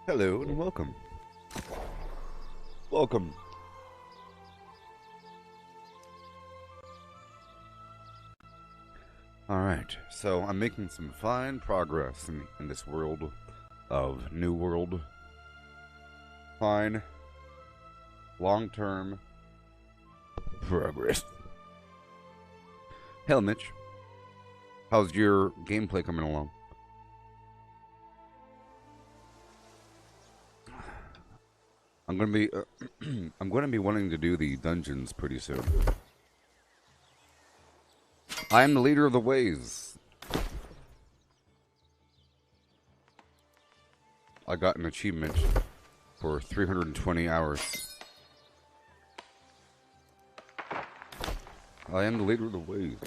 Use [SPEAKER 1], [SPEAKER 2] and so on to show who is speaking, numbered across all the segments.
[SPEAKER 1] Hello and welcome. Welcome. Alright, so I'm making some fine progress in this world of New World. Fine, long-term progress. Hell, Mitch. How's your gameplay coming along? I'm gonna be I'm gonna be wanting to do the dungeons pretty soon. I am the leader of the ways. I got an achievement for 320 hours. I am the leader of the ways.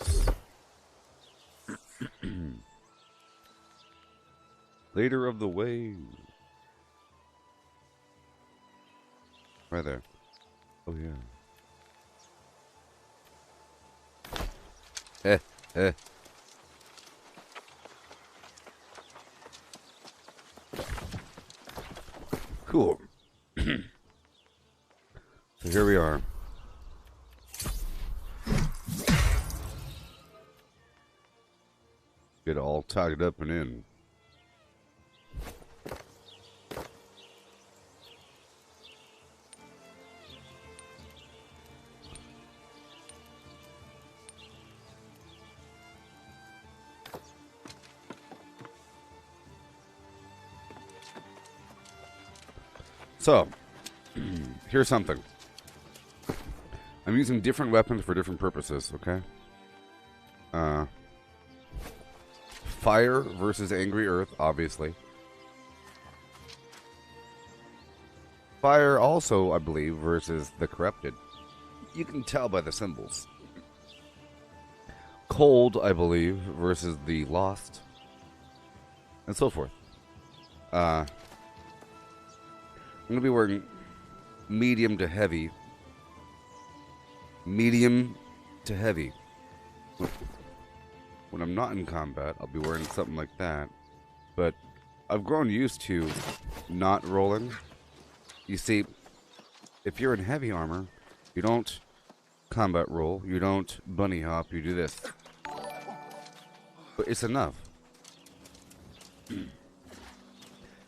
[SPEAKER 1] Leader of the ways. Right there. Oh yeah. Eh. Cool. So here we are. Get all tied up and in. So, here's something. I'm using different weapons for different purposes, okay? Fire versus Angry Earth, obviously. Fire also, I believe, versus the Corrupted. You can tell by the symbols. Cold, I believe, versus the Lost. And so forth. I'm going to be wearing medium to heavy. Medium to heavy. When I'm not in combat, I'll be wearing something like that. But I've grown used to not rolling. You see, if you're in heavy armor, you don't combat roll, you don't bunny hop, you do this. But it's enough.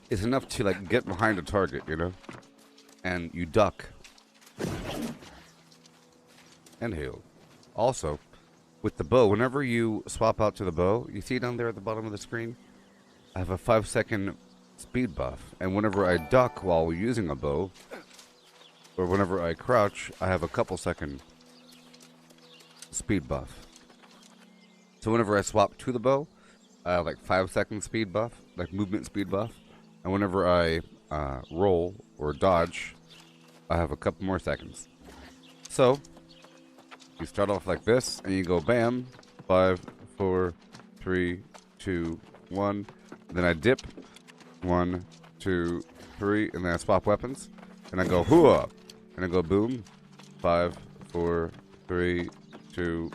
[SPEAKER 1] It's enough to, like, get behind a target, you know? And you duck. And heal. Also, with the bow, whenever you swap out to the bow, you see down there at the bottom of the screen? I have a 5-second speed buff. And whenever I duck while using a bow, or whenever I crouch, I have a couple-second speed buff. So whenever I swap to the bow, I have like 5-second speed buff, like movement speed buff. And whenever I roll or dodge, I have a couple more seconds. So, you start off like this, and you go bam, 5, 4, 3, 2, 1. Then I dip, 1, 2, 3, and then I swap weapons. And I go hooah, and I go boom, 5, 4, 3, 2,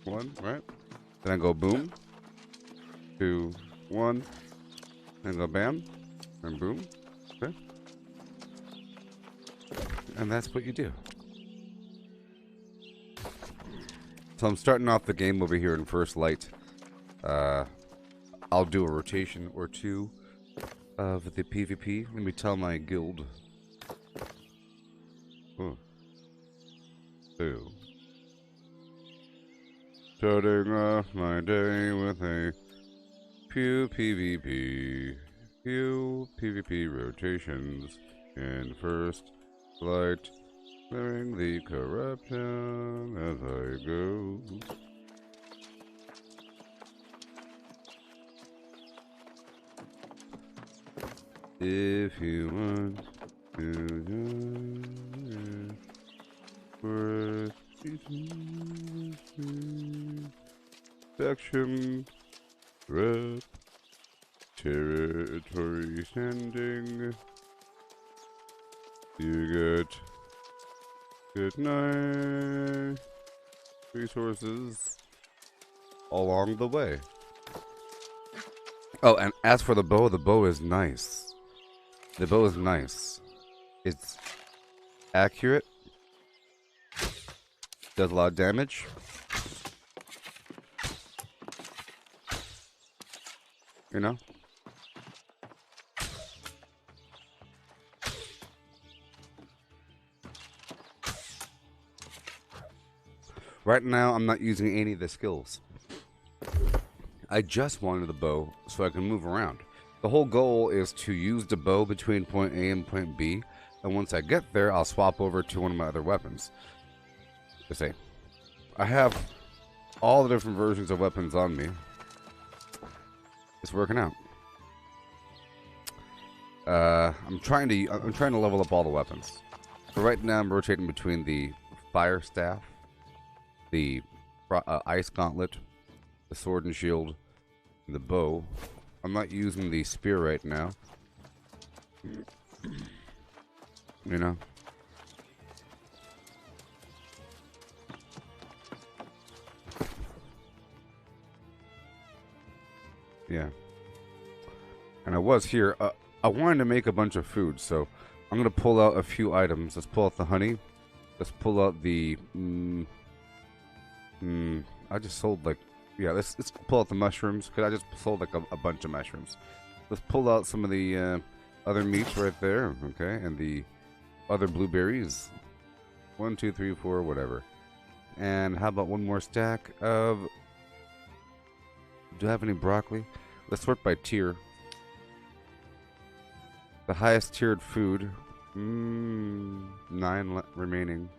[SPEAKER 1] 1, right? Then I go boom, 2, 1, and go bam, and boom, okay? And that's what you do. So I'm starting off the game over here in first light. I'll do a rotation or two of the PvP. Let me tell my guild. Oh. 2. Starting off my day with a few PvP. Few PvP rotations in first light. Clearing the corruption as I go. If you want to join for section Territory sending. You get good night resources along the way. Oh, and as for the bow is nice. The bow is nice. It's accurate. Does a lot of damage. You know? Right now, I'm not using any of the skills. I just wanted the bow so I can move around. The whole goal is to use the bow between point A and point B, and once I get there, I'll swap over to one of my other weapons. Just say, I have all the different versions of weapons on me. It's working out. I'm trying to level up all the weapons. So right now, I'm rotating between the fire staff, the ice gauntlet, the sword and shield, and the bow. I'm not using the spear right now. You know? Yeah. And I was here. I wanted to make a bunch of food, so I'm going to pull out a few items. Let's pull out the honey. Let's pull out the... I just sold like... Yeah, let's pull out the mushrooms, because I just sold like a bunch of mushrooms. Let's pull out some of the other meats right there, okay? And the other blueberries. 1, 2, 3, 4, whatever. And how about one more stack of... Do I have any broccoli? Let's sort by tier. The highest tiered food. 9 remaining.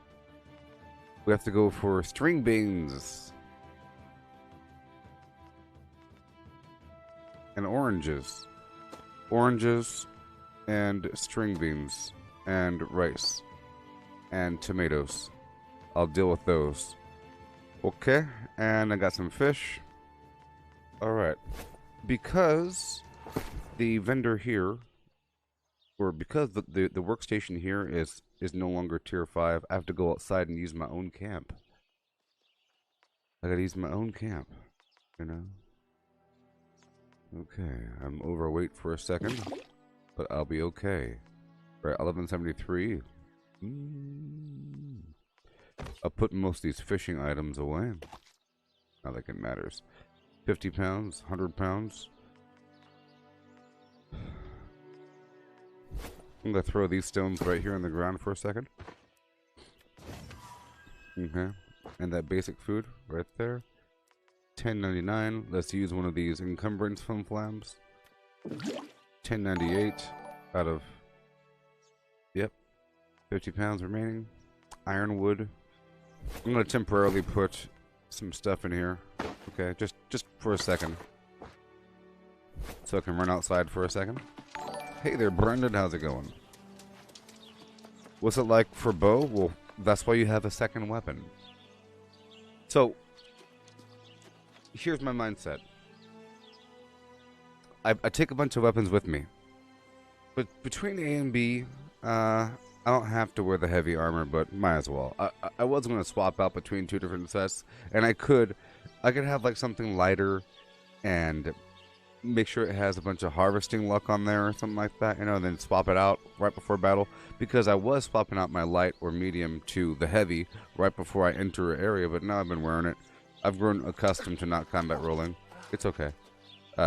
[SPEAKER 1] We have to go for string beans. And oranges. Oranges and string beans. And rice. And tomatoes. I'll deal with those. Okay. And I got some fish. Alright. Because the vendor here, or because the workstation here is no longer tier 5, I have to go outside and use my own camp. I gotta use my own camp, you know? Okay, I'm overweight for a second, but I'll be okay. Right, 1173. I'll put most of these fishing items away. Not like it matters. 50 pounds, 100 pounds. I'm gonna throw these stones right here on the ground for a second. Okay, and that basic food right there. 10.99. Let's use one of these encumbrance foam flams. 10.98 out of. Yep, 50 pounds remaining. Ironwood. I'm gonna temporarily put some stuff in here. Okay, just for a second, so I can run outside for a second. Hey there, Brendan. How's it going? What's it like for bow? Well, that's why you have a second weapon. So, here's my mindset. I take a bunch of weapons with me. But between A and B, I don't have to wear the heavy armor, but might as well. I was going to swap out between 2 different sets, and I could have like something lighter and make sure it has a bunch of harvesting luck on there or something like that, you know, and then swap it out right before battle, because I was swapping out my light or medium to the heavy right before I enter an area, but now I've been wearing it. I've grown accustomed to not combat rolling. It's okay.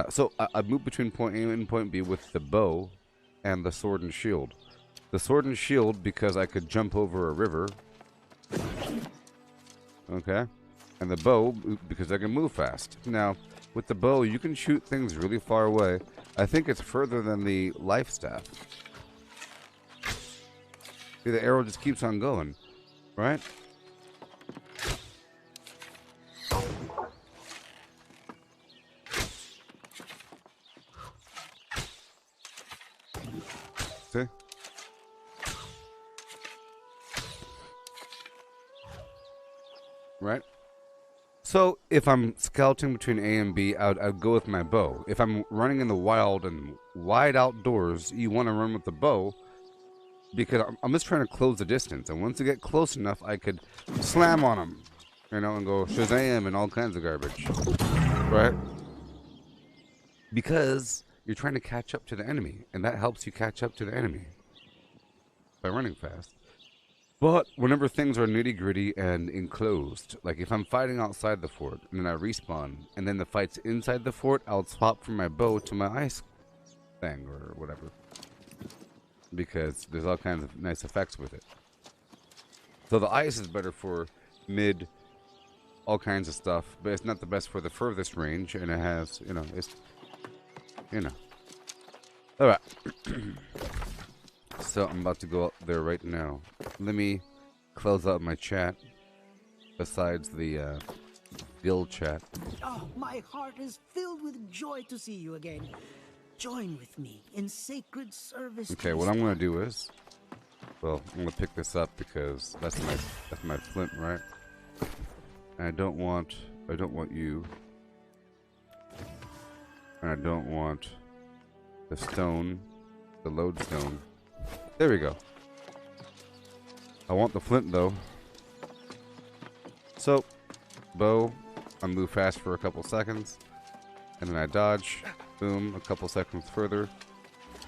[SPEAKER 1] So I moved between point A and point B with the bow and the sword and shield. The sword and shield because I could jump over a river. Okay. And the bow because I can move fast. Now, with the bow, you can shoot things really far away. I think it's further than the life staff. See, the arrow just keeps on going, right? See? Right? So if I'm scouting between A and B, I'd go with my bow. If I'm running in the wild and wide outdoors, you want to run with the bow because I'm just trying to close the distance. And once I get close enough, I could slam on them, you know, and go Shazam and all kinds of garbage, right? Because you're trying to catch up to the enemy, and that helps you catch up to the enemy by running fast. But whenever things are nitty-gritty and enclosed, like if I'm fighting outside the fort and then I respawn, and then the fight's inside the fort, I'll swap from my bow to my ice thing or whatever. Because there's all kinds of nice effects with it. So the ice is better for mid, all kinds of stuff, but it's not the best for the furthest range, and it has, you know, it's, you know. Alright. So I'm about to go up there right now. Let me close out my chat. Besides the guild chat.
[SPEAKER 2] Oh, my heart is filled with joy to see you again. Join with me in sacred service.
[SPEAKER 1] Okay, what I'm gonna do is, well, I'm gonna pick this up because that's my flint, right? And I don't want you. And I don't want the stone, the lodestone. There we go. I want the flint though. So, bow, I move fast for a couple seconds, and then I dodge, boom, a couple seconds further,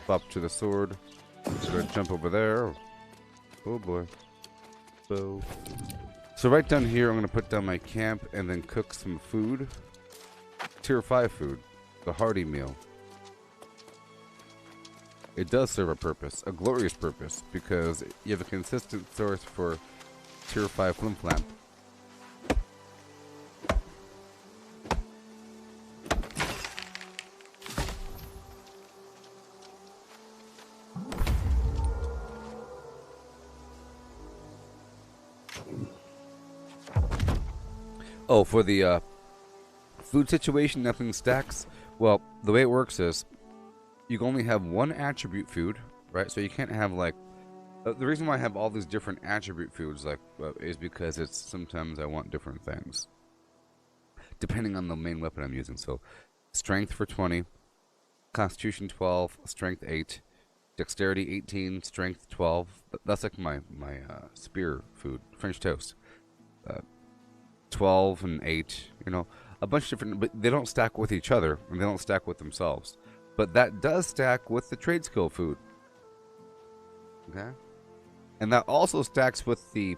[SPEAKER 1] pop to the sword, gonna jump over there. Oh boy. Bow. So right down here, I'm gonna put down my camp and then cook some food. Tier 5 food, the hearty meal. It does serve a purpose, a glorious purpose, because you have a consistent source for tier 5 flim-flam. Oh, for the food situation, nothing stacks. Well, the way it works is you can only have one attribute food, right? So you can't have like the reason why I have all these different attribute foods like is because it's sometimes I want different things depending on the main weapon I'm using. So strength for 20, constitution 12, strength 8, dexterity 18, strength 12. That's like my spear food, French toast. 12 and 8, you know, a bunch of different, but they don't stack with each other and they don't stack with themselves. But that does stack with the trade skill food. Okay? And that also stacks with the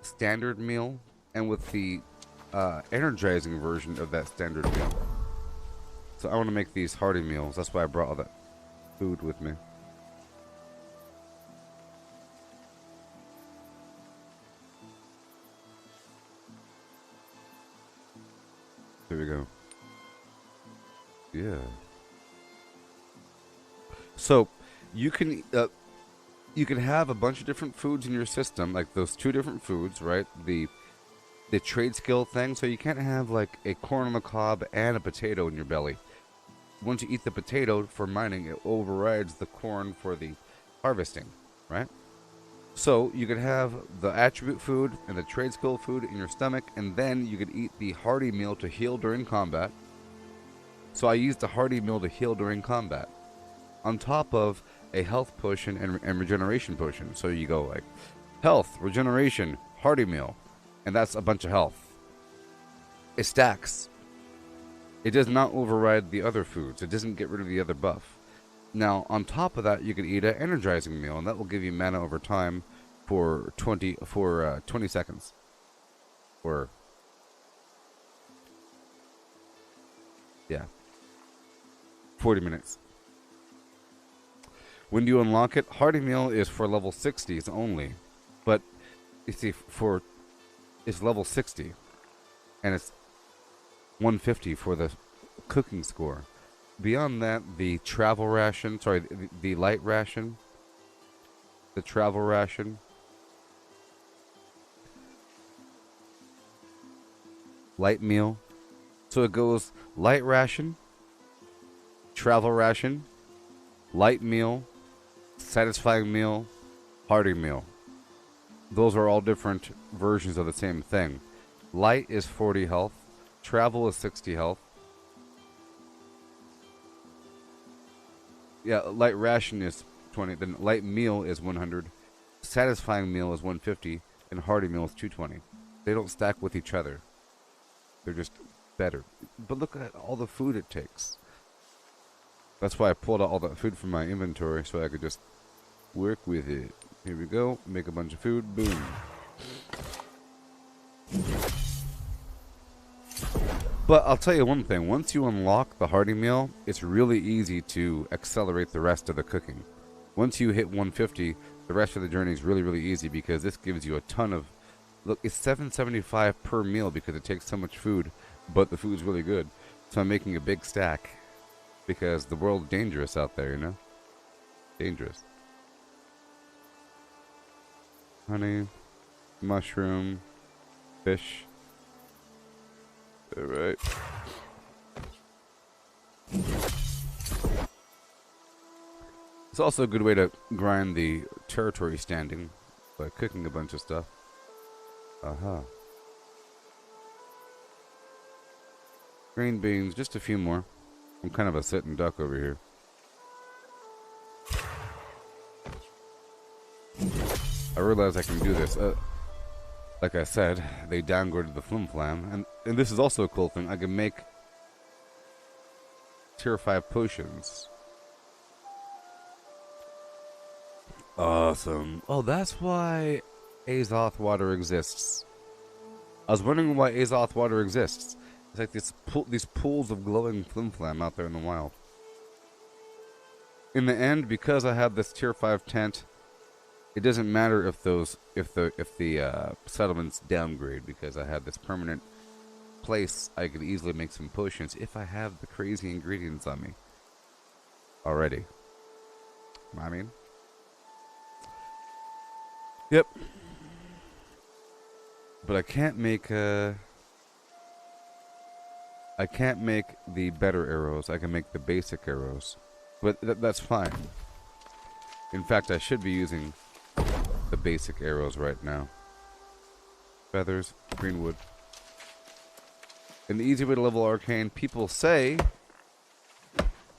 [SPEAKER 1] standard meal and with the energizing version of that standard meal. So I want to make these hearty meals. That's why I brought all that food with me. There we go. Yeah. So you can have a bunch of different foods in your system, like those 2 different foods, right? The trade skill thing. So you can't have like a corn on the cob and a potato in your belly. Once you eat the potato for mining, it overrides the corn for the harvesting, right? So you could have the attribute food and the trade skill food in your stomach, and then you could eat the hearty meal to heal during combat. So I used the hearty meal to heal during combat, on top of a health potion and regeneration potion. So you go like health, regeneration, hearty meal, and that's a bunch of health. It stacks. It does not override the other foods. It doesn't get rid of the other buff. Now, on top of that, you can eat an energizing meal, and that will give you mana over time for 20 seconds. Or yeah, 40 minutes. When do you unlock it? Hearty meal is for level 60s only, but you see, it's level 60, and it's 150 for the cooking score. Beyond that, the travel ration, the light ration, the travel ration, light meal. So it goes light ration, travel ration, light meal, satisfying meal, hearty meal. Those are all different versions of the same thing. Light is 40 health. Travel is 60 health. Yeah, light ration is 20. Then light meal is 100. Satisfying meal is 150. And hearty meal is 220. They don't stack with each other. They're just better. But look at all the food it takes. That's why I pulled out all that food from my inventory so I could just work with it. Here we go. Make a bunch of food. Boom. But I'll tell you one thing. Once you unlock the hearty meal, it's really easy to accelerate the rest of the cooking. Once you hit 150, the rest of the journey is really, really easy because this gives you a ton of... Look, it's $7.75 per meal because it takes so much food, but the food's really good. So I'm making a big stack because the world's dangerous out there, you know? Dangerous. Honey, mushroom, fish. Alright. It's also a good way to grind the territory standing by cooking a bunch of stuff. Aha. Green beans, just a few more. I'm kind of a sitting duck over here. I realize I can do this. Like I said, they downgraded the flim flam, and this is also a cool thing. I can make tier 5 potions. Awesome. Oh, that's why Azoth water exists. I was wondering why Azoth water exists. It's like these pools of glowing flim flam out there in the wild. In the end, because I have this tier 5 tent, it doesn't matter if the settlements downgrade, because I have this permanent place. I could easily make some potions if I have the crazy ingredients on me already. I mean, yep. But I can't make the better arrows. I can make the basic arrows, but that's fine. In fact, I should be using the basic arrows right now. Feathers, green wood. An easy way to level arcane, people say,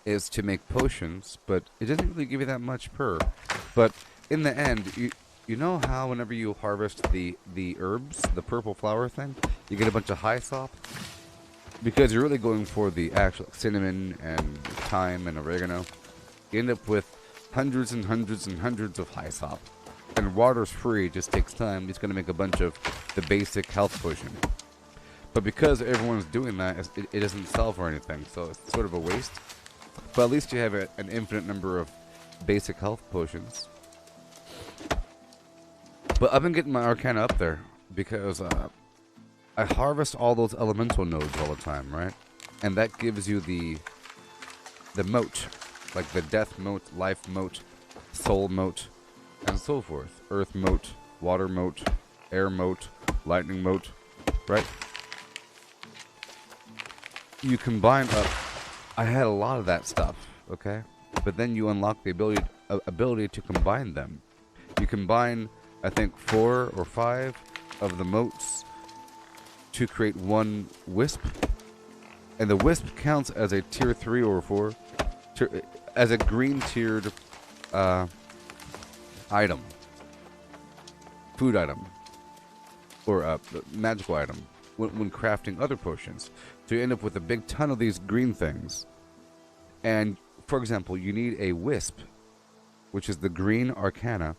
[SPEAKER 1] is to make potions, but it doesn't really give you that much per. But in the end, you know how whenever you harvest the herbs, the purple flower thing, you get a bunch of hyssop? Because you're really going for the actual cinnamon and thyme and oregano. You end up with hundreds and hundreds and hundreds of hyssop. And water's free, it just takes time. It's going to make a bunch of the basic health potion. But because everyone's doing that, it doesn't sell for anything, so it's sort of a waste. But at least you have an infinite number of basic health potions. But I've been getting my arcana up there because I harvest all those elemental nodes all the time, right? And that gives you the moat, like the death moat, life moat, soul moat, and so forth. Earth moat, water moat, air moat, lightning moat, right? You combine up. I had a lot of that stuff, okay? But then you unlock the ability to combine them. You combine, I think, 4 or 5 of the moats to create one wisp. And the wisp counts as a tier 3 or 4, as a green tiered item. Food item. Or a magical item. When crafting other potions. So you end up with a big ton of these green things. And, for example, you need a wisp, which is the green arcana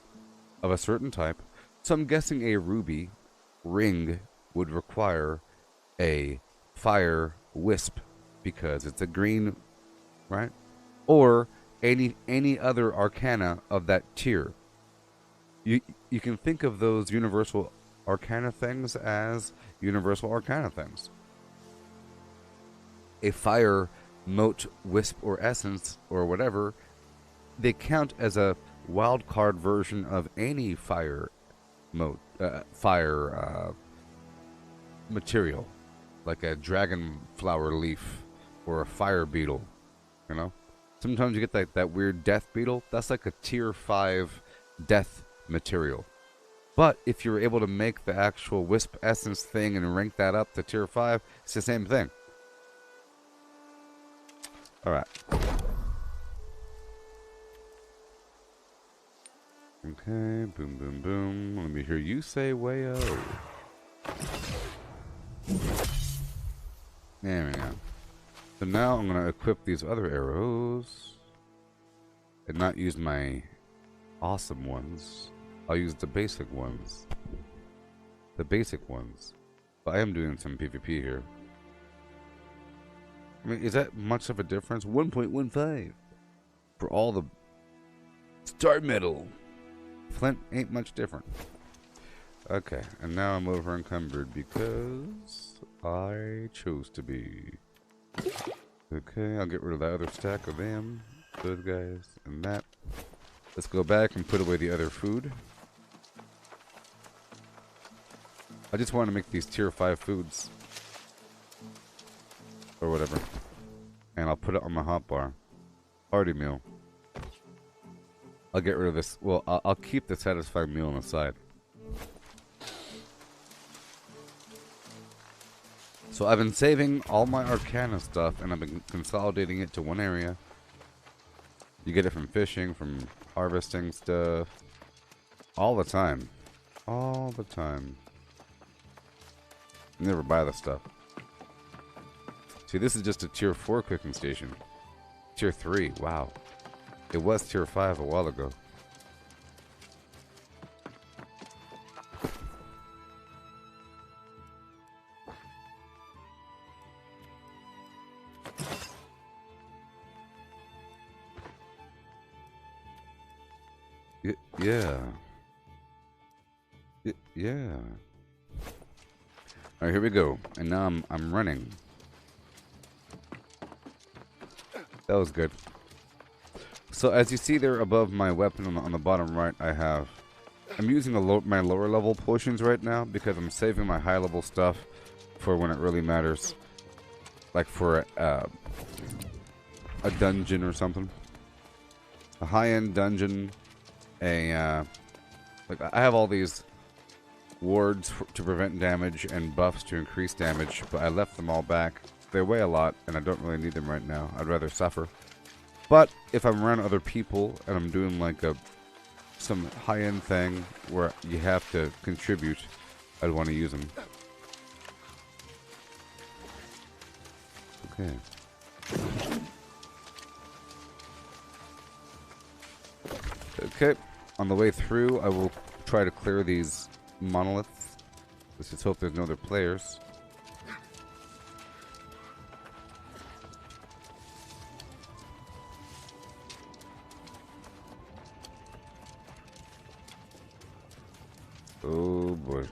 [SPEAKER 1] of a certain type. So I'm guessing a ruby ring would require a fire wisp because it's a green, right? Or any other arcana of that tier. You can think of those universal arcana things as universal arcana things. A fire moat, wisp, or essence, or whatever, they count as a wild card version of any fire moat, material, like a dragon flower leaf or a fire beetle. You know, sometimes you get that weird death beetle. That's like a tier 5 death material. But if you're able to make the actual Wisp Essence thing and rank that up to tier 5, it's the same thing. Alright. Okay, boom, boom, boom. Let me hear you say wayo. There we go. So now I'm going to equip these other arrows and not use my awesome ones. I'll use the basic ones. The basic ones. But I am doing some PvP here. I mean, is that much of a difference? 1.15 for all the star metal. Flint ain't much different. Okay, and now I'm over encumbered because I chose to be. Okay, I'll get rid of that other stack of them, those guys, and that. Let's go back and put away the other food. I just want to make these tier 5 foods. Or whatever. And I'll put it on my hotbar. Party meal. I'll get rid of this. Well, I'll keep the satisfying meal on the side. So I've been saving all my Arcana stuff, and I've been consolidating it to one area. You get it from fishing, from harvesting stuff. All the time. All the time. Never buy the stuff. See, this is just a tier 4 cooking station. Tier 3, wow. It was tier 5 a while ago. Yeah. Yeah. Alright, here we go. And now I'm running. That was good. So as you see there above my weapon on the bottom right, I'm using my lower level potions right now because I'm saving my high level stuff for when it really matters. Like for a dungeon or something. A high-end dungeon. Like I have all these wards to prevent damage and buffs to increase damage, but I left them all back. They weigh a lot, and I don't really need them right now. I'd rather suffer. But if I'm around other people and I'm doing like some high-end thing where you have to contribute, I'd want to use them. Okay. Okay. On the way through, I will try to clear these monoliths. Let's just hope there's no other players. Oh boy.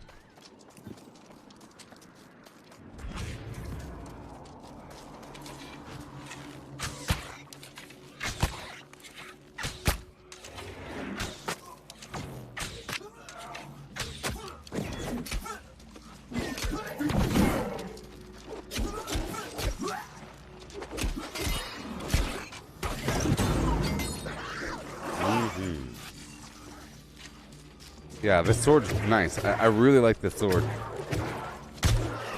[SPEAKER 1] Yeah, this sword's nice. I really like this sword.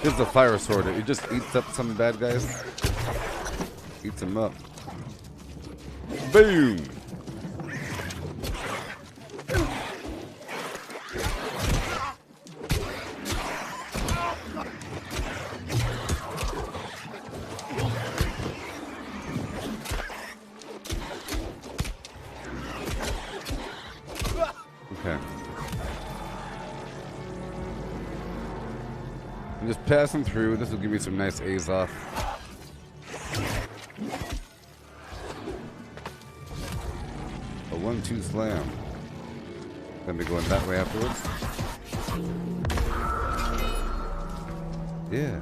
[SPEAKER 1] This is a fire sword. It just eats up some bad guys. Eats them up. Boom! Okay. I'm just passing through. This will give me some nice A's off. A 1-2 slam. Then be going that way afterwards. Yeah.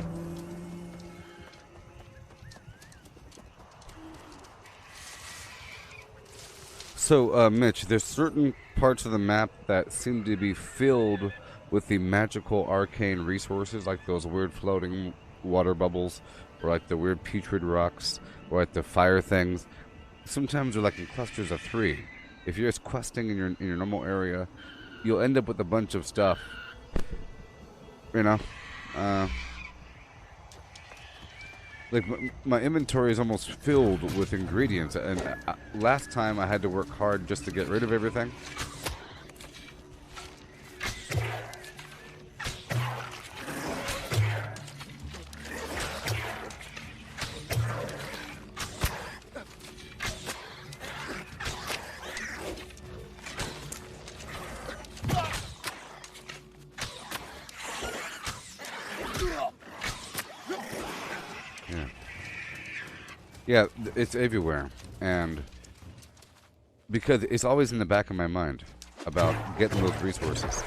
[SPEAKER 1] So, Mitch, there's certain parts of the map that seem to be filled with the magical arcane resources, like those weird floating water bubbles, or like the weird putrid rocks, or like the fire things. Sometimes they're like in clusters of 3. If you're just questing in your normal area, you'll end up with a bunch of stuff. You know, like my inventory is almost filled with ingredients, and last time I had to work hard just to get rid of everything. Yeah, it's everywhere, and because it's always in the back of my mind about getting those resources.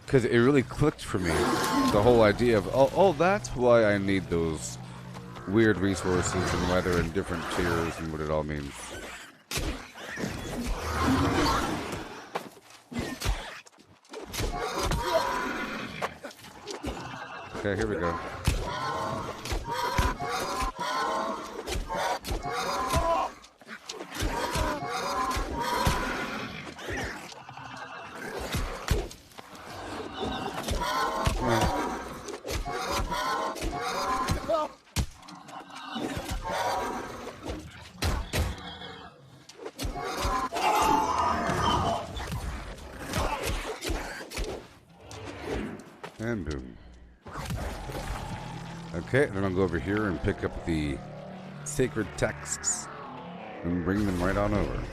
[SPEAKER 1] Because it really clicked for me, the whole idea of, oh, that's why I need those weird resources and why they're in different tiers and what it all means. Okay, here we go. And boom. Okay, then I'll go over here and pick up the sacred texts and bring them right on over.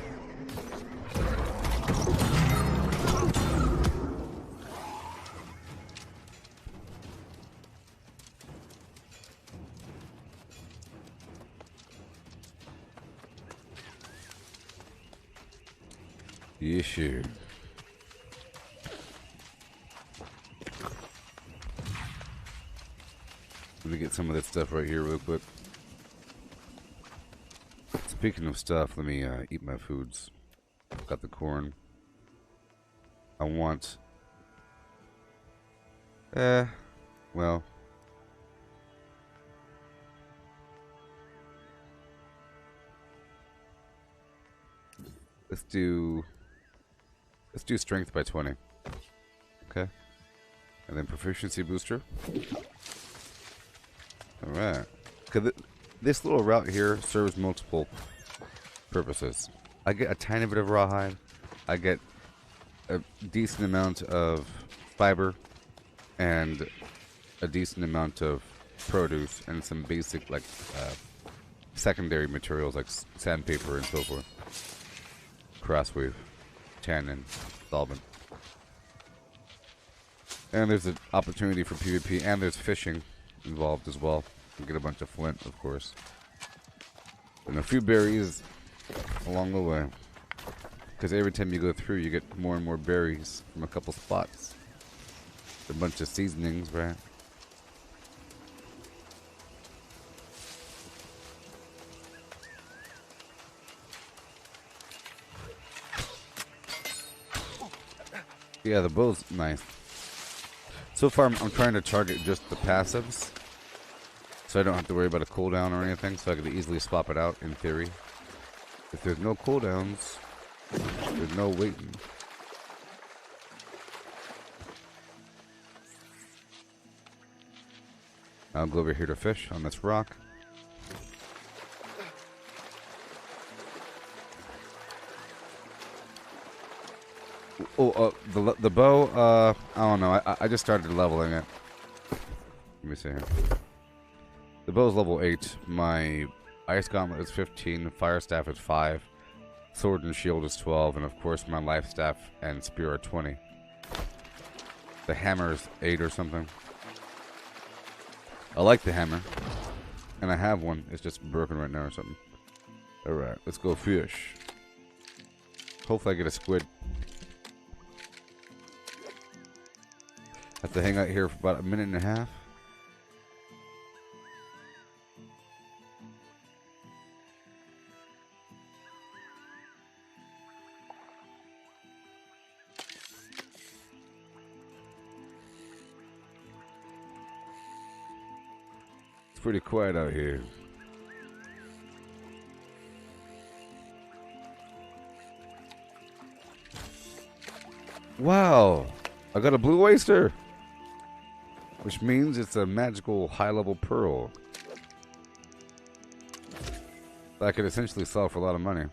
[SPEAKER 1] Yes, sure. Let me get some of that stuff right here real quick. Speaking of stuff, let me eat my foods. Got the corn. I want... well... Let's do strength by 20. Okay. And then proficiency booster. Alright. Because this little route here serves multiple purposes. I get a tiny bit of rawhide. I get a decent amount of fiber. And a decent amount of produce. And some basic, like, secondary materials like sandpaper and so forth. Crossweave. Tannin. Solvent. And there's an opportunity for PvP. And there's fishing involved as well. You get a bunch of flint, of course. And a few berries along the way. Because every time you go through, you get more and more berries from a couple spots. A bunch of seasonings, right? Yeah, the bow's nice. So far, I'm trying to target just the passives. So I don't have to worry about a cooldown or anything. So I can easily swap it out, in theory. If there's no cooldowns, there's no waiting. I'll go over here to fish on this rock. Oh, the bow, I don't know. I just started leveling it. Let me see here. The bow is level 8. My ice gauntlet is 15. Fire staff is 5. Sword and shield is 12. And of course, my life staff and spear are 20. The hammer is 8 or something. I like the hammer. And I have one. It's just broken right now or something. Alright, let's go fish. Hopefully I get a squid. Have to hang out here for about a minute and a half. It's pretty quiet out here. Wow, I got a blue oyster, which means it's a magical high-level pearl that I could essentially sell for a lot of money.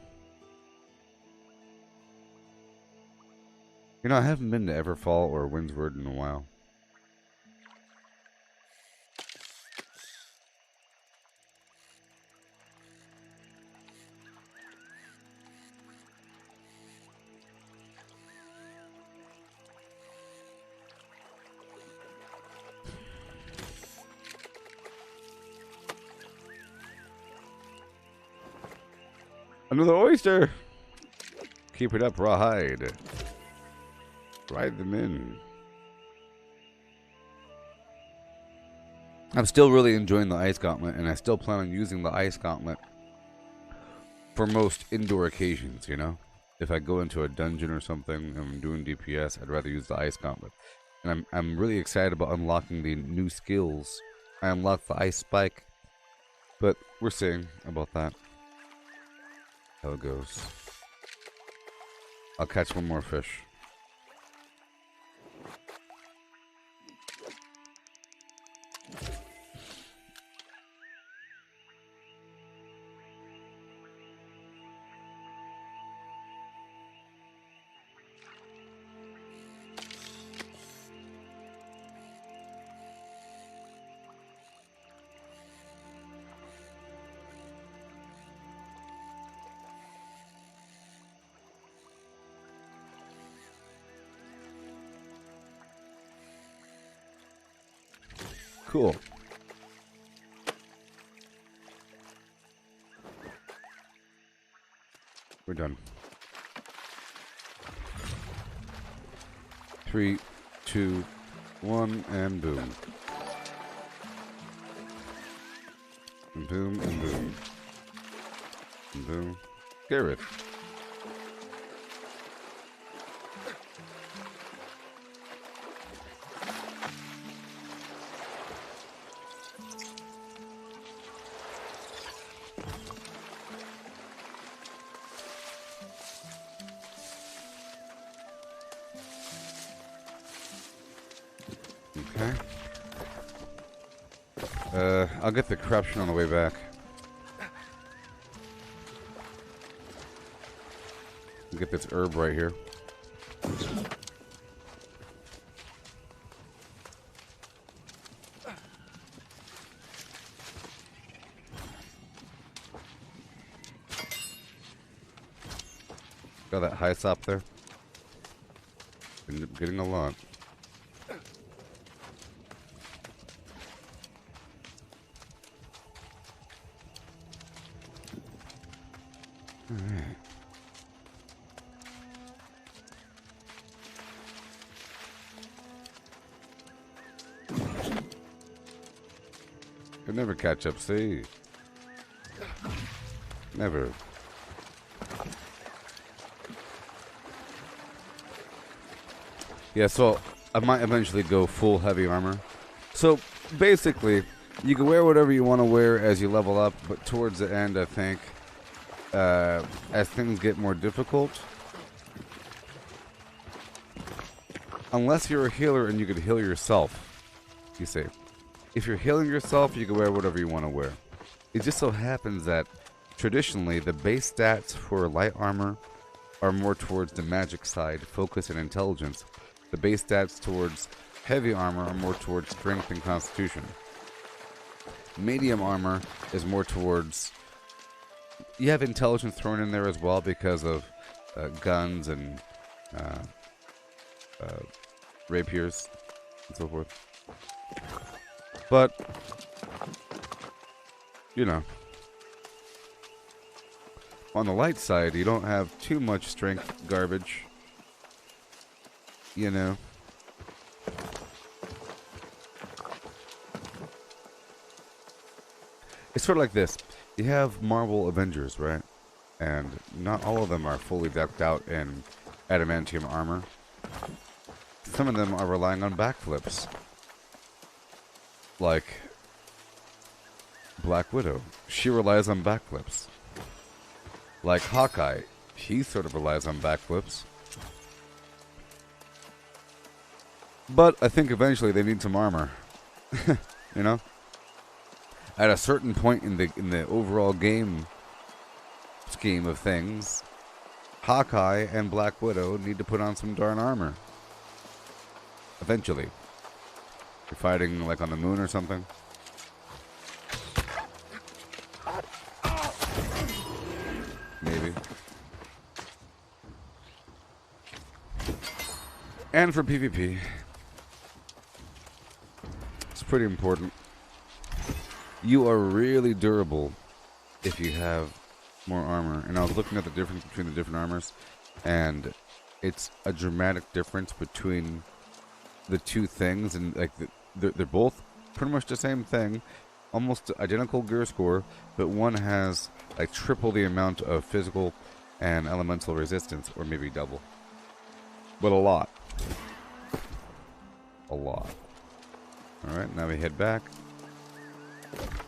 [SPEAKER 1] You know, I haven't been to Everfall or Windsward in a while. Another oyster! Keep it up, rawhide. Ride them in. I'm still really enjoying the ice gauntlet, and I still plan on using the ice gauntlet for most indoor occasions, you know? If I go into a dungeon or something and I'm doing DPS, I'd rather use the ice gauntlet. And I'm really excited about unlocking the new skills. I unlocked the ice spike, but we're seeing about that. How it goes. I'll catch one more fish. Cool. We're done. 3, 2, 1, and boom. And boom, and boom. And boom. Garrett. Okay. I'll get the corruption on the way back. I'll get this herb right here. Got that high sop there. Ended up getting a lot. Alright. Could never catch up, see? Never. Yeah, so I might eventually go full heavy armor. So basically, you can wear whatever you want to wear as you level up, but towards the end, I think, as things get more difficult, unless you're a healer and you could heal yourself, you see. If you're healing yourself, you can wear whatever you want to wear. It just so happens that traditionally, the base stats for light armor are more towards the magic side, focus and intelligence. The base stats towards heavy armor are more towards strength and constitution. Medium armor is more towards... You have intelligence thrown in there as well because of guns and rapiers and so forth. But, you know, on the light side, you don't have too much strength garbage. You know. It's sort of like this. You have Marvel Avengers, right? And not all of them are fully decked out in adamantium armor. Some of them are relying on backflips. Like Black Widow. She relies on backflips. Like Hawkeye. He sort of relies on backflips. But I think eventually they need some armor. You know? At a certain point in the overall game scheme of things, Hawkeye and Black Widow need to put on some darn armor. Eventually. You're fighting like on the moon or something. Maybe. And for PvP. It's pretty important. You are really durable if you have more armor. And I was looking at the difference between the different armors, and it's a dramatic difference between the two things, and like they're both pretty much the same thing, almost identical gear score, but one has like triple the amount of physical and elemental resistance, or maybe double. But a lot. A lot. Alright, now we head back.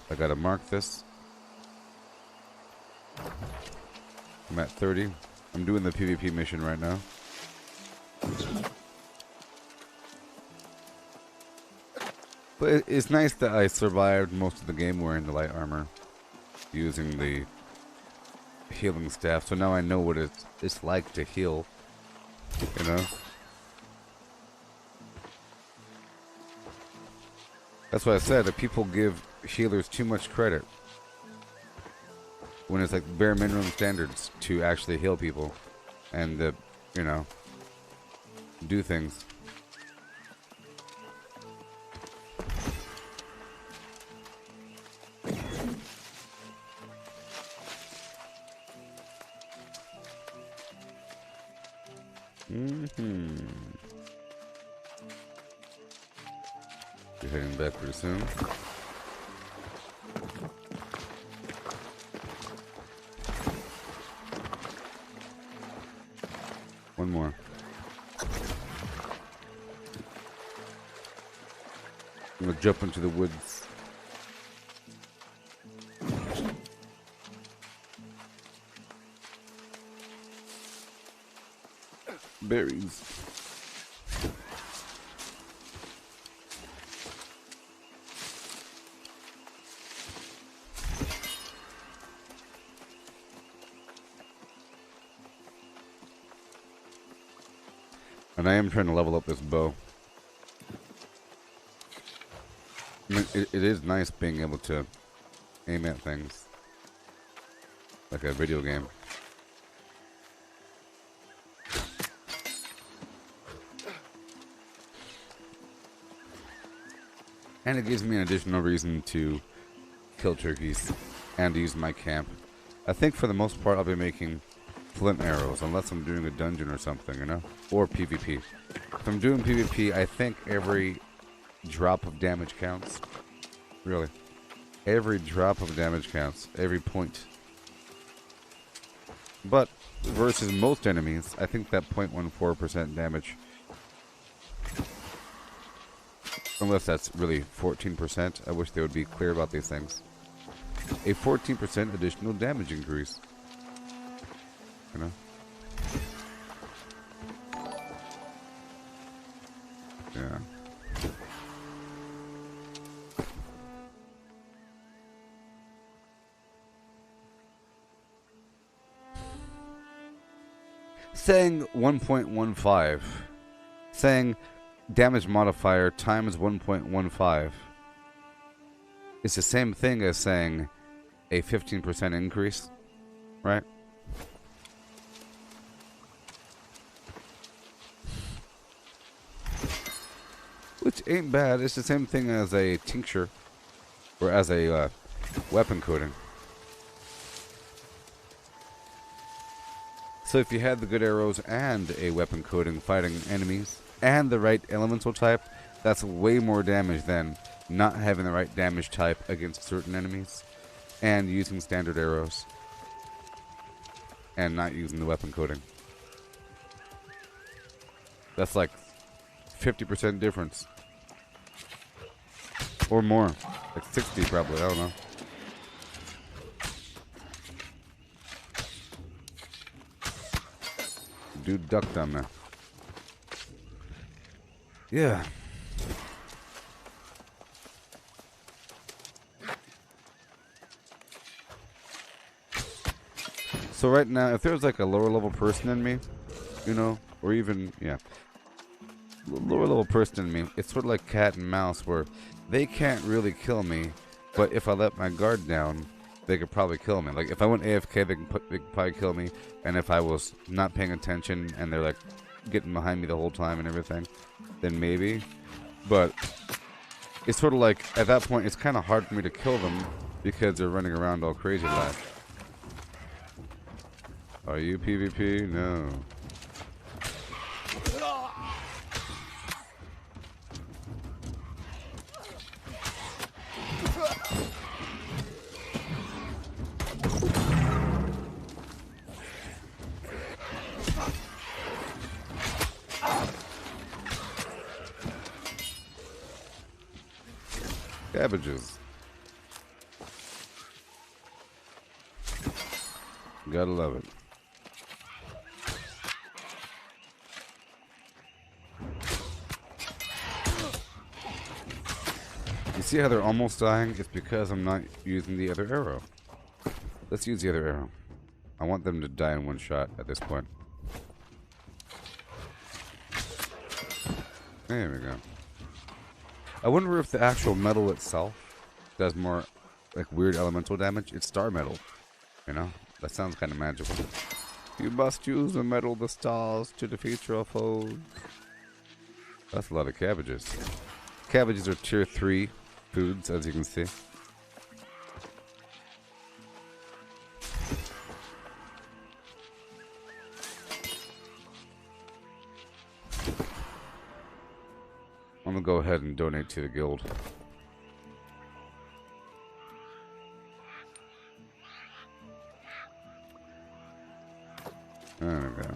[SPEAKER 1] I gotta mark this. I'm at 30. I'm doing the PvP mission right now. But it's nice that I survived most of the game wearing the light armor, using the healing staff. So now I know what it's like to heal, you know? That's why I said that people give healers too much credit when it's like bare minimum standards to actually heal people and, you know, do things. You're heading back pretty soon. One more. I'm gonna jump into the woods. Berries. And I am trying to level up this bow. I mean, it is nice being able to aim at things like a video game. And it gives me an additional reason to kill turkeys and use my camp. I think for the most part I'll be making flint arrows, unless I'm doing a dungeon or something, you know? Or PvP. If I'm doing PvP, I think every drop of damage counts. Really. Every drop of damage counts. Every point. But versus most enemies, I think that 0.14% damage, unless that's really 14%, I wish they would be clear about these things. A 14% additional damage increase. You know? Yeah. Saying 1.15. Saying damage modifier times 1.15. It's the same thing as saying a 15% increase, right? Which ain't bad. It's the same thing as a tincture, or as a weapon coating. So if you had the good arrows and a weapon coating fighting enemies, and the right elemental type, that's way more damage than not having the right damage type against certain enemies, and using standard arrows, and not using the weapon coating. That's like 50% difference. Or more. Like 60 probably, I don't know. Dude ducked on that. Yeah. So right now, if there's like a lower level person in me, you know, or even, yeah, lower level person in me, it's sort of like cat and mouse where they can't really kill me, but if I let my guard down, they could probably kill me. Like if I went AFK, they could probably kill me, and if I was not paying attention and they're like getting behind me the whole time and everything, then maybe. But it's sort of like at that point, it's kind of hard for me to kill them because they're running around all crazy like. Are you PvP? No. Cabbages. Gotta love it. You see how they're almost dying? It's because I'm not using the other arrow. Let's use the other arrow. I want them to die in one shot at this point. There we go. I wonder if the actual metal itself does more like weird elemental damage. It's star metal, you know? That sounds kind of magical. You must use the metal of the stars to defeat your foes. That's a lot of cabbages. Cabbages are tier 3 foods, as you can see. I'm gonna go ahead and donate to the guild. There we go.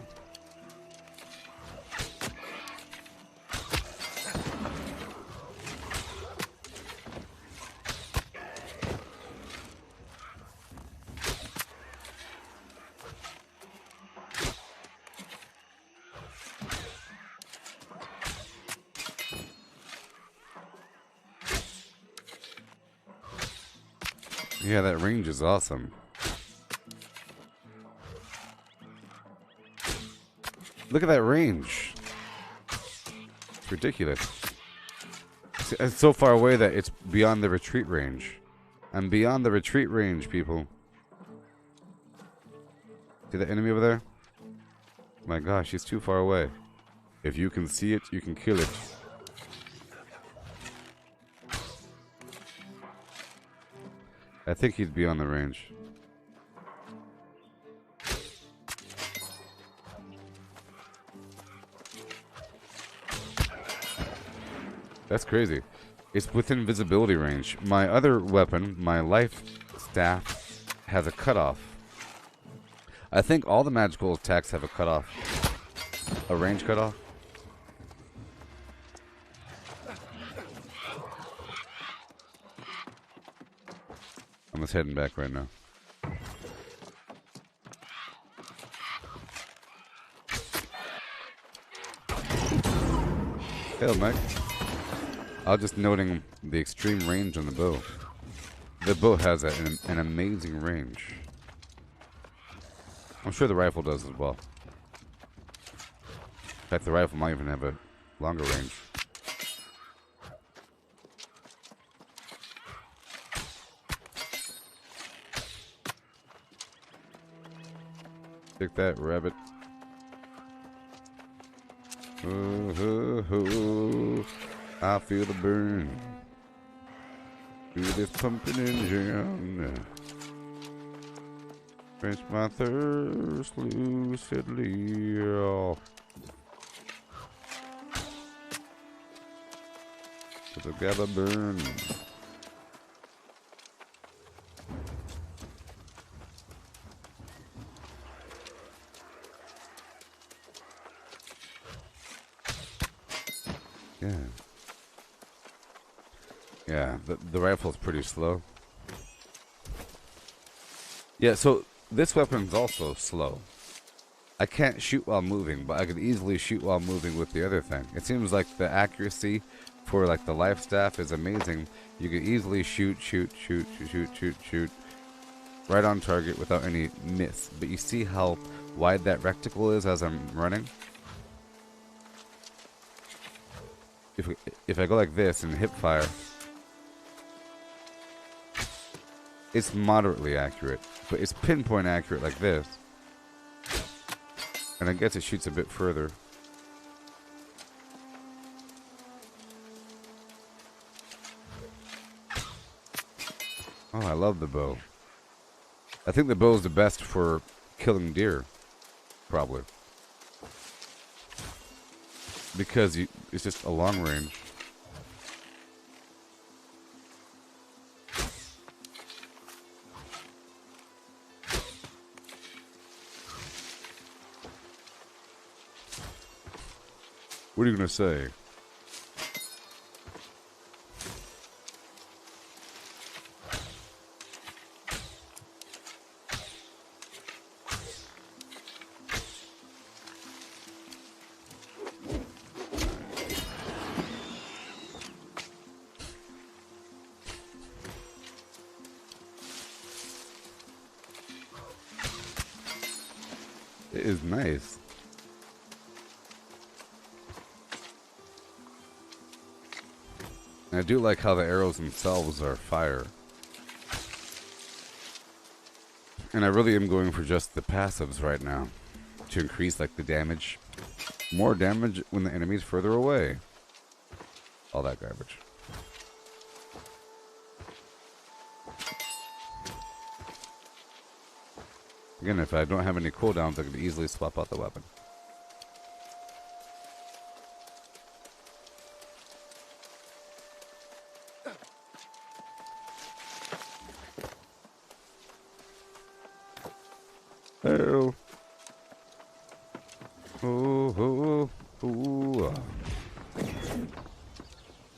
[SPEAKER 1] Yeah, that range is awesome. Look at that range. It's ridiculous. It's so far away that it's beyond the retreat range. I'm beyond the retreat range, people. See the enemy over there? My gosh, he's too far away. If you can see it, you can kill it. I think he's beyond the range. That's crazy. It's within visibility range. My other weapon, my life staff, has a cutoff. I think all the magical attacks have a cutoff. A range cutoff. I'm just heading back right now. Hell, Mike. I was just noting the extreme range on the bow. The bow has an amazing range. I'm sure the rifle does as well. In fact, the rifle might even have a longer range. Take that, rabbit. Ooh, ooh, ooh. I feel the burn through this pumping engine. Quench my thirst lucidly. Oh. Together burn. Yeah. Yeah, the rifle's pretty slow. Yeah, so this weapon's also slow. I can't shoot while moving, but I could easily shoot while moving with the other thing. It seems like the accuracy for like the life staff is amazing. You could easily shoot right on target without any miss. But you see how wide that reticle is as I'm running? If I go like this and hip fire, it's moderately accurate, but it's pinpoint accurate like this. And I guess it shoots a bit further. Oh, I love the bow. I think the bow is the best for killing deer, probably. Because it's just a long range. What are you gonna say? It is nice. And I do like how the arrows themselves are fire. And I really am going for just the passives right now to increase like the damage. More damage when the enemy's further away. All that garbage. Again, if I don't have any cooldowns, I can easily swap out the weapon. Oh. Oh, oh, oh.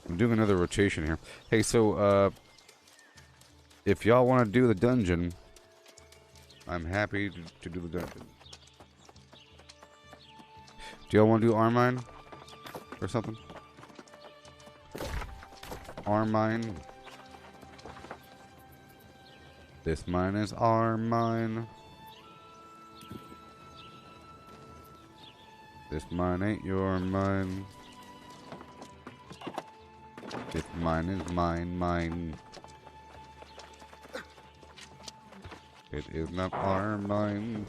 [SPEAKER 1] I'm doing another rotation here. Hey, so, if y'all want to do the dungeon, I'm happy to do the dungeon. Do y'all want to do Armine? Or something? Armine. This mine is our mine. This mine ain't your mine. This mine is mine. It is not our mine.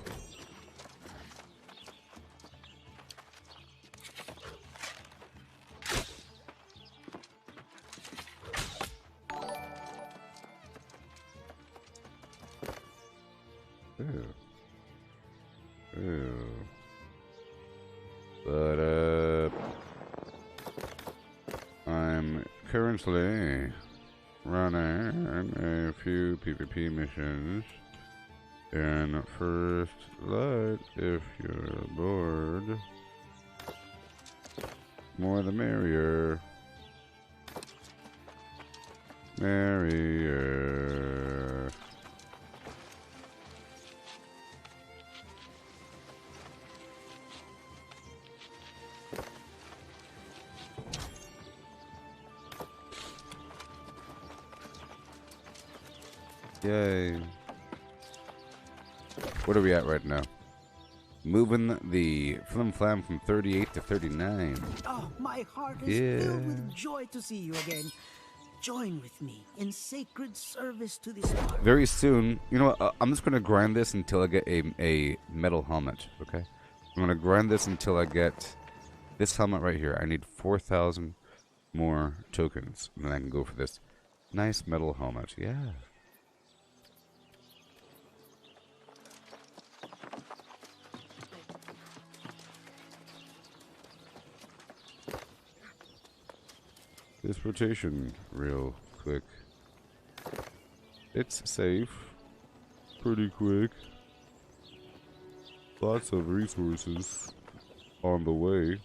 [SPEAKER 1] Ew. Ew. But, I'm currently running a few PvP missions. And first light, if you're bored. More the merrier. Merrier. Yay. What are we at right now? Moving the flim flam from 38 to 39.
[SPEAKER 2] Oh, my heart is filled with joy to see you again. Join with me in sacred service to the stars.
[SPEAKER 1] Very soon, you know what? I'm just going to grind this until I get a metal helmet, okay? I'm going to grind this until I get this helmet right here. I need 4,000 more tokens, and then I can go for this nice metal helmet. Yeah. This rotation real quick. It's safe. Pretty quick. Lots of resources on the way.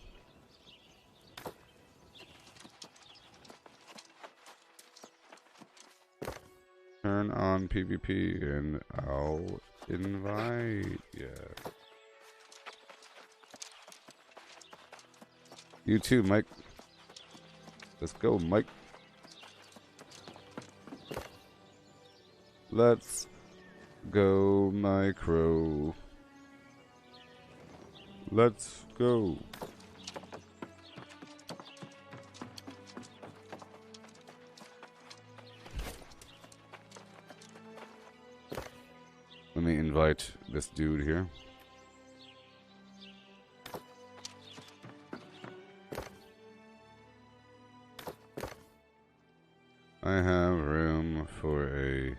[SPEAKER 1] Turn on PvP and I'll invite ya. You too, Mike. Let's go, Mike. Let's go, Micro. Let's go. Let me invite this dude here. I have room for a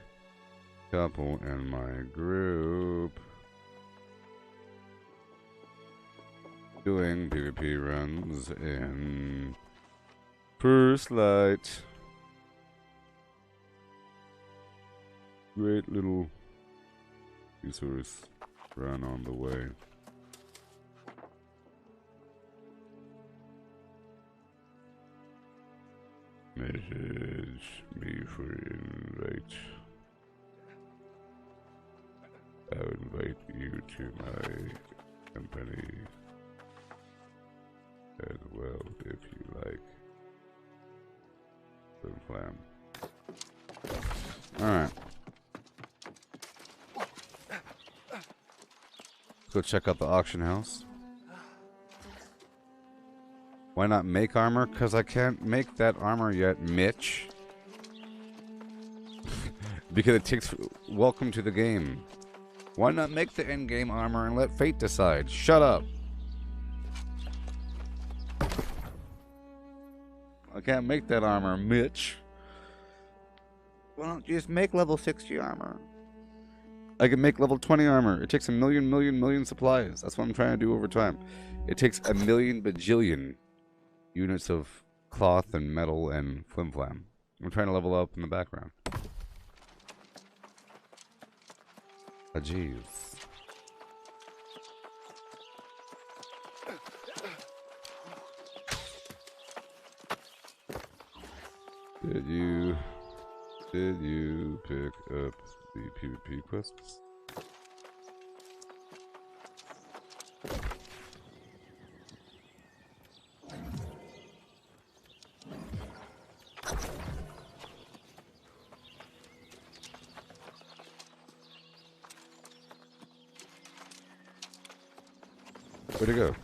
[SPEAKER 1] couple in my group doing PvP runs in First Light. Great little resource run on the way. Message me for invite. I'll invite you to my company as well if you like. Some plan. Alright. Let's go check out the auction house. Why not make armor? Because I can't make that armor yet, Mitch. Because it takes... Welcome to the game. Why not make the endgame armor and let fate decide? Shut up. I can't make that armor, Mitch. Why don't you just make level 60 armor? I can make level 20 armor. It takes a million supplies. That's what I'm trying to do over time. It takes a million bajillion units of cloth and metal and flim-flam. I'm trying to level up in the background. Ah, jeez. Did you pick up the PvP quests? Where'd it go?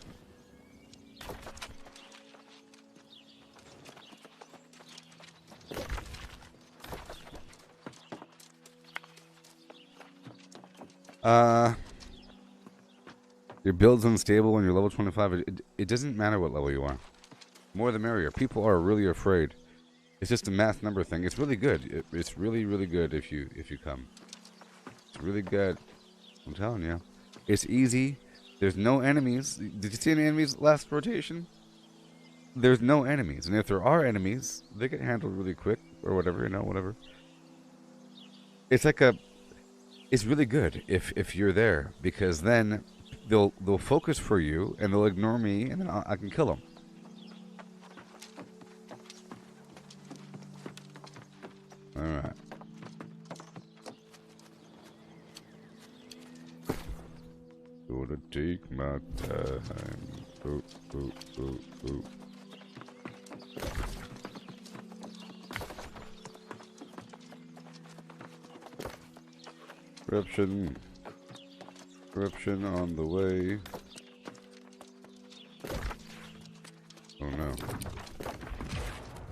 [SPEAKER 1] Your build's unstable and you're level 25. It doesn't matter what level you are. More the merrier. People are really afraid. It's just a math number thing. It's really good. It's really good if you come. It's really good. I'm telling you. It's easy. There's no enemies. Did you see any enemies last rotation? There's no enemies. And if there are enemies, they get handled really quick or whatever, you know, whatever. It's like a... It's really good if you're there, because then they'll focus for you and they'll ignore me and then I can kill them. All right. Gonna take my time. Oh. Corruption on the way. Oh no.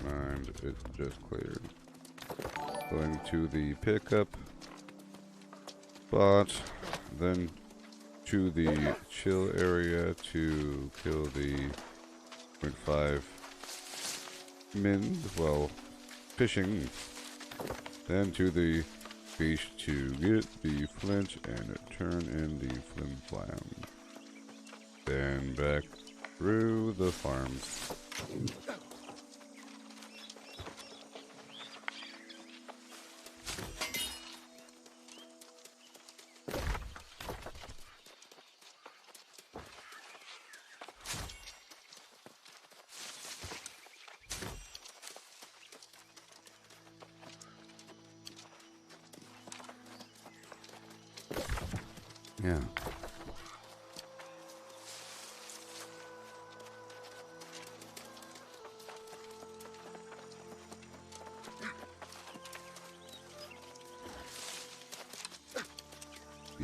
[SPEAKER 1] And it's just cleared. Going to the pickup spot, then to the chill area to kill the 0.5 mins while fishing, then to the beach to get the flint and turn in the flim flam, then back through the farms. Yeah.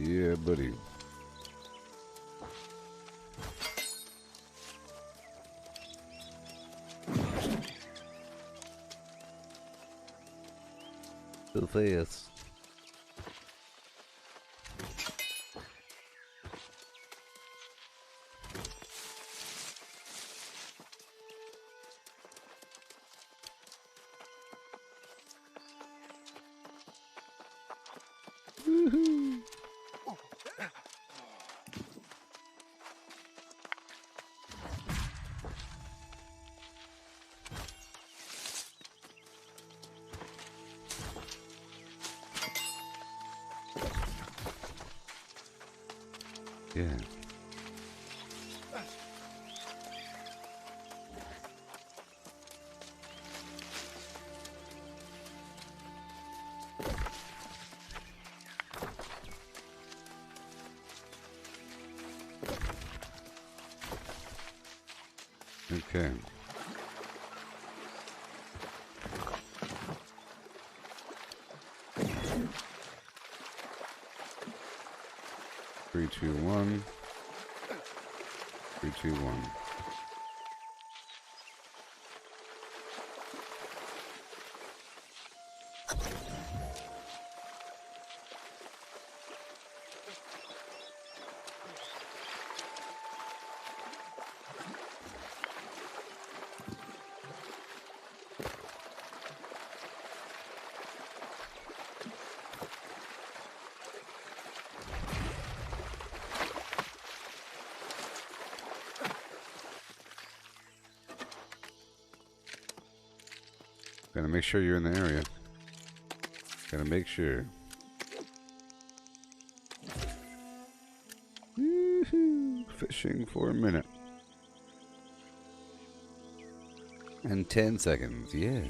[SPEAKER 1] Yeah, buddy. So fast. Woohoo! Yeah. Okay. Three, two, one. 3, 2, 1. Gotta make sure you're in the area. Gotta make sure. Woohoo! Fishing for a minute. And 10 seconds, yeah.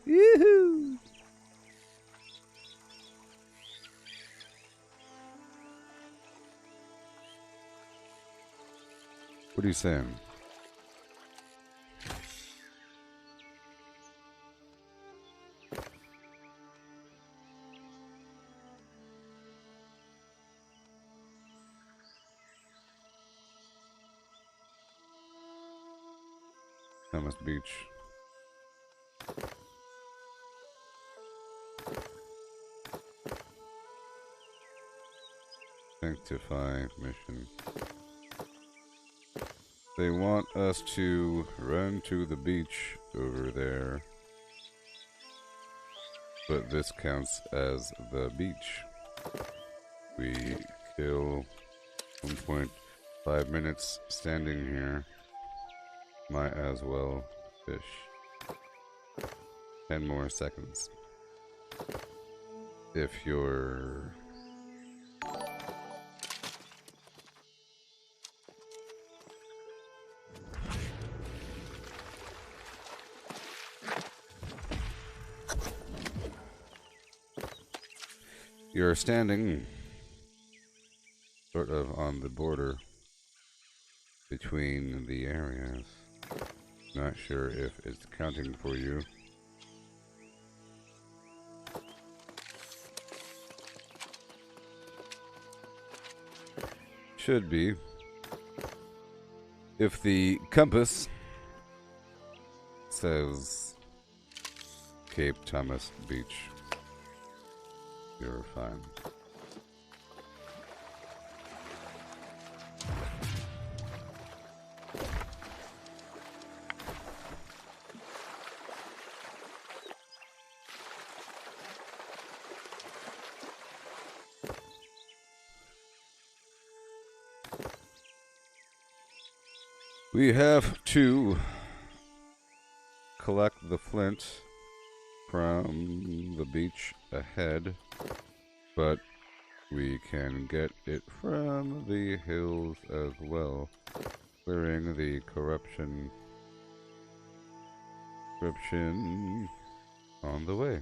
[SPEAKER 1] Yoo-hoo! What are you saying? Thomas Beach. Sanctify mission. They want us to run to the beach over there. But this counts as the beach. We kill 1.5 minutes standing here. Might as well fish. 10 more seconds. If you're... You're standing sort of on the border between the areas. Not sure if it's counting for you. Should be. If the compass says Cape Thomas Beach, you're fine. We have to collect the flint from the beach ahead, but we can get it from the hills as well, clearing the corruption on the way.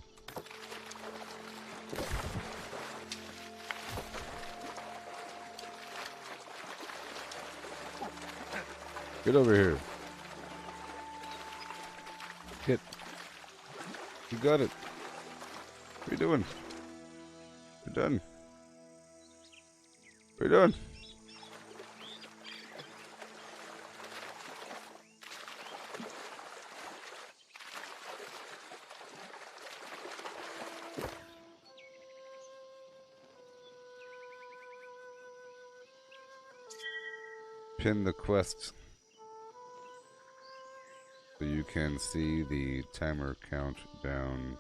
[SPEAKER 1] Get over here. Get. You got it. What are you doing? You're done. What are you doing? Pin the quest so you can see the timer count down.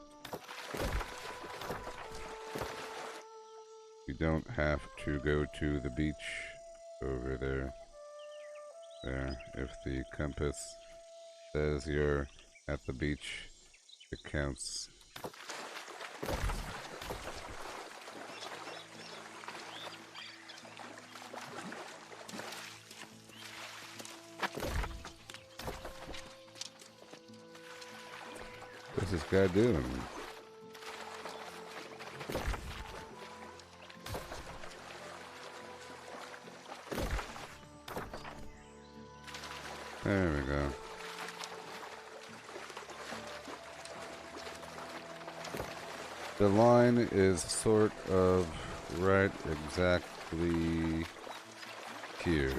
[SPEAKER 1] You don't have to go to the beach over there. There, if the compass says you're at the beach, it counts. What's this guy doing? There we go. The line is sort of right exactly here.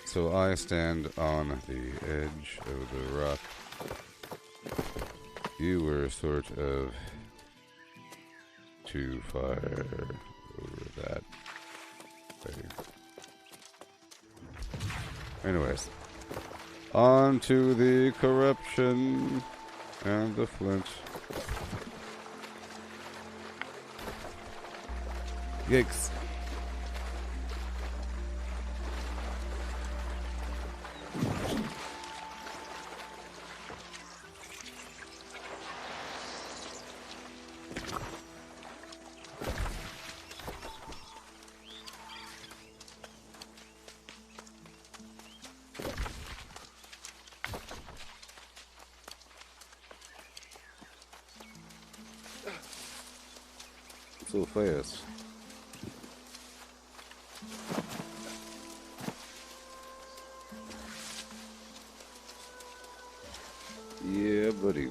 [SPEAKER 1] So I stand on the edge of the rock. You were sort of too far over that way. Anyways, on to the corruption and the flint. Yikes. So fast. Yeah, buddy.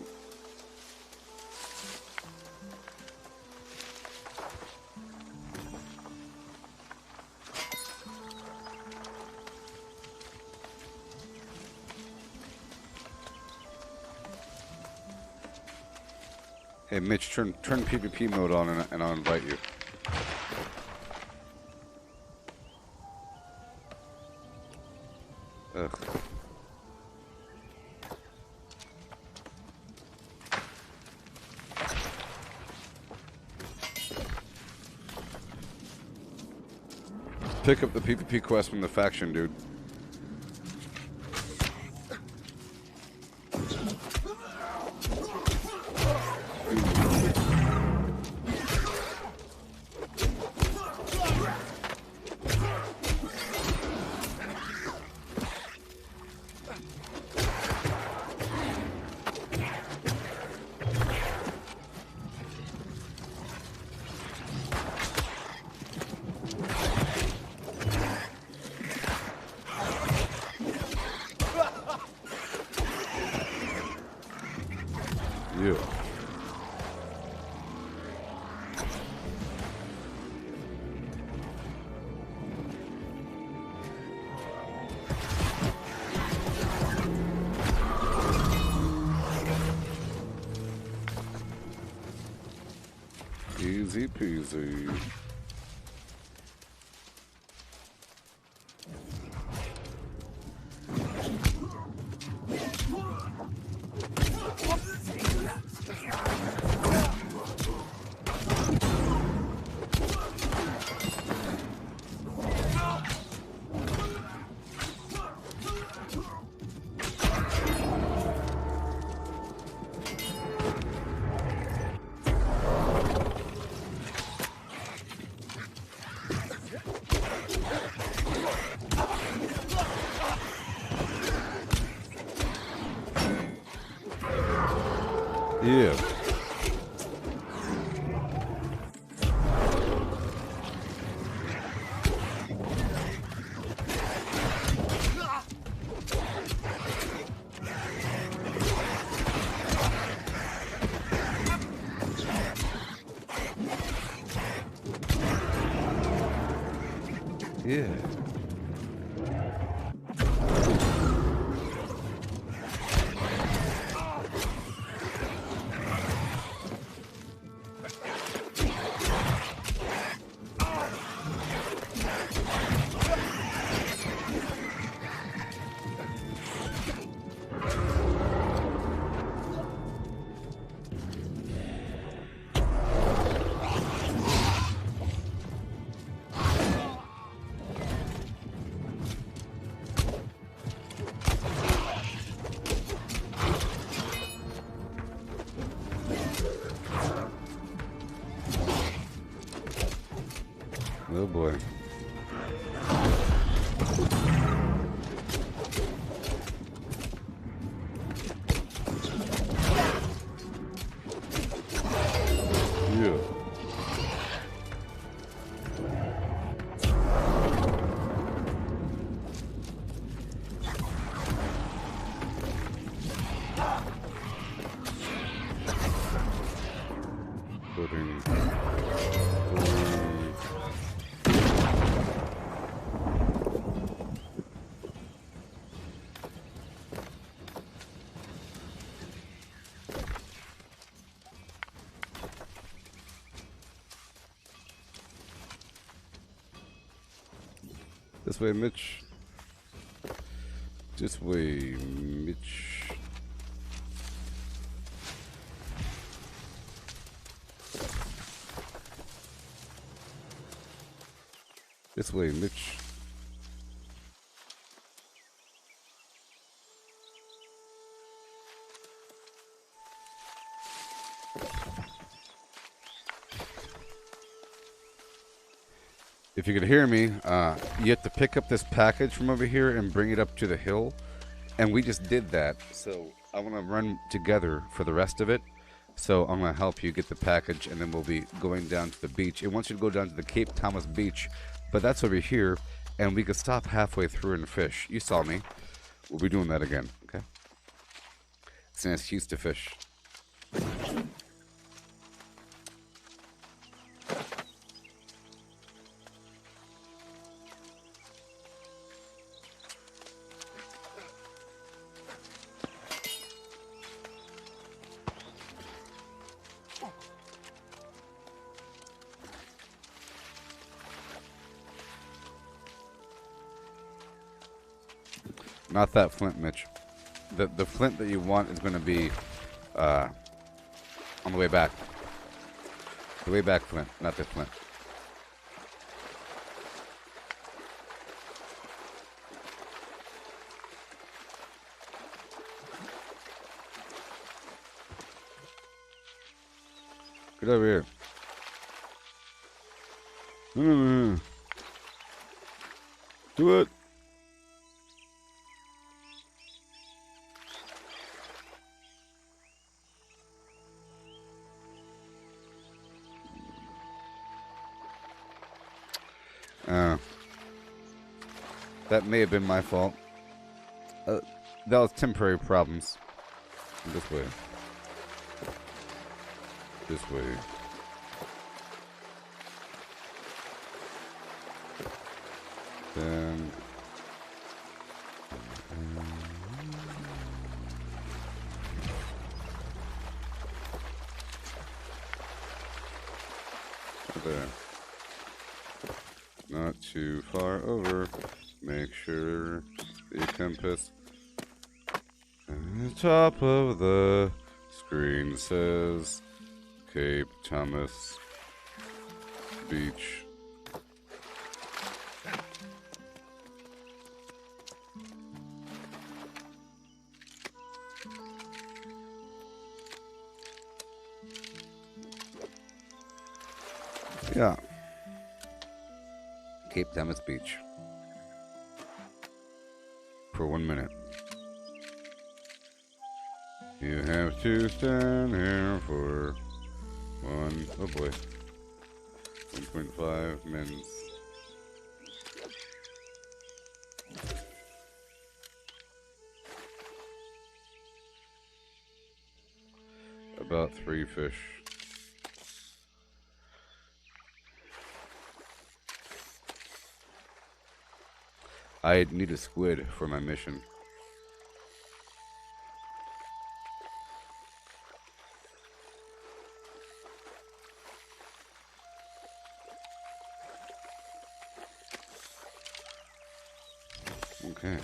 [SPEAKER 1] Hey Mitch, turn PvP mode on and I'll invite you. Ugh. Pick up the PvP quest from the faction, dude. Yeah. Easy peasy. Yeah. Yeah. Oh boy. Yeah. Putting. This way, Mitch. This way, Mitch. This way, Mitch. If you could hear me, you have to pick up this package from over here and bring it up to the hill. And we just did that. So I want to run together for the rest of it. So I'm going to help you get the package, and then we'll be going down to the beach. It wants you to go down to the Cape Thomas beach, but that's over here. And we could stop halfway through and fish. You saw me. We'll be doing that again, okay? It's an excuse to fish. Not that flint, Mitch. The flint that you want is going to be on the way back. The way back flint, not the flint. Get over here. Do it. That may have been my fault. That was temporary problems. This way. This way. Then... there. Not too far over. Make sure the compass at the top of the screen says Cape Thomas Beach. Yeah. Cape Thomas Beach. For 1 minute. You have to stand here for oh boy, 1.5 minutes. About 3 fish. I need a squid for my mission. Okay.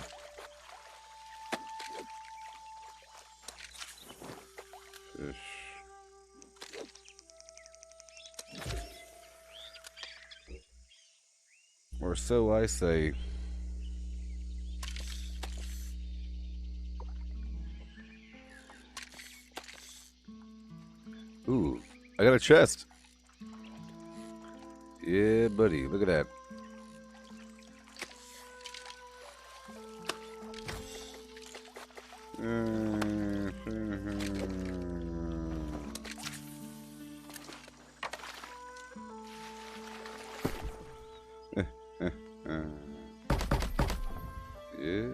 [SPEAKER 1] Fish. Or so I say. Ooh, I got a chest. Yeah, buddy, look at that. Yeah.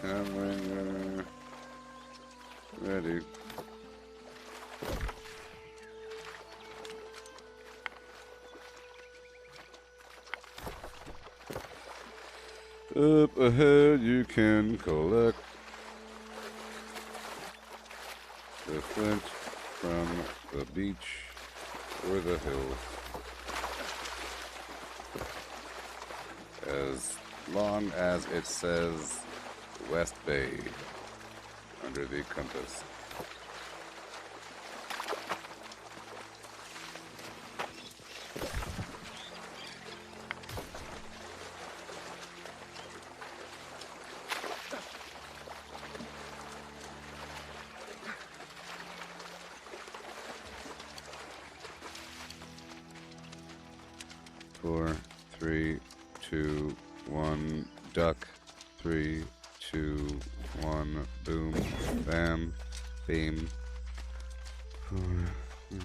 [SPEAKER 1] Coming, ready. Up ahead you can collect the flint from the beach or the hills. As long as it says West Bay under the compass. Four, three, two, one, duck. 3, 2, 1, boom, bam, beam. 4, 3.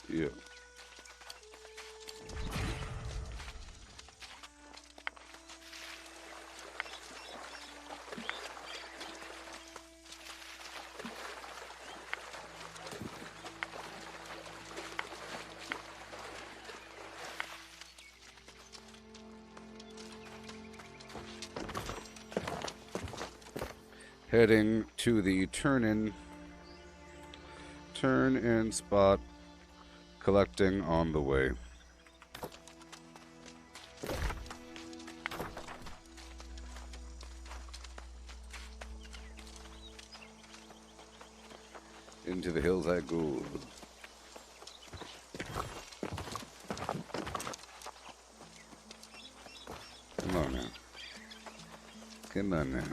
[SPEAKER 1] Yeah. Heading to the turn-in spot, collecting on the way. Into the hills I go. Come on now. Come on now.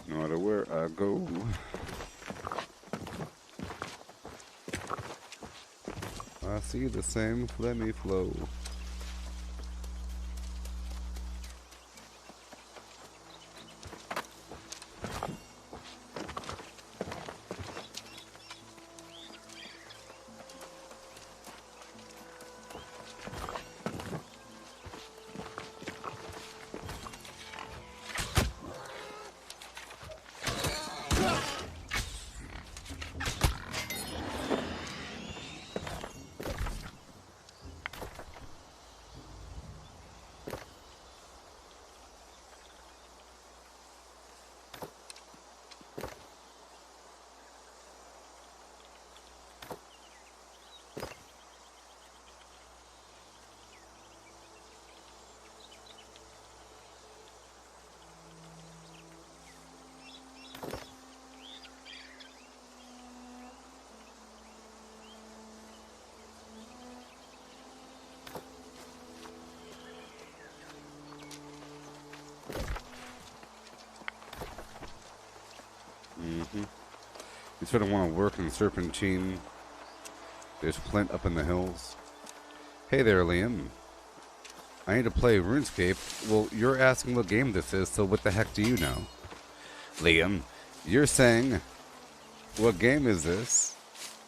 [SPEAKER 1] No matter where I go, I see the same phlegmy flow. You sort of want to work in Serpentine. There's flint up in the hills. Hey there, Liam. I need to play RuneScape. Well, you're asking what game this is, so what the heck do you know? Liam, you're saying, what game is this?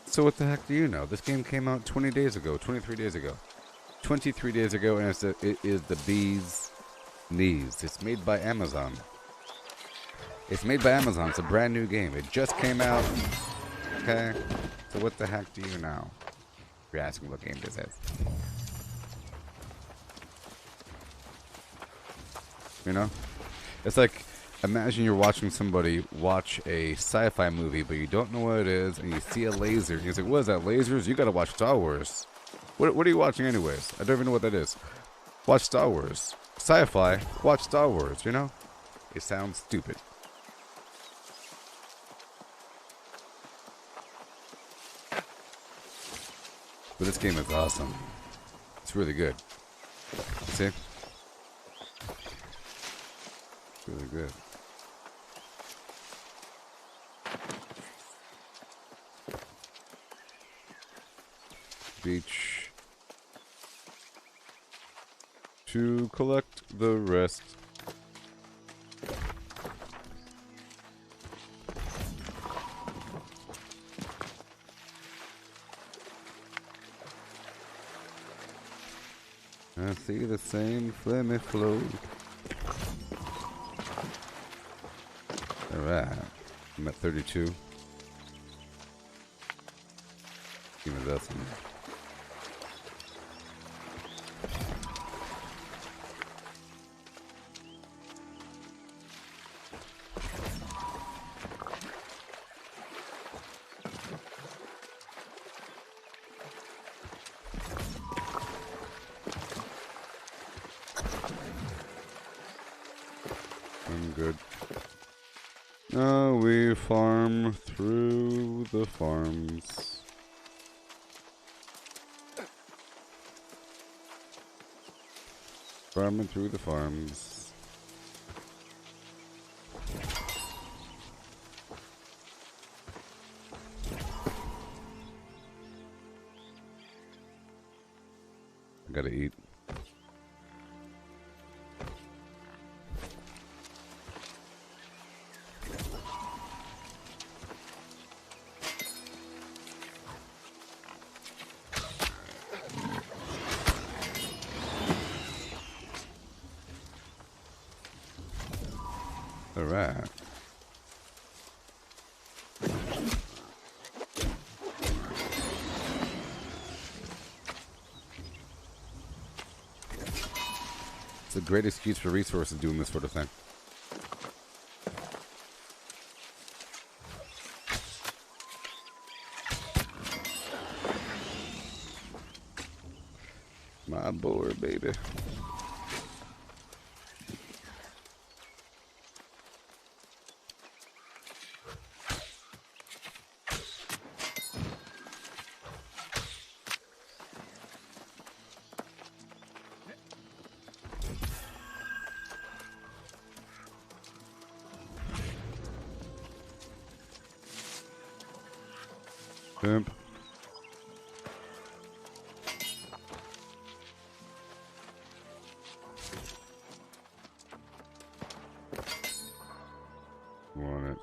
[SPEAKER 1] So what the heck do you know? This game came out 20 days ago, 23 days ago. 23 days ago, and it is the bee's knees. It's made by Amazon. It's made by Amazon. It's a brand new game. It just came out. Okay? So what the heck do you know? You're asking what game this is. You know? It's like, imagine you're watching somebody watch a sci-fi movie, but you don't know what it is, and you see a laser, and you're like, what is that, lasers? You gotta watch Star Wars. What are you watching anyways? I don't even know what that is. Watch Star Wars. Sci-fi, watch Star Wars, you know? It sounds stupid. But this game is awesome. It's really good. See? It's really good. Beach. To collect the rest. I see the same flammy flow. Alright. I'm at 32. Give me that one. I'm good. Now we farm through the farms. Farming through the farms. I gotta eat. Alright. It's a great excuse for resources doing this sort of thing. My boy, baby. Pimp. Want it.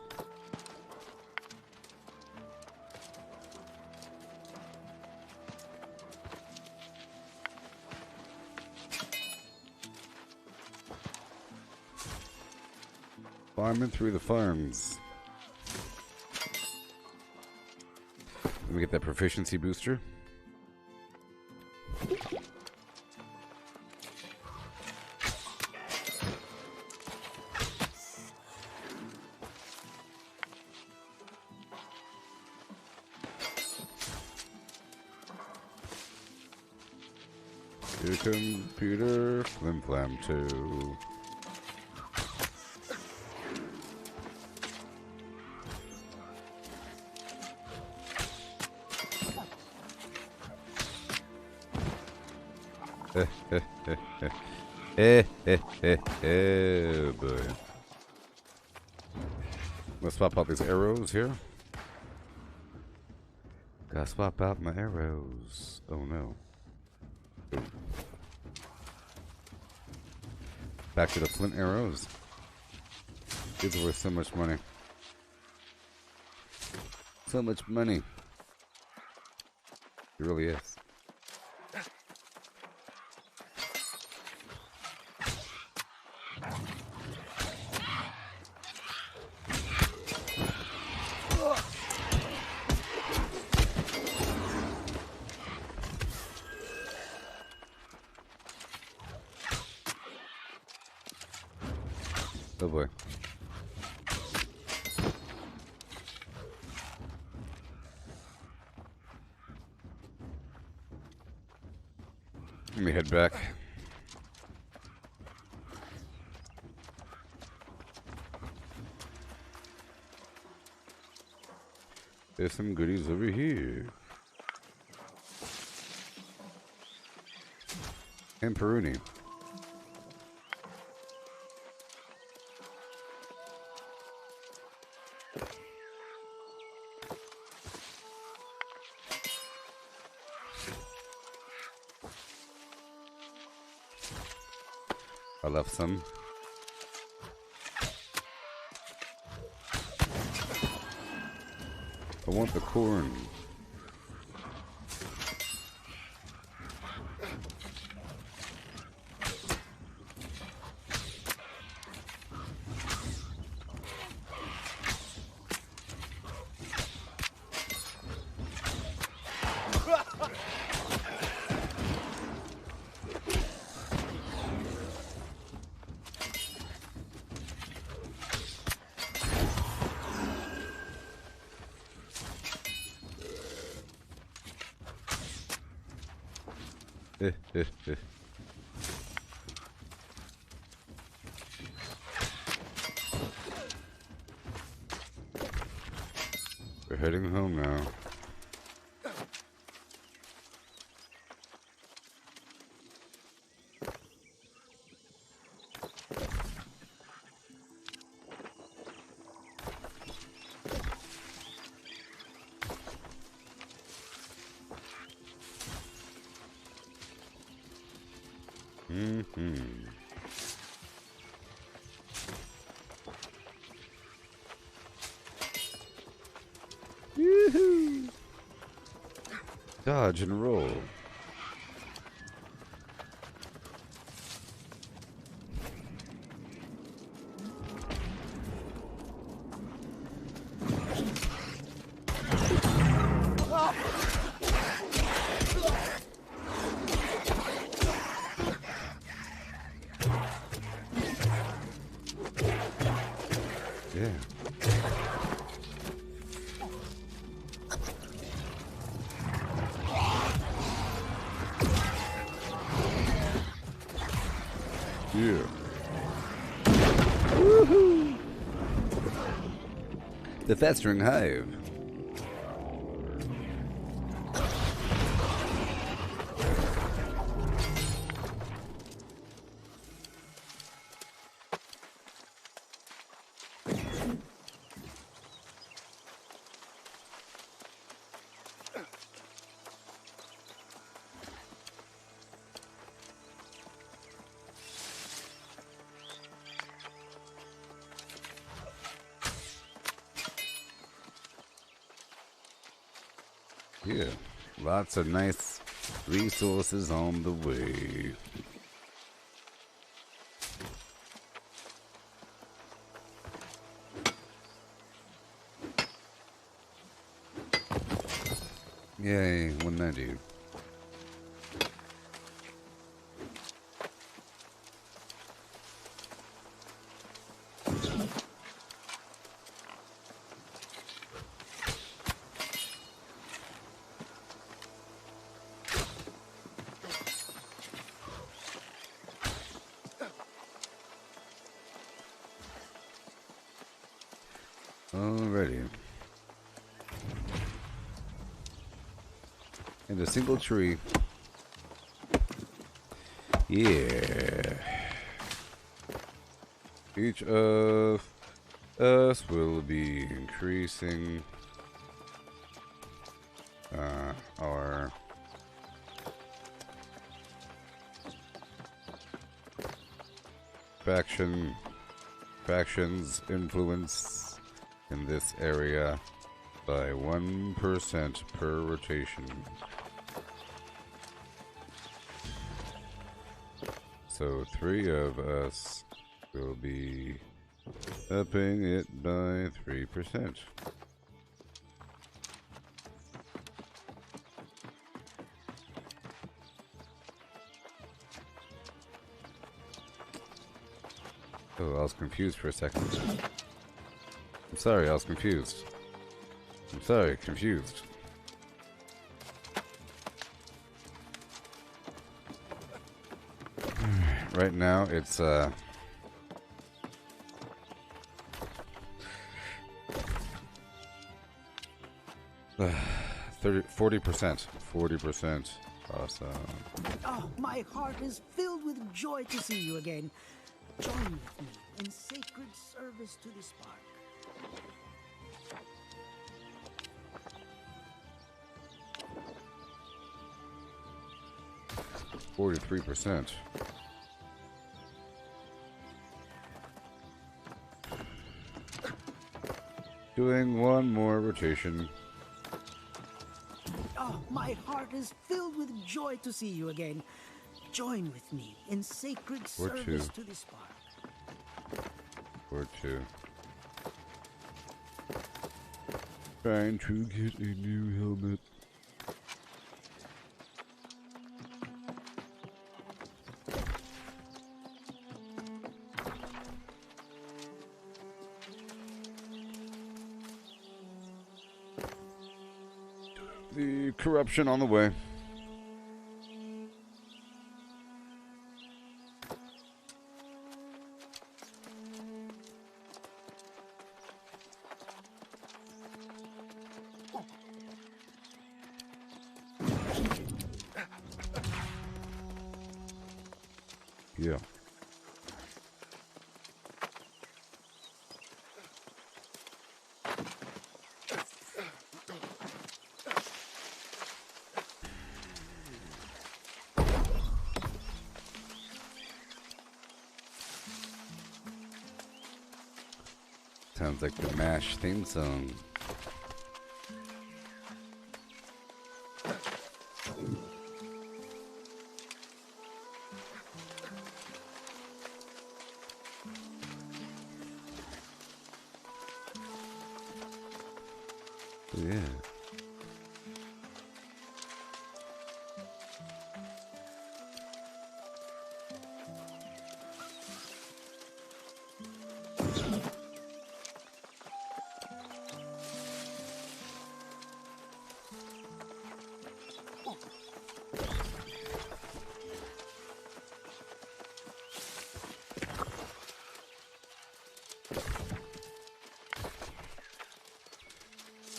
[SPEAKER 1] Farming through the farms. Let me get that proficiency booster. Here comes Peter Flim Flam 2. Boy. Let's swap out these arrows here. Gotta swap out my arrows. Oh no. Back to the flint arrows. These are worth so much money. So much money. It really is. Oh boy. Let me head back. There's some goodies over here. And Peruni. I left some. I want the corn. We're heading home now. Yoo-hoo! Dodge and roll. Yeah. Yeah. Woohoo! The festering hive. Yeah, lots of nice resources on the way. Yay, 190. Alrighty. And a single tree. Yeah. Each of us will be increasing our factions influence in this area by 1% per rotation. So 3 of us will be upping it by 3%. Oh, I was confused for a second. I'm sorry, I was confused. I'm sorry, confused. Right now, it's 40%. 40%. Awesome.
[SPEAKER 2] Oh, my heart is filled with joy to see you again. Join with me in sacred service to the spark.
[SPEAKER 1] 43%. Doing one more rotation.
[SPEAKER 2] Oh, my heart is filled with joy to see you again. Join with me in sacred service to the spark.
[SPEAKER 1] Or 2. Trying to get a new helmet. The corruption on the way. Yeah. Sounds like the MASH theme song. Yeah.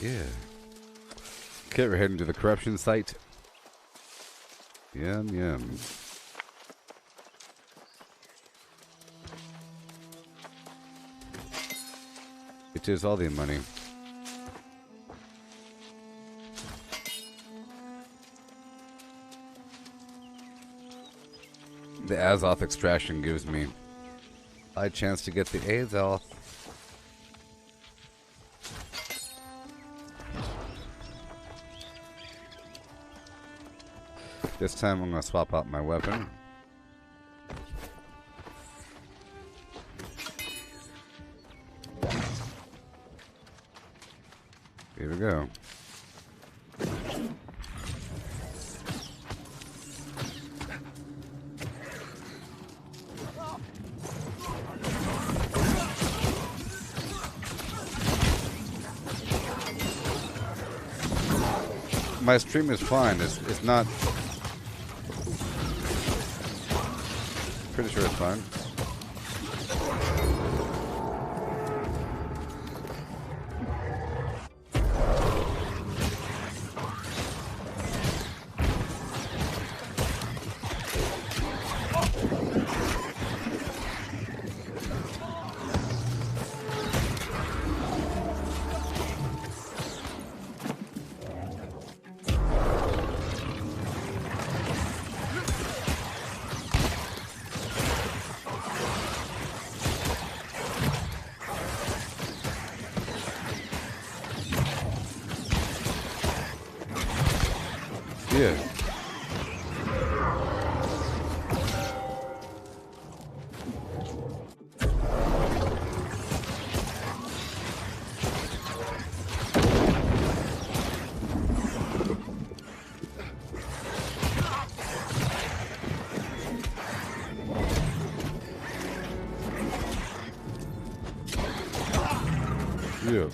[SPEAKER 1] Yeah. Okay, we're heading to the corruption site. Yum, yum. It is all the money. The Azoth extraction gives me a chance to get the Azoth. This time I'm going to swap out my weapon. Here we go. My stream is fine. It's not... Pretty sure it's fine. Yeah.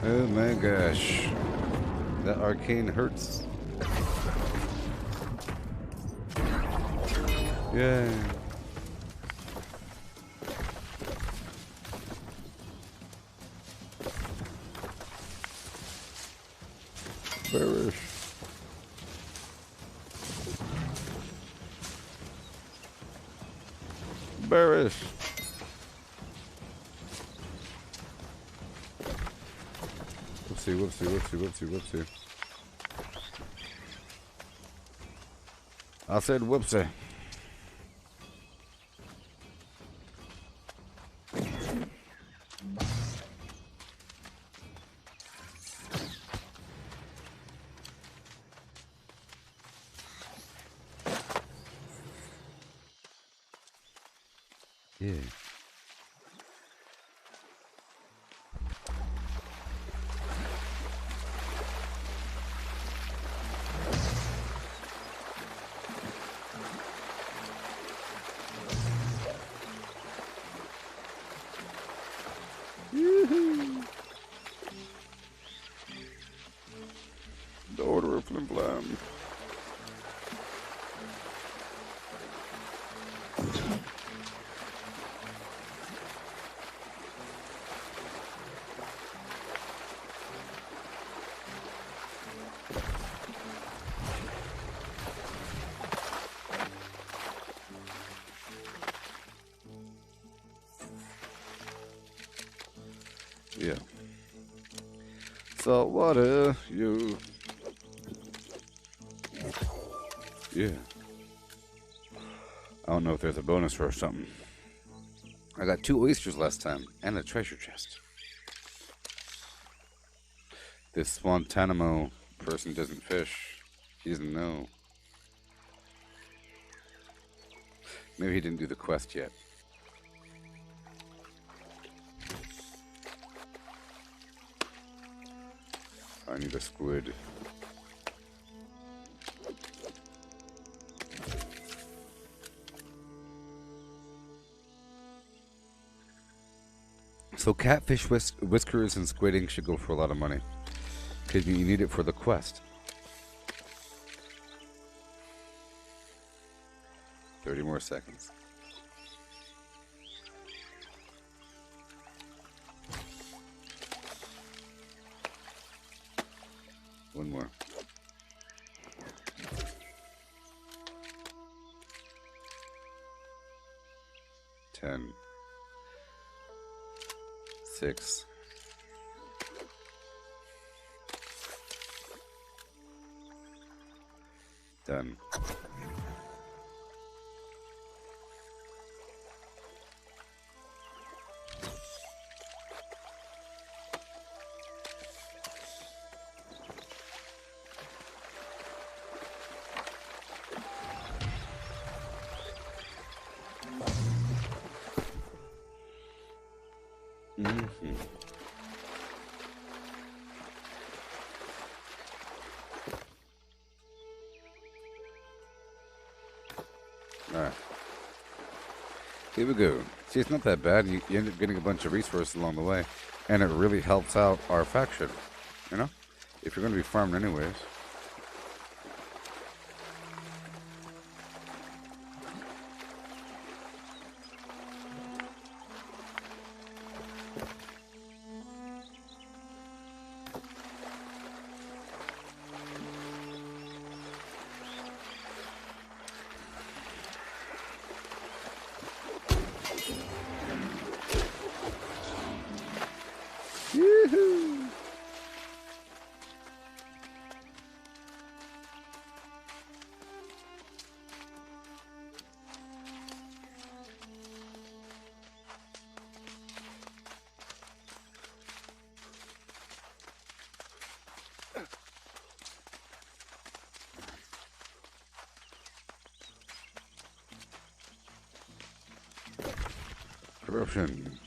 [SPEAKER 1] Oh my gosh. That arcane hurts. Yeah. Bearish. Bearish. Whoopsie, whoopsie, whoopsie, whoopsie, whoopsie. I said whoopsie. Yeah. Yoo-hoo. The Order of Flim Flam. Yeah. Salt water, you. Yeah. I don't know if there's a bonus for something. I got 2 oysters last time and a treasure chest. This Swantanamo person doesn't fish. He doesn't know. Maybe he didn't do the quest yet. I need a squid. So catfish whiskers and squid ink should go for a lot of money. Because you need it for the quest. 30 more seconds. One more. 10. 6. Done. Alright. Here we go. See, it's not that bad. You end up getting a bunch of resources along the way. And it really helps out our faction. You know? If you're going to be farming anyways. Yoo-hoo! Corruption.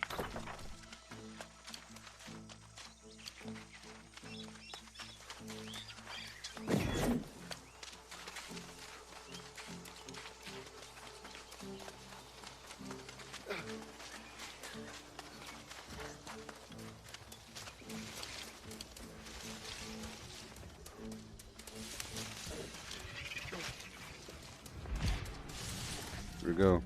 [SPEAKER 1] Here we go.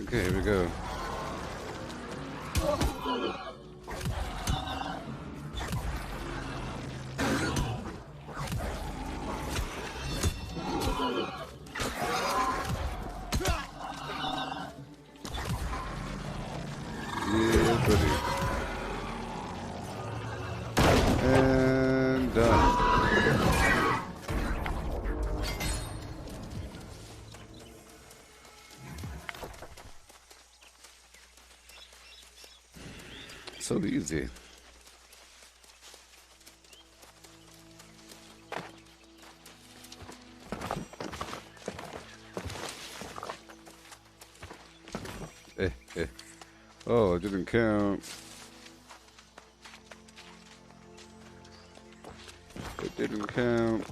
[SPEAKER 1] Okay, here we go. Yeah, buddy. And done. So easy. Oh, it didn't count. It didn't count.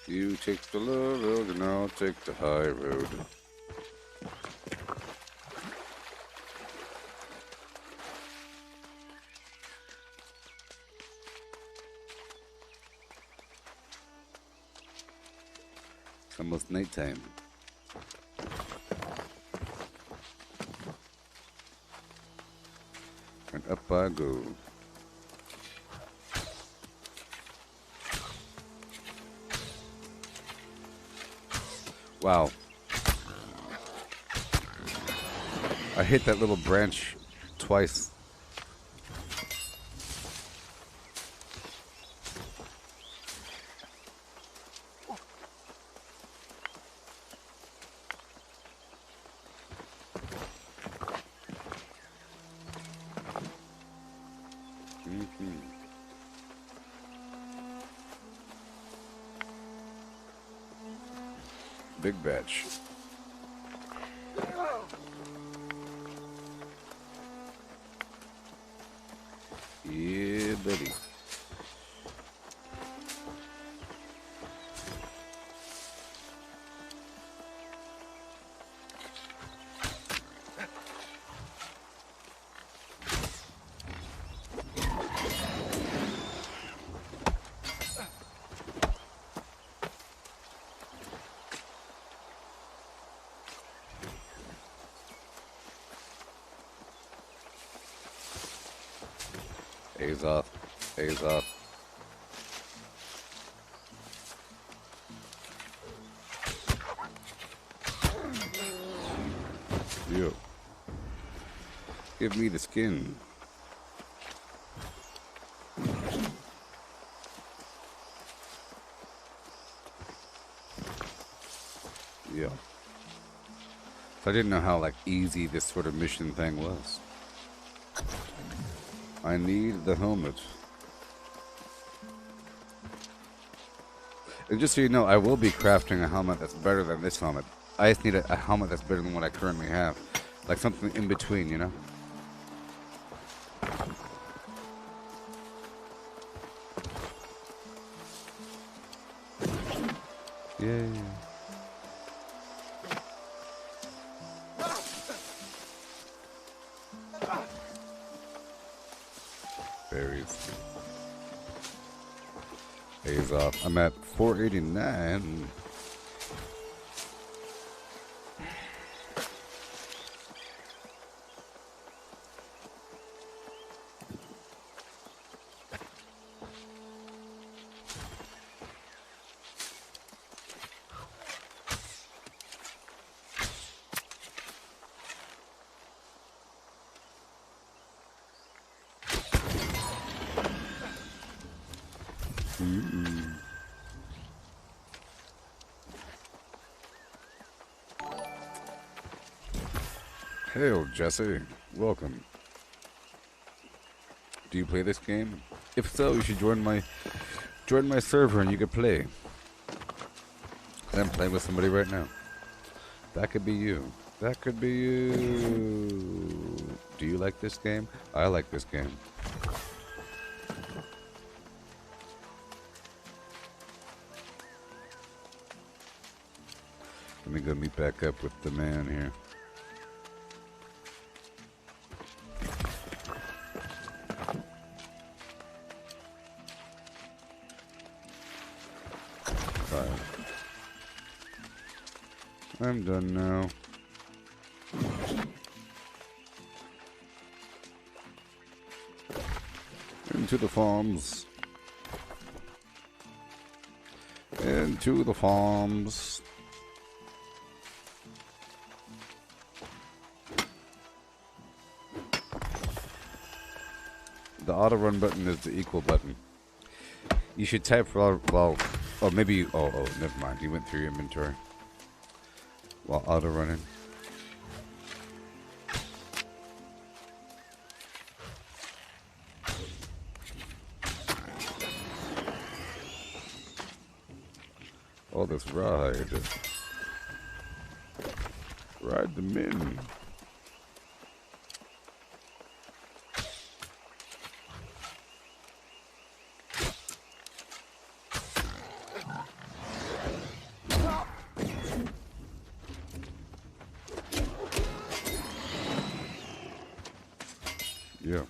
[SPEAKER 1] You take the low road and I'll take the high road. It's almost nighttime. And up I go. Wow. I hit that little branch twice. Big batch. Yeah, buddy. A's off. A's off. Yo. Give me the skin. Yeah. So I didn't know how like easy this sort of mission thing was. I need the helmet. And just so you know, I will be crafting a helmet that's better than this helmet. I just need a helmet that's better than what I currently have. Like something in between, you know? Yay. Berries. A's off. I'm at 489. Hail, Jesse. Welcome. Do you play this game? If so, you should join my server and you can play. I'm playing with somebody right now. That could be you. That could be you. Do you like this game? I like this game. Let me go meet back up with the man here. I'm done now. Into the farms. Into the farms. The auto run button is the equal button. You should type for, well, oh, maybe, oh, never mind. You went through your inventory while auto running. Oh, this ride. Ride the men. Yeah.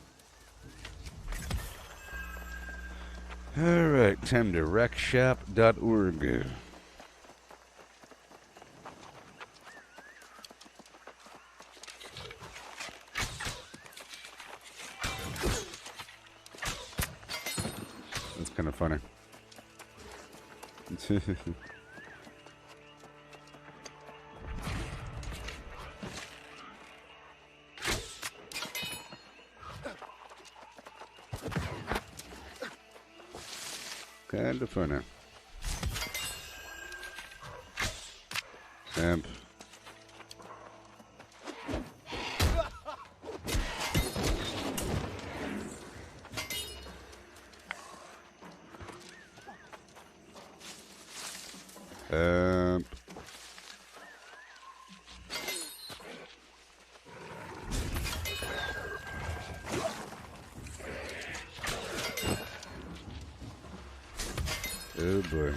[SPEAKER 1] Alright, time to wreckshop.org. That's kind of funny. Kind of funny. Amp. Amp. Oh boy.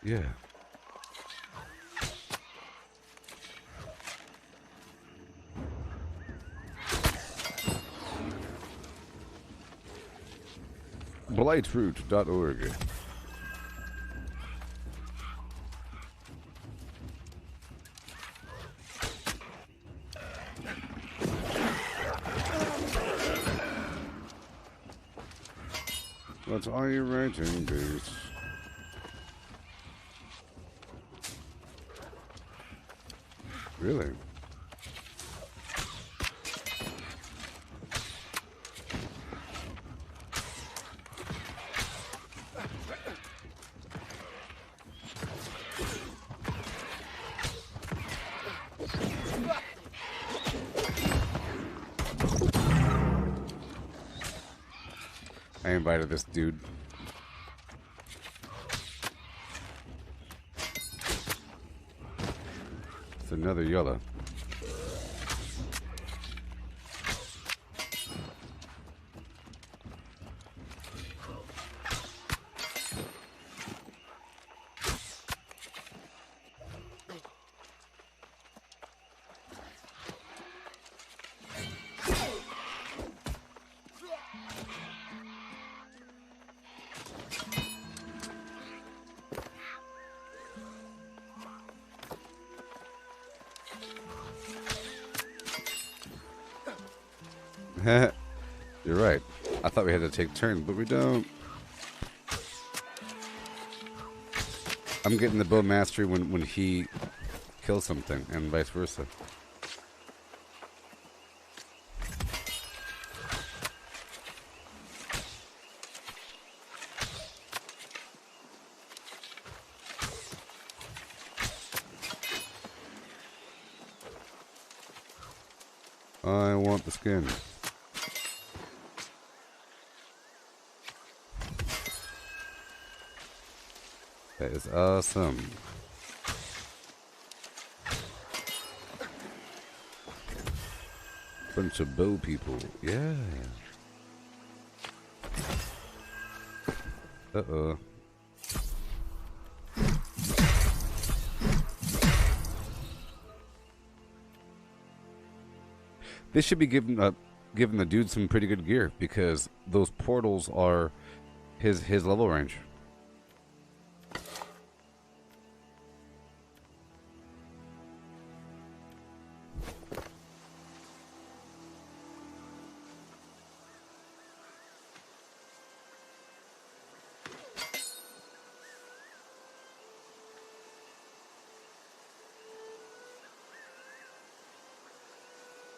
[SPEAKER 1] Yeah. Blightroot.org. What are you writing, dudes? Really? I invited this dude. It's another yellow. You're right. I thought we had to take turns, but we don't. I'm getting the bow mastery when he kills something, and vice versa. I want the skin. That is awesome. Bunch of bow people. Yeah. Uh-oh. This should be giving the dude some pretty good gear, because those portals are his level range.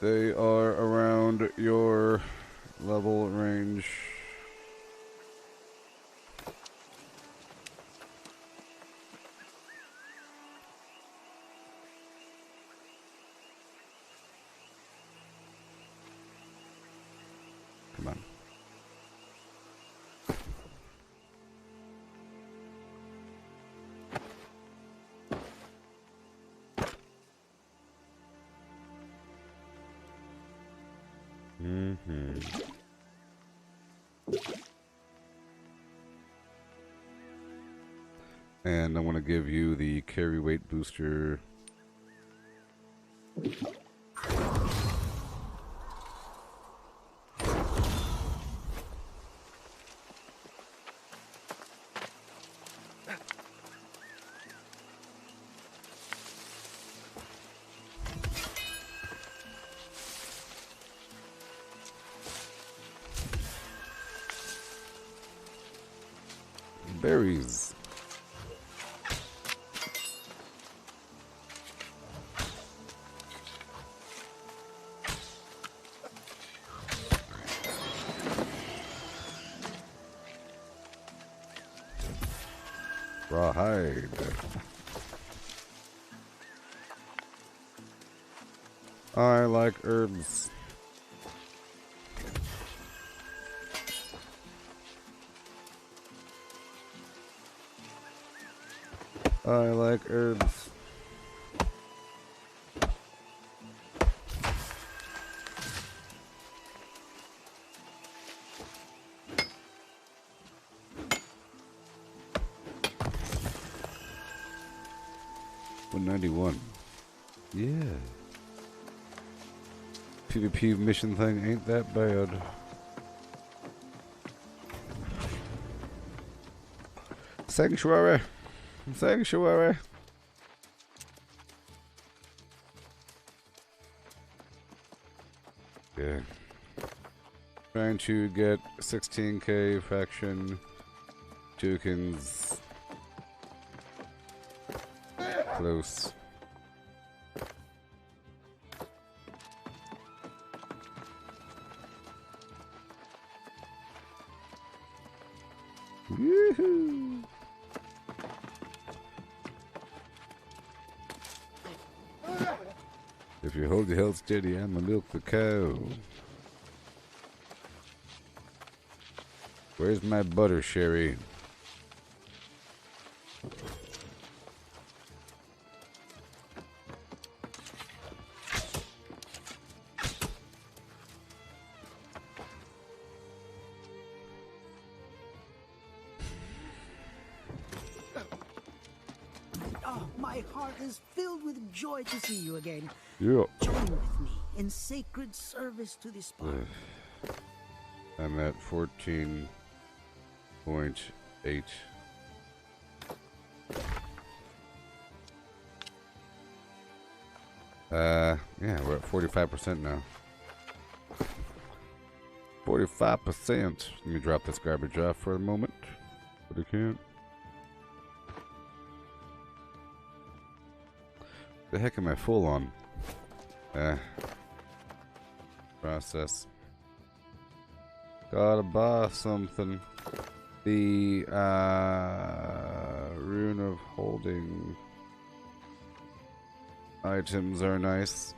[SPEAKER 1] They are around your level range. Come on. And I want to give you the carry weight booster. Berries. Rawhide. I like herbs. I like herbs. $191. Yeah. PvP mission thing ain't that bad. Sanctuary. Sanctuary. Yeah. Trying to get 16k faction tokens. Close. Woohoo! If you hold your health steady, I'ma milk the cow. Where's my butter, Sherry?
[SPEAKER 2] Oh, my heart is filled with joy to see you again.
[SPEAKER 1] Yeah.
[SPEAKER 2] Join with me in sacred service to this park.
[SPEAKER 1] I'm at 14.8. Yeah, we're at 45% now. 35%. Let me drop this garbage off for a moment. But I can't. The heck am I full on? Process. Gotta buy something. The rune of holding items are nice.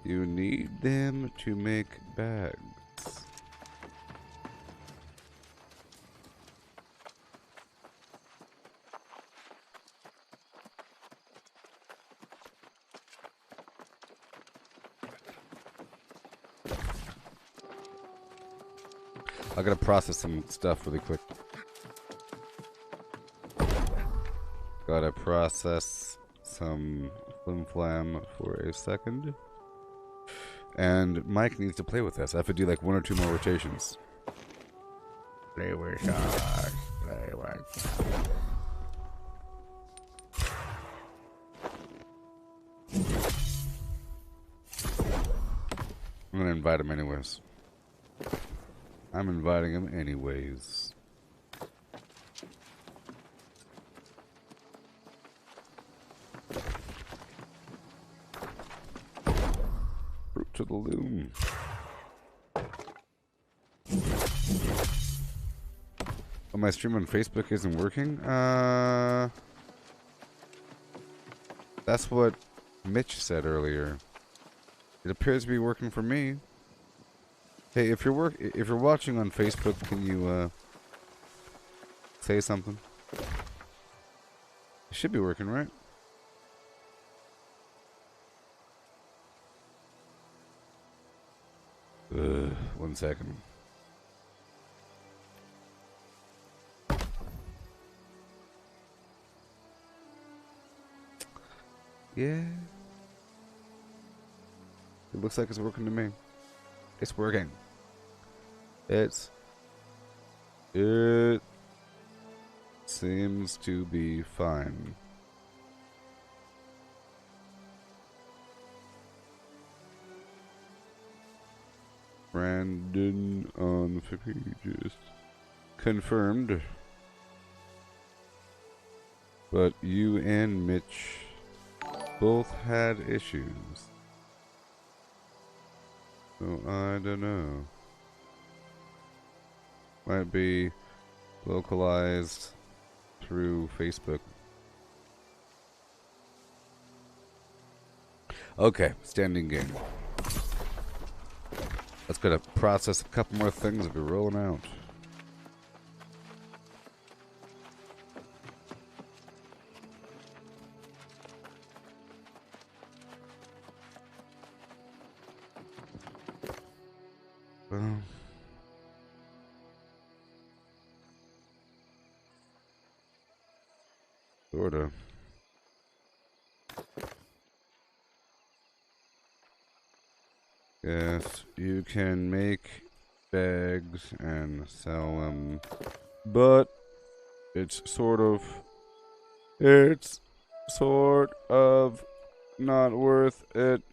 [SPEAKER 1] You need them to make bags. I gotta process some stuff really quick. Gotta process some flim flam for a second. And Mike needs to play with this. I have to do like 1 or 2 more rotations. Play with us. Play with us. I'm gonna invite him anyways. I'm inviting him anyways. Fruit to the loom. Oh, my stream on Facebook isn't working? That's what Mitch said earlier. It appears to be working for me. Hey, if you're watching on Facebook, can you say something? It should be working, right? One second. Yeah. It looks like it's working to me. It's working. It seems to be fine. Brandon on the pages. Confirmed. But you and Mitch both had issues. So I don't know. Might be localized through Facebook. Okay, standing game. Let's go to process a couple more things and be rolling out. Well, sorta. Yes, you can make bags and sell them, but it's sort of not worth it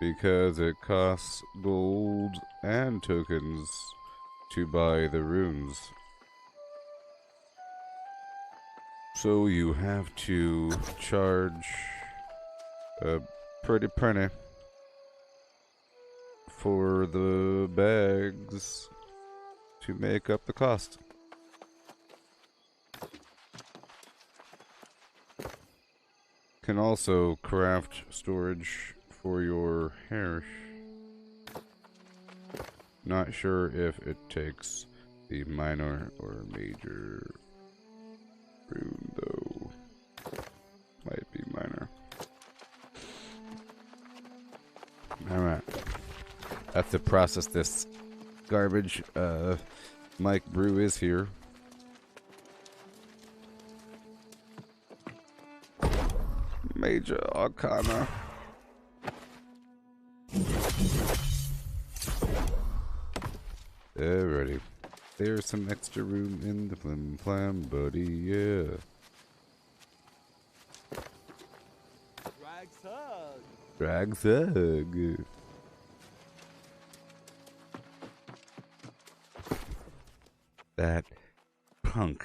[SPEAKER 1] because it costs gold and tokens to buy the runes. So you have to charge a pretty penny for the bags to make up the cost. Can also craft storage for your hair. Not sure if it takes the minor or major rune though. Might be minor. Alright. I have to process this garbage. Mike Brew is here. Major Arcana. Alrighty. There's some extra room in the flim flam, buddy, yeah. Drag thug. That punk.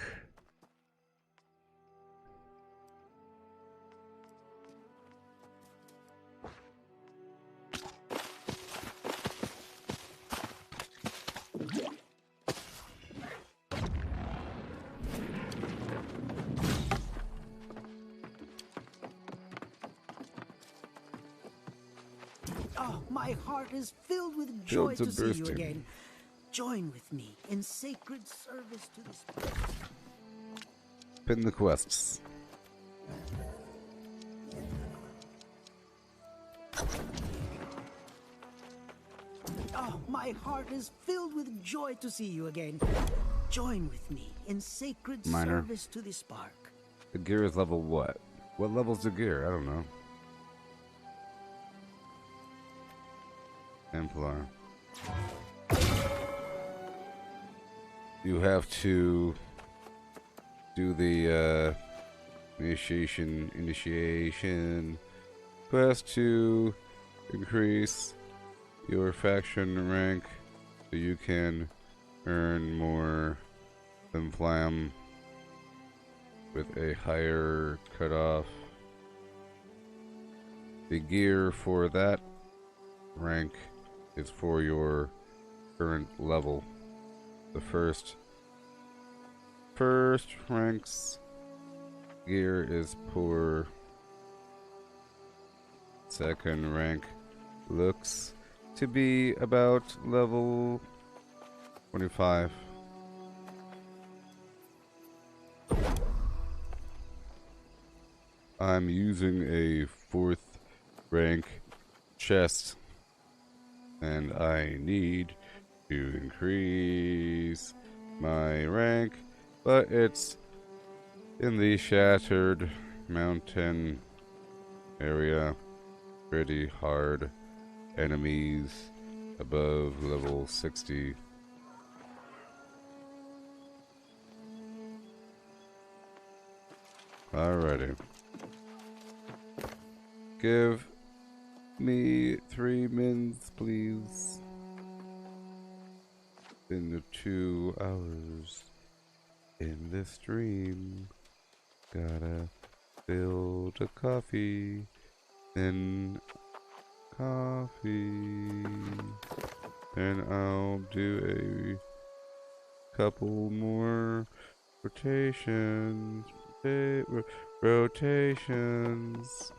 [SPEAKER 2] Oh, my heart is filled with joy
[SPEAKER 1] Fields are
[SPEAKER 2] to see you
[SPEAKER 1] bursting.
[SPEAKER 2] again. Join with me in sacred service to this.
[SPEAKER 1] Pin the quests.
[SPEAKER 2] Oh, my heart is filled with joy to see you again. Join with me in sacred
[SPEAKER 1] Minor.
[SPEAKER 2] service to the spark.
[SPEAKER 1] The gear is level what? What level's the gear? I don't know. Templar. You have to do the initiation quest to increase your faction rank so you can earn more than Flam with a higher cutoff. The gear for that rank is for your current level. The first rank's gear is poor. Second rank looks to be about level 25. I'm using a 4th rank chest, and I need to increase my rank, but it's in the Shattered Mountain area. Pretty hard enemies above level 60. Alrighty. Give me 3 mins, please. In the 2 hours in this stream, gotta build a coffee, then coffee, then I'll do a couple more rotations. Rotations.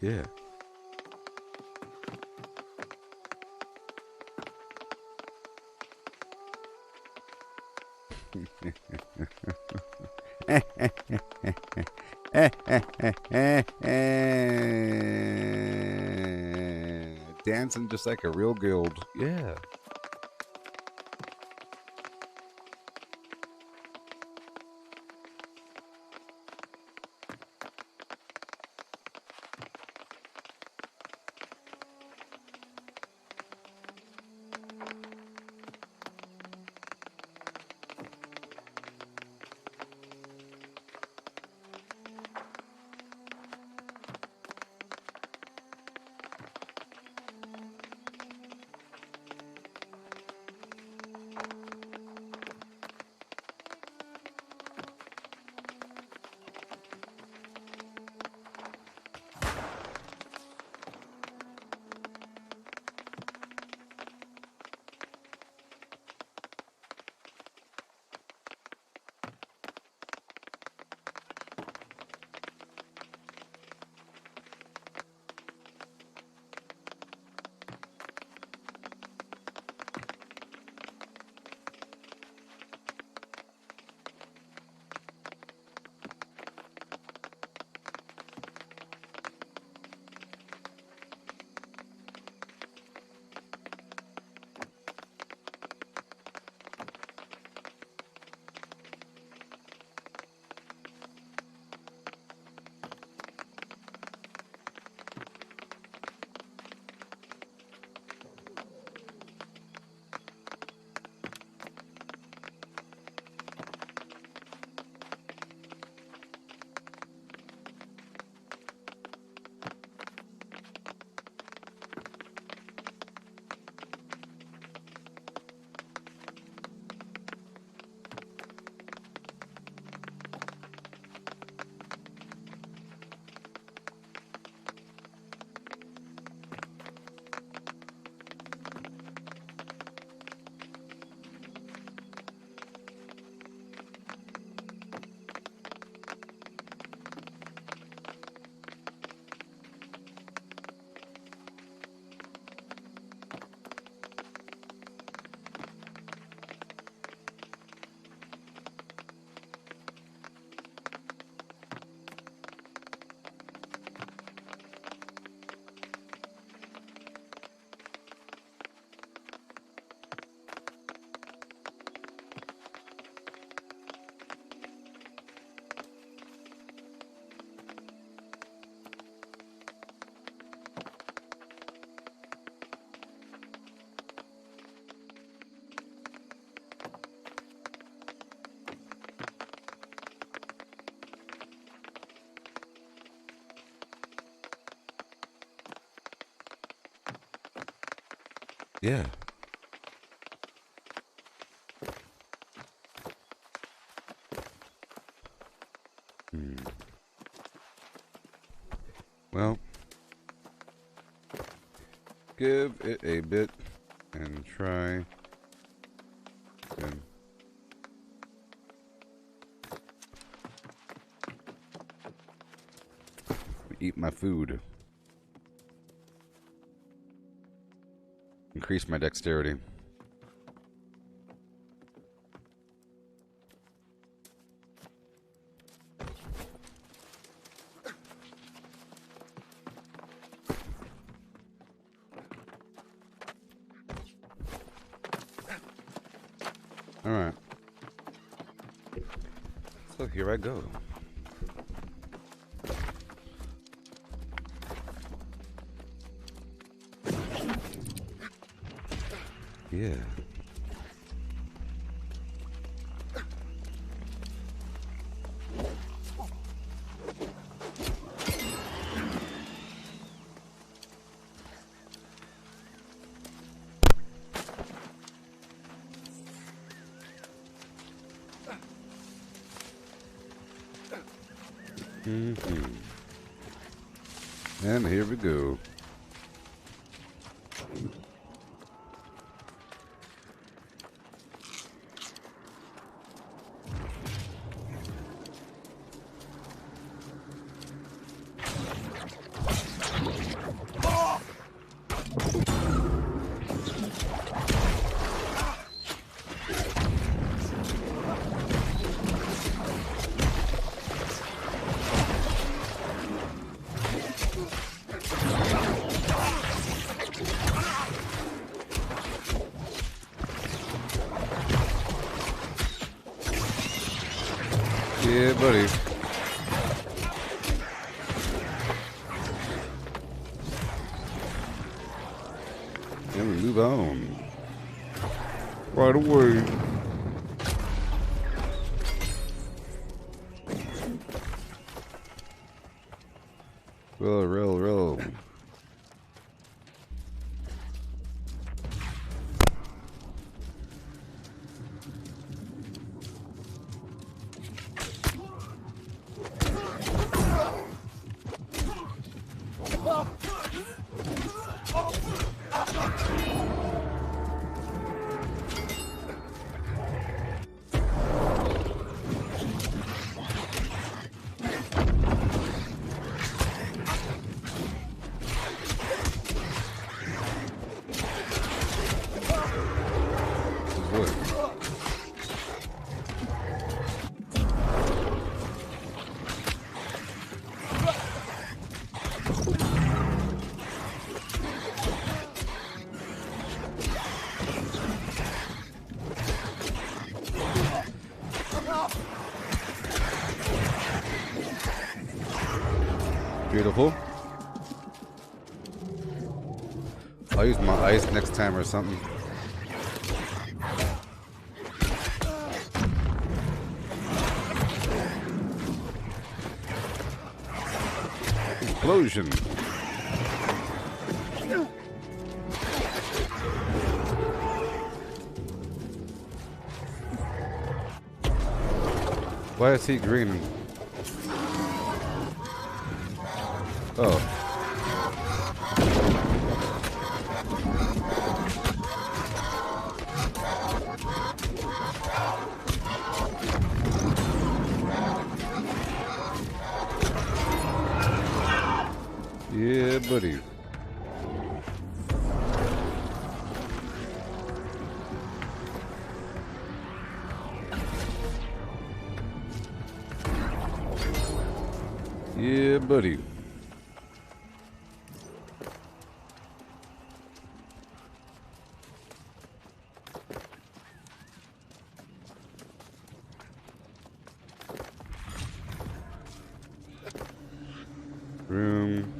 [SPEAKER 1] Yeah. Dancing just like a real guild. Yeah. Yeah. Well, give it a bit and try and eat my food. Increase my dexterity. Alright. So here I go. Yeah. And here we go. Yeah, buddy. Then we move on. Right away. Roll. Beautiful. I'll use my ice next time or something. Explosion. Why is he green? Oh. Yeah, buddy. Yeah, buddy. Room.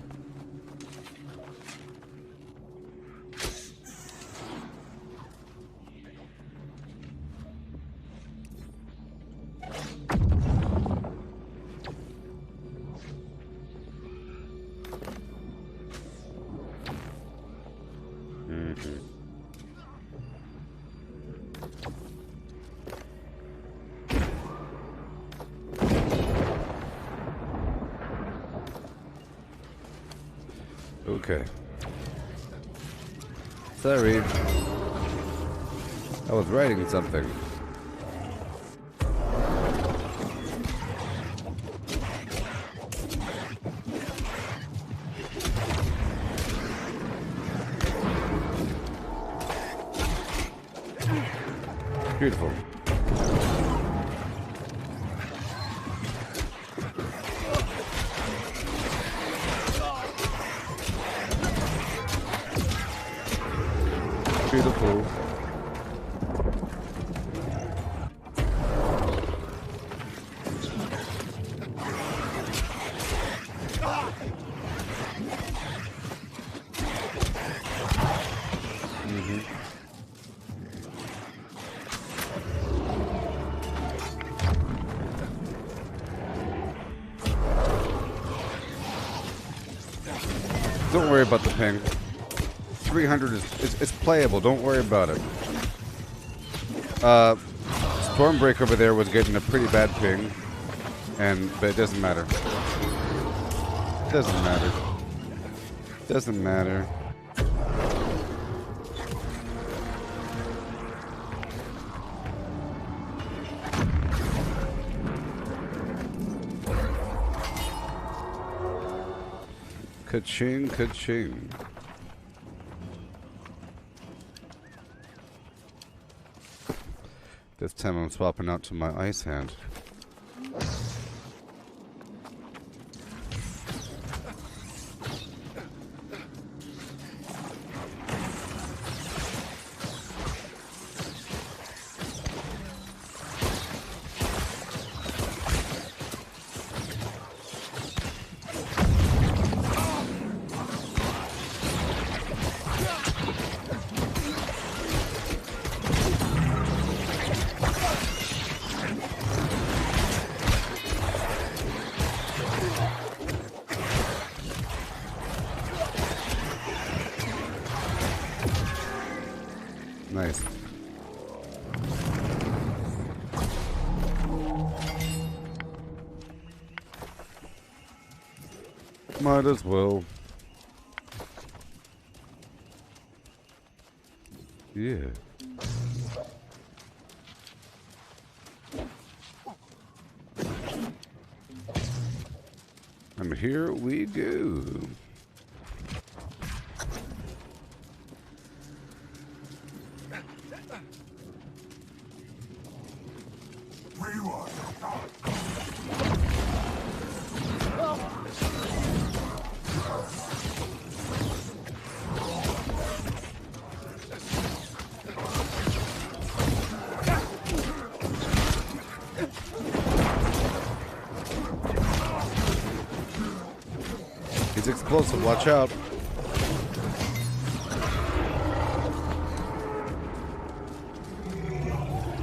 [SPEAKER 1] Okay. Sorry. I was writing something. Beautiful. Beautiful. Don't worry about the ping. 300 it's playable. Don't worry about it. Stormbreak over there was getting a pretty bad ping, but it doesn't matter. Doesn't matter. Doesn't matter. Ka-ching, ka-ching. This time I'm swapping out to my ice hand. Nice. Might as well. Yeah. And here we go. He's explosive, watch out.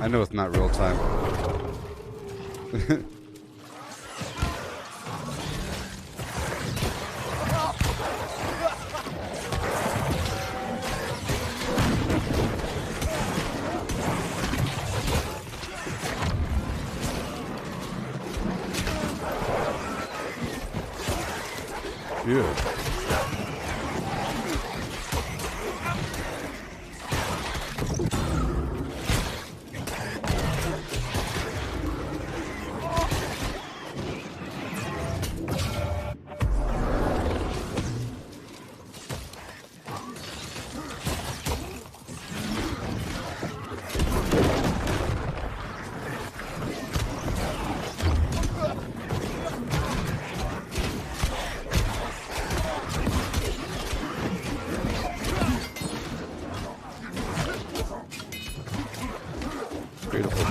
[SPEAKER 1] I know it's not real time. Yeah. Beautiful.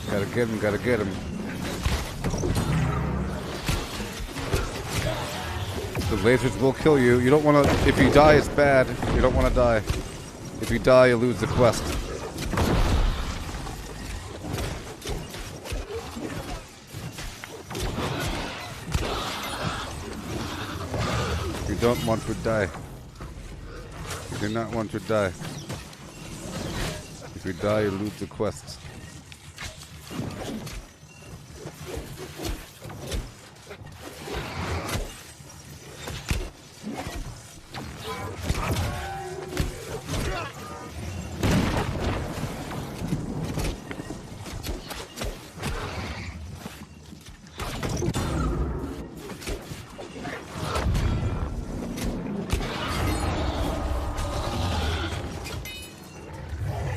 [SPEAKER 1] Gotta get him, gotta get him. The lasers will kill you. You don't want to... If you die, it's bad. You don't want to die. If you die, you lose the quest. don't want to die. You do not want to die. If you die, you lose the quest.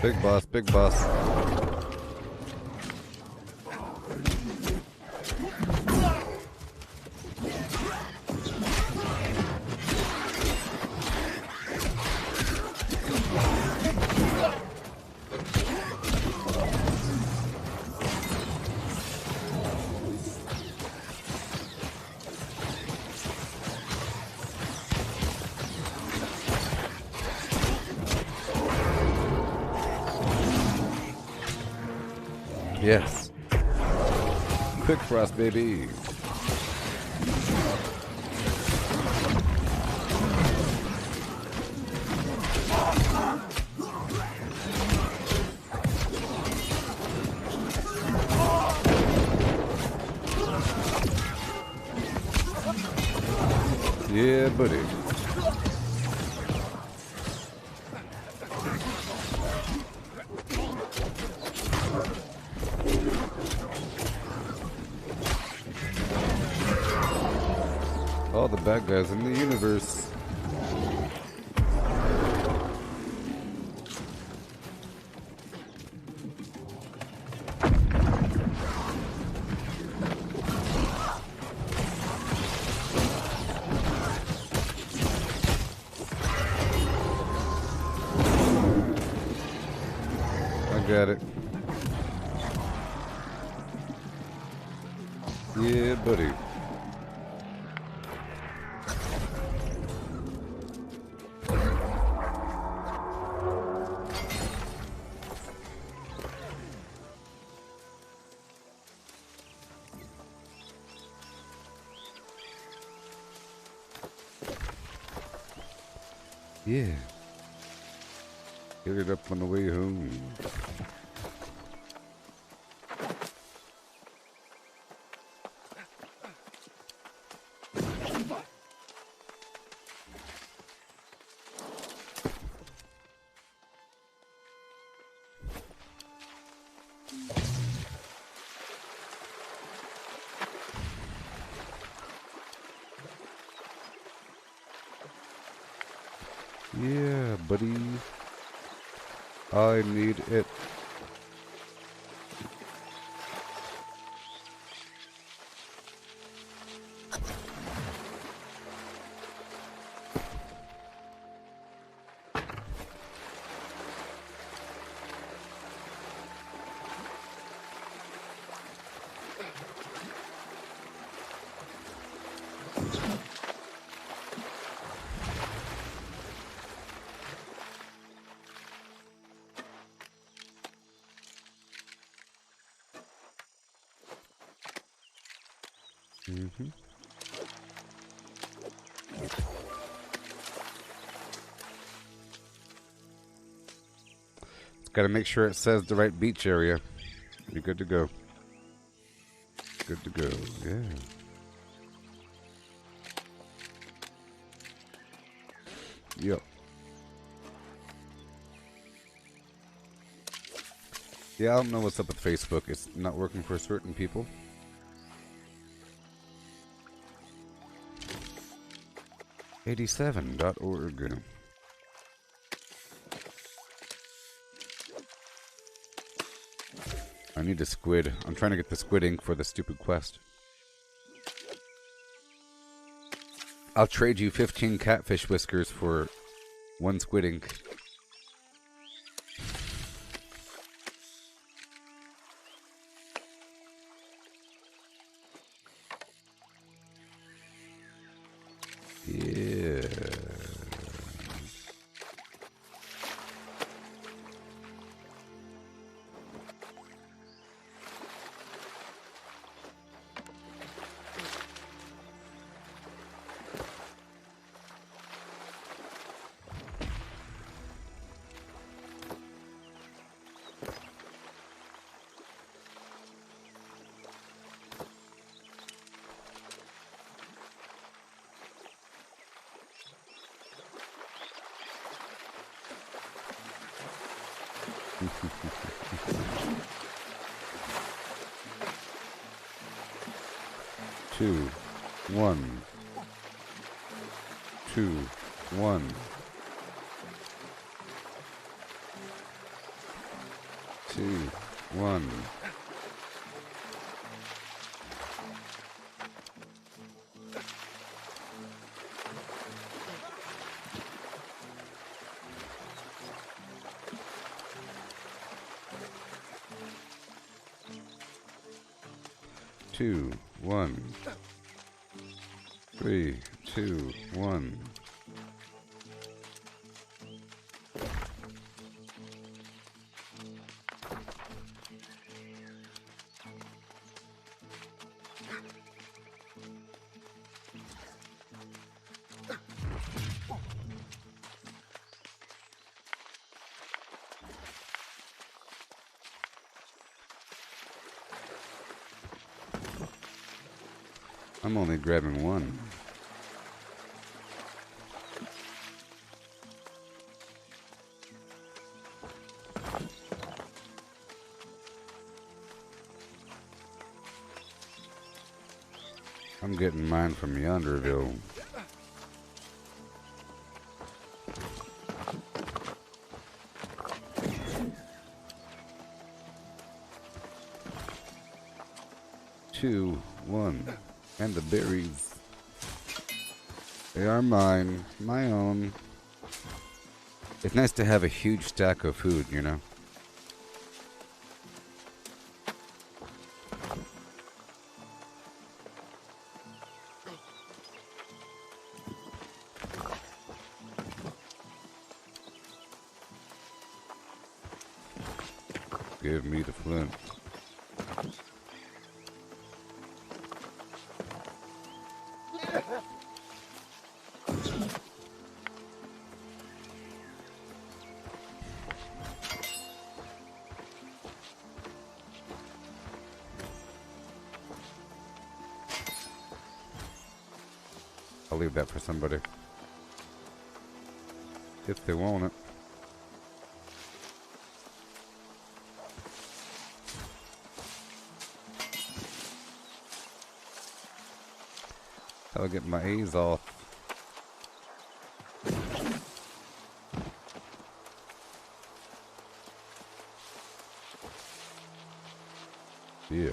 [SPEAKER 1] Big boss, big boss. Yes. Quick frost, baby. Yeah, buddy. All the bad guys in the universe. I got it. Yeah, buddy. Yeah. Get it up on the way home. Yeah, buddy. I need it. Mm-hmm. It's got to make sure it says the right beach area. You're good to go. Good to go. Yeah. Yep. Yeah, I don't know what's up with Facebook. It's not working for certain people. '87.org. I need a squid. I'm trying to get the squid ink for the stupid quest. I'll trade you 15 catfish whiskers for 1 squid ink. Yeah. Two, one, two, one. Two, one. Two, one. 3, 2, 1. I'm only grabbing one. I'm getting mine from Yonderville. Two, one, and the berries. They are mine, my own. It's nice to have a huge stack of food, you know? Give me the flint. I'll leave that for somebody. If they want it. I'll get my A's off. Yeah.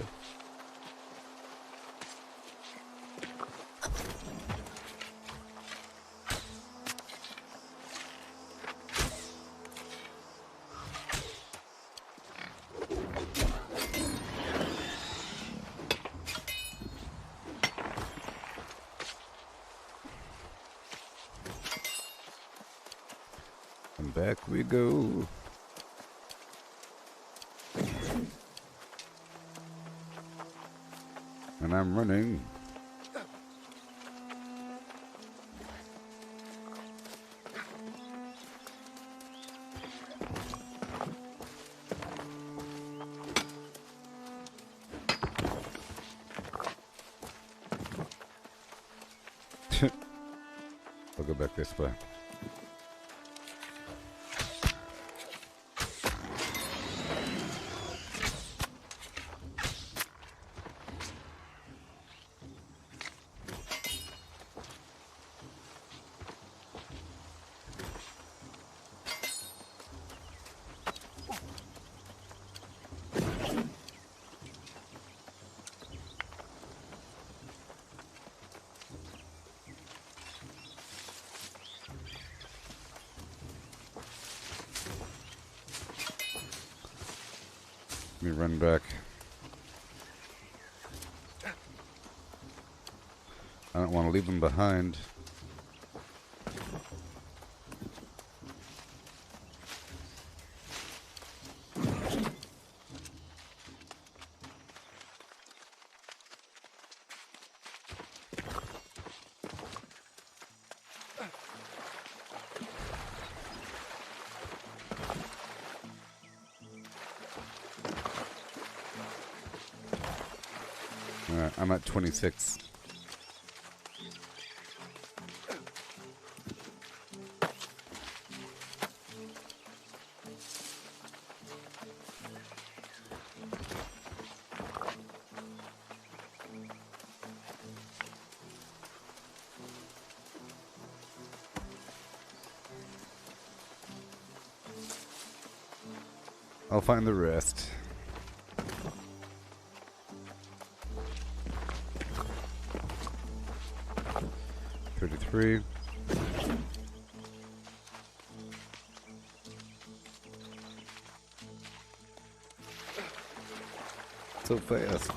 [SPEAKER 1] And back we go. And I'm running. I'll go back this way. Let me run back. I don't want to leave them behind. Alright, I'm at 26. I'll find the rest. $33. So fast.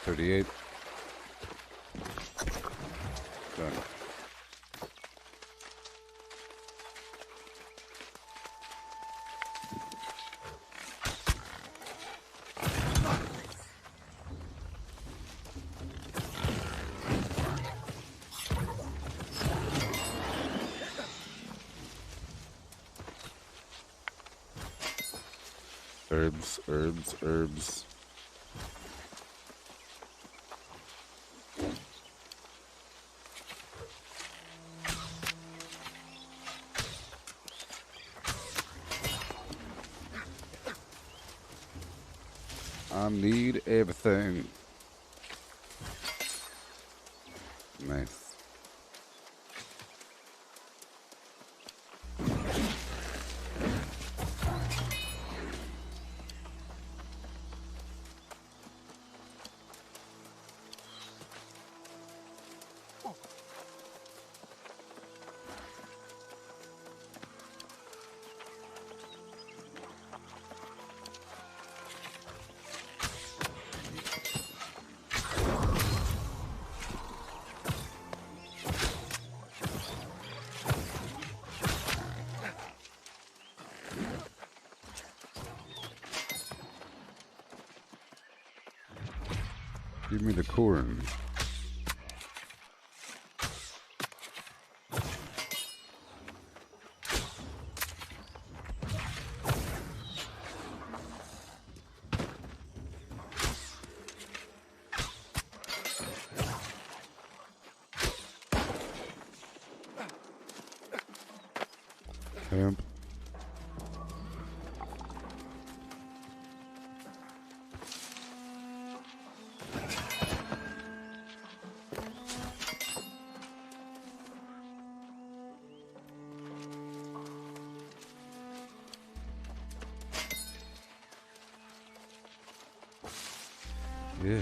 [SPEAKER 1] $38. Done. Herbs, herbs, herbs. I need everything. Nice. Give me the corn. Hemp. Yeah.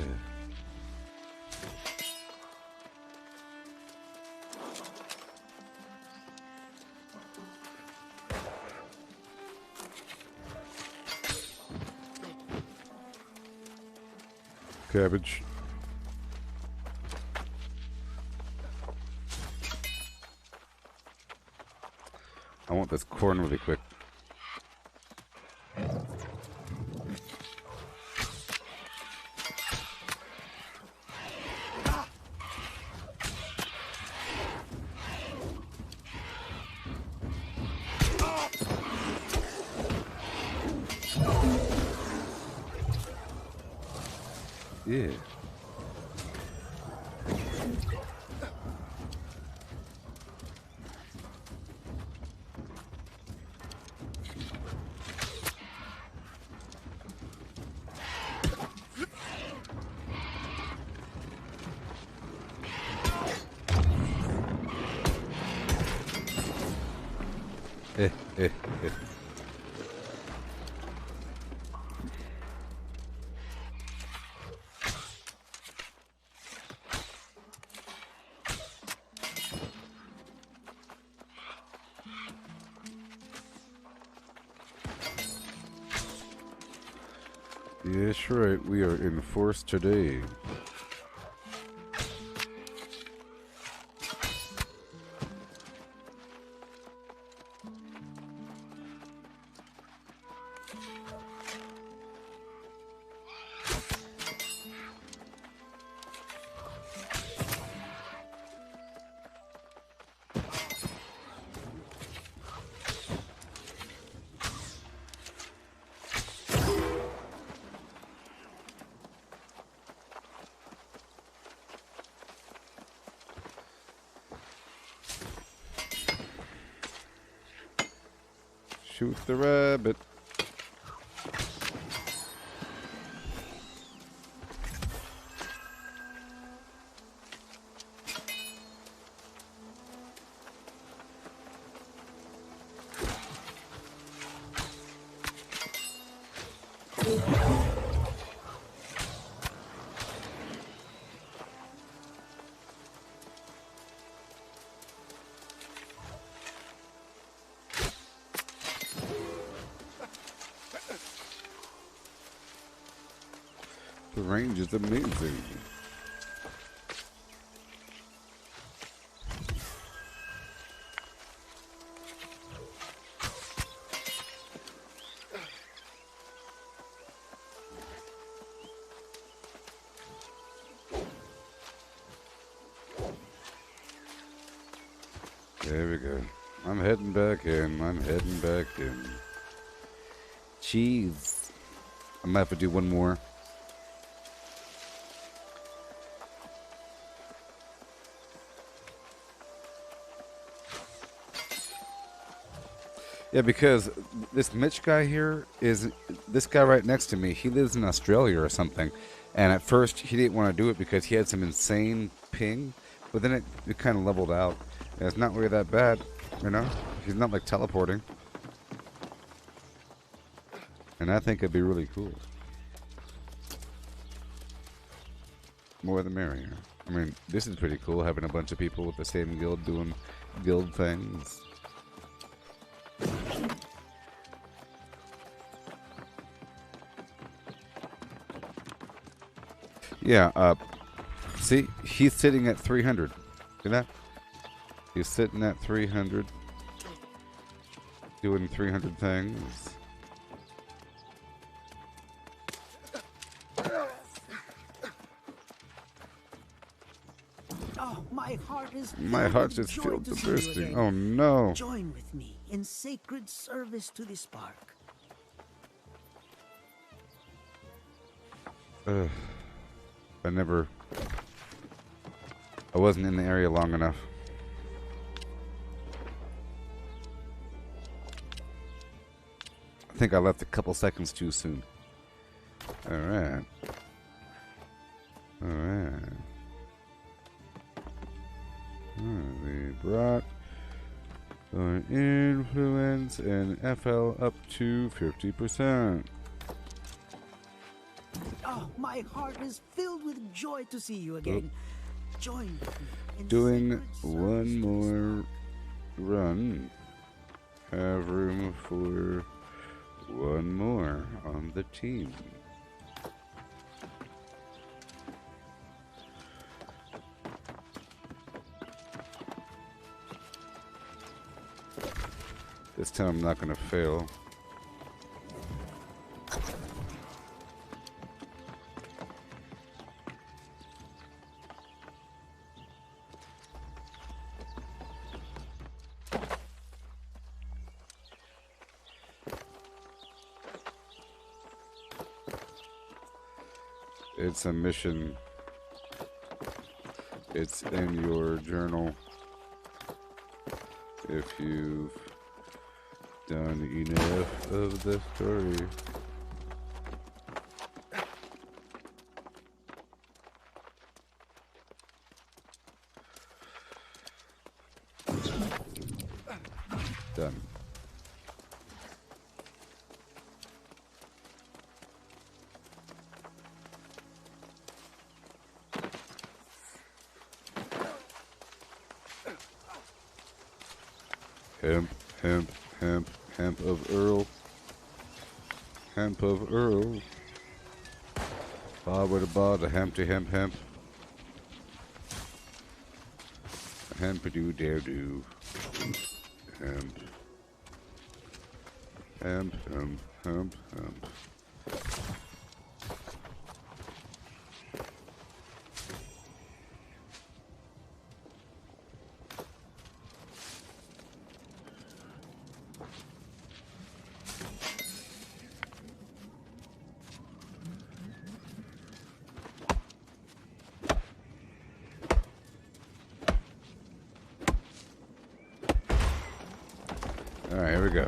[SPEAKER 1] Cabbage. I want this corn really quick. Yeah. Eh, eh, eh. Yes, right. We are in force today. Shoot the rabbit. The range is amazing. There we go. I'm heading back in. I'm heading back in. Jeez. I might have to do one more. Yeah, because this Mitch guy here is this guy right next to me. He lives in Australia or something. And at first, he didn't want to do it because he had some insane ping. But then it kind of leveled out. And it's not really that bad, you know? He's not like teleporting. And I think it'd be really cool. More the merrier. I mean, this is pretty cool, having a bunch of people with the same guild doing guild things. Yeah, see, he's sitting at 300. See that? He's sitting at 300. Doing 300 things.
[SPEAKER 2] Oh, my
[SPEAKER 1] heart is filled to bursting. Oh no.
[SPEAKER 2] Join with me in sacred service to this park.
[SPEAKER 1] I wasn't in the area long enough. I think I left a couple seconds too soon. Alright. Alright. We brought our influence and FL up to 50%.
[SPEAKER 2] Oh, my heart is filled with joy to see you again. Join with me in
[SPEAKER 1] Doing
[SPEAKER 2] sacred service
[SPEAKER 1] one
[SPEAKER 2] to this
[SPEAKER 1] more run. Have room for one more on the team. This time I'm not going to fail. It's a mission. It's in your journal. If you've done enough of the story. Done. Hemp of Earl. Hemp of Earl. Ba with a ba, the hemp to hemp. Hemp-a-doo dare do. Hemp. Alright, here we go.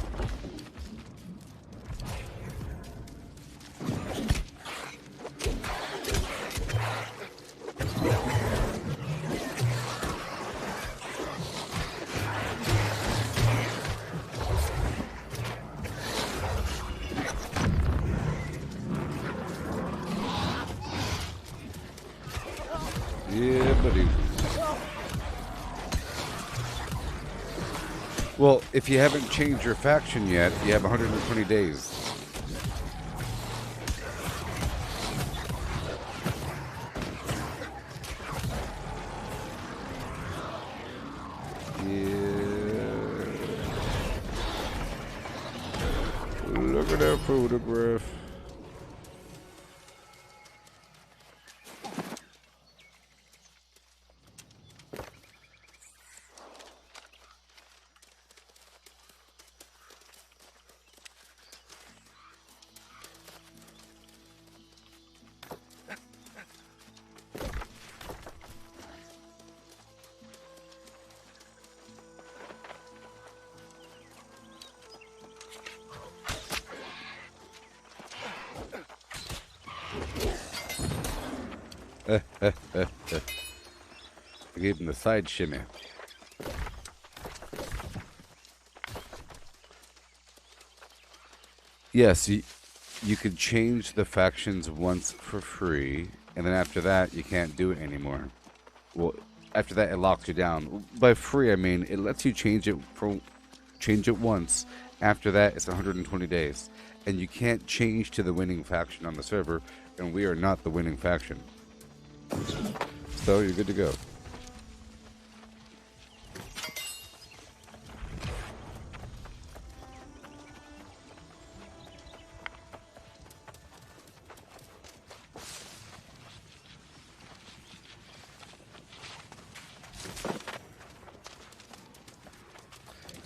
[SPEAKER 1] Yeah, buddy. Well, if you haven't changed your faction yet, you have 120 days. Yeah. Look at that photograph. I gave him the side shimmy. Yes, you could change the factions once for free, and then after that, you can't do it anymore. Well, after that, it locks you down. By free, I mean it lets you change it once. After that, it's 120 days, and you can't change to the winning faction on the server, and we are not the winning faction. So you're good to go.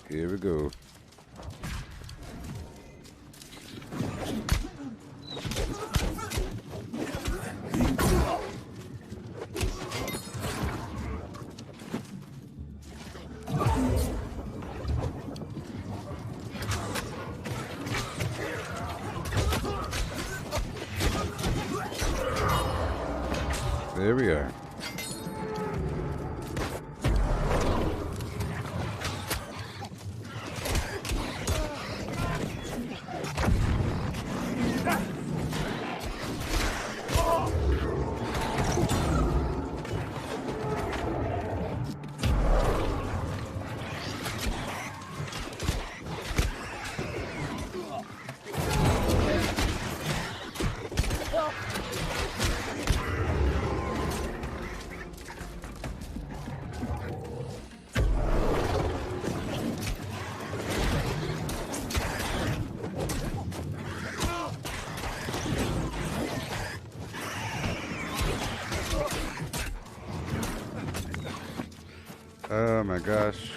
[SPEAKER 1] Here we go. There we are. Oh my gosh.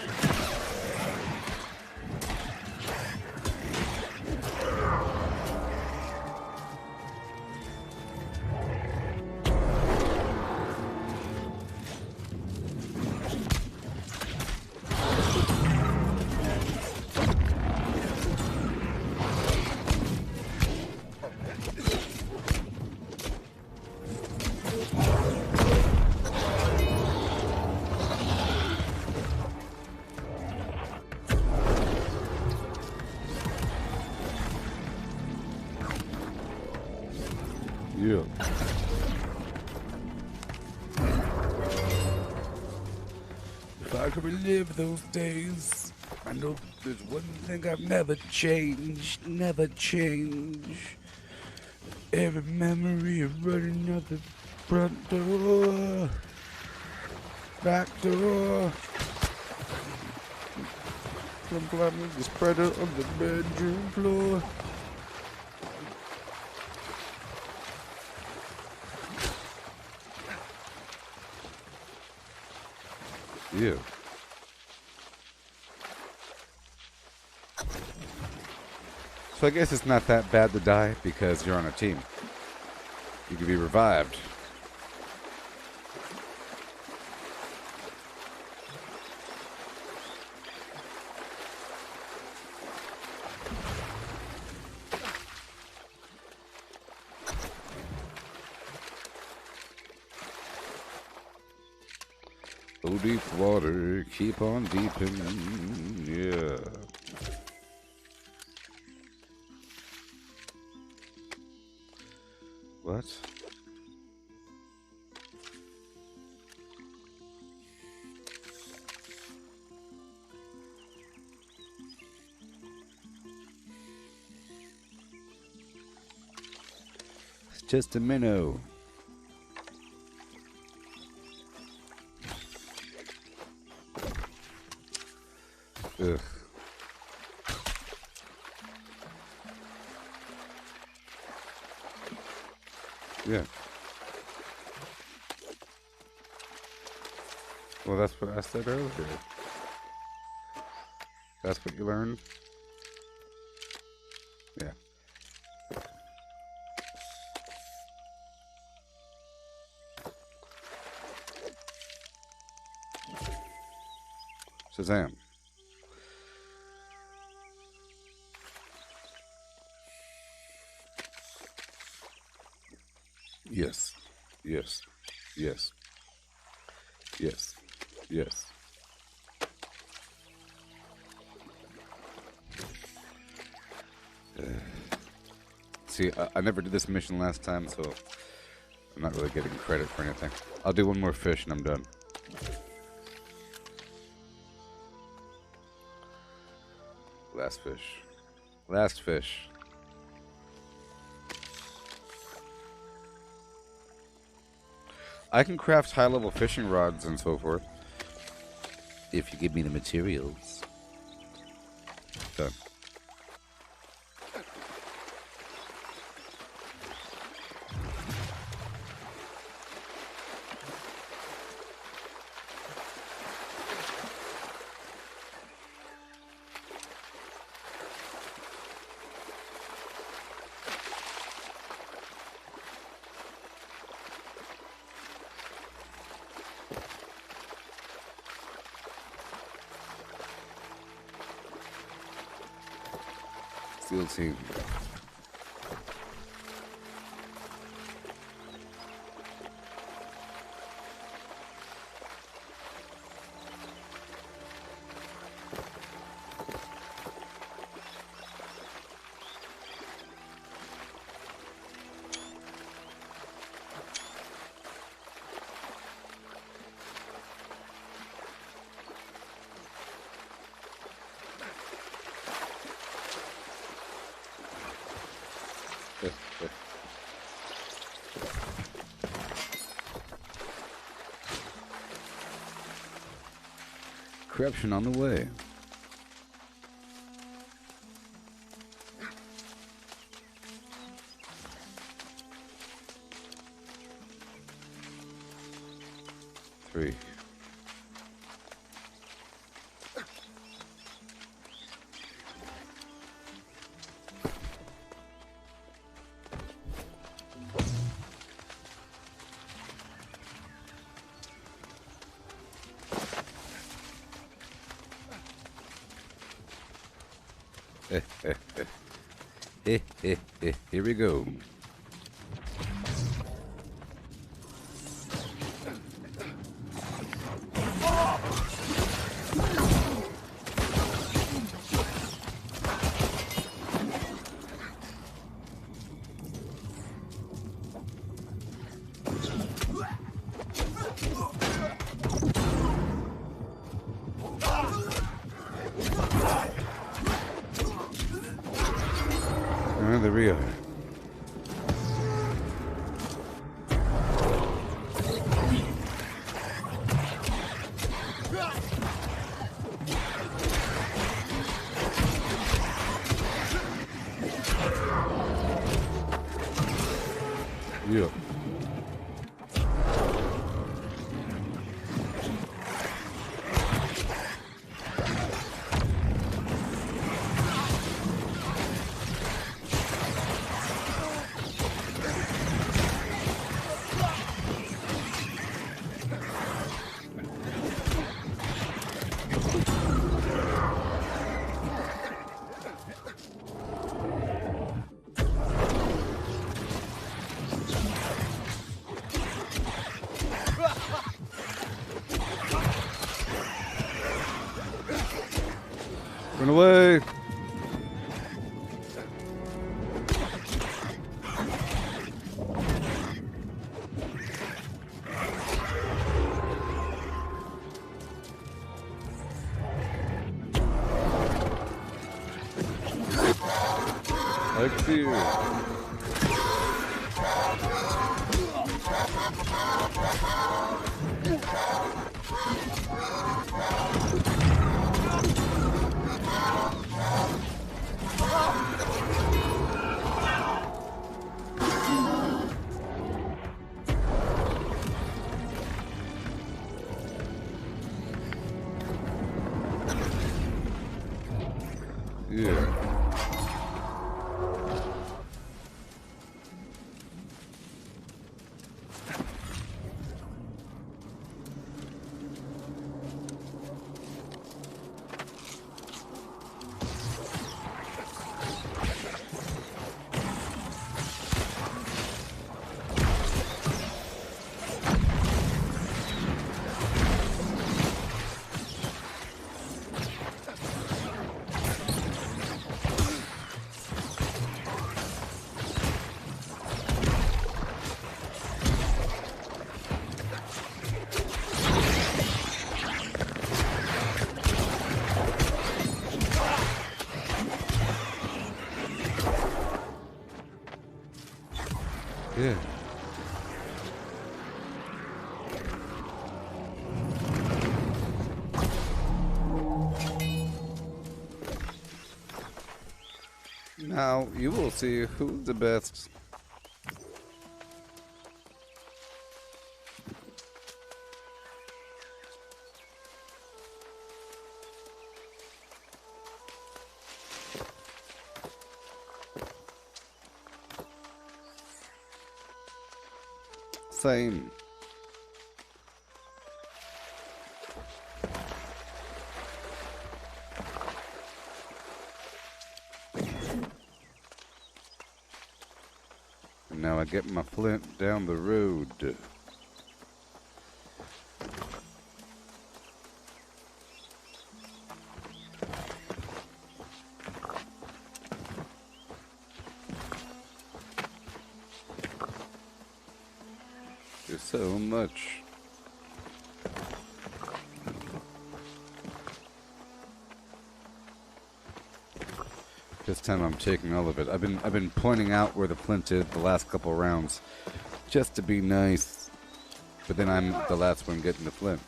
[SPEAKER 1] Yeah. If I could relive those days, I know there's one thing I've never changed, never change. Every memory of running out the front door, back door, from climbing the spreader on the bedroom floor. Yeah. So I guess it's not that bad to die because you're on a team. You can be revived. Oh, deep water, keep on deeping, yeah. What? Just a minnow. Ugh. Yeah. Well, that's what I said earlier. That's what you learned? Yeah. Shazam. Yes. Yes. Yes. Yes. Yes. See, I never did this mission last time, so I'm not really getting credit for anything. I'll do one more fish and I'm done. Last fish. Last fish. I can craft high-level fishing rods and so forth. If you give me the materials. Done. Steel team. Corruption on the way. Three. Here we go. There we are. Yeah. Run away! Like fear. Yeah. Yeah. Now you will see who's the best. Same. And now I get my flint down the road. There's so much. This time I'm taking all of it. I've been pointing out where the flint is the last couple rounds, just to be nice. But then I'm the last one getting the flint.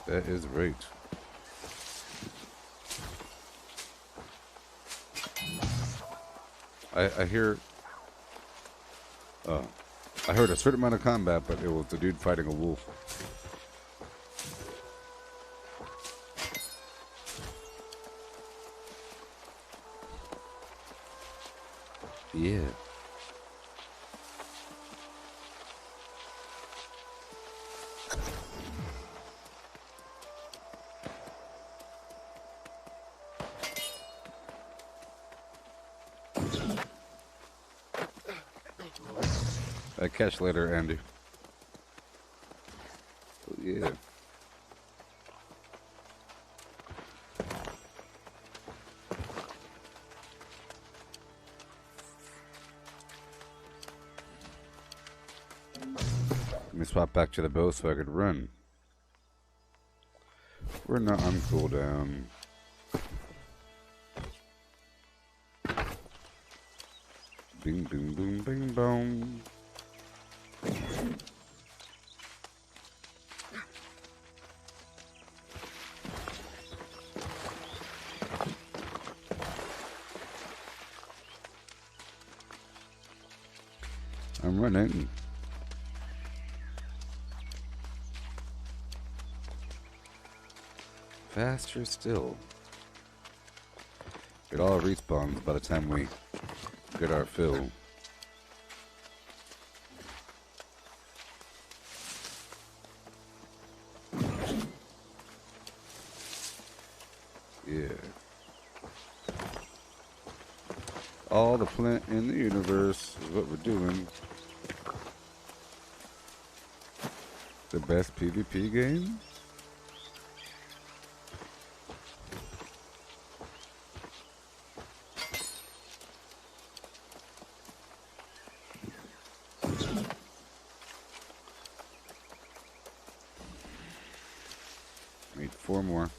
[SPEAKER 1] That is right. I hear. I heard a certain amount of combat, but it was the dude fighting a wolf. Yeah. Catch later, Andy. Oh, yeah. Let me swap back to the bow so I could run. We're not on cooldown. Bing, boom, boom, bing, boom. I'm running. Faster still. It all respawns by the time we get our fill. Yeah. All the flint in the universe is what we're doing. The best PvP game? 4 more.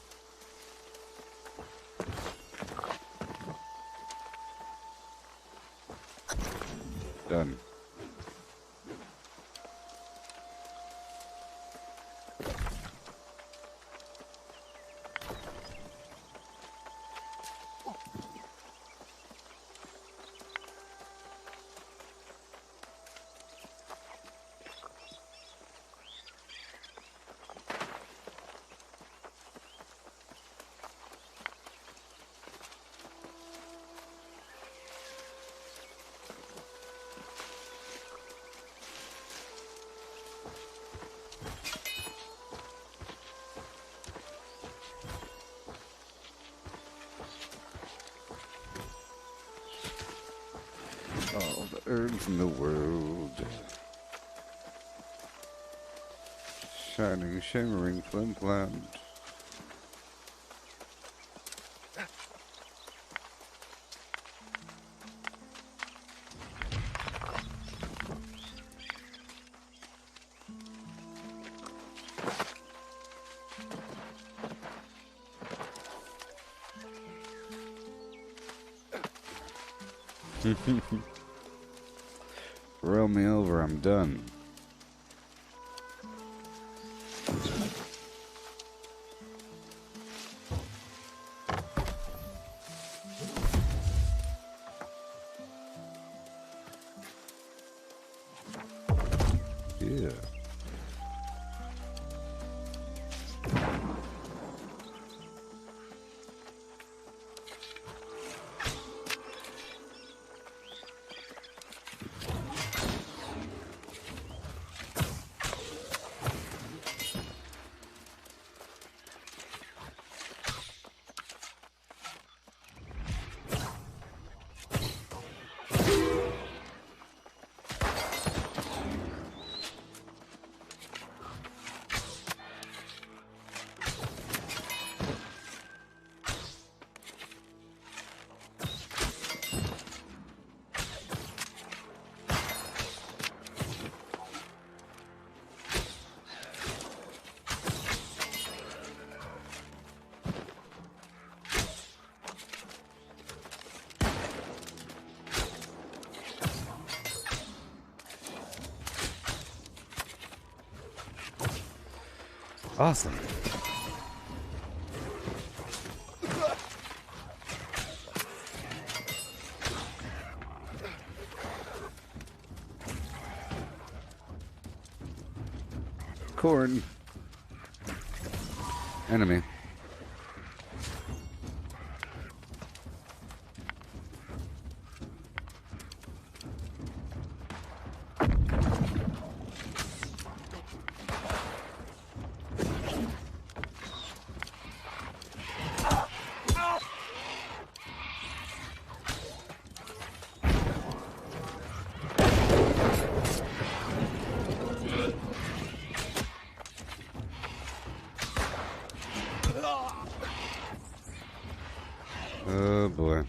[SPEAKER 1] Done. All the herbs in the world. Shining, shimmering, flim flam. Roll me over, I'm done. Yeah. Awesome. Corn. Enemy. Oh boy.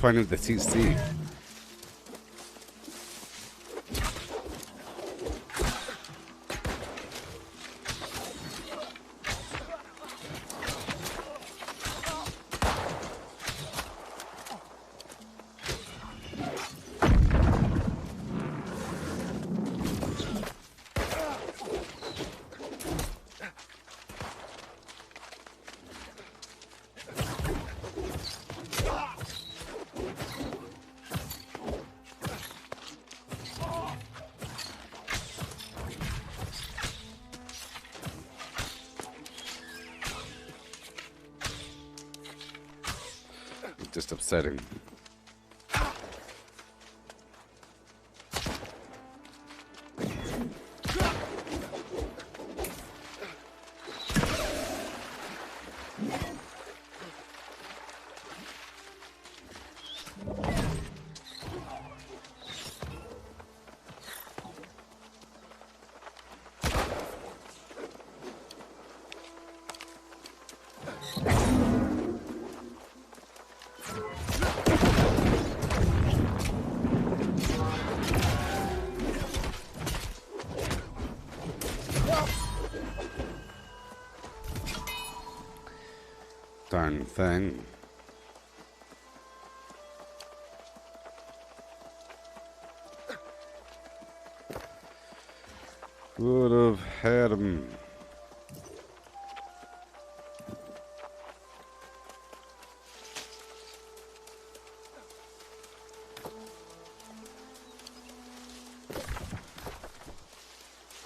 [SPEAKER 1] finding the CC. Just upsetting. Darn thing. Would have had him.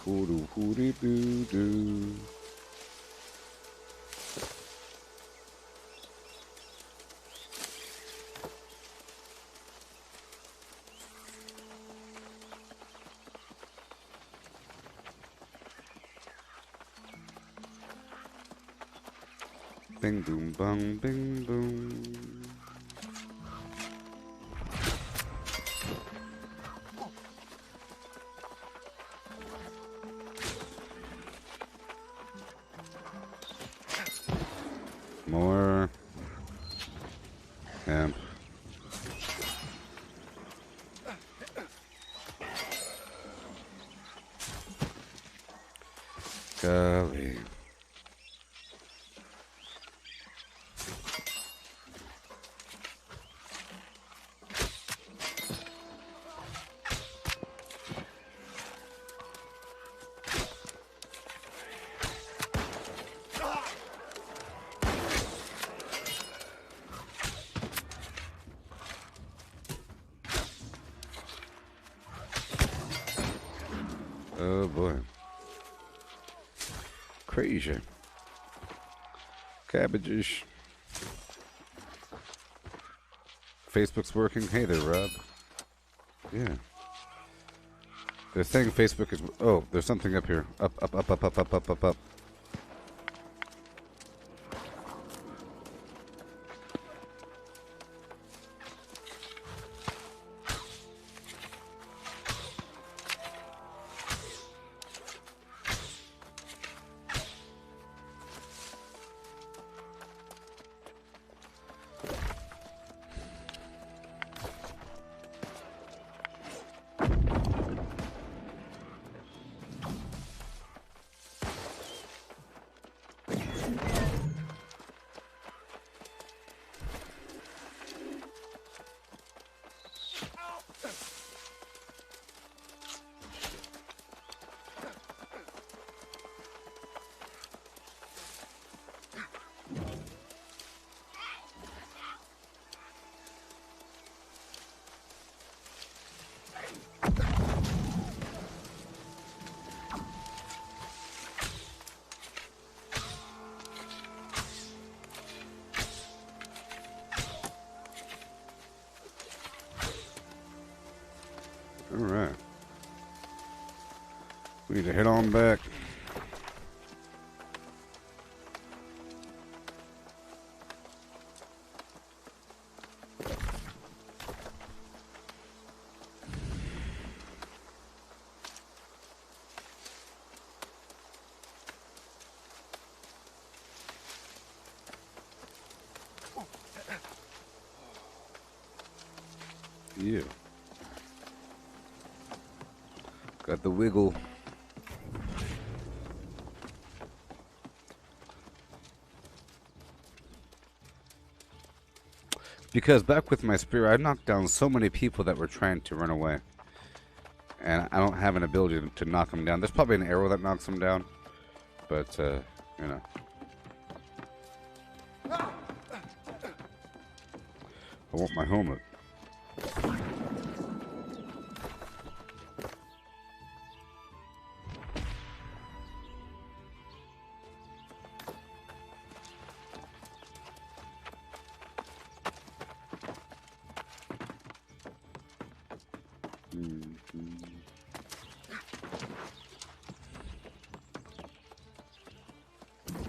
[SPEAKER 1] Hoodoo hoodoo doo doo. Bing boom bong bing boom. More amp. Golly. Oh boy. Crazy. Cabbages. Facebook's working. Hey there, Rob. Yeah. They're saying Facebook is... Oh, there's something up here. Up, up, up, up, up, up, up, up, up. Alright. We need to head on back. Yeah. Got the wiggle. Because back with my spear, I knocked down so many people that were trying to run away. And I don't have an ability to knock them down. There's probably an arrow that knocks them down. But, you know. I want my helmet.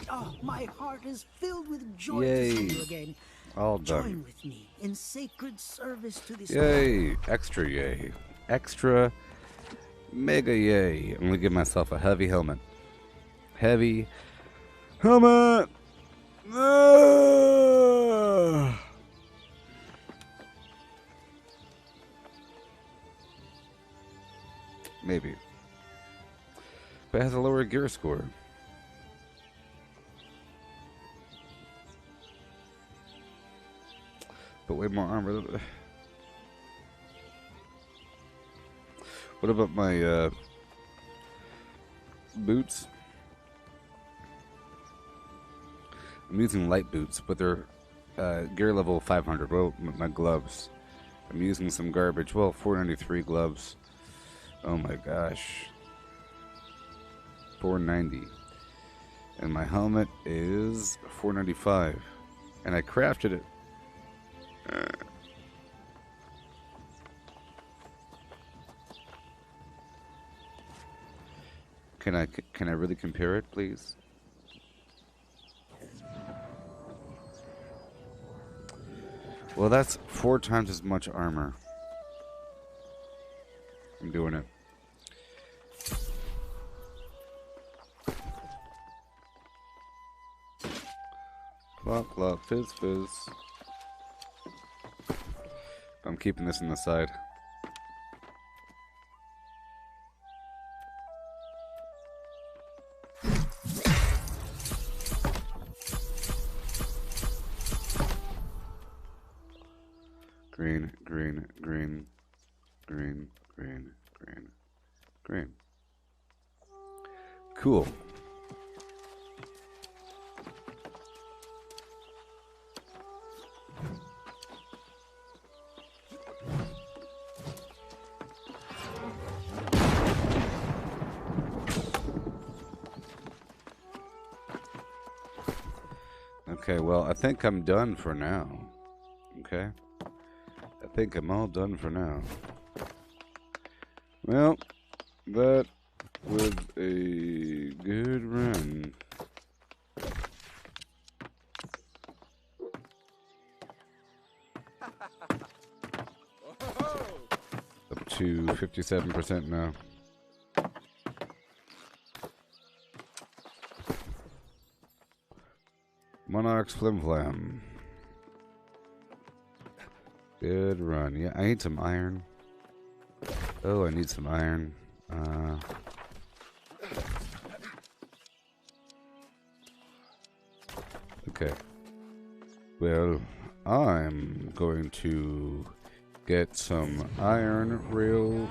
[SPEAKER 2] Oh, my heart is filled with joy
[SPEAKER 1] Yay.
[SPEAKER 2] to see you again.
[SPEAKER 1] All done.
[SPEAKER 2] Join with me in sacred service to this.
[SPEAKER 1] Yay. Extra yay. Extra mega yay. I'm gonna give myself a heavy helmet. Heavy helmet. Maybe. But it has a lower gear score. But way more armor. What about my boots? I'm using light boots, but they're gear level 500. Well, my gloves. I'm using some garbage. Well, 493 gloves. Oh my gosh. 490. And my helmet is 495. And I crafted it. Can I really compare it, please? Well, that's 4 times as much armor. I'm doing it. Clop, clop, fizz, fizz. I'm keeping this on the side. Green, green, green, green, green, green, green. Cool. Okay, well, I think I'm done for now. Okay? I think I'm all done for now. Well, that was a good run. Up to 57% now. Monarch's Flim Flam. Good run. Yeah, I need some iron. Oh, I need some iron. Okay. Well, I'm going to get some iron real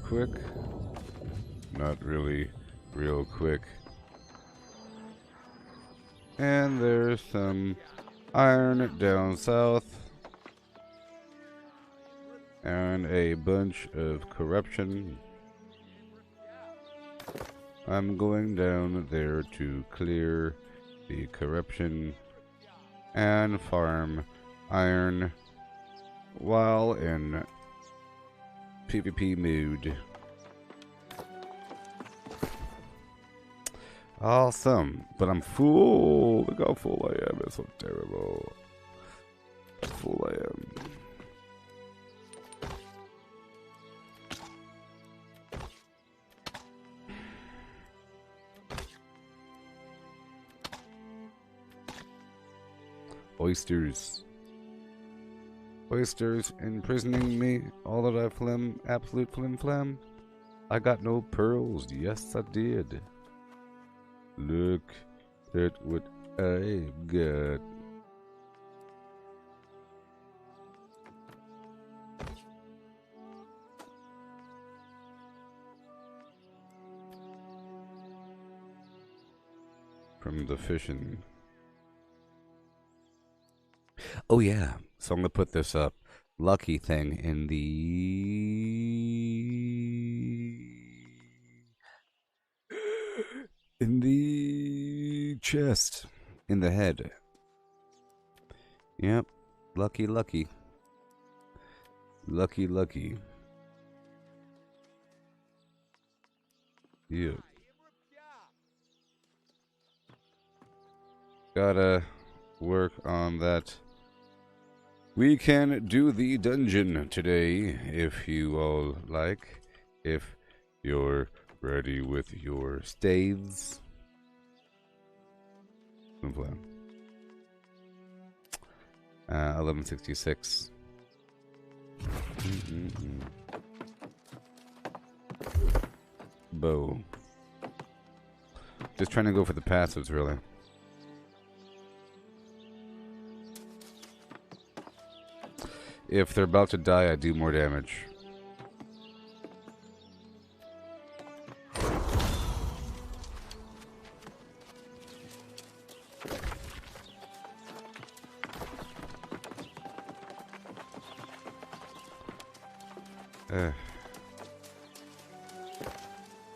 [SPEAKER 1] quick. Not really real quick. And there's some iron down south. And a bunch of corruption. I'm going down there to clear the corruption and farm iron while in PvP mood. Awesome, but I'm full. Look how full I am. It's so terrible. How full I am. Oysters. Oysters imprisoning me. All that I phlegm, absolute flim flam. I got no pearls. Yes, I did. Look at what I got. From the fishing. Oh yeah, so I'm gonna put this up. Lucky thing in the chest, in the head. Yep, lucky, lucky, lucky, lucky. Yep. Gotta work on that. We can do the dungeon today if you all like. If you're ready with your staves. 1166. Bow. Just trying to go for the passives, really. If they're about to die, I do more damage.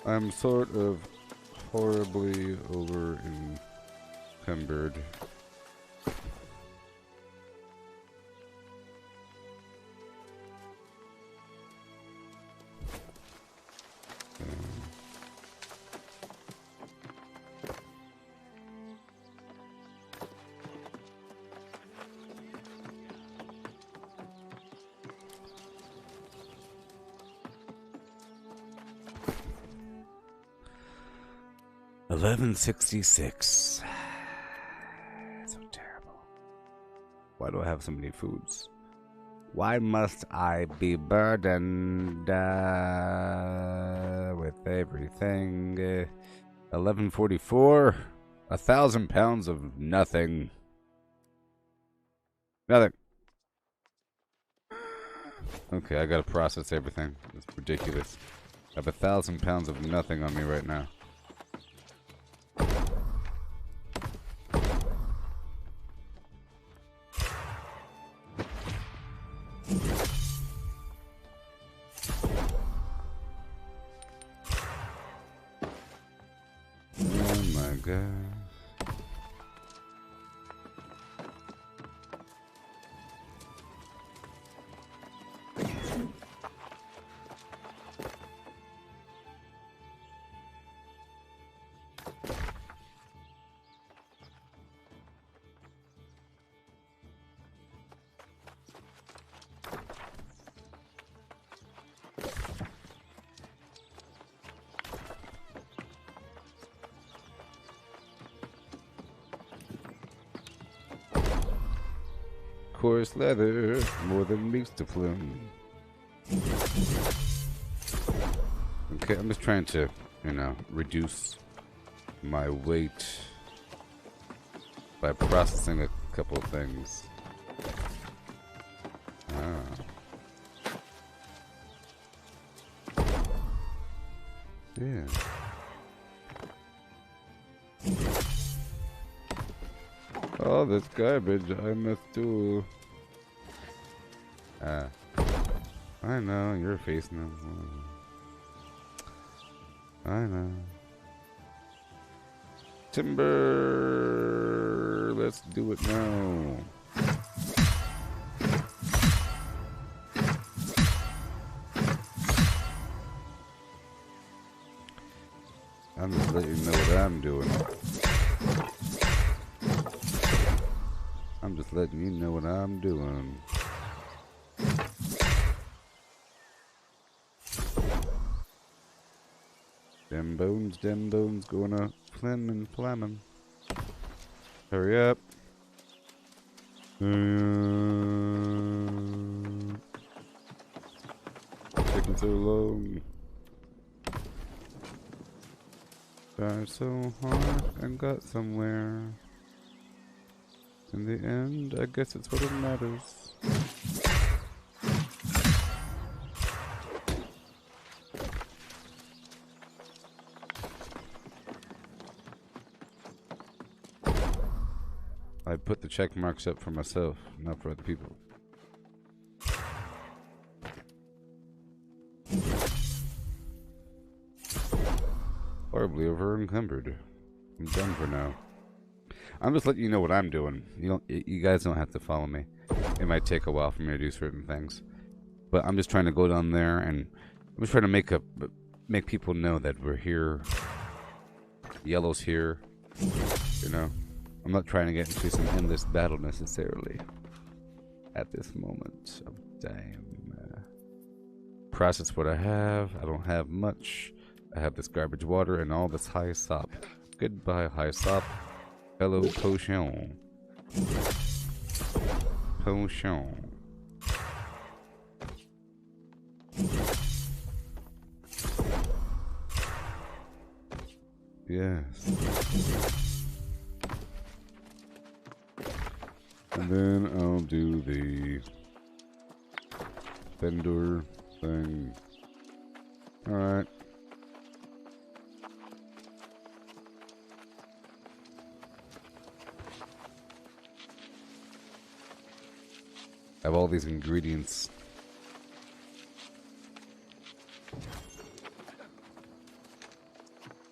[SPEAKER 1] I'm sort of horribly over encumbered. $11.66. So terrible. Why do I have so many foods? Why must I be burdened with everything? 1144. 1,000 pounds of nothing. Nothing. Okay, I gotta process everything. It's ridiculous. I have 1,000 pounds of nothing on me right now. Coarse leather, more than meets the plume. Okay, I'm just trying to, reduce my weight by processing a couple of things. Yeah. All this garbage I must do. I know, your face now. I know. Timber! Let's do it now. I'm just letting you know what I'm doing. I'm just letting you know what I'm doing. Them bones gonna flamin' flamin'. Hurry up. so long. Tried so hard and got somewhere. In the end, I guess it's what it matters. I put the check marks up for myself, not for other people. Horribly over encumbered. I'm done for now. I'm just letting you know what I'm doing. You guys don't have to follow me. It might take a while for me to do certain things, but I'm just trying to go down there and I'm just trying to make people know that we're here. Yellow's here. You know, I'm not trying to get into some endless battle necessarily at this moment of time. Process what I have. I don't have much. I have this garbage water and all this high sop. Goodbye, high sop. Hello, potion. Potion. Yes. And then I'll do the vendor thing. Alright. I have all these ingredients.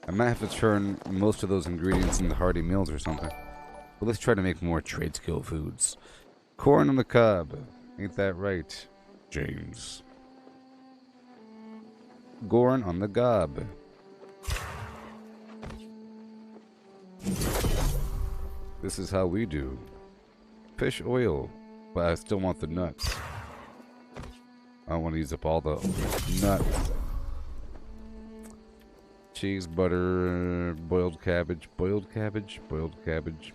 [SPEAKER 1] I might have to turn most of those ingredients into hearty meals or something. But let's try to make more trade skill foods. Corn on the cob. Ain't that right, James? Gorn on the gob. This is how we do. Fish oil. But I still want the nuts. I want to use up all the nuts. Cheese, butter, boiled cabbage,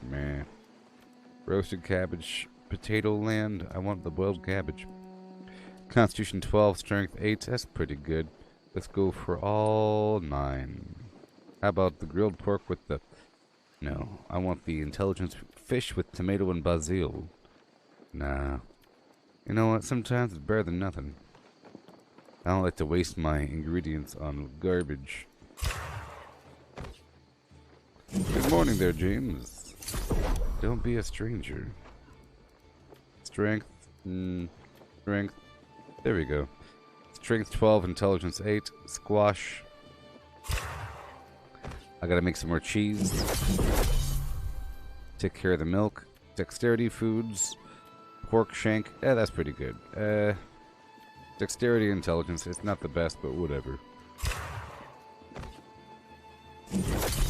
[SPEAKER 1] man. Roasted cabbage, potato land. I want the boiled cabbage. Constitution 12, strength 8. That's pretty good. Let's go for all 9. How about the grilled pork with the... No, I want the intelligence fish with tomato and basil. Nah. You know what? Sometimes it's better than nothing. I don't like to waste my ingredients on garbage. Good morning there, James. Don't be a stranger. Strength. Strength. There we go. Strength 12, intelligence 8. Squash. I gotta make some more cheese. Take care of the milk. Dexterity foods. Pork shank. That's pretty good. Dexterity intelligence. It's not the best, but whatever.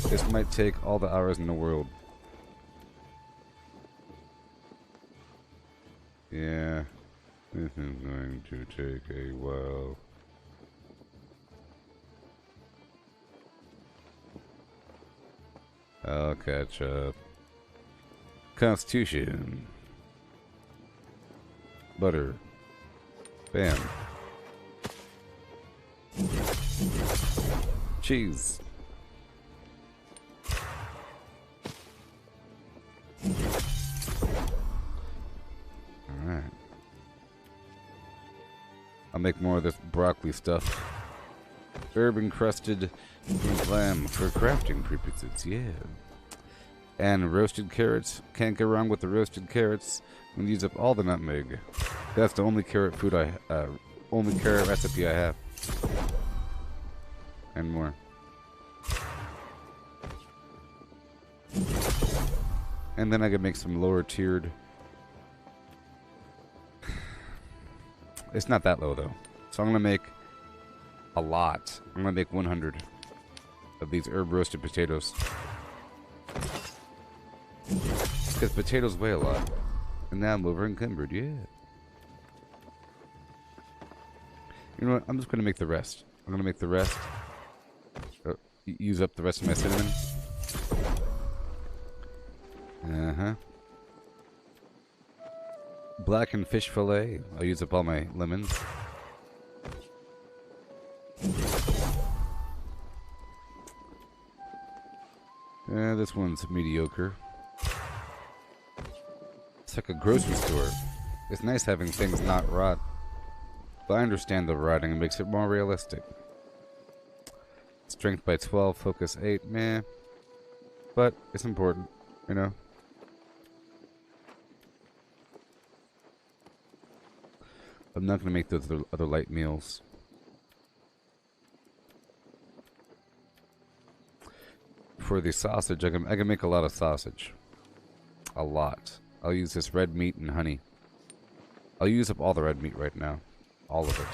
[SPEAKER 1] This might take all the hours in the world. Yeah. This is going to take a while. I'll catch up. Constitution. Butter. Bam. Cheese. Alright. I'll make more of this broccoli stuff. Herb encrusted lamb for crafting purposes, yeah. And roasted carrots. Can't go wrong with the roasted carrots. I'm gonna use up all the nutmeg. That's the only carrot food only carrot recipe I have. And more. And then I can make some lower tiered. It's not that low though. So I'm gonna make a lot. I'm gonna make 100 of these herb roasted potatoes. Because potatoes weigh a lot. And now I'm over encumbered, yeah. You know what? I'm just gonna make the rest. I'm gonna make the rest. Use up the rest of my cinnamon. Uh-huh. Blackened fish fillet. I'll use up all my lemons. This one's mediocre. It's like a grocery store. It's nice having things not rot. But I understand the rotting. It makes it more realistic. Strength by 12, focus 8, meh. But it's important, you know. I'm not going to make those other light meals. For the sausage, I can make a lot of sausage. A lot. I'll use this red meat and honey. I'll use up all the red meat right now. All of it.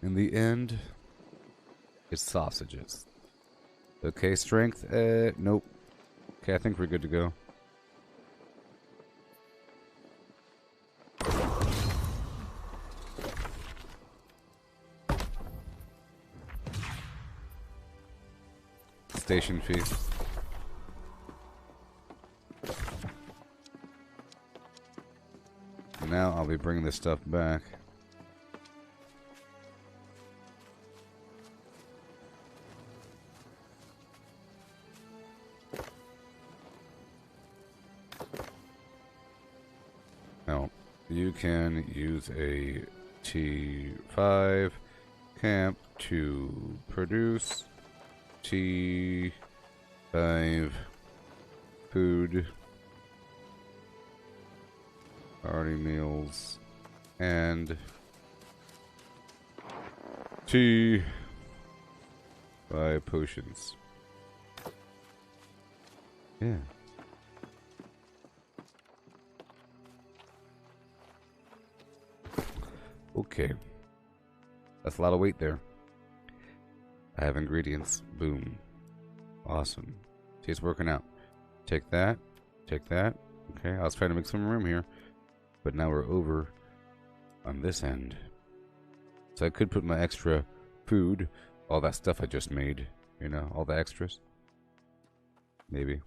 [SPEAKER 1] In the end, it's sausages. Okay, strength, nope. Okay, I think we're good to go. Station fee. Now I'll be bringing this stuff back. Now, you can use a T5 camp to produce T5 food, party meals, and T5 potions. Yeah. Okay. That's a lot of weight there. I have ingredients. Boom. Awesome. See, it's working out. Take that. Take that. Okay, I was trying to make some room here. But now we're over on this end. So I could put my extra food, all that stuff I just made, you know, all the extras. Maybe.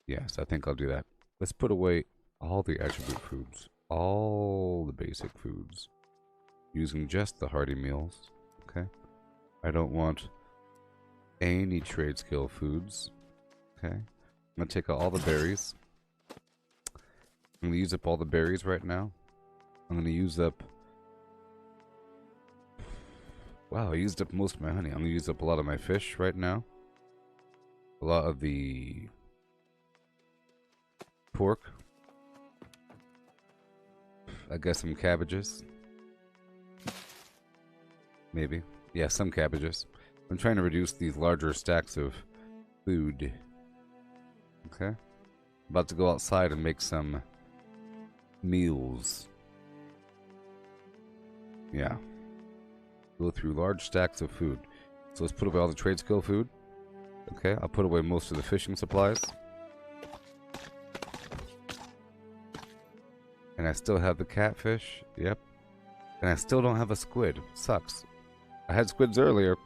[SPEAKER 1] Yes, I think I'll do that. Let's put away all the attribute foods. All the basic foods. Using just the hearty meals. Okay. I don't want any trade skill foods. Okay. I'm going to take out all the berries. I'm going to use up all the berries right now. I'm going to use up... Wow, I used up most of my honey. I'm going to use up a lot of my fish right now. A lot of the pork. I guess some cabbages. Maybe. Yeah, some cabbages. I'm trying to reduce these larger stacks of food. Okay. About to go outside and make some meals. Yeah. Go through large stacks of food. So let's put away all the trade skill food. Okay, I'll put away most of the fishing supplies. And I still have the catfish. Yep. And I still don't have a squid. Sucks. I had squid earlier.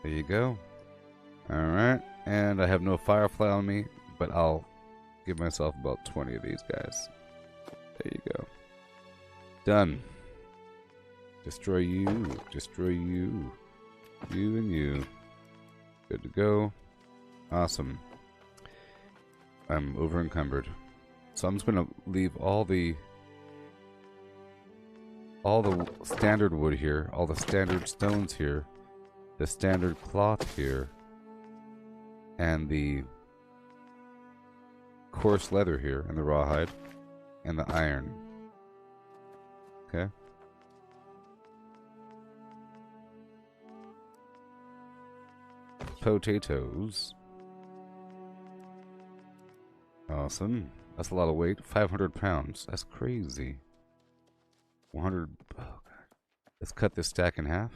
[SPEAKER 1] There you go. Alright. And I have no firefly on me, but I'll give myself about 20 of these guys. There you go. Done. Destroy you. Destroy you. You and you. Good to go. Awesome. I'm over encumbered. So I'm just going to leave all the standard wood here, all the standard stones here, the standard cloth here, and the coarse leather here, and the rawhide, and the iron. Okay? Potatoes. Awesome. That's a lot of weight. 500 pounds. That's crazy. 100. Oh, God. Let's cut this stack in half.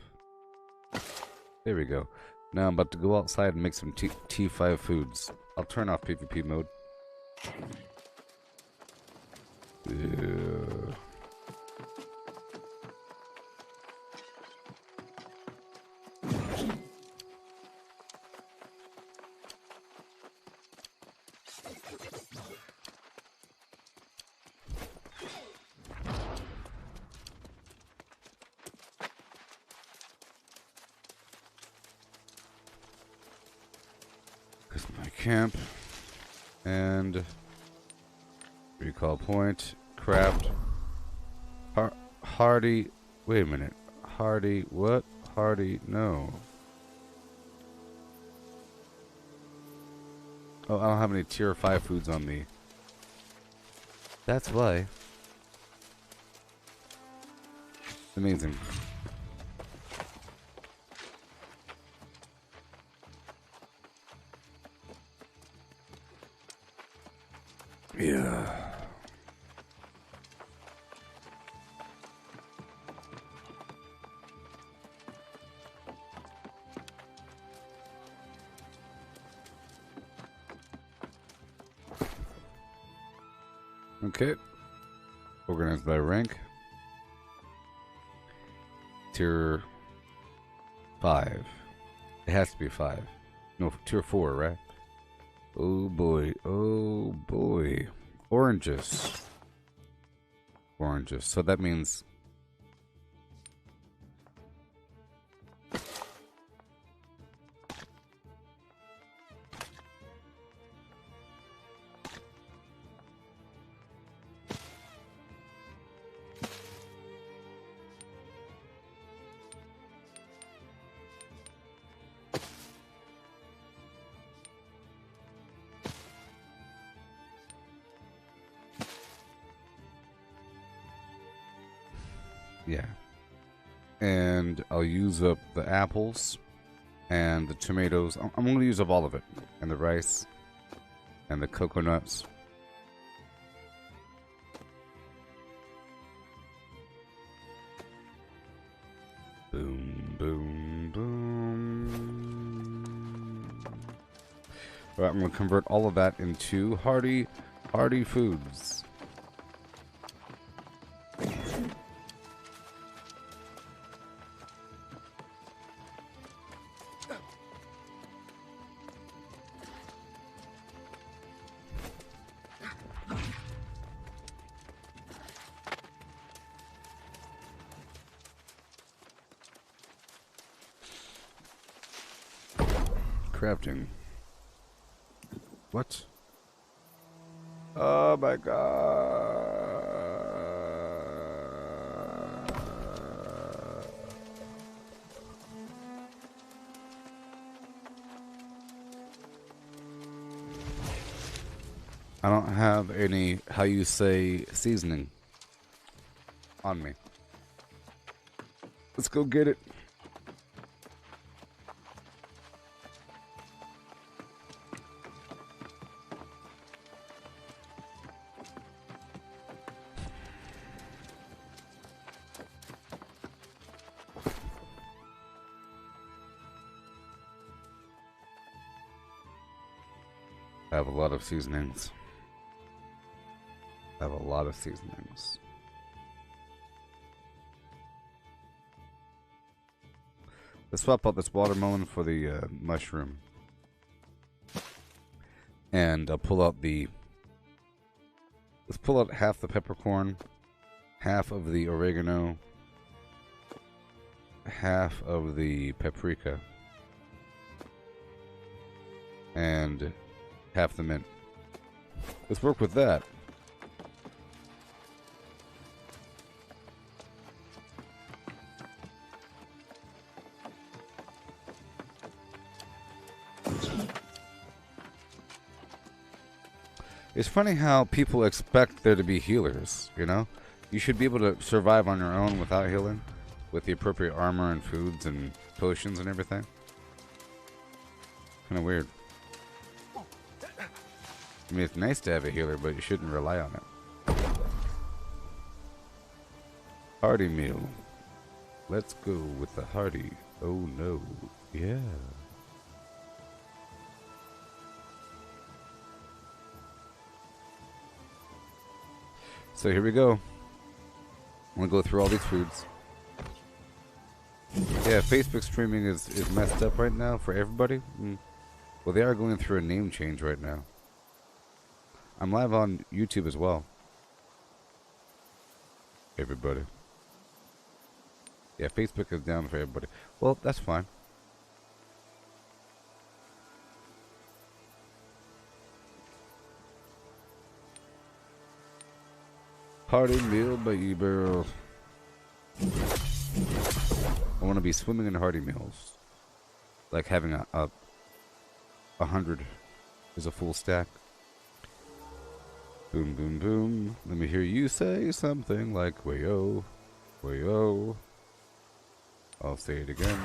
[SPEAKER 1] There we go. Now I'm about to go outside and make some T5 foods. I'll turn off PvP mode. Yeah. camp and recall point, craft, hardy, wait a minute, hardy, what? Hardy, no. Oh, I don't have any tier 5 foods on me. That's why. Amazing. Yeah. Okay. Organized by rank. Tier 5. It has to be 5. No, tier 4, right? Oh boy. Oh boy. Oranges. Oranges. So that means... yeah. And I'll use up the apples and the tomatoes. I'm going to use up all of it. And the rice and the coconuts. Boom, boom, boom. All right, I'm going to convert all of that into hearty foods. Crafting. What? Oh my god. I don't have any, how you say, seasoning on me. Let's go get it. I have a lot of seasonings. I have a lot of seasonings. Let's swap out this watermelon for the mushroom. And I'll pull out the... Let's pull out half the peppercorn, half of the oregano, half of the paprika, and half the mint. Let's work with that. It's funny how people expect there to be healers, you know? You should be able to survive on your own without healing, with the appropriate armor and foods and potions and everything. Kind of weird. I mean, it's nice to have a healer, but you shouldn't rely on it. Hearty meal. Let's go with the hearty. Oh no. Yeah. So here we go. I'm gonna go through all these foods. Yeah, Facebook streaming is messed up right now for everybody. Well, they are going through a name change right now. I'm live on YouTube as well. Everybody. Yeah, Facebook is down for everybody. Well, that's fine. Hearty meal, baby barrel. I want to be swimming in hearty meals. Like having a 100 is a full stack. Boom, boom, boom. Let me hear you say something like wayo, wayo. I'll say it again.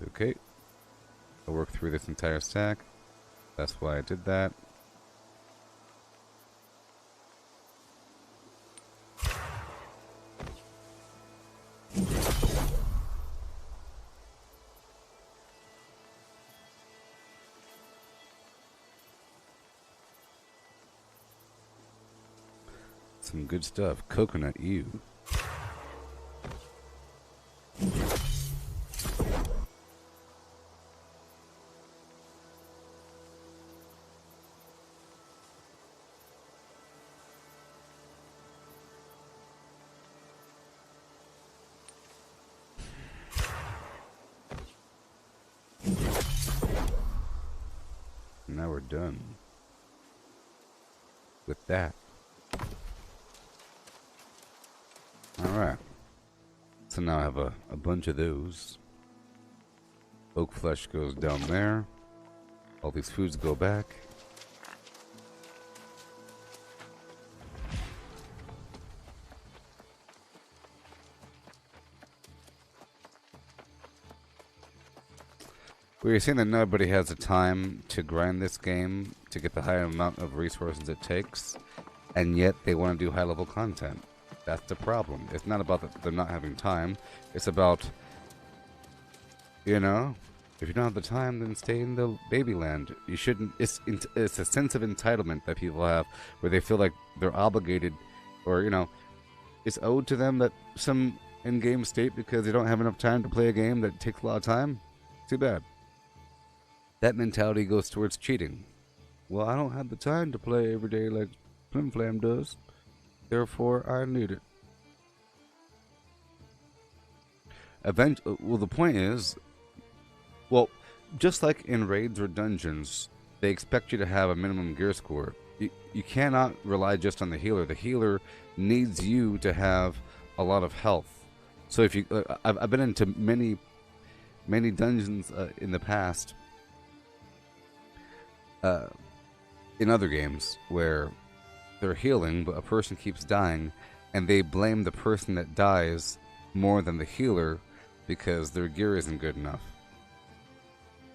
[SPEAKER 1] Okay. I'll work through this entire stack. That's why I did that. Some good stuff. Coconut, you. Now we're done with that. Alright. So now I have a bunch of those. Oak flesh goes down there. All these foods go back. We're seeing that nobody has the time to grind this game to get the high amount of resources it takes, and yet they want to do high-level content. That's the problem. It's not about them not having time. It's about, you know, if you don't have the time, then stay in the baby land. You shouldn't. It's a sense of entitlement that people have, where they feel like they're obligated, or you know, it's owed to them that some in-game state because they don't have enough time to play a game that takes a lot of time. Too bad. That mentality goes towards cheating. Well, I don't have the time to play every day like Flim Flam does. Therefore, I need it. Well, the point is, well, just like in raids or dungeons, they expect you to have a minimum gear score. You cannot rely just on the healer. The healer needs you to have a lot of health. So if you, I've been into many dungeons in the past, in other games where they're healing, but a person keeps dying, and they blame the person that dies more than the healer because their gear isn't good enough.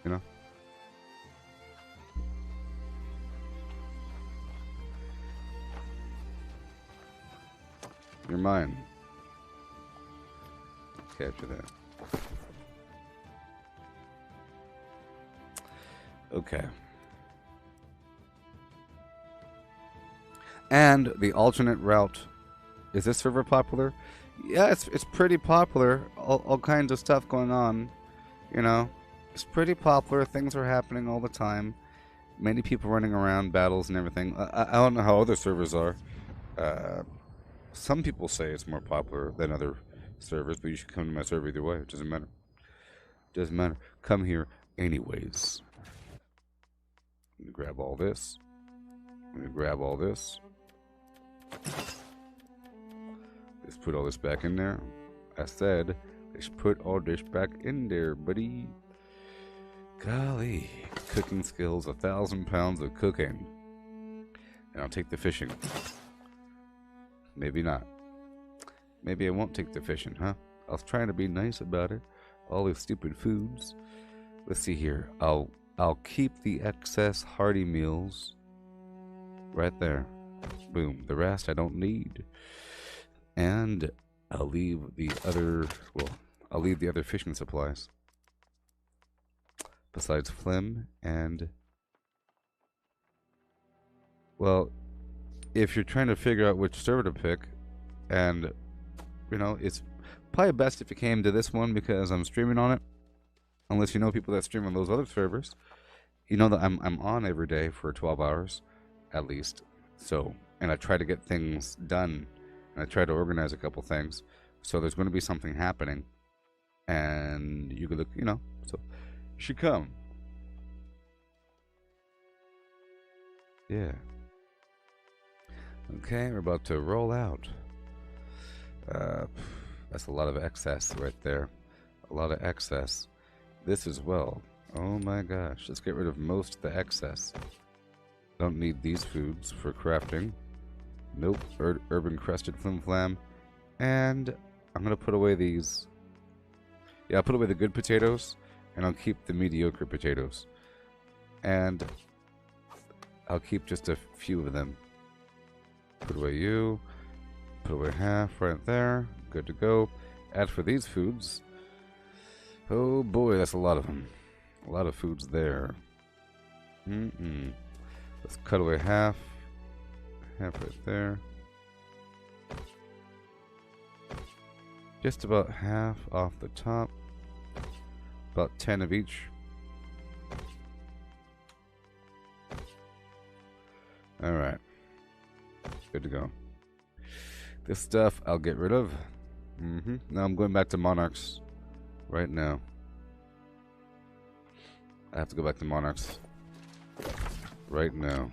[SPEAKER 1] You know? You're mine. Capture that. Okay. And the alternate route. Is this server popular? Yeah, it's pretty popular. All kinds of stuff going on. You know, it's pretty popular. Things are happening all the time. Many people running around, battles and everything. I don't know how other servers are. Some people say it's more popular than other servers, but you should come to my server either way. It doesn't matter. Doesn't matter. Come here anyways. Let me grab all this. Let me grab all this. Let's put all this back in there. I said, let's put all this back in there, buddy. Golly, cooking skills, 1,000 pounds of cooking. And I'll take the fishing. Maybe not. Maybe I won't take the fishing, huh? I was trying to be nice about it. All these stupid foods. Let's see here. I'll keep the excess hearty meals right there. Boom. The rest I don't need. And I'll leave the other, well, I'll leave the other fishing supplies. Besides phlegm and, well, if you're trying to figure out which server to pick, and, you know, it's probably best if you came to this one because I'm streaming on it. Unless you know people that stream on those other servers. You know that I'm on every day for 12 hours, at least. So, and I try to get things done, and I try to organize a couple things. So there's going to be something happening, and you could look, you know, so you should come. Yeah. Okay, we're about to roll out. That's a lot of excess right there. A lot of excess. This as well. Oh my gosh. Let's get rid of most of the excess. Don't need these foods for crafting. Nope. Urban crested flim flam. And I'm going to put away these. Yeah, I'll put away the good potatoes. And I'll keep the mediocre potatoes. And I'll keep just a few of them. Put away you. Put away half right there. Good to go. As for these foods, oh boy, that's a lot of them. A lot of foods there. Let's cut away half. Half right there. Just about half off the top. About 10 of each. Alright. Good to go. This stuff I'll get rid of. Now I'm going back to Monarchs right now. I have to go back to Monarchs right now.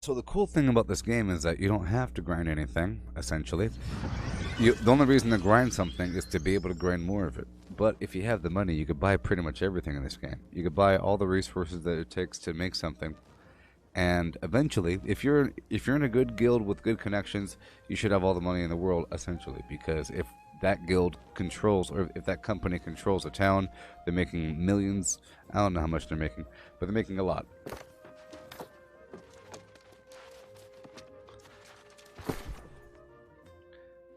[SPEAKER 1] So the cool thing about this game is that you don't have to grind anything, essentially. The only reason to grind something is to be able to grind more of it. But if you have the money, you could buy pretty much everything in this game. You could buy all the resources that it takes to make something. And eventually, if you're in a good guild with good connections, you should have all the money in the world, essentially. Because if that guild controls, or if that company controls a town, they're making millions. I don't know how much they're making, but they're making a lot.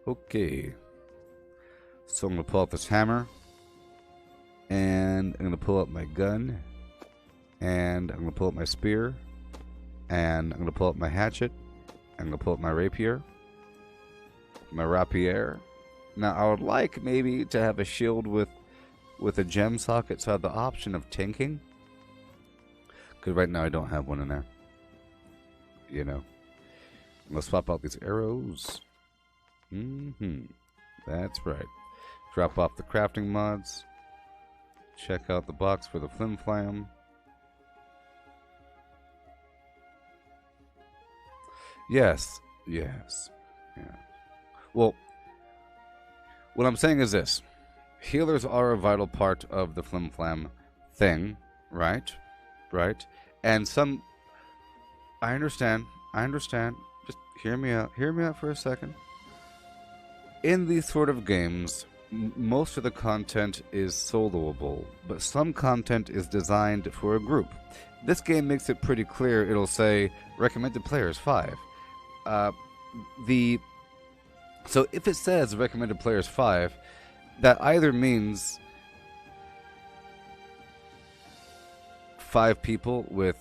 [SPEAKER 1] Okay, so I'm going to pull out this hammer, and I'm going to pull out my gun, and I'm going to pull out my spear, and I'm going to pull out my hatchet, and I'm going to pull out my rapier, my rapier. Now, I would like maybe to have a shield with a gem socket, so I have the option of tanking, because right now I don't have one in there, you know. I'm going to swap out these arrows. That's right. Drop off the crafting mods. Check out the box for the flim flam. Yes. Yes. Yeah. Well, what I'm saying is this. Healers are a vital part of the flim flam thing, right? Right? And some... I understand. Just hear me out. Hear me out for a second. In these sort of games, most of the content is soloable, but some content is designed for a group. This game makes it pretty clear. It'll say recommended players 5. So if it says recommended players 5, that either means 5 people with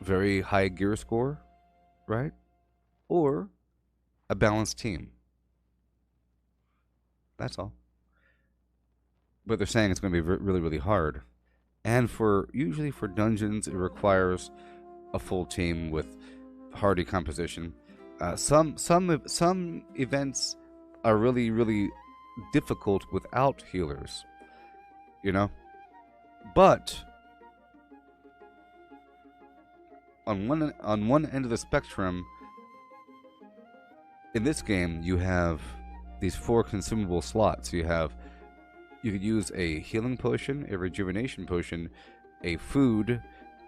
[SPEAKER 1] very high gear score, right? Or a balanced team. That's all. But they're saying it's going to be really, really hard. And usually for dungeons, it requires a full team with hardy composition. Some events are really, really difficult without healers. You know? But on one end of the spectrum, in this game, you have these 4 consumable slots. You could use a healing potion, a rejuvenation potion, a food,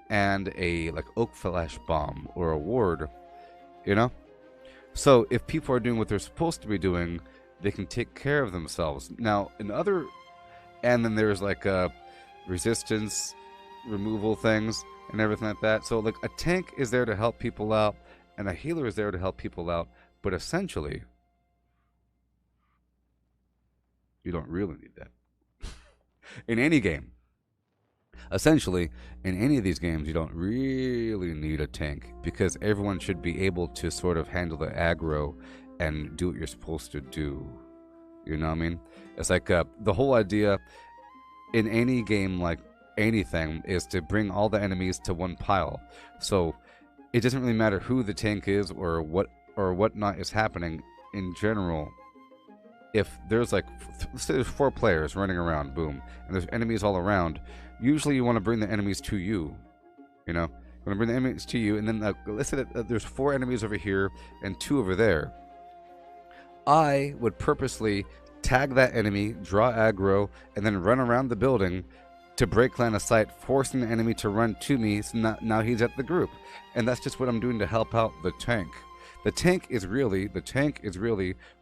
[SPEAKER 1] and a oak flash bomb or a ward. You know? So if people are doing what they're supposed to be doing, they can take care of themselves. Now, and then there's resistance removal things and everything like that. So a tank is there to help people out, and a healer is there to help people out. But essentially, you don't really need that. In any game. Essentially, in any of these games, you don't really need a tank, because everyone should be able to sort of handle the aggro and do what you're supposed to do. You know what I mean? It's the whole idea in any game, like anything, is to bring all the enemies to one pile. So it doesn't really matter who the tank is or whatnot is happening in general. If there's like, let's say there's 4 players running around, boom, and there's enemies all around, usually you want to bring the enemies to you, you know? You want to bring the enemies to you, and then let's say that there's 4 enemies over here and 2 over there. I would purposely tag that enemy, draw aggro, and then run around the building to break line of sight, forcing the enemy to run to me, so now he's at the group. And that's just what I'm doing to help out the tank. The tank is really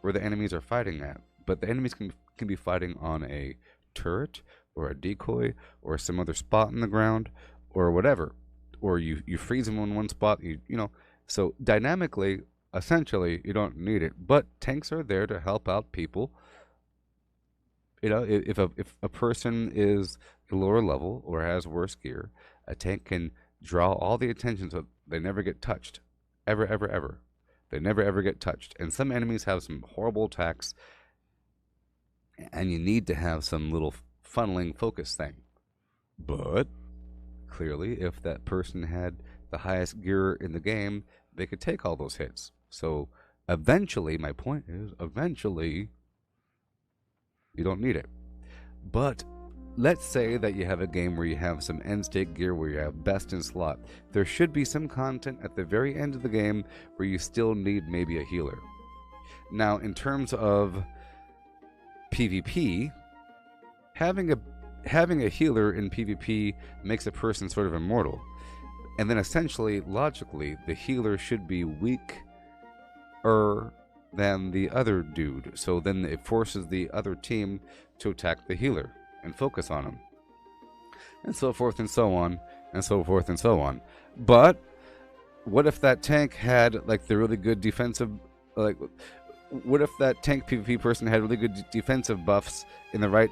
[SPEAKER 1] where the enemies are fighting at. But the enemies can be fighting on a turret or a decoy or some other spot in the ground or whatever. Or you freeze them in one spot, you know. So dynamically, essentially, you don't need it. But tanks are there to help out people. You know, if a person is lower level or has worse gear, a tank can draw all the attention so they never get touched. Ever, ever, ever. They never ever get touched. And some enemies have some horrible attacks, and you need to have some little funneling focus thing. But clearly, if that person had the highest gear in the game, they could take all those hits. So eventually, my point is, eventually, you don't need it. But let's say that you have a game where you have some end state gear where you have best in slot. There should be some content at the very end of the game where you still need maybe a healer. Now, in terms of PvP, having a healer in PvP makes a person sort of immortal. And then essentially, logically, the healer should be weaker than the other dude. So then it forces the other team to attack the healer and focus on him. And so forth and so on, and so forth and so on. But what if that tank had like the really good defensive, like, what if that tank PvP person had really good defensive buffs in the right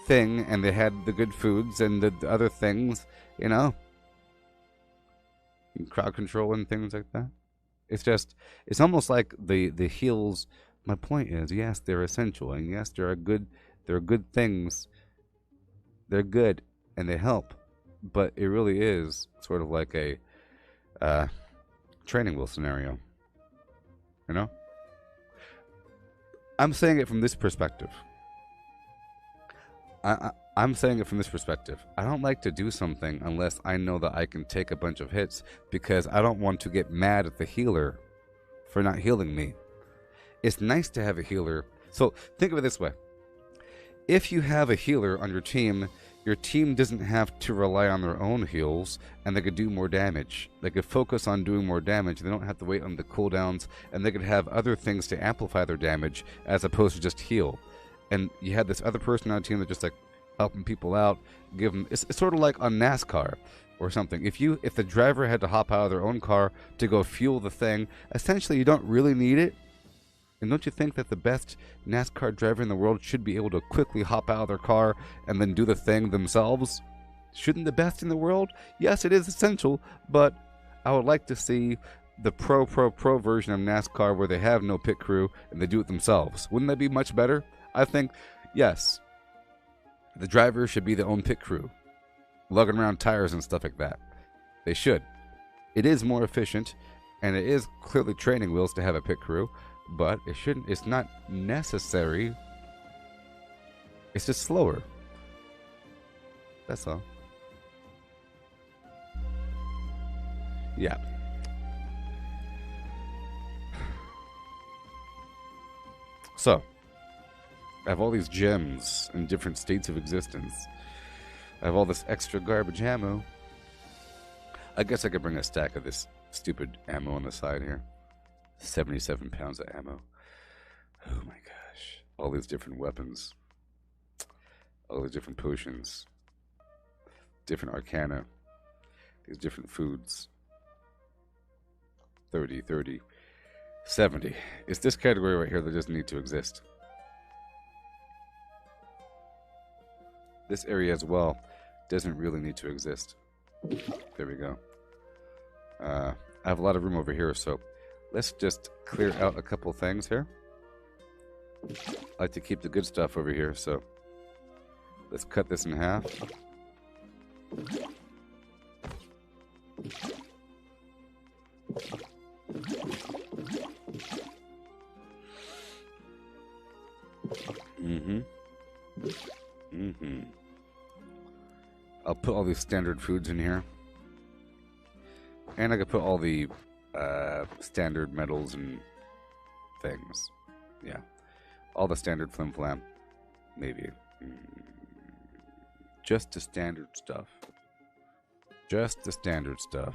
[SPEAKER 1] thing, and they had the good foods and the other things, you know? Crowd control and things like that. It's almost like the heals. My point is, yes, they're essential, and yes, there are good things. They're good and they help, but it really is sort of like a training wheel scenario. You know, I'm saying it from this perspective. I'm saying it from this perspective. I don't like to do something unless I know that I can take a bunch of hits, because I don't want to get mad at the healer for not healing me. It's nice to have a healer. So think of it this way. If you have a healer on your team doesn't have to rely on their own heals, and they could do more damage. They could focus on doing more damage. They don't have to wait on the cooldowns, and they could have other things to amplify their damage as opposed to just heal. And you had this other person on the team that just like helping people out, give them. It's sort of like on NASCAR or something. If the driver had to hop out of their own car to go fuel the thing, essentially you don't really need it. And don't you think that the best NASCAR driver in the world should be able to quickly hop out of their car and then do the thing themselves? Shouldn't the best in the world? Yes, it is essential, but I would like to see the pro version of NASCAR where they have no pit crew and they do it themselves. Wouldn't that be much better? I think, yes, the driver should be their own pit crew, lugging around tires and stuff like that. They should. It is more efficient, and it is clearly training wheels to have a pit crew, but it shouldn't. It's not necessary. It's just slower. That's all. Yeah. So, I have all these gems in different states of existence. I have all this extra garbage ammo. I guess I could bring a stack of this stupid ammo on the side here. 77 pounds of ammo. Oh my gosh. All these different weapons. All these different potions. Different arcana. These different foods. 30, 30, 70. It's this category right here that doesn't need to exist. This area as well doesn't really need to exist. There we go. I have a lot of room over here, so let's just clear out a couple things here. I like to keep the good stuff over here, so Let's cut this in half. I'll put all these standard foods in here. And I could put all the standard metals and things. Yeah. All the standard flim flam. Maybe. Just the standard stuff. Just the standard stuff.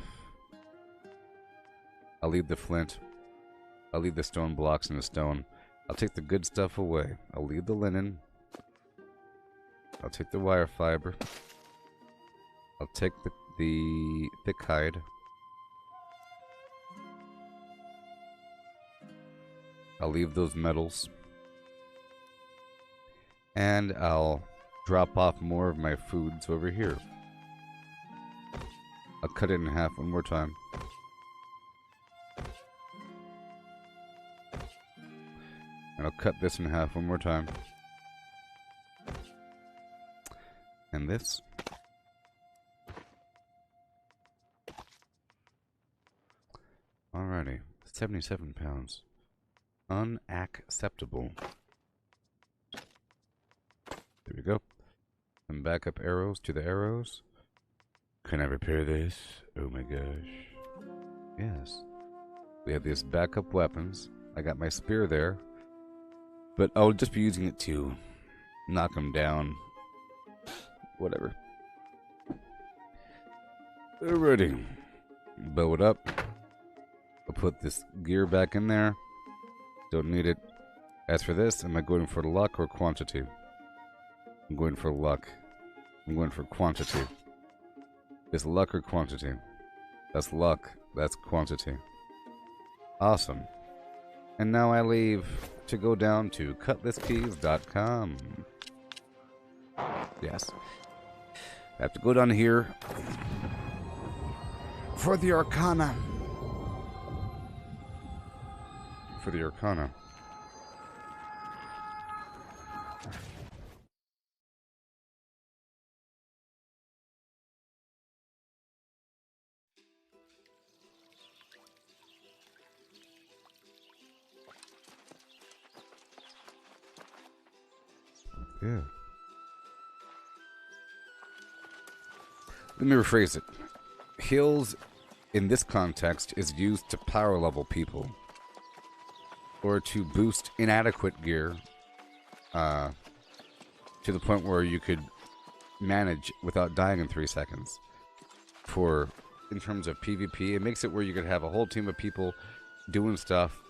[SPEAKER 1] I'll leave the flint. I'll leave the stone blocks in the stone. I'll take the good stuff away. I'll leave the linen. I'll take the wire fiber. I'll take the thick hide. I'll leave those metals. And I'll drop off more of my foods over here. I'll cut it in half one more time. And I'll cut this in half one more time. And this. Alrighty. 77 pounds. Unacceptable. There we go. And back up arrows to the arrows. Can I repair this? Oh my gosh. Yes. We have these backup weapons. I got my spear there. But I'll just be using it to knock them down. Whatever. Alrighty. Bow it up. I'll put this gear back in there. Don't need it. As for this, am I going for luck or quantity? I'm going for luck. I'm going for quantity. Is luck or quantity? That's luck. That's quantity. Awesome. And now I leave to go down to cutlasskeys.com. Yes. I have to go down here for the Arcana. For the Arcana. Yeah. Let me rephrase it. Heals in this context is used to power level people. Or to boost inadequate gear to the point where you could manage without dying in 3 seconds. In terms of PvP, it makes it where you could have a whole team of people doing stuff,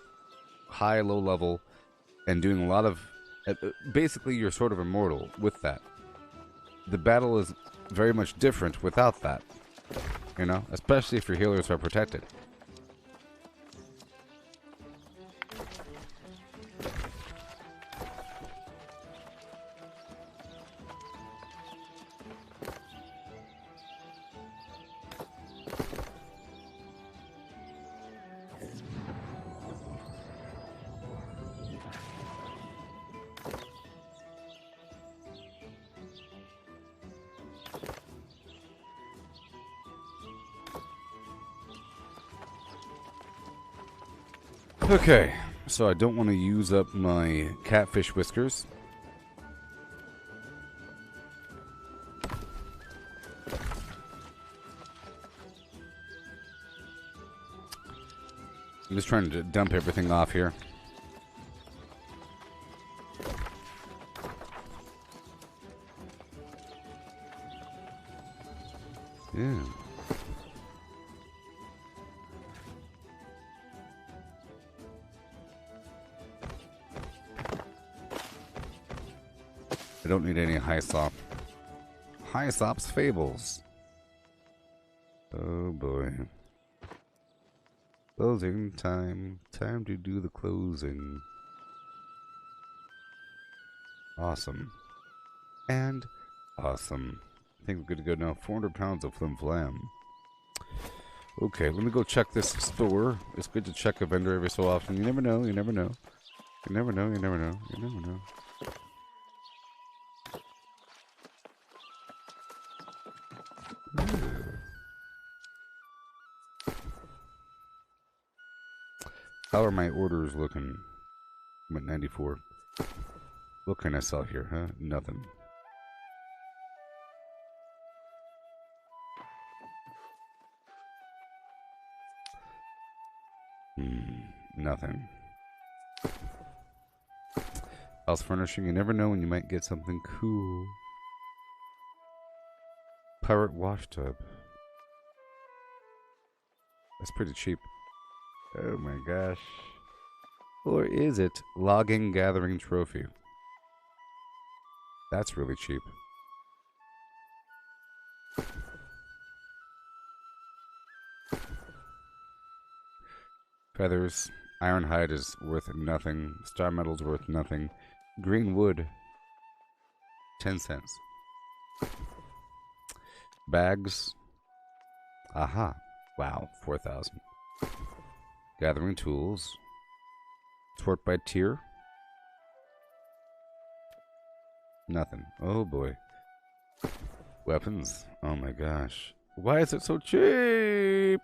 [SPEAKER 1] high, low level, and doing a lot of... basically, you're sort of immortal with that. The battle is very much different without that. You know? Especially if your healers are protected. Okay, so I don't want to use up my catfish whiskers. I'm just trying to dump everything off here. Yeah. I don't need any Hyssop. Hyssop's Fables. Oh boy. Closing time. Time to do the closing. Awesome. And awesome. I think we're good to go now. 400 pounds of flim flam. Okay, let me go check this store. It's good to check a vendor every so often. You never know, you never know. You never know, you never know, you never know. How are my orders looking? I'm at 94. What can I sell here, huh? Nothing. Nothing. House furnishing, you never know when you might get something cool. Pirate wash tub. That's pretty cheap. Oh my gosh. Or is it logging gathering trophy? That's really cheap. Feathers. Iron hide is worth nothing. Star metal's worth nothing. Green wood. 10 cents. Bags. Aha. Wow. 4,000. Gathering tools. Sort by tier. Nothing. Oh boy. Weapons. Oh my gosh. Why is it so cheap?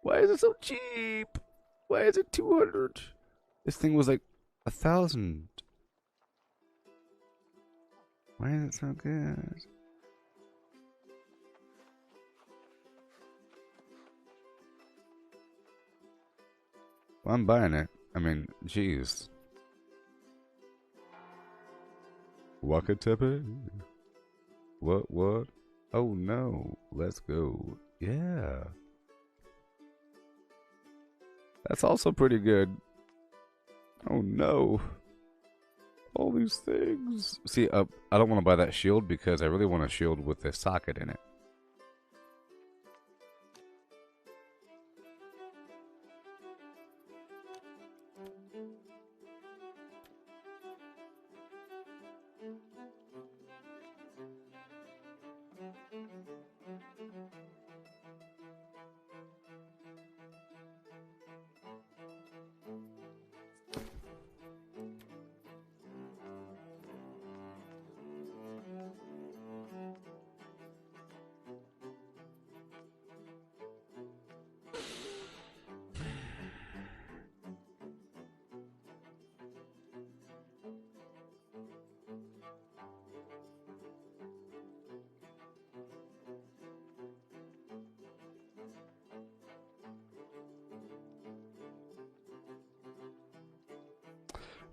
[SPEAKER 1] Why is it so cheap? Why is it 200? This thing was like 1,000. Why is it so good? Well, I'm buying it. I mean, jeez. Wakatepe? What? Oh no. Let's go. Yeah. That's also pretty good. Oh no. All these things. See, I don't want to buy that shield because I really want a shield with a socket in it.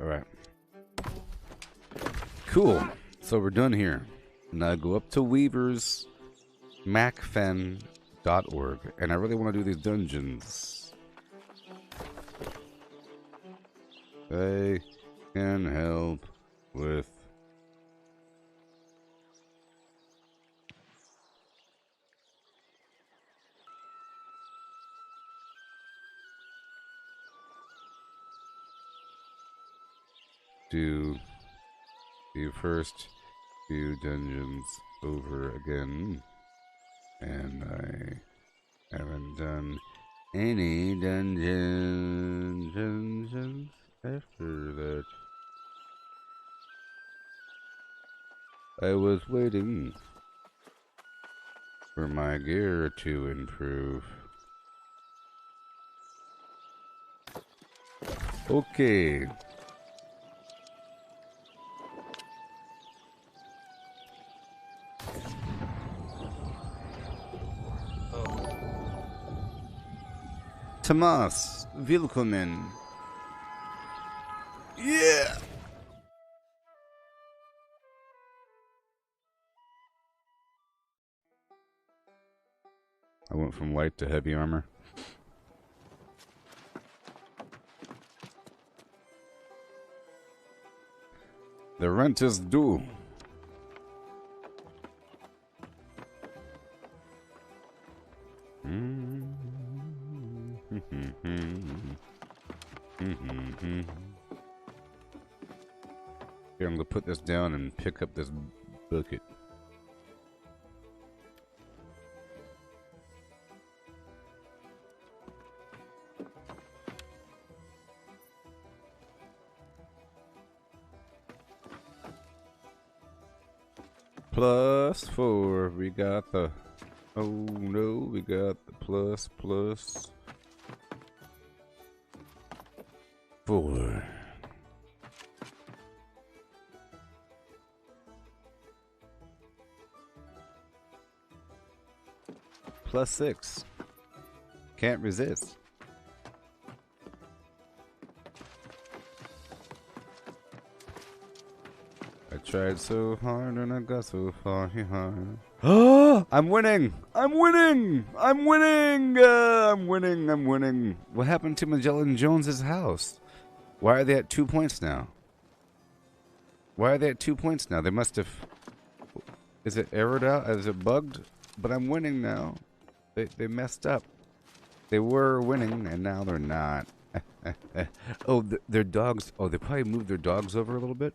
[SPEAKER 1] Alright. Cool. So we're done here. Now go up to Weaver's macfen.org, and I really want to do these dungeons. I can help with do the first few dungeons over again, and I haven't done any dungeons after that. I was waiting for my gear to improve. Okay. Thomas, willkommen. Yeah. I went from light to heavy armor. The rent is due. Here, I'm gonna put this down and pick up this bucket. +4, we got the, oh no, we got the plus. +6. Can't resist. I tried so hard and I got so far behind. Oh, I'm winning! I'm winning! I'm winning! I'm winning! I'm winning! What happened to Magellan Jones's house? Why are they at 2 points now? Why are they at 2 points now? They must have... Is it errored out? Is it bugged? But I'm winning now. They messed up. They were winning, and now they're not. Oh, their dogs... Oh, they probably moved their dogs over a little bit?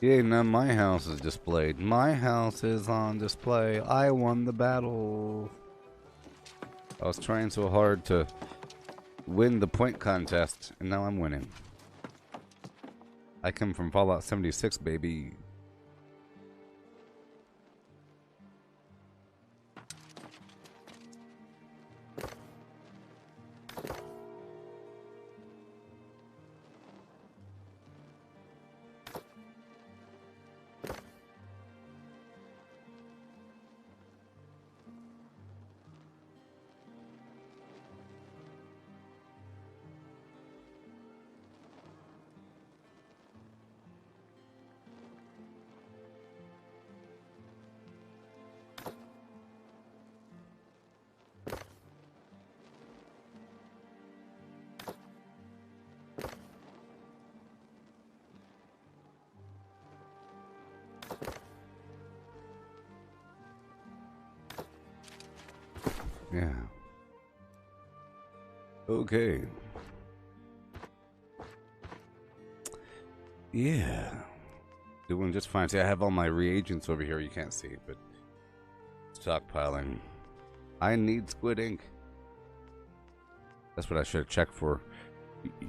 [SPEAKER 1] Yeah, now my house is displayed. My house is on display. I won the battle. I was trying so hard to win the point contest, and now I'm winning. I come from Fallout 76, baby. Yeah. Okay. Yeah. Doing just fine. See, I have all my reagents over here. You can't see, but stockpiling. I need squid ink. That's what I should have checked for.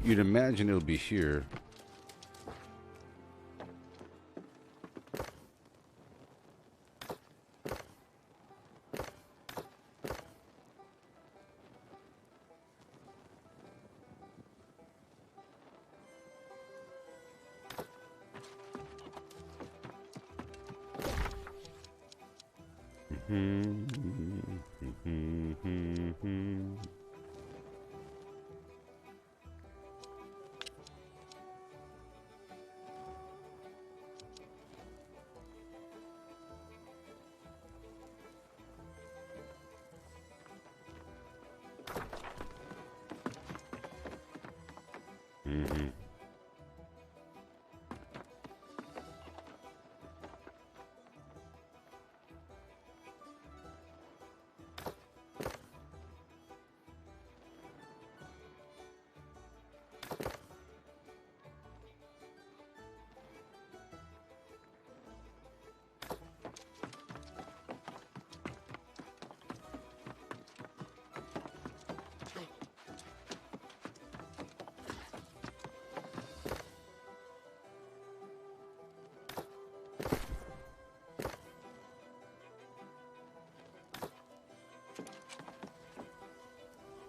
[SPEAKER 1] You'd imagine it'll be here.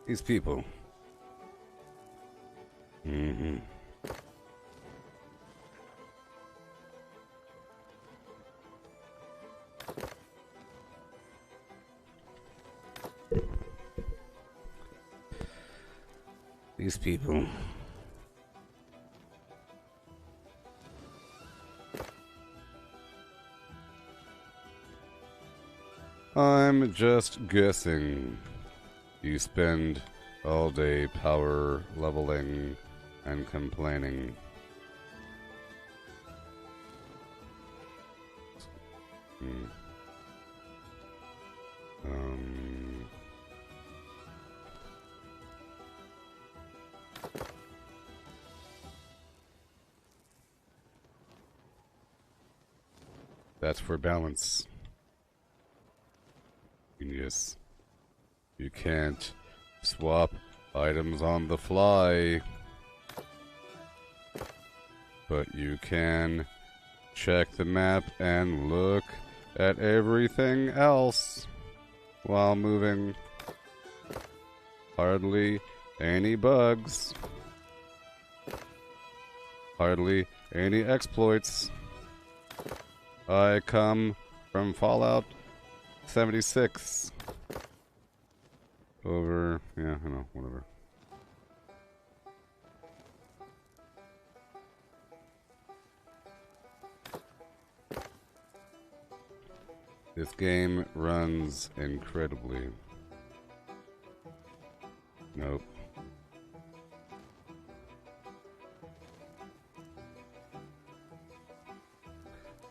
[SPEAKER 1] These people. These people. I'm just guessing. You spend all day power leveling and complaining. That's for balance. Yes. You can't swap items on the fly. But you can check the map and look at everything else while moving. Hardly any bugs. Hardly any exploits. I come from Fallout 76. Over, yeah, I know, whatever. This game runs incredibly. Nope.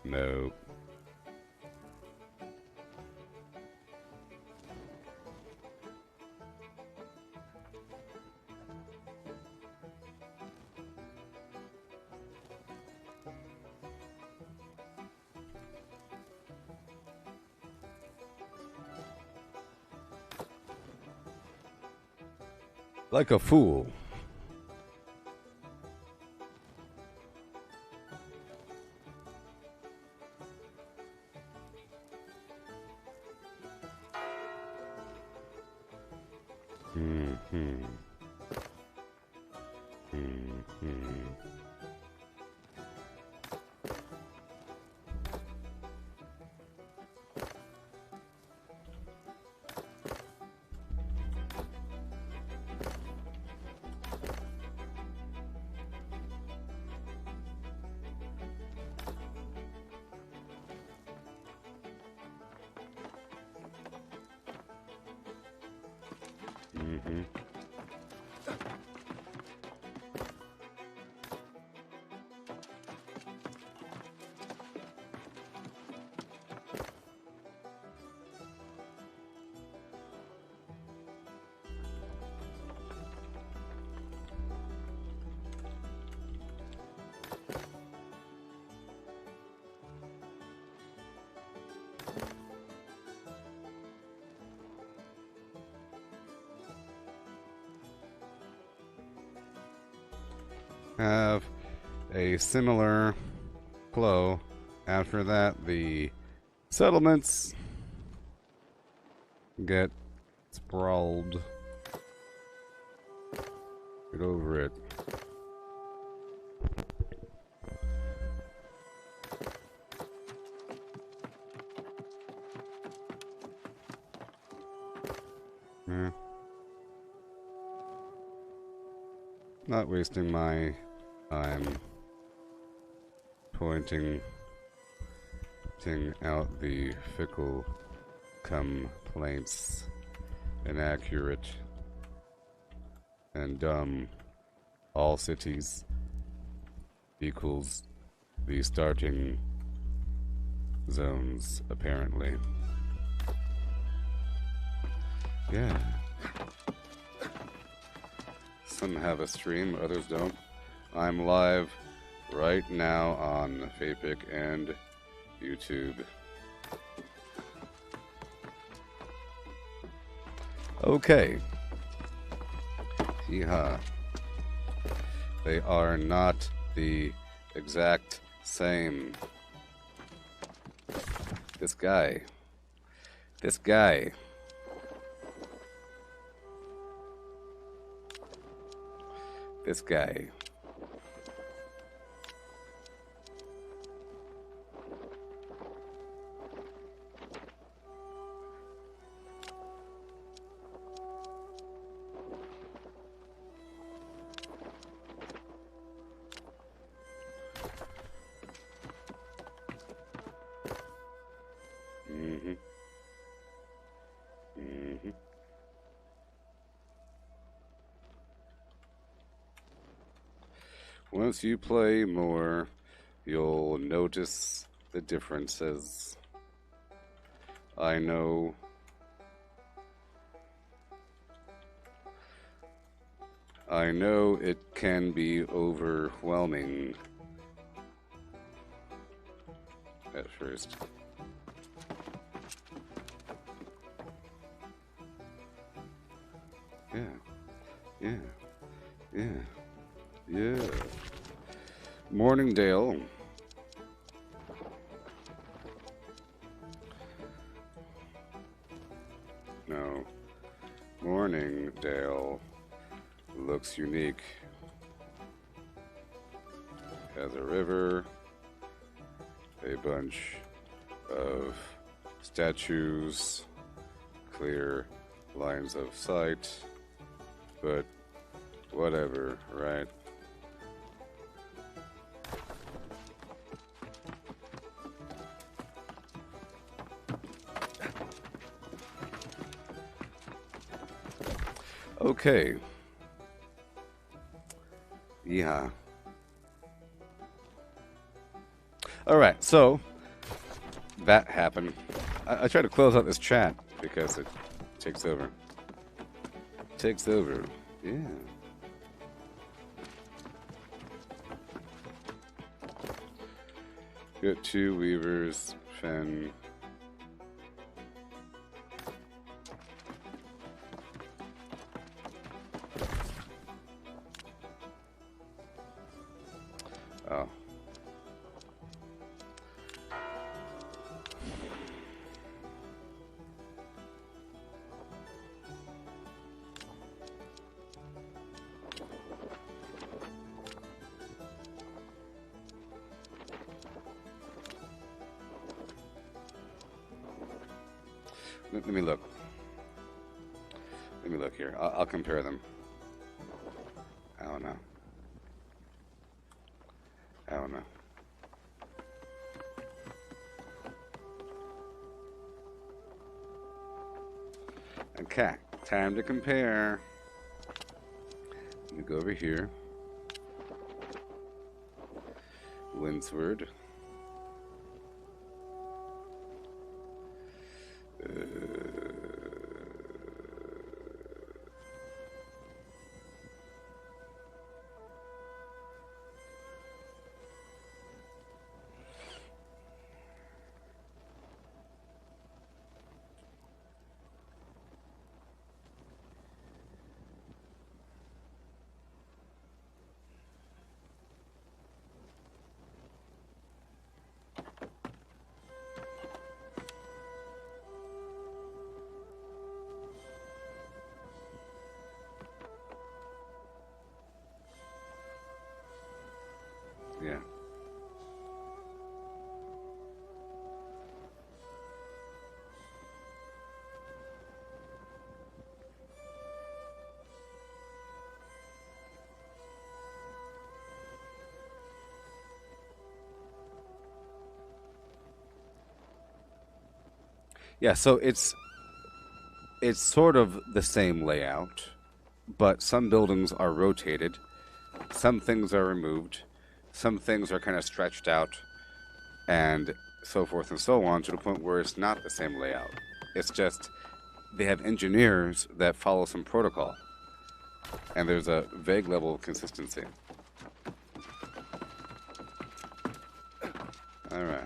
[SPEAKER 1] Nope. Like a fool. Mm-hmm. Mm-hmm. Mm-hmm. Have a similar flow. After that, the settlements get sprawled. Get over it. Eh. Not wasting my time pointing out the fickle complaints, inaccurate and dumb. All cities equals the starting zones, apparently. Yeah. Some have a stream, others don't. I'm live right now on Facebook and YouTube. Okay. Yeehaw. They are not the exact same. This guy. This guy. This guy. Once you play more, you'll notice the differences. I know it can be overwhelming at first. Yeah. Morningdale. spinning Dale looks unique. Has a river, a bunch of statues, clear lines of sight, but whatever, right? Okay. Yeah. Alright, so that happened. I try to close out this chat because it takes over. Takes over. Yeah. Got 2 weavers, Fen. Oh. Let me look. Let me look here. I'll compare them. I don't know. I don't know. Okay, time to compare. Let me go over here. Linsword. Yeah. Yeah, so it's sort of the same layout, but some buildings are rotated, some things are removed, some things are kind of stretched out, and so forth and so on, to the point where it's not the same layout. It's just they have engineers that follow some protocol, and there's a vague level of consistency. All right.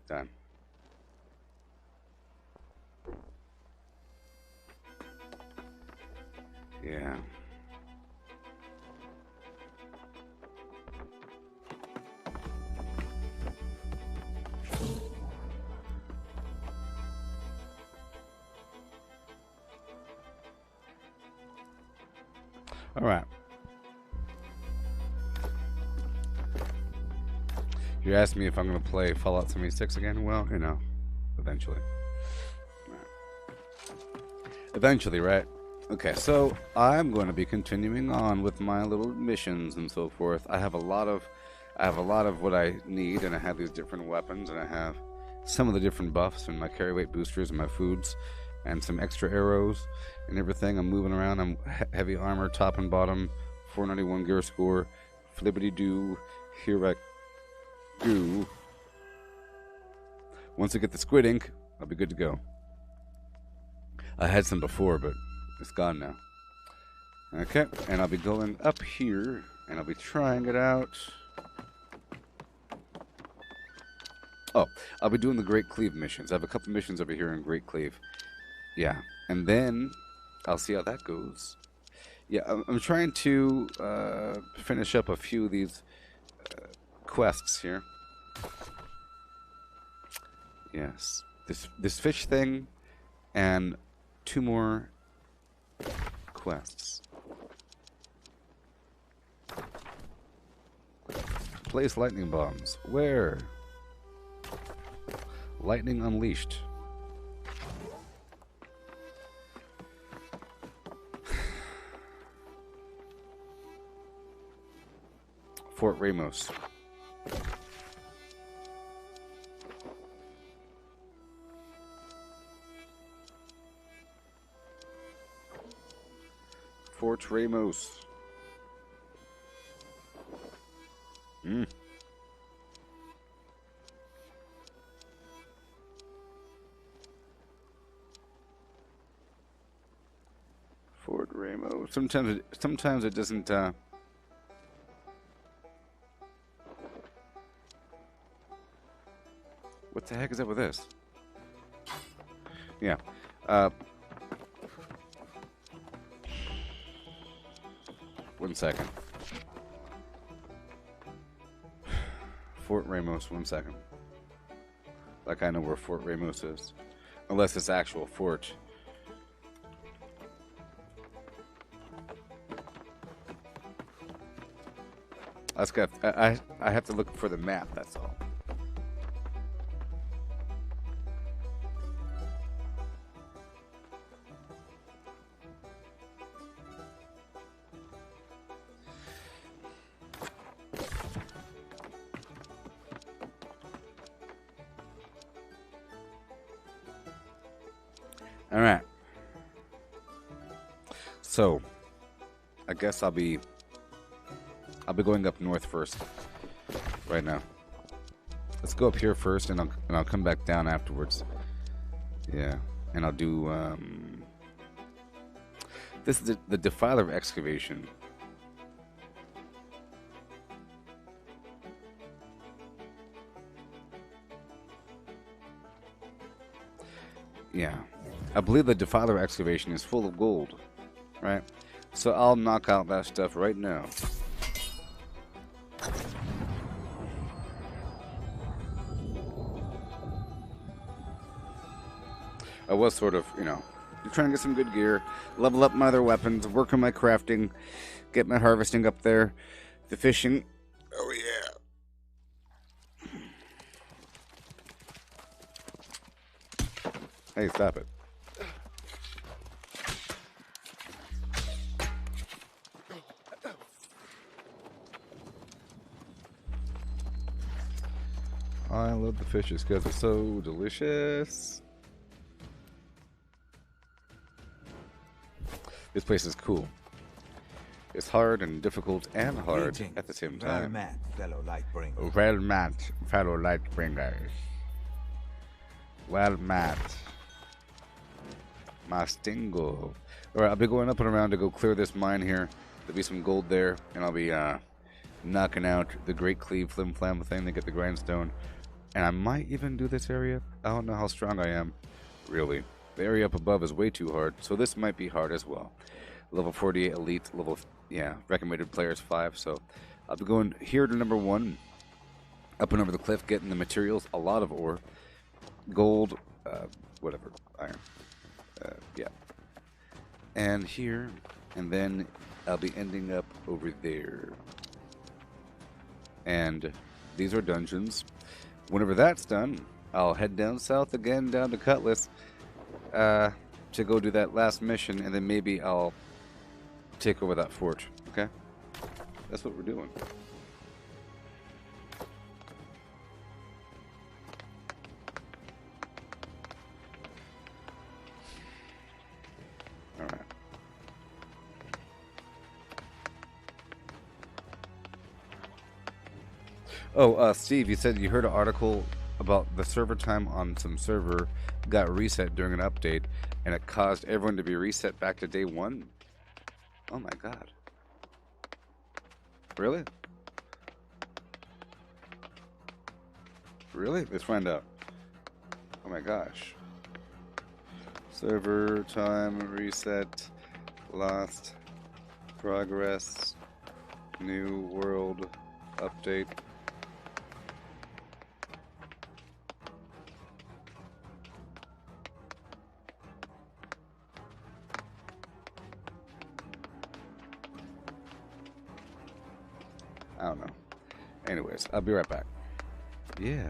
[SPEAKER 1] Done. Yeah. All right. You asked me if I'm going to play Fallout 76 again? Well, you know, eventually. Right. Eventually, right? Okay, so I'm going to be continuing on with my little missions and so forth. I have a lot of what I need, and I have these different weapons, and I have some of the different buffs and my carry weight boosters and my foods and some extra arrows and everything. I'm moving around. I'm heavy armor, top and bottom, 491 gear score, flippity doo. Here I go. Once I get the squid ink, I'll be good to go. I had some before, but it's gone now. Okay, and I'll be going up here, and I'll be trying it out. Oh, I'll be doing the Great Cleave missions. I have a couple missions over here in Great Cleave. Yeah, and then I'll see how that goes. Yeah, I'm trying to finish up a few of these quests here. Yes, this fish thing and 2 more quests. Place lightning bombs. Where? Lightning unleashed. Fort Ramos. Fort Ramos. Fort Ramos. Sometimes it doesn't. What the heck is up with this? Yeah. One second. Fort Ramos, 1 second. Like I know where Fort Ramos is. Unless it's actual fort. I have to look for the map, that's all. All right. So, I guess I'll be going up north first. Right now. Let's go up here first, and I'll come back down afterwards. Yeah, and I'll do. This is the Defiler excavation. Yeah. I believe the Defiler excavation is full of gold, right? So I'll knock out that stuff right now. I was sort of, trying to get some good gear, level up my other weapons, work on my crafting, get my harvesting up there, the fishing. Oh yeah. Hey, stop it. I love the fishes because they're so delicious. This place is cool. It's hard and difficult and hard at the same time.
[SPEAKER 3] Well met, fellow Lightbringers.
[SPEAKER 1] Well met, fellow Lightbringers. Well met. Mastingo. Alright, I'll be going up and around to go clear this mine here. There'll be some gold there, and I'll be knocking out the Great Cleave Flim Flam thing to get the grindstone. And I might even do this area. I don't know how strong I am, really. The area up above is way too hard, so this might be hard as well. Level 48 elite, recommended players 5, so I'll be going here to number 1, up and over the cliff, getting the materials, a lot of ore, gold, iron, yeah. And here, and then I'll be ending up over there. And these are dungeons. Whenever that's done, I'll head down south again, down to Cutlass, to go do that last mission, and then maybe I'll take over that fort, okay? That's what we're doing. Alright. Oh, Steve, you said you heard an article about the server time on some server got reset during an update, and it caused everyone to be reset back to day 1. Oh my god. Really? Really? Let's find out. Oh my gosh. Server time reset, lost progress, new world update. I don't know. Anyways, I'll be right back. Yeah.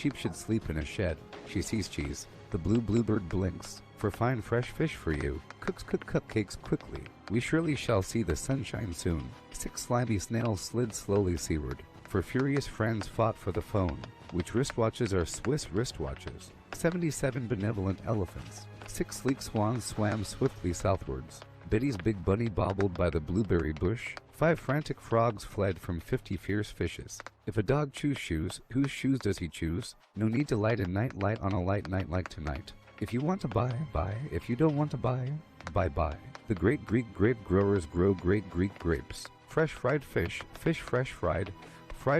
[SPEAKER 1] sheep should sleep in a shed. She sees cheese. The blue bluebird blinks. For fine fresh fish for you. Cooks cook cupcakes quickly. We surely shall see the sunshine soon. 6 slimy snails slid slowly seaward. For furious friends fought for the phone, which wristwatches are Swiss wristwatches. 77 benevolent elephants. 6 sleek swans swam swiftly southwards. Betty's big bunny bobbled by the blueberry bush. 5 frantic frogs fled from 50 fierce fishes. If a dog chews shoes, whose shoes does he choose? No need to light a night light on a light night like tonight. If you want to buy, buy. If you don't want to buy, buy. The great Greek grape growers grow great Greek grapes. Fresh fried fish, fish fresh fried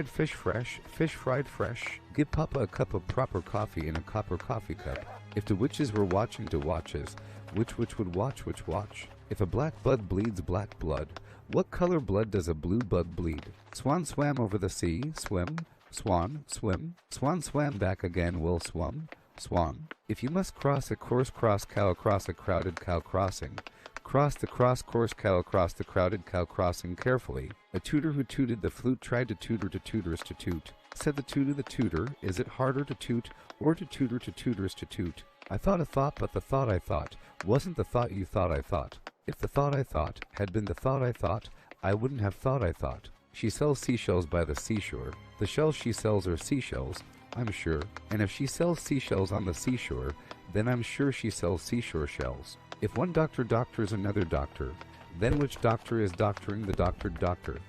[SPEAKER 1] fish fried fresh. Give Papa a cup of proper coffee in a copper coffee cup. If the witches were watching to watches, which would watch which watch? If a black bud bleeds black blood, what color blood does a blue bud bleed? Swan swam over the sea, swim, swan, swim. Swan swam back again, will swum. Swan. If you must cross a course cow across a crowded cow crossing, cross the cross course cow across the crowded cow crossing carefully. A tutor who tooted the flute tried to tutor to tutors to toot. Said the tutor, is it harder to toot or to tutor to tutors to toot? I thought a thought, but the thought I thought wasn't the thought you thought I thought. If the thought I thought had been the thought I thought, I wouldn't have thought I thought. She sells seashells by the seashore. The shells she sells are seashells, I'm sure. And if she sells seashells on the seashore, then I'm sure she sells seashore shells. If one doctor doctors another doctor, then which doctor is doctoring the doctored doctor?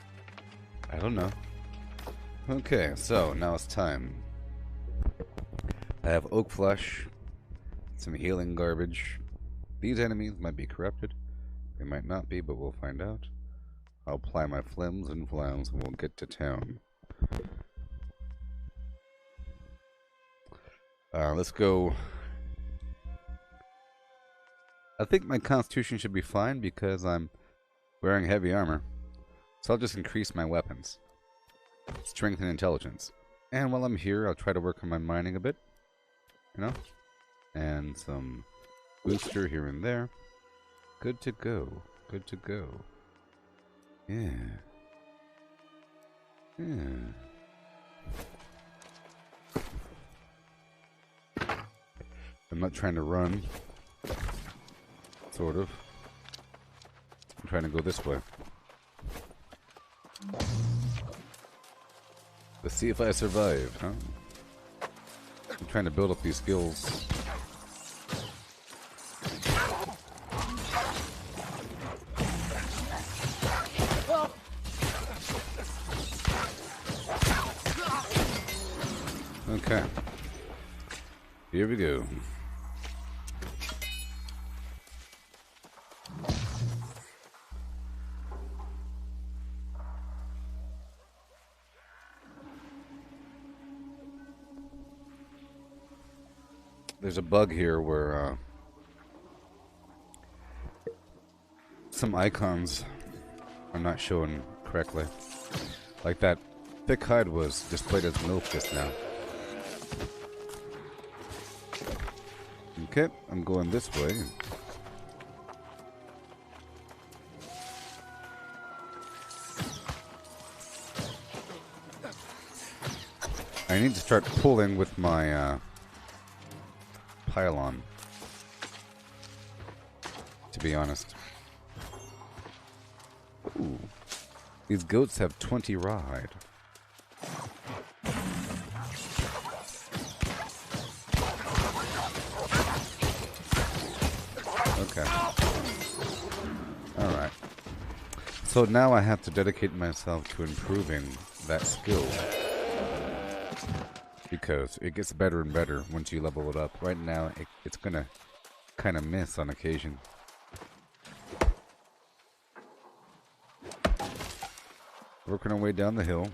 [SPEAKER 1] I don't know. Okay, so now it's time. I have oak flesh, some healing garbage. These enemies might be corrupted. They might not be, but we'll find out. I'll apply my flims and flams and we'll get to town. Let's go. I think my constitution should be fine because I'm wearing heavy armor. So I'll just increase my weapons. Strength and intelligence. And while I'm here, I'll try to work on my mining a bit. You know? And some booster here and there. Good to go. Good to go. Yeah. Yeah. I'm not trying to run. Sort of. I'm trying to go this way. Let's see if I survive, huh? I'm trying to build up these skills. Okay. Here we go. There's a bug here where some icons are not showing correctly. Like that thick hide was displayed as milk just now. Okay, I'm going this way. I need to start pulling with my pylon, to be honest. Ooh. These goats have 20 rawhide. Okay. Alright. So now I have to dedicate myself to improving that skill. Because it gets better and better once you level it up. Right now, it's gonna kind of miss on occasion. Working our way down the hill.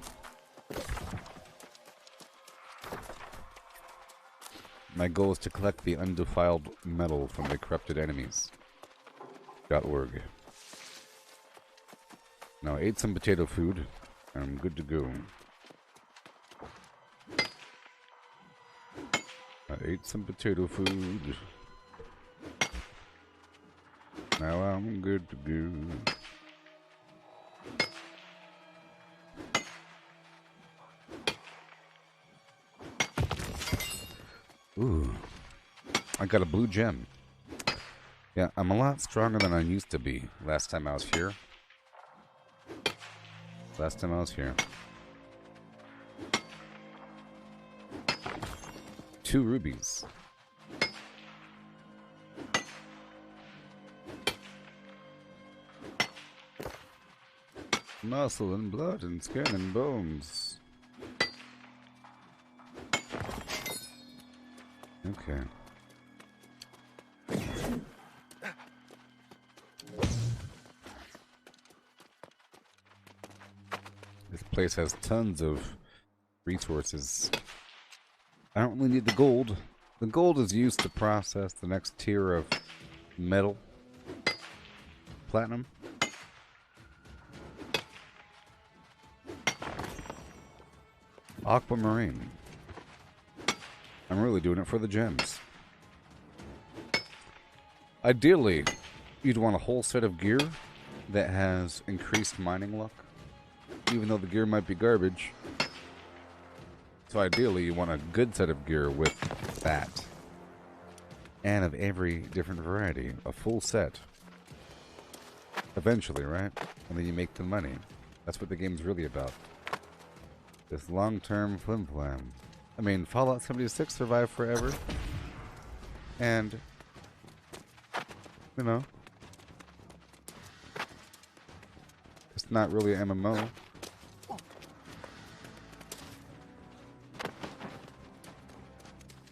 [SPEAKER 1] My goal is to collect the undefiled metal from the corrupted enemies. .org. Now I ate some potato food, and I'm good to go. I ate some potato food. Now I'm good to go. Ooh. I got a blue gem. Yeah, I'm a lot stronger than I used to be last time I was here. Last time I was here. 2 rubies. Muscle and blood and skin and bones. Okay. This place has tons of resources. I don't really need the gold. The gold is used to process the next tier of metal. Platinum. Aquamarine. I'm really doing it for the gems. Ideally, you'd want a whole set of gear that has increased mining luck, even though the gear might be garbage. So ideally, you want a good set of gear with that. And of every different variety. A full set. Eventually, right? And then you make the money. That's what the game's really about. This long-term flim-flam. I mean, Fallout 76 survived forever. And, you know, it's not really an MMO.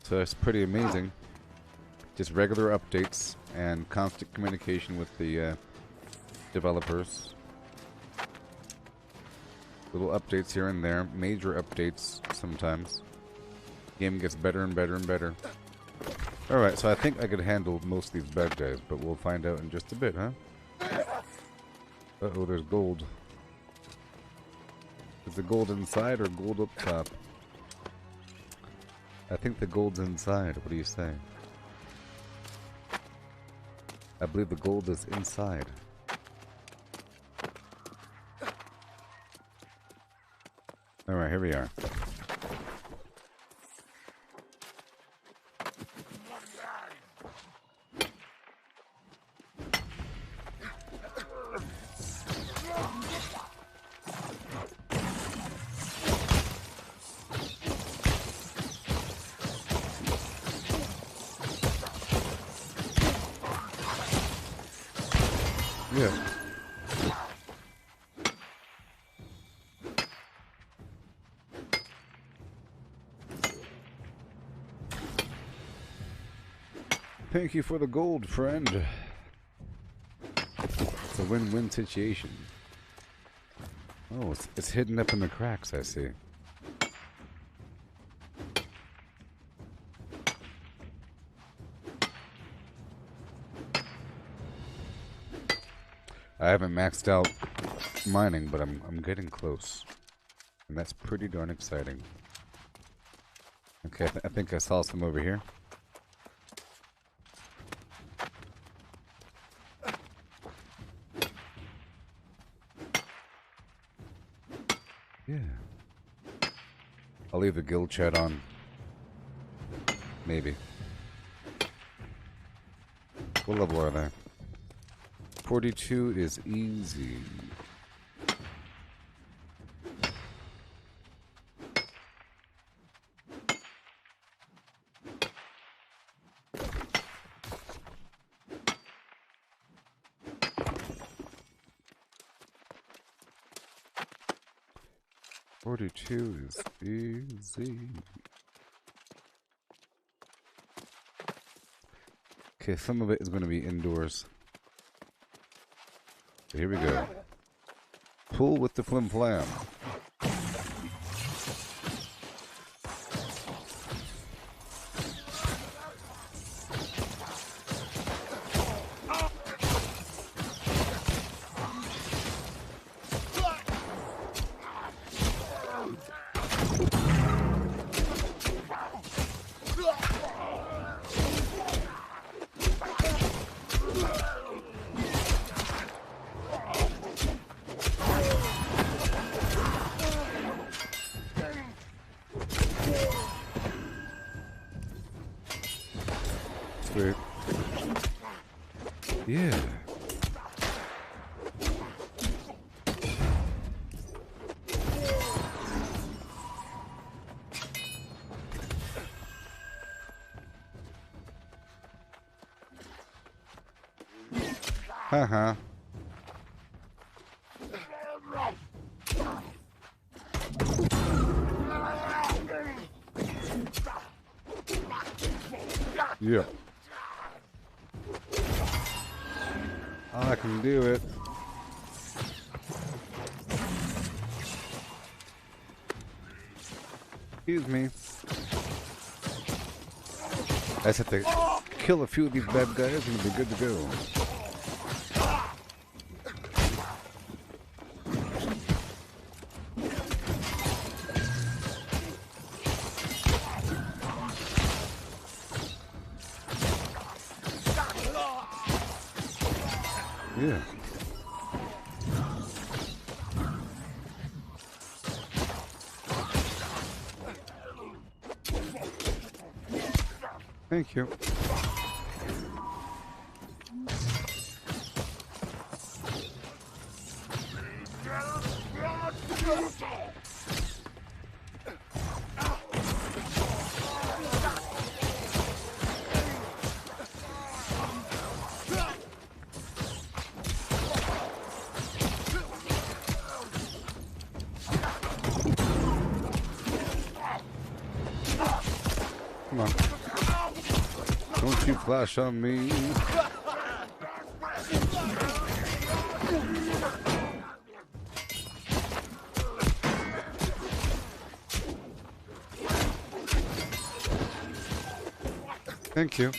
[SPEAKER 1] So it's pretty amazing. Just regular updates and constant communication with the developers. Little updates here and there. Major updates sometimes. Game gets better and better and better. Alright, so I think I could handle most of these bad guys, but we'll find out in just a bit, huh? Uh-oh, there's gold. Is the gold inside or gold up top? I think the gold's inside. What do you say? I believe the gold is inside. Alright, here we are. Yeah. Thank you for the gold, friend. It's a win-win situation. Oh, it's hidden up in the cracks, I see. I haven't maxed out mining, but I'm getting close. And that's pretty darn exciting. Okay, I think I saw some over here. Yeah. I'll leave the guild chat on. Maybe. What level are they? 42 is easy. Is easy. Okay, some of it is going to be indoors. So here we go. Pool with the flim flam. Sweet. Yeah. Haha. Yeah. I can do it. Excuse me. I just have to kill a few of these bad guys and it'll be good to go. Yeah. Thank you. Come on. Don't you flash on me. Thank you.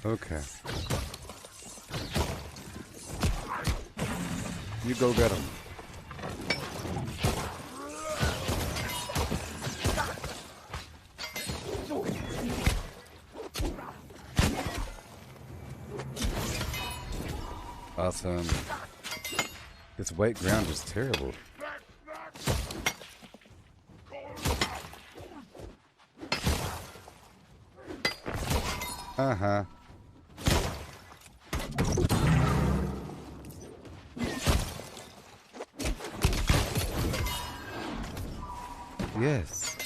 [SPEAKER 1] Okay. You go get him. Awesome. This white ground is terrible. Uh-huh. Yes.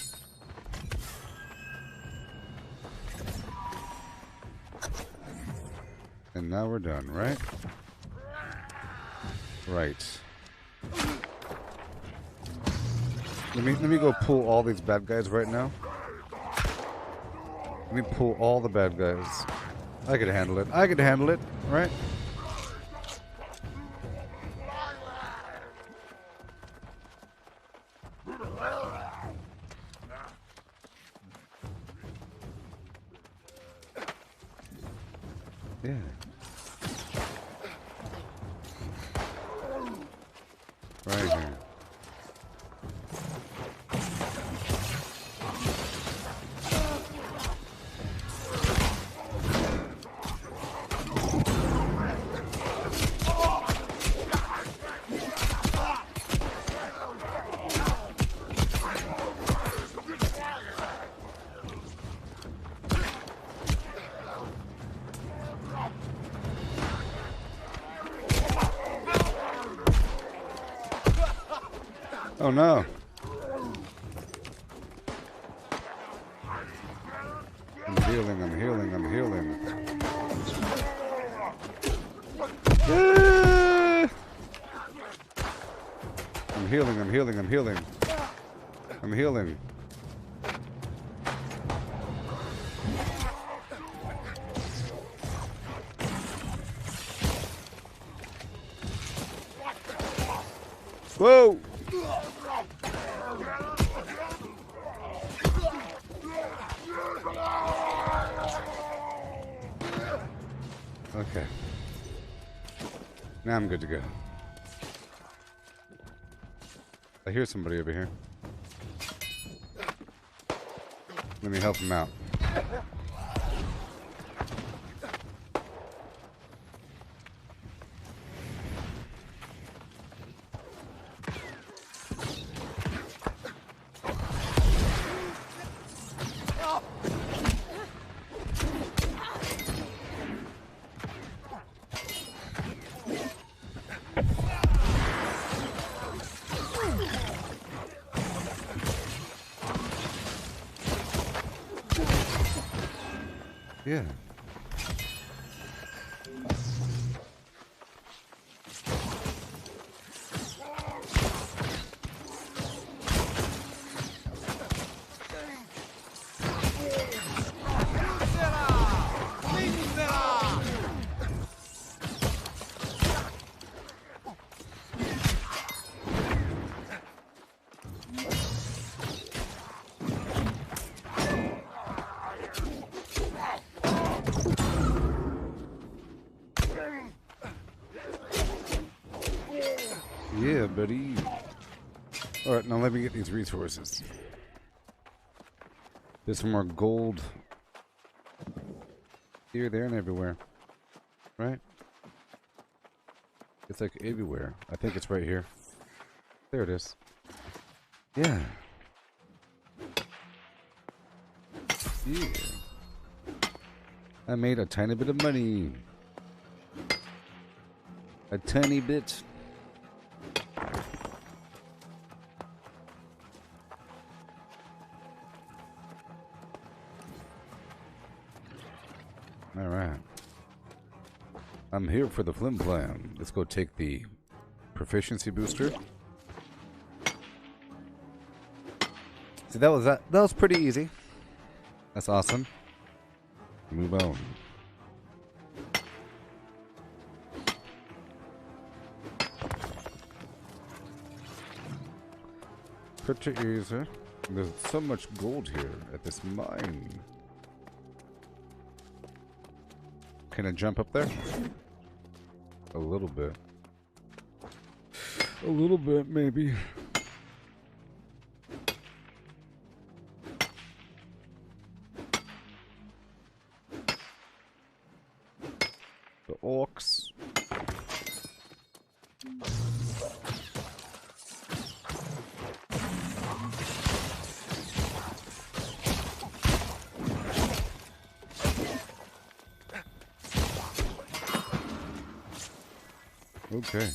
[SPEAKER 1] And now we're done, right? Right. Let me go pull all these bad guys right now. Let me pull all the bad guys. I could handle it. I could handle it, right? Yeah. Right here. Oh no. I'm healing, I'm healing, I'm healing. Ah! I'm healing, I'm healing, I'm healing. I'm healing. Whoa! Okay. Now I'm good to go. I hear somebody over here. Let me help him out. Yeah. Yeah, buddy. Alright, now let me get these resources. There's some more gold here, there, and everywhere. Right? It's like everywhere. I think it's right here. There it is. Yeah. Yeah. I made a tiny bit of money. A tiny bit. Alright. I'm here for the flim flam. Let's go take the proficiency booster. See, that was pretty easy. That's awesome. Move on. Pretty easy. There's so much gold here at this mine. Can I jump up there? A little bit. A little bit, maybe. The orcs. Okay.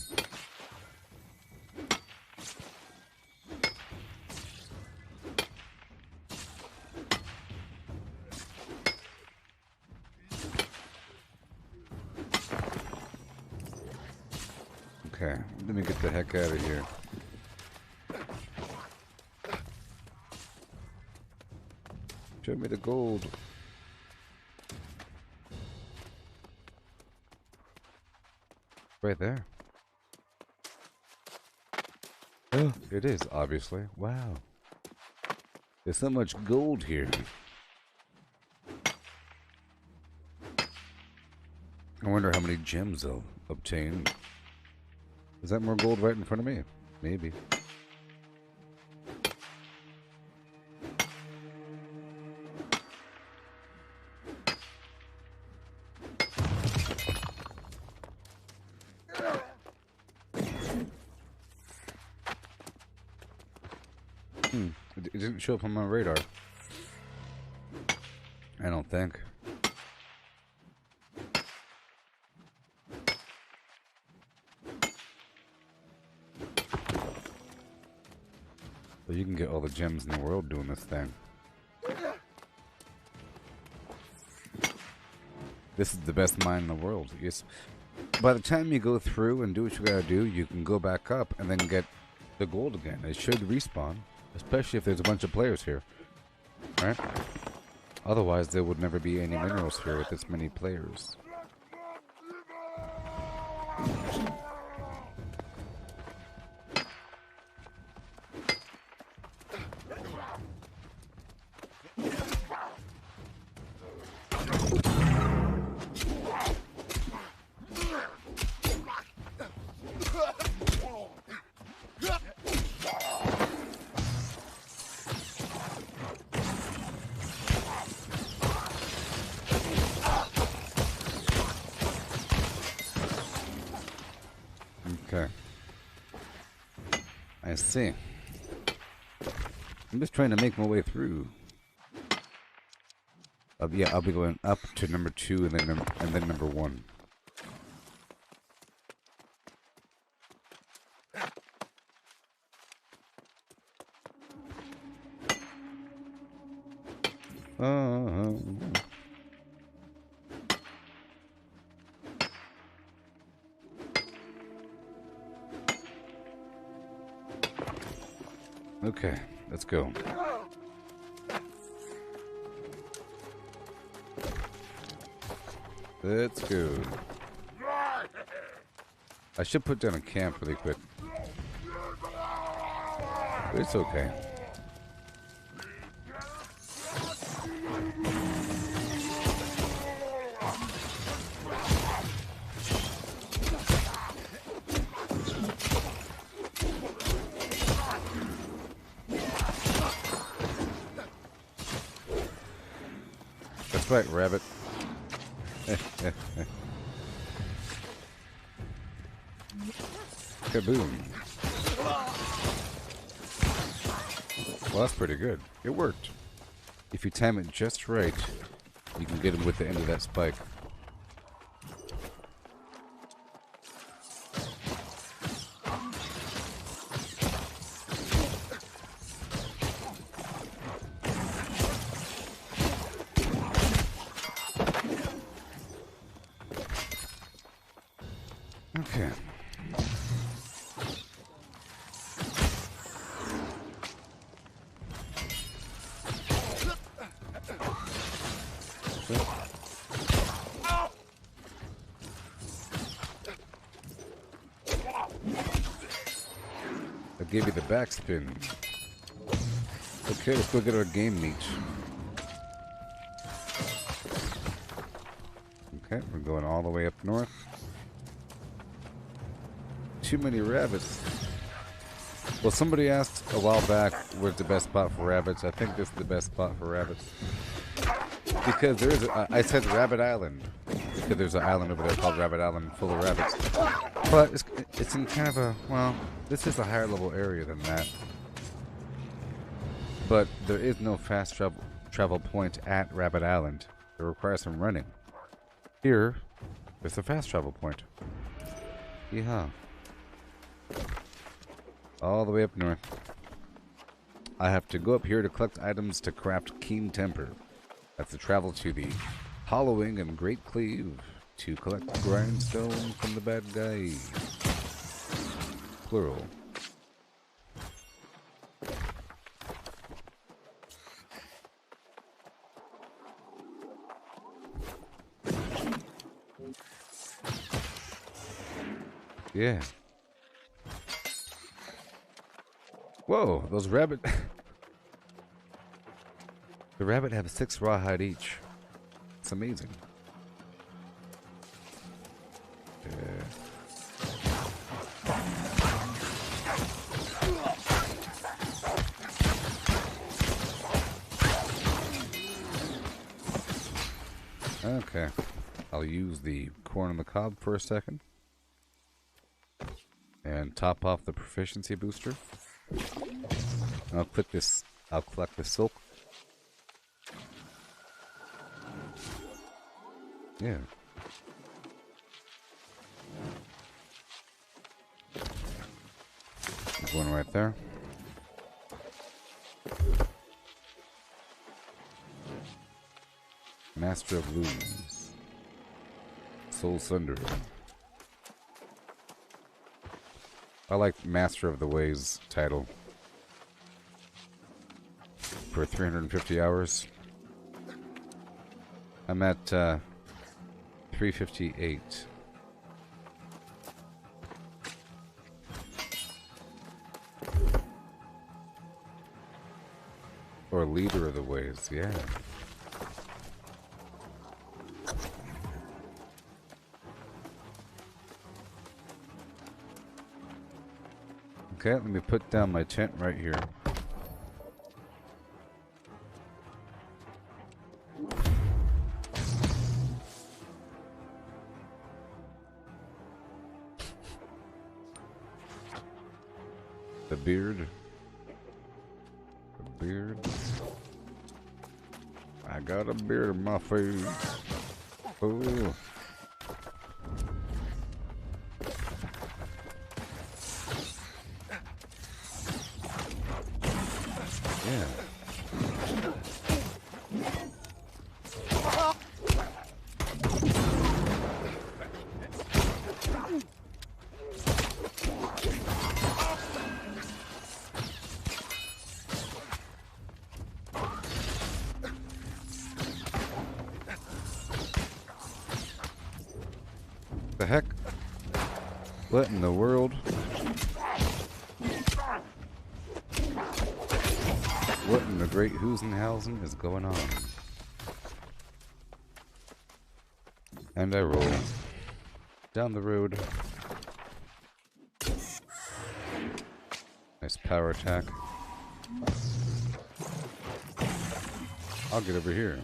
[SPEAKER 1] Okay, let me get the heck out of here. Show me the gold. Right there. Oh, it is, obviously. Wow. There's so much gold here. I wonder how many gems they'll obtain. Is that more gold right in front of me? Maybe. It didn't show up on my radar. I don't think. But you can get all the gems in the world doing this thing. This is the best mine in the world. Yes. By the time you go through and do what you gotta do, you can go back up and then get the gold again. It should respawn, especially if there's a bunch of players here. Right? Otherwise, there would never be any minerals here with this many players. Okay. I see. I'm just trying to make my way through. Yeah, I'll be going up to number 2 and then number 1. Okay, let's go. Let's go. I should put down a camp really quick. But it's okay. That's right, rabbit. Kaboom. Well, that's pretty good. It worked. If you time it just right, you can get him with the end of that spike. Okay. I gave you the backspin. Okay, let's go get our game meat. Okay, we're going all the way up north. Too many rabbits. Well, somebody asked a while back where's the best spot for rabbits. I think this is the best spot for rabbits. Because there is I said Rabbit Island. Because there's an island over there called Rabbit Island full of rabbits. But it's in kind of a, well, this is a higher level area than that. But there is no fast travel point at Rabbit Island. It requires some running. Here, there's a fast travel point. Yeehaw. All the way up north. I have to go up here to collect items to craft Keen Temper. I have to travel to the Hollowing and Great Cleave to collect grindstone from the bad guy. Plural. Yeah. Whoa, those rabbit... The rabbit have 6 rawhide each. It's amazing. Yeah. Okay. I'll use the corn on the cob for a second. And top off the proficiency booster. I'll collect this silk. Yeah. There's one right there. Master of Looms. Soul Sunder. I like Master of the Ways title. For 350 hours. I'm at 358. Or Leader of the Ways, yeah. Okay, let me put down my tent right here. The beard. The beard. I got a beard in my face. Ooh. Yeah. What in the world? What in the great Husenhausen is going on? And I roll down the road. Nice power attack. I'll get over here.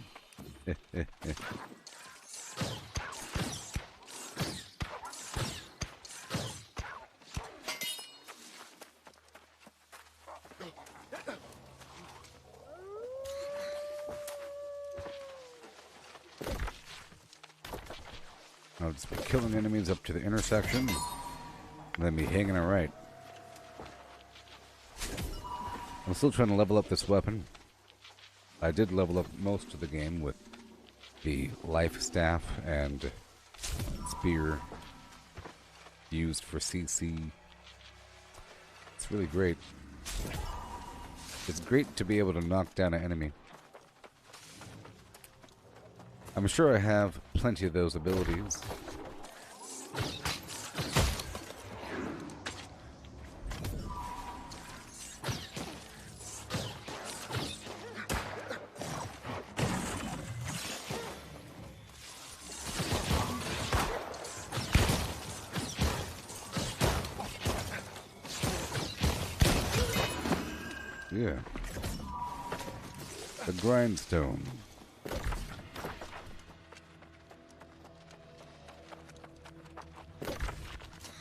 [SPEAKER 1] I'll just be killing enemies up to the intersection, and then be hanging it right. I'm still trying to level up this weapon. I did level up most of the game with the life staff and spear used for CC. It's really great. It's great to be able to knock down an enemy. I'm sure I have plenty of those abilities. Yeah. The grindstone.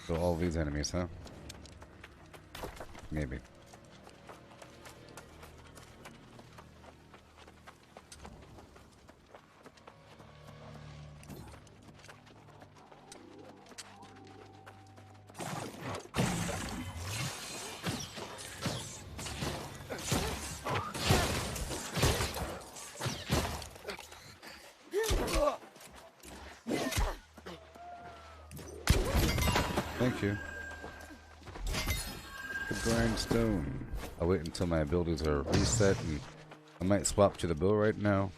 [SPEAKER 1] So all these enemies, huh? Maybe. Thank you. The grindstone. I'll wait until my abilities are reset, and I might swap to the bow right now.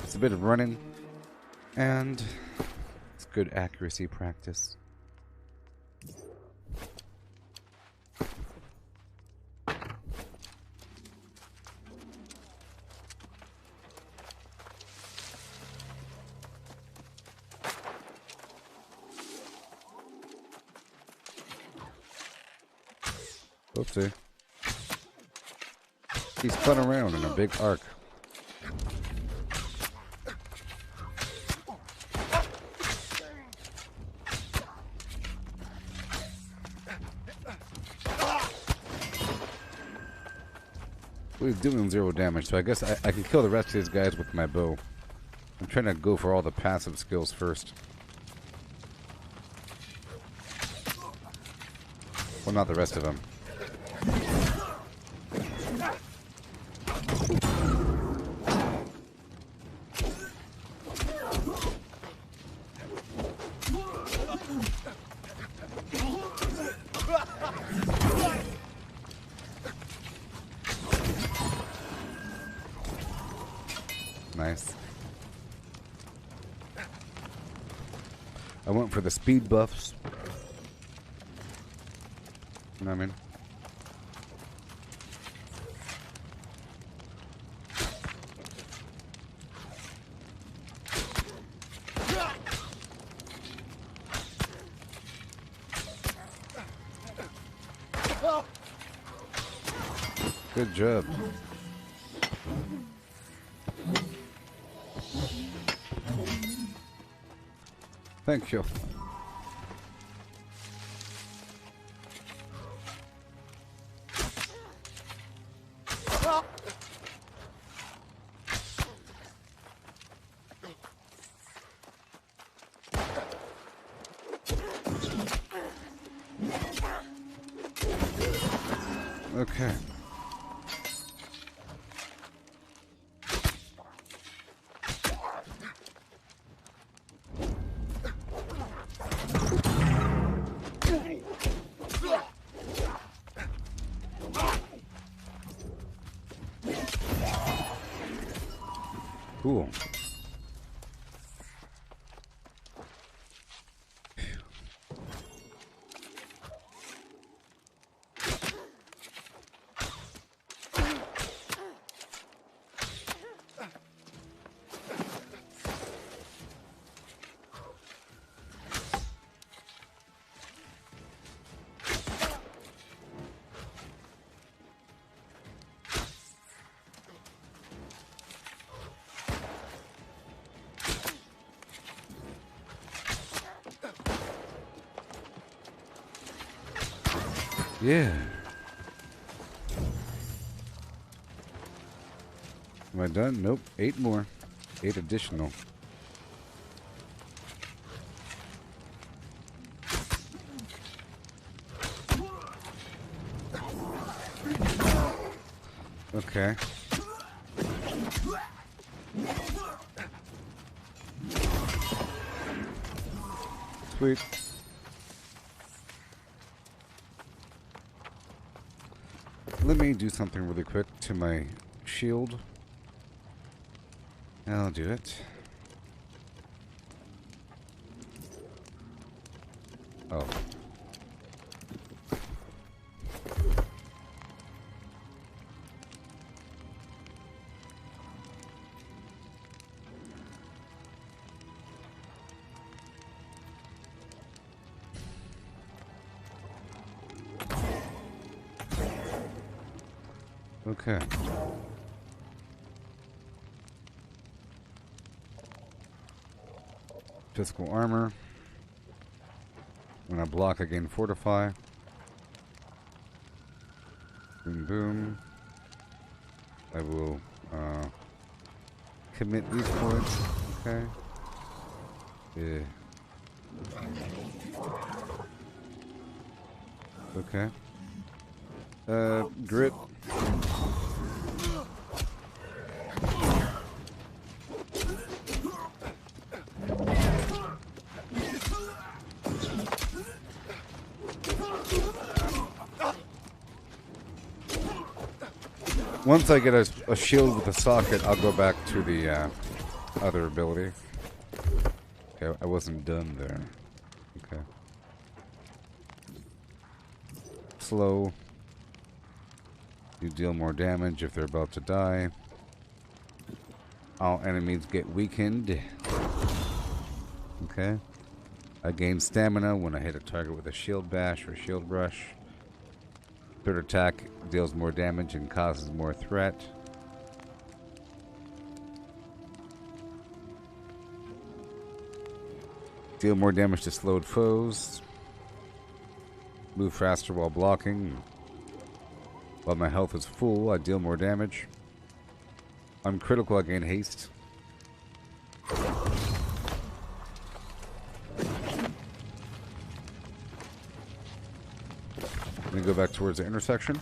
[SPEAKER 1] It's a bit of running, and it's good accuracy practice. Oopsie. He spun around in a big arc. We're doing 0 damage, so I guess I can kill the rest of these guys with my bow. I'm trying to go for all the passive skills first. Well, not the rest of them. Nice. I went for the speed buffs. You know what I mean? Good job. Thank you. Okay. Cool. Yeah. Am I done? Nope. 8 more. 8 additional. Okay. Sweet. Let me do something really quick to my shield. I'll do it. Oh. Okay. Physical armor. When I block, I gain fortify. Boom, boom. I will commit these points. Okay. Yeah. Okay. Grit. Once I get a shield with a socket, I'll go back to the other ability. Okay, I wasn't done there. Okay. Slow. You deal more damage if they're about to die. All enemies get weakened. Okay. I gain stamina when I hit a target with a shield bash or shield rush. Third attack deals more damage and causes more threat. Deal more damage to slowed foes. Move faster while blocking. While my health is full, I deal more damage. I'm critical, I gain haste. Let me go back towards the intersection.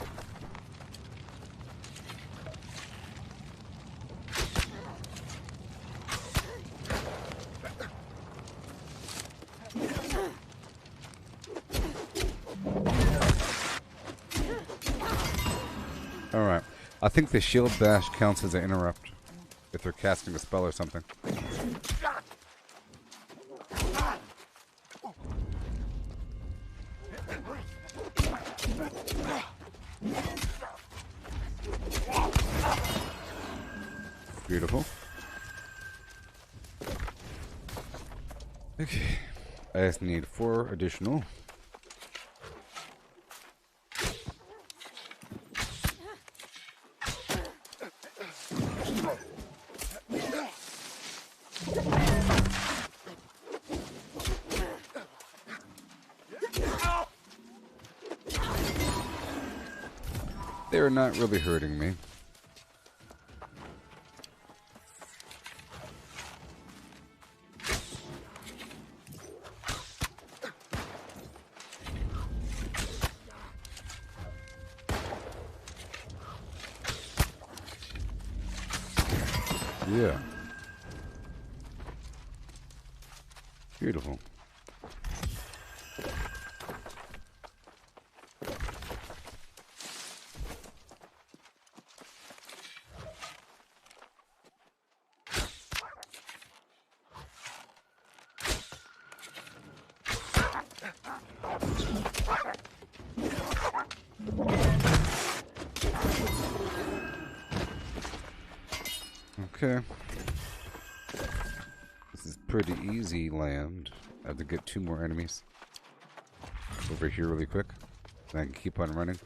[SPEAKER 1] Alright. I think the shield bash counts as an interrupt if they're casting a spell or something. Beautiful. Okay. I just need 4 additional. They're not really hurting me. Yeah. Beautiful. Okay. This is pretty easy land. I have to get 2 more enemies over here really quick. And I can keep on running.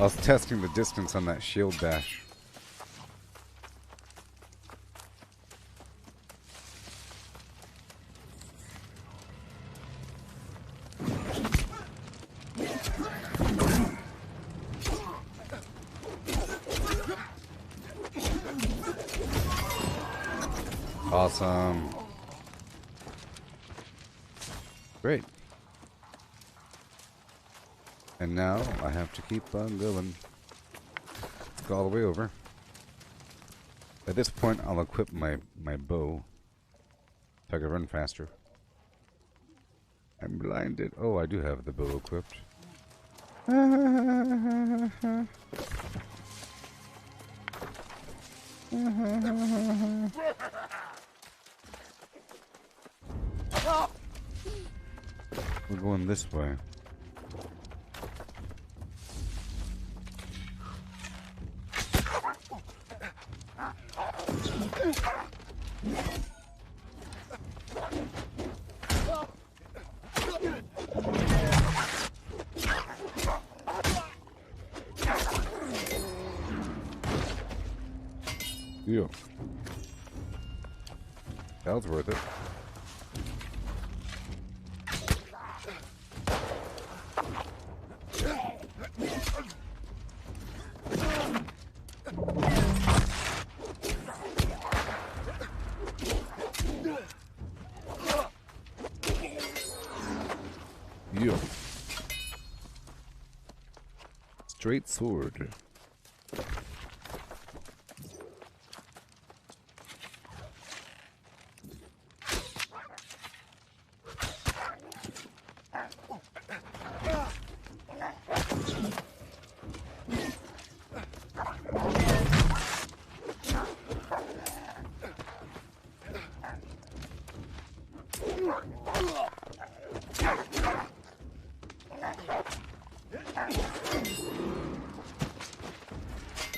[SPEAKER 1] was testing the distance on that shield dash. Awesome. Great. And now I have to keep on going. Let's go all the way over. At this point, I'll equip my bow so I can run faster. I'm blinded. Oh, I do have the bow equipped. We're going this way. Yeah. That was worth it. Yeah. Straight sword.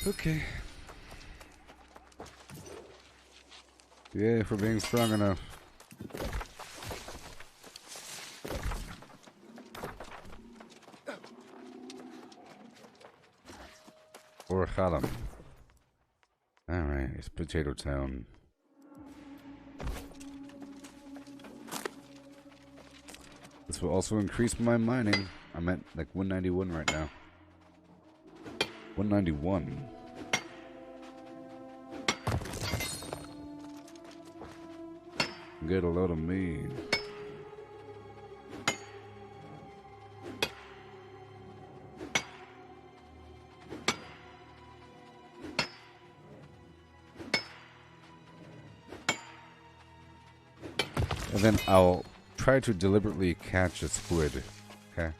[SPEAKER 1] Okay. Yeah, for being strong enough. Or Hallam. Alright, it's Potato Town. This will also increase my mining. I'm at like 191 right now. 191. Get a load of me. And then I'll try to deliberately catch a squid. Okay,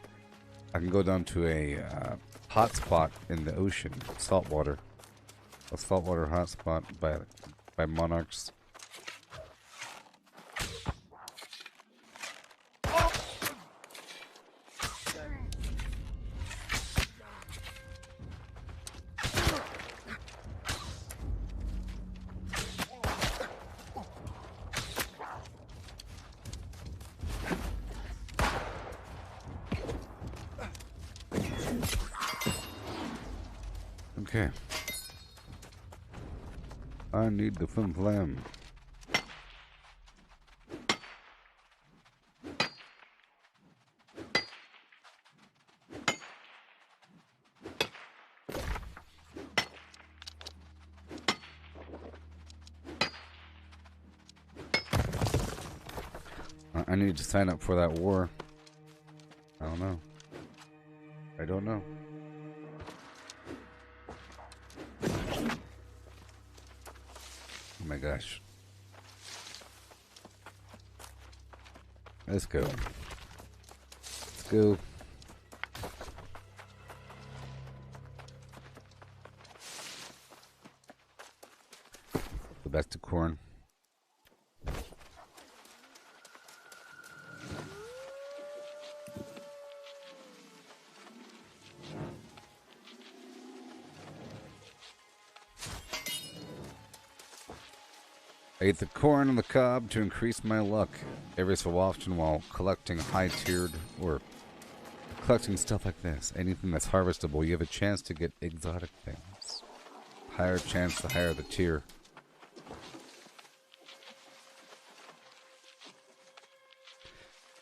[SPEAKER 1] I can go down to a hot spot in the ocean, saltwater, a saltwater hotspot by monarchs. Okay. I need the flim flam. I need to sign up for that war. I don't know. I don't know. Oh my gosh. Let's go. Let's go. Go back to corn. I eat the corn on the cob to increase my luck every so often while collecting high-tiered or collecting stuff like this, anything that's harvestable, you have a chance to get exotic things. Higher chance, the higher the tier.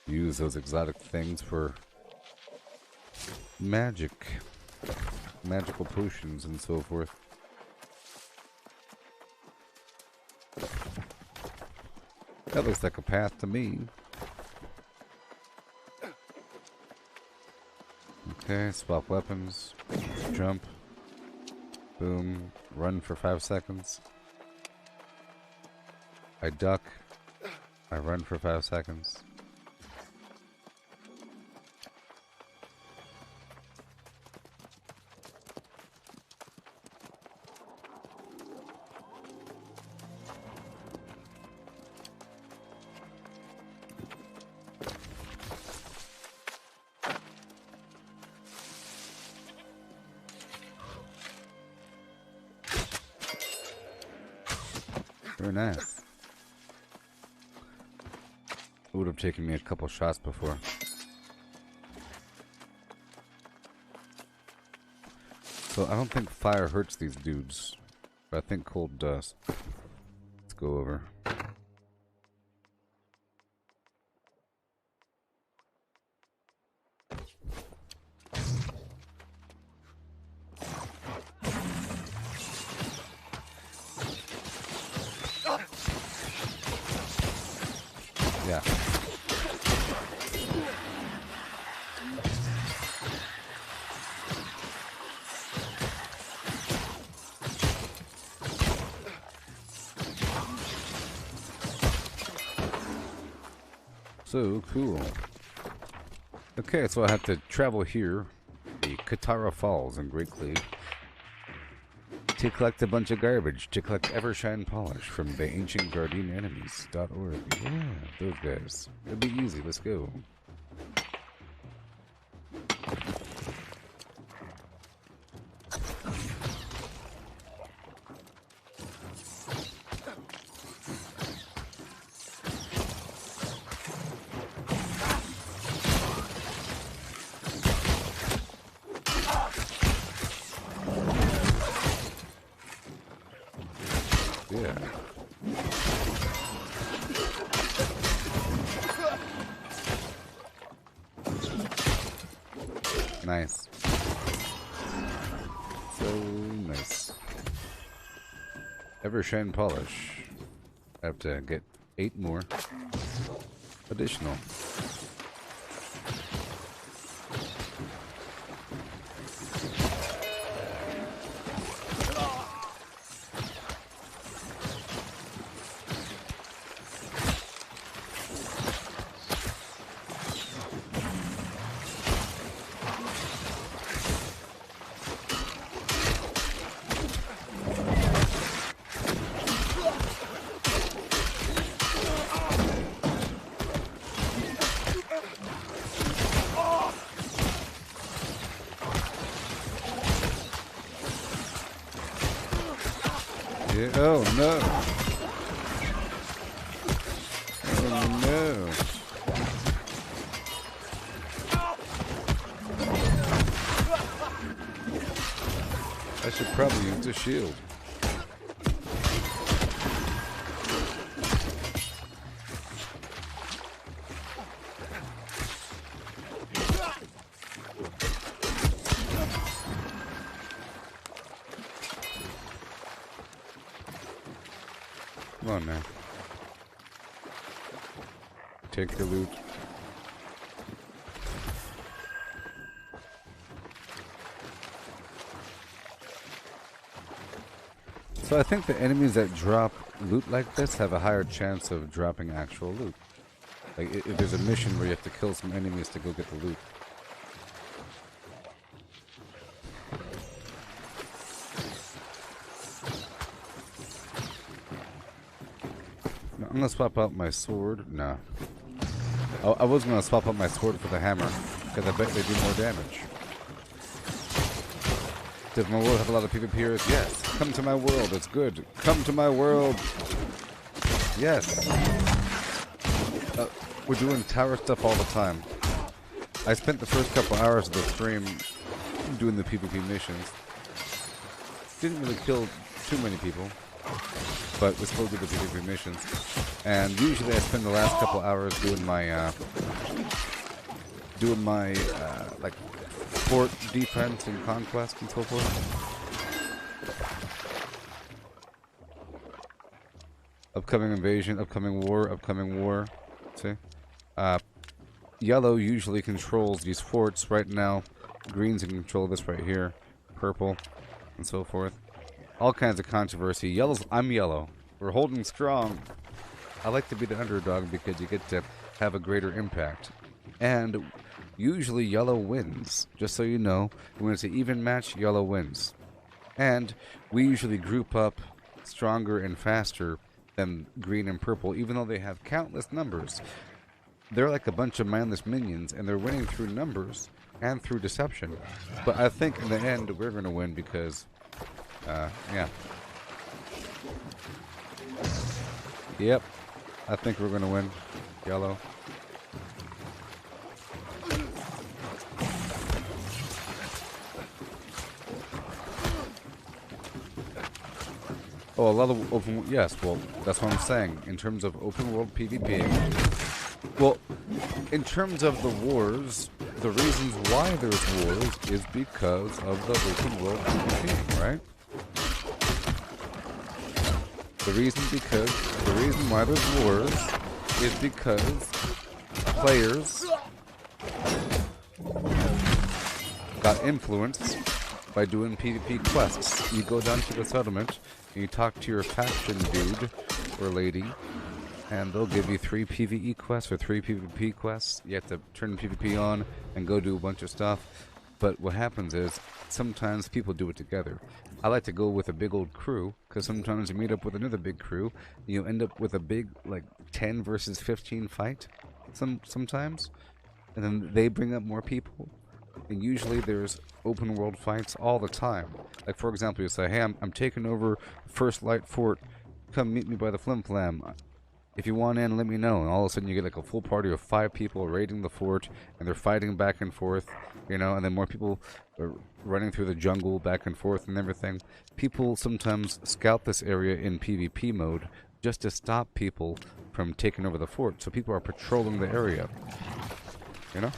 [SPEAKER 1] Use those exotic things for magical potions and so forth. That looks like a path to me. Okay, swap weapons, jump, boom, run for 5 seconds. I duck, I run for 5 seconds. Very nice. It would have taken me a couple shots before. So I don't think fire hurts these dudes, but I think cold does. Let's go over. Yeah. So cool. Okay, so I have to travel here, the Katara Falls in Great Cleave, to collect a bunch of garbage, to collect Evershine Polish from the Ancient Guardian Enemies.org. Yeah, those guys. It'll be easy, let's go. Yeah. Nice. So nice. Evershine Polish. I have to get 8 more additional. Yeah. Oh no. Oh no. I should probably use the shield. Come on now. Take the loot. So I think the enemies that drop loot like this have a higher chance of dropping actual loot. Like if there's a mission where you have to kill some enemies to go get the loot. No, I'm gonna swap out my sword. No. I was gonna swap out my sword for the hammer, because I bet they do more damage. Does my world have a lot of PvPers? Yes. Come to my world, it's good. Come to my world. Yes. We're doing tower stuff all the time. I spent the first couple hours of the stream doing the PvP missions. Didn't really kill too many people, but we still did the PvP missions. And usually I spend the last couple hours doing my like fort defense and conquest and so forth. Upcoming invasion, upcoming war. See? Yellow usually controls these forts. Right now, green's in control of this right here. Purple, and so forth. All kinds of controversy. I'm yellow. We're holding strong. I like to be the underdog because you get to have a greater impact. And usually yellow wins. Just so you know, when it's an even match, yellow wins. And we usually group up stronger and faster than green and purple, even though they have countless numbers. They're like a bunch of mindless minions, and they're winning through numbers and through deception. But I think in the end, we're going to win because, yeah. Yep, I think we're going to win. Yellow. Oh, a lot of open... Yes, well, that's what I'm saying. In terms of open world PvP... Well, in terms of the wars, the reasons why there's wars is because of the open world PvP, right? The reason why there's wars is because players got influenced by doing PvP quests. You go down to the settlement, and you talk to your faction dude or lady, and they'll give you 3 PvE quests or 3 PvP quests. You have to turn PvP on and go do a bunch of stuff. But what happens is, sometimes people do it together. I like to go with a big old crew, because sometimes you meet up with another big crew, and you end up with a big, like, 10 versus 15 fight, sometimes. And then they bring up more people. And usually there's open world fights all the time. Like, for example, you say, hey, I'm taking over First Light Fort. Come meet me by the Flim Flam. If you want in, let me know. And all of a sudden you get like a full party of 5 people raiding the fort, and they're fighting back and forth, you know, and then more people are running through the jungle back and forth and everything. People sometimes scout this area in PvP mode just to stop people from taking over the fort. So people are patrolling the area, you know?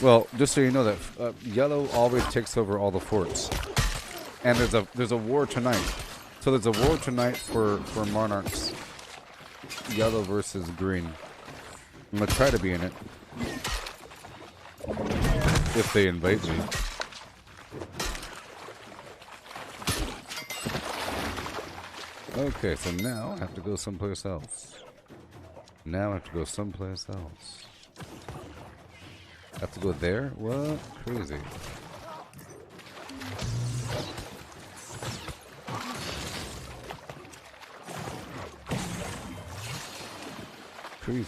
[SPEAKER 1] Well, just so you know that yellow always takes over all the forts, and there's a war tonight. So there's a war tonight for monarchs. Yellow versus green. I'm gonna try to be in it if they invite me. Okay, so now I have to go someplace else. I have to go there? What? Crazy. Crazy.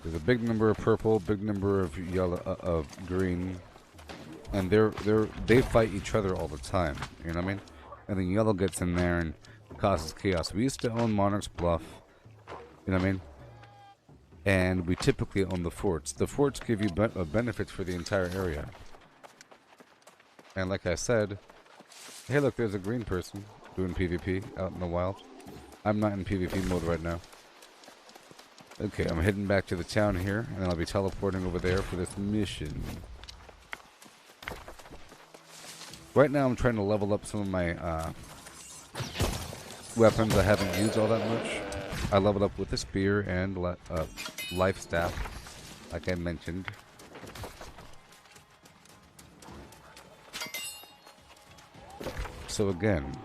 [SPEAKER 1] There's a big number of purple, big number of yellow, of green, and they fight each other all the time. You know what I mean? And then yellow gets in there and causes chaos. We used to own Monarch's Bluff, you know what I mean? And we typically own the forts. The forts give you benefits for the entire area. And like I said, hey look, there's a green person doing PvP out in the wild. I'm not in PvP mode right now. Okay, I'm heading back to the town here, and then I'll be teleporting over there for this mission. Right now I'm trying to level up some of my weapons I haven't used all that much. I leveled up with the spear and life staff, like I mentioned. So again,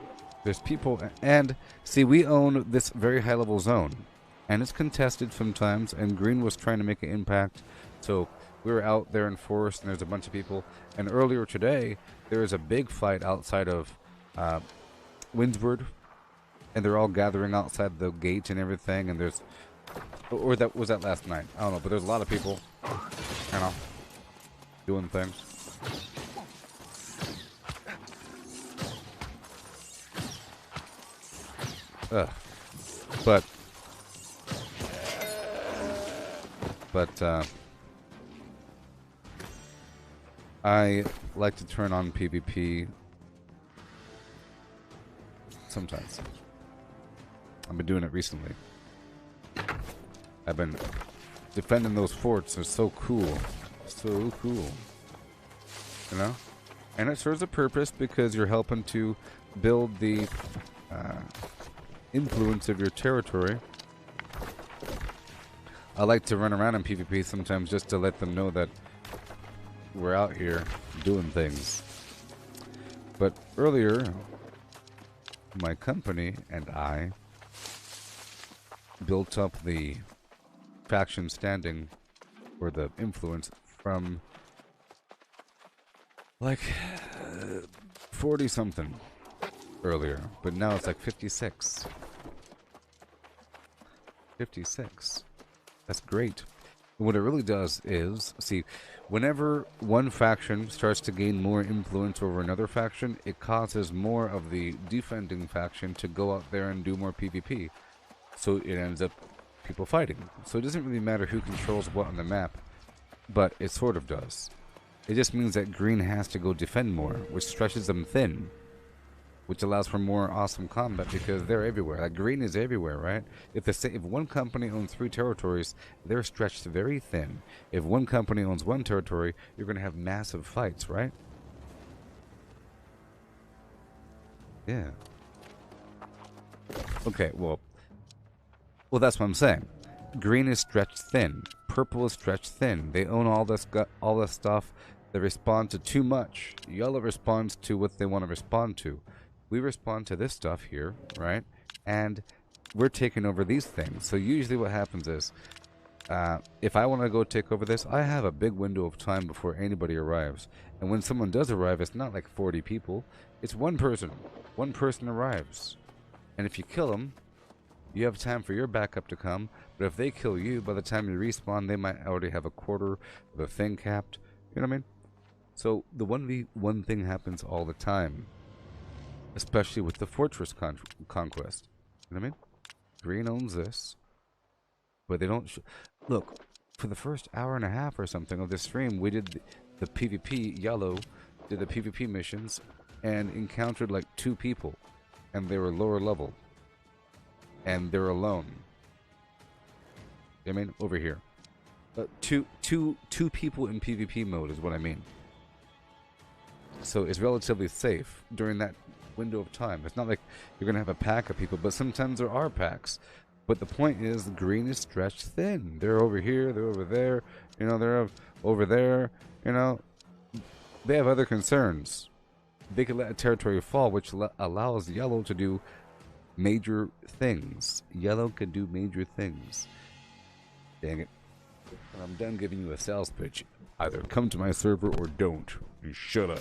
[SPEAKER 1] there's people, and see, we own this very high level zone, and it's contested sometimes, and green was trying to make an impact, so we were out there in forest, and there's a bunch of people, and earlier today, there was a big fight outside of Windsward, and they're all gathering outside the gate and everything, and there's, or that was that last night. I don't know, but there's a lot of people, you know, doing things. Ugh. But I like to turn on PvP sometimes. I've been doing it recently. I've been defending those forts. They're so cool. So cool. You know? And it serves a purpose because you're helping to build the influence of your territory. I like to run around in PvP sometimes just to let them know that we're out here doing things. But earlier, my company and I built up the faction standing, or the influence, from like 40 something earlier, but now it's like 56. 56. That's great. What it really does is, see, whenever one faction starts to gain more influence over another faction, it causes more of the defending faction to go out there and do more PvP. So it ends up people fighting. So it doesn't really matter who controls what on the map, but it sort of does. It just means that green has to go defend more, which stretches them thin, which allows for more awesome combat because they're everywhere. Like, green is everywhere, right? If one company owns 3 territories, they're stretched very thin. If one company owns 1 territory, you're going to have massive fights, right? Yeah. Okay, well, that's what I'm saying. Green is stretched thin. Purple is stretched thin. They own all this stuff. They respond to too much. Yellow responds to what they want to respond to. We respond to this stuff here, right? And we're taking over these things. So usually what happens is, if I want to go take over this, I have a big window of time before anybody arrives. And when someone does arrive, it's not like 40 people. It's one person. One person arrives. And if you kill them, you have time for your backup to come. But if they kill you, by the time you respawn, they might already have a quarter of the thing capped. You know what I mean? So the 1v1 thing happens all the time. Especially with the fortress conquest. You know what I mean? Green owns this. But they don't... Look, for the first hour and a half or something of this stream, we did the PvP. Yellow did the PvP missions and encountered like 2 people. And they were lower level. And they're alone. You know what I mean? Over here. Two people in PvP mode is what I mean. So it's relatively safe during that window of time. It's not like you're going to have a pack of people, but sometimes there are packs. But the point is, the green is stretched thin. They're over here, they're over there, you know, they're over there, you know. They have other concerns. They could let a territory fall, which allows yellow to do major things. Yellow can do major things. Dang it. And I'm done giving you a sales pitch. Either come to my server or don't. And shut up.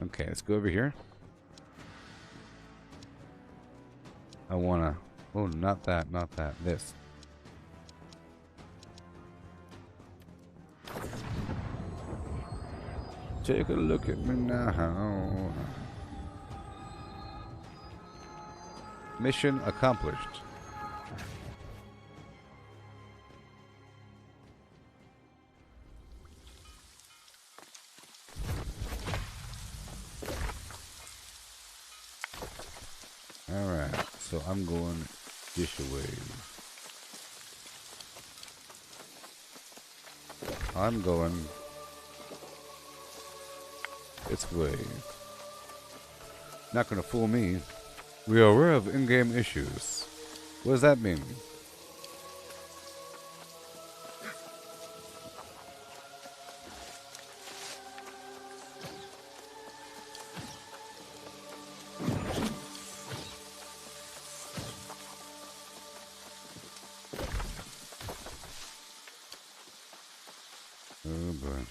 [SPEAKER 1] Okay, let's go over here. I wanna... Oh, not that, not that. This. Take a look at me now. Mission accomplished. Alright, so I'm going this way. I'm going this way. Not gonna fool me. We are aware of in-game issues. What does that mean? Oh boy.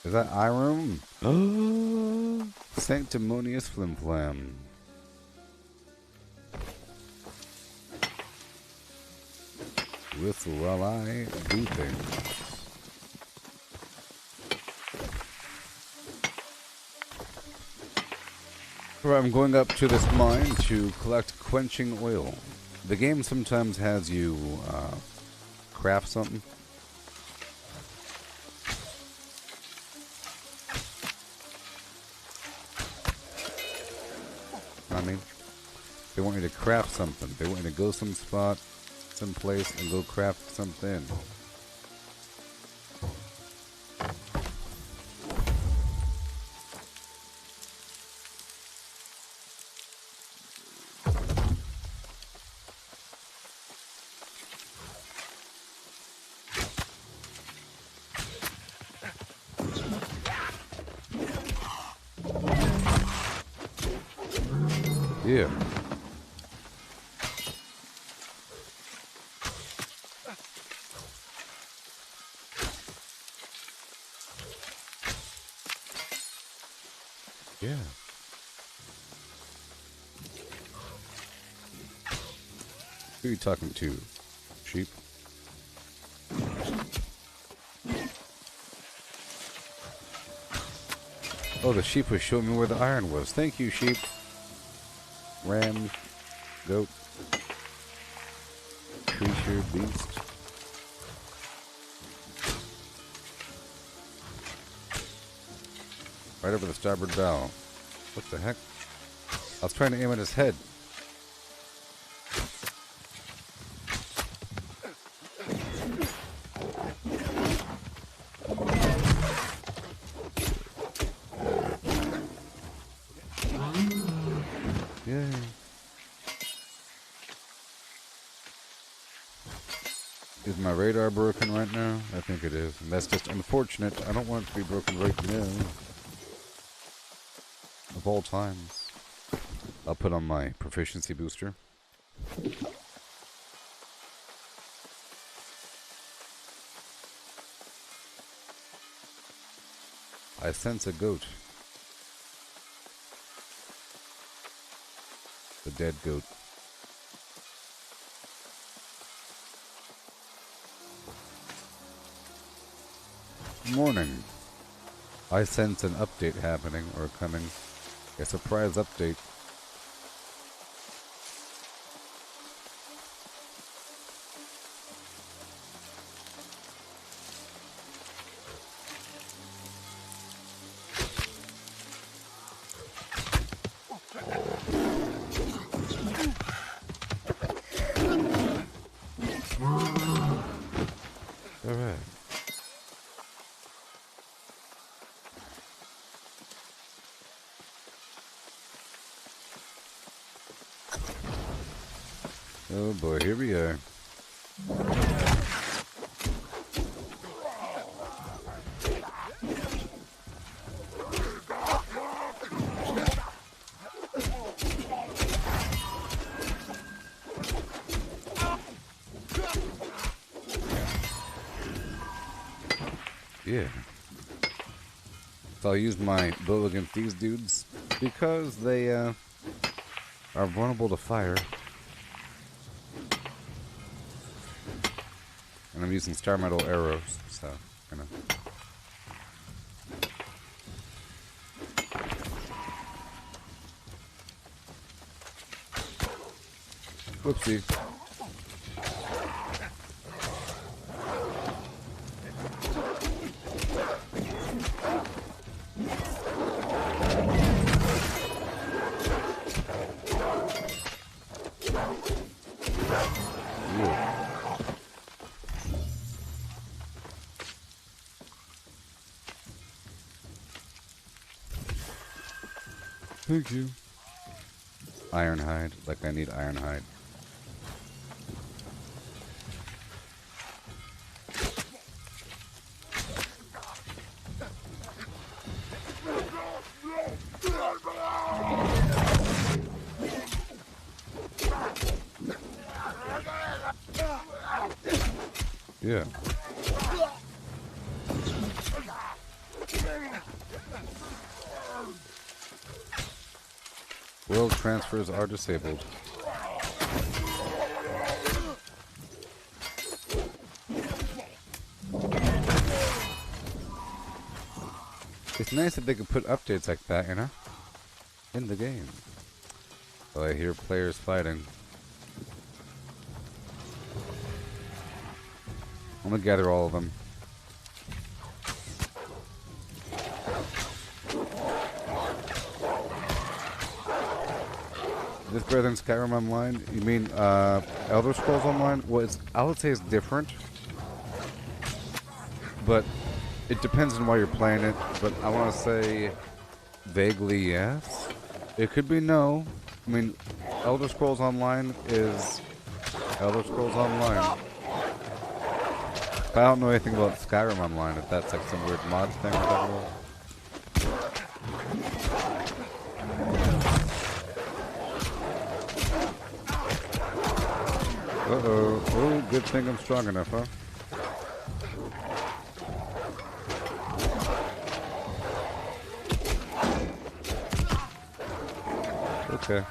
[SPEAKER 1] Is that iron? Sanctimonious flim flam. Whistle while I do things. I'm going up to this mine to collect quenching oil. The game sometimes has you craft something. I mean, they want you to craft something. They want you to go some spot, some place, and go craft something. Yeah. Yeah. Who are you talking to? Sheep? Oh, the sheep was showing me where the iron was. Thank you, sheep. Ram, goat, creature, beast. Right over the starboard bow. What the heck? I was trying to aim at his head. Yay. Is my radar broken right now? I think it is. And that's just unfortunate. I don't want it to be broken right now. Of all times. I'll put on my proficiency booster. I sense a goat. The dead goat. Morning. I sense an update happening or coming. A surprise update. Alright. Oh boy, here we are. Yeah. So I'll use my bow against these dudes because they are vulnerable to fire. And I'm using star metal arrows, so, you know. Whoopsie. Thank you. Ironhide, like I need ironhide. Yeah. transfers are disabled. It's nice that they can put updates like that, you know, in the game. Oh, I hear players fighting. I'm gonna gather all of them. Is this better than Skyrim Online? You mean Elder Scrolls Online? Well, I would say it's different, but it depends on why you're playing it. But I want to say vaguely yes. It could be no. I mean, Elder Scrolls Online is Elder Scrolls Online. But I don't know anything about Skyrim Online, if that's like some weird mod thing or whatever. Uh-oh. Oh, good thing I'm strong enough, huh? Okay.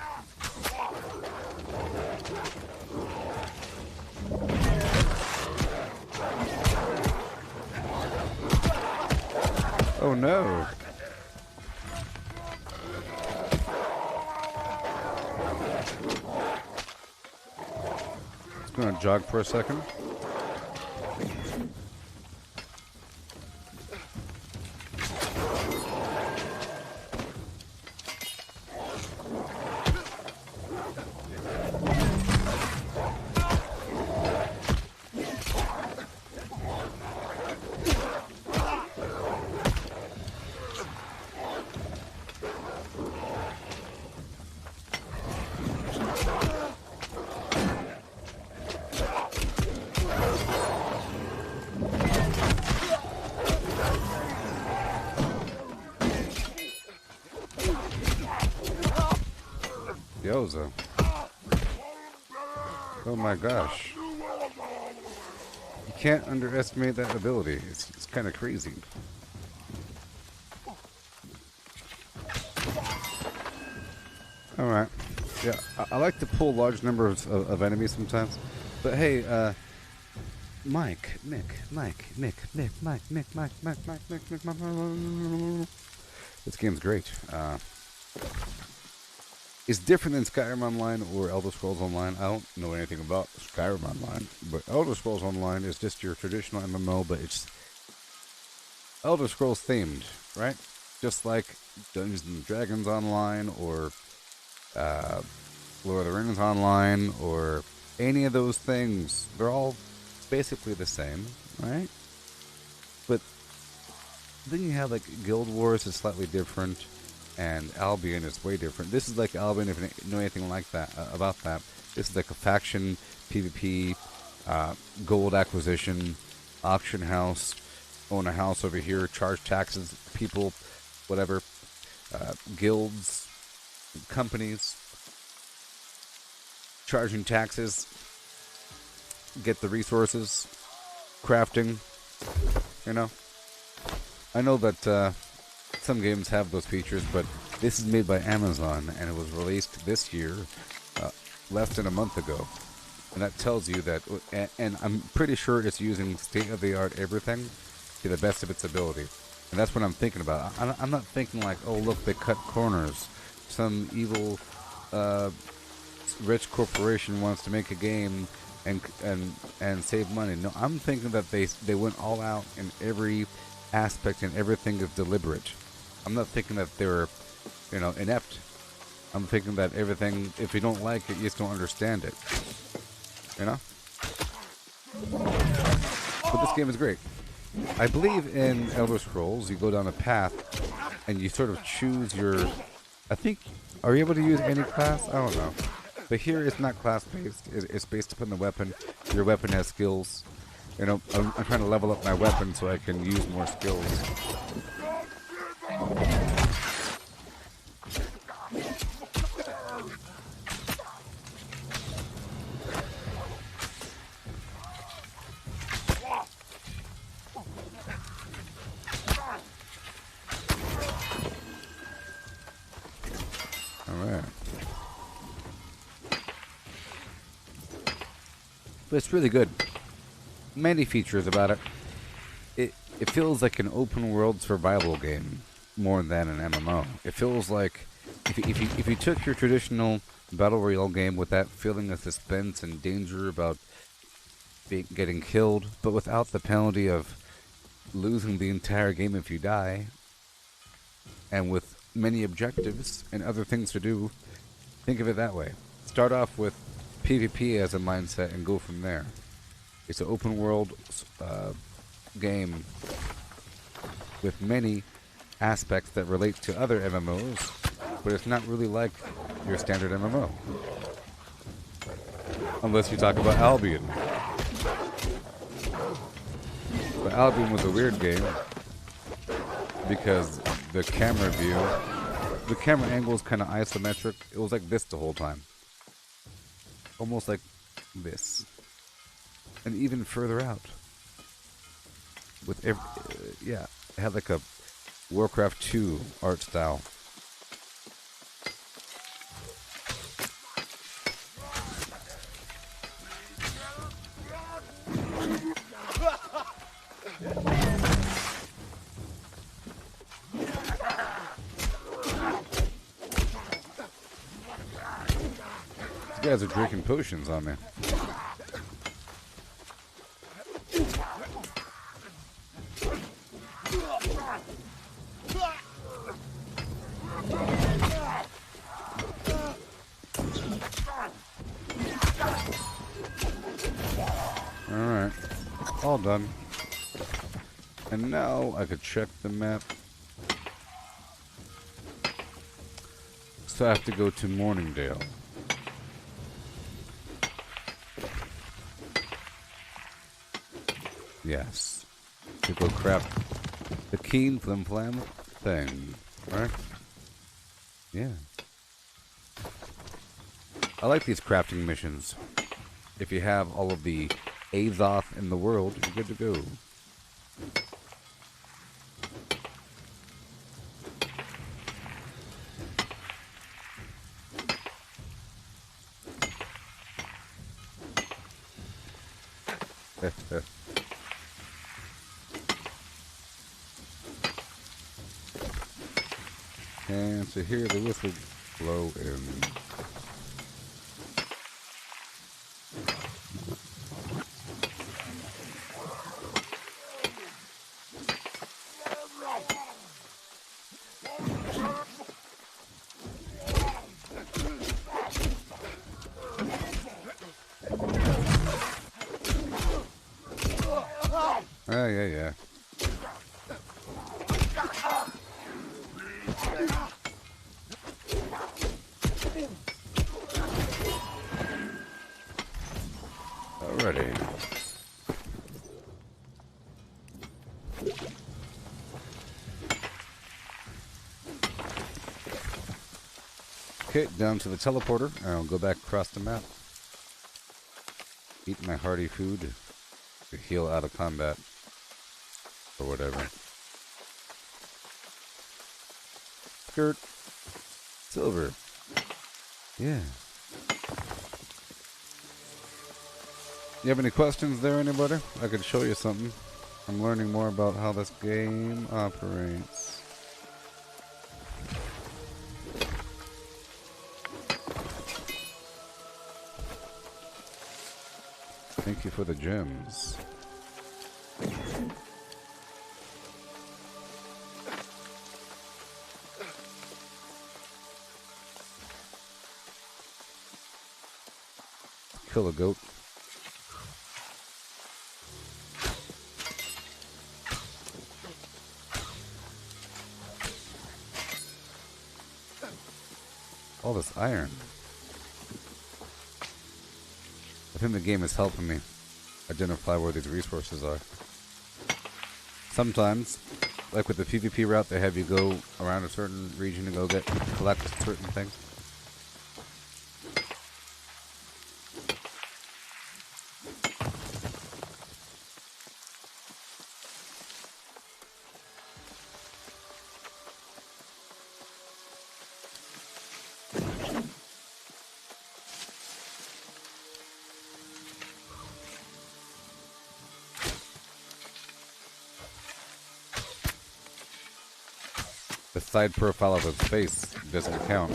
[SPEAKER 1] Oh no. Just gonna jog for a second. Yoza. Oh my gosh. You can't underestimate that ability. It's kind of crazy. Alright. Yeah, I like to pull large numbers of enemies sometimes. But hey, Mike. This game's great. It's different than Skyrim Online or Elder Scrolls Online. I don't know anything about Skyrim Online, but Elder Scrolls Online is just your traditional MMO, but it's Elder Scrolls themed, right? Just like Dungeons and Dragons Online or Lord of the Rings Online or any of those things. They're all basically the same, right? But then you have like Guild Wars is slightly different. And Albion is way different. This is like Albion, if you know anything like that about that. This is like a faction, PvP, gold acquisition, auction house, own a house over here, charge taxes, people, whatever, guilds, companies, charging taxes, get the resources, crafting, you know. I know that some games have those features, but this is made by Amazon, and it was released this year, less than a month ago. And that tells you that, and I'm pretty sure it's using state-of-the-art everything to the best of its ability. And that's what I'm thinking about. I'm not thinking like, oh, look, they cut corners. Some evil, rich corporation wants to make a game and save money. No, I'm thinking that they went all out in every aspect, and everything is deliberate. I'm not thinking that they're, inept. I'm thinking that everything, if you don't like it, you just don't understand it. You know? But this game is great. I believe in Elder Scrolls, you go down a path, and you sort of choose your... I think... Are you able to use any class? I don't know. But here, it's not class-based. It's based upon the weapon. Your weapon has skills. I'm trying to level up my weapon so I can use more skills. Alright. But it's really good. Many features about it. It feels like an open world survival game more than an MMO. It feels like if you took your traditional battle royale game with that feeling of suspense and danger about getting killed, but without the penalty of losing the entire game if you die, and with many objectives and other things to do, think of it that way. Start off with PvP as a mindset and go from there. It's an open world game with many aspects that relate to other MMOs, but it's not really like your standard MMO. Unless you talk about Albion. But Albion was a weird game because the camera view, the camera angle is kind of isometric. It was like this the whole time. Almost like this. And even further out. With yeah, it had like a Warcraft 2 art style. You guys are drinking potions on me. Alright. All done. And now I could check the map. So I have to go to Morningdale. Yes. To go craft the keen flim flam thing. Right? Yeah. I like these crafting missions. If you have all of the Azoth in the world, you're good to go. And to hear the whistle blow in. Oh, yeah. Alrighty. Okay, down to the teleporter, and I'll go back across the map. Eat my hearty food to heal out of combat. Or whatever. Skirt. Silver. Yeah. You have any questions there, anybody? I could show you something. I'm learning more about how this game operates. Thank you for the gems. Kill a goat. All this iron. I think the game is helping me identify where these resources are. Sometimes, like with the PvP route, they have you go around a certain region to go collect certain things. side profile of his face doesn't count.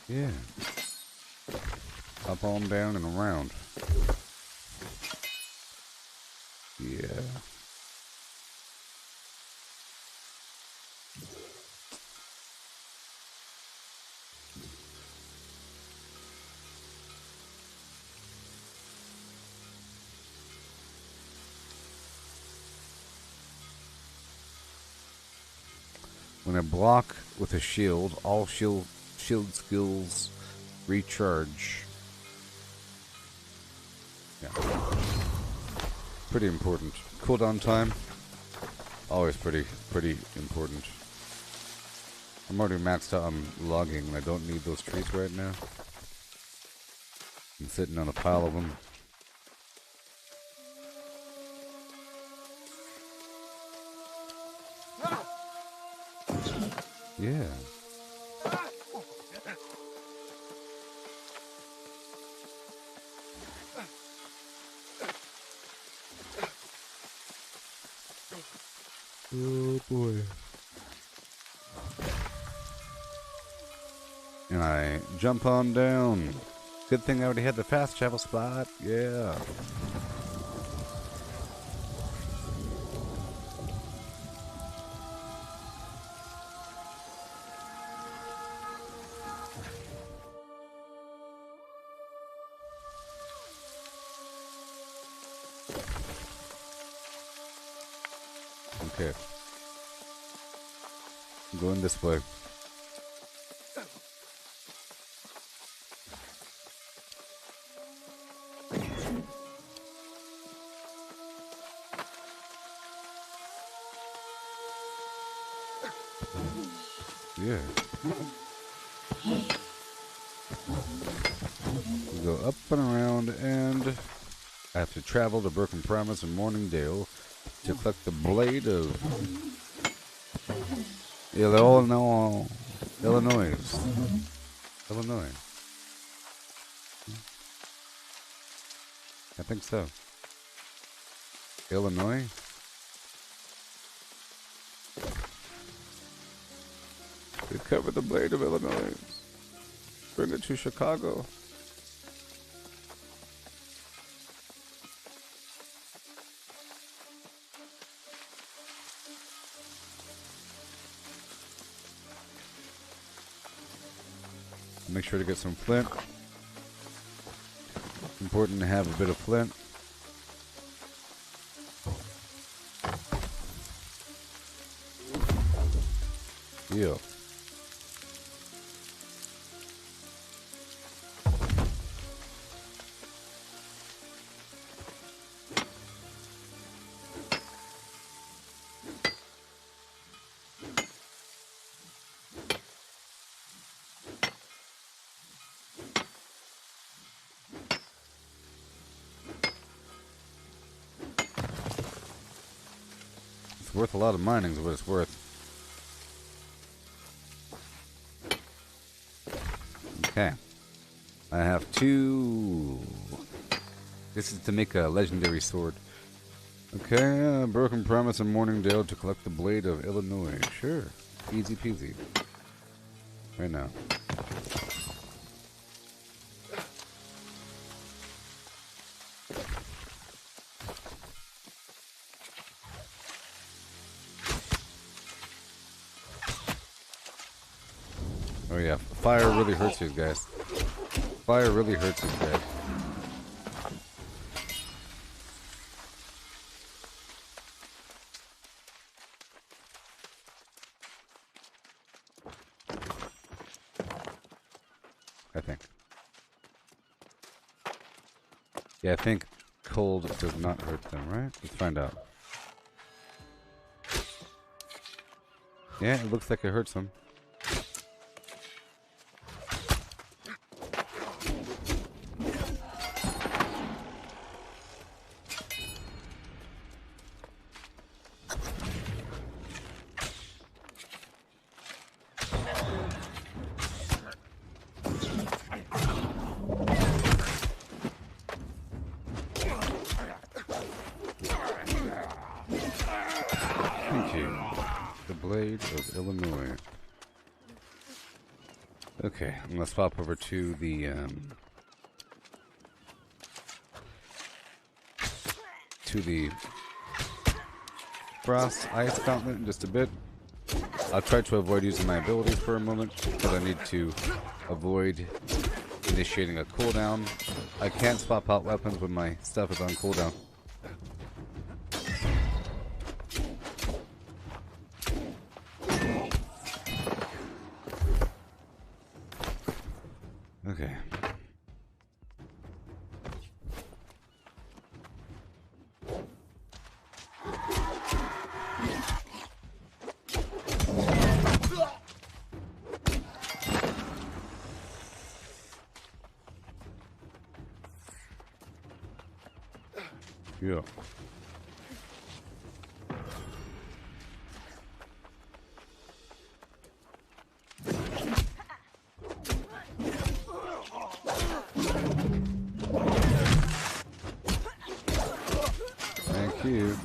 [SPEAKER 1] Yeah. Up on down and around. Yeah. When I block with a shield, all shield skills recharge. Yeah. Pretty important. Cooldown time, always pretty important. I'm already maxed out on logging and I don't need those trees right now. I'm sitting on a pile of them. Yeah. Oh boy. And I jump on down. Good thing I already had the fast travel spot. Yeah. Okay. I'm going this way. Yeah. We go up and around, and I have to travel to Broken Promise and Morningdale to collect the blade of Illinois. I think so. Illinois? Recover the blade of Illinois. Bring it to Chicago. Make sure to get some flint. Important to have a bit of flint. Yeah. It's worth a lot of mining is what it's worth. Okay. I have 2. This is to make a legendary sword. Okay, Broken Promise and Morningdale to collect the blade of Illinois. Sure. Easy peasy. Right now. Oh yeah, fire really hurts you guys. Fire really hurts you guys. I think. Yeah, I think cold does not hurt them, right? Let's find out. Yeah, it looks like it hurts them. Thank you. The Blade of Illinois. Okay, I'm gonna swap over to the Frost Ice Fountain in just a bit. I'll try to avoid using my abilities for a moment because I need to avoid initiating a cooldown. I can't swap out weapons when my stuff is on cooldown. Okay. Yeah. Thank you.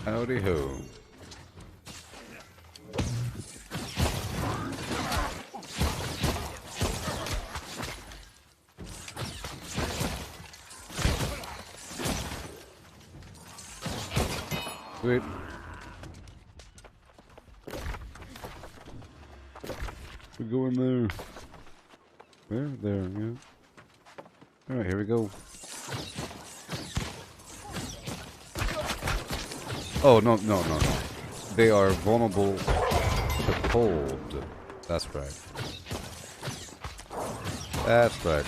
[SPEAKER 1] Howdy ho. Sweet. We go in there. Where? There, yeah. Alright, here we go. Oh, no. They are vulnerable to cold. That's right. That's right.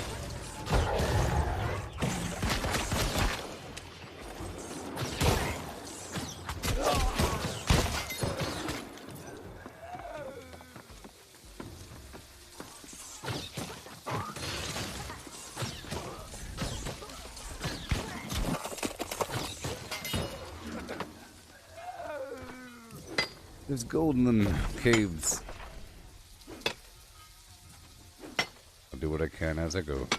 [SPEAKER 1] There's gold in the caves. I'll do what I can as I go.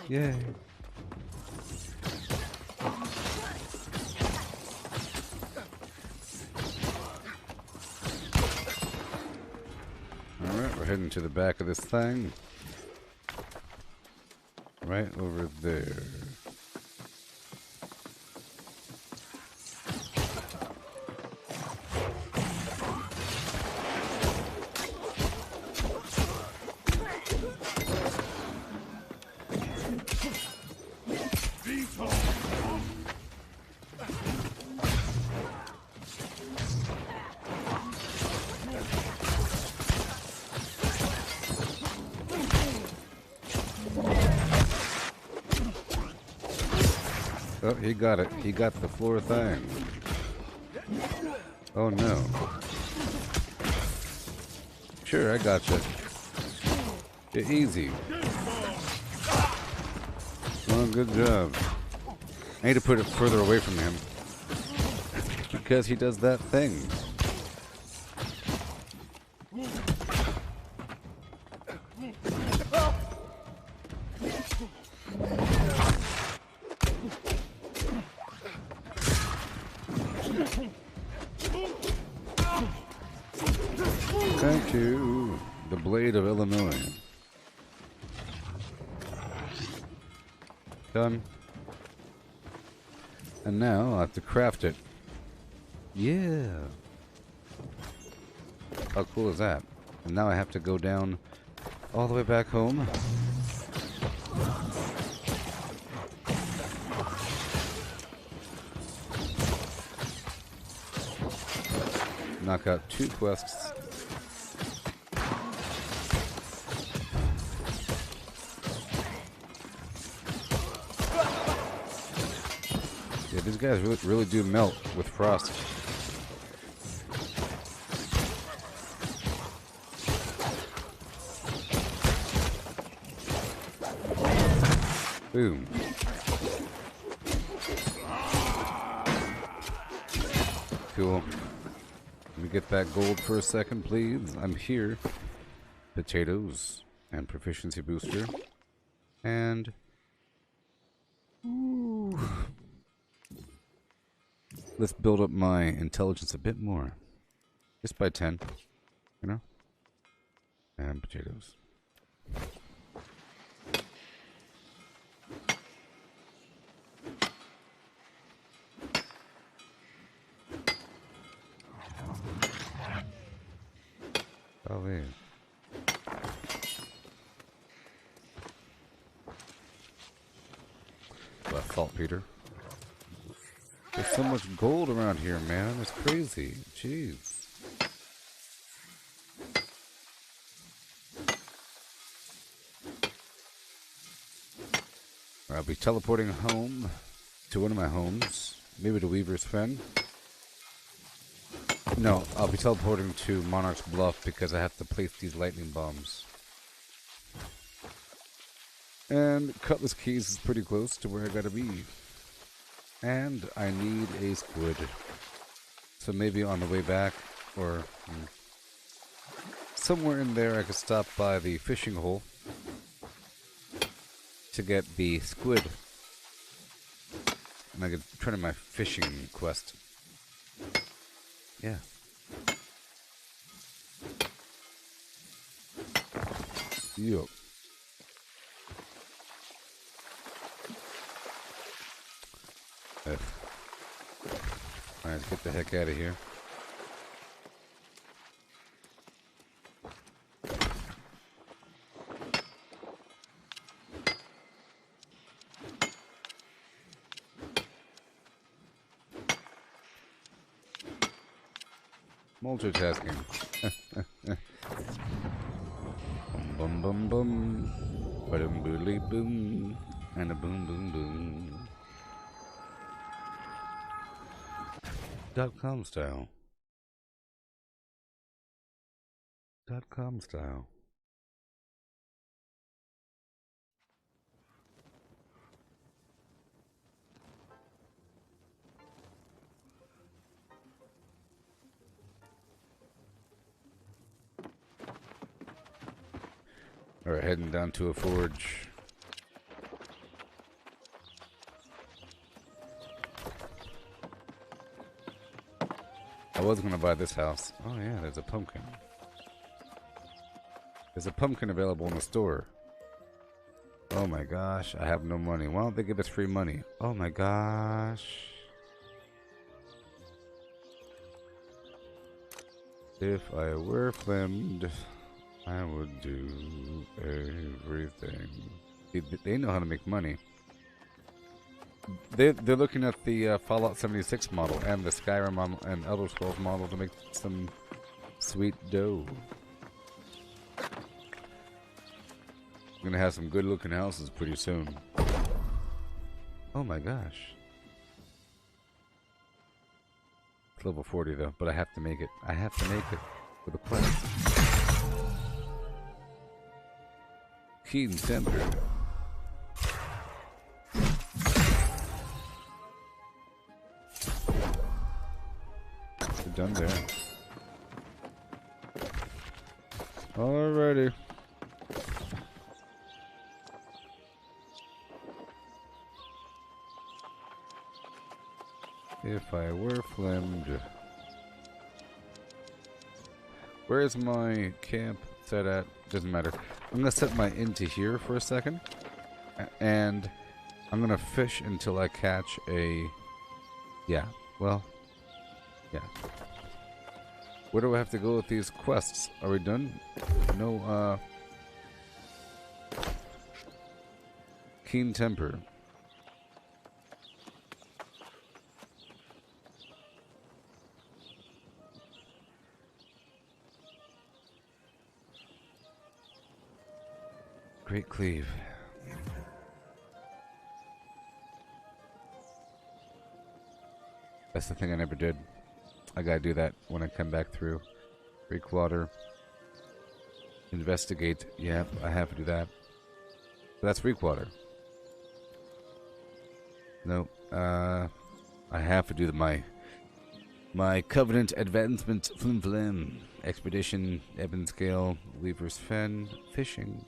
[SPEAKER 1] Yay. Alright, we're heading to the back of this thing. Right over there. Oh, he got it. He got the floor thing. Oh no. Sure, I gotcha. Yeah, easy. Oh, good job. I need to put it further away from him. Because he does that thing. Thank you. The Blade of Illinois. Done. And now I'll have to craft it. Yeah. How cool is that? And now I have to go down all the way back home. knock out 2 quests. Yeah, these guys really do melt with frost. Boom. Cool. Let me get that gold for a second, please. I'm here. Potatoes and proficiency booster. And ooh. Let's build up my intelligence a bit more. Just by 10, you know? And potatoes. Oh, yeah. What fault, Peter? There's so much gold around here, man. It's crazy. Jeez. I'll be teleporting home to one of my homes. Maybe to Weaver's Fen. No, I'll be teleporting to Monarch's Bluff because I have to place these lightning bombs. And Cutlass Keys is pretty close to where I gotta be. And I need a squid. So maybe on the way back, or somewhere in there I could stop by the fishing hole to get the squid. And I could turn in my fishing quest. Yeah. Yup. Alright, let's get the heck out of here. Multitasking. Bum bum bum bum. Ba-dum boodly boom. And a boom boom boom. .com style. .com style. Alright, heading down to a forge. I was gonna buy this house. Oh yeah, there's a pumpkin. There's a pumpkin available in the store. Oh my gosh, I have no money. Why don't they give us free money? Oh my gosh. If I were flimmed, I would do everything. They know how to make money. They're looking at the Fallout 76 model and the Skyrim and Elder Scrolls model to make some sweet dough. I'm gonna have some good looking houses pretty soon. Oh my gosh. It's level 40 though, but I have to make it. I have to make it for the quest. Keen Center. We're done there. Alrighty. If I were flimmed. Where's my camp set at? Doesn't matter. I'm gonna set my into here for a second. And I'm gonna fish until I catch a... Yeah, well... Yeah. Where do I have to go with these quests? Are we done? No, Keen Temper. Great Cleave. That's the thing I never did. I gotta do that when I come back through. Creek water. Investigate. Yep, I have to do that. But that's Creek water. Nope. I have to do my Covenant Advancement Flim Flim. Expedition, Ebon Scale, Weaver's Fen, Fishing.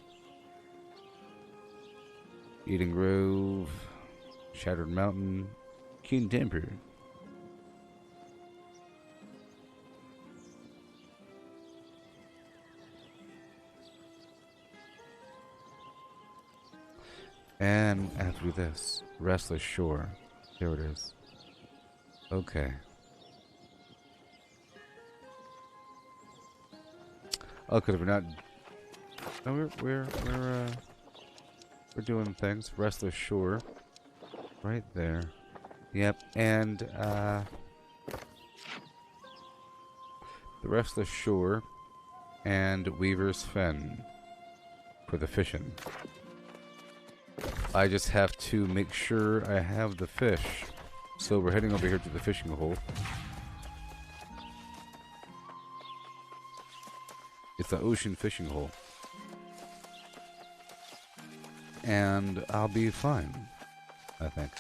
[SPEAKER 1] Eden Grove, Shattered Mountain, Keen Temper. And I have to do this. Restless Shore. There it is. Okay. Oh, because we're not... No, we're doing things. Restless Shore. Right there. Yep, and, the Restless Shore and Weaver's Fen for the fishing. I just have to make sure I have the fish. So we're heading over here to the fishing hole. It's the ocean fishing hole. And I'll be fine, I think.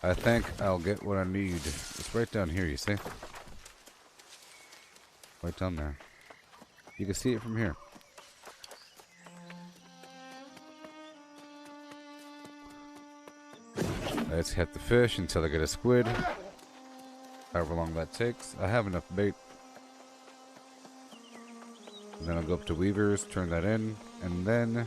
[SPEAKER 1] I think I'll get what I need. It's right down here, you see? Right down there. You can see it from here. Let's hit the fish until I get a squid. However long that takes. I have enough bait. And then I'll go up to Weaver's, turn that in, and then...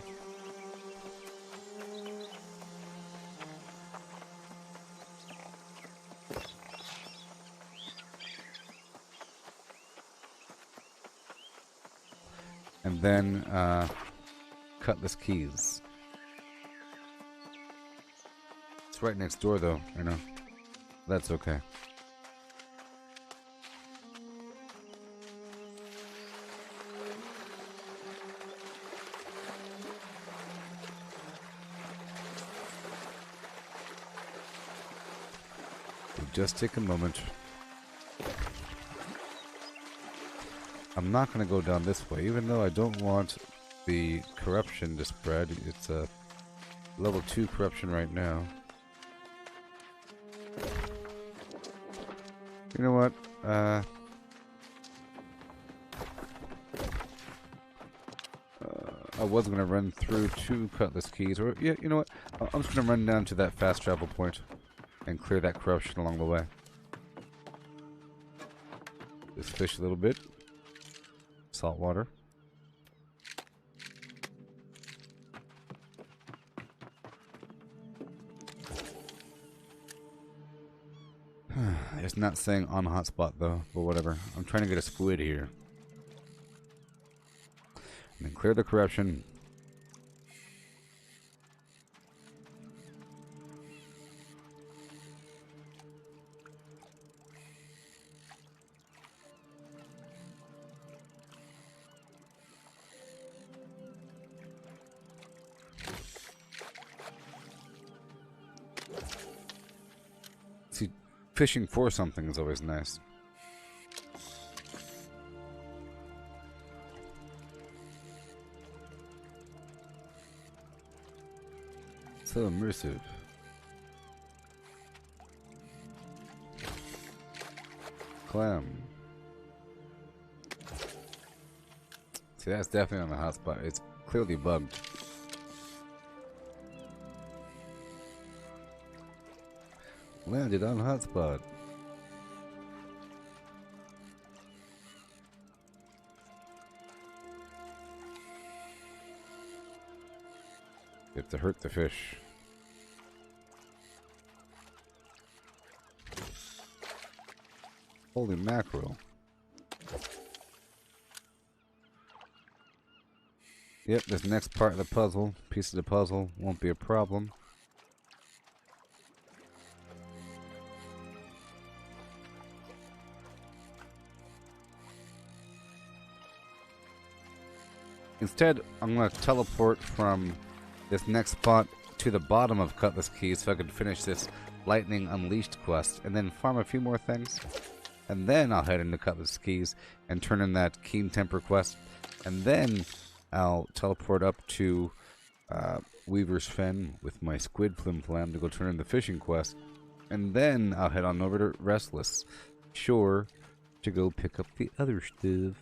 [SPEAKER 1] And then, Cutlass Keys. It's right next door, though, I know. That's okay. Just take a moment. I'm not going to go down this way, even though I don't want the corruption to spread. It's a level 2 corruption right now. You know what? I was going to run through 2 Cutlass Keys. Or, yeah, you know what? I'm just going to run down to that fast travel point and clear that corruption along the way. Just fish a little bit. Salt water. It's not saying on hotspot though, but whatever. I'm trying to get a squid here. And then clear the corruption. Fishing for something is always nice. So immersive. Clam. See, that's definitely on the hotspot. It's clearly bugged. Landed on hotspot. You have to hurt the fish. Holy mackerel. Yep, this next part of the puzzle, piece of the puzzle, won't be a problem. Instead, I'm going to teleport from this next spot to the bottom of Cutlass Keys so I can finish this Lightning Unleashed quest and then farm a few more things. And then I'll head into Cutlass Keys and turn in that Keen Temper quest. And then I'll teleport up to Weaver's Fen with my Squid Flim Flam to go turn in the fishing quest. And then I'll head on over to Restless Shore to go pick up the other stuff.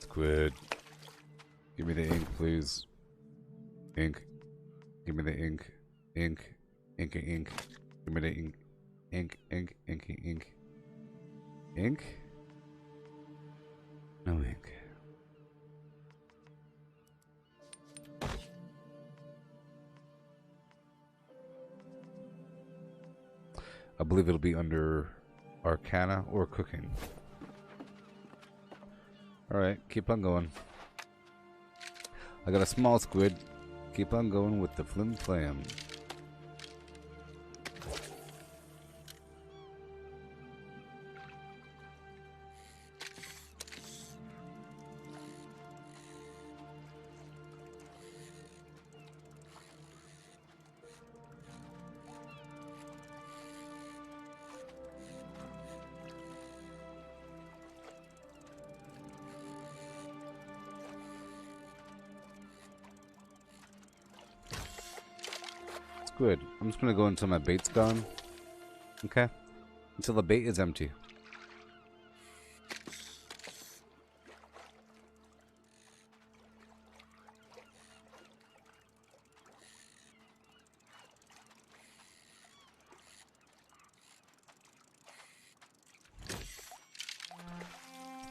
[SPEAKER 1] Squid. Give me the ink, please. Ink. Give me the ink. Ink. Inky ink. Give me the ink. Ink, ink, inky ink. Ink? No ink. I believe it'll be under Arcana or Cooking. Alright, keep on going. I got a small squid. Keep on going with the Flim Flam. Good. I'm just gonna go until my bait's gone. Okay. Until the bait is empty.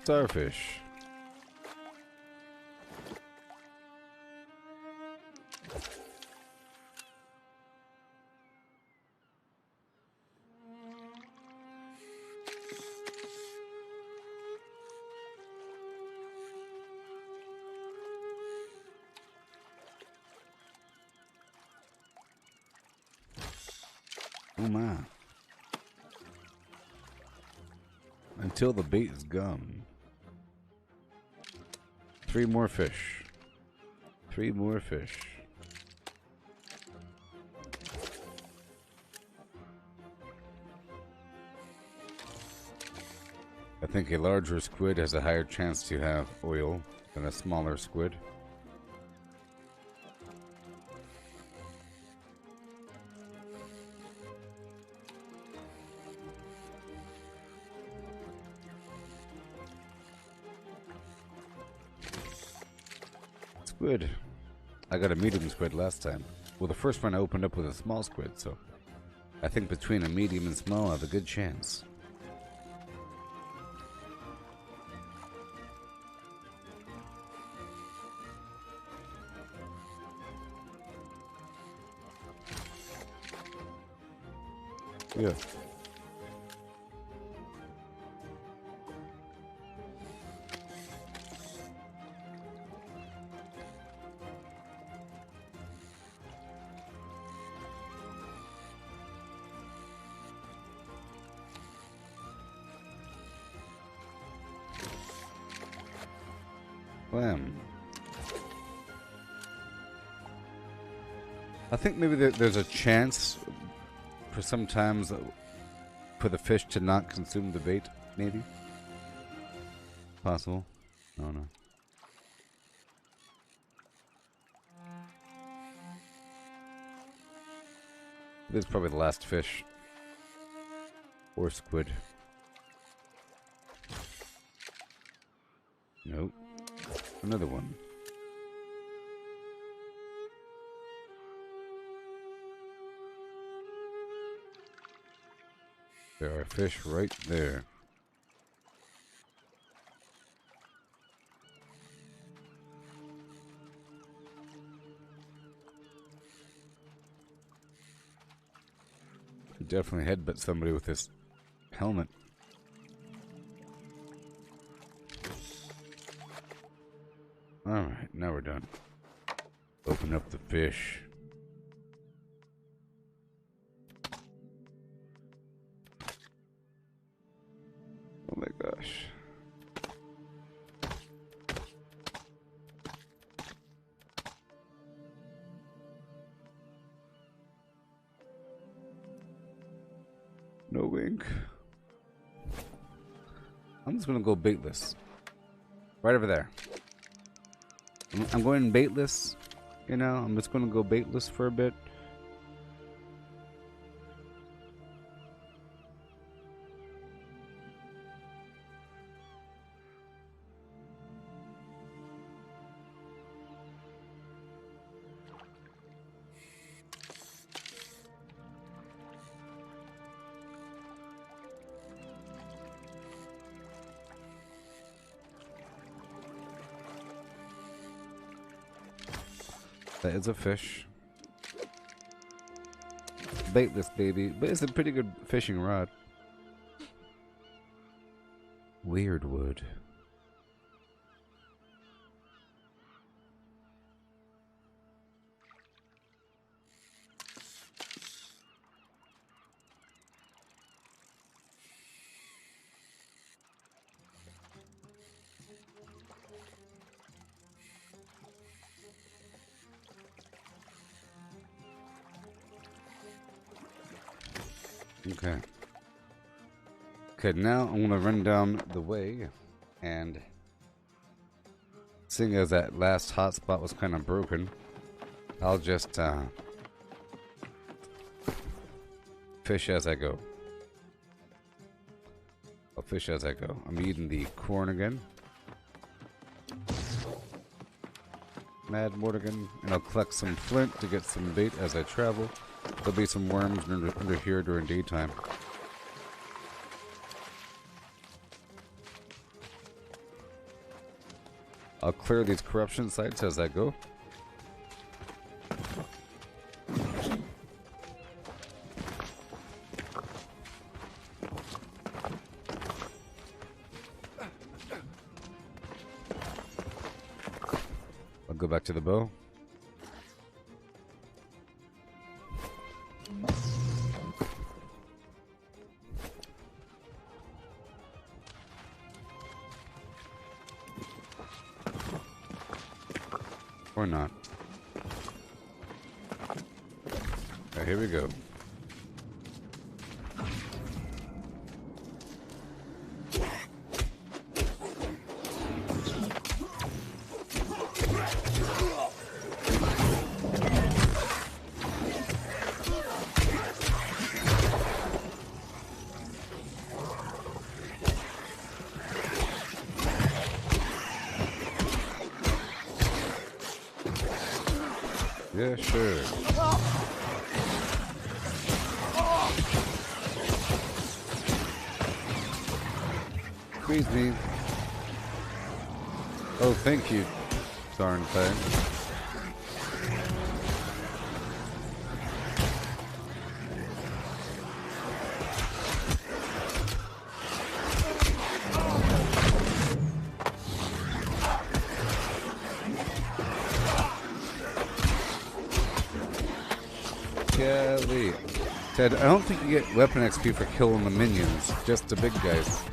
[SPEAKER 1] Starfish. Oh my. Until the bait is gone. 3 more fish. 3 more fish. I think a larger squid has a higher chance to have oil than a smaller squid. Squid. I got a medium squid last time. Well, the first one I opened up with a small squid, so I think between a medium and small I have a good chance. Yeah. Clam. I think maybe there's a chance for sometimes for the fish to not consume the bait, maybe? Possible. I don't know. This is probably the last fish. Or squid. Nope. Another one. There are fish right there. Definitely headbutt somebody with this helmet. Alright, now we're done. Open up the fish. No wink. I'm just gonna go baitless. Right over there. I'm going baitless. You know, I'm just gonna go baitless for a bit. That is a fish. Baitless, baby. But it's a pretty good fishing rod. Weird wood. Okay. Okay, now I'm gonna run down the way, and seeing as that last hotspot was kind of broken, I'll just fish as I go. I'll fish as I go. I'm eating the corn again. Mad Mortigan, and I'll collect some flint to get some bait as I travel. There'll be some worms under here during daytime. I'll clear these corruption sites as I go. I'll go back to the bow. Or not. Alright, here we go. Yeah, sure. Squeeze me. Oh, thank you, darn thing. Golly. Ted, I don't think you get weapon XP for killing the minions, just the big guys.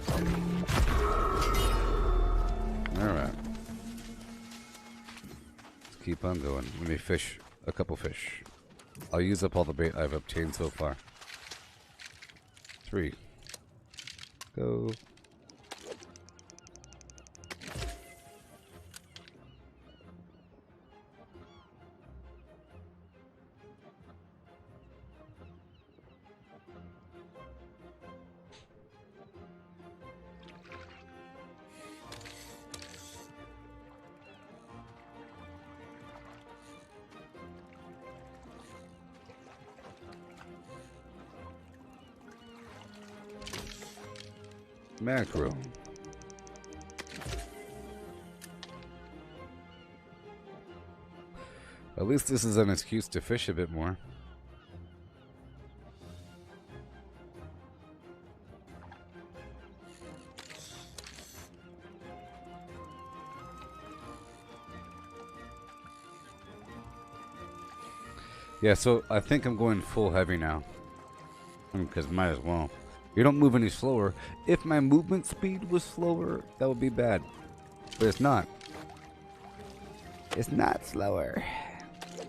[SPEAKER 1] Alright. Let's keep on going. Let me fish a couple fish. I'll use up all the bait I've obtained so far. 3. Go. Mackerel. At least this is an excuse to fish a bit more. Yeah, so I think I'm going full heavy now. Because might as well. You don't move any slower. If my movement speed was slower, that would be bad. But it's not. It's not slower.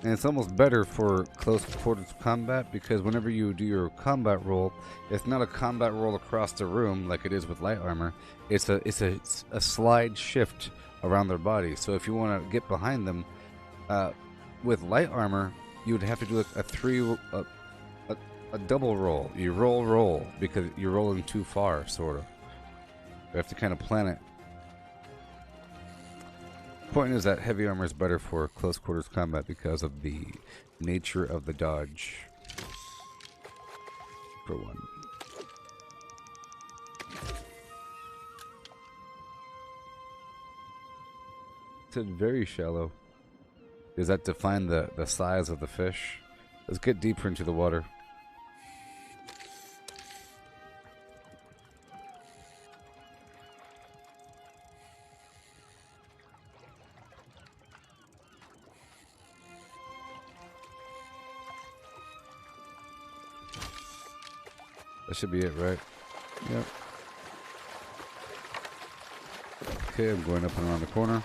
[SPEAKER 1] And it's almost better for close quarters combat because whenever you do your combat roll, it's not a combat roll across the room like it is with light armor. It's a slide shift around their body. So if you want to get behind them, with light armor, you would have to do a double roll. You roll because you're rolling too far, sort of. You have to kind of plan it. Point is that heavy armor is better for close quarters combat because of the nature of the dodge. For one. It's very shallow. Does that define the size of the fish? Let's get deeper into the water. That should be it, right? Yep. Okay, I'm going up and around the corner.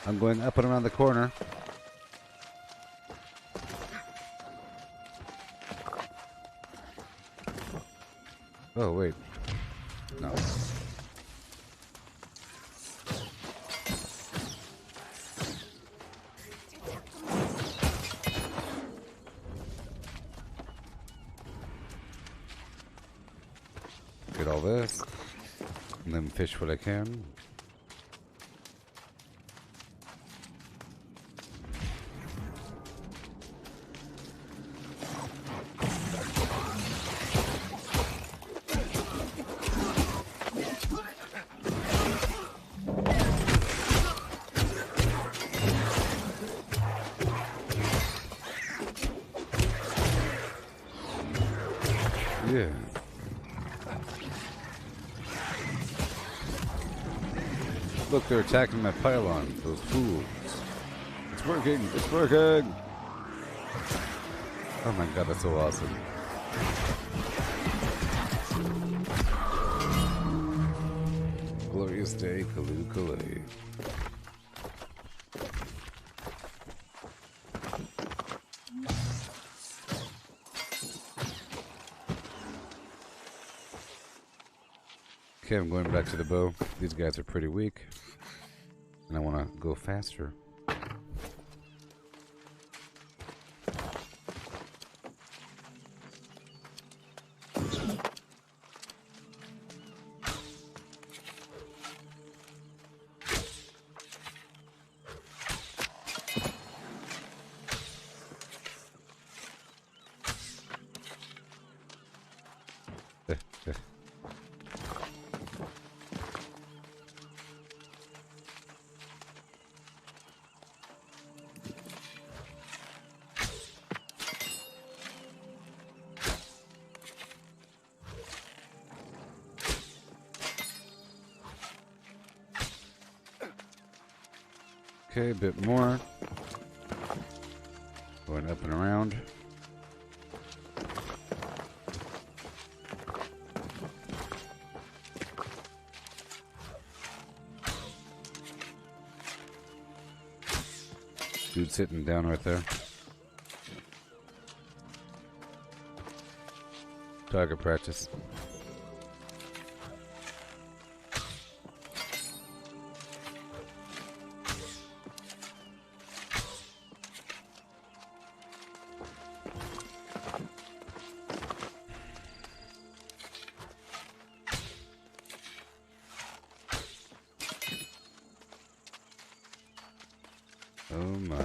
[SPEAKER 1] I'm going up and around the corner. Oh, wait. No. Get all this. And then fish what I can. Yeah. Look, they're attacking my pylon, those fools. It's working! It's working! Oh my god, that's so awesome. Glorious day, Kalu Kalay. Okay, I'm going back to the bow. These guys are pretty weak. And I want to go faster. Okay, a bit more. Going up and around. Dude sitting down right there. Target practice. Oh my.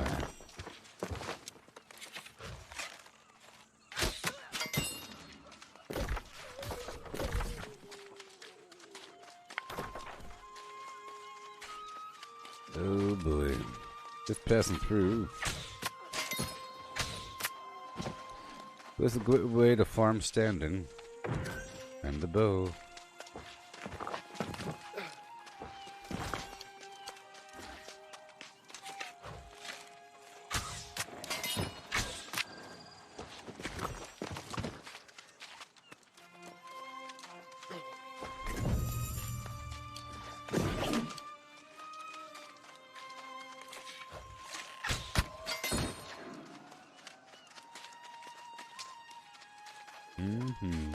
[SPEAKER 1] Oh boy. Just passing through. This is a good way to farm standing. And the bow. Mm-hmm.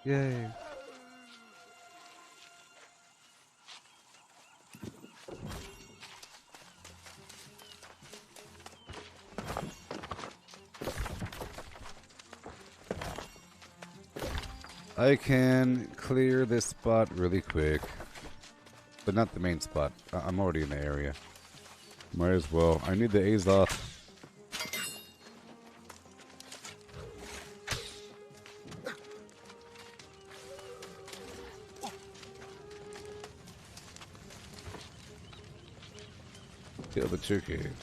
[SPEAKER 1] Yay. I can clear this spot really quick. But not the main spot. I'm already in the area. Might as well. I need the Azoth. Kill the chicken.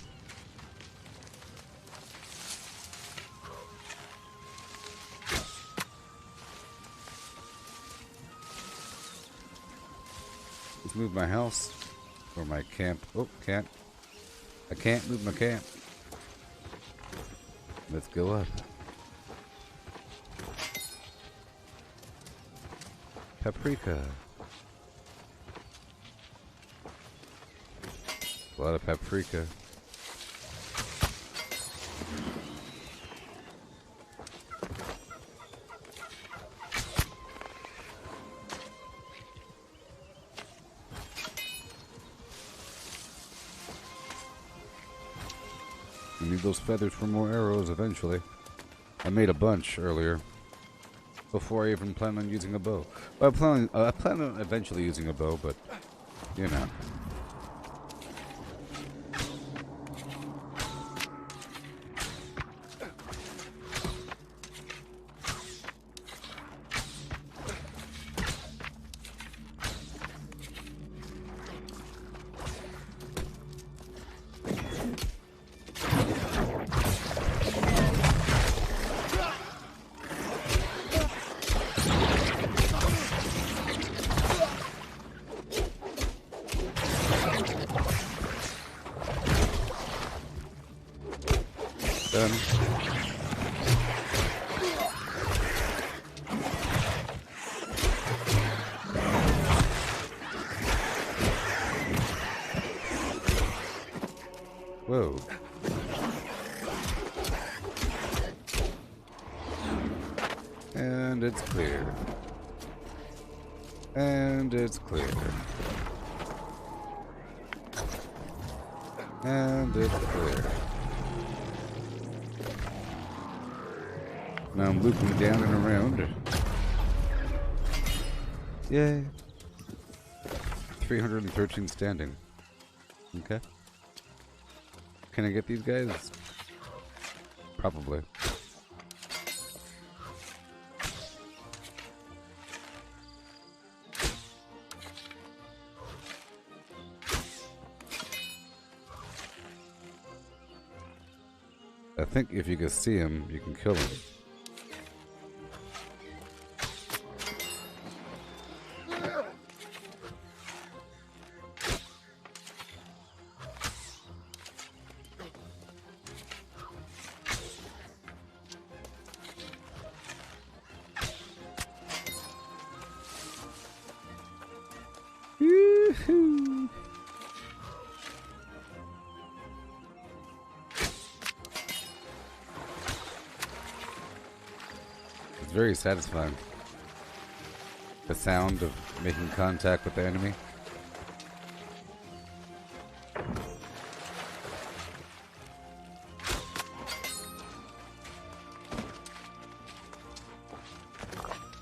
[SPEAKER 1] Let's move my house. Or my camp. Oh, can't. I can't move my camp. Let's go up. Paprika. A lot of paprika. I need those feathers for more arrows eventually. I made a bunch earlier. Before I even planned on using a bow. Well, I plan on eventually using a bow, but you know. Done. Whoa. And it's clear. And it's clear. And it's clear. Now I'm looping down and around. Yay. 313 standing. Okay. Can I get these guys? Probably. I think if you can see him, you can kill him. Yoo-hoo. It's very satisfying. The sound of making contact with the enemy.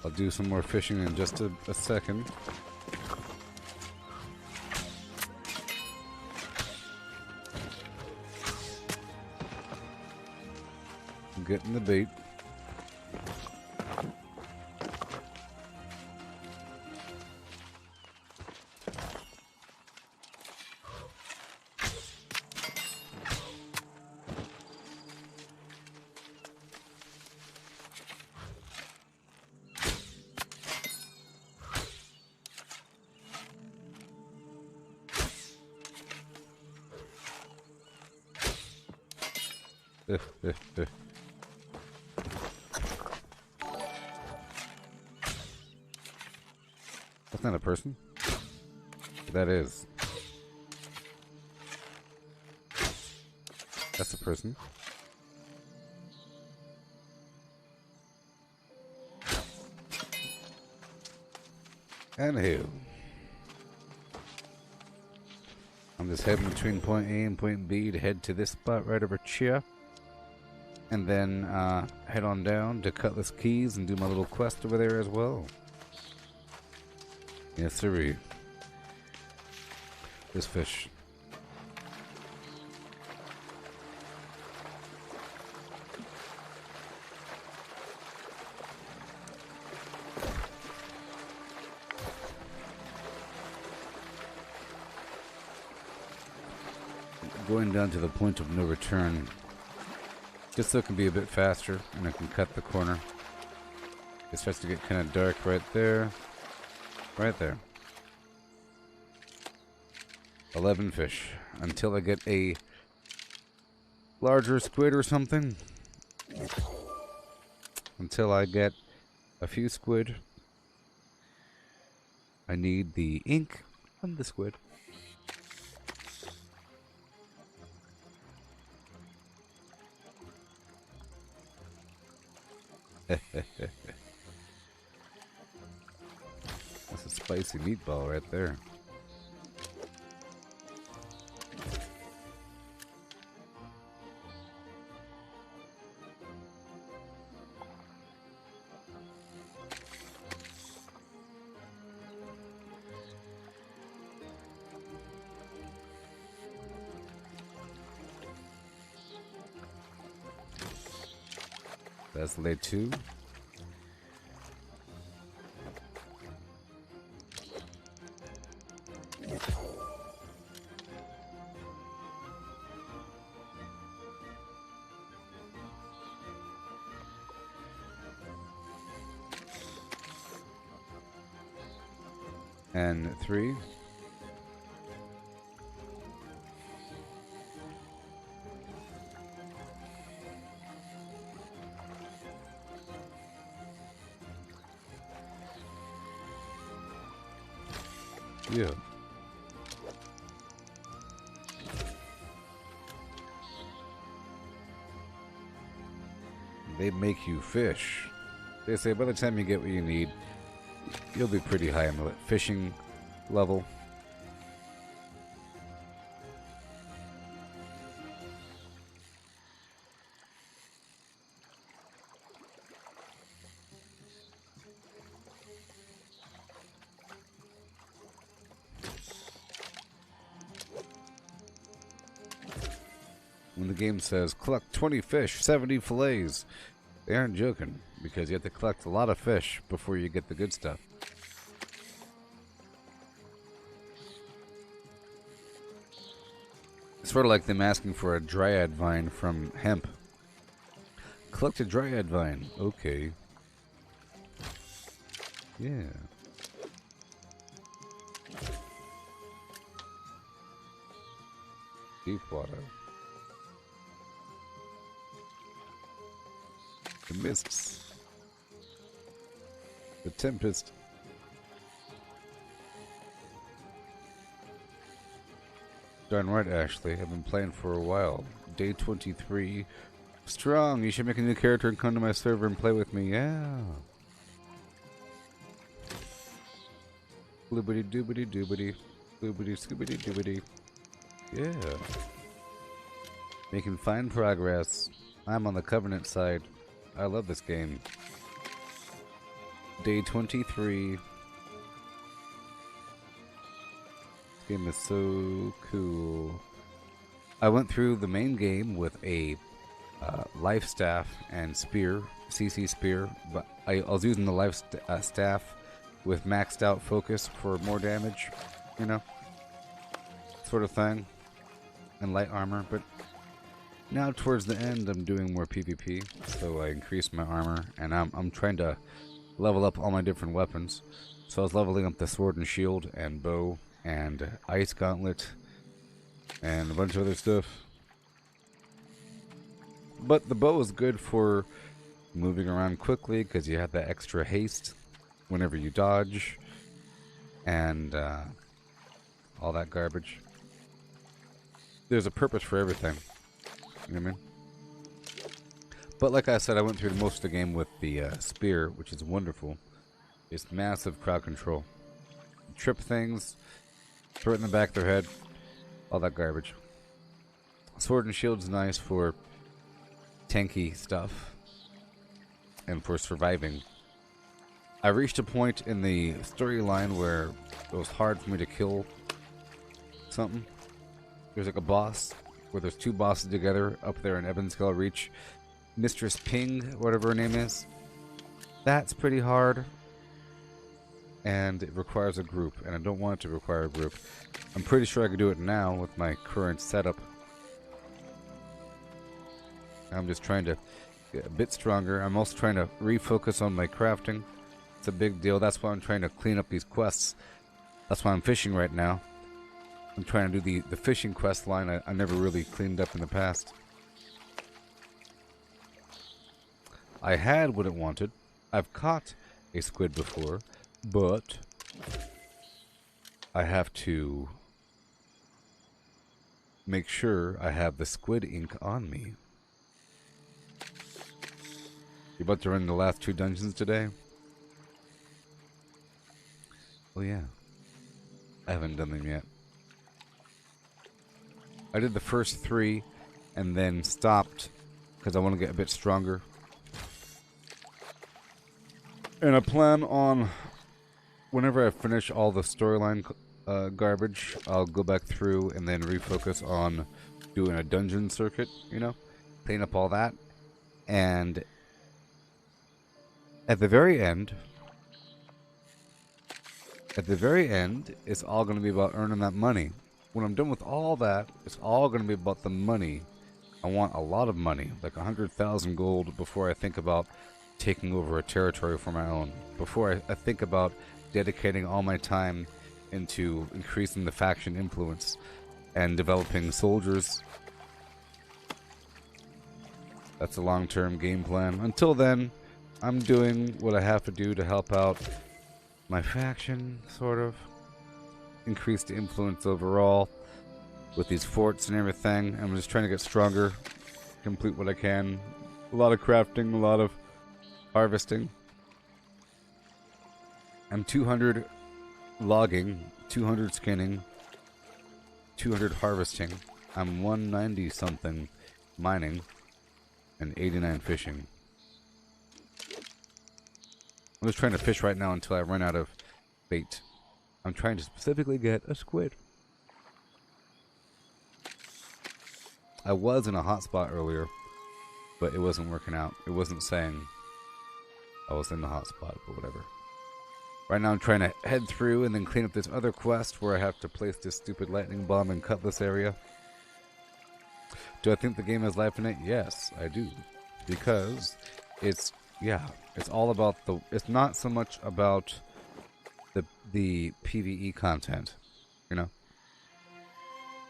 [SPEAKER 1] I'll do some more fishing in just a second. I'm getting the bait. That's not a person. That is. person. Anywho, I'm just heading between point A and point B to head to this spot right over here. And then head on down to Cutlass Keys and do my little quest over there as well. Yes, sirree. This fish. Going down to the point of no return. Just so it can be a bit faster and I can cut the corner. It starts to get kind of dark right there. Right there. 11 fish. Until I get a larger squid or something. Until I get a few squid. I need the ink on the squid. That's a spicy meatball right there. That's laid 2. And 3. Yeah. They make you fish. They say by the time you get what you need, you'll be pretty high on the fishing level. When the game says collect 20 fish, 70 fillets, they aren't joking, because you have to collect a lot of fish before you get the good stuff. It's sort of like them asking for a dryad vine from hemp. Collect a dryad vine. Okay. Yeah. Deep water. The mists. The tempest. Darn right, Ashley. I've been playing for a while. Day 23. Strong. You should make a new character and come to my server and play with me. Yeah. Bloobity doobity doobity. Bloobity scoobity doobity. Yeah. Making fine progress. I'm on the Covenant side. I love this game. Day 23. This game is so cool. I went through the main game with a life staff and spear, CC spear, but I was using the life staff with maxed out focus for more damage, you know, sort of thing, and light armor, but now towards the end I'm doing more PvP, so I increased my armor, and I'm trying to level up all my different weapons. So I was leveling up the sword and shield and bow and ice gauntlet and a bunch of other stuff. But the bow is good for moving around quickly because you have that extra haste whenever you dodge and all that garbage. There's a purpose for everything. You know what I mean? But like I said, I went through most of the game with the spear, which is wonderful. It's massive crowd control. Trip things, throw it in the back of their head, all that garbage. Sword and shield's nice for tanky stuff and for surviving. I reached a point in the storyline where it was hard for me to kill something. There's like a boss where there's two bosses together up there in Evanscale Reach. Mistress Ping, whatever her name is. That's pretty hard. And it requires a group, and I don't want it to require a group. I'm pretty sure I could do it now with my current setup. I'm just trying to get a bit stronger. I'm also trying to refocus on my crafting. It's a big deal. That's why I'm trying to clean up these quests. That's why I'm fishing right now. I'm trying to do the fishing quest line I never really cleaned up in the past. I had what it wanted. I've caught a squid before, but I have to make sure I have the squid ink on me. You about to run the last 2 dungeons today? Oh yeah. I haven't done them yet. I did the first 3 and then stopped because I want to get a bit stronger. And I plan on, whenever I finish all the storyline garbage, I'll go back through and then refocus on doing a dungeon circuit, you know? Clean up all that. And at the very end, it's all going to be about earning that money. When I'm done with all that, it's all going to be about the money. I want a lot of money, like 100,000 gold, before I think about taking over a territory for my own. Before I think about dedicating all my time into increasing the faction influence and developing soldiers. That's a long-term game plan. Until then, I'm doing what I have to do to help out my faction, sort of. Increase the influence overall with these forts and everything. I'm just trying to get stronger, complete what I can. A lot of crafting, a lot of harvesting. I'm 200 logging, 200 skinning, 200 harvesting. I'm 190 something mining, and 89 fishing. I'm just trying to fish right now until I run out of bait. I'm trying to specifically get a squid. I was in a hotspot earlier, but it wasn't working out. It wasn't saying I was in the hotspot, but whatever. Right now I'm trying to head through and then clean up this other quest where I have to place this stupid lightning bomb and cut this area. Do I think the game has life in it? Yes, I do. Because it's all about it's not so much about the PvE content, you know.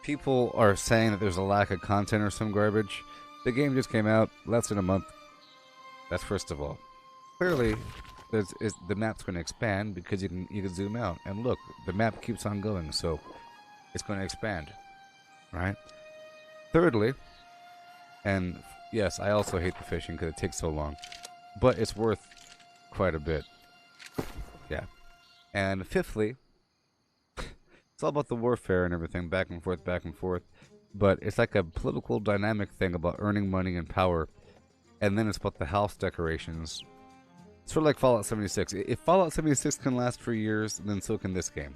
[SPEAKER 1] People are saying that there's a lack of content or some garbage. The game just came out less than a month. That's first of all. Clearly, the map's going to expand because you can zoom out and look. The map keeps on going, so it's going to expand, right? Thirdly, and yes, I also hate the fishing because it takes so long, but it's worth quite a bit. Yeah. And fifthly, it's all about the warfare and everything, back and forth, but it's like a political dynamic thing about earning money and power, and then it's about the house decorations. It's sort of like Fallout 76. If Fallout 76 can last for years, then so can this game.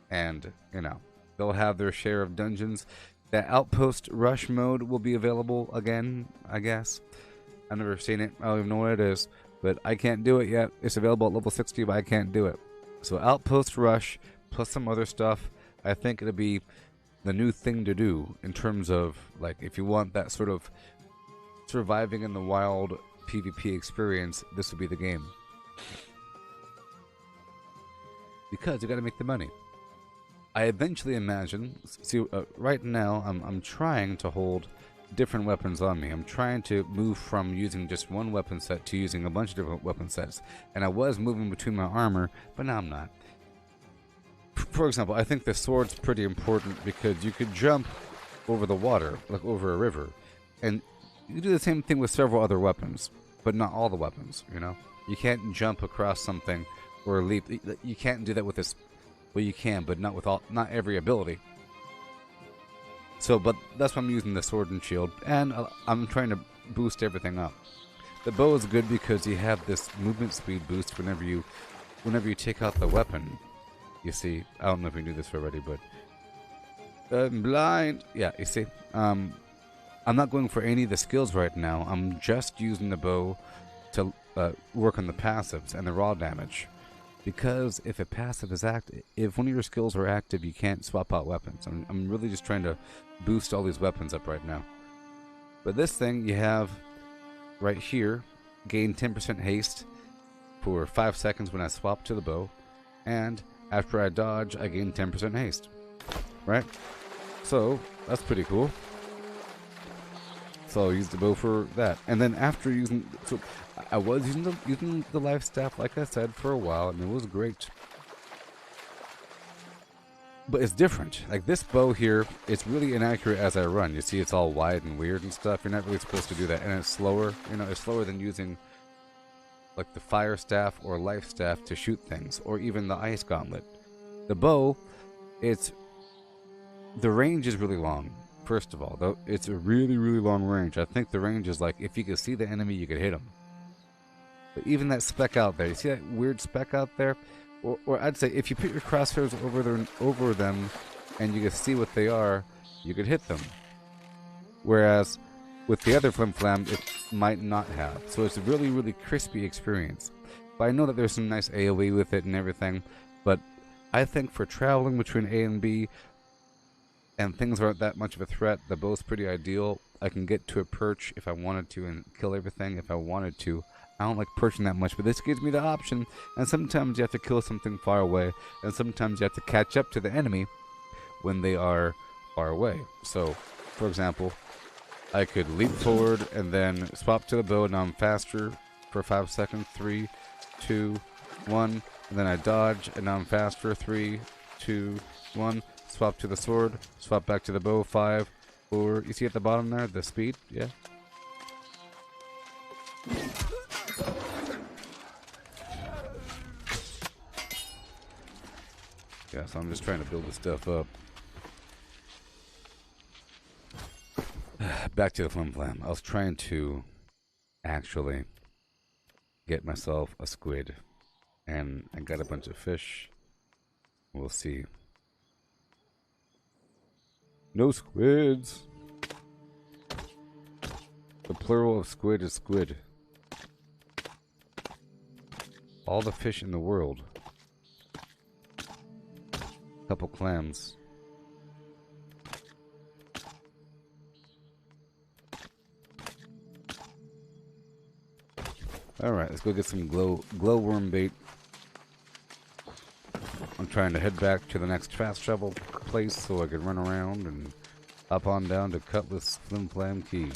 [SPEAKER 1] And, you know, they'll have their share of dungeons. That Outpost Rush mode will be available again, I guess. I've never seen it. I don't even know what it is, but I can't do it yet. It's available at level 60, but I can't do it. So Outpost Rush, plus some other stuff, I think it'll be the new thing to do in terms of, like, if you want that sort of surviving in the wild PvP experience, this will be the game. Because you gotta make the money. I eventually imagine, see, right now I'm trying to hold different weapons on me. I'm trying to move from using just one weapon set to using a bunch of different weapon sets. And I was moving between my armor, but now I'm not. For example, I think the sword's pretty important because you could jump over the water, like over a river. And you do the same thing with several other weapons, but not all the weapons, you know? You can't jump across something or leap. You can't do that with this. Well, you can, but not with not every ability. So, but that's why I'm using the sword and shield, and I'm trying to boost everything up. The bow is good because you have this movement speed boost whenever you take out the weapon. You see, I don't know if you knew this already, but I'm blind. Yeah, you see, I'm not going for any of the skills right now. I'm just using the bow to work on the passives and the raw damage. Because if a passive is active, if one of your skills are active, you can't swap out weapons. I'm really just trying to boost all these weapons up right now. But this thing you have right here, gain 10% haste for 5 seconds when I swap to the bow, and after I dodge, I gain 10% haste. Right? So that's pretty cool. So I'll use the bow for that, and then after using, so I was using the life staff like I said for a while, and it was great. But it's different. Like this bow here, it's really inaccurate as I run. You see, it's all wide and weird and stuff. You're not really supposed to do that, and it's slower. You know, it's slower than using like the fire staff or life staff to shoot things, or even the ice gauntlet. The bow, the range is really long. First of all, though, it's a really, really long range. I think the range is like, if you could see the enemy, you could hit him. But even that speck out there, you see that weird speck out there? Or I'd say, if you put your crosshairs over them, and you can see what they are, you could hit them. Whereas, with the other Flim Flam, it might not have. So it's a really, really crispy experience. But I know that there's some nice AoE with it and everything, but I think for traveling between A and B, and things aren't that much of a threat, the bow's pretty ideal. I can get to a perch if I wanted to and kill everything if I wanted to. I don't like perching that much, but this gives me the option, and sometimes you have to kill something far away, and sometimes you have to catch up to the enemy when they are far away. So, for example, I could leap forward and then swap to the bow, and now I'm faster for 5 seconds. 3, 2, 1, and then I dodge, and now I'm faster. 3, 2, 1. Swap to the sword, swap back to the bow, 5, 4, you see at the bottom there, the speed, yeah? Yeah, so I'm just trying to build this stuff up. Back to the Flim Flam. I was trying to actually get myself a squid, and I got a bunch of fish. We'll see. No squids. The plural of squid is squid. All the fish in the world. Couple clams. Alright, let's go get some glowworm bait. I'm trying to head back to the next fast travel place so I can run around and hop on down to Cutlass Flim Flam Key.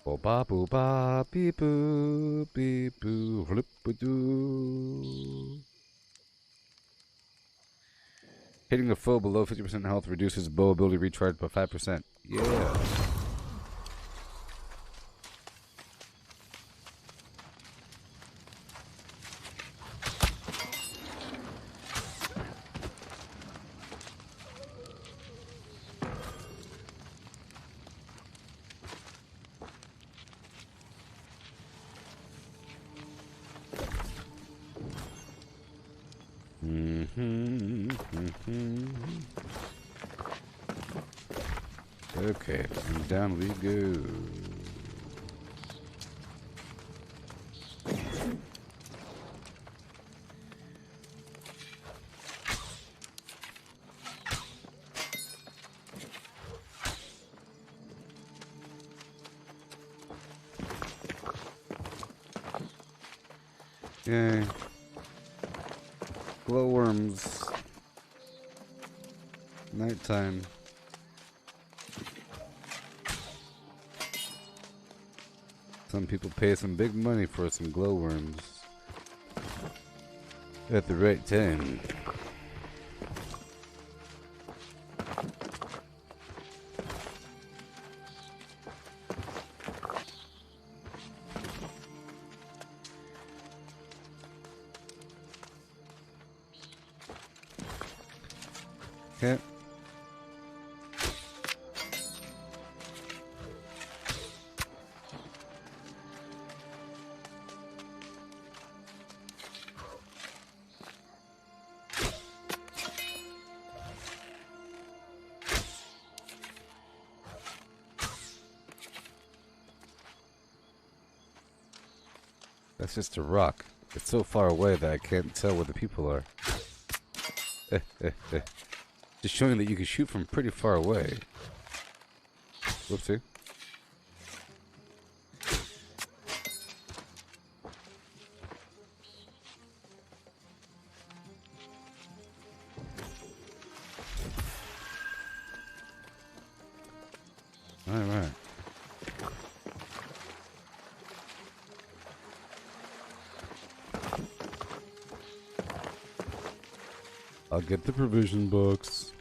[SPEAKER 1] Bo ba boo ba beep boo beep boo flip doo. Hitting a foe below 50% health reduces bow ability recharge by 5%. Yeah. Okay, and down we go. Yay. Glowworms. Nighttime. Some people pay some big money for some glowworms at the right time. Okay. That's just a rock. It's so far away that I can't tell where the people are. Just showing that you can shoot from pretty far away. Whoopsie. Alright. I'll get the provision box.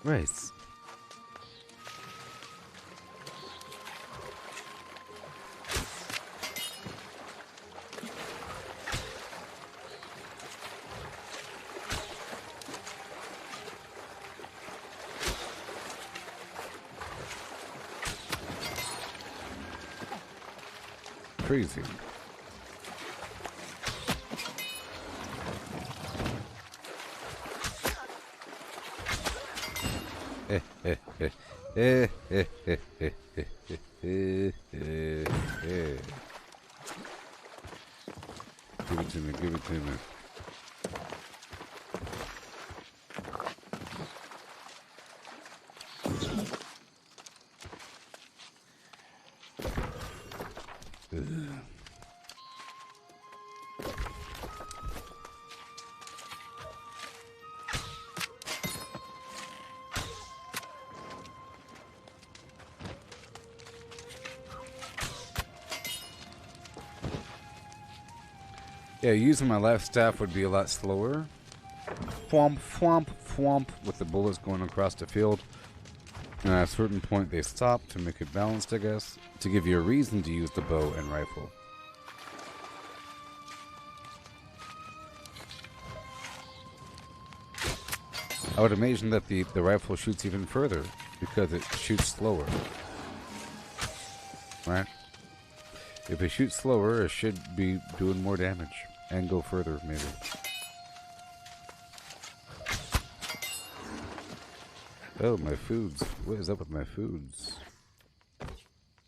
[SPEAKER 1] Race. Crazy. Give it to me, give it to me. Yeah, using my left staff would be a lot slower. Thwomp, thwomp, thwomp, with the bullets going across the field. And at a certain point they stop to make it balanced, I guess, to give you a reason to use the bow and rifle. I would imagine that the rifle shoots even further because it shoots slower. Right? If it shoots slower, it should be doing more damage. And go further, maybe. Oh, my foods. What is up with my foods?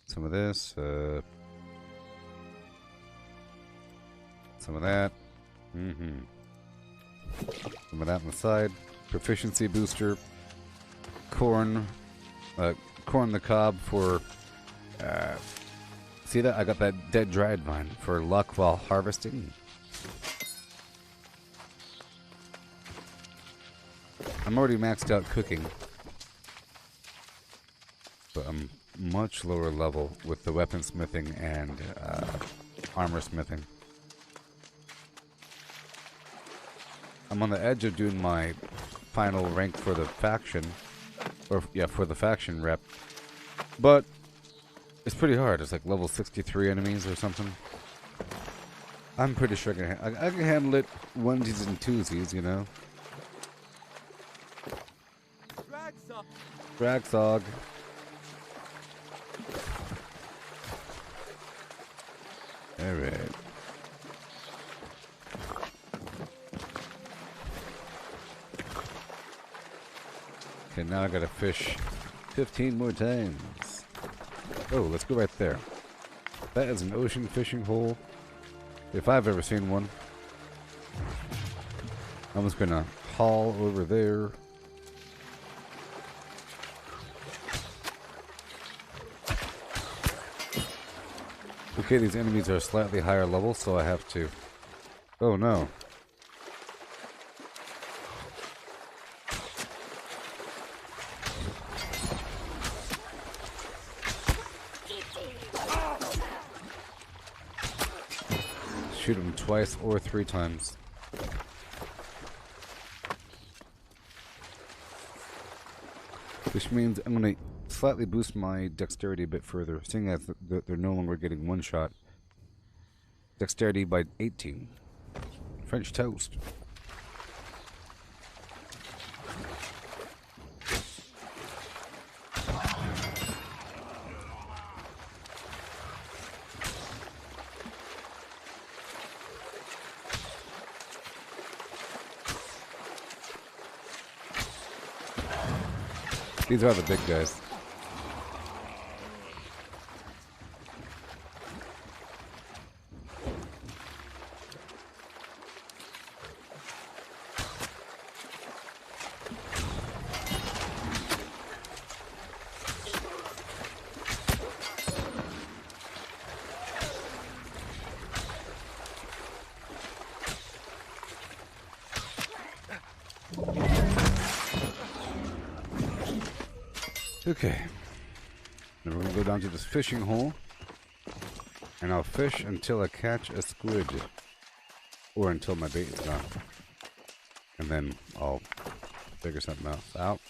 [SPEAKER 1] Some of this, some of that. Some of that on the side. Proficiency booster. Corn. Corn the cob for... see that? I got that dead dried vine for luck while harvesting. I'm already maxed out cooking, but I'm much lower level with the weaponsmithing and armor smithing. I'm on the edge of doing my final rank for the faction, or yeah, for the faction rep, but it's pretty hard. It's like level 63 enemies or something. I'm pretty sure I can handle it onesies and twosies, you know. Dragsog. Alright. Okay, now I gotta fish 15 more times. Oh, let's go right there. That is an ocean fishing hole, if I've ever seen one. I'm just gonna haul over there. Okay, these enemies are slightly higher level, so I have to Oh no. Shoot him twice or 3 times. Which means I'm going to slightly boost my dexterity a bit further, seeing as they're no longer getting 1 shot. Dexterity by 18. French toast. These are the big guys. Okay. Now we're going to go down to this fishing hole. And I'll fish until I catch a squid. Or until my bait is gone. And then I'll figure something else out.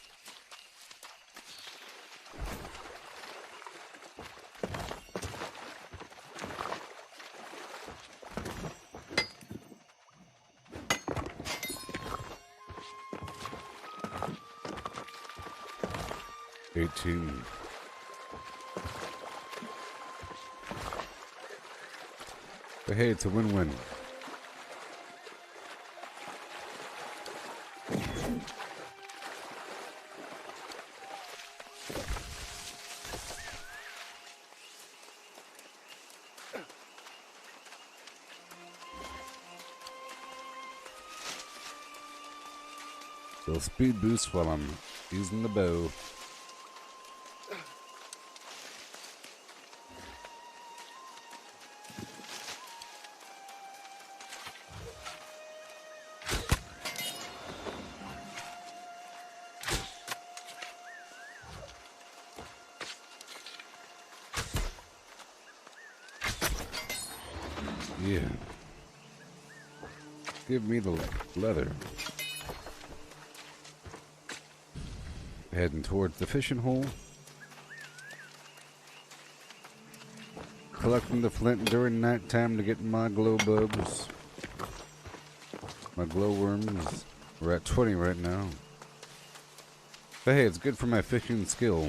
[SPEAKER 1] But hey, it's a win-win. So speed boost while I'm using the bow. Yeah. Give me the leather. Heading towards the fishing hole. Collecting the flint during night time to get my glow bugs. My glowworms. We're at 20 right now. But hey, it's good for my fishing skill.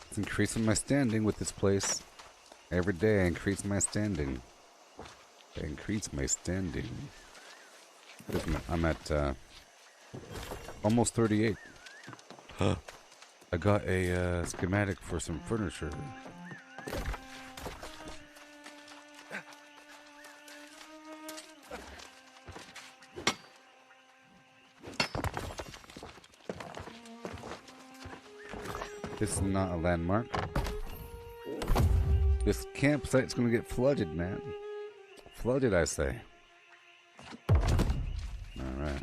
[SPEAKER 1] It's increasing my standing with this place. Every day I increase my standing. I increase my standing. I'm at almost 38. Huh. I got a schematic for some furniture. This is not a landmark. This campsite's gonna get flooded, man. Flooded, I say. Alright.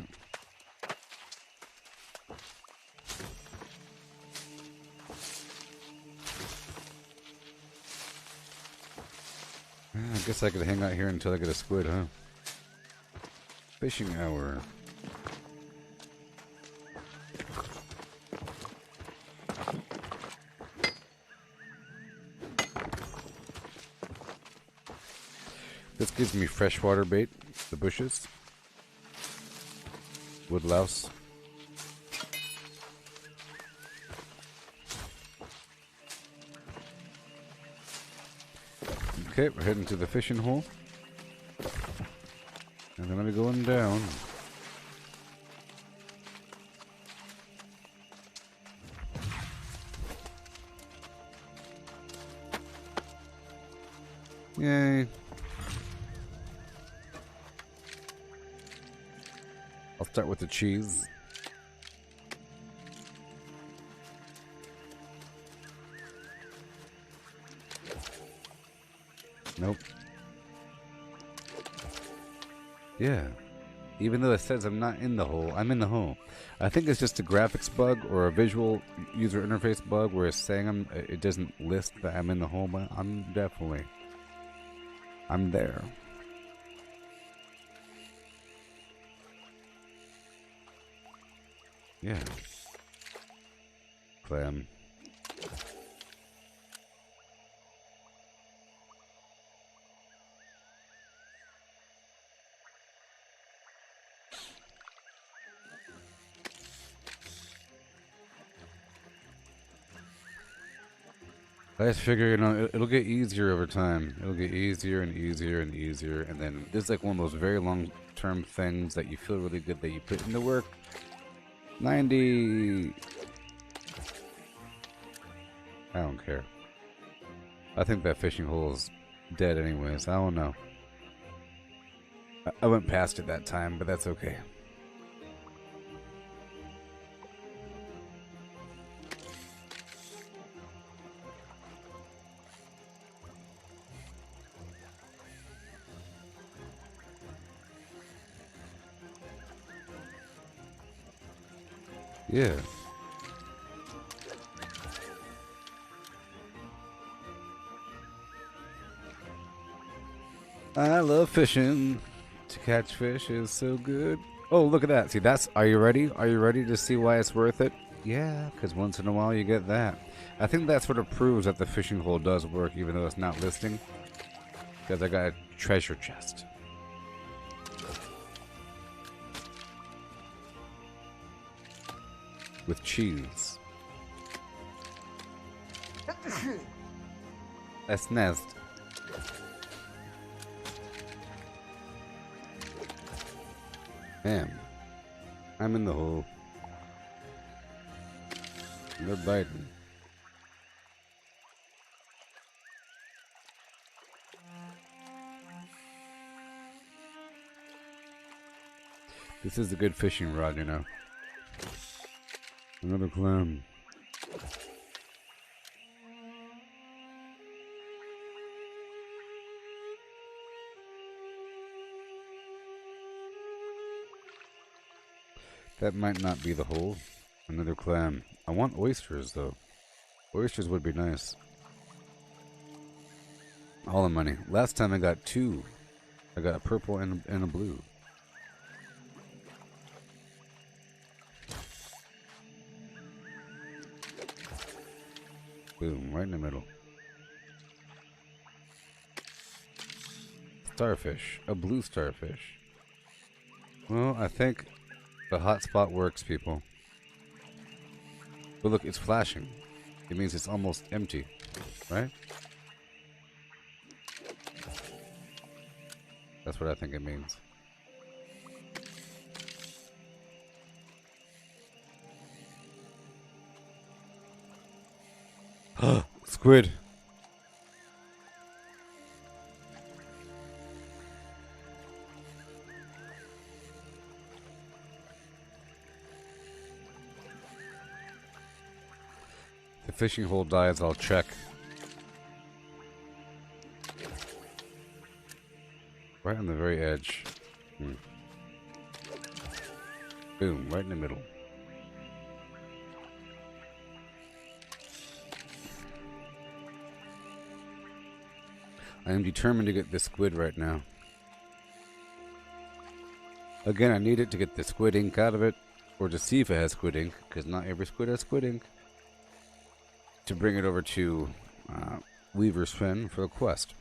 [SPEAKER 1] I guess I could hang out here until I get a squid, huh? Fishing hour. This gives me freshwater bait, the bushes. Woodlouse. Okay, we're heading to the fishing hole. And I'm gonna be going down. Yay. I'll start with the cheese. Nope. Yeah. Even though it says I'm not in the hole, I'm in the hole. I think it's just a graphics bug or a visual user interface bug where it's saying it doesn't list that I'm in the hole, but I'm there. Yeah. Clam. I just figure, you know, it'll get easier over time. It'll get easier and easier and easier, and then this is like one of those very long-term things that you feel really good that you put into work. 90. I don't care. I think that fishing hole is dead anyways. I don't know. I went past it that time, but that's okay. Yeah. I love fishing. To catch fish is so good. Oh, look at that. See, that's... Are you ready? Are you ready to see why it's worth it? Yeah, because once in a while you get that. I think that sort of proves that the fishing hole does work, even though it's not listing. Because I got a treasure chest. With cheese. That's nest. Man, I'm in the hole. They're biting. This is a good fishing rod, you know. Another clam. That might not be the hole. Another clam. I want oysters, though. Oysters would be nice. All the money. Last time I got two. I got a purple and a blue. Boom, right in the middle. Starfish. A blue starfish. Well, I think the hotspot works, people. But look, it's flashing. It means it's almost empty, right? That's what I think it means. Squid. The fishing hole dies, I'll check. Right on the very edge. Boom, right in the middle. I am determined to get this squid right now. Again, I need it to get the squid ink out of it, or to see if it has squid ink, because not every squid has squid ink. To bring it over to Weaver's Fin for the quest.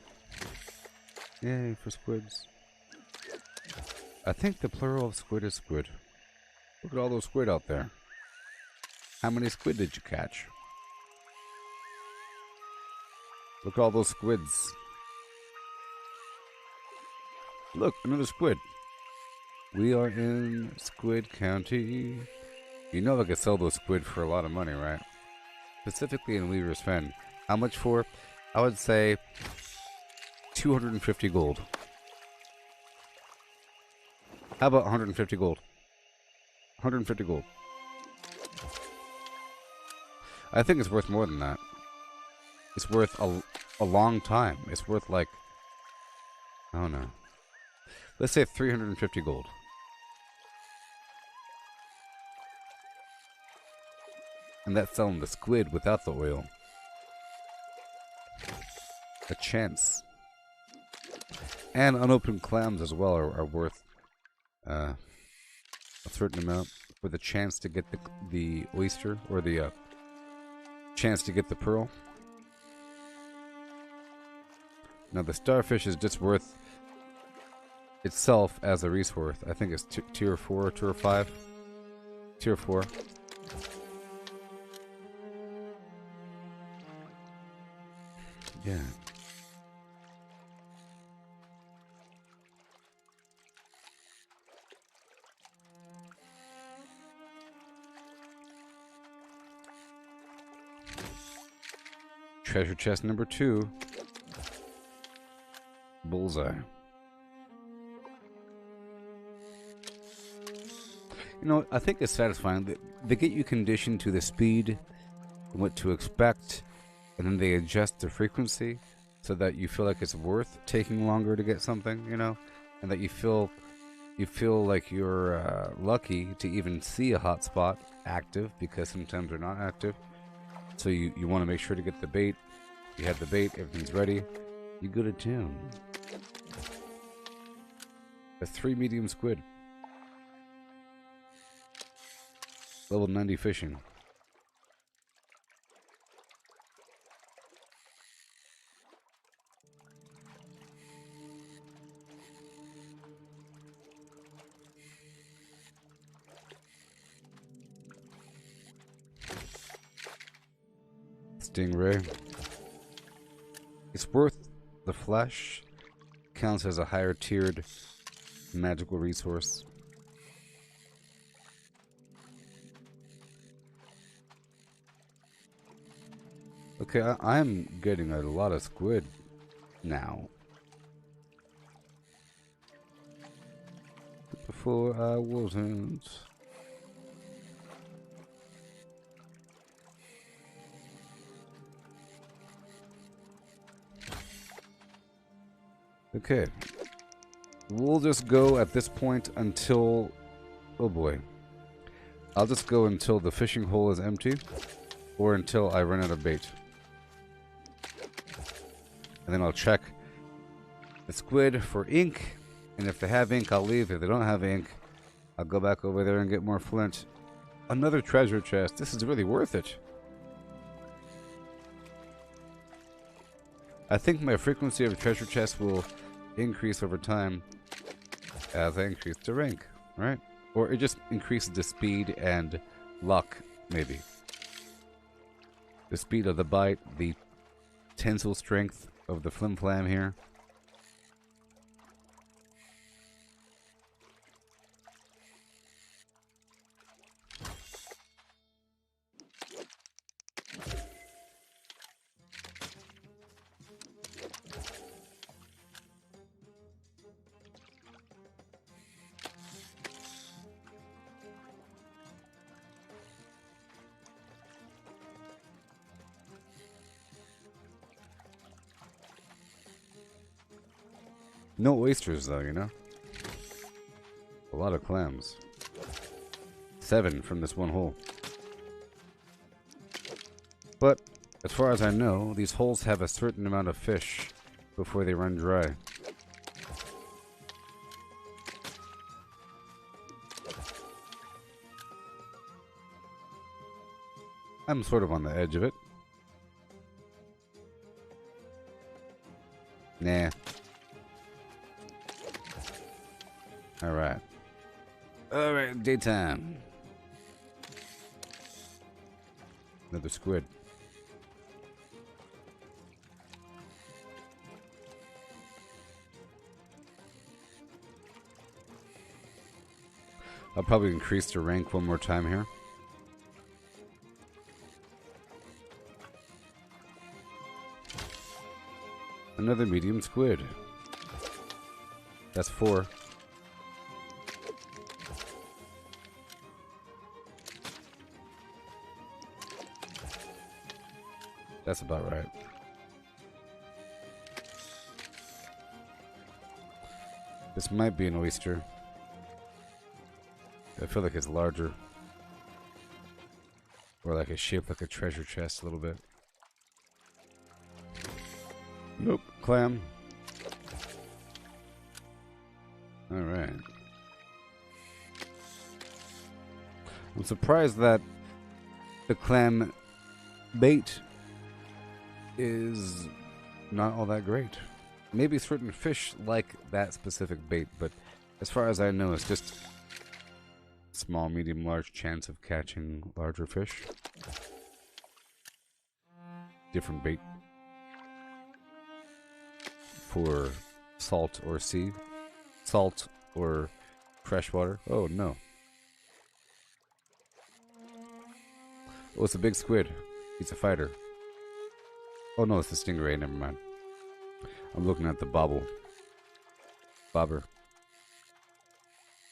[SPEAKER 1] Yay, for squids. I think the plural of squid is squid. Look at all those squid out there. How many squid did you catch? Look at all those squids. Look, another squid. We are in Squid County. You know I could sell those squid for a lot of money, right? Specifically in Weaver's Fen. How much for? I would say 250 gold. How about 150 gold? 150 gold. I think it's worth more than that. It's worth a long time. It's worth like, I don't know. Let's say 350 gold. And that's selling the squid without the oil. A chance. And unopened clams as well are worth a certain amount for the chance to get the oyster or the chance to get the pearl. Now the starfish is just worth itself as a resource. I think it's tier 4 or tier 5. Tier 4. Yeah. Treasure chest number 2. Bullseye. You know, I think it's satisfying. They get you conditioned to the speed and what to expect, and then they adjust the frequency so that you feel like it's worth taking longer to get something, you know, and that you feel like you're lucky to even see a hotspot active, because sometimes they're not active. So you want to make sure to get the bait. You have the bait, everything's ready. You go to town. A 3 medium squid. Level 90 fishing. Stingray. It's worth the flesh. Counts as a higher tiered magical resource. Okay, I'm getting a lot of squid now. Before I wasn't. Okay. We'll just go at this point until... Oh boy. I'll just go until the fishing hole is empty, or until I run out of bait. And then I'll check the squid for ink, and if they have ink, I'll leave. If they don't have ink, I'll go back over there and get more flint. Another treasure chest. This is really worth it. I think my frequency of treasure chests will increase over time as I increase the rank, right? Or it just increases the speed and luck, maybe. The speed of the bite, the tensile strength of the flim flam here. No oysters, though, you know? A lot of clams. 7 from this one hole. But, as far as I know, these holes have a certain amount of fish before they run dry. I'm sort of on the edge of it. Nah. Alright. Alright, daytime. Another squid. I'll probably increase the rank one more time here. Another medium squid. That's 4. That's about right. This might be an oyster. I feel like it's larger. Or like it's shaped like a treasure chest a little bit. Nope. Clam. Alright. I'm surprised that the clam bait is not all that great. Maybe certain fish like that specific bait, but as far as I know, it's just small, medium, large chance of catching larger fish. Different bait for salt or sea. Salt or freshwater. Oh no. Oh, it's a big squid. He's a fighter. Oh no, it's the stingray. Never mind. I'm looking at the bobber.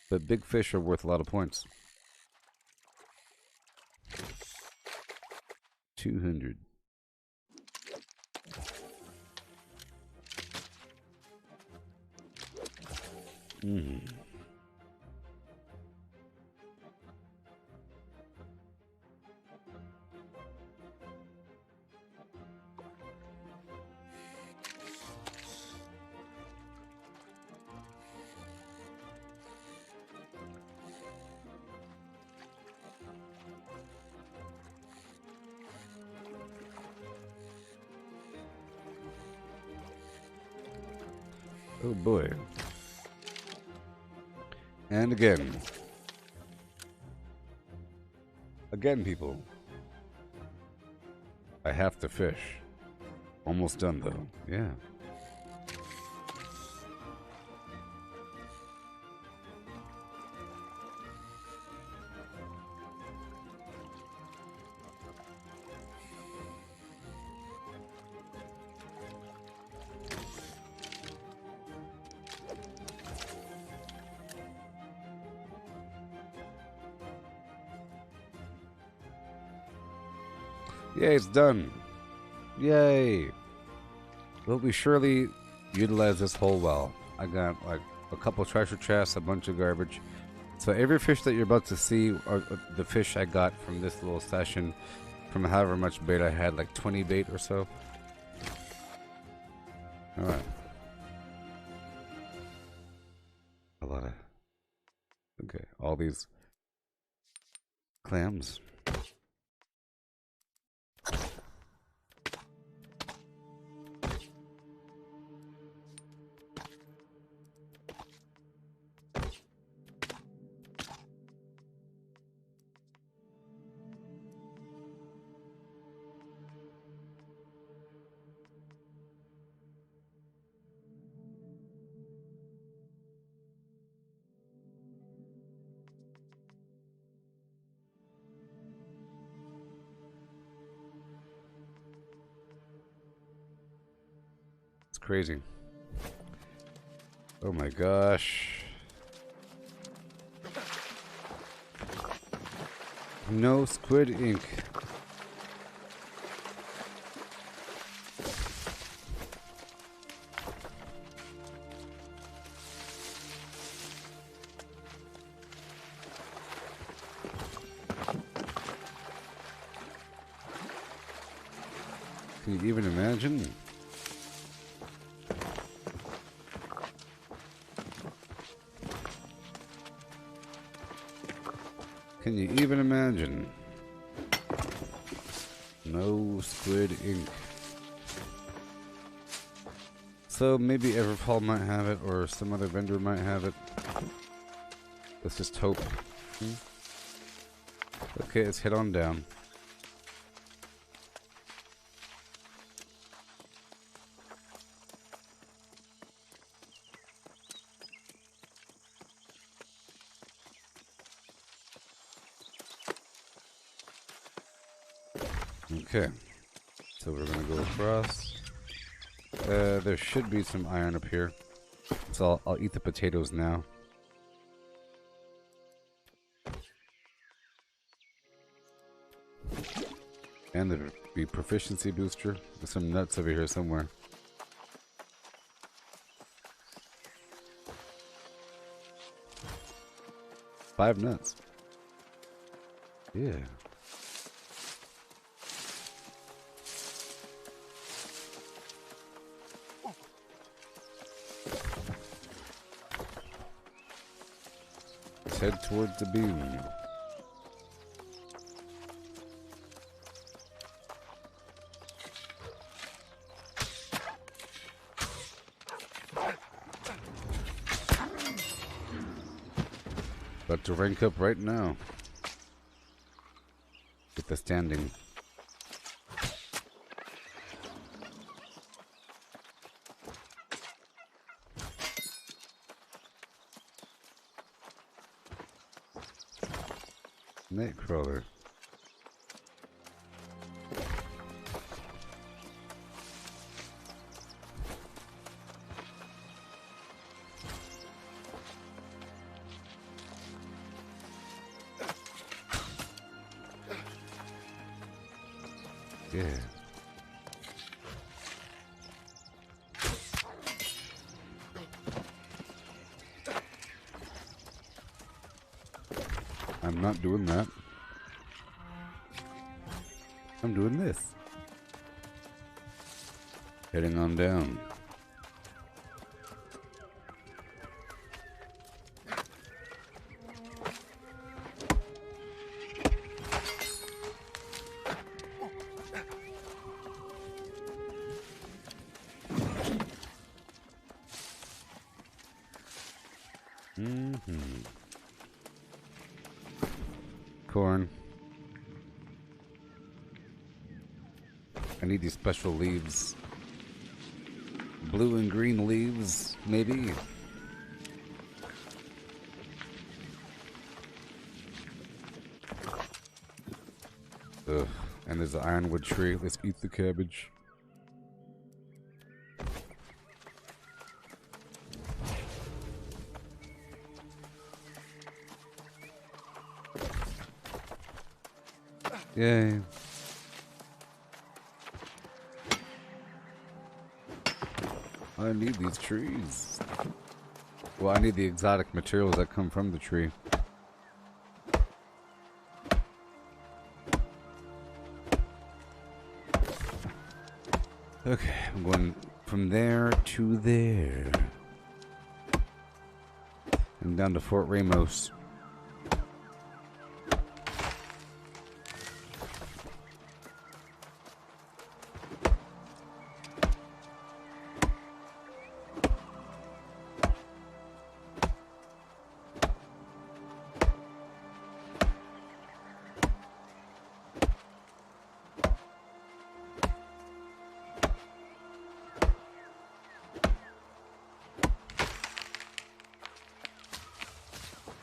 [SPEAKER 1] But big fish are worth a lot of points. 200. Oh boy. And again. Again, people. I have to fish. Almost done, though. Yeah. Yay, it's done. Yay. Well, we surely utilize this hole well. I got like a couple treasure chests, a bunch of garbage. So every fish that you're about to see are the fish I got from this little session, from however much bait I had, like 20 bait or so. Alright. A lot of... Okay, all these clams. Crazy. Oh my gosh. No squid ink. Can you even imagine? Can you even imagine? No squid ink. So maybe Everfall might have it, or some other vendor might have it. Let's just hope. Okay, let's head on down. Okay. So we're gonna go across. There should be some iron up here. So I'll eat the potatoes now. And there'll be proficiency booster. There's some nuts over here somewhere. Five nuts. Yeah. Let's head towards the beam. About to rank up right now. Get the standing. Nightcrawler. Yeah. I'm not doing that. I'm doing this. Heading on down. Corn. I need these special leaves. Blue and green leaves, maybe? Ugh. And there's an ironwood tree. Let's eat the cabbage. Yay. I need these trees. Well, I need the exotic materials that come from the tree. Okay, I'm going from there to there. I'm down to Fort Ramos.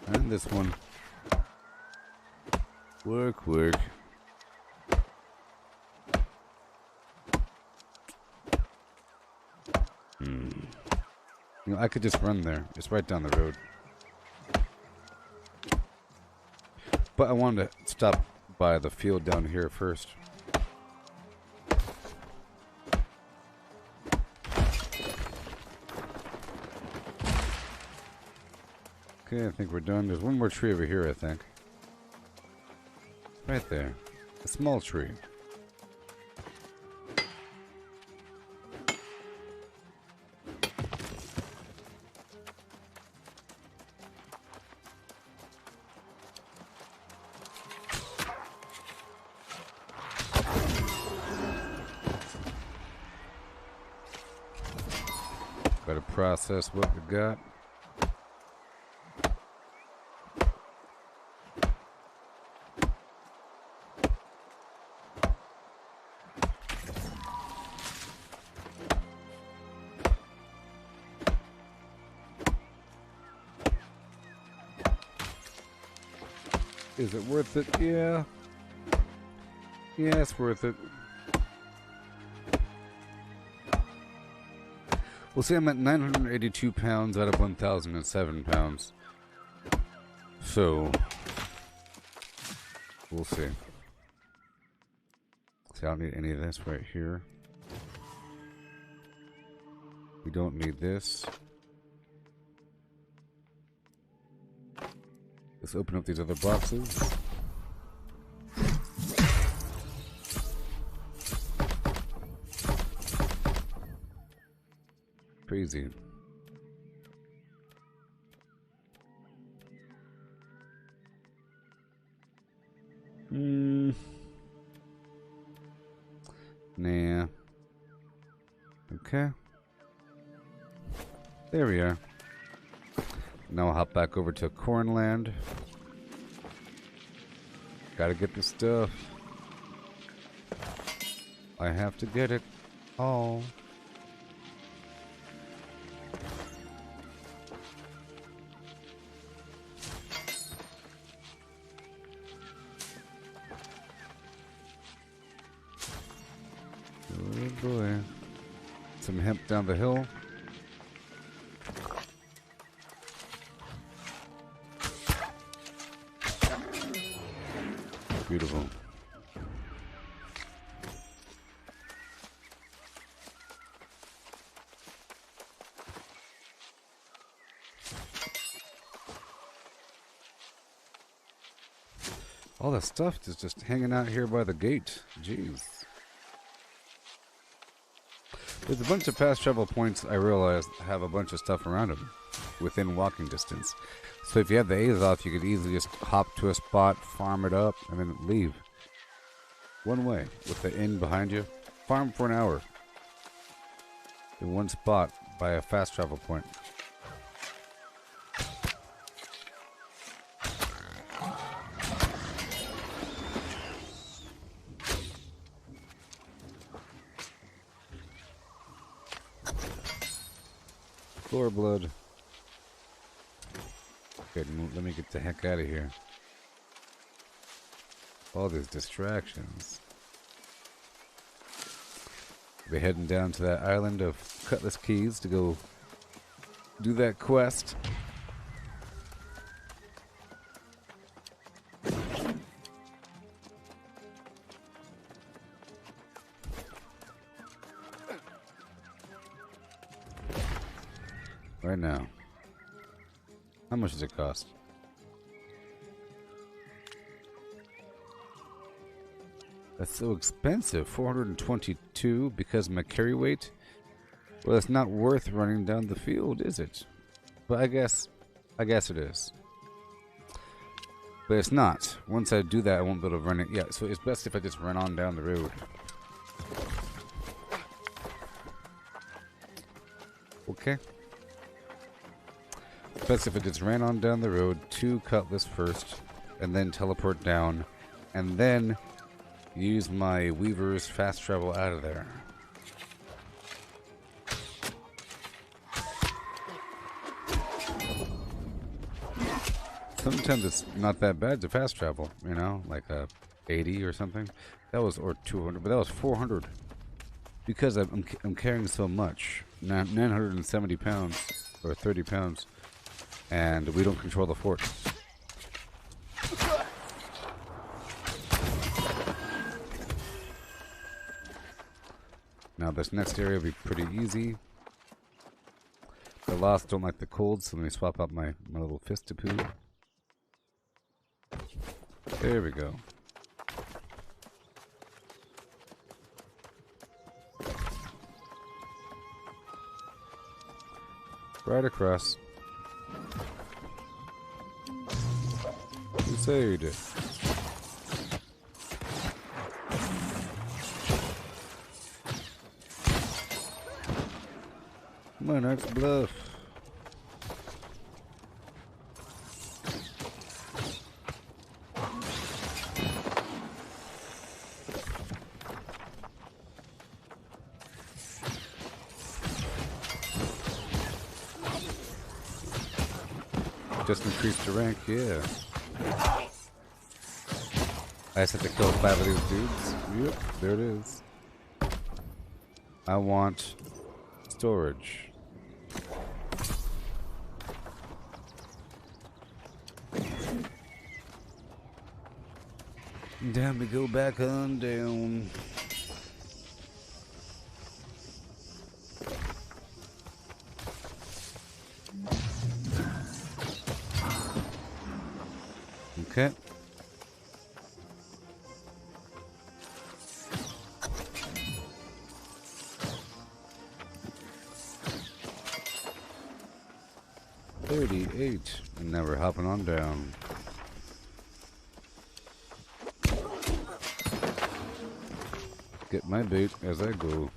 [SPEAKER 1] And this one. Work, work. You know, I could just run there. It's right down the road. But I wanted to stop by the field down here first. Okay, I think we're done. There's one more tree over here, I think. Right there. A small tree. Gotta process what we got. Is it worth it? Yeah. Yeah, it's worth it. We'll say I'm at 982 pounds out of 1,007 pounds. So, we'll see. See, I don't need any of this right here. We don't need this. Let's open up these other boxes. Crazy. Nah. Okay. There we are. Now I'll hop back over to Cornland. Gotta get the stuff. I have to get it all. Oh boy. Some hemp down the hill. Beautiful. All the stuff is just hanging out here by the gate. Jeez. There's a bunch of fast travel points I realized have a bunch of stuff around them within walking distance. So if you have the A's off, you could easily just hop to a spot, farm it up, and then leave. One way, with the inn behind you. Farm for an hour. In one spot, by a fast travel point. Floor blood. Okay, let me get the heck out of here. All these distractions. We're heading down to that island of Cutlass Keys to go do that quest. Right now. How much does it cost? That's so expensive. 422 because of my carry weight? Well, it's not worth running down the field, is it? But I guess it is. But it's not. Once I do that, I won't be able to run it. Yeah, so it's best if I just run on down the road. Okay. Best if I just ran on down the road to Cutlass first, and then teleport down, and then use my Weaver's fast travel out of there. Sometimes it's not that bad to fast travel, you know, like 80 or something. That was, or 200, but that was 400 because I'm carrying so much. 970 pounds or 30 pounds, and we don't control the fort. Now this next area will be pretty easy. The Lost don't like the cold, so let me swap out my little fistapoo. There we go. Right across. Crusade. Come on, that's bluff. Just increased the rank, yeah. I just have to kill 5 of these dudes. Yep, there it is. I want storage. Down we go back on down. Okay. $38, and now we're hopping on down. Get my bait as I go.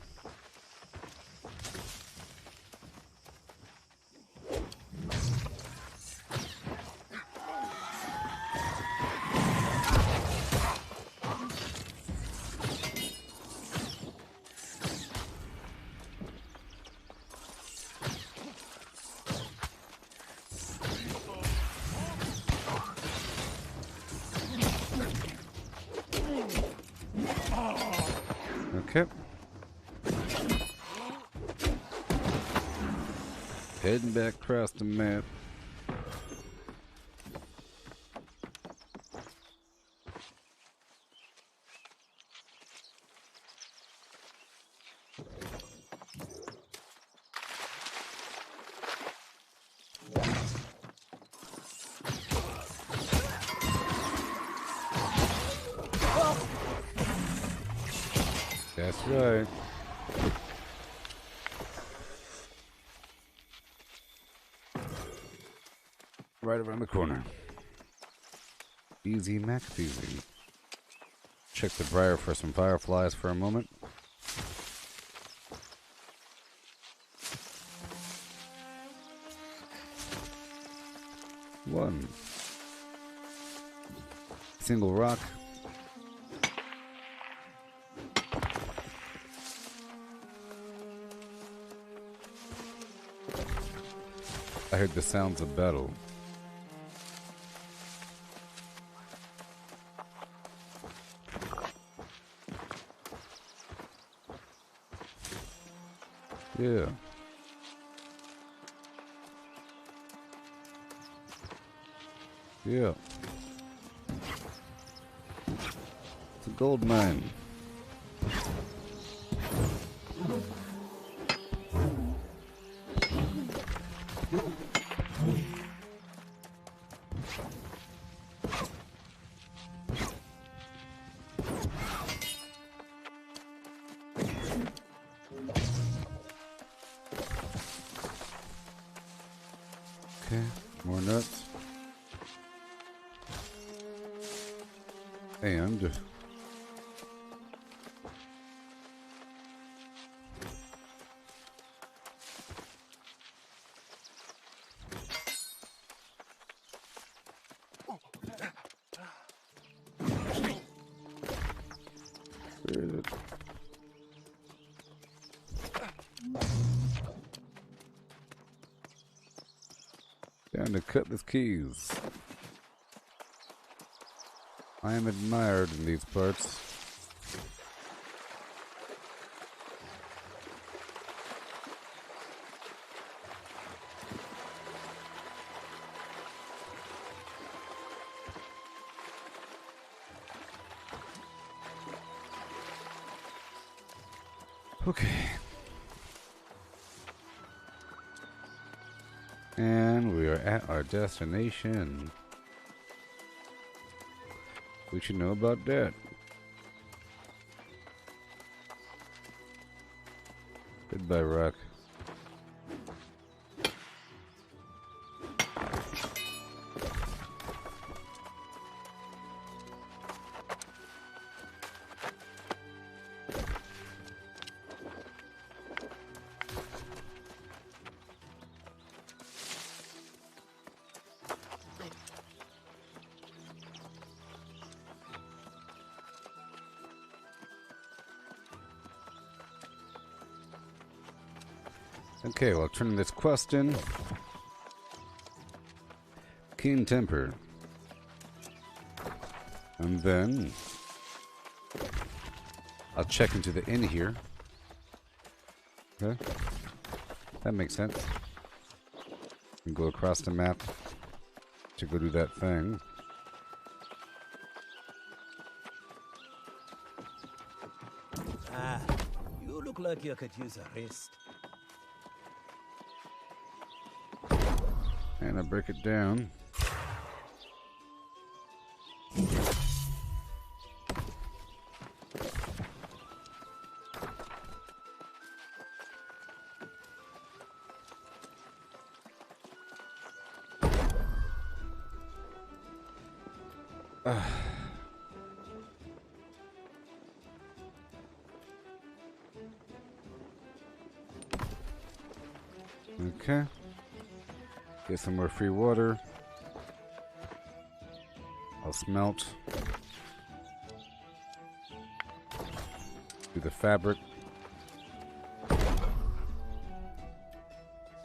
[SPEAKER 1] Okay. Heading back across the map. That's right. Right around the corner. Easy Mac peasy. Check the briar for some fireflies for a moment. One. Single rock. I heard the sounds of battle. Yeah. Yeah. It's a gold mine. Okay, more nuts. And where is it? Down to Cutlass Keys. I am admired in these parts. Okay. And we are at our destination. We should know about that. Goodbye, rock. Okay, well, turning this quest in. Keen temper. And then I'll check into the inn here. Okay. That makes sense. And go across the map to go do that thing.
[SPEAKER 3] Ah, you look like you could use a rest.
[SPEAKER 1] And I break it down. Okay. Get some more free water. I'll smelt. Do the fabric.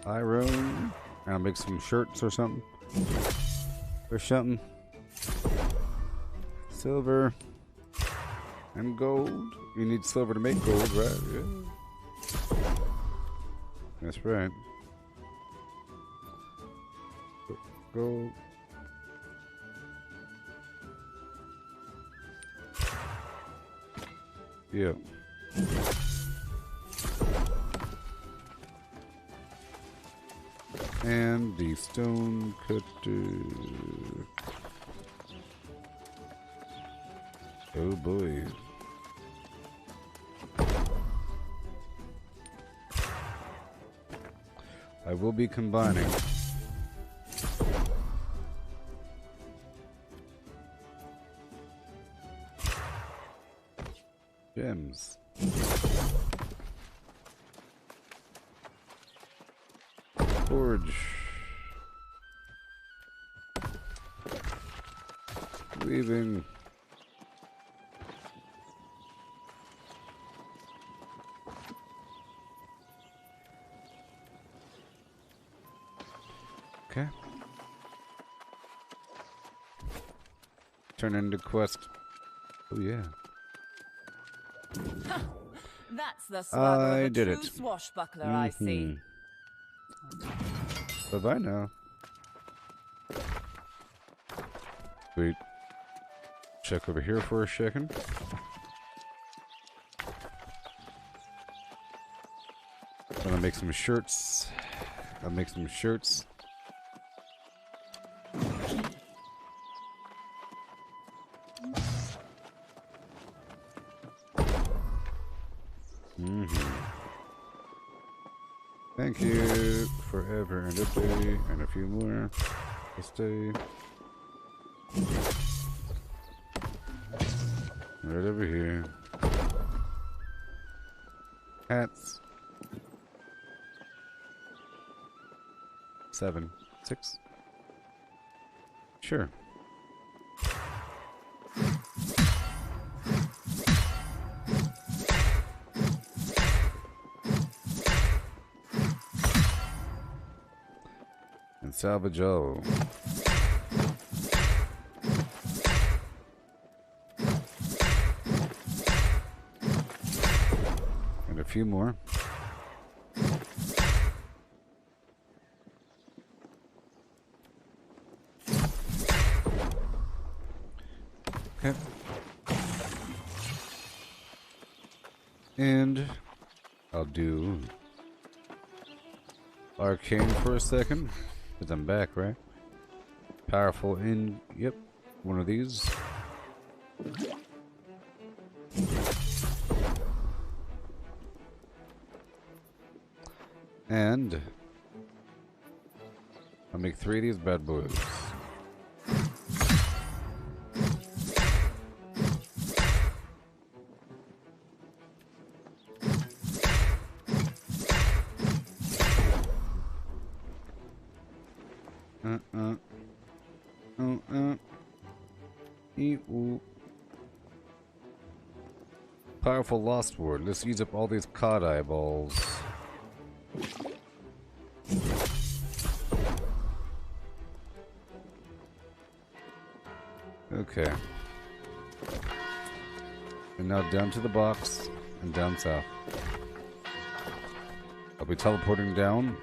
[SPEAKER 1] Iron. And I'll make some shirts or something. Or something. Silver. And gold. You need silver to make gold, right? Yeah. That's right. Gold. Yeah. And the stone cutter. Oh boy. I will be combining gems. Forge. Weaving. Okay. Turn into quest. Oh yeah.
[SPEAKER 4] That's the swagger
[SPEAKER 1] I
[SPEAKER 4] of a
[SPEAKER 1] did
[SPEAKER 4] true
[SPEAKER 1] it.
[SPEAKER 4] swashbuckler, I see.
[SPEAKER 1] But I know. Wait. Check over here for a second. Gonna make some shirts. I'll make some shirts. Thank you. Forever and a day and a few more. This day. Right over here. Hats. 7, 6. Sure. And salvage all. And a few more. Okay. And I'll do arcane for a second, because I'm back, right? Powerful in, yep, one of these. And I'll make 3 of these bad boys. Powerful lost ward. Let's use up all these cod eyeballs. Okay. And now down to the box and down south. I'll be teleporting down.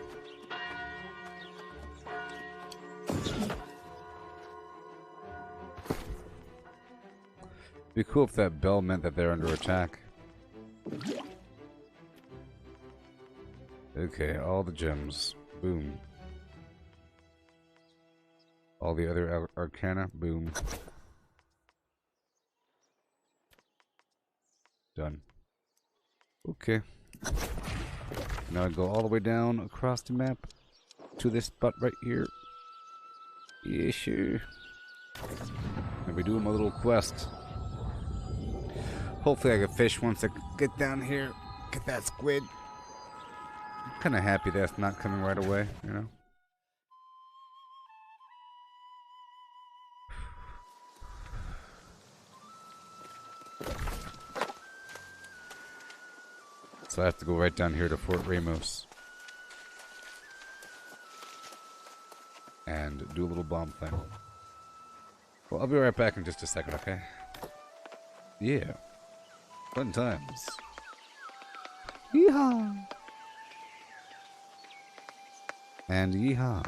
[SPEAKER 1] Be cool if that bell meant that they're under attack. Okay, all the gems. Boom. All the other arcana. Boom. Done. Okay. Now I go all the way down across the map to this spot right here. Yeah, sure. I'll be doing my little quest. Hopefully I can fish once I get down here. Get that squid. I'm kind of happy that's not coming right away, you know? So I have to go right down here to Fort Ramos. And do a little bomb thing. Well, I'll be right back in just a second, okay? Yeah. Fun times. Yeehaw! And yeehaw.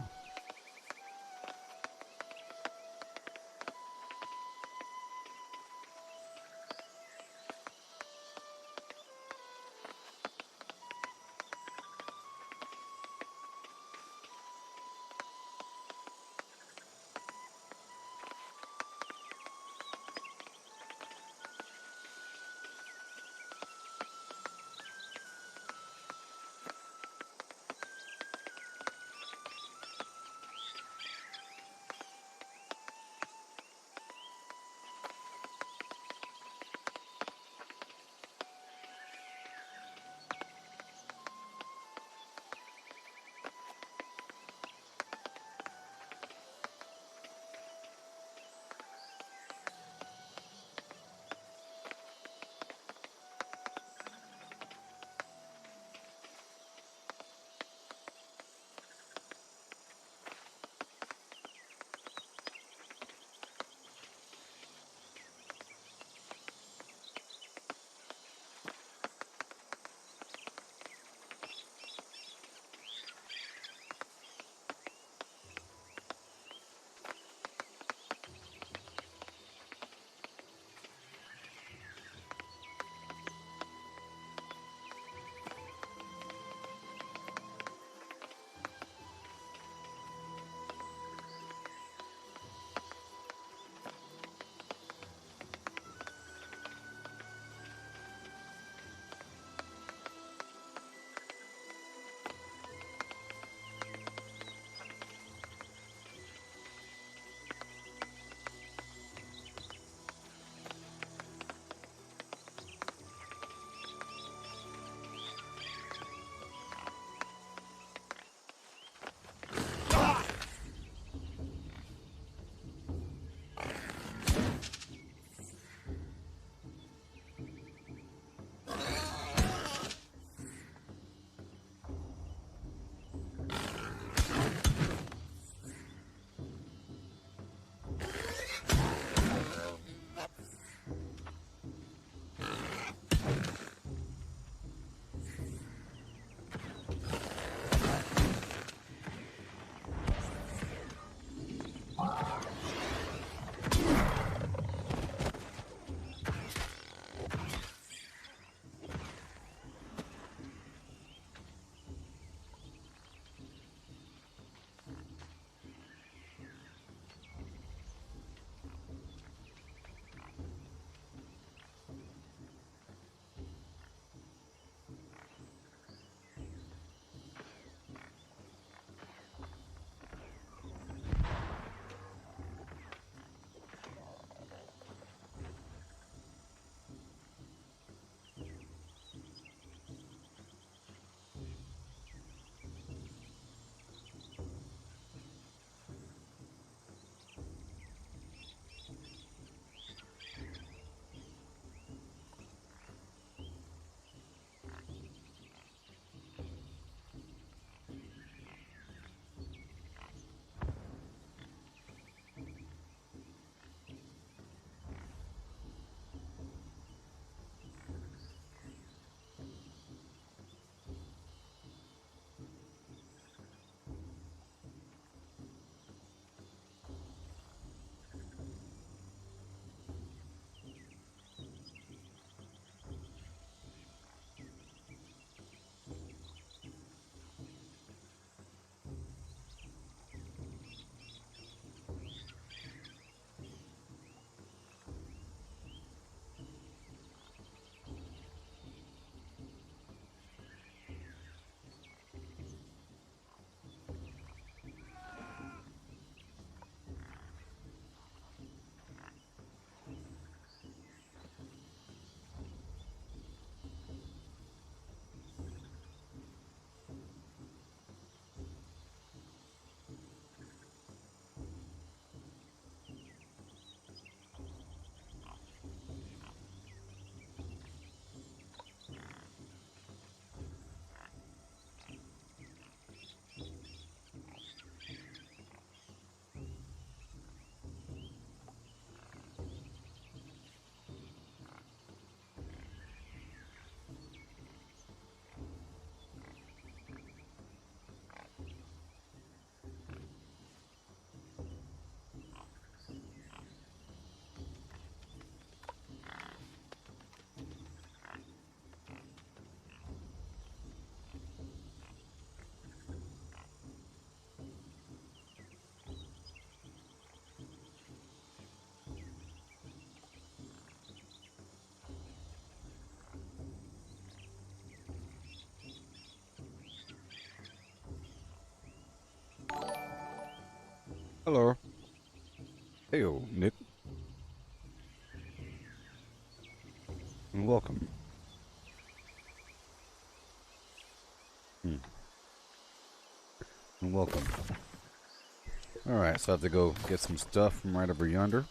[SPEAKER 1] Hello. Heyo, Nick. And welcome. And welcome. Alright, so I have to go get some stuff from right over yonder.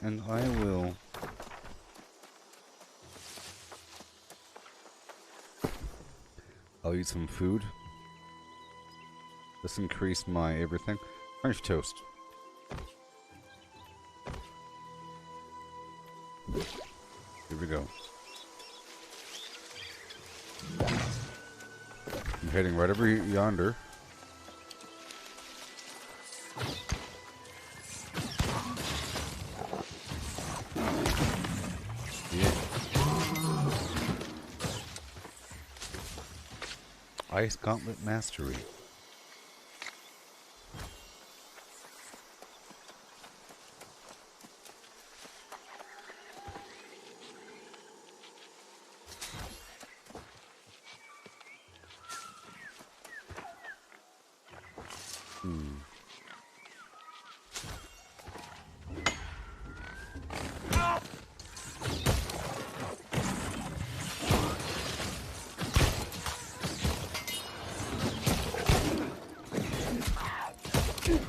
[SPEAKER 1] And I will... I'll eat some food. Just increase my everything. French toast. Here we go. I'm heading right over yonder. Yeah. Ice Gauntlet Mastery.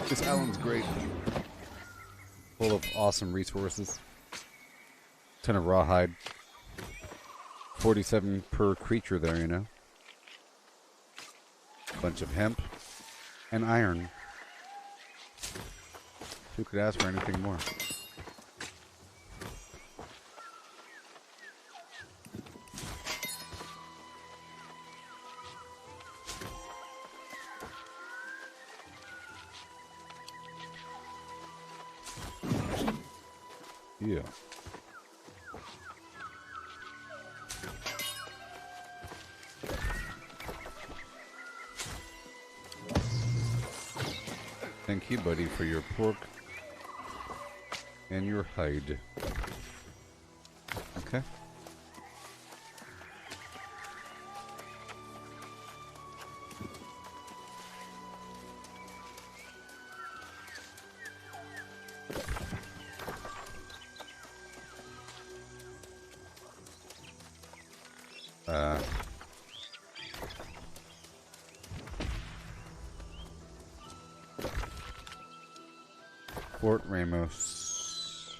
[SPEAKER 1] This island's great. Full of awesome resources. Ton of rawhide. 47 per creature there, you know. Bunch of hemp. And iron. Who could ask for anything more? Yeah. Thank you, buddy, for your pork and your hide. Okay. Fort Ramos.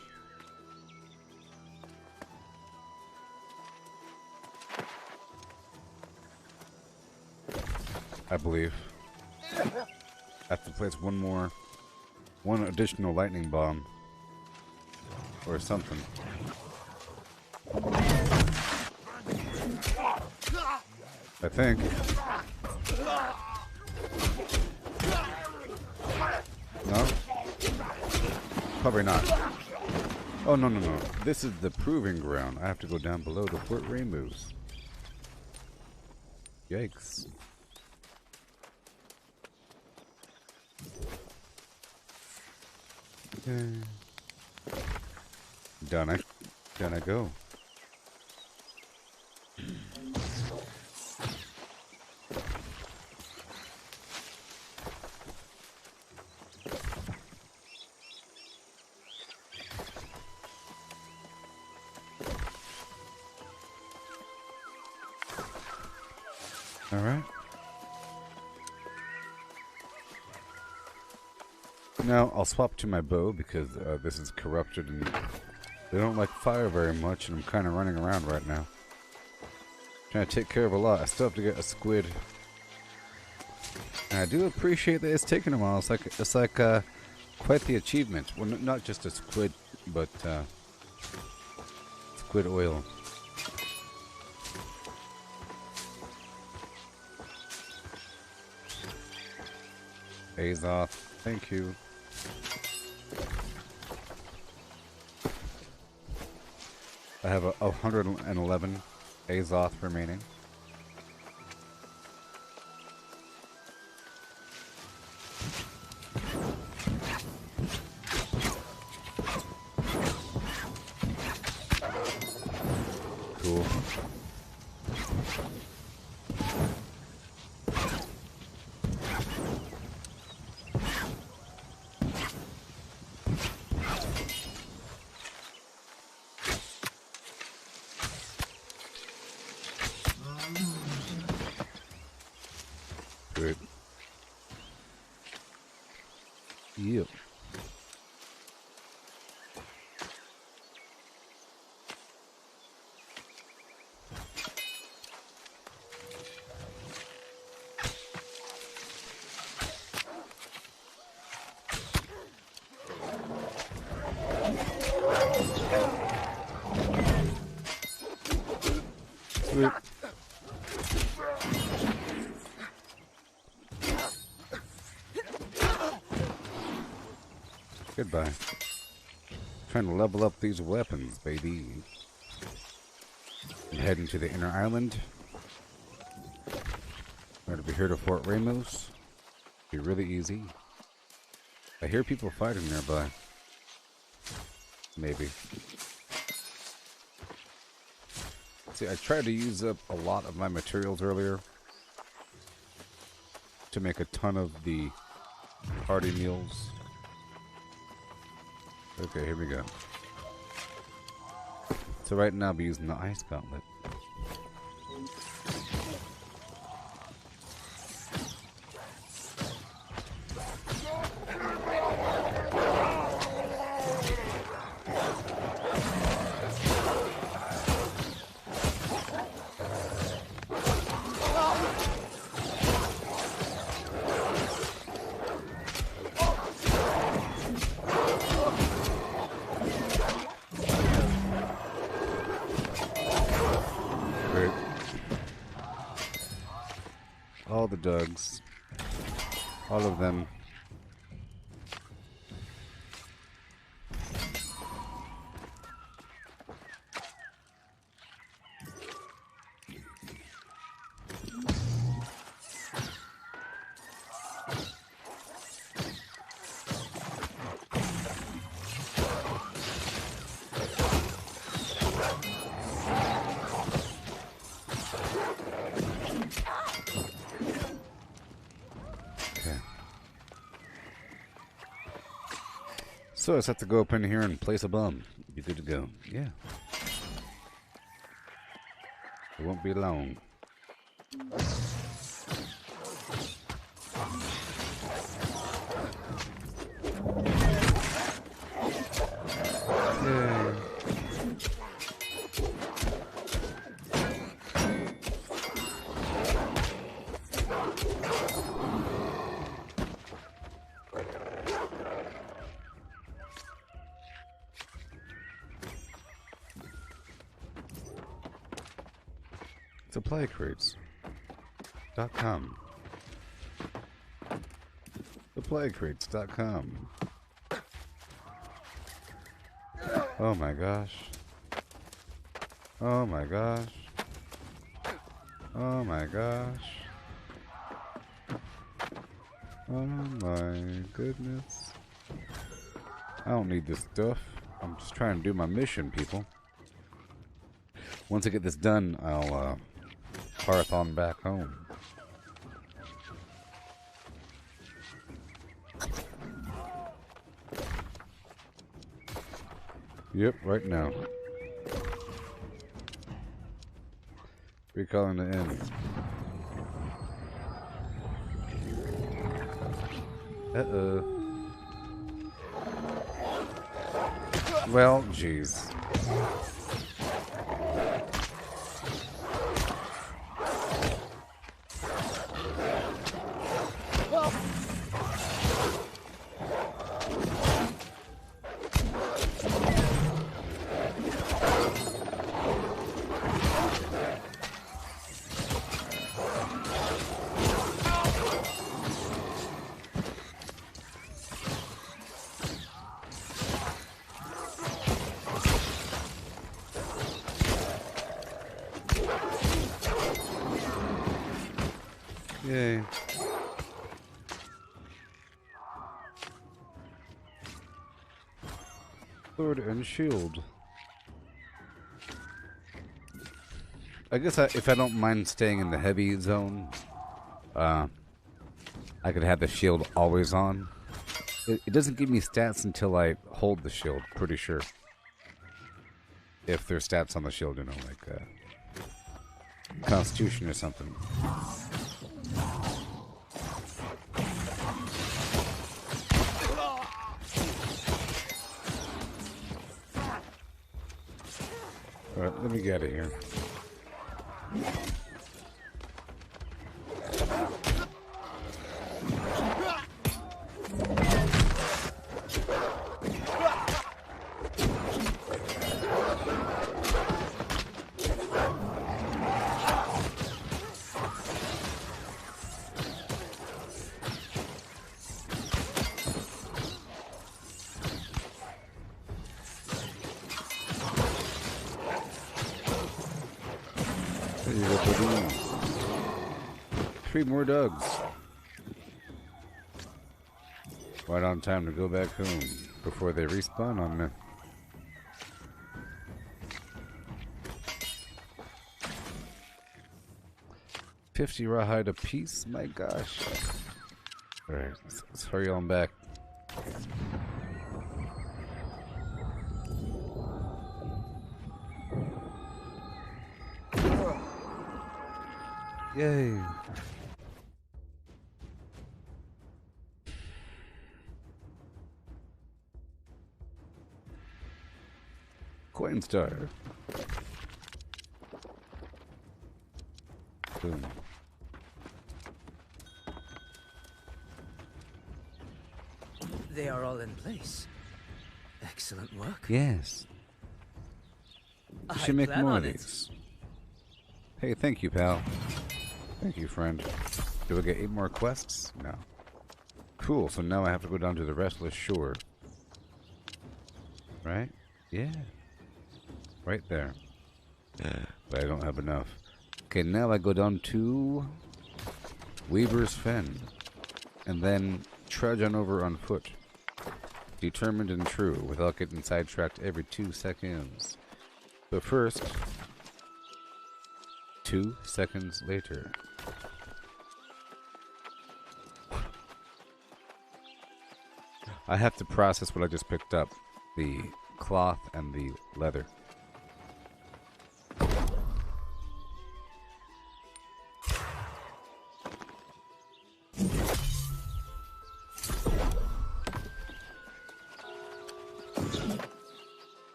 [SPEAKER 1] I believe. I have to place one additional lightning bomb. Or something. I think. No? Probably not. Oh, no. This is the proving ground. I have to go down below to Fort Ramos. Yikes. Down I go. All right. Now I'll swap to my bow because this is corrupted and they don't like fire very much, and I'm kind of running around right now. Trying to take care of a lot. I still have to get a squid. And I do appreciate that it's taken a while. It's like quite the achievement. Well, not just a squid, but squid oil. Azoth, thank you. I have 111 Azoth remaining. Cool. Good. Yep. Sweet. Goodbye. Trying to level up these weapons, baby. I'm heading to the inner island. Going to be here to Fort Ramos. Be really easy. I hear people fighting nearby. Maybe. See, I tried to use up a lot of my materials earlier to make a ton of the party meals. Okay, here we go. So right now I'll be using the ice gauntlet. All the Dougs. All of them. So I just have to go up in here and place a bomb. Be good to go. Yeah. It won't be long. Yay. Supplycrates.com. Supplycrates.com. Oh my gosh. Oh my gosh. Oh my gosh. Oh my goodness. I don't need this stuff. I'm just trying to do my mission, people. Once I get this done, I'll Parathon back home. Yep, right now. Recalling the end. Uh-oh. Well, jeez. Yay. Sword and shield. I guess if I don't mind staying in the heavy zone, I could have the shield always on. It doesn't give me stats until I hold the shield, pretty sure. If there's stats on the shield, you know, like Constitution or something. let me get out of here. There you go, buddy. 3 more dogs. Right on time to go back home before they respawn on me. $50 rawhide a piece? My gosh. Alright, let's hurry on back. Yay. Coin star. Boom.
[SPEAKER 2] They are all in place. Excellent work.
[SPEAKER 1] Yes. We should make more of these. Hey, thank you, pal. Thank you, friend. Do I get 8 more quests? No. Cool, so now I have to go down to the Restless Shore. Right? Yeah. Right there. But I don't have enough. Okay, now I go down to Weaver's Fen. And then trudge on over on foot. Determined and true, without getting sidetracked every 2 seconds. But first, 2 seconds later. I have to process what I just picked up. The cloth and the leather.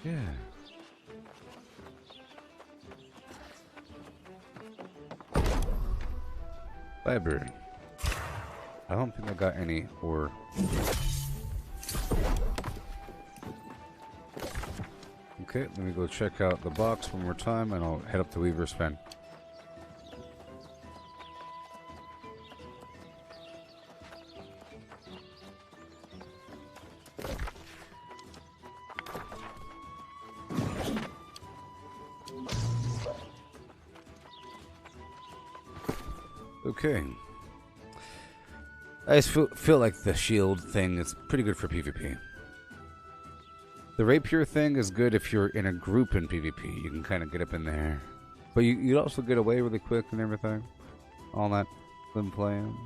[SPEAKER 1] Yeah. Library. I don't think I got any ore. Okay, let me go check out the box one more time and I'll head up to Weaver's Fen. Okay. I just feel like the shield thing is pretty good for PvP. The rapier thing is good if you're in a group in PvP. You can kind of get up in there. But you also get away really quick and everything. All that fun playing.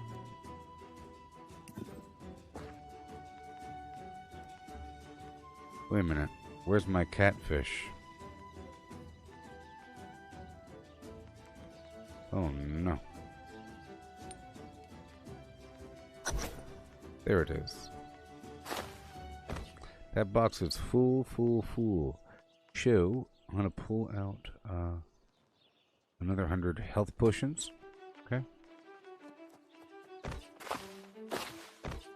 [SPEAKER 1] Wait a minute. Where's my catfish? Oh no. There it is. That box is full. So, I'm gonna pull out another 100 health potions. Okay.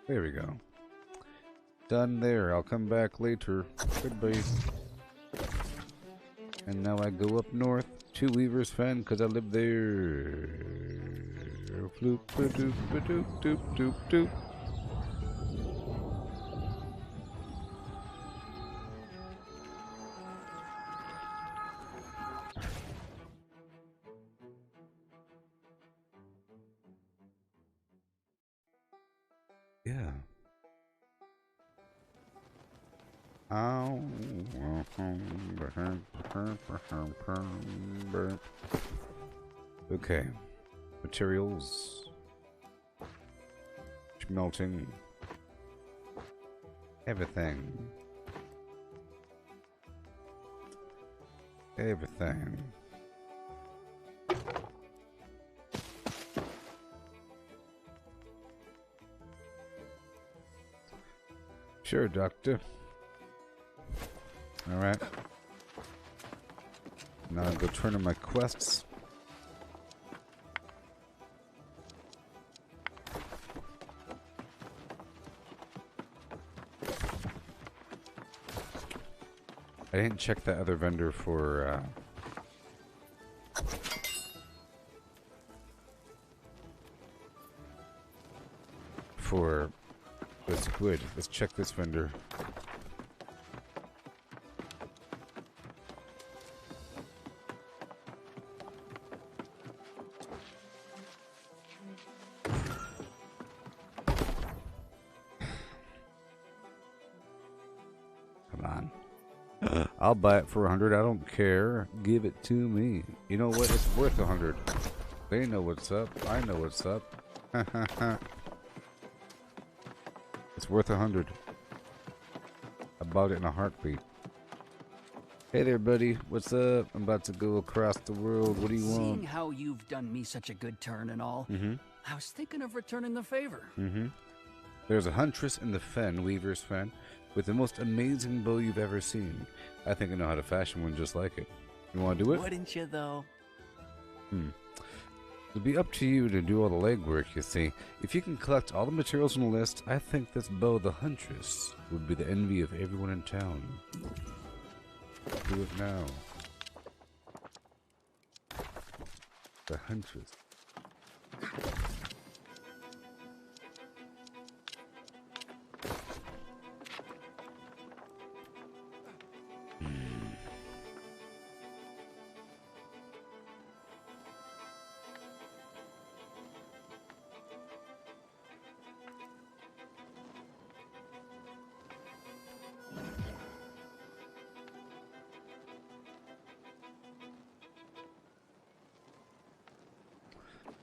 [SPEAKER 1] There we go. Done there. I'll come back later. Goodbye. And now I go up north to Weaver's Fen because I live there. Floop, ba-doop, ba-doop, doop, doop, doop. Yeah. Ow. Okay. Materials. Melting. Everything. Everything. Sure, doctor. Alright. Now I'll go turn in my quests. I didn't check that other vendor for the squid. Let's check this vendor. Come on. I'll buy it for 100. I don't care. Give it to me. You know what? It's worth 100. They know what's up. I know what's up. It's worth 100. I bought it in a heartbeat. Hey there, buddy. What's up? I'm about to go across the world. What do you want?
[SPEAKER 5] Seeing how you've done me such a good turn and all, I was thinking of returning the favor.
[SPEAKER 1] There's a huntress in the fen, Weaver's fen, with the most amazing bow you've ever seen. I think I know how to fashion one just like it. You want to do it?
[SPEAKER 5] Wouldn't you, though?
[SPEAKER 1] It'll be up to you to do all the legwork, you see. If you can collect all the materials on the list, I think this bow, the huntress, would be the envy of everyone in town. Do it now. The huntress.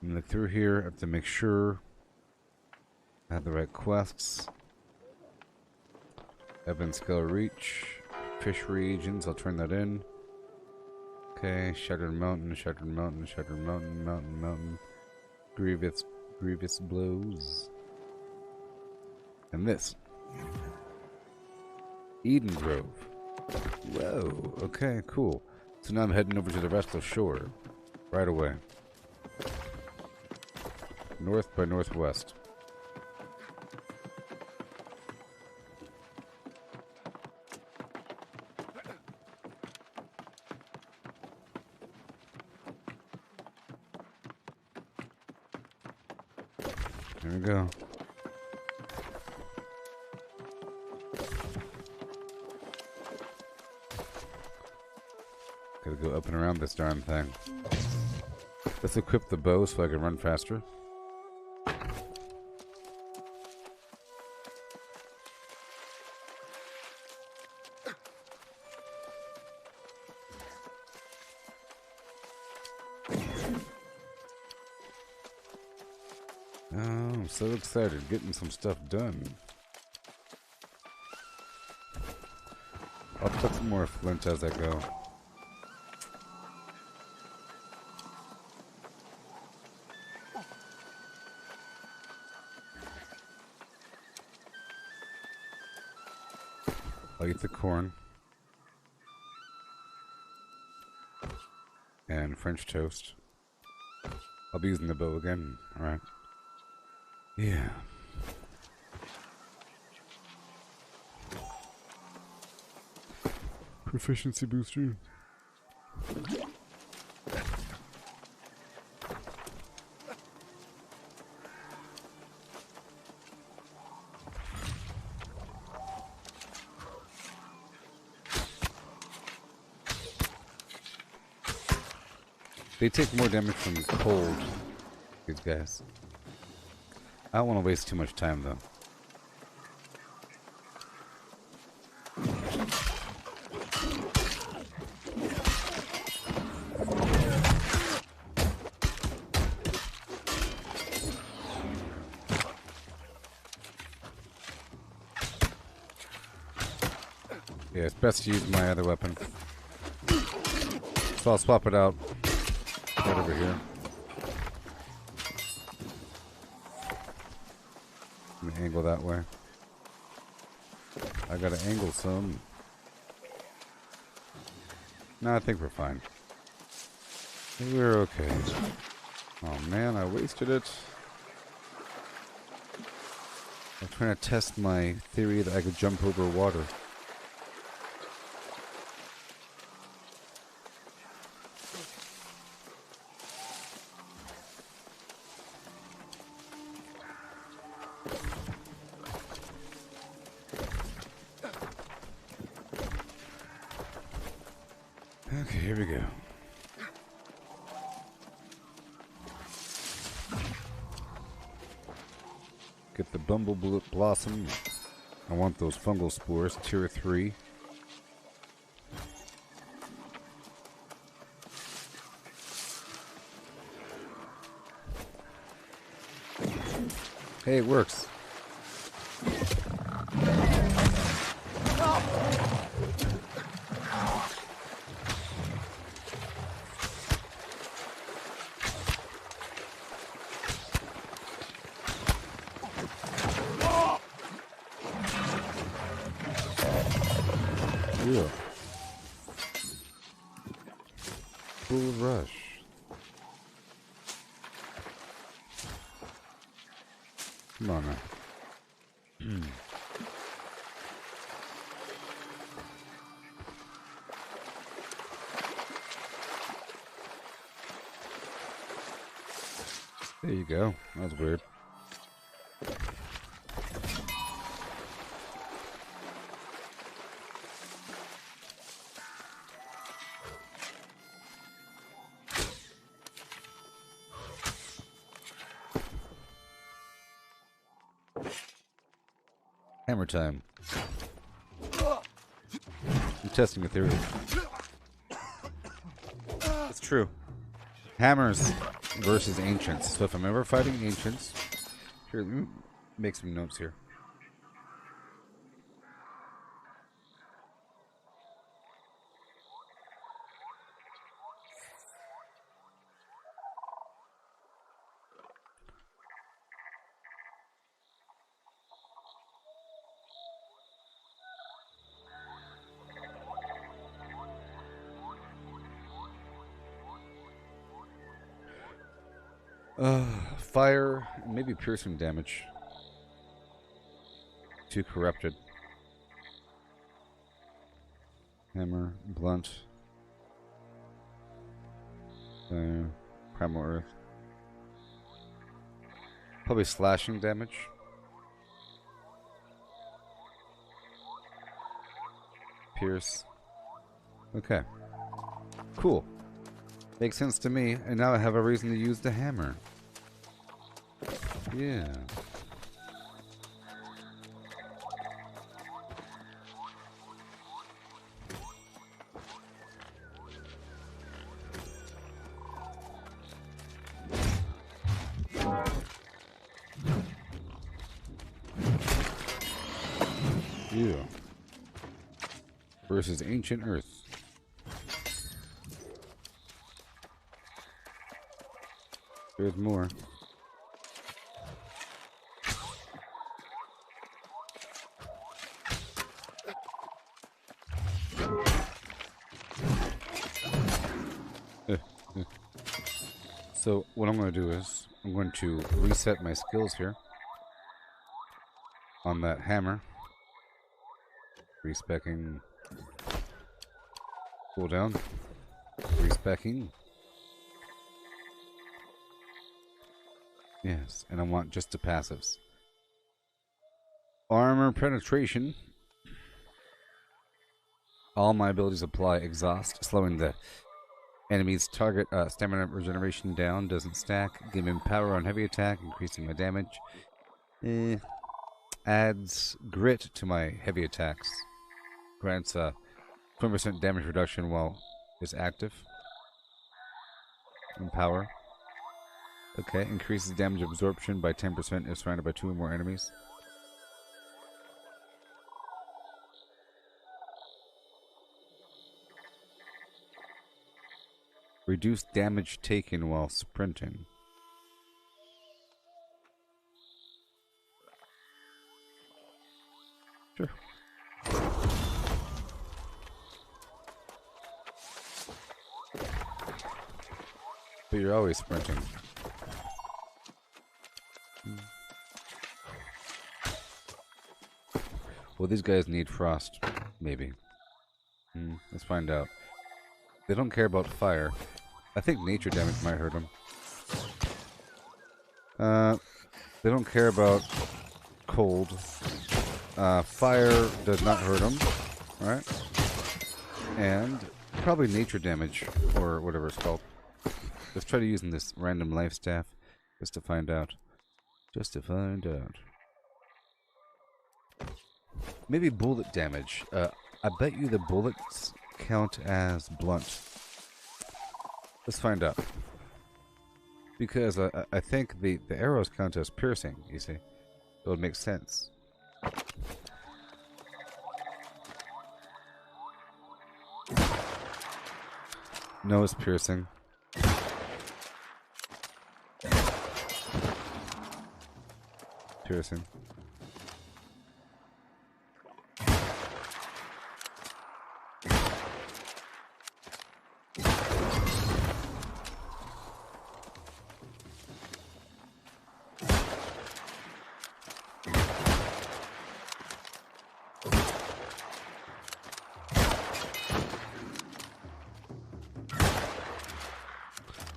[SPEAKER 1] I'm gonna look through here. I have to make sure I have the right quests. Evan Scale Reach. Fish reagents, I'll turn that in. Okay, Shattered Mountain, Shattered Mountain, Shattered Mountain, Mountain. Grievous Blows. And this. Eden Grove. Whoa, okay, cool. So now I'm heading over to the rest of the shore. Right away. North by northwest. There we go. Gotta go up and around this darn thing. Let's equip the bow so I can run faster. Oh, I'm so excited, getting some stuff done. I'll put some more flint as I go. I'll eat the corn. And French toast. I'll be using the bow again, alright. Yeah. Proficiency booster. They take more damage from cold, these guys. I don't want to waste too much time, though. Yeah, it's best to use my other weapon. So I'll swap it out. Right over here. Let me angle that way. I gotta angle some. No, I think we're fine. We're okay. Oh man, I wasted it. I'm trying to test my theory that I could jump over water. Okay, here we go. Get the bumble blossom. I want those fungal spores, tier 3. Hey, it works. Yeah. Full rush. Come on now. There you go. That was weird. Hammer time. I'm testing a theory. It's true. Hammers versus ancients. So if I'm ever fighting ancients, here, let me make some notes here. Fire, maybe piercing damage. Too corrupted. Hammer, blunt. Primal earth. Probably slashing damage. Pierce. Okay. Cool. Makes sense to me, and now I have a reason to use the hammer. Yeah. Yeah. Versus ancient earth. There's more. So what I'm going to do is I'm going to reset my skills here on that hammer. Respecking cooldown. Respecking. Yes, and I want just the passives. Armor penetration. All my abilities apply exhaust, slowing the enemy's target stamina regeneration down. Doesn't stack. Giving power on heavy attack, increasing my damage. Adds grit to my heavy attacks. Grants a 20% damage reduction while it's active. And power. Okay, increases damage absorption by 10% if surrounded by 2 or more enemies. Reduce damage taken while sprinting. Sure. But you're always sprinting. Well, these guys need frost. Maybe. Let's find out. They don't care about fire. I think nature damage might hurt them. They don't care about cold. Fire does not hurt them, right? And probably nature damage, or whatever it's called. Let's try to using this random life staff just to find out. Just to find out. Maybe bullet damage. I bet you the bullets count as blunt. Let's find out. Because I think the arrows count as piercing, you see. So it makes sense. No, it's piercing. Piercing.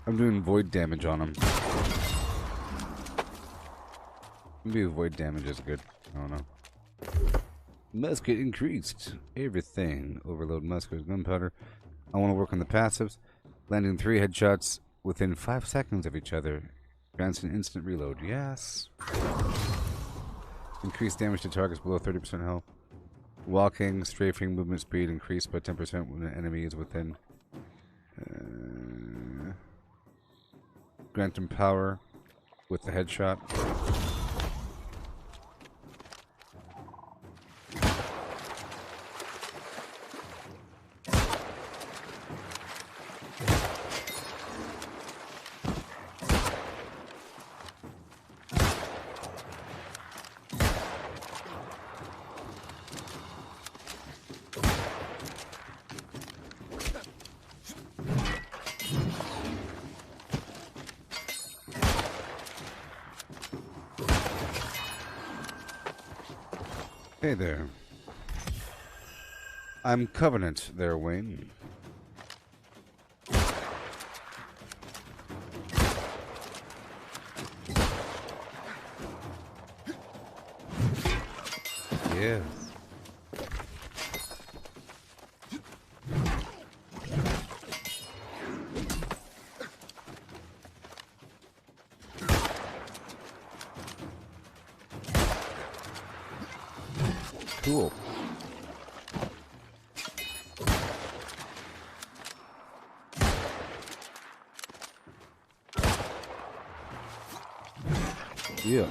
[SPEAKER 1] I'm doing void damage on him. Maybe void damage is good. I don't know. Musket increased. Everything. Overload musket gunpowder. I want to work on the passives. Landing 3 headshots within 5 seconds of each other. Grants an instant reload. Yes. Increased damage to targets below 30% health. Walking, strafing, movement speed increased by 10% when an enemy is within. Grant him power with the headshot. Hey there. I'm Covenant there, Wayne. Yes. Cool. Yeah.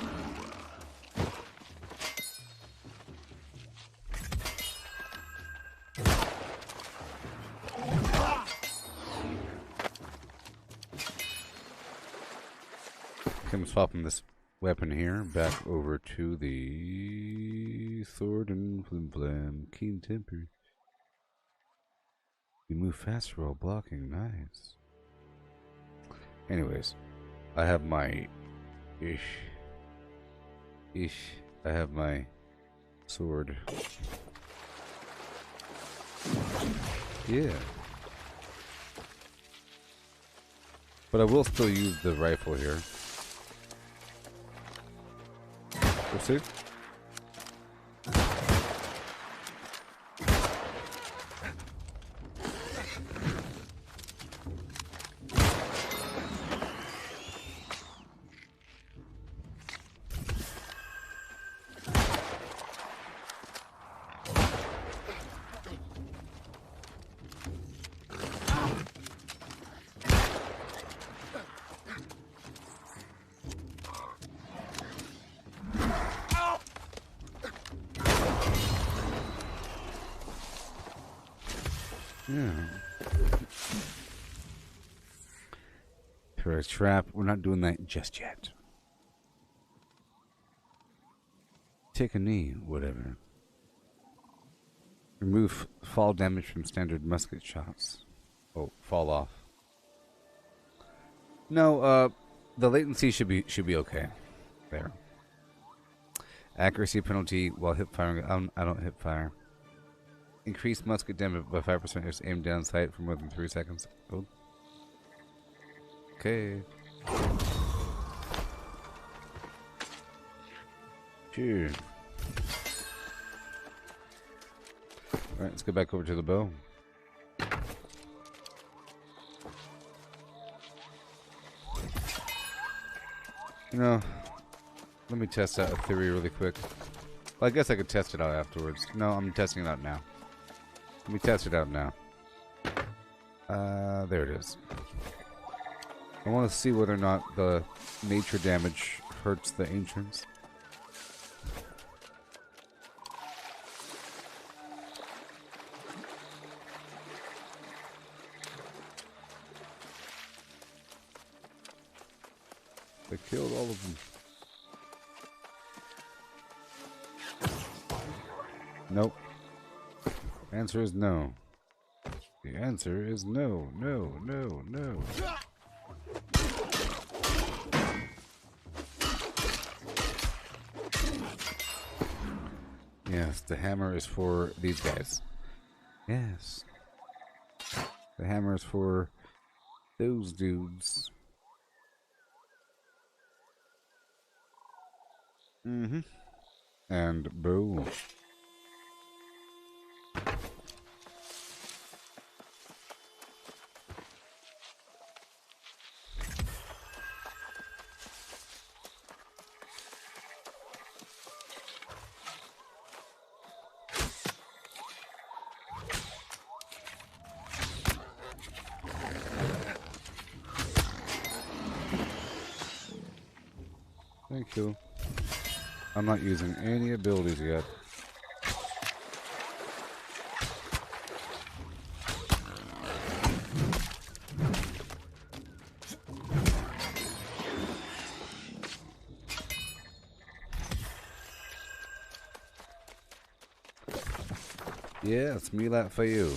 [SPEAKER 1] I'm swapping this weapon here back over to the sword and flim flam. Keen temper. You move faster while blocking. Nice. Anyways, I have my I have my sword. Yeah. But I will still use the rifle here. We'll see. Yeah. Correct trap. We're not doing that just yet. Take a knee, whatever. Remove fall damage from standard musket shots. Oh, fall off. No, the latency should be okay. There. Accuracy penalty while hip firing. I don't hip fire. Increase musket damage by 5% if aim down sight for more than 3 seconds. Oh. Okay. Sure. Alright, let's go back over to the bow. You know, let me test out a theory really quick. Well, I guess I could test it out afterwards. No, I'm testing it out now. Let me test it out now. There it is. I want to see whether or not the nature damage hurts the ancients. They killed all of them. Nope. Answer is no. The answer is no, no, no, no. Yes, the hammer is for these guys. Yes. The hammer is for those dudes. Mm-hmm. And boom. Thank you. I'm not using any abilities yet. Yeah, it's Mulat for you.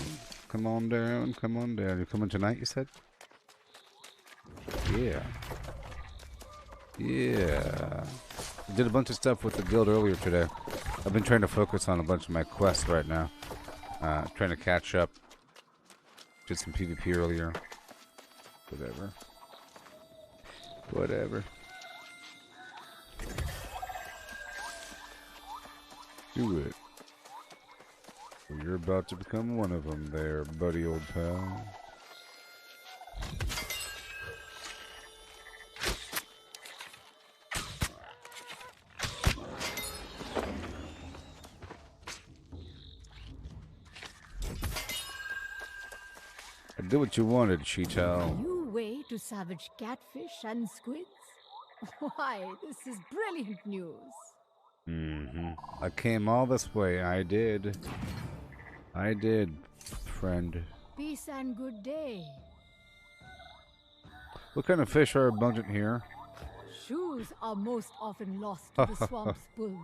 [SPEAKER 1] Come on down, come on down. You're coming tonight, you said? Yeah. Yeah. I did a bunch of stuff with the guild earlier today. I've been trying to focus on a bunch of my quests right now. Trying to catch up. Did some PvP earlier. Whatever. Whatever. Do it. Well, you're about to become one of them there, buddy old pal. I did what you wanted, Cheetah.
[SPEAKER 6] New way to savage catfish and squids? Why, this is brilliant news.
[SPEAKER 1] Mm-hmm. I came all this way. I did. I did, friend.
[SPEAKER 6] Peace and good day.
[SPEAKER 1] What kind of fish are abundant here?
[SPEAKER 6] Shoes are most often lost to the swamp's bull.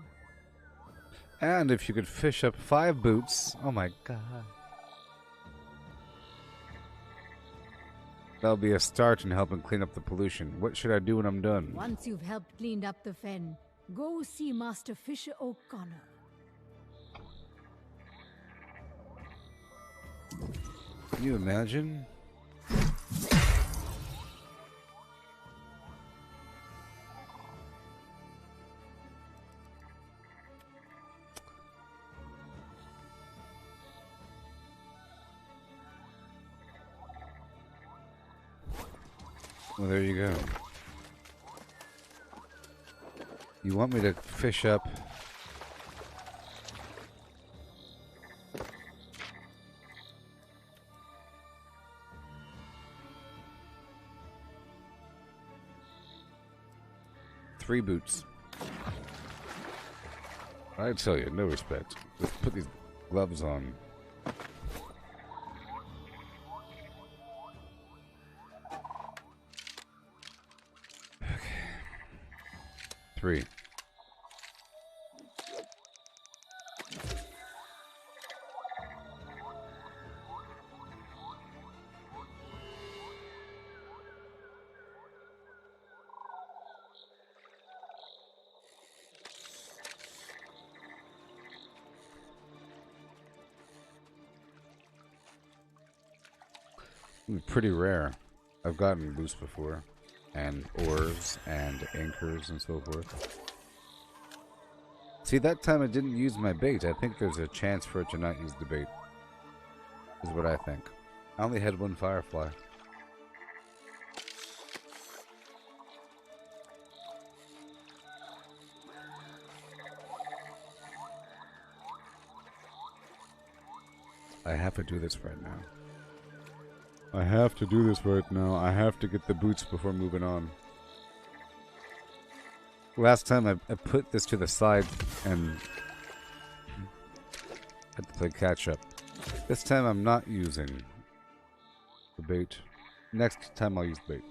[SPEAKER 1] And if you could fish up 5 boots, oh my god. That'll be a start in helping clean up the pollution. What should I do when I'm done?
[SPEAKER 6] Once you've helped clean up the fen, go see Master Fisher O'Connor.
[SPEAKER 1] Can you imagine? Well, there you go. You want me to fish up? Three boots. I tell you, no respect. Let's put these gloves on. Okay. 3. Pretty rare. I've gotten boosts before, and ores, and anchors, and so forth. See, that time I didn't use my bait. I think there's a chance for it to not use the bait, is what I think. I only had one firefly. I have to do this right now. I have to do this right now. I have to get the boots before moving on. Last time I put this to the side and had to play catch up. This time I'm not using the bait. Next time I'll use bait.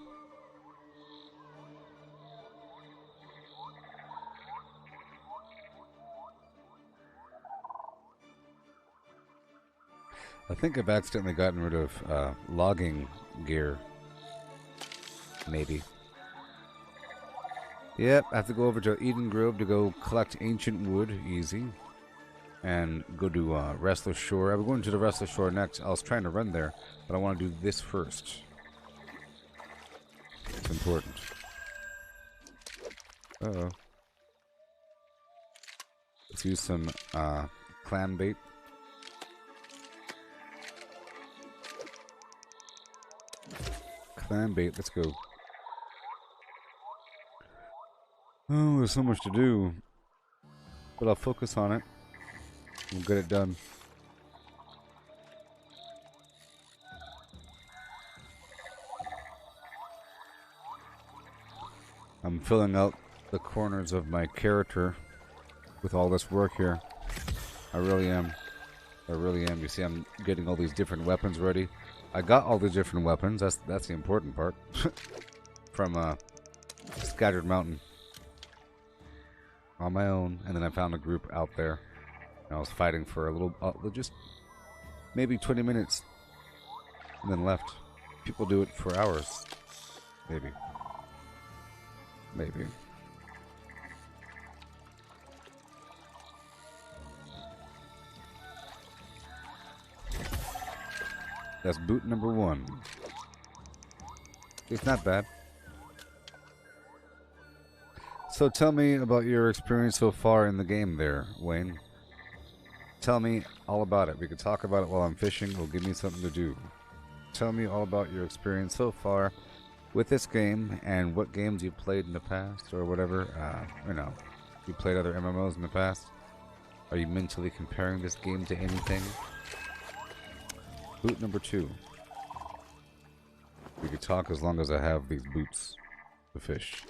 [SPEAKER 1] I think I've accidentally gotten rid of logging gear. Maybe. Yep, I have to go over to Eden Grove to go collect ancient wood. Easy. And go to Restless Shore. I'm going to the Restless Shore next. I was trying to run there, but I want to do this first. It's important. Uh-oh. Let's use some clam bait. Clam bait, let's go. Oh, there's so much to do. But I'll focus on it. We'll get it done. I'm filling out the corners of my character with all this work here. I really am. I really am. You see, I'm getting all these different weapons ready. I got all the different weapons. That's the important part. From Scattered Mountain. On my own. And then I found a group out there. And I was fighting for a little... just maybe 20 minutes. And then left. People do it for hours. Maybe. Maybe. That's boot number 1. It's not bad. So tell me about your experience so far in the game there, Wayne. Tell me all about it. We could talk about it while I'm fishing. It'll give me something to do. Tell me all about your experience so far with this game and what games you've played in the past or whatever. You know, you played other MMOs in the past. Are you mentally comparing this game to anything? Boot number 2. We could talk as long as I have these boots to fish.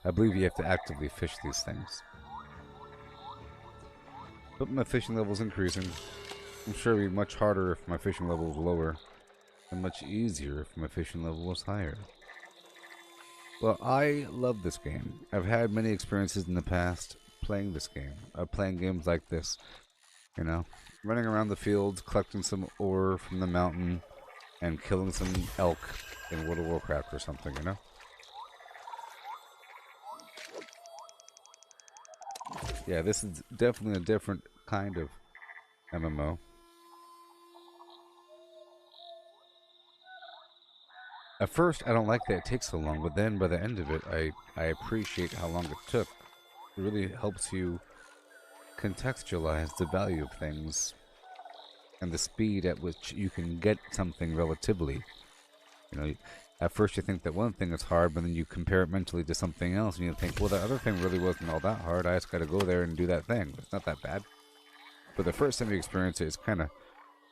[SPEAKER 1] I believe you have to actively fish these things. But my fishing level is increasing. I'm sure it would be much harder if my fishing level was lower, and much easier if my fishing level was higher. Well, I love this game. I've had many experiences in the past playing this game. Playing games like this, you know, running around the fields, collecting some ore from the mountain, and killing some elk in World of Warcraft or something, you know? Yeah, this is definitely a different kind of MMO. At first, I don't like that it takes so long, but then by the end of it, I appreciate how long it took. It really helps you contextualize the value of things and the speed at which you can get something relatively. You know, at first you think that one thing is hard, but then you compare it mentally to something else, and you think, well, that other thing really wasn't all that hard. I just got to go there and do that thing. It's not that bad. But the first time you experience it, it's kind of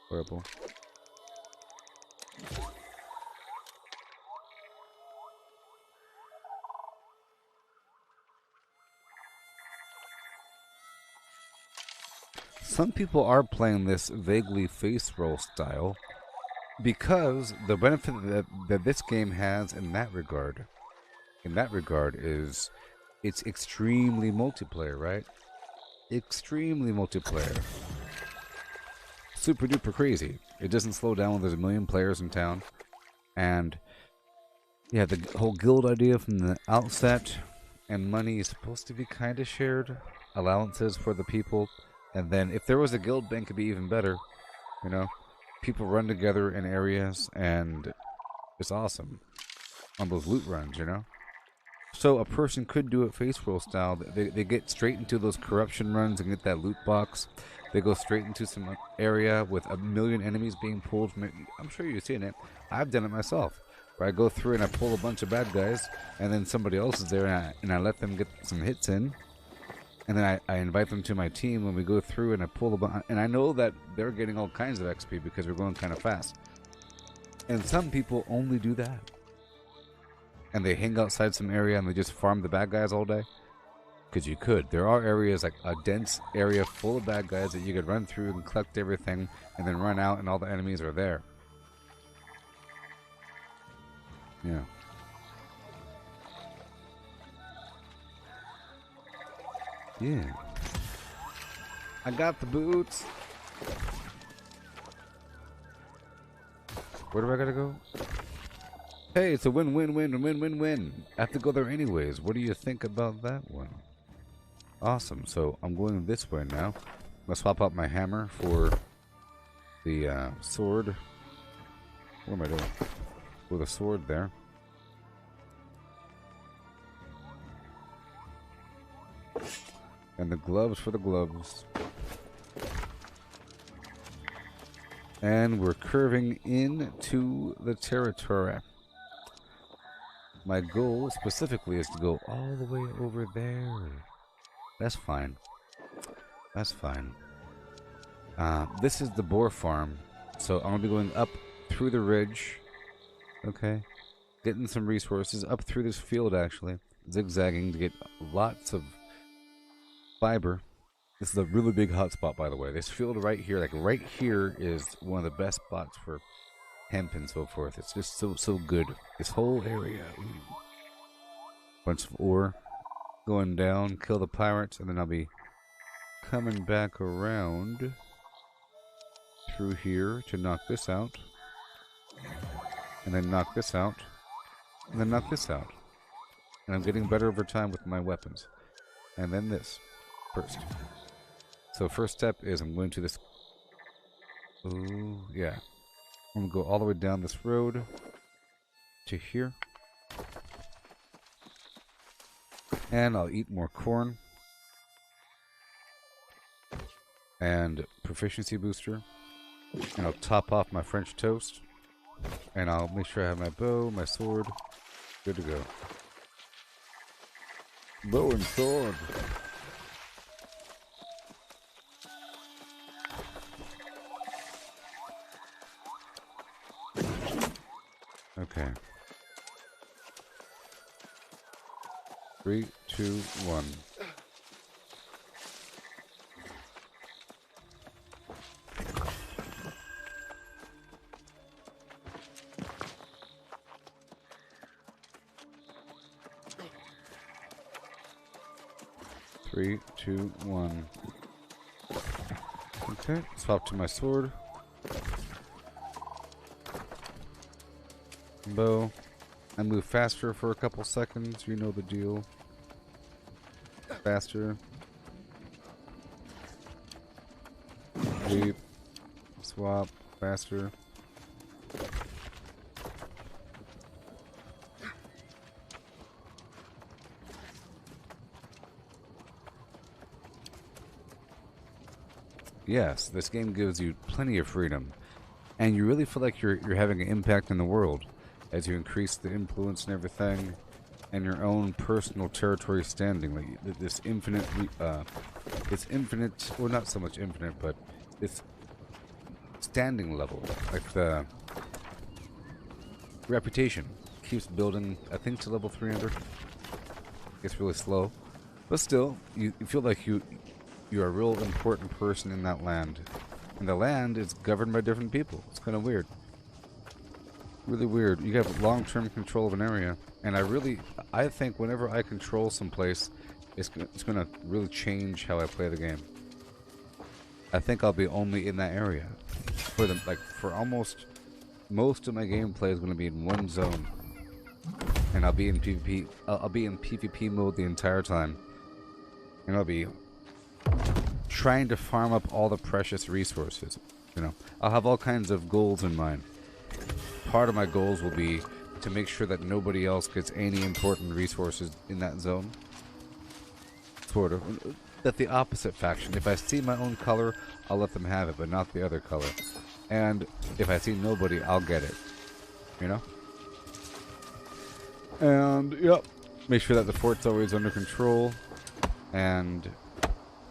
[SPEAKER 1] horrible. Some people are playing this vaguely face roll style because the benefit that this game has in that regard is it's extremely multiplayer, right? Extremely multiplayer. Super duper crazy. It doesn't slow down when there's a million players in town. And yeah, the whole guild idea from the outset, and money is supposed to be kind of shared. Allowances for the people And then if there was a guild bank, it'd be even better. You know, people run together in areas, and it's awesome on those loot runs. You know, so a person could do it face roll style. They get straight into those corruption runs and get that loot box. They go straight into some area with a million enemies being pulled from it. I'm sure you've seen it. I've done it myself. Where I go through and I pull a bunch of bad guys, and then somebody else is there, and I let them get some hits in. And then I invite them to my team when we go through, and I pull a bunch. And I know that they're getting all kinds of XP because we're going kind of fast. And some people only do that. And they hang outside some area and they just farm the bad guys all day. Because you could. There are areas, like a dense area full of bad guys that you could run through and collect everything and then run out and all the enemies are there. Yeah. Yeah. I got the boots. Where do I gotta go? Hey, it's a win-win-win-win-win-win. I have to go there anyways. What do you think about that one? Awesome. So I'm going this way now. I'm gonna swap out my hammer for the sword. What am I doing? With a sword there. And the gloves for the gloves. And we're curving into the territory. My goal specifically is to go all the way over there. That's fine. That's fine. This is the boar farm. So I'm going to be going up through the ridge. Okay. Getting some resources up through this field, actually. Zigzagging to get lots of fiber. This is a really big hotspot, by the way. This field right here, like right here, is one of the best spots for hemp and so forth. It's just so good. This whole area. Ooh. Bunch of ore going down, kill the pirates, and then I'll be coming back around through here to knock this out, and then knock this out, and then knock this out. And I'm getting better over time with my weapons. And then this first. So first step is I'm going to this. Ooh, yeah. I'm going to go all the way down this road to here. And I'll eat more corn. And proficiency booster. And I'll top off my French toast. And I'll make sure I have my bow, my sword. Good to go. Bow and sword. Okay. 3, 2, 1. Three, two, one. Okay, swap to my sword. Bow. I move faster for a couple seconds, you know the deal. Faster. Leap. Swap. Faster. Yes, this game gives you plenty of freedom, and you really feel like you're having an impact in the world as you increase the influence and everything, and your own personal territory standing. Like this infinite, well, not so much infinite, but this standing level, like the reputation keeps building. I think to level 300. It's really slow, but still, you feel like you're a real important person in that land. And the land is governed by different people. It's kind of weird. Really weird. You have long-term control of an area. And I think whenever I control some place, it's going to really change how I play the game. I think I'll be only in that area. For almost most of my gameplay is going to be in one zone. And I'll be in PvP. I'll be in PvP mode the entire time. And I'll be trying to farm up all the precious resources. You know, I'll have all kinds of goals in mind. Part of my goals will be to make sure that nobody else gets any important resources in that zone. Sort of. That the opposite faction, if I see my own color, I'll let them have it, but not the other color. And if I see nobody, I'll get it. You know? And, yep. Make sure that the fort's always under control. And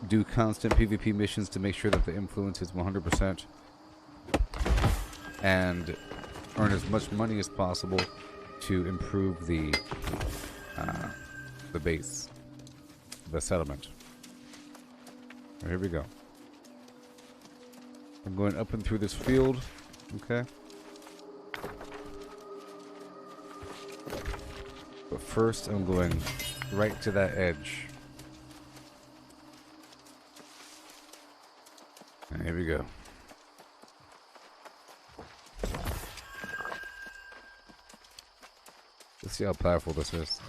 [SPEAKER 1] do constant PvP missions to make sure that the influence is 100%. And earn as much money as possible to improve the base, the settlement. Right, here we go. I'm going up and through this field. Okay. But first, I'm going right to that edge. And here we go. Let's see how powerful this is.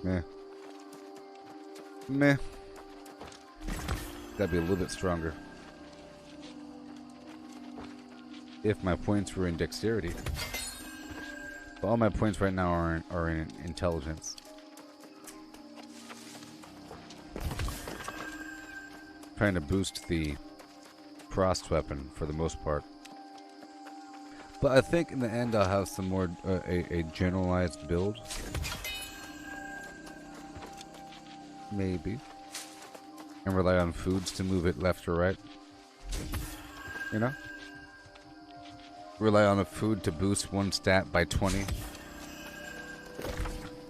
[SPEAKER 1] Meh. Meh. Gotta be a little bit stronger. If my points were in dexterity. But all my points right now are in intelligence. Trying to boost the frost weapon for the most part. But I think in the end I'll have some more a generalized build. Maybe. And rely on foods to move it left or right. You know? Rely on a food to boost one stat by 20.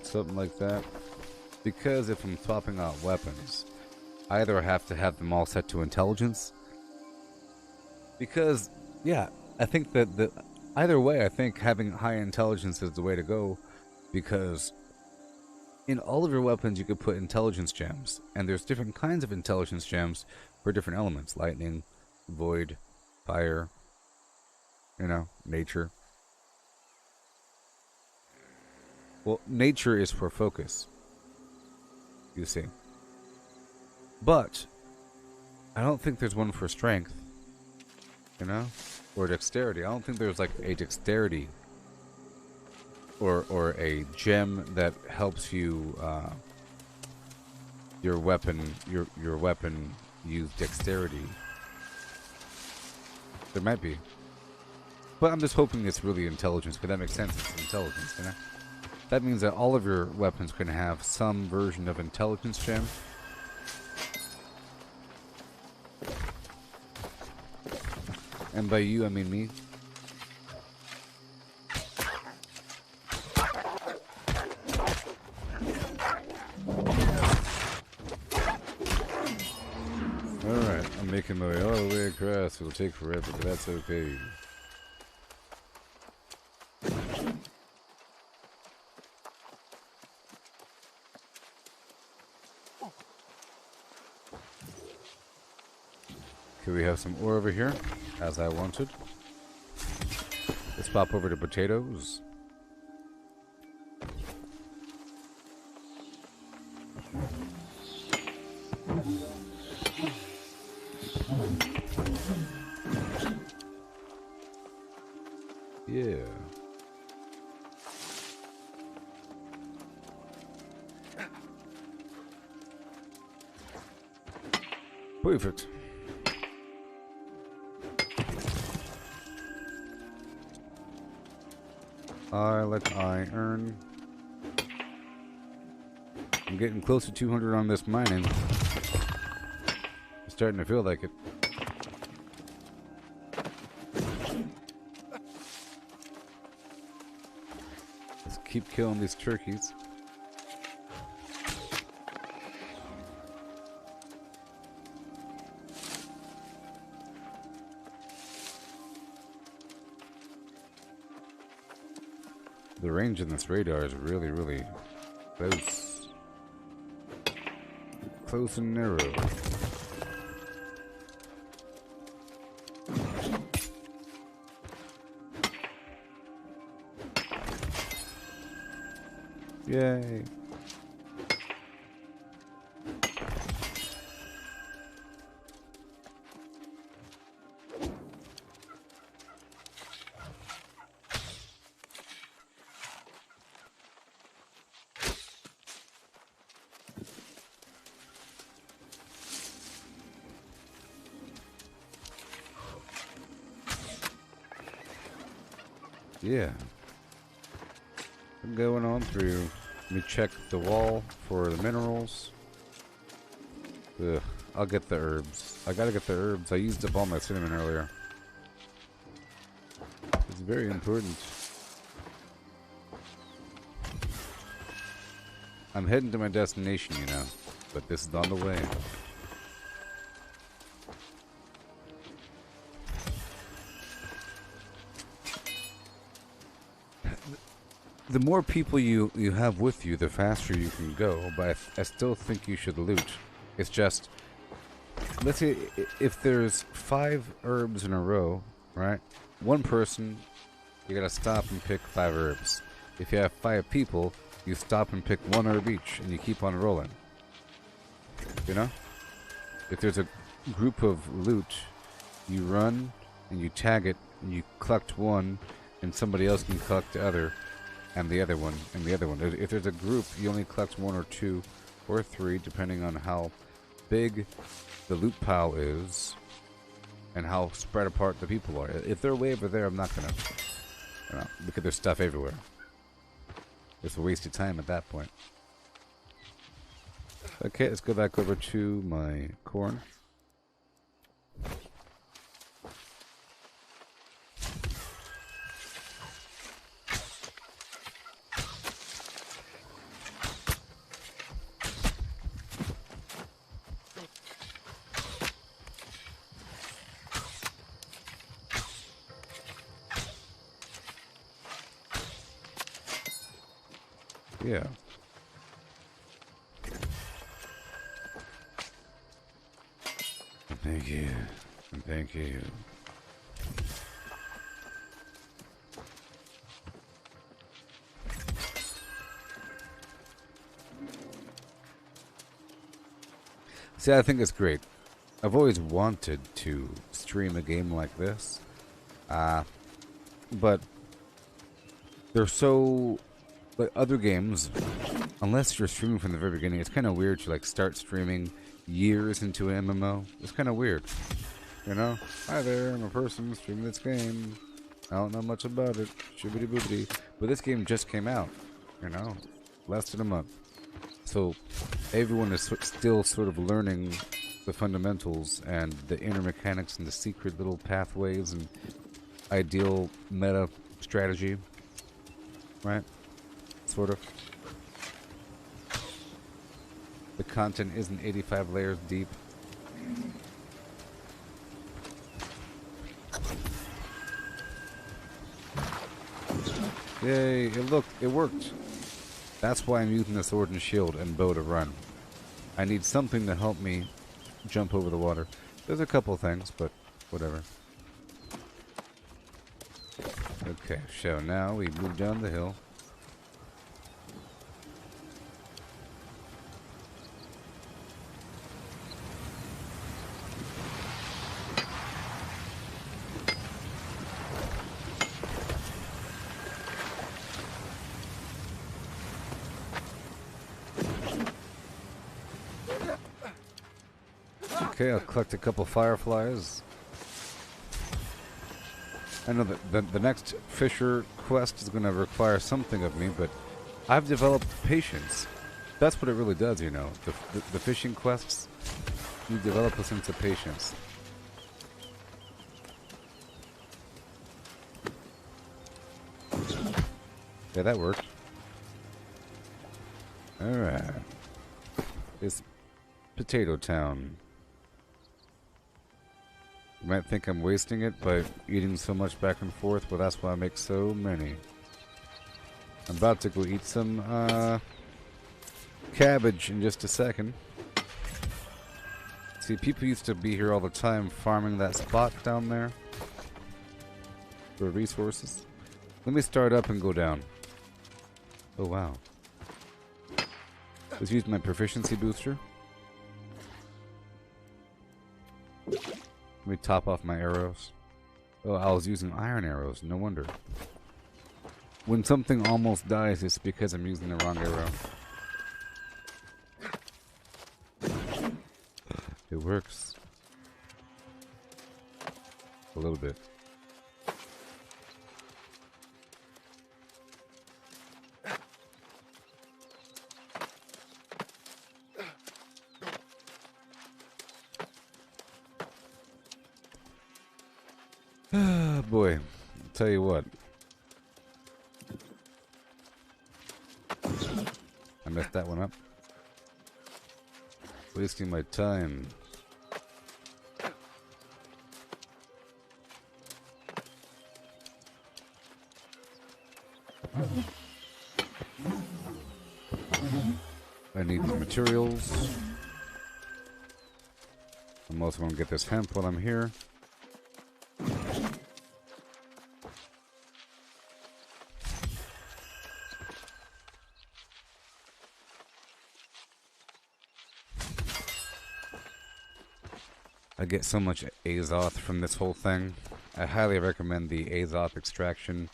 [SPEAKER 1] Something like that. Because if I'm swapping out weapons, I either have to have them all set to intelligence. Because, yeah, I think that either way, I think having high intelligence is the way to go. Because in all of your weapons, you could put intelligence gems, and there's different kinds of intelligence gems for different elements: lightning, void, fire, you know, nature. Well, nature is for focus, you see. But I don't think there's one for strength, you know, or dexterity. I don't think there's like a dexterity or a gem that helps you your weapon use dexterity. There might be, but I'm just hoping it's really intelligence, because that makes sense. It's intelligence, you know. That means that all of your weapons can have some version of intelligence gem. And by you, I mean me. Alright, I'm making my way all the way across. It'll take forever, but that's okay. Okay, we have some ore over here, as I wanted. Let's pop over to potatoes. Yeah. Perfect. I like iron. I'm getting close to 200 on this mining. I'm starting to feel like it. Let's keep killing these turkeys. The range in this radar is really, really close. Close and narrow. Yay. Yeah. I'm going on through. Let me check the wall for the minerals. Ugh, I'll get the herbs. I gotta get the herbs. I used up all my cinnamon earlier. It's very important. I'm heading to my destination, you know, but this is on the way. The more people you have with you, the faster you can go, but I still think you should loot. It's just, let's say if there's 5 herbs in a row, right? One person, you gotta stop and pick 5 herbs. If you have 5 people, you stop and pick 1 herb each, and you keep on rolling. You know? If there's a group of loot, you run, and you tag it, and you collect 1, and somebody else can collect the other. And the other one, and the other one. If there's a group, you only collect 1 or 2 or 3, depending on how big the loot pile is and how spread apart the people are. If they're way over there, I'm not gonna, you know, because there's stuff everywhere. It's a waste of time at that point. Okay, let's go back over to my corn. Yeah. Thank you. Thank you. See, I think it's great. I've always wanted to stream a game like this. But they're so... Like other games, unless you're streaming from the very beginning, it's kind of weird to like start streaming years into an MMO. It's kind of weird, you know? Hi there, I'm a person streaming this game. I don't know much about it. Shibbity boobity. But this game just came out, you know? Less than a month. So everyone is still sort of learning the fundamentals and the inner mechanics and the secret little pathways and ideal meta strategy, right? Sort of. The content isn't 85 layers deep. Yay, look, it worked. That's why I'm using the sword and shield and bow to run. I need something to help me jump over the water. There's a couple things, but whatever. Okay, so now we move down the hill. Okay, I'll collect a couple fireflies. I know that the next Fisher quest is going to require something of me, but I've developed patience. That's what it really does, you know. The fishing quests, you develop a sense of patience. Yeah, that worked. Alright. It's Potato Town. You might think I'm wasting it by eating so much back and forth, but that's why I make so many. I'm about to go eat some cabbage in just a second. See, people used to be here all the time farming that spot down there for resources. Let me start up and go down. Oh wow. Let's use my proficiency booster. Let me top off my arrows. Oh, I was using iron arrows, no wonder. When something almost dies, it's because I'm using the wrong arrow. It works. A little bit. Ah, boy. I'll tell you what. I messed that one up. Wasting my time. I need the materials. I'm also going to get this hemp while I'm here. I get so much azoth from this whole thing. I highly recommend the azoth extraction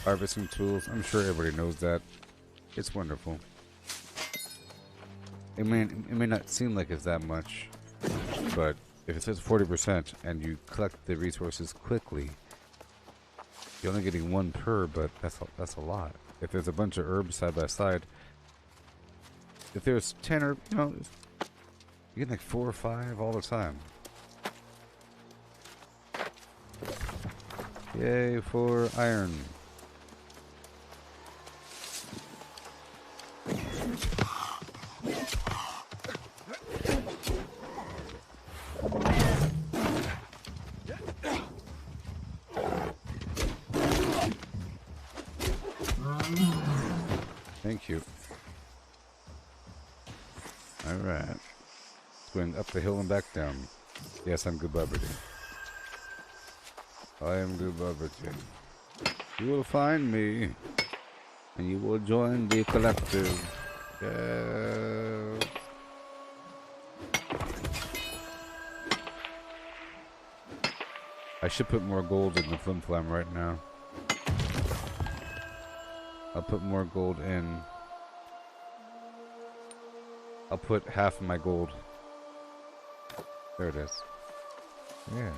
[SPEAKER 1] harvesting tools. I'm sure everybody knows that. It's wonderful. It may not seem like it's that much, but if it says 40% and you collect the resources quickly, you're only getting 1 per, but that's a lot. If there's a bunch of herbs side by side, if there's 10 herbs, you know, you get like 4 or 5 all the time. Yay for iron. Thank you. Alright. Going up the hill and back down. Yes, I'm Gooboberti. I am Gooboberti. You will find me, and you will join the collective. Yes. I should put more gold in the flim flam right now. I'll put more gold in. I'll put half of my gold. There it is. Yeah.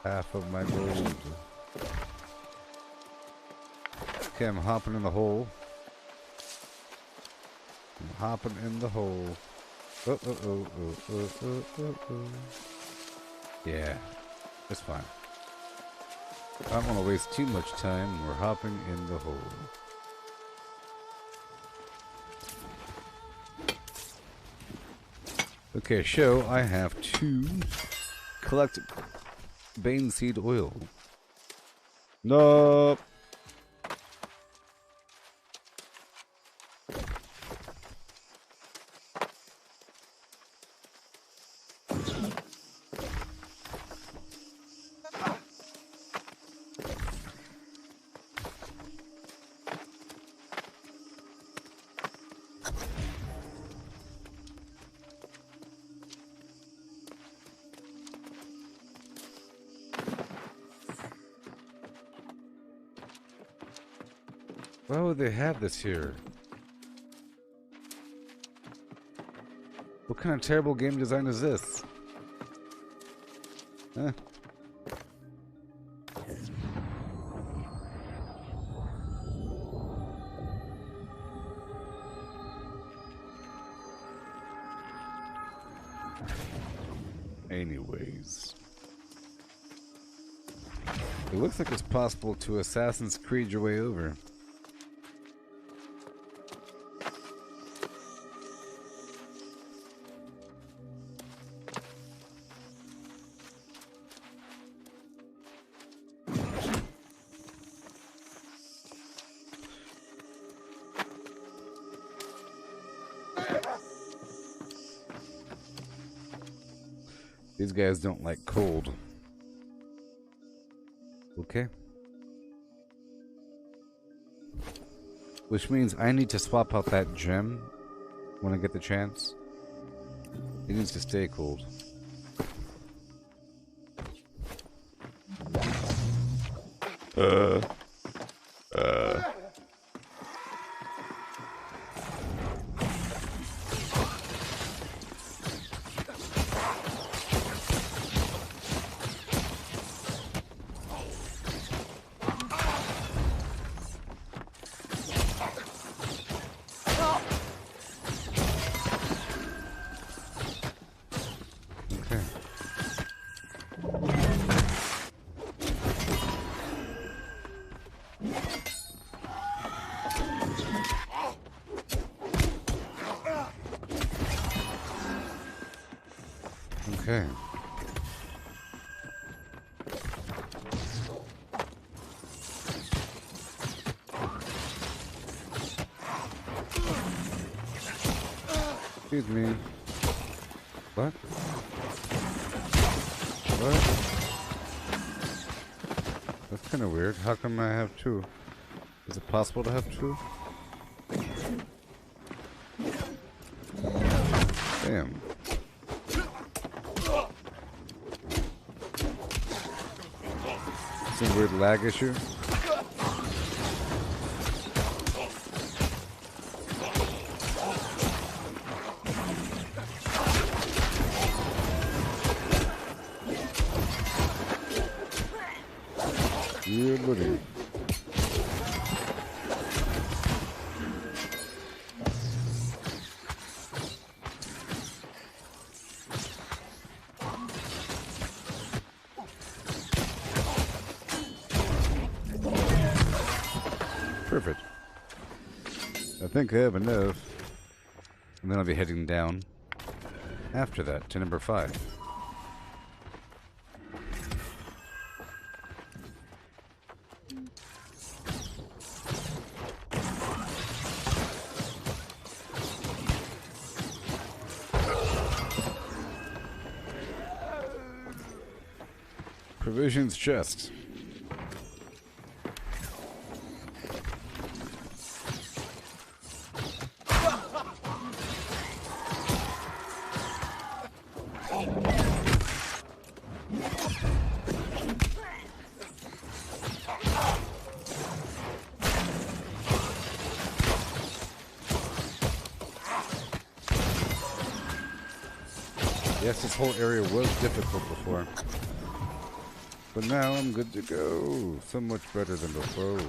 [SPEAKER 1] Half of my gold. Okay, I'm hopping in the hole. I'm hopping in the hole. Yeah, it's fine. I don't want to waste too much time. We're hopping in the hole. Okay, so I have to collect Bane seed oil. Nope. Why would they have this here? What kind of terrible game design is this? Huh? Anyways. It looks like it's possible to Assassin's Creed your way over. These guys don't like cold. Okay. Which means I need to swap out that gem when I get the chance. It needs to stay cold. Okay. Okay. Excuse me. What? What? That's kind of weird. How come I have two? Is it possible to have two? Damn. Some weird lag issue. Yeah, buddy. Perfect. I think I have enough. And then I'll be heading down after that to number 5. Provisions chest. Yes, this whole area was difficult before. But now I'm good to go. So much better than before.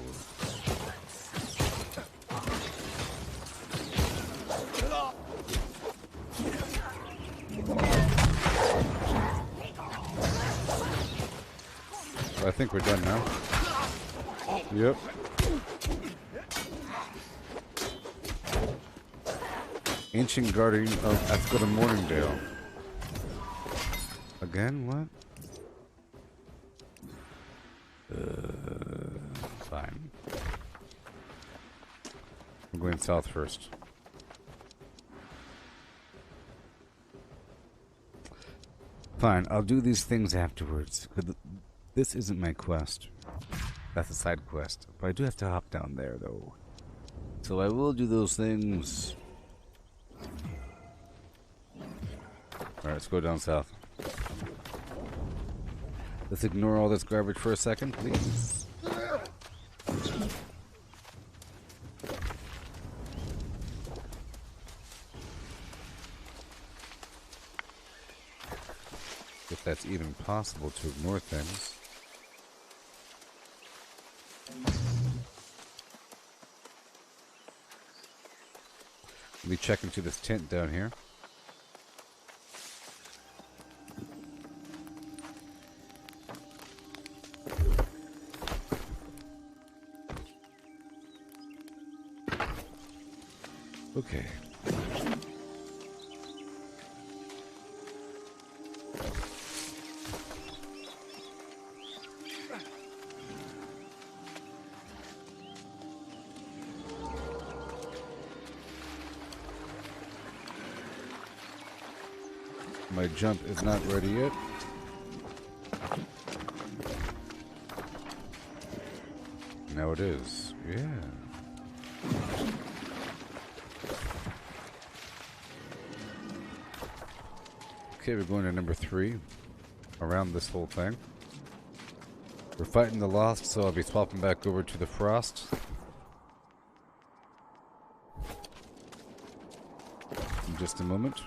[SPEAKER 1] I think we're done now. Yep. Ancient Guardian of Ascota Morningdale. Again, what? Fine. I'm going south first. Fine, I'll do these things afterwards. This isn't my quest. That's a side quest. But I do have to hop down there, though. So I will do those things. Alright, let's go down south. Let's ignore all this garbage for a second, please. If that's even possible to ignore things. Let me check into this tent down here. Okay. My jump is not ready yet. Now it is. Yeah. Okay, we're going to number 3. Around this whole thing. We're fighting the Lost, so I'll be swapping back over to the Frost. In just a moment.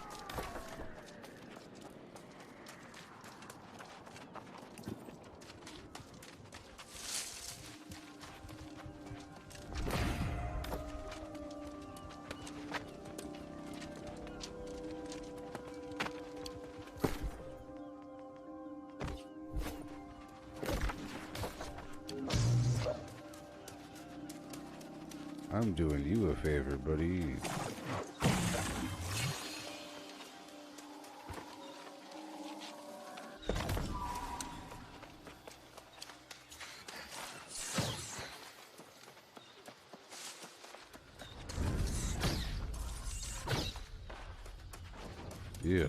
[SPEAKER 1] I'm doing you a favor, buddy. Yeah.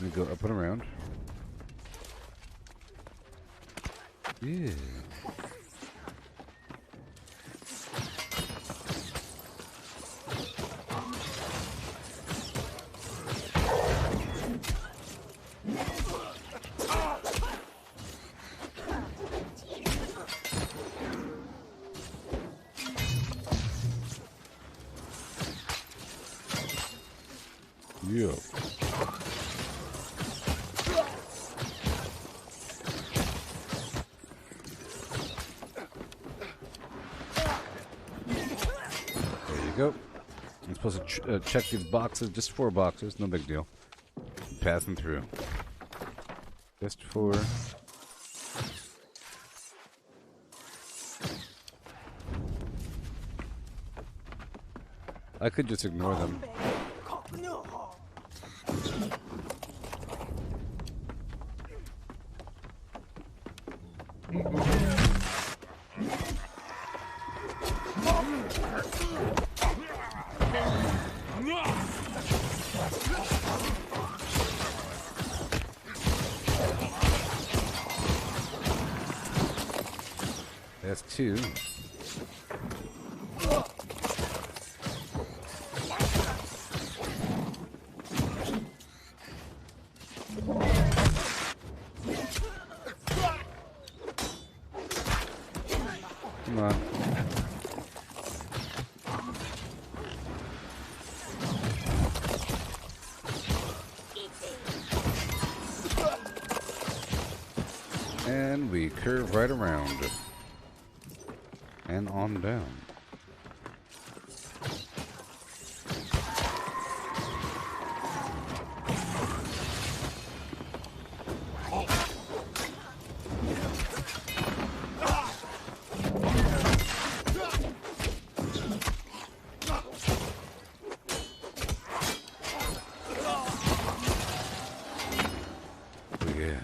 [SPEAKER 1] Let me go up and around. Yeah. Yeah. There you go. I'm supposed to check these boxes, just 4 boxes, no big deal. Passing through. Just 4. I could just ignore them. That's 2. Come on. And we curve right around. And on down. Yeah.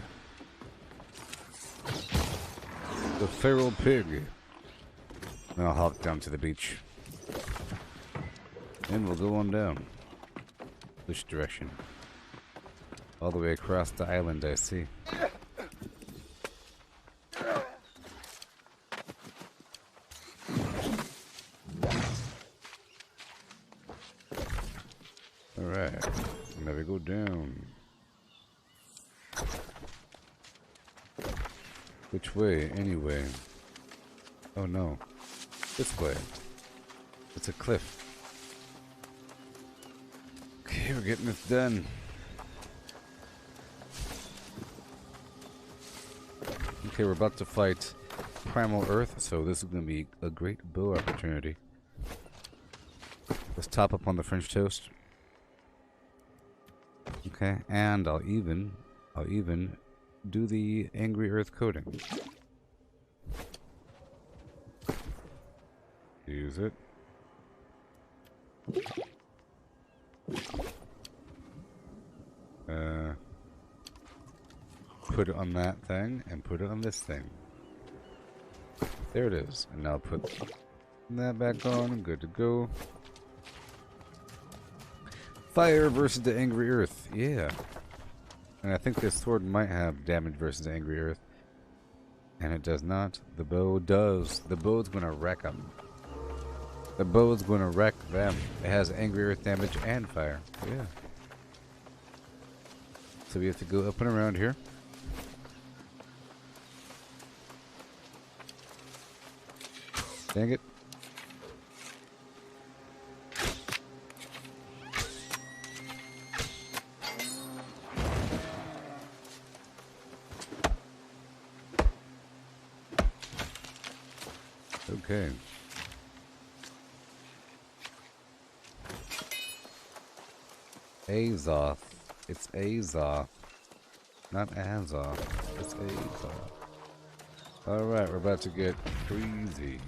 [SPEAKER 1] The feral pig. I'll hop down to the beach. And we'll go on down. This direction. All the way across the island, I see. Alright. Now we go down. Which way, anyway? Oh no. This way. It's a cliff. Okay, we're getting this done. Okay, we're about to fight Primal Earth, so this is going to be a great bow opportunity. Let's top up on the French toast. Okay, and I'll even do the Angry Earth coating. Use it. put it on that thing and put it on this thing. There it is. And now put that back on and good to go. Fire versus the Angry Earth. Yeah. And I think this sword might have damage versus the Angry Earth. And it does not. The bow does. The bow's gonna wreck them. The bow's gonna wreck them. It has Angry Earth damage and fire. Yeah. So we have to go up and around here. Dang it. Okay. Azoth. It's Azoth. Not Azoth. It's Azoth. Alright, we're about to get crazy.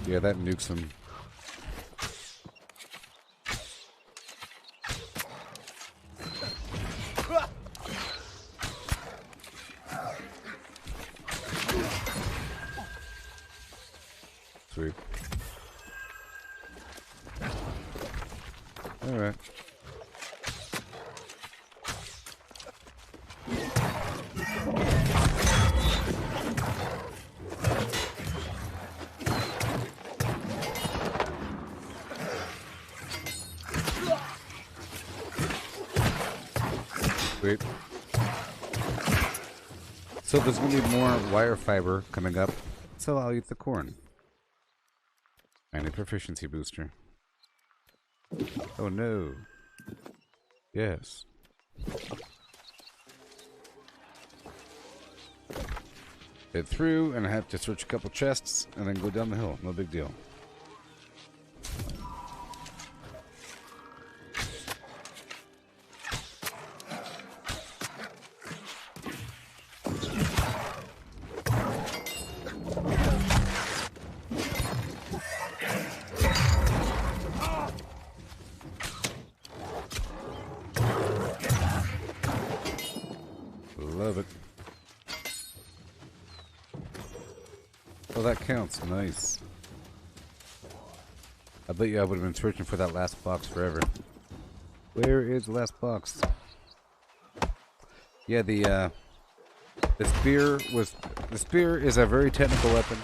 [SPEAKER 1] Yeah, that nukes him. Sweet. All right. Sweet. So there's going to be more wire fiber coming up, so I'll eat the corn. And a proficiency booster. Oh no. Yes. Get through, and I have to search a couple chests, and then go down the hill. No big deal. Love it. Oh, that counts. Nice. I bet you I would have been searching for that last box forever. Where is the last box? Yeah, the spear was... The spear is a very technical weapon,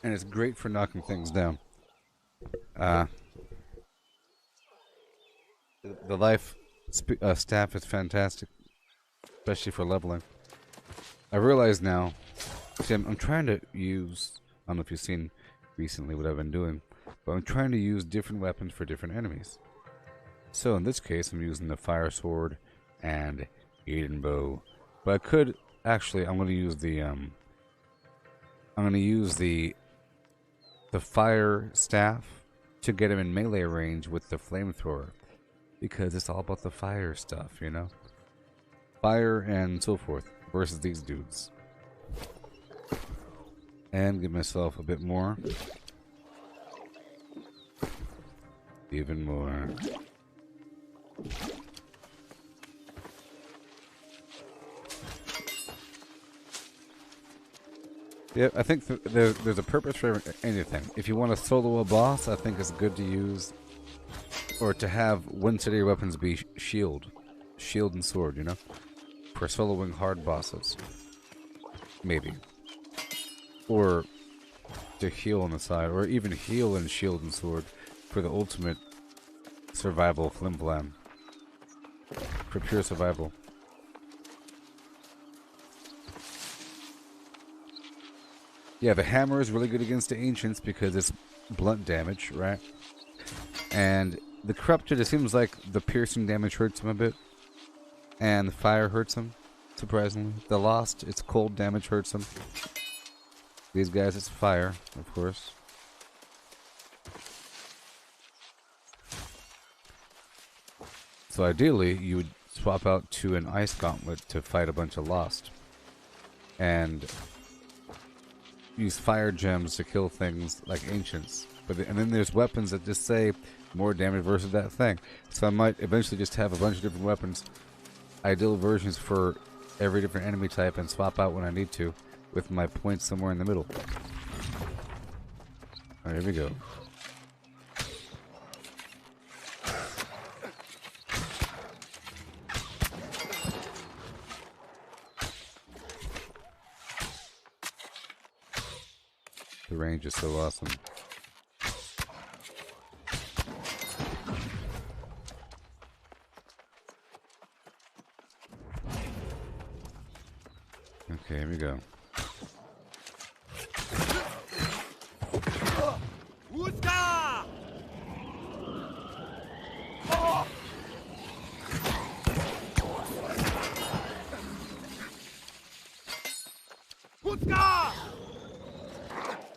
[SPEAKER 1] and it's great for knocking things down. The life staff is fantastic, especially for leveling. I realize now, see, I'm trying to use, I don't know if you've seen recently what I've been doing, but I'm trying to use different weapons for different enemies. So in this case, I'm using the fire sword and Eden bow. But I could, actually, I'm going to use the fire staff to get him in melee range with the flamethrower. Because it's all about the fire stuff, you know? Fire and so forth versus these dudes. And give myself a bit more. Even more. Yeah, I think there's a purpose for anything. If you want to solo a boss, I think it's good to use, or to have one set of your weapons be shield and sword, you know, for soloing hard bosses, maybe, or to heal on the side, or even heal and shield and sword for the ultimate survival flim-flam, for pure survival. Yeah, the hammer is really good against the ancients because it's blunt damage, right? And the corrupted, it seems like the piercing damage hurts him a bit, and the fire hurts him, surprisingly. The lost, it's cold damage hurts him. These guys, it's fire, of course. So ideally, you would swap out to an ice gauntlet to fight a bunch of lost. and use fire gems to kill things like ancients. And then there's weapons that just say more damage versus that thing. So I might eventually just have a bunch of different weapons, ideal versions for every different enemy type, and swap out when I need to, with my points somewhere in the middle. Alright, here we go. The range is so awesome. Okay, here we go.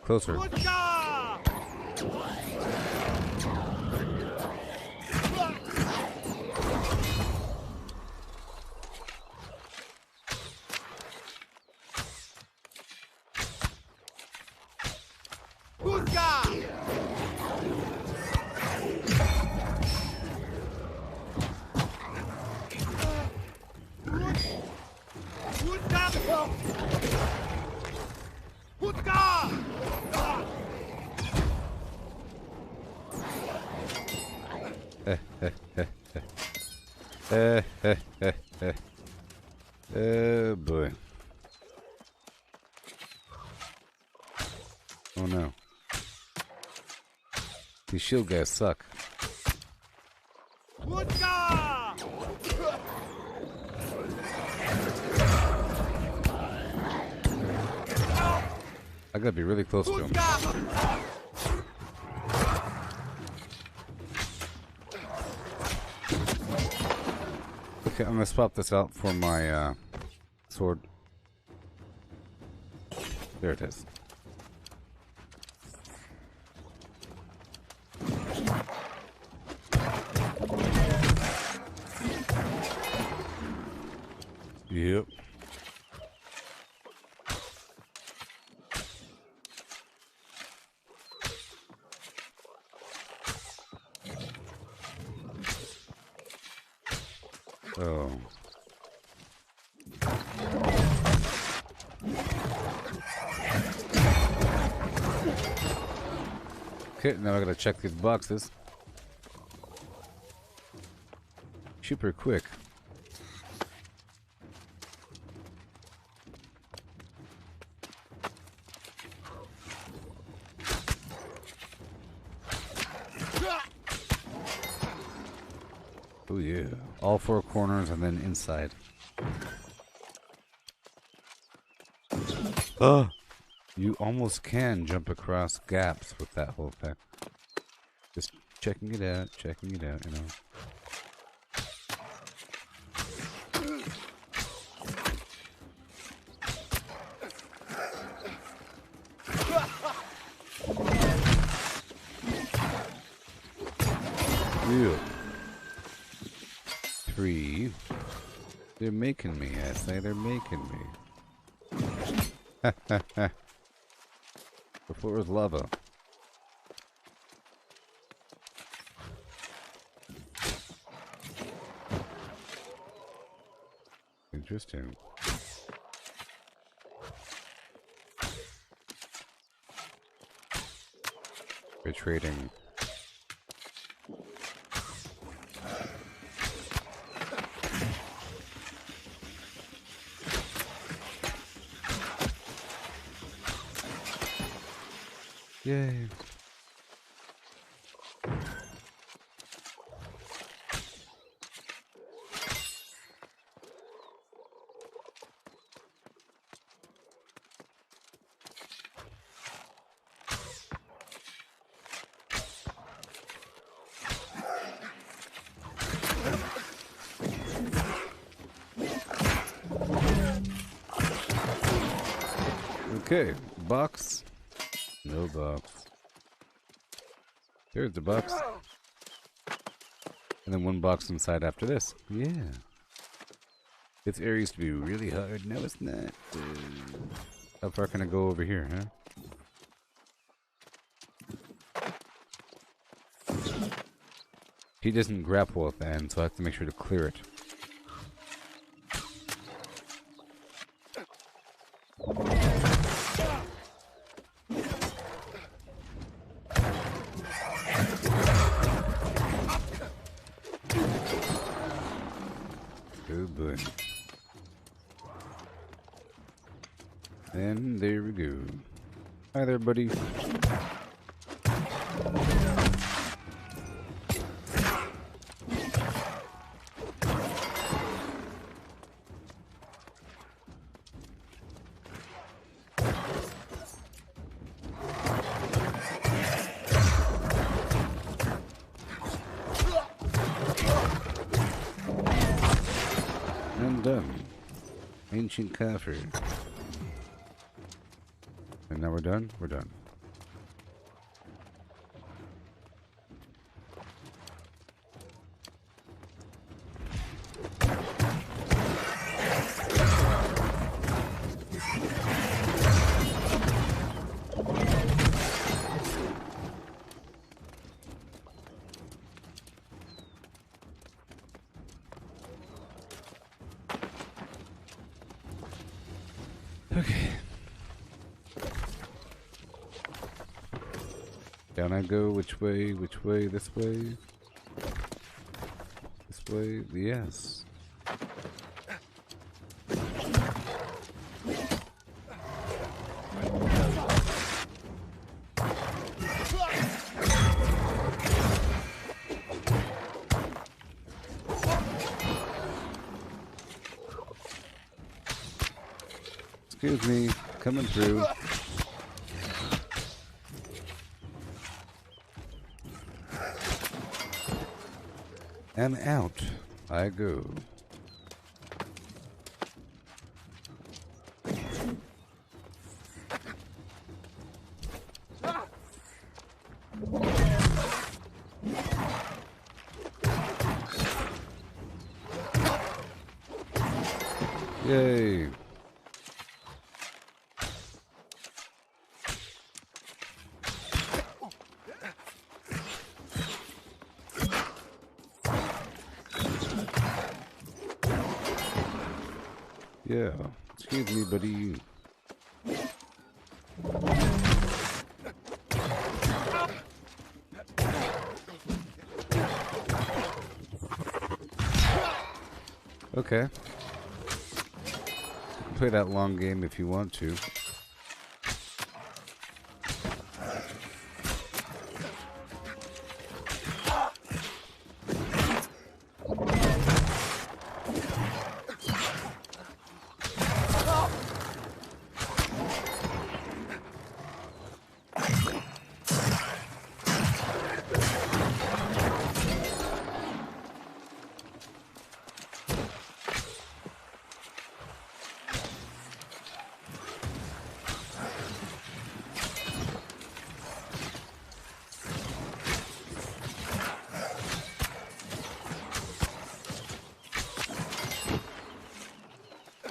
[SPEAKER 1] Closer. Oh boy. Oh no. These shield guys suck. I gotta be really close to him. Okay, I'm gonna swap this out for my sword. There it is. Yep. Oh. Okay, now I gotta check these boxes. Super quick. Oh yeah. All four corners and then inside. Oh! You almost can jump across gaps with that whole thing. Just checking it out, you know. Ew. 3. They're making me, I say. They're making me. Ha ha ha. Before it was lava. Interesting. We're trading. Yay. Okay, box. No box. Here's the box. And then one box inside after this. Yeah. This area used to be really hard. No, it's not. How far can I go over here, huh? He doesn't grapple at the end, so I have to make sure to clear it. Good boy. And there we go. Hi there, buddy. And done. Ancient coffer. And now we're done? We're done. Okay. Down I go. Which way? Which way? This way? This way? Yes. Excuse me, coming through. And out I go. Yay. Yeah, excuse me, buddy. Okay. Play that long game if you want to.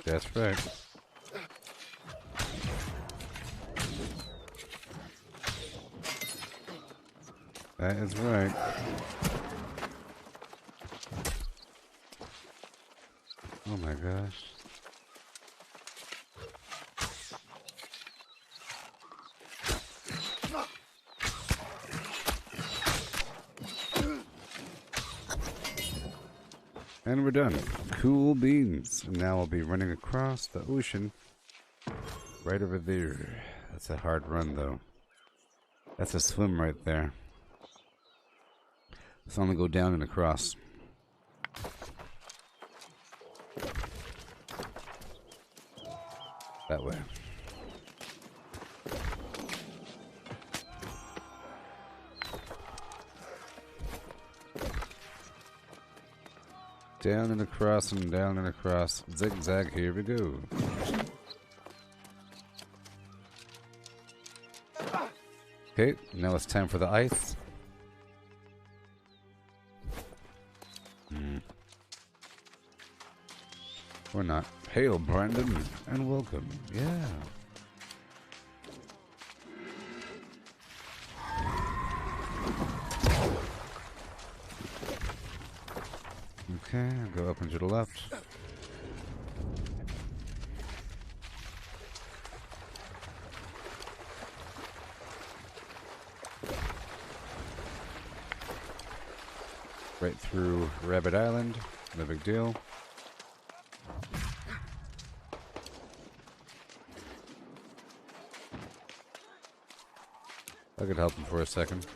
[SPEAKER 1] That's right. That is right. Oh my gosh. And we're done. Cool beans. And now I'll be running across the ocean right over there. That's a hard run though. That's a swim right there. So I'm gonna go down and across. That way. Down and across and down and across. Zigzag, here we go. Okay, now it's time for the ice. Or not. Hail, Brandon, and welcome. Yeah. Okay, go up and to the left. Right through Rabbit Island. No big deal. I could help him for a second.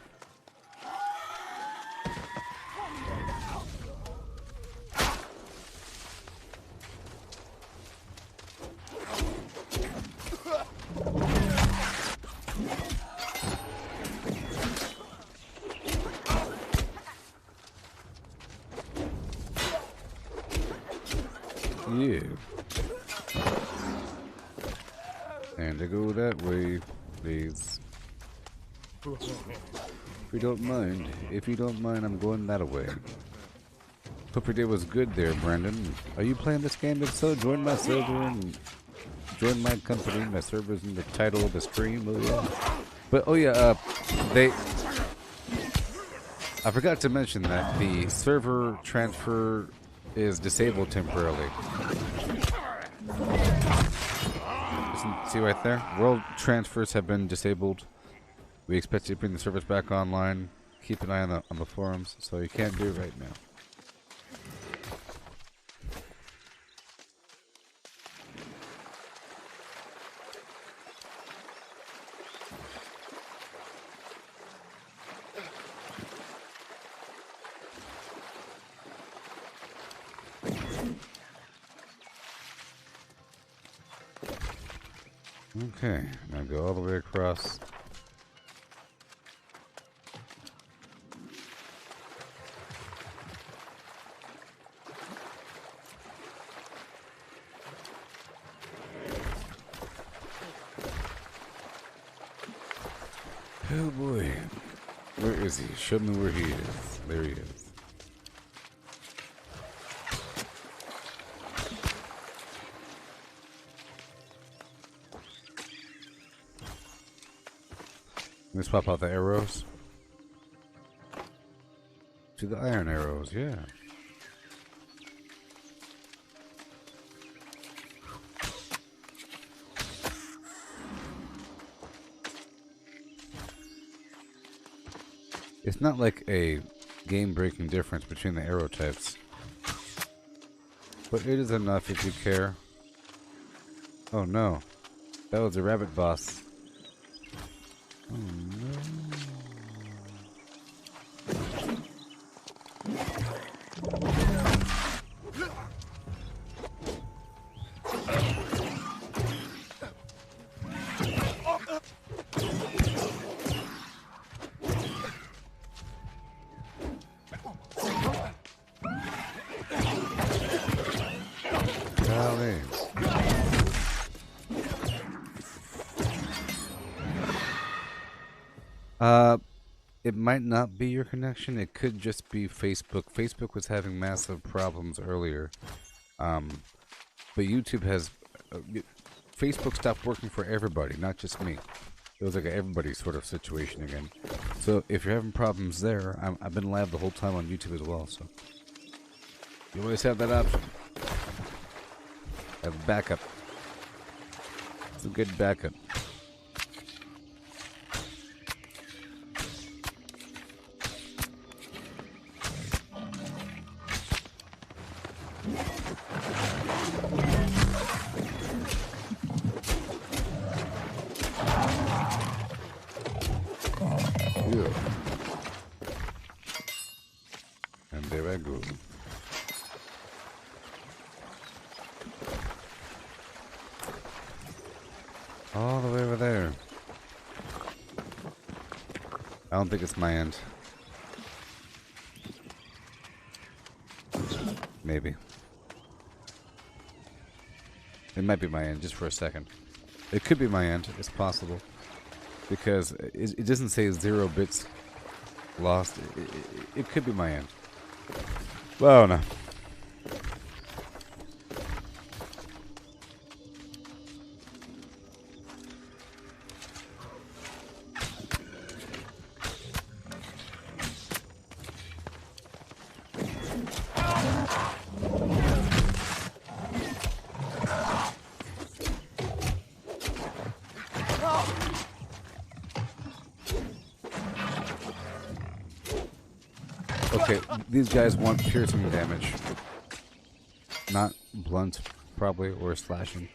[SPEAKER 1] Yeah. And to go that way, please. If you don't mind, I'm going that way. Hope your day was good there, Brandon. Are you playing this game? If so, join my server and join my company. My server's in the title of the stream. Oh yeah. But oh yeah, I forgot to mention that the server transfer is disabled temporarily. See right there? World transfers have been disabled. We expect to bring the service back online. Keep an eye on the forums, so you can't do it right now. Okay, now go all the way across. Oh boy, where is he? Show me where he is. There he is. Let's swap out the arrows. To the iron arrows, yeah. It's not like a game-breaking difference between the arrow types. But it is enough if you care. Oh no. That was a rabbit boss. Oh no. Golly. It might not be your connection. It could just be Facebook. Facebook was having massive problems earlier. But YouTube has... Facebook stopped working for everybody, not just me. It was like an everybody sort of situation again. So if you're having problems there, I've been live the whole time on YouTube as well, so... You always have that option. Have backup. It's a good backup. And there I go. All the way over there. I don't think it's my end. Maybe. It might be my end, just for a second. It could be my end, it's possible. Because it doesn't say 0 bits lost. It could be my end. Well, no. Okay, these guys want piercing damage. Not blunt, probably, or slashing.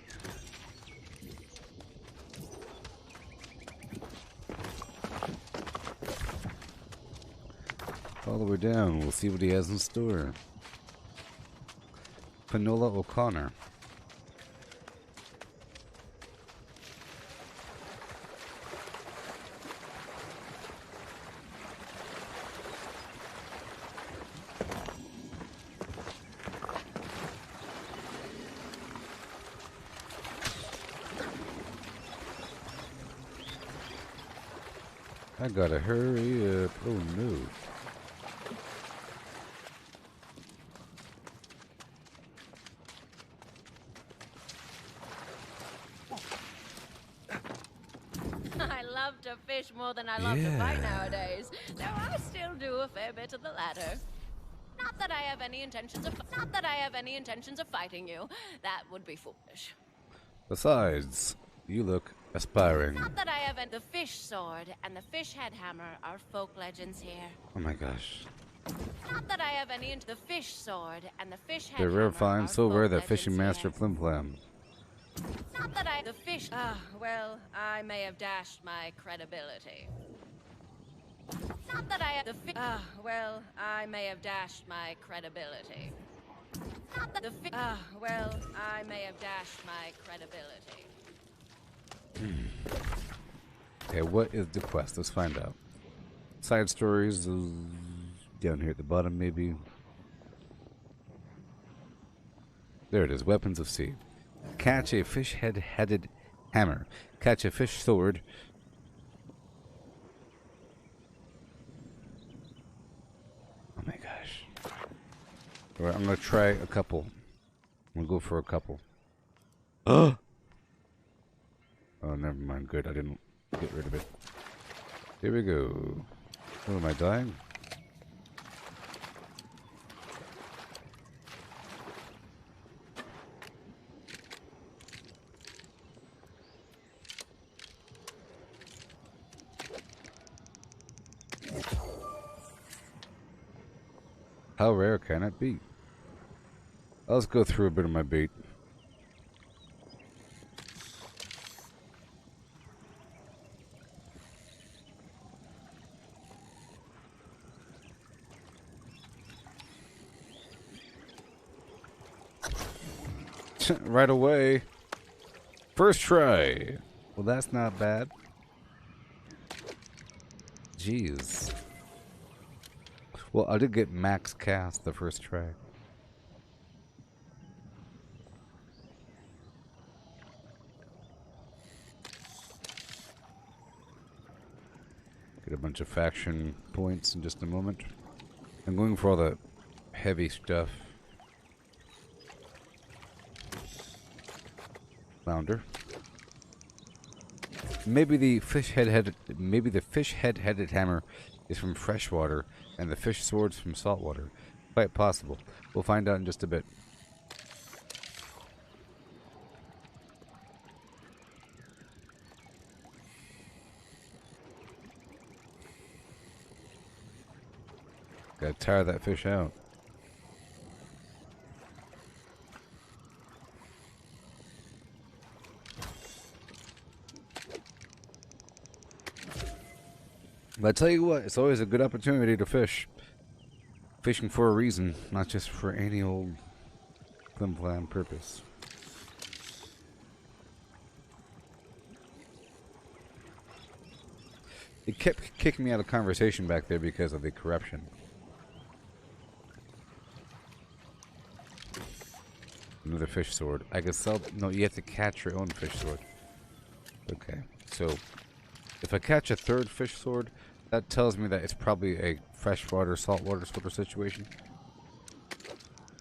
[SPEAKER 1] All the way down, we'll see what he has in store. Finola O'Connor. I gotta hurry up. Oh no.
[SPEAKER 7] I love to fish more than I love to fight nowadays, though I still do a fair bit of the latter. Not that I have any intentions of fighting you. That would be foolish.
[SPEAKER 1] Besides, you look aspiring.
[SPEAKER 7] Not that I have the fish sword and the fish head hammer are folk legends here.
[SPEAKER 1] Oh my gosh.
[SPEAKER 7] Not that I have any the fish sword and the fish head
[SPEAKER 1] They're
[SPEAKER 7] hammer
[SPEAKER 1] rare find,
[SPEAKER 7] are
[SPEAKER 1] so
[SPEAKER 7] folk
[SPEAKER 1] rare that
[SPEAKER 7] legends
[SPEAKER 1] fishing master
[SPEAKER 7] here.
[SPEAKER 1] Flim Flam.
[SPEAKER 7] Not that I the fish well, I may have dashed my credibility. Not that I the well, I may have dashed my credibility. Not that the well, I may have dashed my credibility.
[SPEAKER 1] Okay, what is the quest? Let's find out. Side stories down here at the bottom, maybe. There it is. Weapons of sea. Catch a fish-headed hammer. Catch a fish sword. Oh my gosh. Alright, I'm gonna try a couple. I'm gonna go for a couple. Oh, never mind. Good. I didn't get rid of it. Here we go. Oh, am I dying? How rare can it be? Let's go through a bit of my bait. Right away. First try. Well, that's not bad. Jeez. Well, I did get max cast the first try. Get a bunch of faction points in just a moment. I'm going for all the heavy stuff. Flounder. Maybe the fish head-headed hammer is from freshwater and the fish sword's from saltwater. Quite possible. We'll find out in just a bit. Gotta tire that fish out. But I tell you what, it's always a good opportunity to fish. Fishing for a reason, not just for any old flim-flam purpose. It kept kicking me out of conversation back there because of the corruption. Another fish sword. I could sell... No, you have to catch your own fish sword. Okay, so... if I catch a third fish sword, that tells me that it's probably a freshwater, saltwater sort of situation.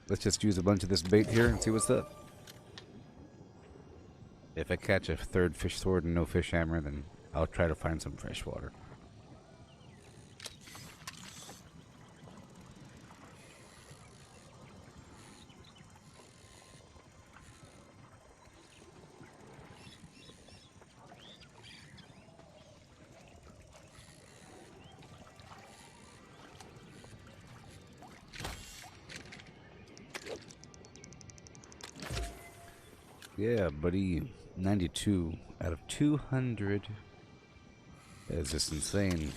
[SPEAKER 1] Let's just use a bunch of this bait here and see what's up. If I catch a third fish sword and no fish hammer, then I'll try to find some freshwater. Yeah, buddy. 92 out of 200. That is just insane.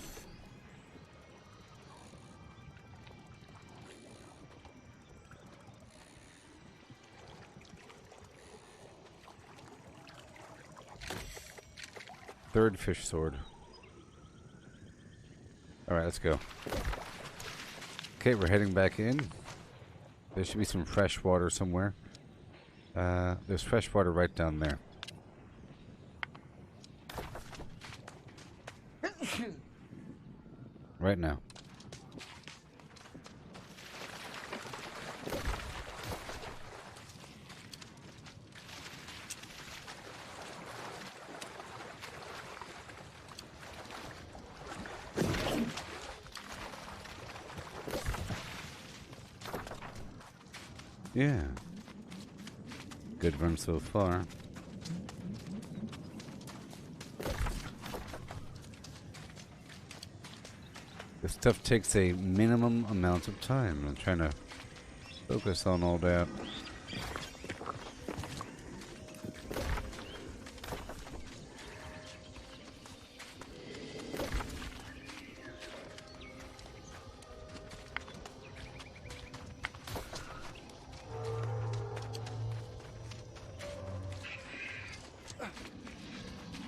[SPEAKER 1] Third fish sword. Alright, let's go. Okay, we're heading back in. There should be some fresh water somewhere. There's fresh water right down there. Right now. Yeah. Good run so far. This stuff takes a minimum amount of time. I'm trying to focus on all that.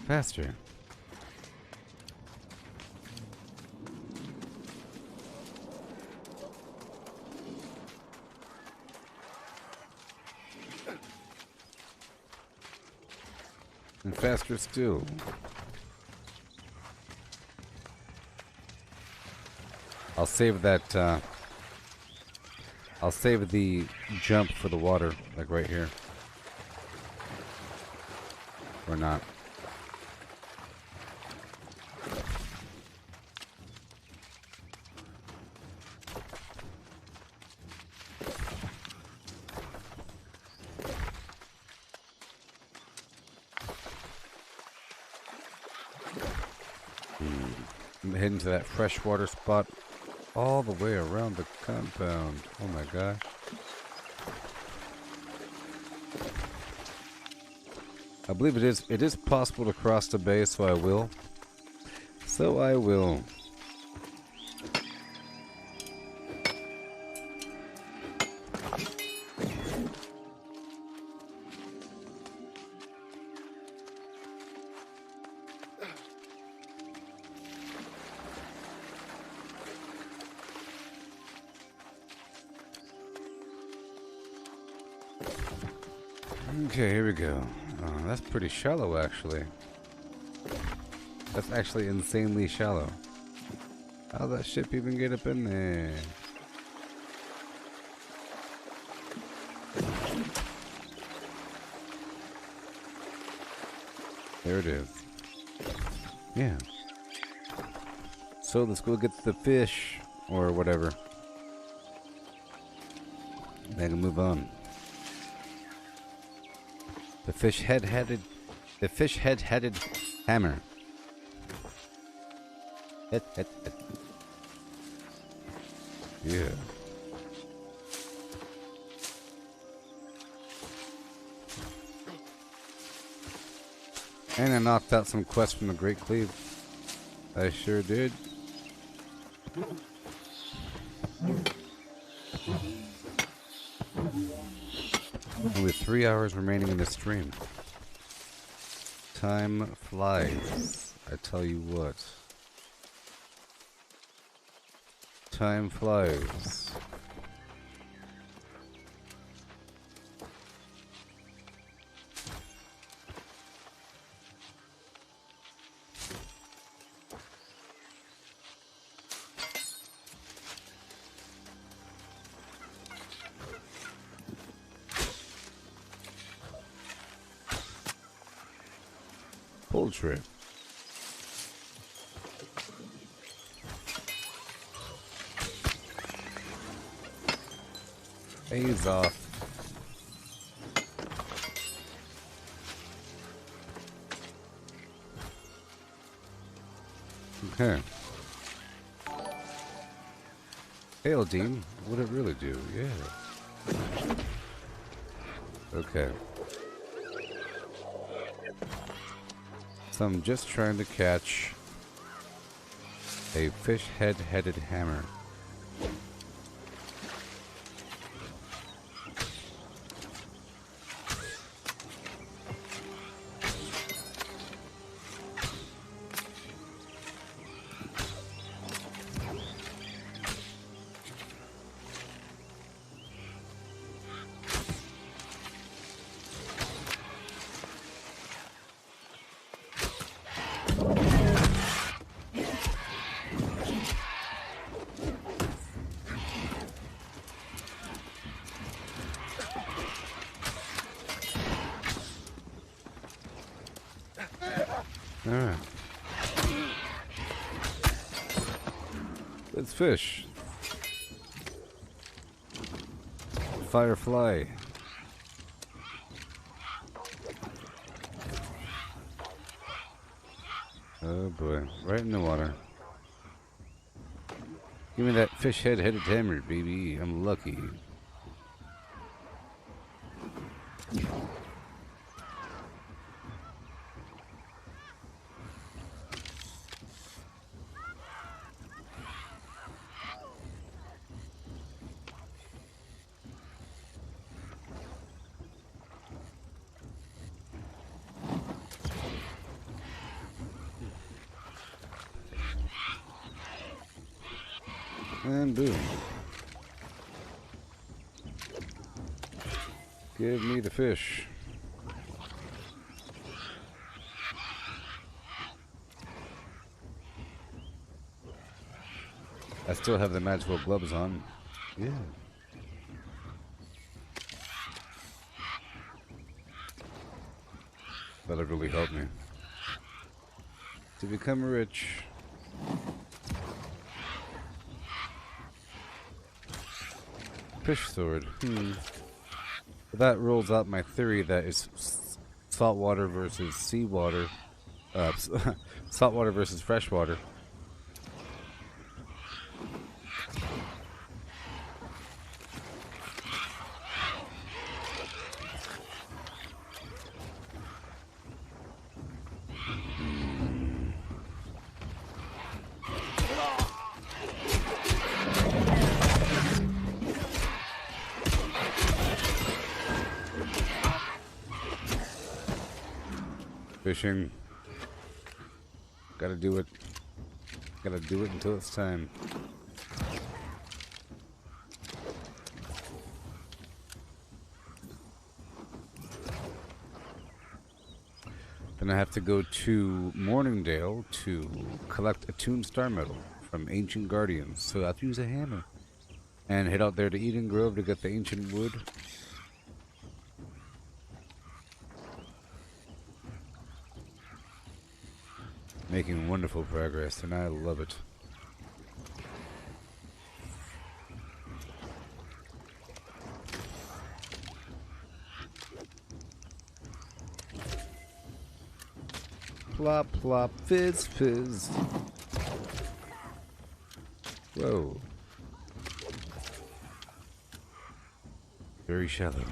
[SPEAKER 1] Faster. And faster still. I'll save that, I'll save the jump for the water, like right here. Or not. I'm heading to that freshwater spot all the way around the compound. Oh my gosh. I believe it is possible to cross the bay, so I will. So I will. Okay, here we go. That's pretty shallow, actually. That's actually insanely shallow. How'd that ship even get up in there? There it is. Yeah. So let's go get the fish, or whatever. Then can move on. The fish head-headed hammer. Head. Yeah. And I knocked out some quests from the Great Cleave. I sure did. Only 3 hours remaining in the stream. Time flies. I tell you what. Time flies. Poultry. Phase off. Okay. Hail, Dean. What'd it really do? Yeah. Okay. So I'm just trying to catch a fish headed hammer. Alright. It's fish. Firefly. Oh boy, right in the water. Give me that fish headed hammer, baby. I'm lucky. And boom. Give me the fish. I still have the magical gloves on. Yeah. That'll really help me to become rich. Fish sword. That rolls out my theory that it's saltwater versus seawater. Saltwater versus freshwater. Fishing. Gotta do it. Gotta do it until it's time. Then I have to go to Morningdale to collect a tuned star medal from Ancient Guardians. So I have to use a hammer. And head out there to Eden Grove to get the ancient wood. Making wonderful progress, and I love it. Plop, plop, fizz, fizz. Whoa. Very shallow.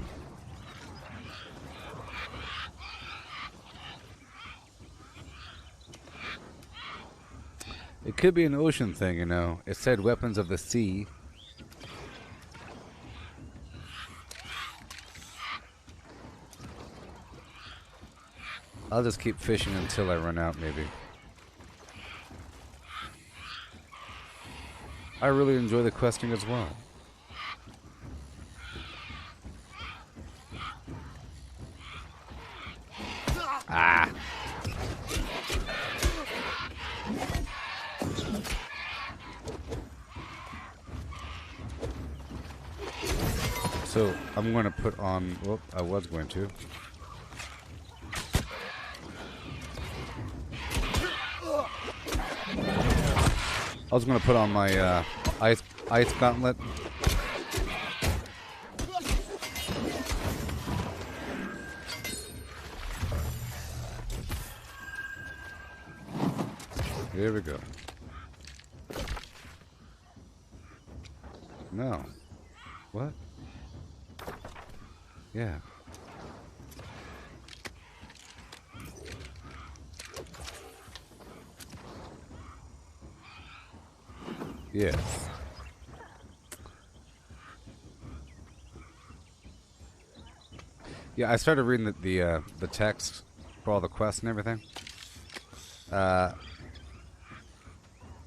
[SPEAKER 1] It could be an ocean thing, you know. It said weapons of the sea. I'll just keep fishing until I run out, maybe. I really enjoy the questing as well. Ah! So, I'm going to put on... Well, I was going to. I was going to put on my ice gauntlet. There we go. No. What? Yeah. Yes. Yeah, I started reading the text for all the quests and everything. The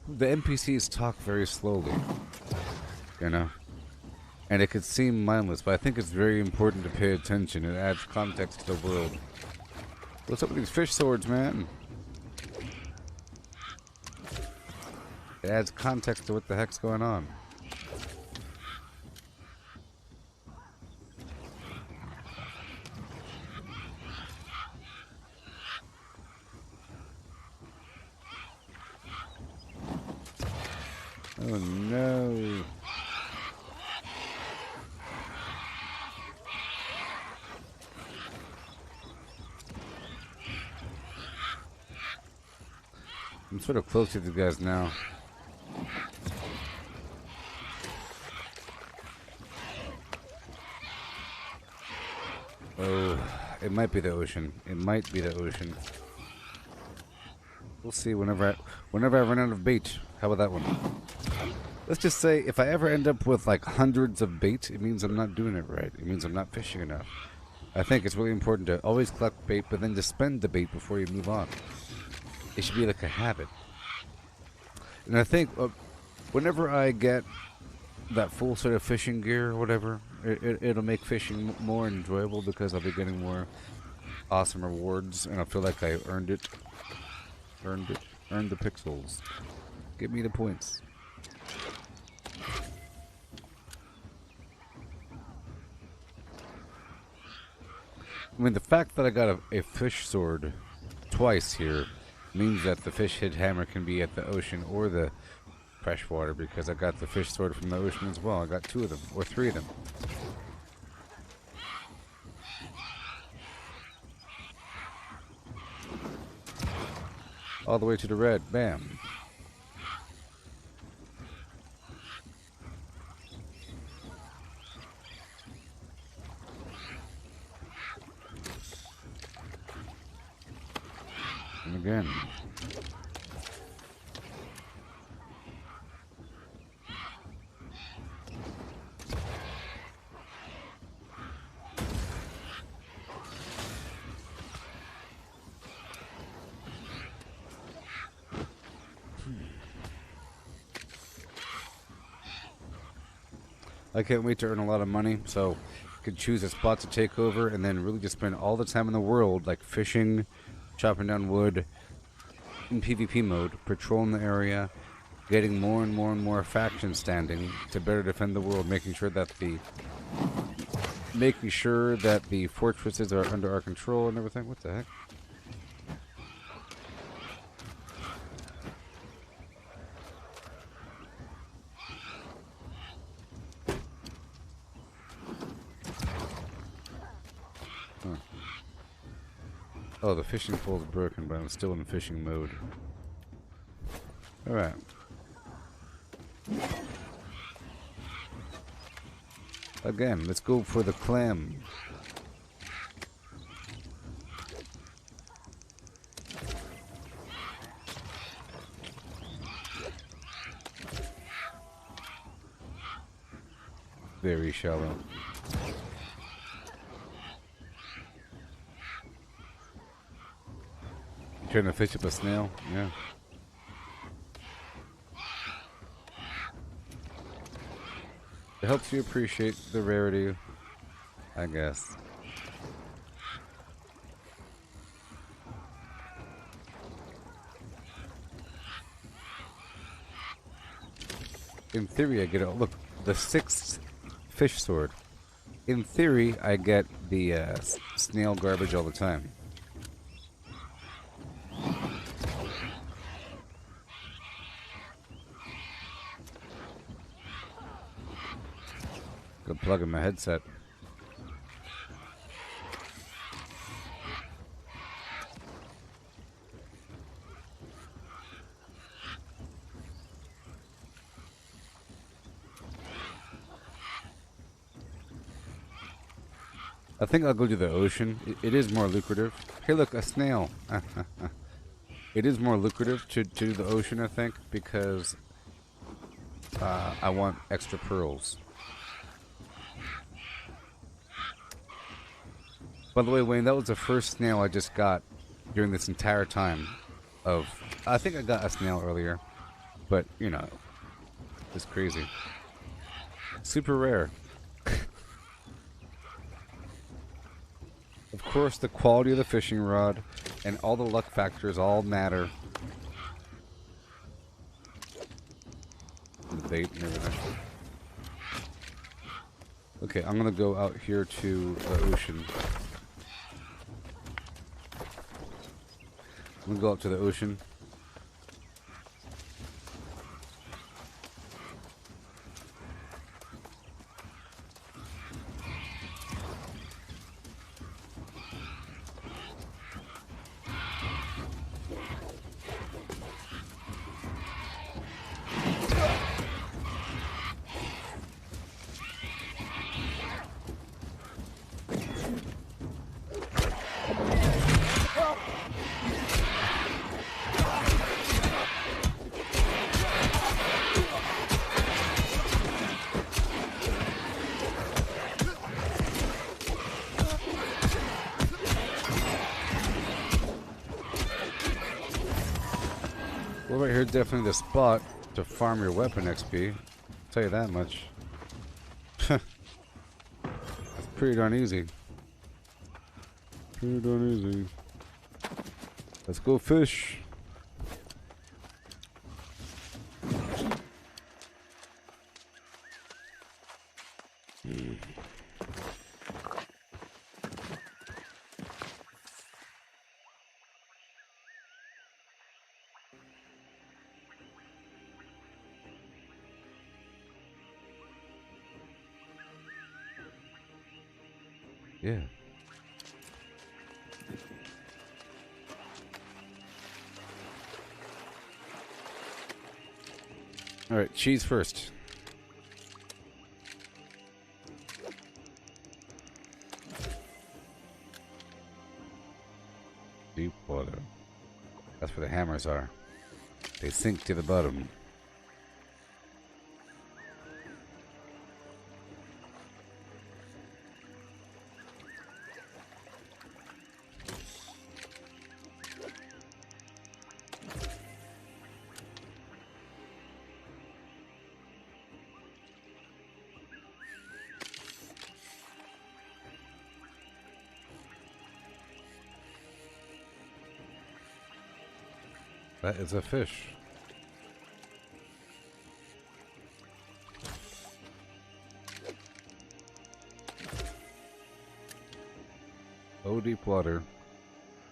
[SPEAKER 1] NPCs talk very slowly, you know, and it could seem mindless, but I think it's very important to pay attention. It adds context to the world. What's up with these fish swords, man? It adds context to what the heck's going on. Oh no. I'm sort of close to these guys now. Oh, it might be the ocean. It might be the ocean. We'll see whenever I run out of bait. How about that one? Let's just say if I ever end up with like hundreds of bait, it means I'm not doing it right. It means I'm not fishing enough. I think it's really important to always collect bait, but then to spend the bait before you move on. It should be like a habit. And I think whenever I get that full set of fishing gear or whatever, it'll make fishing more enjoyable because I'll be getting more awesome rewards, and I feel like I earned it. Earned the pixels. Give me the points. I mean, the fact that I got a fish sword twice here means that the fish head hammer can be at the ocean or the freshwater, because I got the fish sword from the ocean as well. I got 2 of them, or 3 of them. All the way to the red. Bam. And again. I can't wait to earn a lot of money, so I could choose a spot to take over and then really just spend all the time in the world, like fishing, chopping down wood, in PvP mode, patrolling the area, getting more and more factions standing to better defend the world, making sure that the fortresses are under our control and everything. What the heck? Oh, the fishing pole is broken, but I'm still in fishing mode. Alright. Again, let's go for the clam. Very shallow. Trying to fish up a snail? Yeah. It helps you appreciate the rarity, I guess. In theory, I get it. Look, the 6th fish sword. In theory, I get the snail garbage all the time. Go plug in my headset. I think I'll go to the ocean. It is more lucrative. Hey, look, a snail. It is more lucrative to do the ocean, I think, because I want extra pearls. By the way, Wayne, that was the first snail I just got during this entire time of... I think I got a snail earlier, but, you know, it's crazy. Super rare. Of course, the quality of the fishing rod and all the luck factors all matter. The bait and everything. Okay, I'm gonna go out here to the ocean. I'm gonna go up to the ocean. Well, right here, definitely the spot to farm your weapon XP. I'll tell you that much. That's pretty darn easy. Pretty darn easy. Let's go fish. Yeah. All right, cheese first. Deep water. That's where the hammers are. They sink to the bottom. That is a fish. Oh, deep water.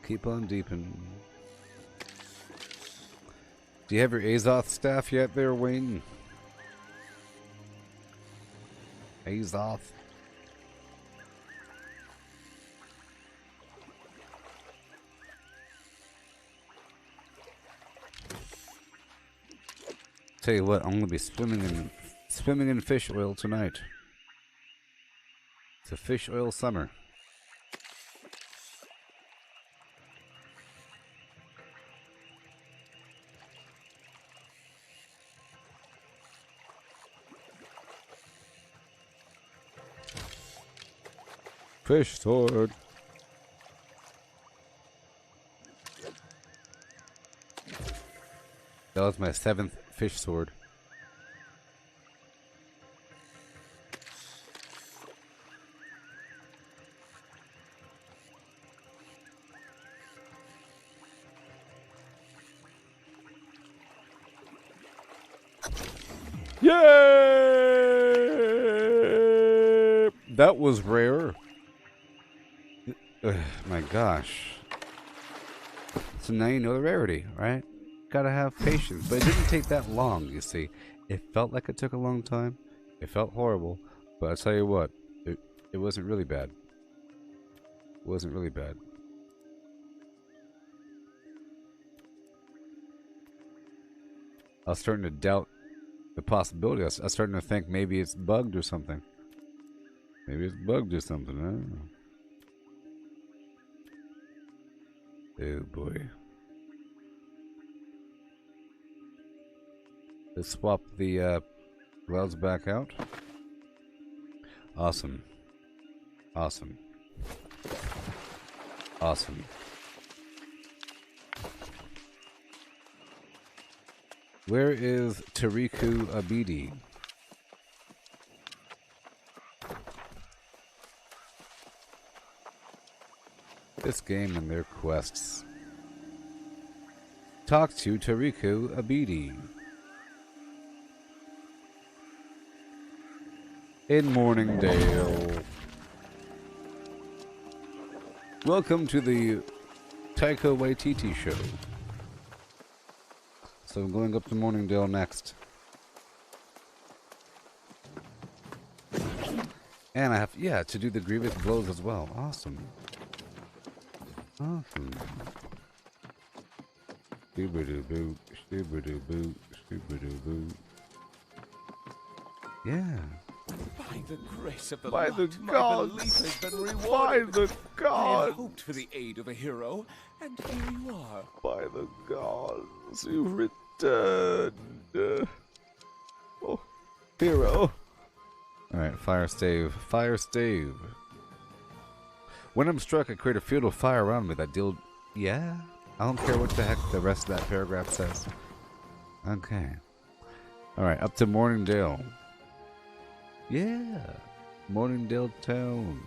[SPEAKER 1] Keep on deepin'. Do you have your Azoth staff yet there, Wayne? Azoth. Tell you what, I'm gonna be swimming in fish oil tonight. It's a fish oil summer. Fish sword. That was my 7th fish sword. Yay! That was rare. My gosh. So now you know the rarity, right? Gotta have patience. But it didn't take that long, you see. It felt like it took a long time. It felt horrible. But I'll tell you what, it wasn't really bad. It wasn't really bad. I was starting to doubt the possibility. I was starting to think maybe it's bugged or something. Maybe it's bugged or something. I don't know. Oh boy. Let's swap the Gloves back out. Awesome. Awesome. Awesome. Where is Tariku Abidi? This game and their quests. Talk to Tariku Abidi. In Morningdale. Welcome to the Taika Waititi show. So I'm going up to Morningdale next. And I have, yeah, to do the grievous blows as well. Awesome. Awesome. Stoo-ba-doo-boo, stoo-ba-doo-boo, stoo-ba-doo-boo. Yeah.
[SPEAKER 8] By the grace of the
[SPEAKER 1] By
[SPEAKER 8] Lord,
[SPEAKER 1] the
[SPEAKER 8] my
[SPEAKER 1] gods!
[SPEAKER 8] belief has been
[SPEAKER 1] By
[SPEAKER 8] rewarded.
[SPEAKER 1] the
[SPEAKER 8] I had
[SPEAKER 1] gods!
[SPEAKER 8] hoped for the aid of a hero, and here you are.
[SPEAKER 1] By the gods, you've returned. Oh, hero. Alright, fire stave. Fire stave. When I'm struck, I create a field of fire around me that deals... Yeah? I don't care what the heck the rest of that paragraph says. Okay. Alright, up to Morningdale. Yeah. Morningdale town.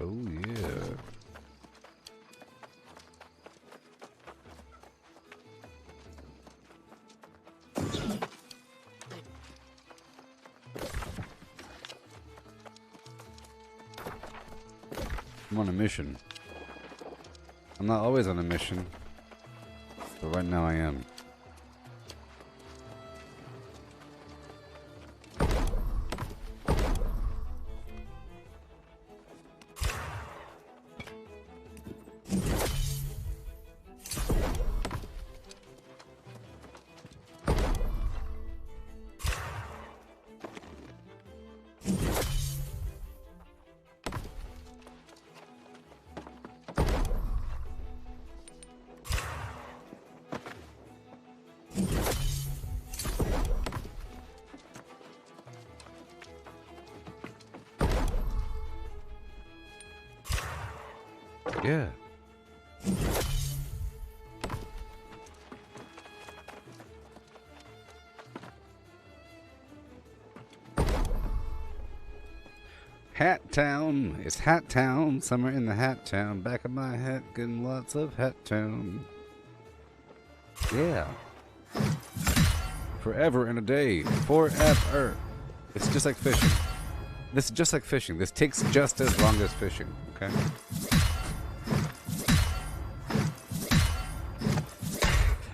[SPEAKER 1] Oh yeah. I'm on a mission. I'm not always on a mission, but right now I am. Yeah. Hat Town. It's Hat Town. Summer in the Hat Town. Back of my hat, getting lots of Hat Town. Yeah. Forever and a day. Forever. It's just like fishing. This is just like fishing. This takes just as long as fishing, okay?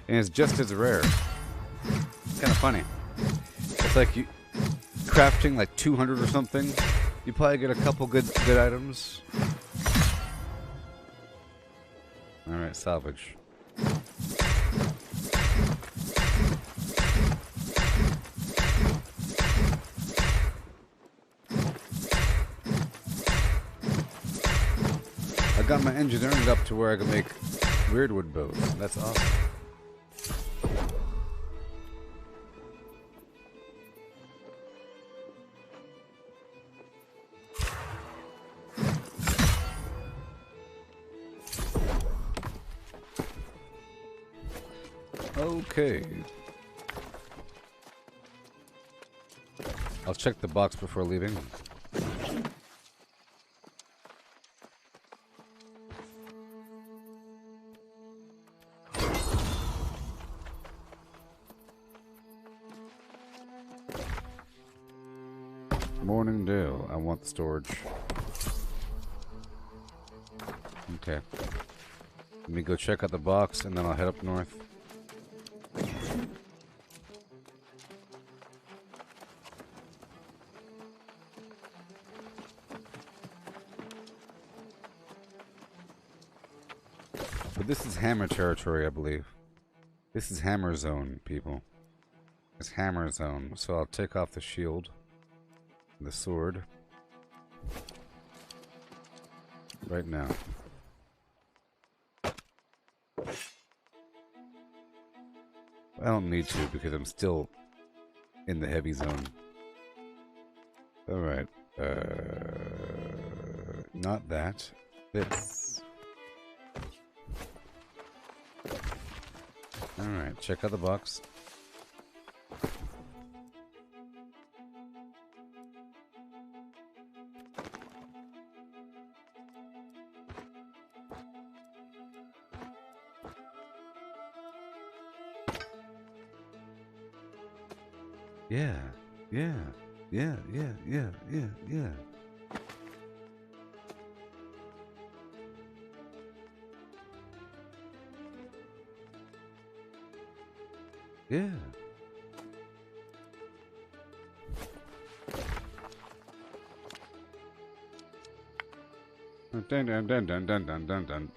[SPEAKER 1] And it's just as rare. It's kind of funny. It's like you crafting like 200 or something. You probably get a couple good items. All right, salvage. I got my engineering up to where I can make weirdwood bows. That's awesome. Okay. I'll check the box before leaving. Morningdale. I want the storage. Okay. Let me go check out the box and then I'll head up north. But this is hammer territory, I believe. This is hammer zone, people. It's hammer zone. So I'll take off the shield. The sword. Right now. I don't need to because I'm still in the heavy zone. Alright. Not that. This. Alright, check out the box. Yeah, yeah, yeah, yeah, yeah, yeah, yeah. Yeah. Dun dun dun dun dun dun dun dun.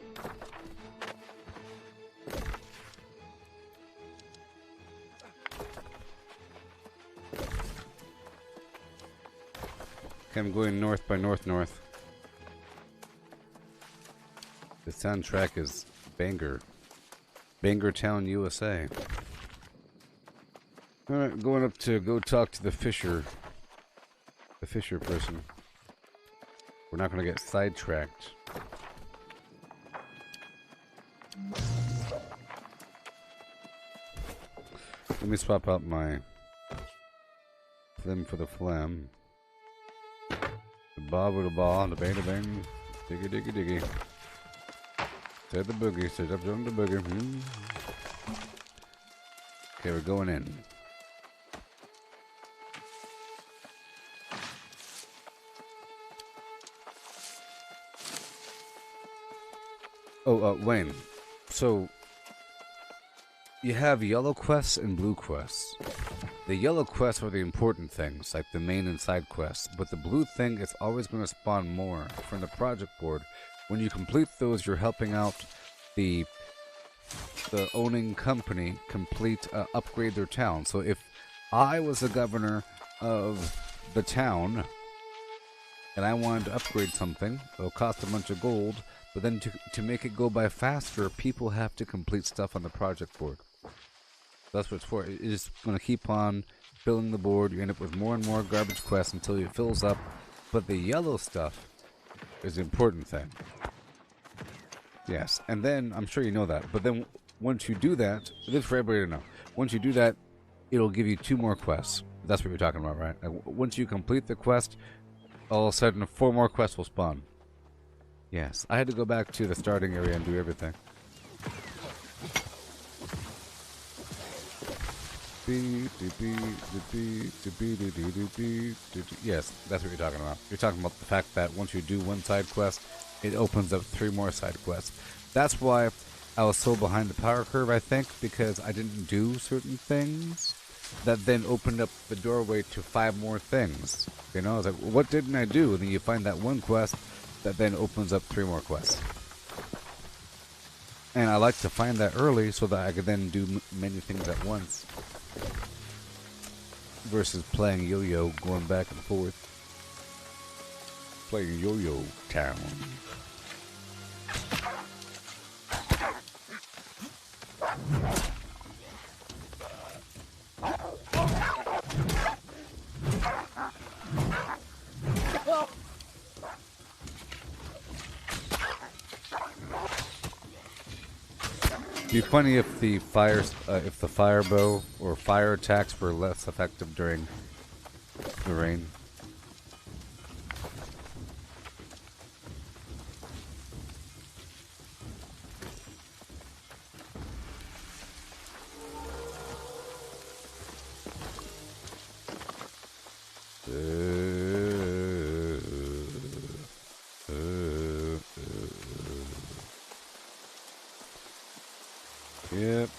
[SPEAKER 1] Okay, I'm going north by north. The soundtrack is Banger. Banger Town, USA. Alright, going up to go talk to the fisher. The fisher person. We're not gonna get sidetracked. Let me swap out my flim for the phlegm. The bob with the ball, the bang, diggy diggy diggy. Set the boogie, set up on the boogie. Okay, we're going in. Oh, Wayne. So, you have yellow quests and blue quests. The yellow quests are the important things, like the main and side quests, but the blue thing is always going to spawn more from the project board. When you complete those, you're helping out the owning company upgrade their town. So if I was the governor of the town and I wanted to upgrade something, it'll cost a bunch of gold, but then to make it go by faster, people have to complete stuff on the project board. That's what it's for. It's going to keep on filling the board. You end up with more and more garbage quests until it fills up. But the yellow stuff is the important thing. Yes, and then, I'm sure you know that, but then once you do that, this is for everybody to know, once you do that, it'll give you 2 more quests. That's what you're talking about, right? Like, once you complete the quest, all of a sudden 4 more quests will spawn. Yes, I had to go back to the starting area and do everything. Yes, that's what you're talking about. You're talking about the fact that once you do one side quest, it opens up 3 more side quests. That's why I was so behind the power curve, I think, because I didn't do certain things that then opened up the doorway to 5 more things. You know, I was like, what didn't I do? And then you find that one quest that then opens up 3 more quests. And I like to find that early so that I could then do many things at once. Versus playing yo-yo, going back and forth. Playing yo-yo town. It'd be funny if the fire bow or fire attacks were less effective during the rain. Yep,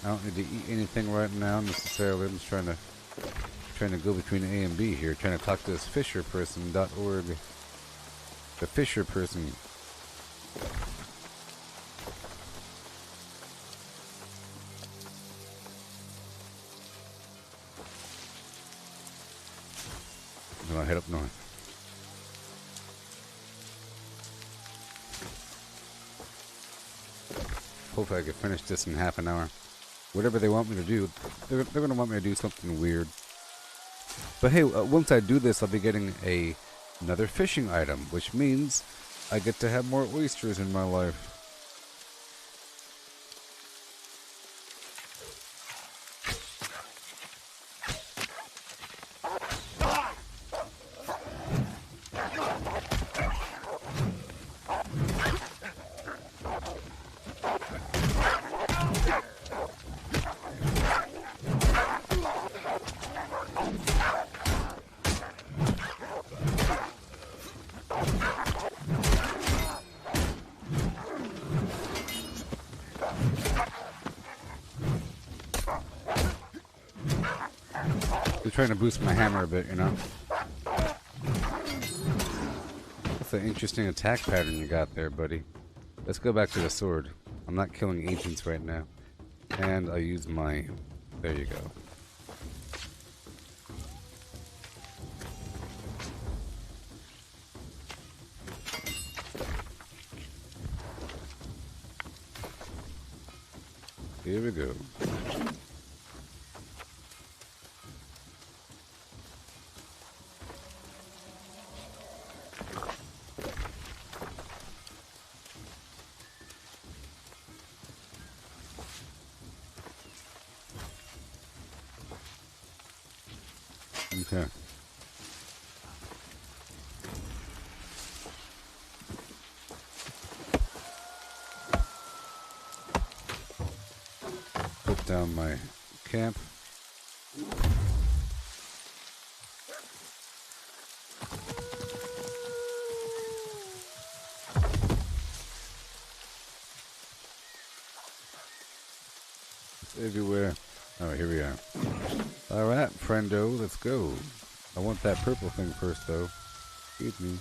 [SPEAKER 1] I don't need to eat anything right now necessarily. I'm just trying to go between A and B here, trying to talk to this fisherperson.org. The fisher person. then I'll head up north. Hopefully I can finish this in half an hour. Whatever they want me to do, they're going to want me to do something weird. But hey, once I do this, I'll be getting another fishing item, which means I get to have more oysters in my life. Trying to boost my hammer a bit, you know. That's an interesting attack pattern you got there, buddy. Let's go back to the sword. I'm not killing agents right now. And I use my... There you go. Here we go. Okay. Put down my camp. It's everywhere. Oh, here we are. Alright, friendo, let's go. I want that purple thing first, though. Excuse me.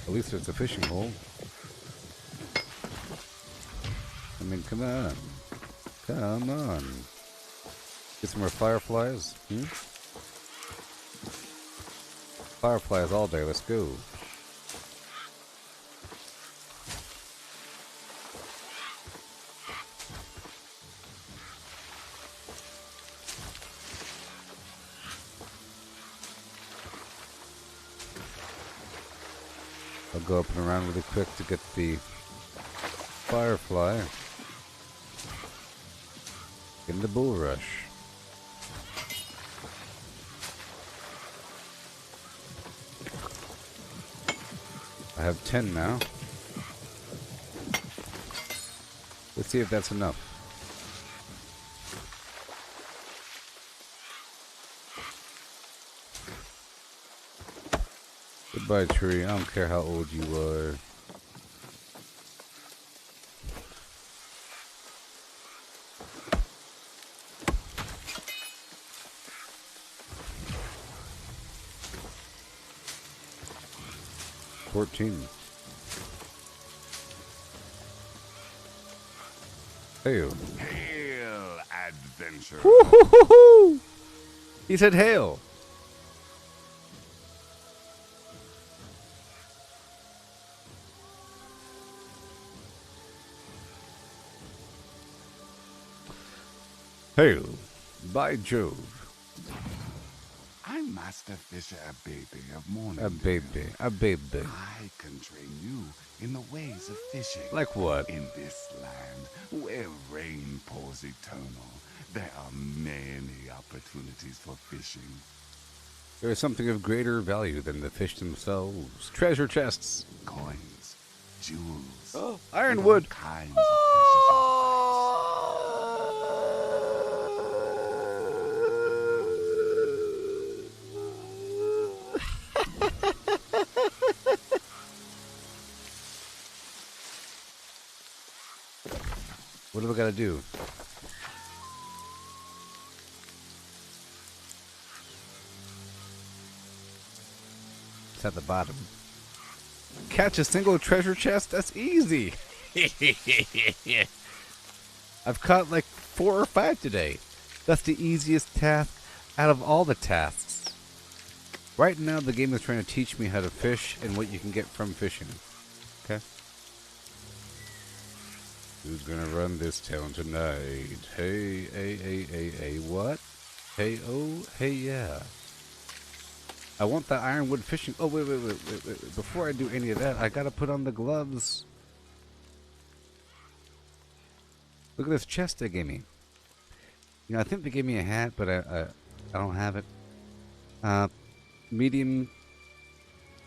[SPEAKER 1] At least there's a fishing hole. I mean, come on. Come on. Get some more fireflies? Fireflies all day, let's go. I'll go up and around really quick to get the firefly. In the bull rush. I have 10 now. Let's see if that's enough. Goodbye, tree. I don't care how old you are. Hail.
[SPEAKER 9] Hail, adventure.
[SPEAKER 1] Woo-hoo-hoo-hoo! He said hail. Hail, by Jove.
[SPEAKER 9] I'm Master Fisher, a baby of morning.
[SPEAKER 1] A baby.
[SPEAKER 9] I can train you in the ways of fishing.
[SPEAKER 1] Like what?
[SPEAKER 9] In this land, where rain pours eternal, there are many opportunities for fishing.
[SPEAKER 1] There is something of greater value than the fish themselves. Treasure chests.
[SPEAKER 9] Coins, jewels.
[SPEAKER 1] Oh, ironwood.
[SPEAKER 9] All kinds of precious artifacts.
[SPEAKER 1] What do we gotta do? It's at the bottom. Catch a single treasure chest? That's easy. I've caught like 4 or 5 today. That's the easiest task out of all the tasks. Right now, the game is trying to teach me how to fish and what you can get from fishing. Okay? Who's gonna run this town tonight? Hey, what? Hey, oh, hey, yeah. I want the ironwood fishing. Oh, wait. Before I do any of that, I gotta put on the gloves. Look at this chest they gave me. You know, I think they gave me a hat, but I don't have it. Medium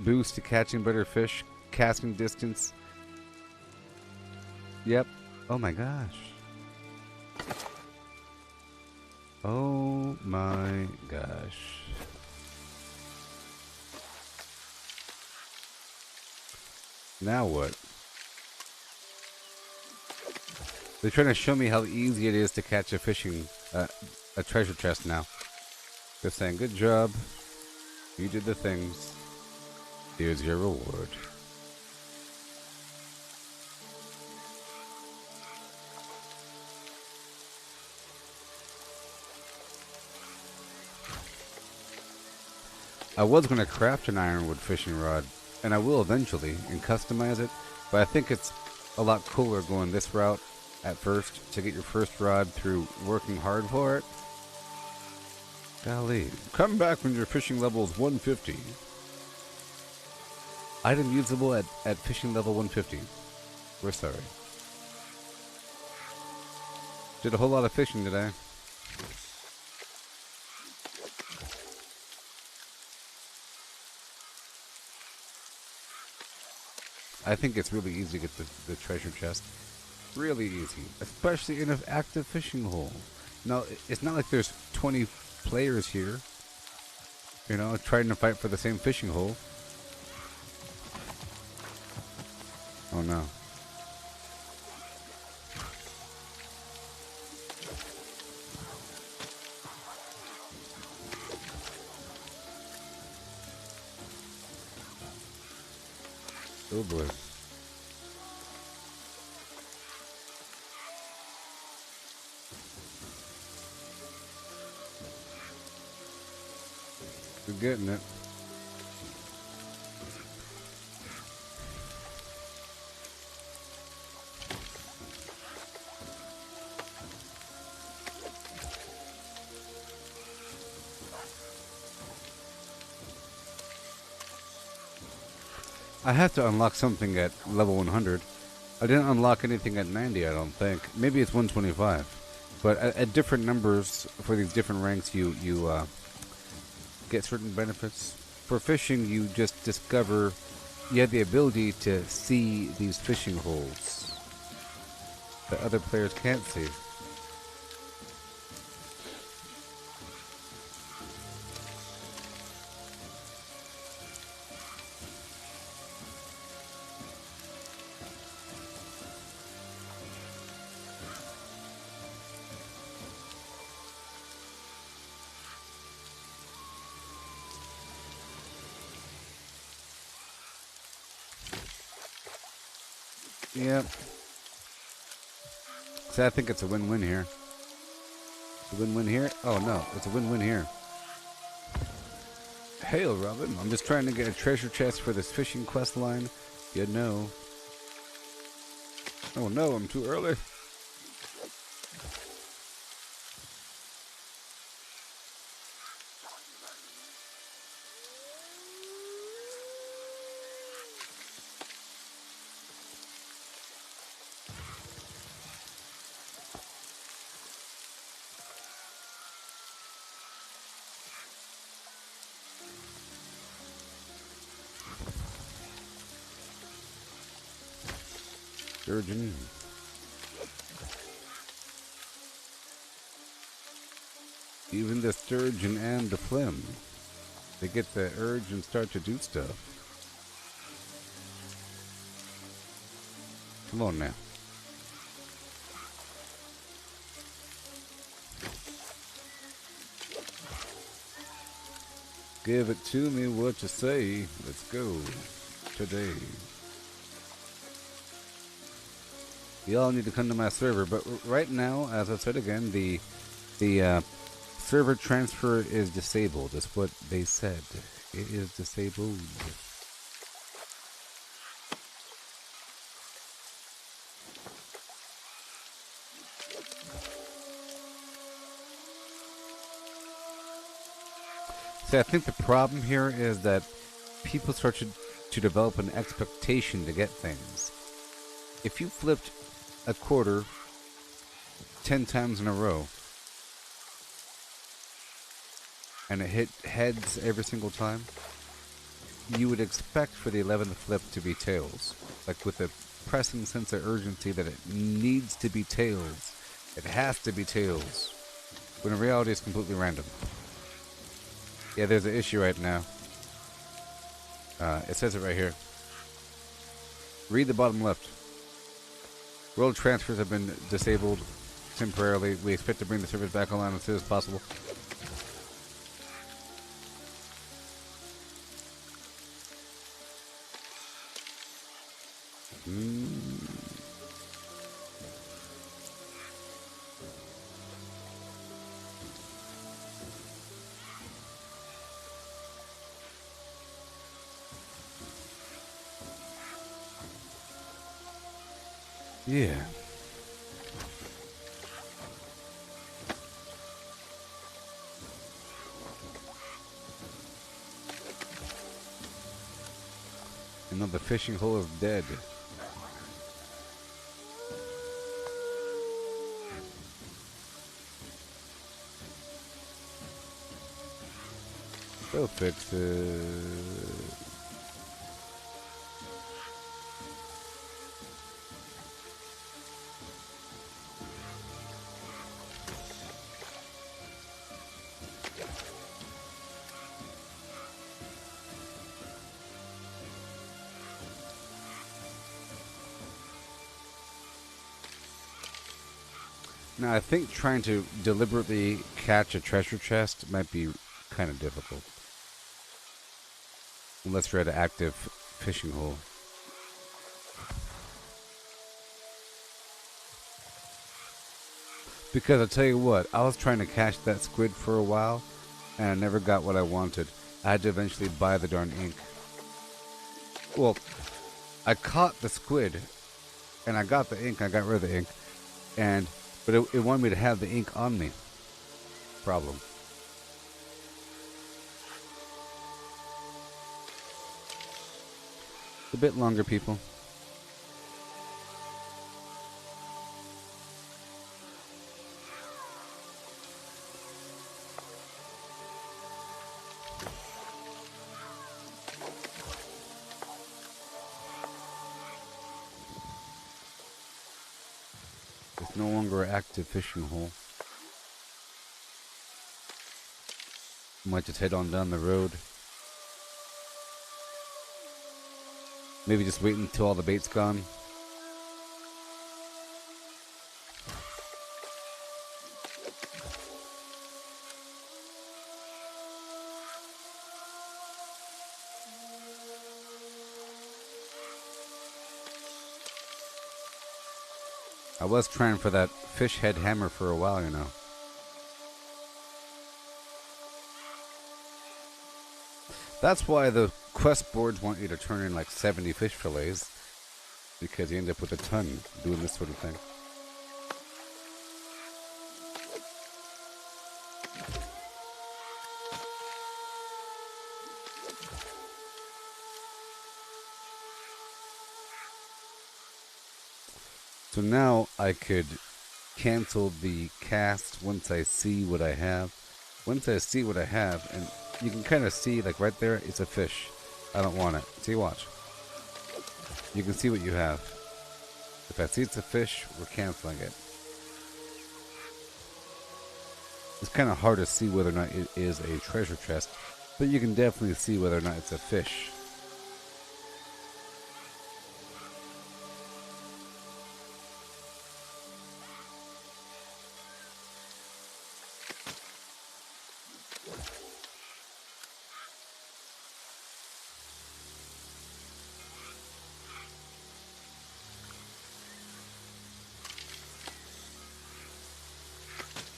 [SPEAKER 1] boost to catching better fish, casting distance. Yep. Oh my gosh. Oh my gosh. Now what? They're trying to show me how easy it is to catch a treasure chest now. They're saying, good job. You did the things. Here's your reward. I was going to craft an ironwood fishing rod, and I will eventually, and customize it, but I think it's a lot cooler going this route at first to get your first rod through working hard for it. Golly. Come back when your fishing level is 150. Item usable at fishing level 150. We're sorry. Did a whole lot of fishing today. I think it's really easy to get the treasure chest. Really easy. Especially in an active fishing hole. Now, it's not like there's 20 players here, you know, trying to fight for the same fishing hole. Oh no. Oh boy. We're getting it. I have to unlock something at level 100. I didn't unlock anything at 90, I don't think. Maybe it's 125. But at different numbers for these different ranks, you get certain benefits. For fishing, you just discover you have the ability to see these fishing holes that other players can't see. Yep. So I think it's a win-win here. A win-win here? Oh no, it's a win-win here. Hail, Robin. I'm just trying to get a treasure chest for this fishing quest line. You know. Oh no, I'm too early. Sturgeon. Even the sturgeon and the phlegm, they get the urge and start to do stuff. Come on now. Give it to me what you say. Let's go today. You all need to come to my server. But right now, as I said again, the server transfer is disabled. That's what they said. It is disabled. See, I think the problem here is that people start to develop an expectation to get things. If you flipped a quarter 10 times in a row and it hit heads every single time, you would expect for the 11th flip to be tails. Like with a pressing sense of urgency that it needs to be tails. It has to be tails. When in reality it's completely random. Yeah, there's an issue right now. It says it right here. Read the bottom left. World transfers have been disabled temporarily. We expect to bring the service back online as soon as possible. Yeah. Another fishing hole is dead. They'll fix it. Now, I think trying to deliberately catch a treasure chest might be kind of difficult. Unless you're at an active fishing hole. Because I'll tell you what, I was trying to catch that squid for a while, and I never got what I wanted. I had to eventually buy the darn ink. Well, I caught the squid, and I got the ink, I got rid of the ink, but it wanted me to have the ink on me. Problem. A bit longer, people. It's no longer an active fishing hole. Might just head on down the road. Maybe just wait until all the bait's gone. I was trying for that fish head hammer for a while, you know. That's why the quest boards want you to turn in like 70 fish fillets, because you end up with a ton doing this sort of thing. So now I could cancel the cast once I see what I have. Once I see what I have, and you can kind of see, like right there, it's a fish. I don't want it. See, watch. You can see what you have. If I see it's a fish, we're canceling it. It's kind of hard to see whether or not it is a treasure chest, but you can definitely see whether or not it's a fish.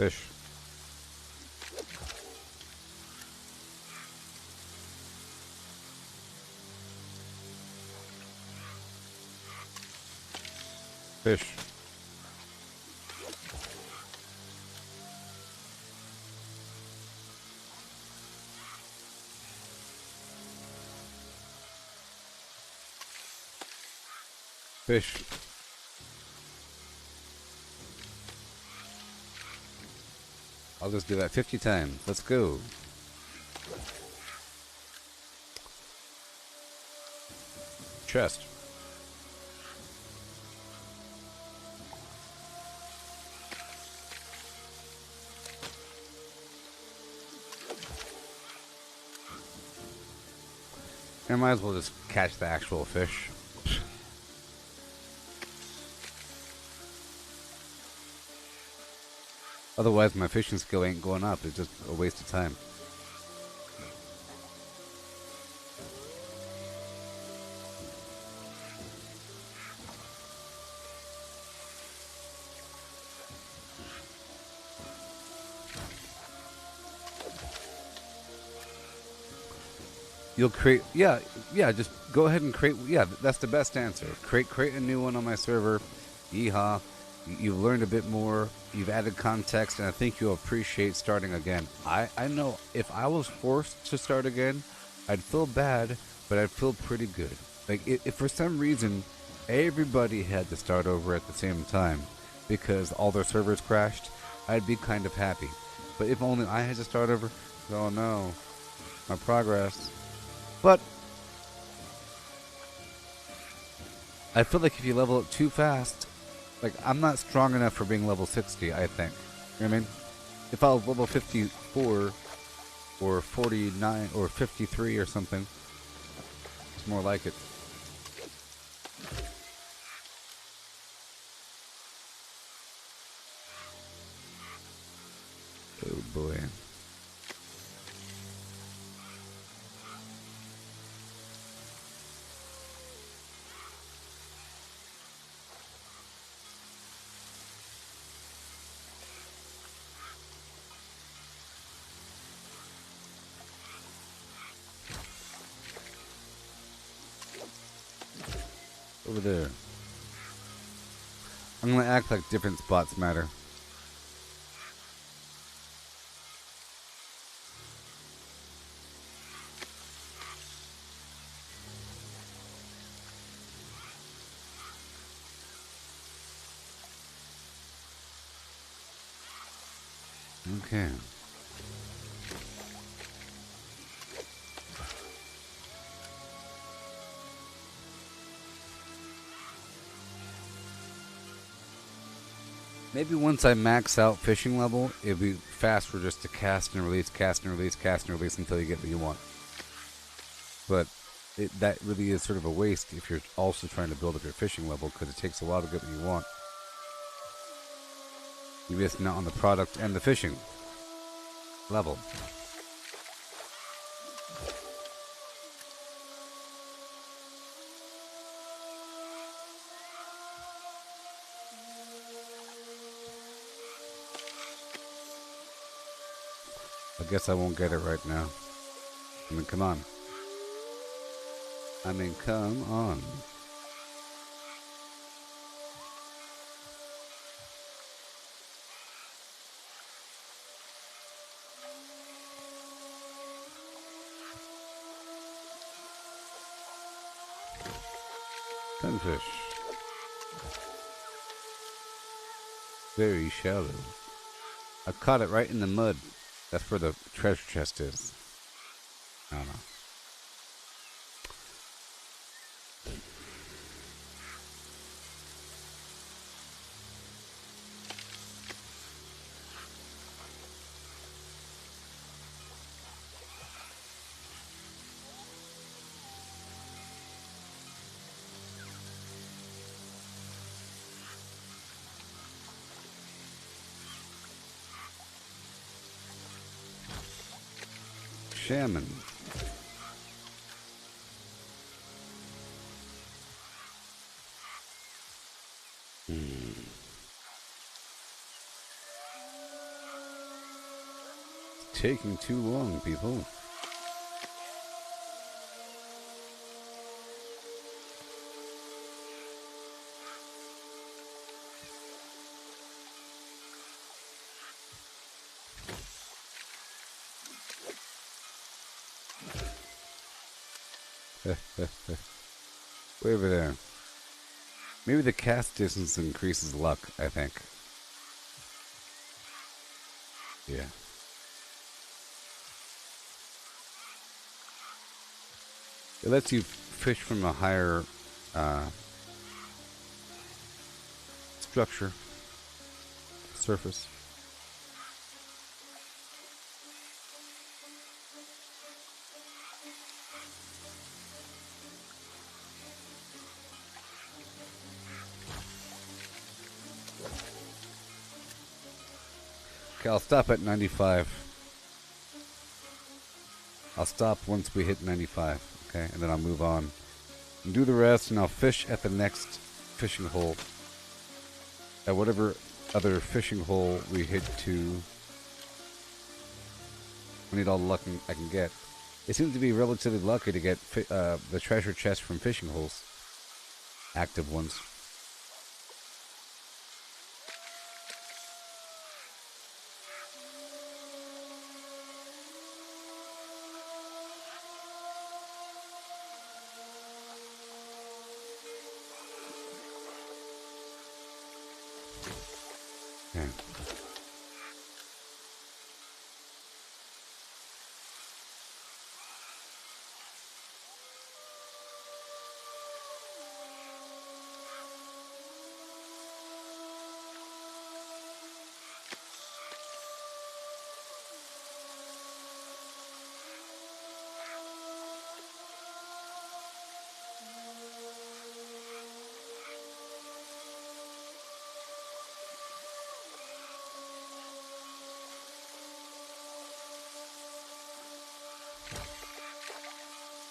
[SPEAKER 1] Fish. Fish. Fish. I'll just do that 50 times. Let's go. Chest. I might as well just catch the actual fish. Otherwise, my fishing skill ain't going up. It's just a waste of time. You'll create, yeah, just go ahead and create, that's the best answer. Create a new one on my server. Yeehaw. You've learned a bit more, you've added context, and I think you'll appreciate starting again. I know if I was forced to start again, I'd feel bad, but I'd feel pretty good. Like, if for some reason everybody had to start over at the same time because all their servers crashed, I'd be kind of happy. But if only I had to start over, oh no, my progress. But I feel like if you level up too fast, like, I'm not strong enough for being level 60, I think. You know what I mean? If I was level 54 or 49 or 53 or something, it's more like it. Oh boy. Over there. I'm gonna act like different spots matter. Okay. Maybe once I max out fishing level, it'll be faster just to cast and release, cast and release, cast and release until you get what you want. But that really is sort of a waste if you're also trying to build up your fishing level, because it takes a while to get what you want. You're missing out on the product and the fishing level. I guess I won't get it right now. I mean, come on. Come on. Sunfish. Very shallow. I caught it right in the mud. That's where the treasure chest is. I don't know. Salmon. taking too long, people. Way over there. Maybe the cast distance increases luck, I think. Yeah. It lets you fish from a higher structure, surface. Okay, I'll stop at 95. I'll stop once we hit 95, okay? And then I'll move on and do the rest, and I'll fish at the next fishing hole. At whatever other fishing hole we hit to. I need all the luck I can get. It seems to be relatively lucky to get the treasure chest from fishing holes. Active ones. Okay.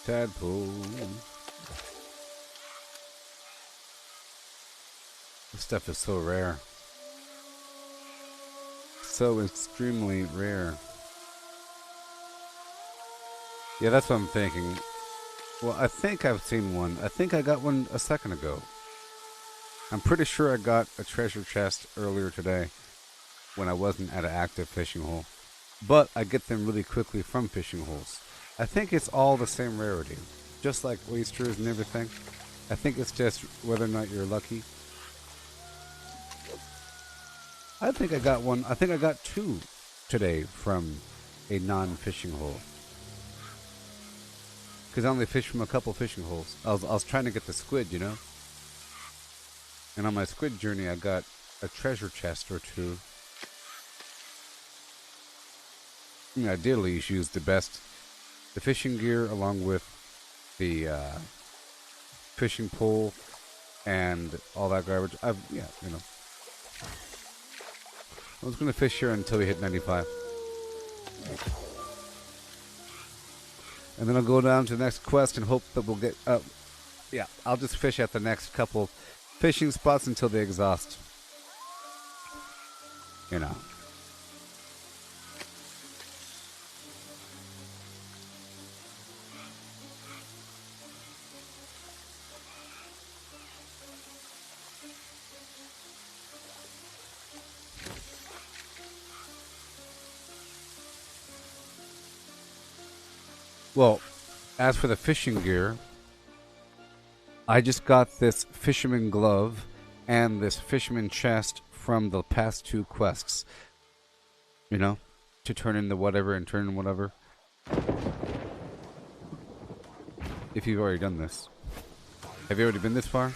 [SPEAKER 1] Tadpole. This stuff is so rare. So extremely rare. Yeah, that's what I'm thinking. Well, I think I've seen one. I think I got one a second ago. I'm pretty sure I got a treasure chest earlier today when I wasn't at an active fishing hole. But I get them really quickly from fishing holes. I think it's all the same rarity, just like oysters and everything. I think it's just whether or not you're lucky. I think I got one. I think I got two today from a non-fishing hole. Because I only fished from a couple fishing holes. I was trying to get the squid, you know. And on my squid journey, I got a treasure chest or two. I mean, ideally, you should use the fishing gear along with the fishing pole and all that garbage. Yeah, you know. I was going to fish here until we hit 95. And then I'll go down to the next quest and hope that we'll get... yeah, I'll just fish at the next couple fishing spots until they exhaust. You know. Well, as for the fishing gear, I just got this fisherman glove and this fisherman chest from the past two quests. You know, to turn into whatever and turn in whatever. If you've already done this. Have you already been this far?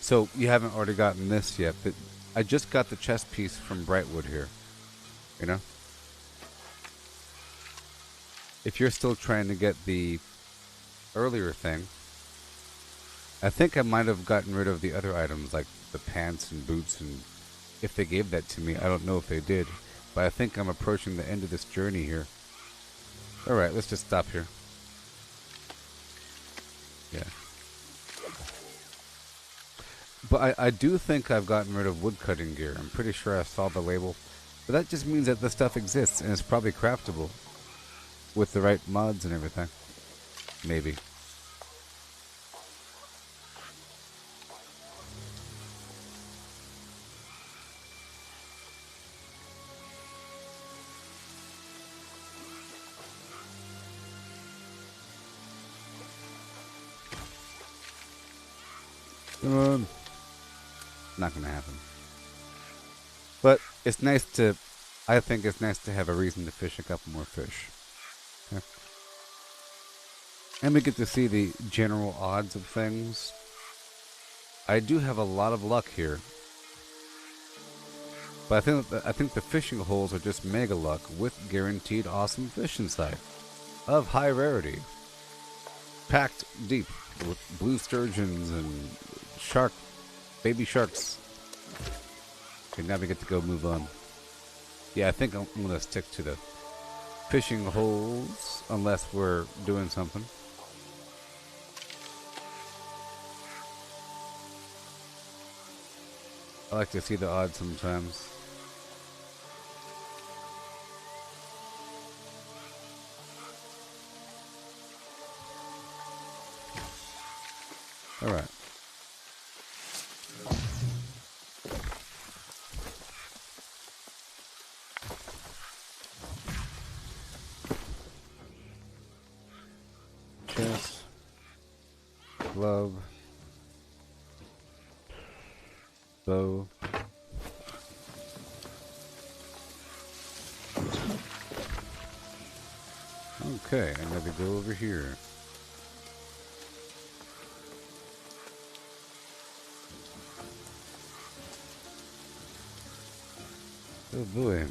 [SPEAKER 1] So, you haven't already gotten this yet, but I just got the chest piece from Brightwood here. You know? If you're still trying to get the earlier thing, I think I might have gotten rid of the other items like the pants and boots, and if they gave that to me, I don't know if they did, but I think I'm approaching the end of this journey here. Alright, let's just stop here. Yeah. But I do think I've gotten rid of woodcutting gear. I'm pretty sure I saw the label. But that just means that the stuff exists and it's probably craftable with the right mods and everything. Maybe. Come on. Not gonna happen. But it's nice to, I think it's nice to have a reason to fish a couple more fish. Okay. And we get to see the general odds of things. I do have a lot of luck here. But I think the fishing holes are just mega luck with guaranteed awesome fish inside. Of high rarity. Packed deep with blue sturgeons and baby sharks. Okay, now we get to go move on. Yeah, I think I'm going to stick to the fishing holes unless we're doing something. I like to see the odds sometimes. All right. Chest, glove, bow. Okay, and then we go over here. Oh boy.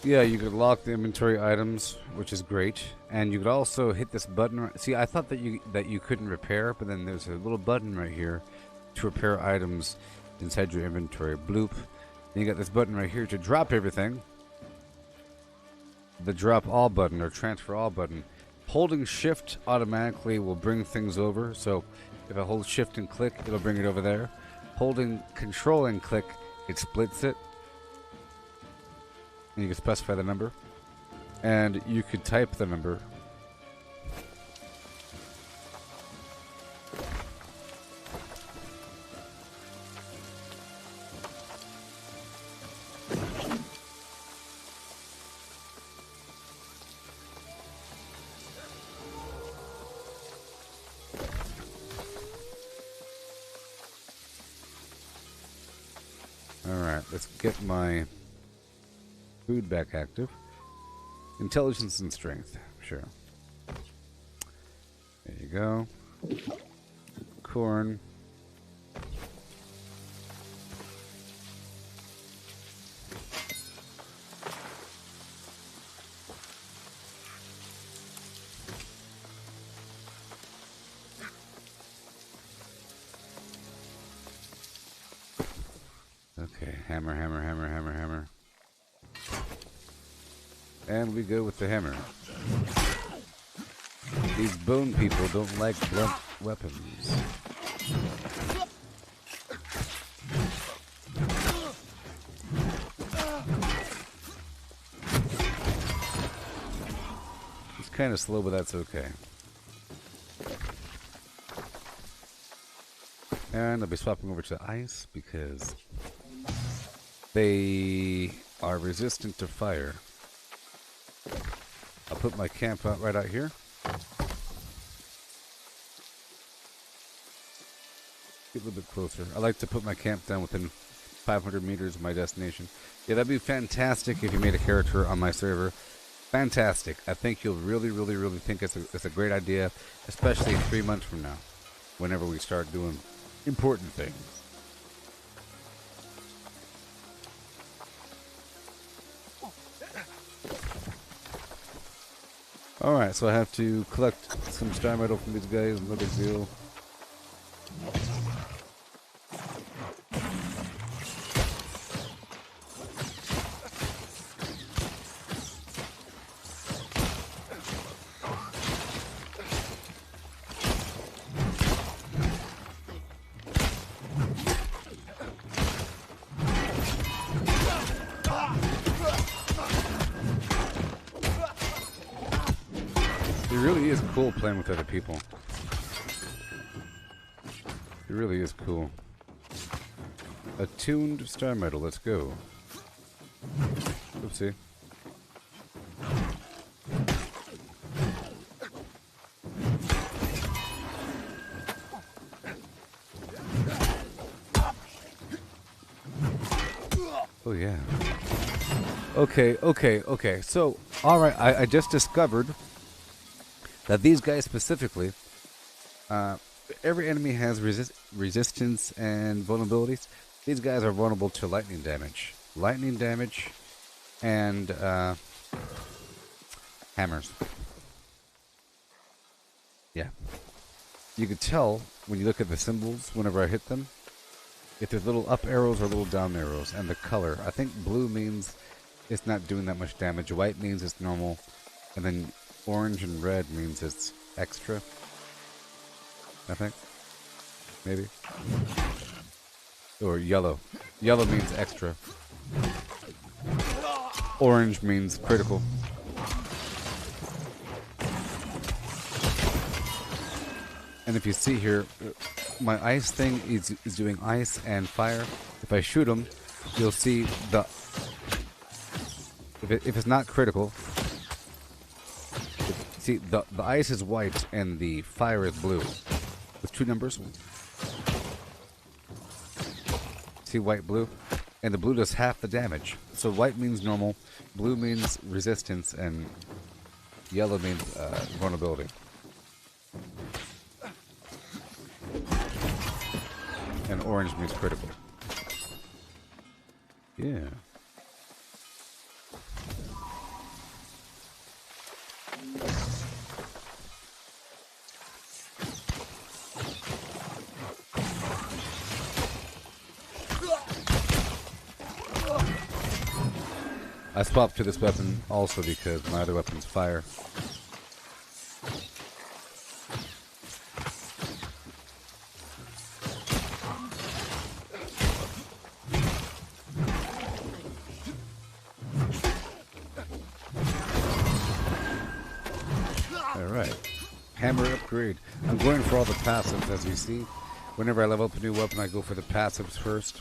[SPEAKER 1] Yeah, you could lock the inventory items, which is great, and you could also hit this button. See, I thought that you couldn't repair, but then there's a little button right here to repair items inside your inventory. Bloop. Then you got this button right here to drop everything. The drop all button or transfer all button. Holding shift automatically will bring things over. So if I hold shift and click, it'll bring it over there. Holding control and click, it splits it. And you can specify the number. And you could type the number. Alright, let's get my food back active. Intelligence and strength, sure. There you go. Corn. Okay, hammer, hammer, hammer, hammer, hammer. And we go with the hammer. These bone people don't like blunt weapons. It's kind of slow, but that's okay. And I'll be swapping over to ice because they are resistant to fire. I'll put my camp out right out here. Get a little bit closer. I like to put my camp down within 500 meters of my destination. Yeah, that'd be fantastic if you made a character on my server. Fantastic. I think you'll really, really, really think it's a great idea, especially 3 months from now, whenever we start doing important things. Alright, so I have to collect some star metal from these guys, no big deal. It really is cool playing with other people. It really is cool. Attuned star metal, let's go. Oopsie. Oh yeah. Okay. So, alright, I just discovered that these guys specifically, every enemy has resistance and vulnerabilities. These guys are vulnerable to lightning damage. Lightning damage and hammers. Yeah. You can tell when you look at the symbols whenever I hit them, if there's little up arrows or little down arrows, and the color. I think blue means it's not doing that much damage. White means it's normal. And then orange and red means it's extra. I think. Maybe. Or yellow. Yellow means extra. Orange means critical. And if you see here, my ice thing is doing ice and fire. If I shoot them, you'll see the... If it's not critical... See, the ice is white and the fire is blue. With two numbers. See white, blue? And the blue does half the damage. So white means normal, blue means resistance, and yellow means vulnerability. And orange means critical. Yeah. I swapped to this weapon also because my other weapon's fire. Alright. Hammer upgrade. I'm going for all the passives, as you see. Whenever I level up a new weapon, I go for the passives first.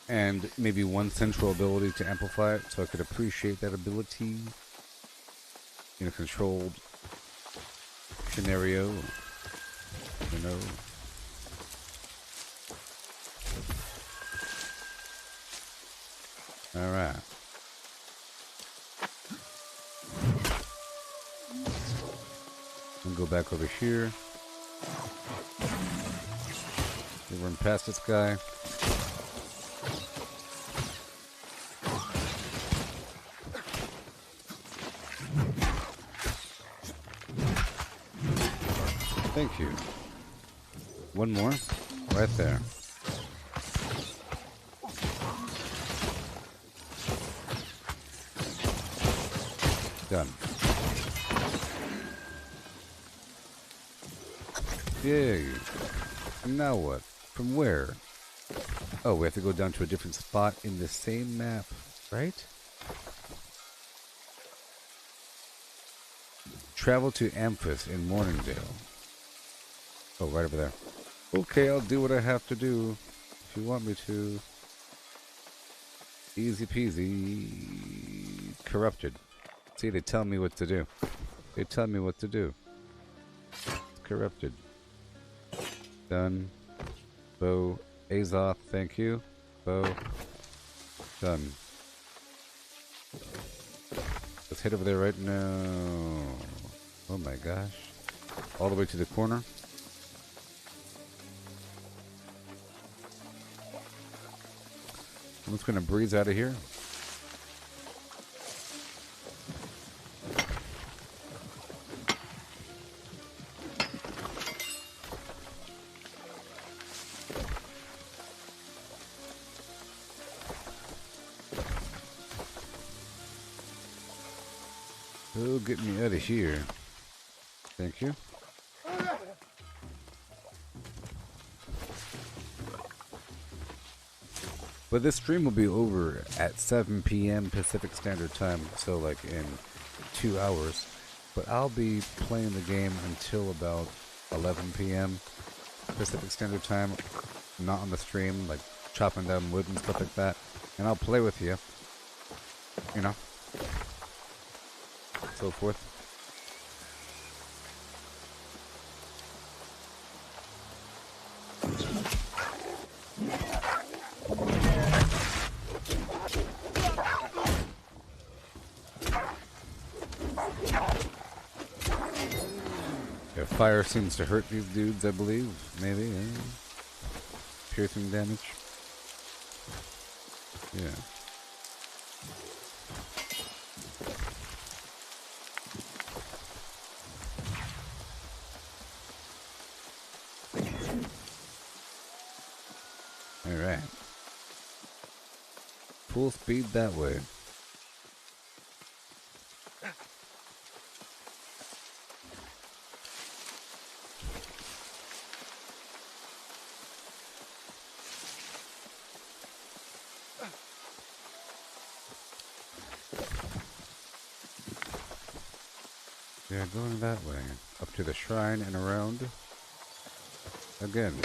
[SPEAKER 1] And maybe one central ability to amplify it, so I could appreciate that ability in a controlled scenario, you know. Alright. And go back over here. We'll run past this guy. Thank you. One more. Right there. Done. Yay. And now what? From where? Oh, we have to go down to a different spot in the same map, right? Travel to Amphis in Morningdale. Oh, right over there. Okay, I'll do what I have to do. If you want me to. Easy peasy. Corrupted. See, they tell me what to do. They tell me what to do. Corrupted. Done. Bow. Azoth, thank you. Bow. Done. Let's head over there right now. Oh my gosh. All the way to the corner. I'm just going to breeze out of here. So get me out of here. Thank you. But this stream will be over at 7 p.m. Pacific Standard Time, so like in 2 hours. But I'll be playing the game until about 11 p.m. Pacific Standard Time, not on the stream, like chopping down wood and stuff like that. And I'll play with you, you know, so forth. Yeah, fire seems to hurt these dudes, I believe. Maybe, yeah. Piercing damage. Yeah. Alright. Full speed that way. Yeah, going that way. Up to the shrine and around. Again.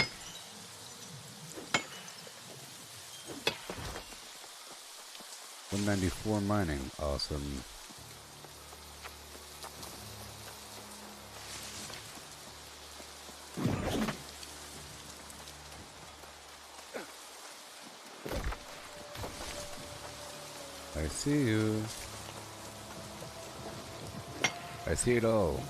[SPEAKER 1] $194 mining. Awesome. I see you. I see it all.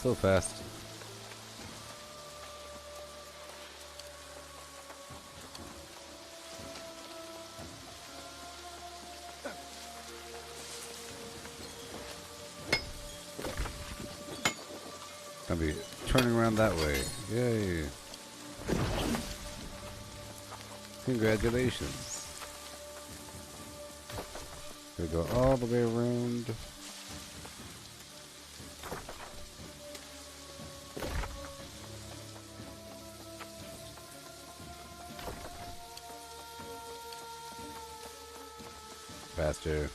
[SPEAKER 1] So fast. Gonna be turning around that way. Yay. Congratulations. Gonna go all the way around. Faster.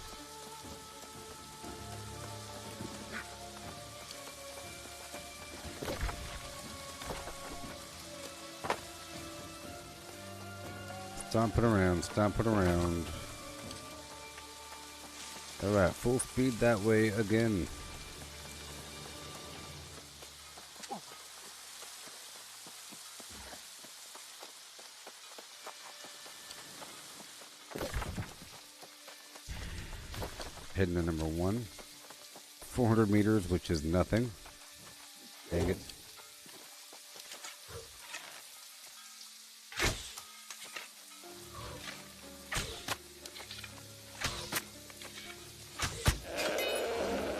[SPEAKER 1] Stomp it around, stomp it around. Alright, full speed that way again. Heading to number 1. 400 meters, which is nothing. Dang it.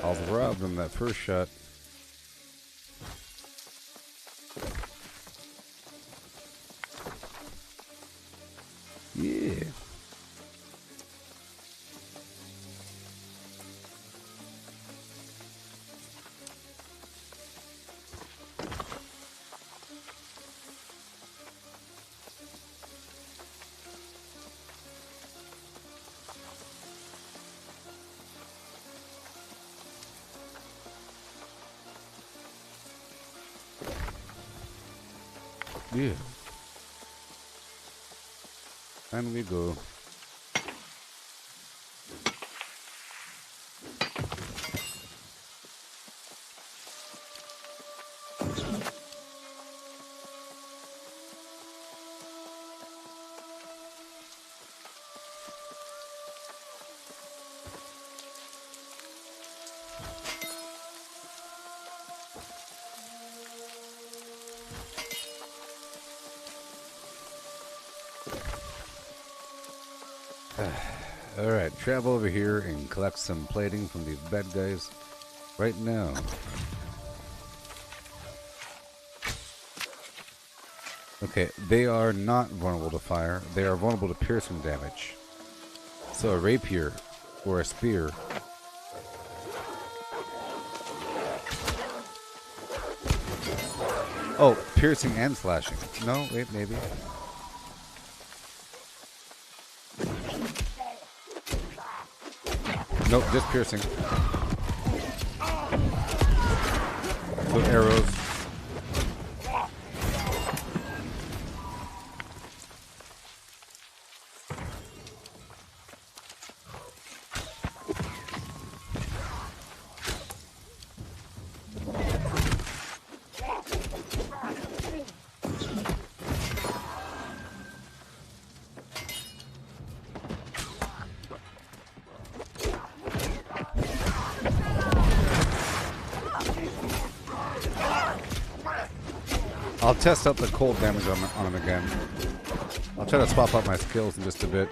[SPEAKER 1] I was robbed on that first shot. Yeah. Yeah. And we go. Alright, travel over here and collect some plating from these bad guys right now. Okay, they are not vulnerable to fire. They are vulnerable to piercing damage. So a rapier or a spear. Oh, piercing and slashing. No, wait, maybe. Nope, just piercing. So arrows. I'll test out the cold damage on him again. I'll try to swap out my skills in just a bit.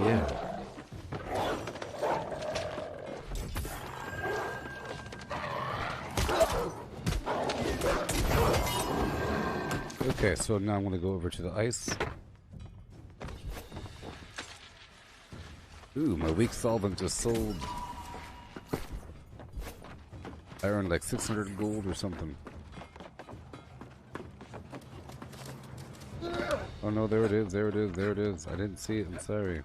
[SPEAKER 1] Yeah. Okay, so now I'm going to go over to the ice. Ooh, my weak solvent just sold. I earned like 600 gold or something. Oh no, there it is, there it is, there it is. I didn't see it, I'm sorry.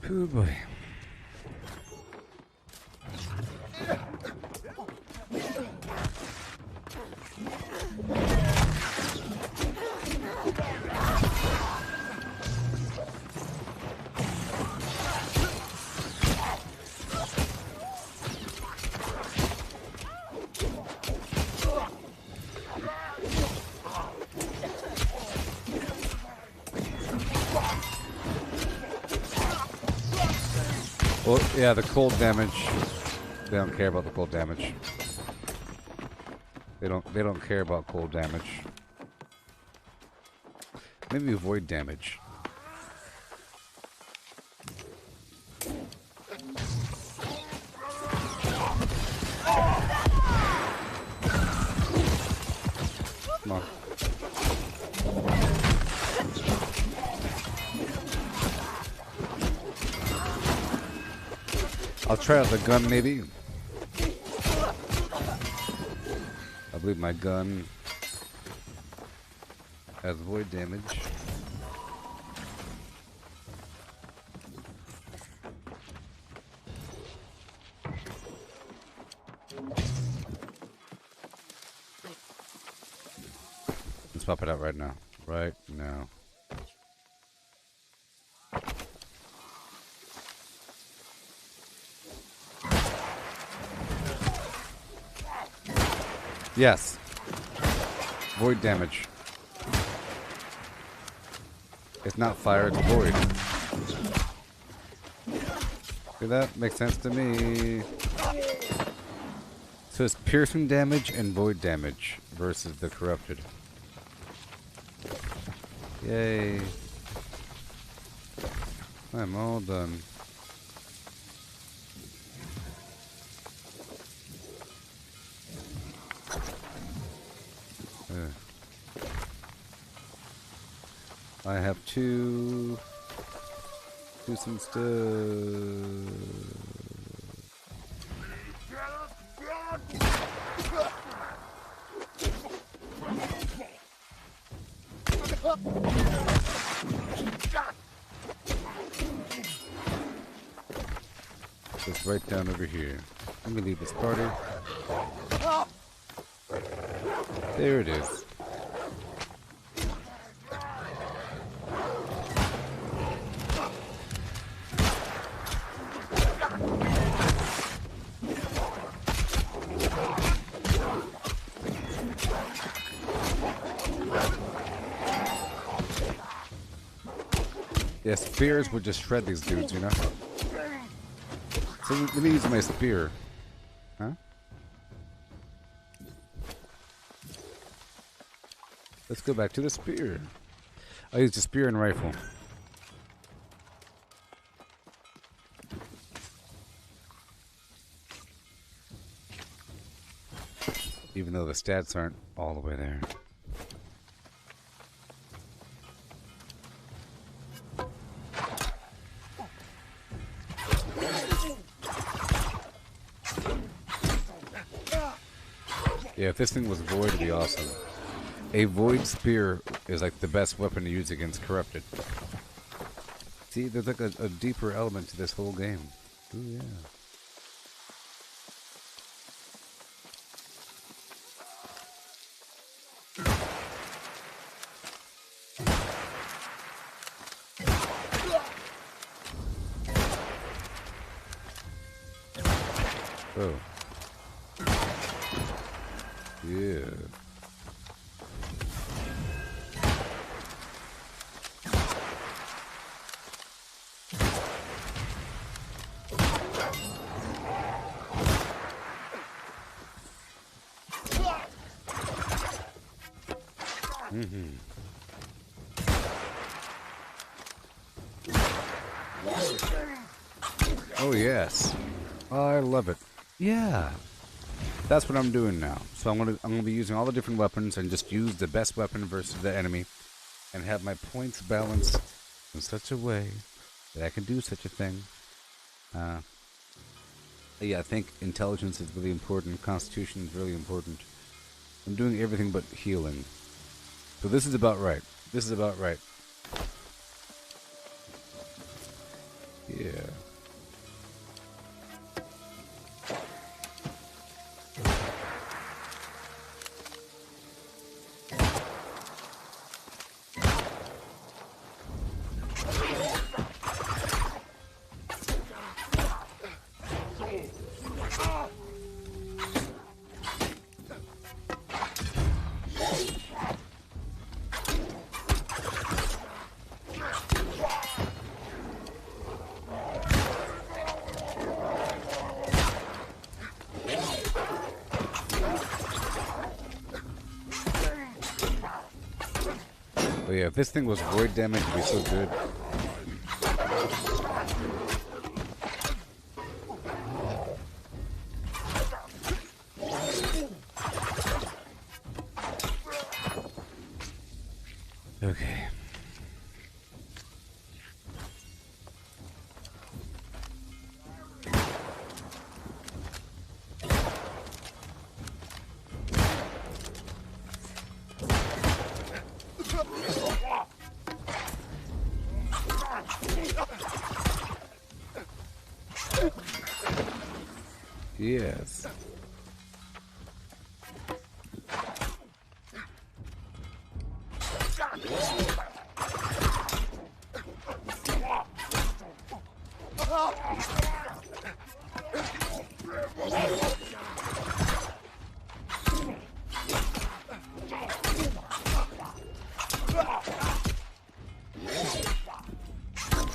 [SPEAKER 1] Oh boy. Well, yeah, the cold damage. They don't care about the cold damage. They don't care about cold damage. Maybe void damage. Come on. I'll try out the gun, maybe. I believe my gun has void damage. Let's pop it out right now. Right now. Yes. Void damage. It's not fire, it's void. See that? Makes sense to me. So it's piercing damage and void damage versus the corrupted. Yay. I'm all done. I have to do some stuff. Just right down over here. I'm gonna leave this party. There it is. Yeah, spears would just shred these dudes, you know? So let me use my spear. Huh? Let's go back to the spear. I used a spear and rifle. Even though the stats aren't all the way there. Yeah, if this thing was void, it'd be awesome. A void spear is like the best weapon to use against corrupted. See, there's like a deeper element to this whole game. Ooh, yeah. Oh. Yeah. Oh yes, I love it. Yeah, that's what I'm doing now. So I'm gonna be using all the different weapons and just use the best weapon versus the enemy, and have my points balanced in such a way that I can do such a thing. Yeah, I think intelligence is really important. Constitution is really important. I'm doing everything but healing. So this is about right. This is about right. Yeah. But yeah, if this thing was void damage, it'd be so good. Okay. Yes.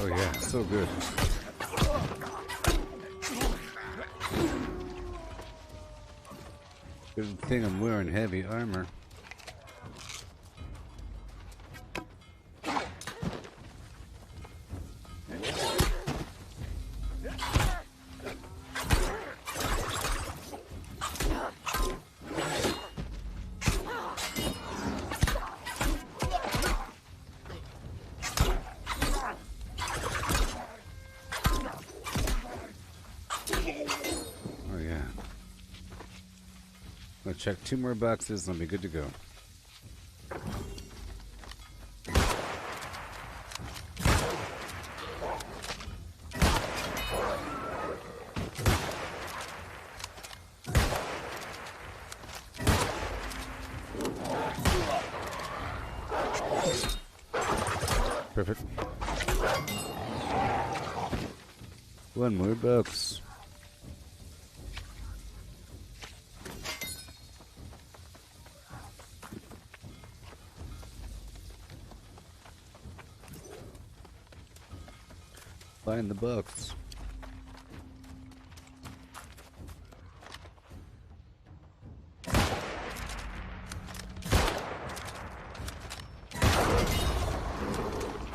[SPEAKER 1] Oh yeah, so good. Good thing I'm wearing heavy armor. Oh yeah. I'll check 2 more boxes and I'll be good to go. Perfect. 1 more box. Find the books.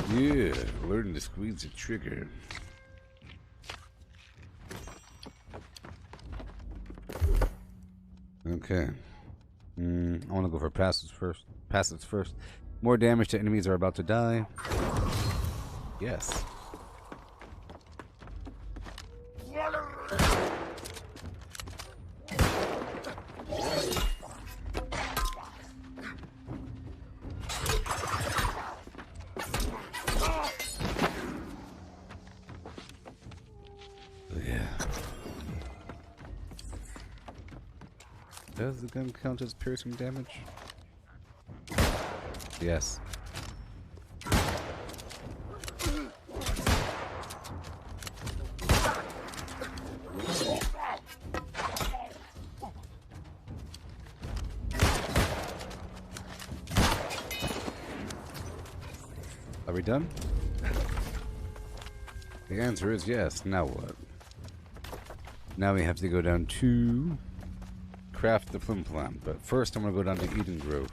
[SPEAKER 1] Yeah, learn to squeeze the trigger. Okay. I want to go for passives first. Passives first. More damage to enemies are about to die. Yes. Does the gun count as piercing damage? Yes. Are we done? The answer is yes. Now what? Now we have to go down to craft the flim flam. But first I'm gonna go down to Eden Grove.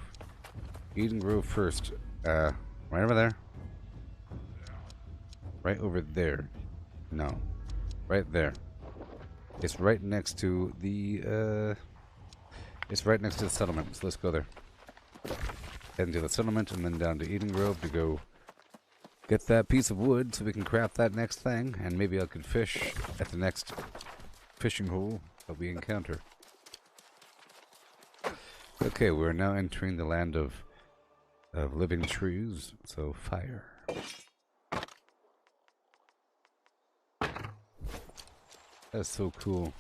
[SPEAKER 1] Eden Grove first. Right over there. Right over there. No. Right there. It's right next to the it's right next to the settlement, so let's go there. Head into the settlement and then down to Eden Grove to go get that piece of wood so we can craft that next thing, and maybe I could fish at the next fishing hole that we encounter. Okay, we're now entering the land of living trees, so fire. That's so cool.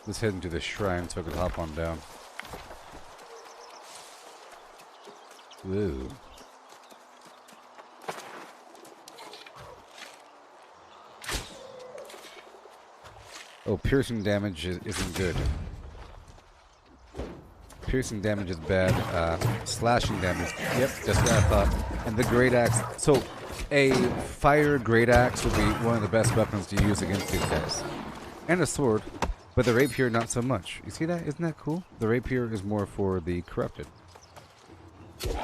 [SPEAKER 1] Let's head into the shrine so I can hop on down. Whoa. Oh, piercing damage isn't good. Piercing damage is bad. Slashing damage. Yep, that's what I thought. And the great axe. So, a fire great axe would be one of the best weapons to use against these guys. And a sword. But the rapier, not so much. You see that? Isn't that cool? The rapier is more for the corrupted. You're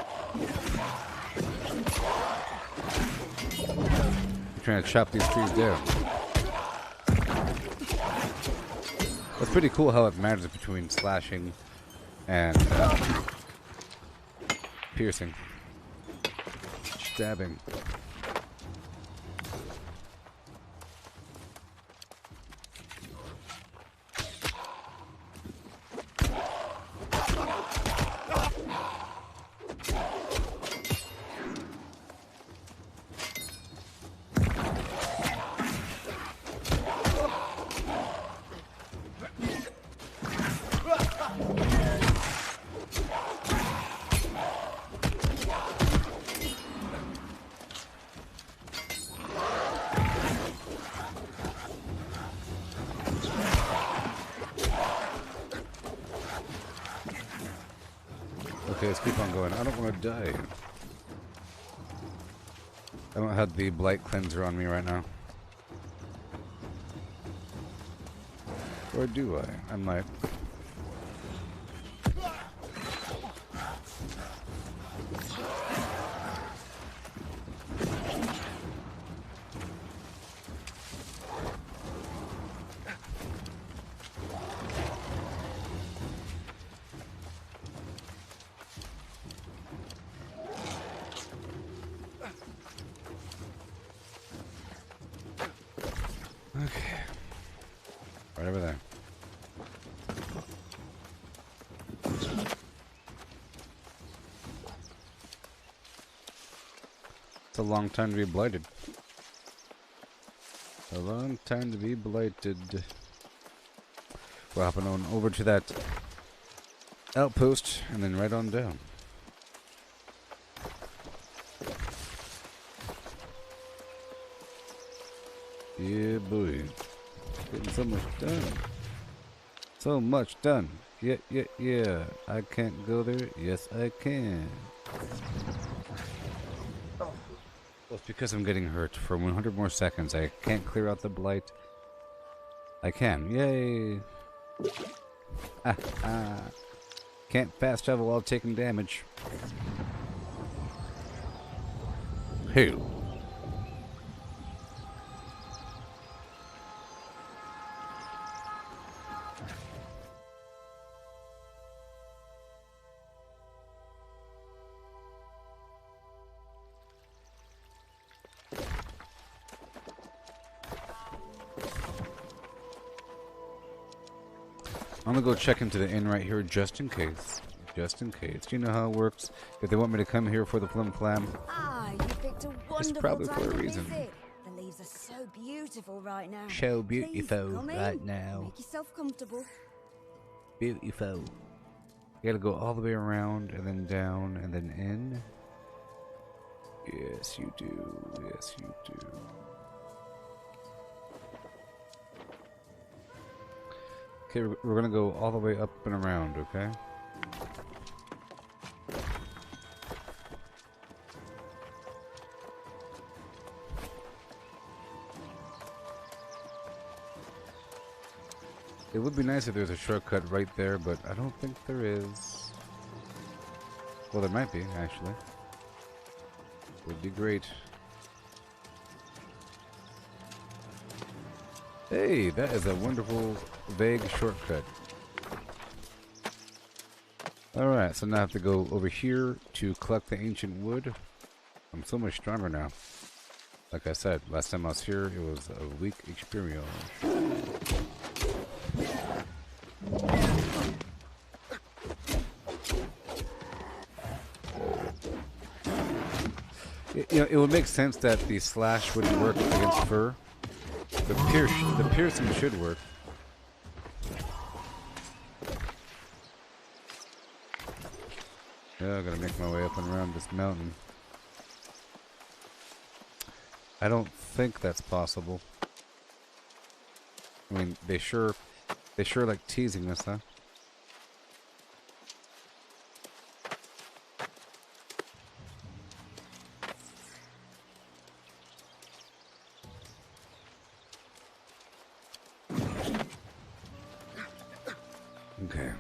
[SPEAKER 1] trying to chop these trees down. It's pretty cool how it matters between slashing and piercing. Stabbing. Okay, let's keep on going. I don't want to die. I don't have the blight cleanser on me right now. Or do I? I might. Okay. Right over there. It's a long time to be blighted. A long time to be blighted. We're hopping on over to that outpost and then right on down. Yeah, boy. Getting so much done. So much done. Yeah. I can't go there. Yes, I can. Well, it's because I'm getting hurt. For 100 more seconds, I can't clear out the blight. I can. Yay. Can't fast travel while taking damage. Who? I'm gonna go check into the inn right here just in case. Just in case. Do you know how it works? If they want me to come here for the flim flam,
[SPEAKER 10] Ah, you picked a wonderful
[SPEAKER 1] it's probably
[SPEAKER 10] time
[SPEAKER 1] for a
[SPEAKER 10] to
[SPEAKER 1] reason.
[SPEAKER 10] visit. The leaves are so beautiful right now.
[SPEAKER 1] So
[SPEAKER 10] Please,
[SPEAKER 1] beautiful
[SPEAKER 10] come in.
[SPEAKER 1] right now.
[SPEAKER 10] Make yourself comfortable.
[SPEAKER 1] Beautiful. You gotta go all the way around and then down and then in. Yes, you do. Yes, you do. Okay, we're gonna go all the way up and around, okay? It would be nice if there was a shortcut right there, but I don't think there is. Well, there might be, actually. Would be great. Hey, that is a wonderful, vague shortcut. Alright, so now I have to go over here to collect the ancient wood. I'm so much stronger now. Like I said, last time I was here, it was a weak experience. It would make sense that the slash wouldn't work against fur. The piercing should work. Yeah, I gotta make my way up and around this mountain. I don't think that's possible. I mean, they sure like teasing us, huh? Okay.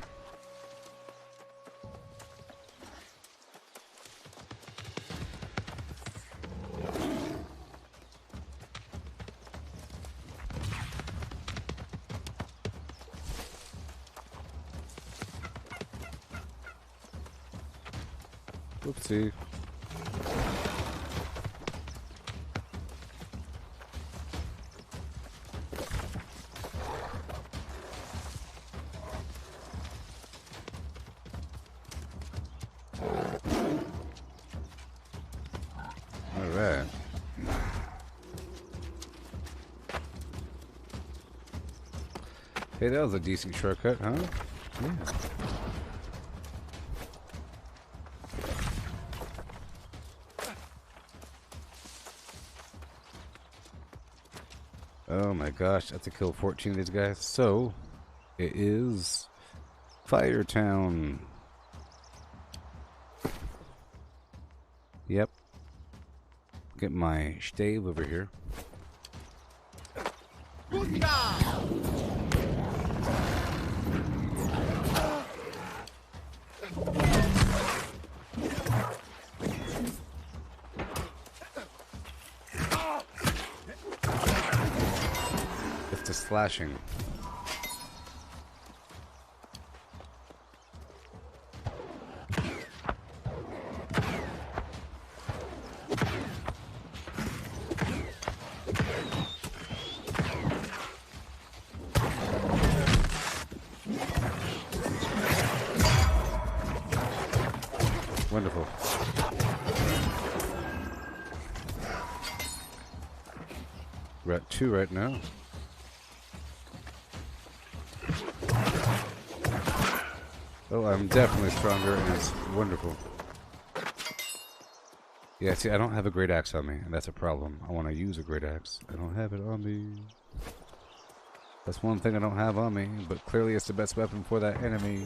[SPEAKER 1] Whoopsie. Alright. Hey, that was a decent shortcut, huh? Yeah. Oh my gosh, I have to kill 14 of these guys. So, it is Firetown. Yep. Get my stave over here. It's the slashing. Wonderful. We're at 2 right now. Oh, I'm definitely stronger, and it's wonderful. Yeah, see, I don't have a great axe on me, and that's a problem. I want to use a great axe. I don't have it on me. That's one thing I don't have on me, but clearly it's the best weapon for that enemy.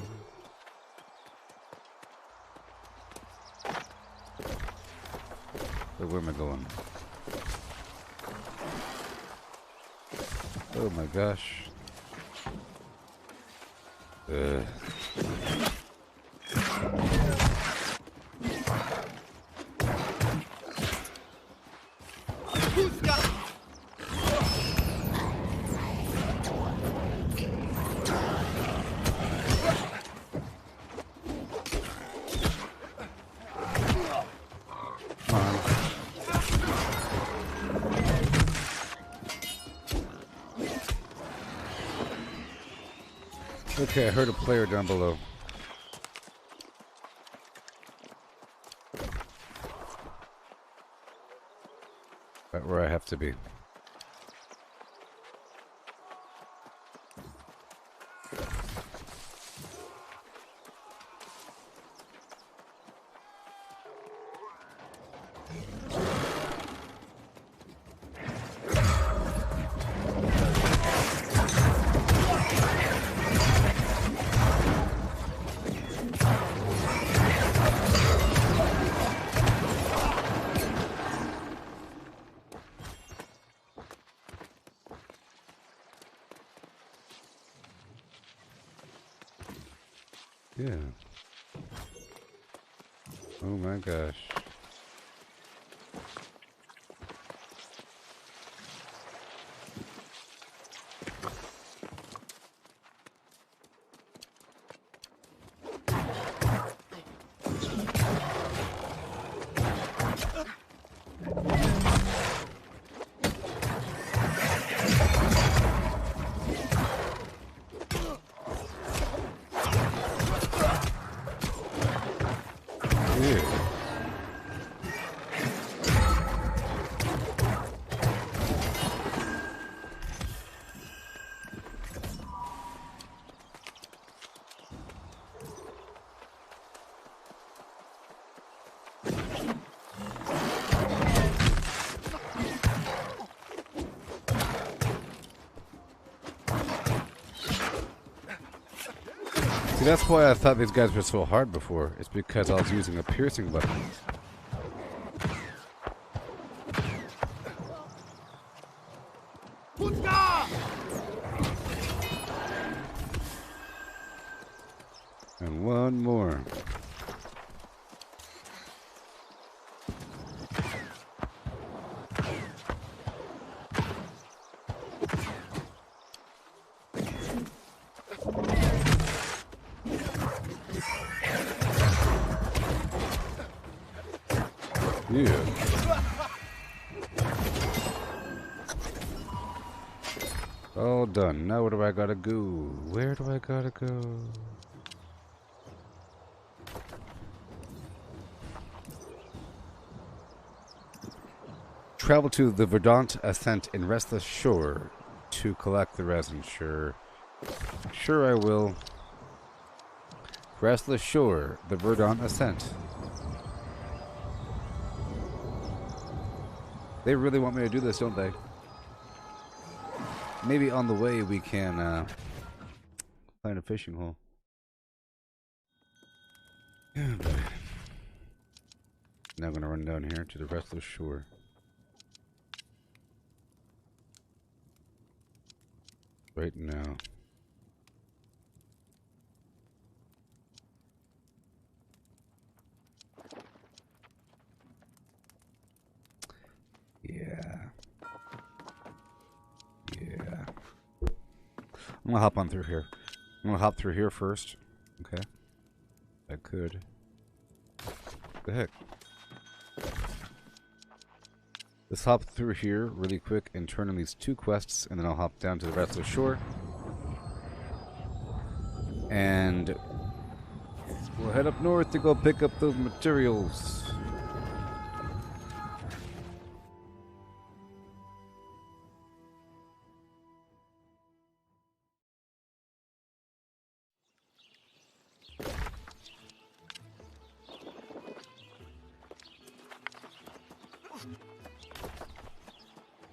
[SPEAKER 1] So where am I going? Oh my gosh. Okay, I heard a player down below. Right where I have to be. Yeah. Oh my gosh. See, that's why I thought these guys were so hard before. It's because I was using a piercing weapon. And one more. Yeah. All done. Now where do I gotta go? Where do I gotta go? Travel to the Verdant Ascent in Restless Shore to collect the resin. Sure. Sure I will. Restless Shore, the Verdant Ascent. They really want me to do this, don't they? Maybe on the way we can find a fishing hole. Yeah, boy. Now I'm gonna run down here to the Restless Shore. Right now. Yeah. Yeah. I'm gonna hop on through here. I'm gonna hop through here first. Okay. I could. What the heck? Let's hop through here really quick and turn in these 2 quests, and then I'll hop down to the Restless Shore. And we'll head up north to go pick up those materials.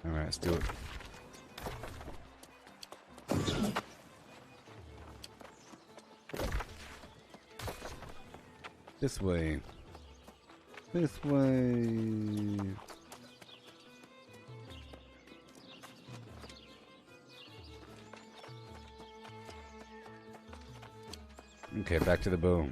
[SPEAKER 1] Alright, let's do it. This way. This way. Okay, back to the bow.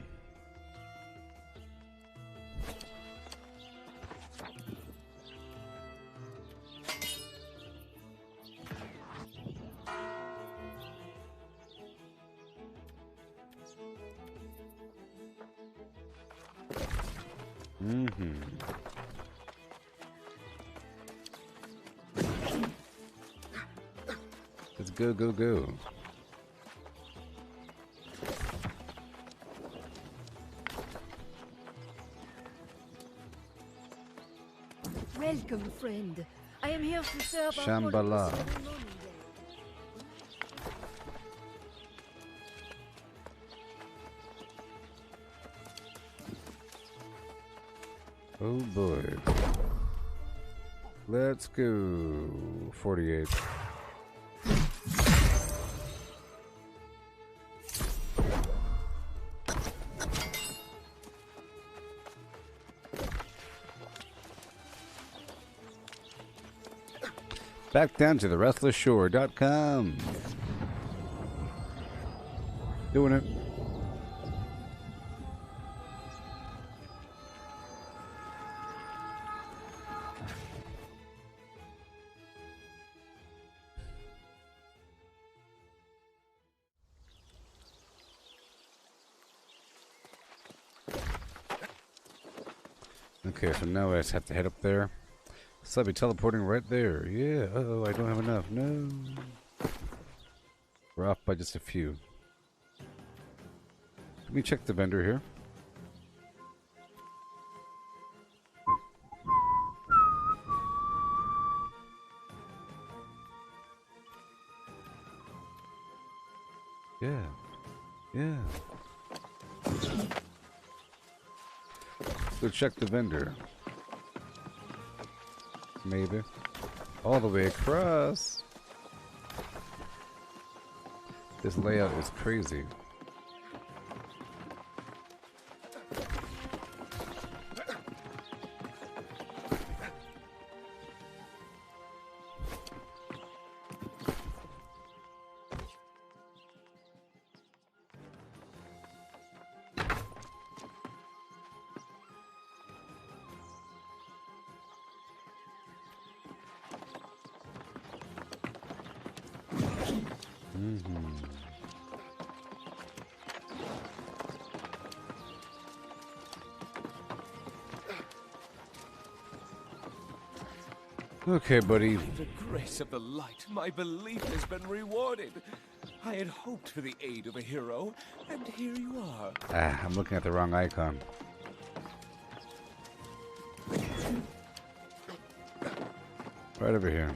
[SPEAKER 1] Let's go, go, go.
[SPEAKER 6] Welcome, friend. I am here to serve our
[SPEAKER 1] Shambhala. Oh boy. Let's go. 48. Back down to the restlessshore.com. Doing it. Okay, so now I just have to head up there. So I'll be teleporting right there. Yeah, uh-oh, I don't have enough. No. We're off by just a few. Let me check the vendor here. Yeah. Yeah. Let's go check the vendor. Maybe. All the way across. This layout is crazy. Okay, buddy.
[SPEAKER 8] By the grace of the light, my belief has been rewarded. I had hoped for the aid of a hero, and here you are.
[SPEAKER 1] Ah, I'm looking at the wrong icon. Right over here.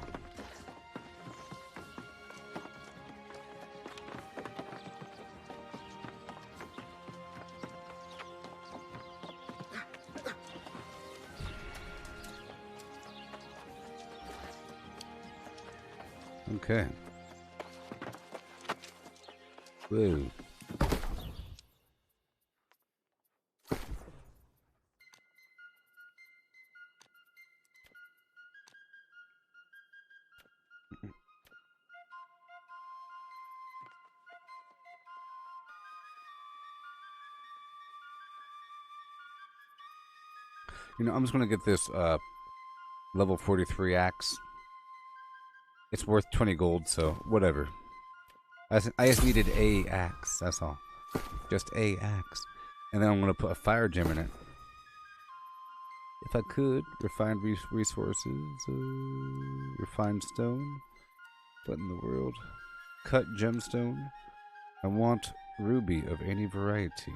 [SPEAKER 1] Okay. Whoa. You know, I'm just gonna get this level 43 axe. It's worth 20 gold, so whatever. I just needed a axe, that's all. Just a axe. And then I'm gonna put a fire gem in it. If I could, refined resources, refined stone. What in the world? Cut gemstone. I want ruby of any variety.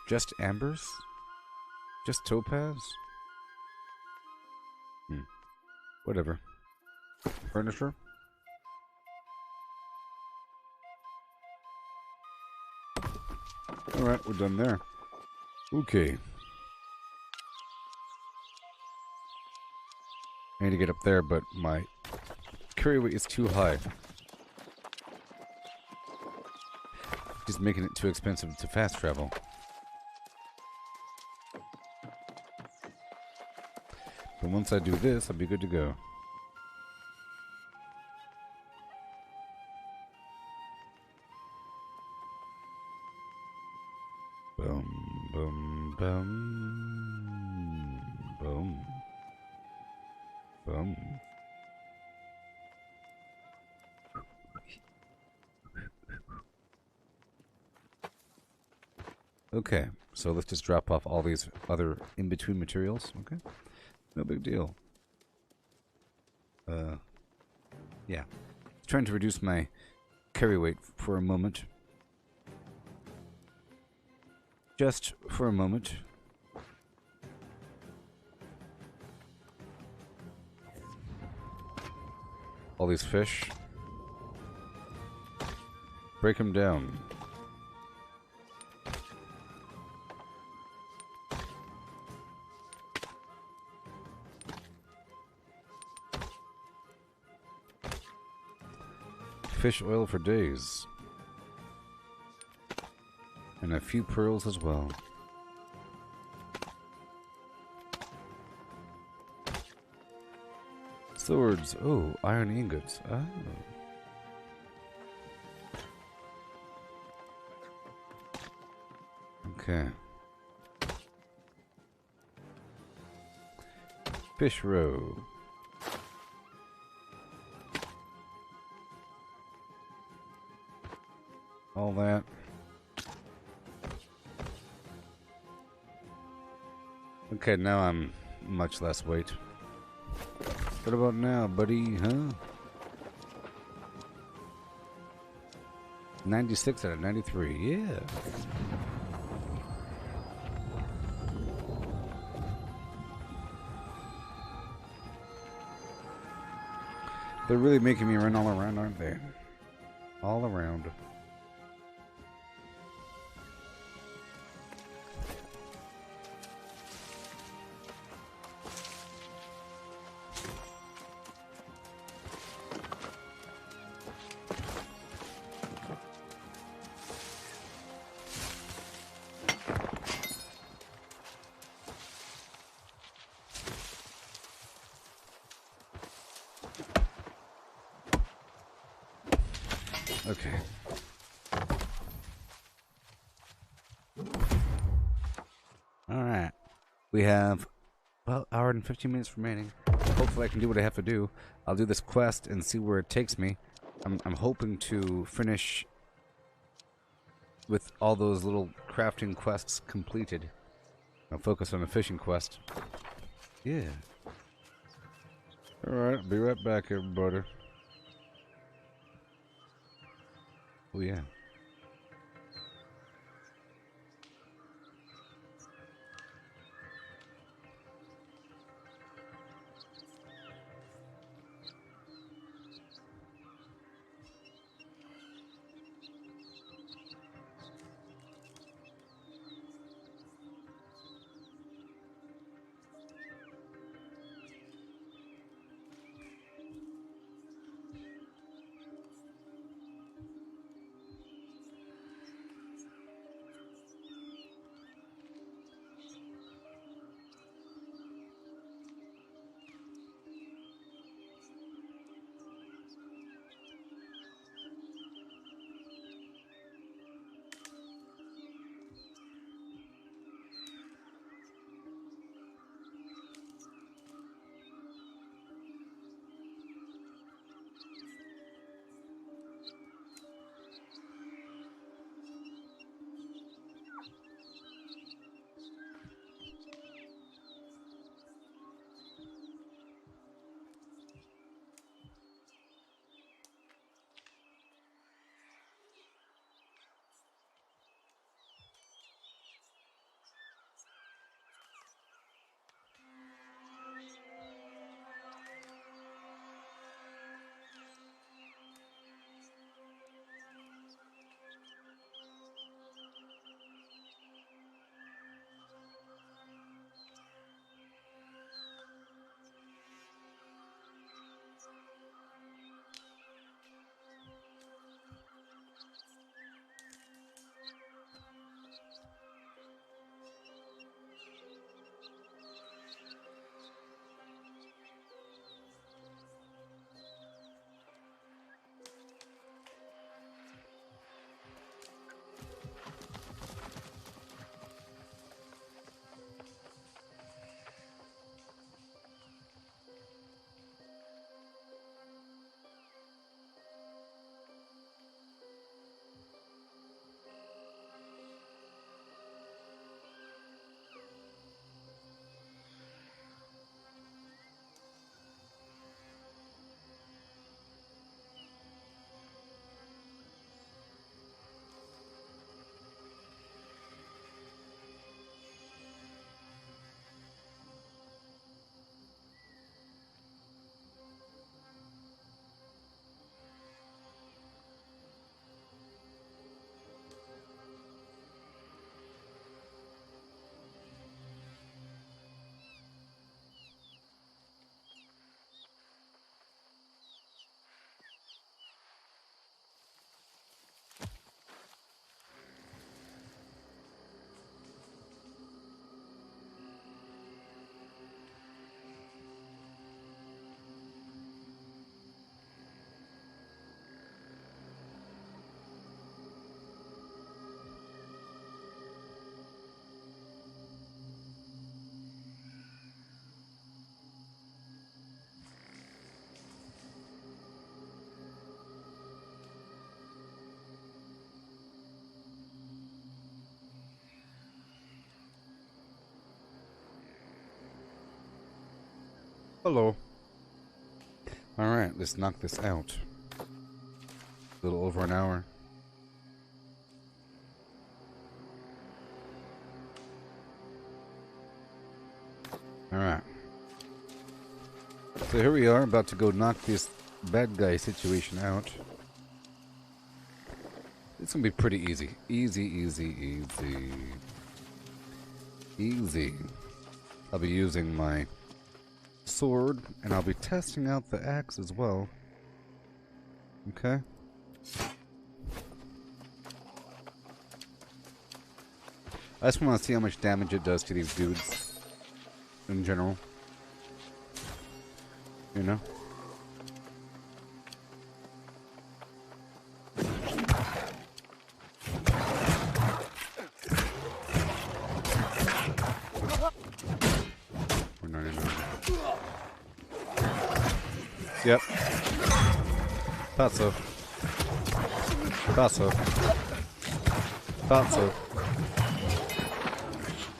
[SPEAKER 1] Just ambers? Just topaz? Whatever. Furniture? Alright, we're done there. Okay. I need to get up there, but my carry weight is too high. Just making it too expensive to fast travel. But once I do this, I'll be good to go. Boom, boom, boom, boom, boom. Okay, so let's just drop off all these other in-between materials, okay? No big deal. Yeah. Trying to reduce my carry weight for a moment. Just for a moment. All these fish. Break them down. Fish oil for days. And a few pearls as well. Swords. Oh, iron ingots. Oh. Okay. Fish roe. All that. Okay, now I'm much less weight. What about now, buddy, huh? 96 out of 93, yeah. They're really making me run all around, aren't they? All around. Okay. Alright. We have about an hour and 15 minutes remaining. Hopefully I can do what I have to do. I'll do this quest and see where it takes me. I'm hoping to finish with all those little crafting quests completed. I'll focus on the fishing quest. Yeah. Alright, be right back, everybody. Oh, yeah. Hello. Alright, let's knock this out. A little over an hour. Alright. So here we are, about to go knock this bad guy situation out. It's gonna be pretty easy. Easy. I'll be using my sword, and I'll be testing out the axe as well. Okay. I just want to see how much damage it does to these dudes in general. You know? We're 99. Yep. Thought so.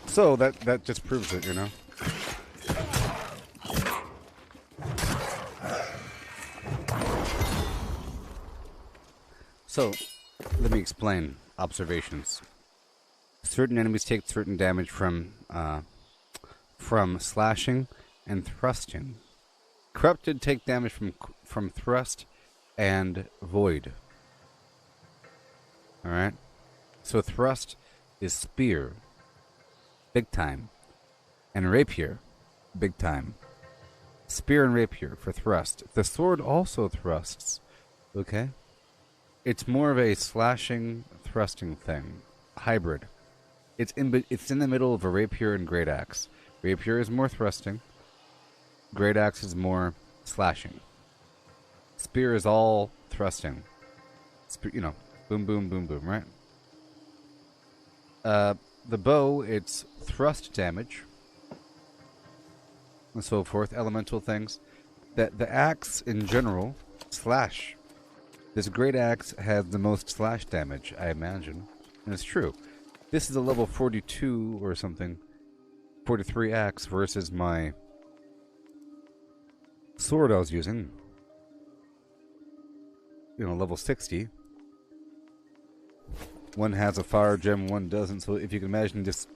[SPEAKER 1] So that just proves it, you know? So, let me explain observations. Certain enemies take certain damage from slashing and thrusting. Corrupted take damage from thrust and void. Alright? So thrust is spear. Big time. And rapier. Big time. Spear and rapier for thrust. The sword also thrusts. Okay? It's more of a slashing, thrusting thing. Hybrid. It's in the middle of a rapier and great axe. Rapier is more thrusting. Great axe is more slashing. Spear is all thrusting. You know, boom, boom, boom, boom, right? The bow, it's thrust damage, and so forth, elemental things. The axe, in general, slash. This great axe has the most slash damage, I imagine. And it's true. This is a level 42 or something, 43 axe versus my sword I was using. You know, level 60. One has a fire gem, one doesn't. So if you can imagine this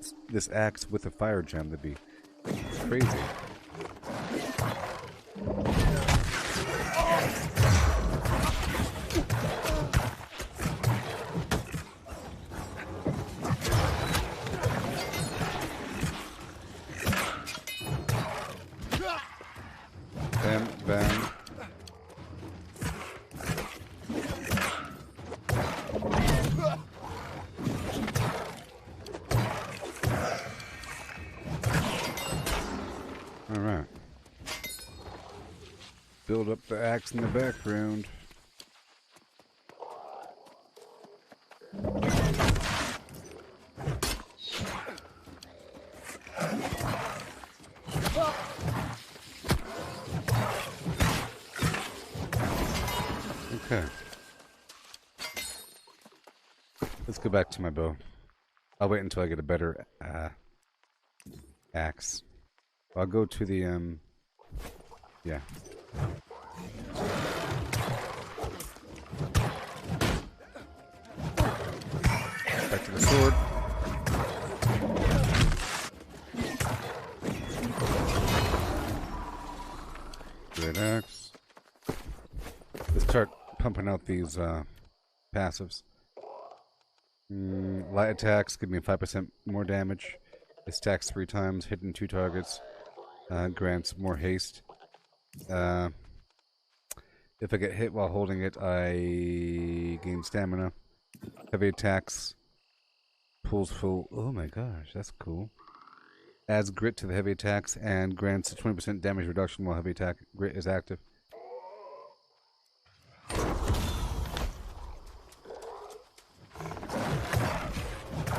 [SPEAKER 1] axe with a fire gem, that'd be crazy. Bam, bam. Alright. Build up the axe in the background. Okay. Let's go back to my bow. I'll wait until I get a better axe. I'll go to the, yeah. Back to the sword. Great axe. Let's start pumping out these, passives. Light attacks give me 5% more damage. It stacks 3 times, hitting 2 targets. Grants more haste. If I get hit while holding it, I gain stamina. Heavy attacks. Pulls full. Oh my gosh, that's cool. Adds grit to the heavy attacks and grants a 20% damage reduction while heavy attack grit is active.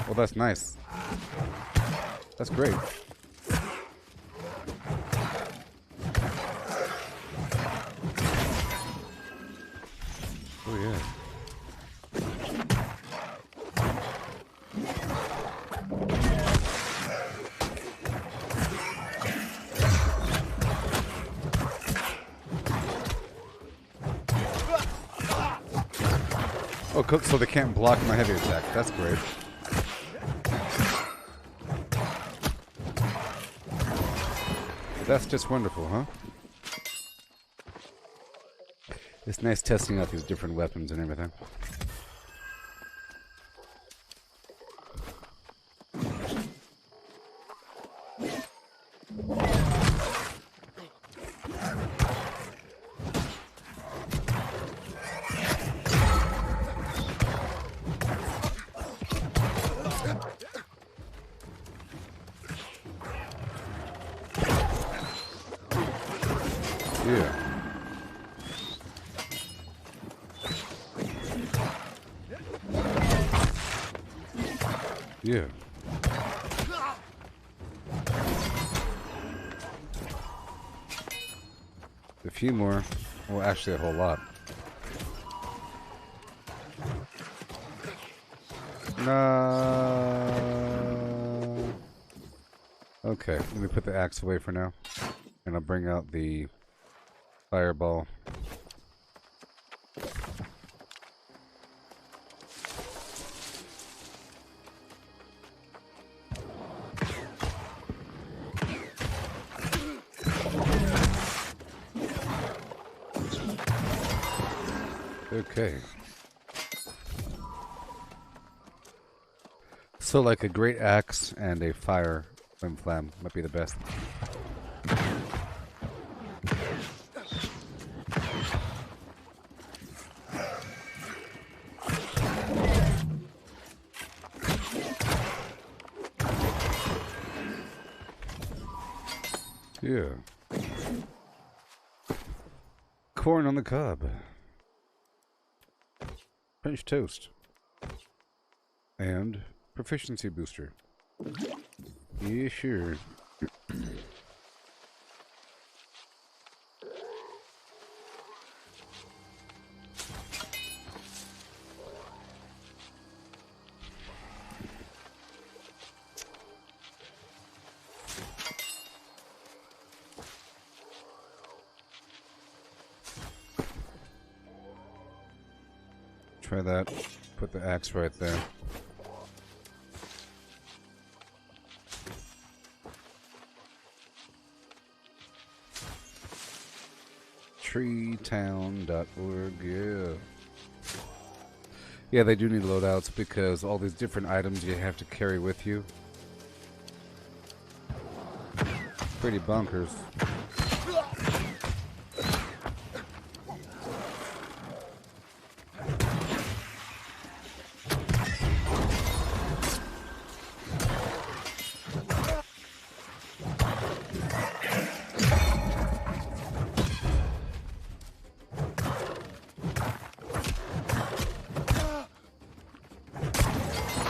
[SPEAKER 1] Well, that's nice. That's great. Oh yeah. Oh, so they can't block my heavy attack. That's great. That's just wonderful, huh? It's nice testing out these different weapons and everything. Yeah. Yeah. A few more. Well, actually a whole lot. No. Okay, let me put the axe away for now. And I'll bring out the fireball. Okay. So like a great axe and a fire flim-flam might be the best. Yeah. Corn on the cob. French toast. And proficiency booster. Yeah, sure. Try that. Put the axe right there. Treetown.org, yeah. Yeah, they do need loadouts because all these different items you have to carry with you. Pretty bonkers.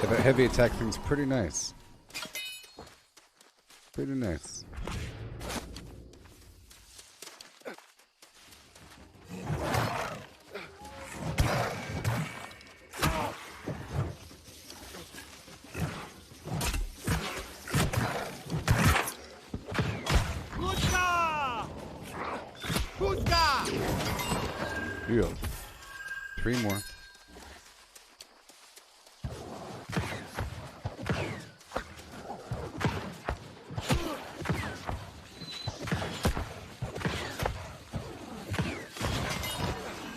[SPEAKER 1] That heavy attack thing's pretty nice. Pretty nice. Yeah. 3 more.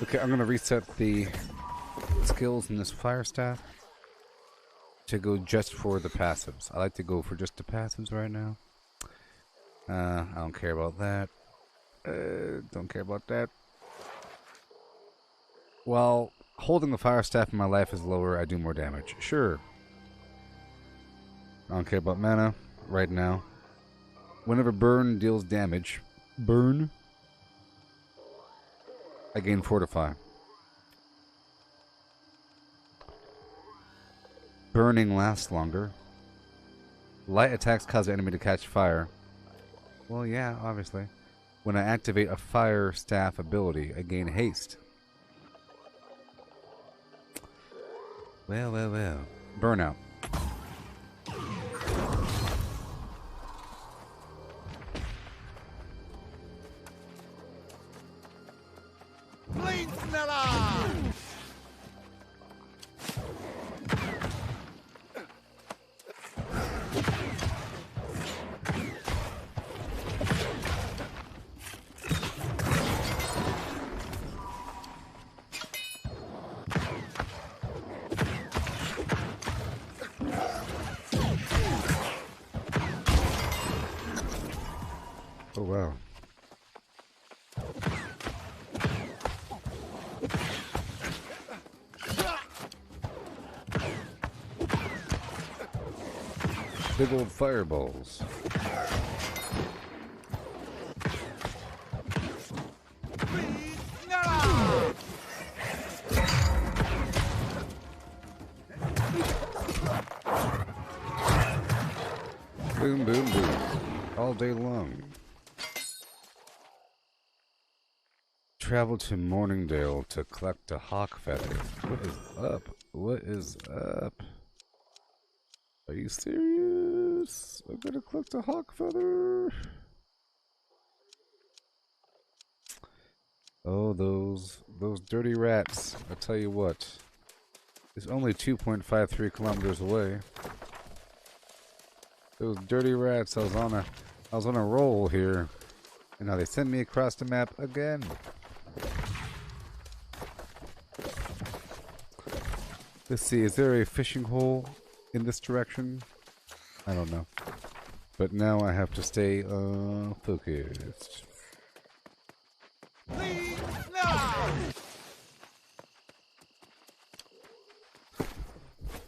[SPEAKER 1] Okay, I'm gonna reset the skills in this fire staff to go just for the passives. I like to go for just the passives right now. I don't care about that. Don't care about that. While holding the fire staff in my life is lower, I do more damage. Sure. I don't care about mana right now. Whenever burn deals damage, burn, I gain Fortify. Burning lasts longer. Light attacks cause the enemy to catch fire. Well, yeah, obviously. When I activate a fire staff ability, I gain haste. Well, well, well. Burnout. Big old fireballs. Boom, boom, boom. All day long. Travel to Morningdale to collect a hawk feather. What is up? What is up? Are you serious? I'm gonna collect a hawk feather. Oh, those dirty rats. I tell you what. It's only 2.53 kilometers away. Those dirty rats. I was on a roll here. And now they send me across the map again. Let's see, is there a fishing hole in this direction? I don't know. But now I have to stay focused.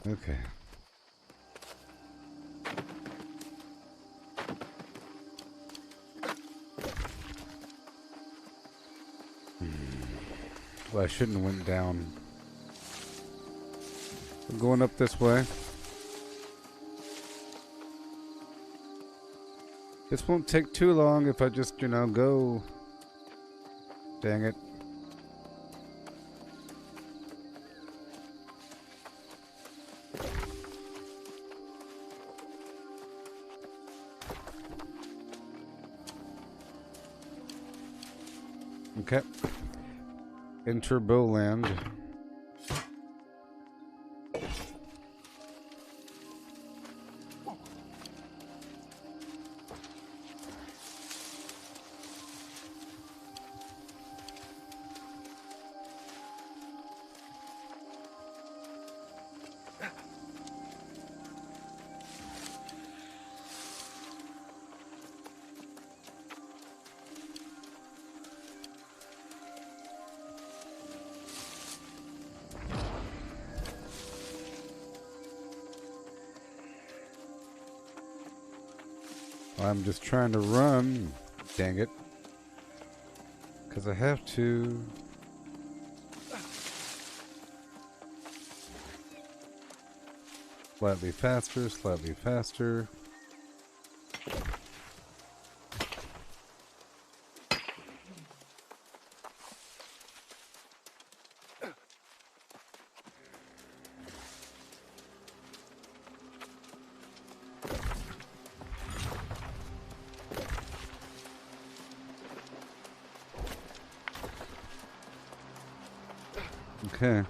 [SPEAKER 1] Okay. Well, I shouldn't have went down. I'm going up this way. This won't take too long if I just, go. Dang it. Okay. Enter Bowland. I'm just trying to run, dang it, because I have to. Slightly faster, slightly faster. Okay.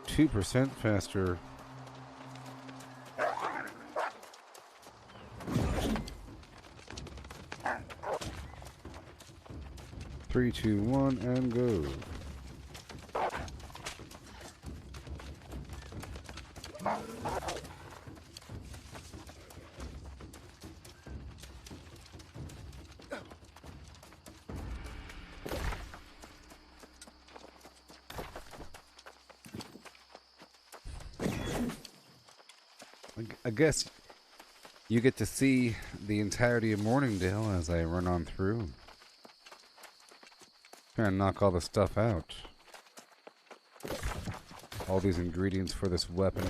[SPEAKER 1] 2% faster. Three, two, one, and go. I guess you get to see the entirety of Morningdale as I run on through. Trying to knock all the stuff out. All these ingredients for this weapon.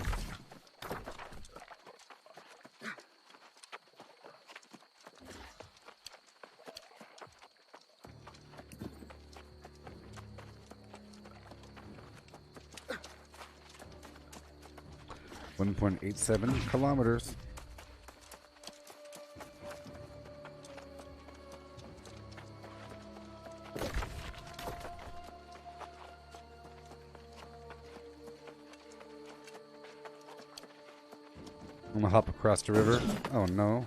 [SPEAKER 1] .87 kilometers. I'm gonna hop across the river. Oh no.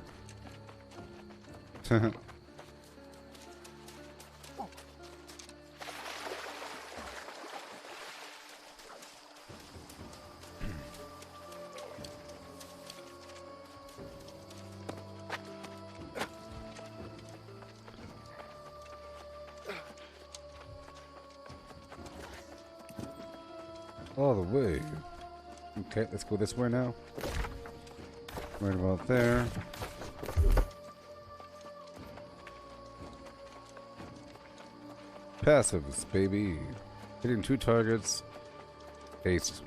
[SPEAKER 1] All the way. Okay, let's go this way now. Right about there. Passives, baby. Hitting 2 targets. Haste.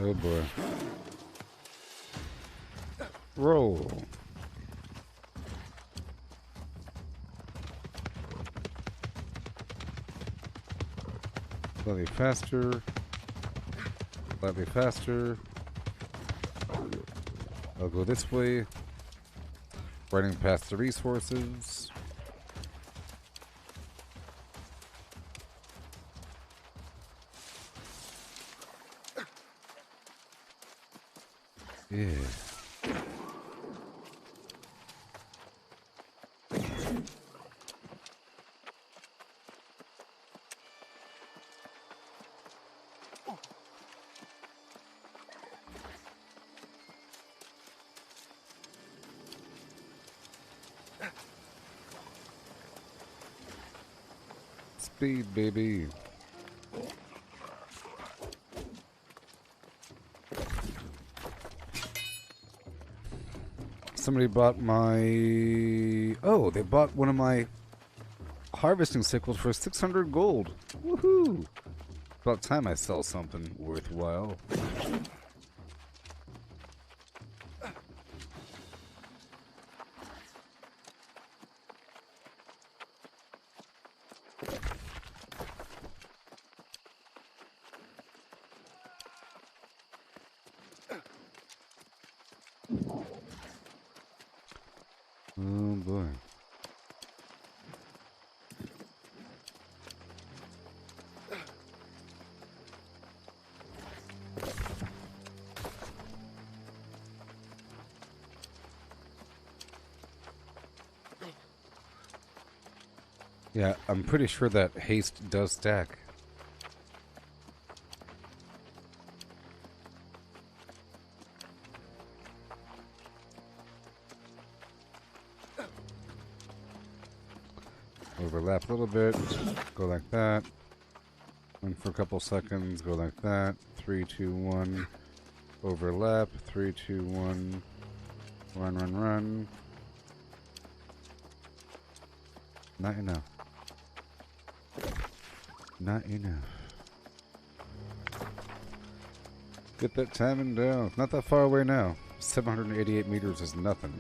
[SPEAKER 1] Oh boy. Roll. Slightly faster. Slightly faster. I'll go this way. Running past the resources. Yeah. Speed, baby. Somebody bought my... Oh, they bought one of my harvesting sickles for 600 gold. Woohoo! About time I sell something worthwhile. Oh boy. Yeah, I'm pretty sure that haste does stack. Overlap a little bit, go like that. Run for a couple seconds, go like that. 3, 2, 1. Overlap, 3, 2, 1. Run, run, run. Not enough. Not enough. Get that timing down. It's not that far away now. 788 meters is nothing.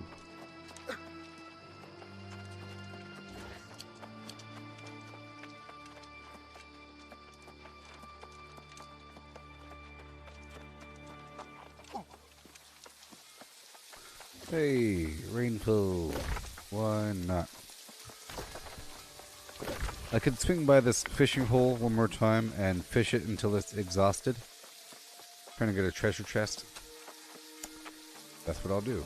[SPEAKER 1] Hey, rainfall. Why not? I could swing by this fishing hole one more time and fish it until it's exhausted. Trying to get a treasure chest. That's what I'll do.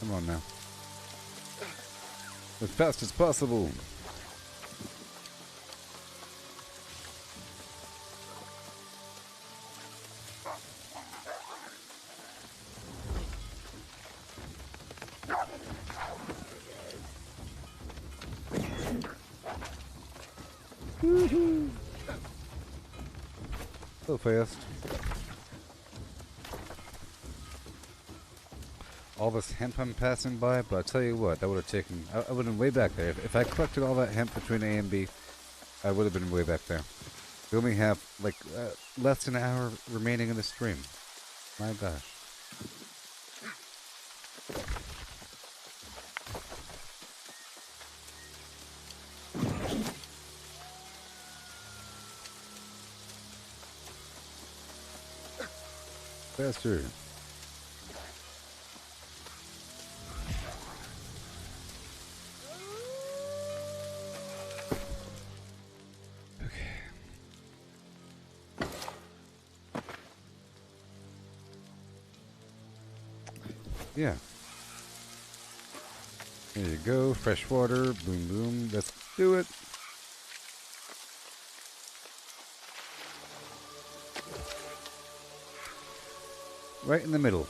[SPEAKER 1] Come on now. As fast as possible. Woohoo! So fast. All this hemp I'm passing by, but I'll tell you what, that would have taken... I would have been way back there. If I collected all that hemp between A and B, I would have been way back there. We only have, like, less than an hour remaining in the stream. My gosh. Faster. Yeah. There you go. Fresh water. Boom, boom. Let's do it. Right in the middle.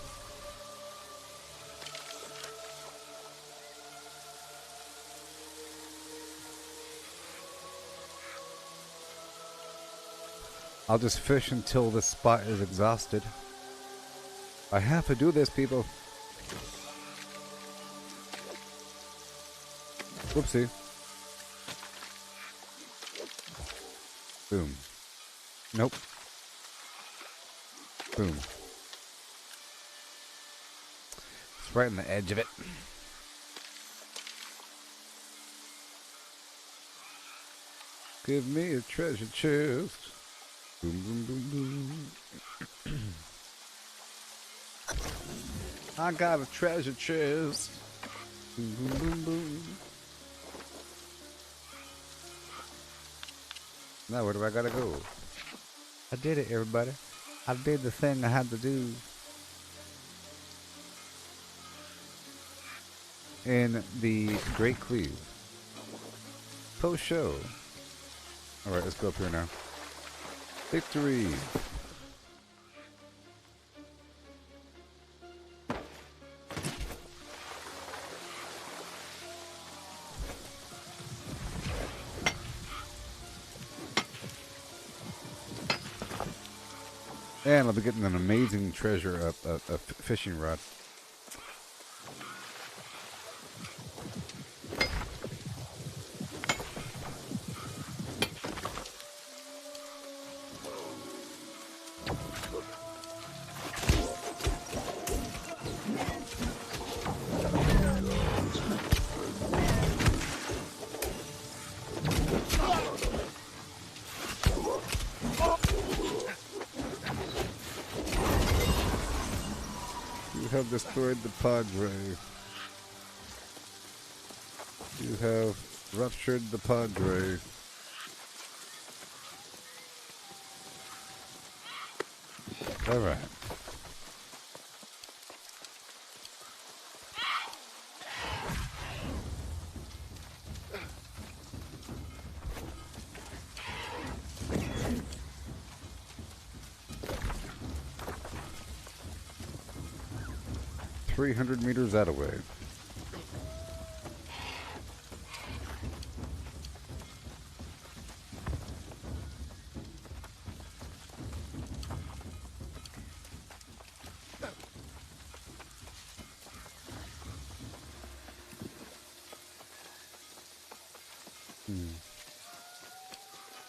[SPEAKER 1] I'll just fish until this spot is exhausted. I have to do this, people. Whoopsie. Boom. Nope. Boom. It's right on the edge of it. Give me a treasure chest. Boom, boom, boom, boom. I got a treasure chest. Boom, boom, boom, boom. Now where do I gotta go? I did it, everybody. I did the thing I had to do. In the Great Cleave. Post show. Alright, let's go up here now. Victory! And I'll be getting an amazing treasure, a fishing rod. You have destroyed the Padre. You have ruptured the Padre. All right. .300 meters that away.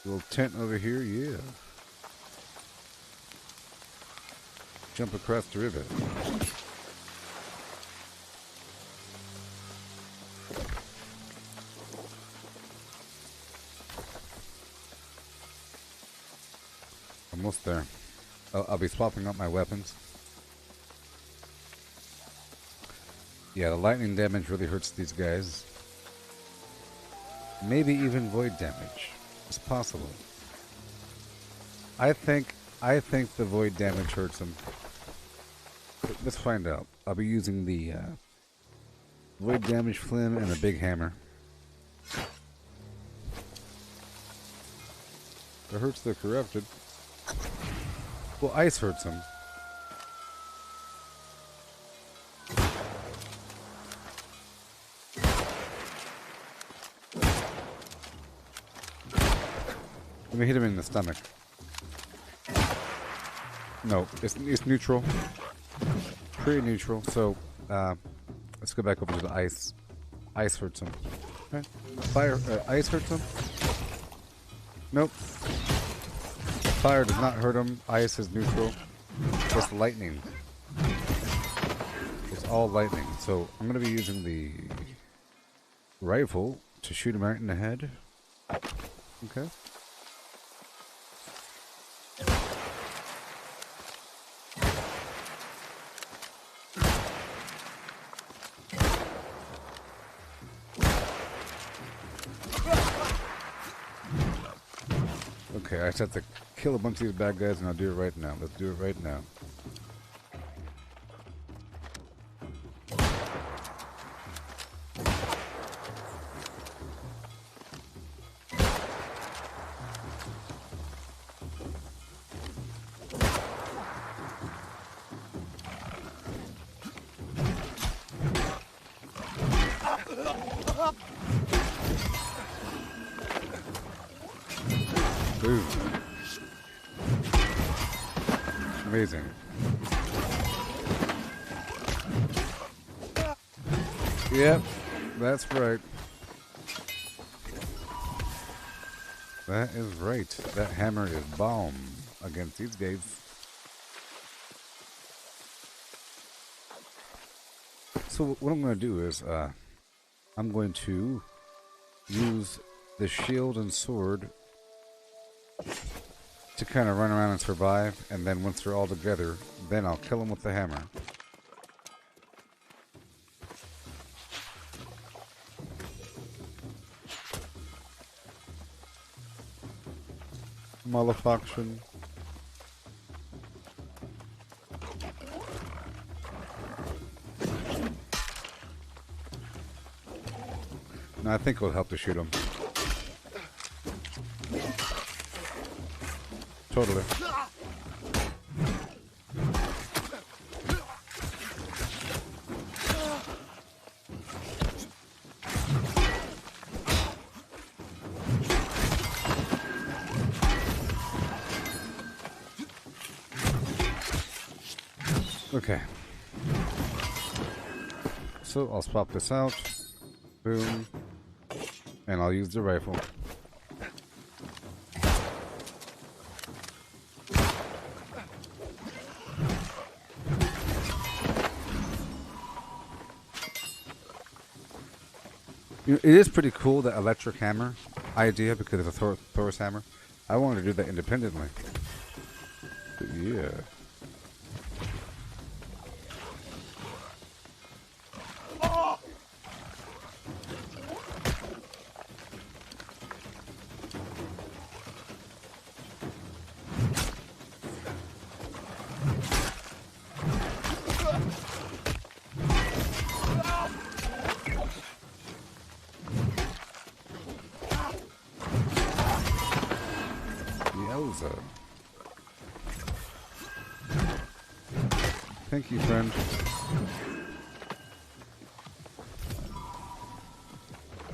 [SPEAKER 1] Little tent over here, yeah. Jump across the river. Almost there. I'll be swapping out my weapons. Yeah, the lightning damage really hurts these guys. Maybe even void damage. It's possible. I think the void damage hurts them. Let's find out. I'll be using the void damage flim and a big hammer. It hurts the corrupted. Well, ice hurts them. Let me hit him in the stomach. No, it's neutral. Pretty neutral. So, let's go back over to the ice. Ice hurts him. Okay. Fire, ice hurts him. Nope. Fire does not hurt him. Ice is neutral. It's lightning. It's all lightning. So I'm going to be using the rifle to shoot him right in the head. Okay. Okay, I just have to kill a bunch of these bad guys and I'll do it right now. Let's do it right now. Ooh. Amazing. Yep, that's right. That is right. That hammer is bomb against these guys. So what I'm going to do is, I'm going to use the shield and sword to kind of run around and survive, and then once they're all together, then I'll kill them with the hammer. Malefaction. No, I think it will help to shoot him. Totally. Okay. So I'll swap this out. Boom. And I'll use the rifle. You know, it is pretty cool, that electric hammer idea, because it's a Thor's hammer. I wanted to do that independently. But yeah. Yowza. Thank you, friend.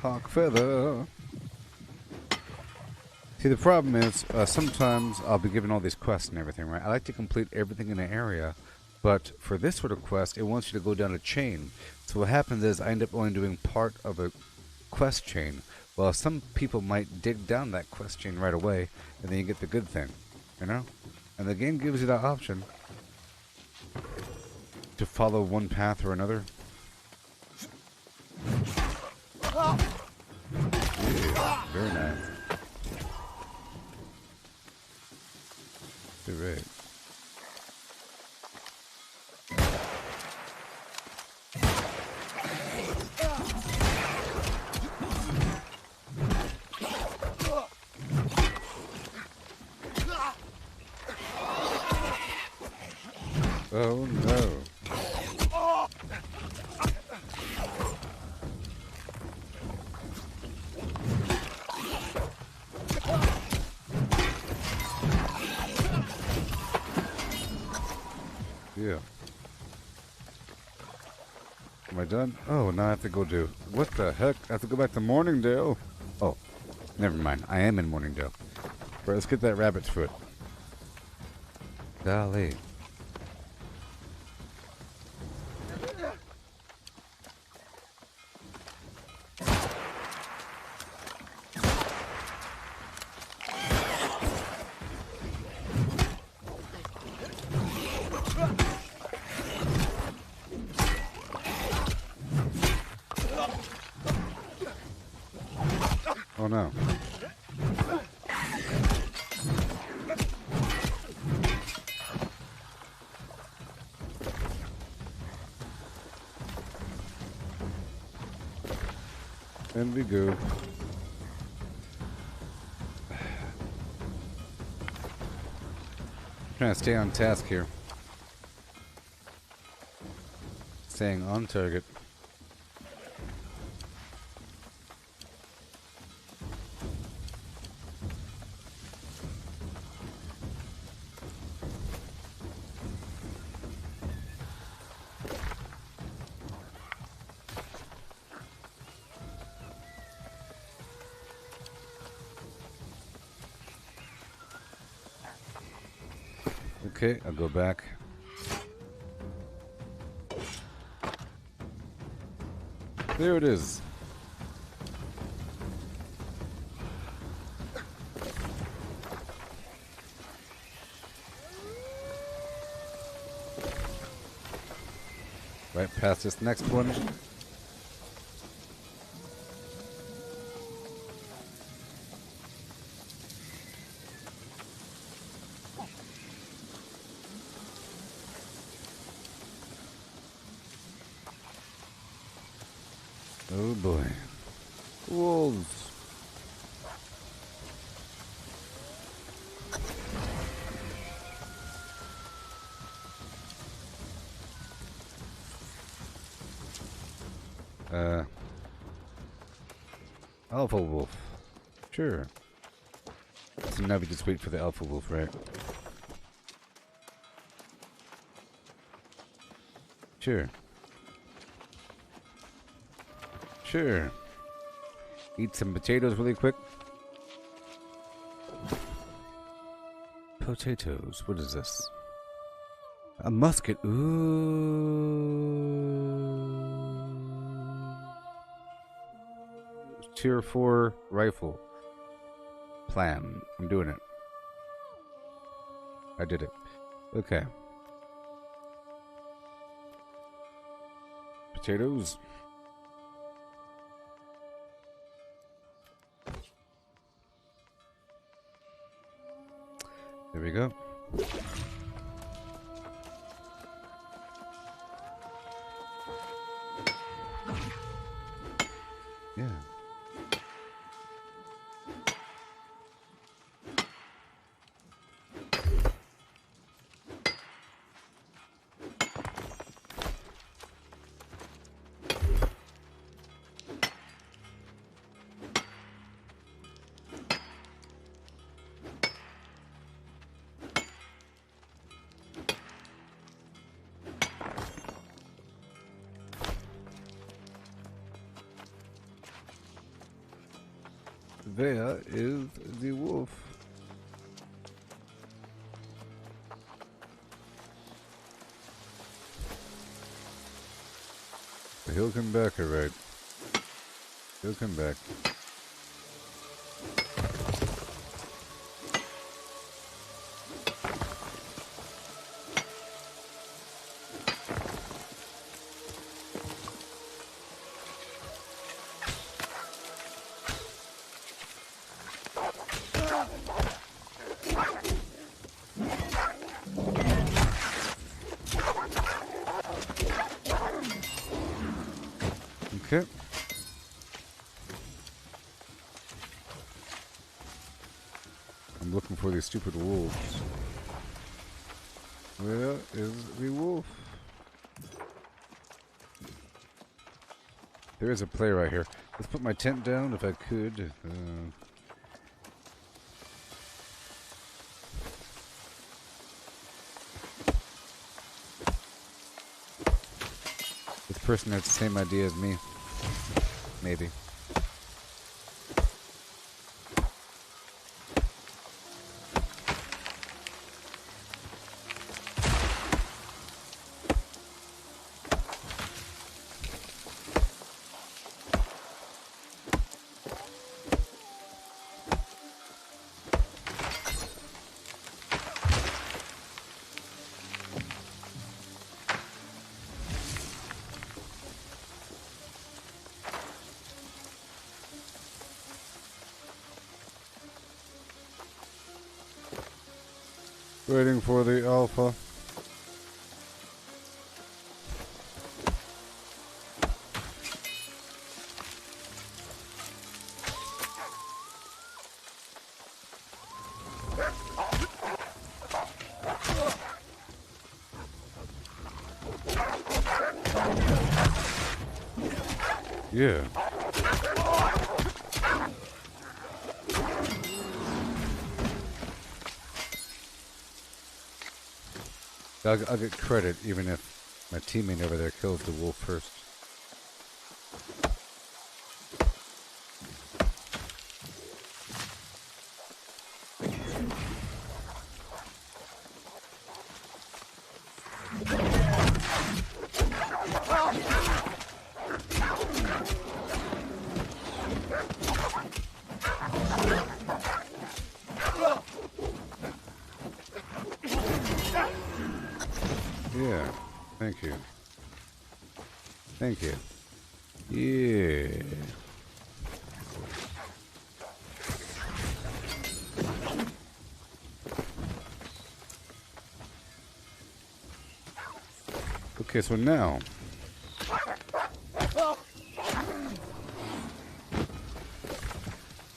[SPEAKER 1] Hawk feather. See, the problem is, sometimes I'll be given all these quests and everything, right? I like to complete everything in an area, but for this sort of quest, it wants you to go down a chain. So what happens is, I end up only doing part of a quest chain. Well, some people might dig down that quest chain right away, and then you get the good thing, you know? And the game gives you that option to follow one path or another. Yeah, very nice. Great. Oh no. Yeah. Am I done? Oh, now I have to go do... What the heck? I have to go back to Morningdale. Oh, never mind. I am in Morningdale. Right, let's get that rabbit's foot. Golly. Oh no. And we go. Trying to stay on task here. Staying on target. Okay, I'll go back. There it is. Right past this next one. Oh boy. Wolves. Alpha wolf. Sure. So now we just wait for the alpha wolf, right? Sure. Sure. Eat some potatoes really quick. Potatoes. What is this? A musket. Ooh. Tier 4 rifle. Plan. I'm doing it. I did it. Okay. Potatoes. There we go. Yeah. There is the wolf. He'll come back, alright. He'll come back. Okay. I'm looking for these stupid wolves. Where is the wolf? There is a play right here. Let's put my tent down if I could. This person has the same idea as me. Maybe. Waiting for the alpha. Yeah. I'll get credit even if my teammate over there kills the wolf first. Thank you. Thank you. Yeah. Okay, so now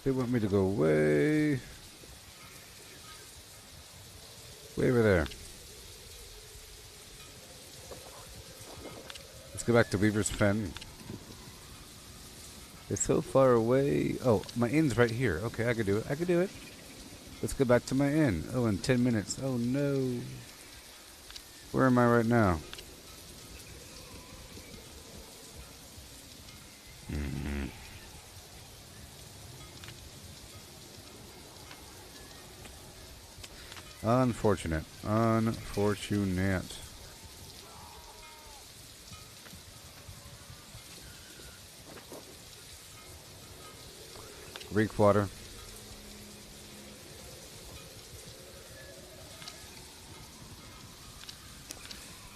[SPEAKER 1] they want me to go way over there. Let's go back to Weaver's Fen. It's so far away. Oh, my inn's right here. Okay, I could do it. I could do it. Let's go back to my inn. Oh, in 10 minutes. Oh, no. Where am I right now? Unfortunate. Unfortunate. Greek water.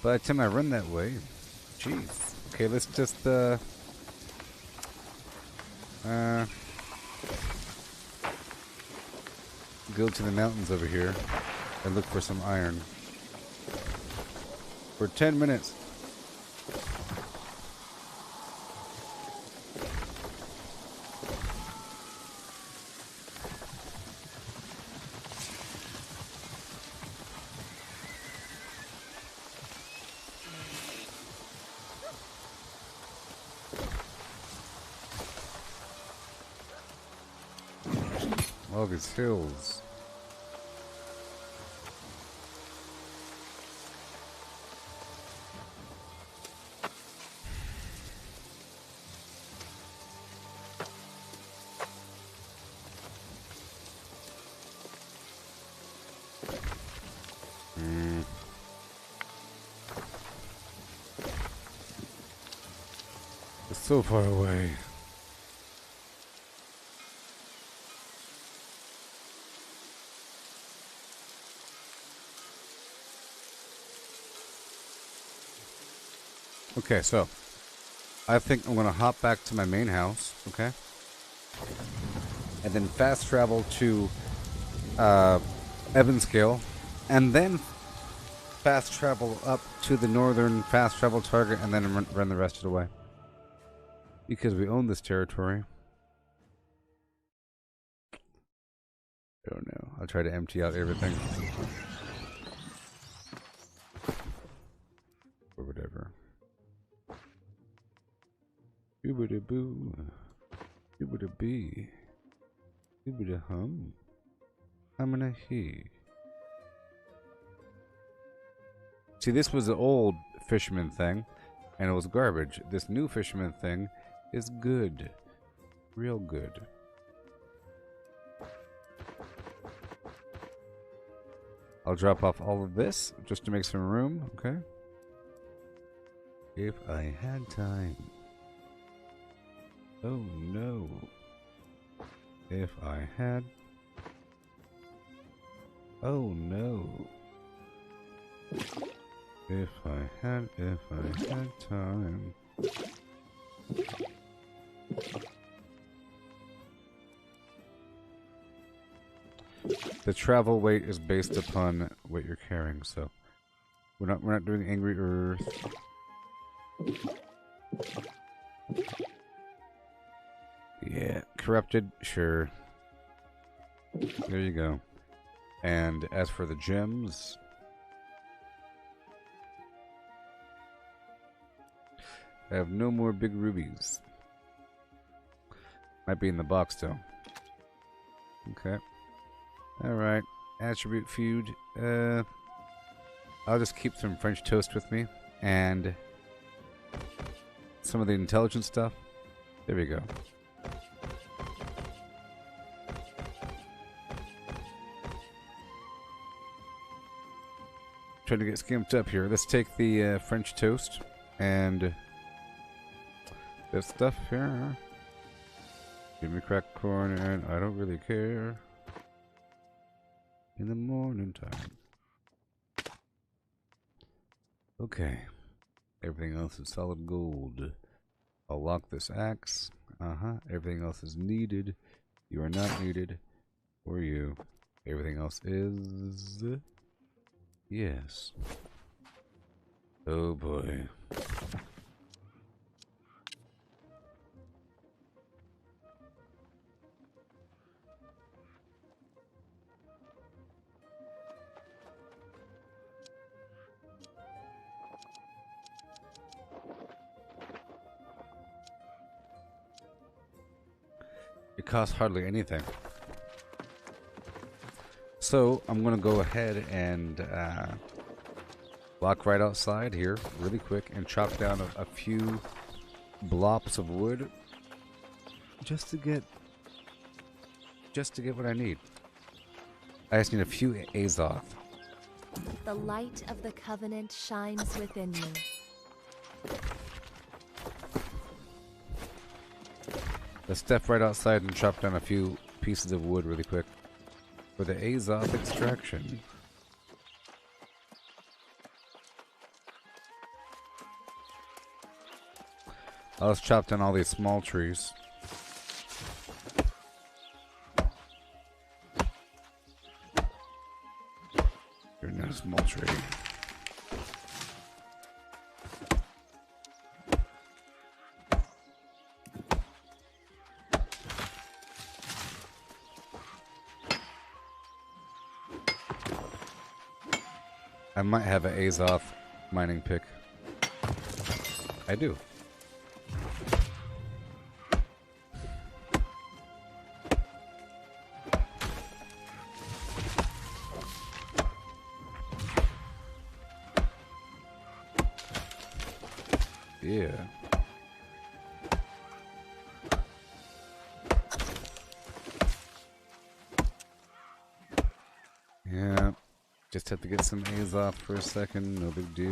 [SPEAKER 1] By the time I run that way, jeez. Okay, let's just go to the mountains over here and look for some iron. For 10 minutes. All these hills. It's so far away. Okay, so I think I'm gonna hop back to my main house, okay? And then fast travel to Evanscale, and then fast travel up to the northern fast travel target, and then run the rest of the way. Because we own this territory. I don't know. I'll try to empty out everything. Or whatever. Doobity boo. Doobity bee. Doobity hum. Humana he. See, this was the old fisherman thing, and it was garbage. This new fisherman thing is good. Real good. I'll drop off all of this just to make some room, okay? If I had time. Oh no. If I had. Oh no. If I had time. The travel weight is based upon what you're carrying, so we're not doing Angry Earth. Yeah, corrupted, sure. There you go. And as for the gems, I have no more big rubies. Might be in the box though. Okay. Alright. Attribute feud. I'll just keep some French toast with me. And some of the intelligence stuff. There we go. Trying to get skimped up here. Let's take the French toast and this stuff here. Give me cracked corn and I don't really care. In the morning time. Okay. Everything else is solid gold. I'll lock this axe. Everything else is needed. You are not needed. Or you. Everything else is... Yes. Oh boy. It costs hardly anything. So I'm gonna go ahead and walk right outside here really quick and chop down a few blocks of wood just to get what I need. I just need a few Azoth.
[SPEAKER 11] The light of the Covenant shines within you.
[SPEAKER 1] Let's step right outside and chop down a few pieces of wood really quick for the Azoth extraction. I'll just chop down all these small trees. You're not a small tree. I might have an Azoth mining pick. I do. Yeah. Yeah. Just have to get some Azoth for a second, no big deal.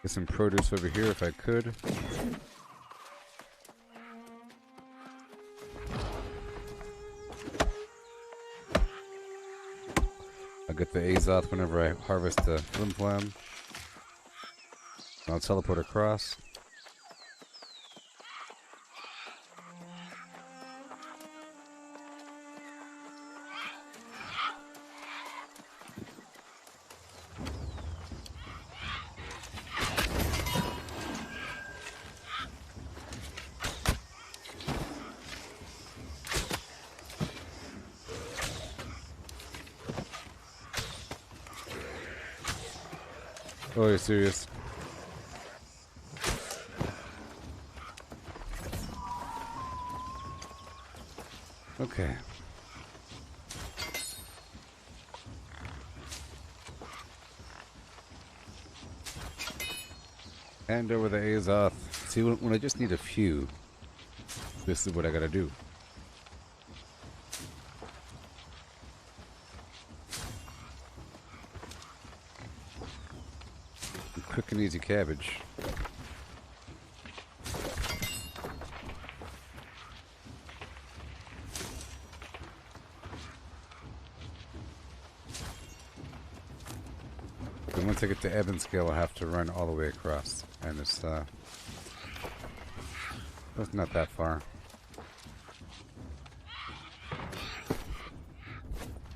[SPEAKER 1] Get some produce over here if I could. I'll get the Azoth whenever I harvest the flim-flam. I'll teleport across. Oh, you're serious? Okay. Hand over the Azoth. See, when I just need a few, this is what I gotta do. Quick and easy cabbage. And once I get to Evanscale, I'll have to run all the way across, and it's not that far.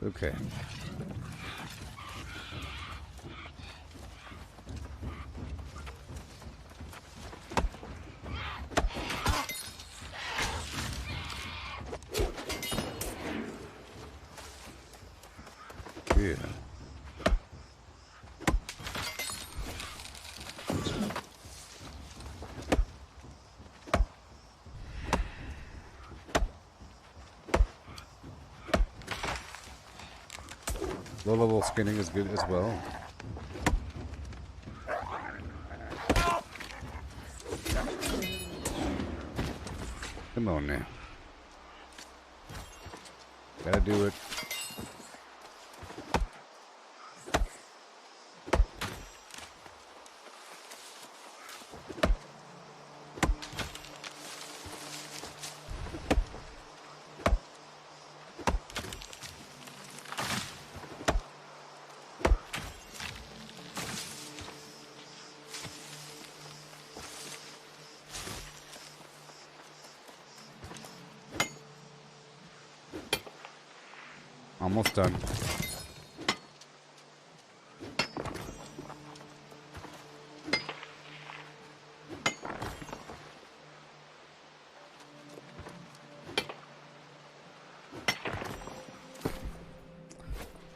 [SPEAKER 1] Okay. Yeah. Low level skinning is good as well. Come on now. Gotta do it. Almost done.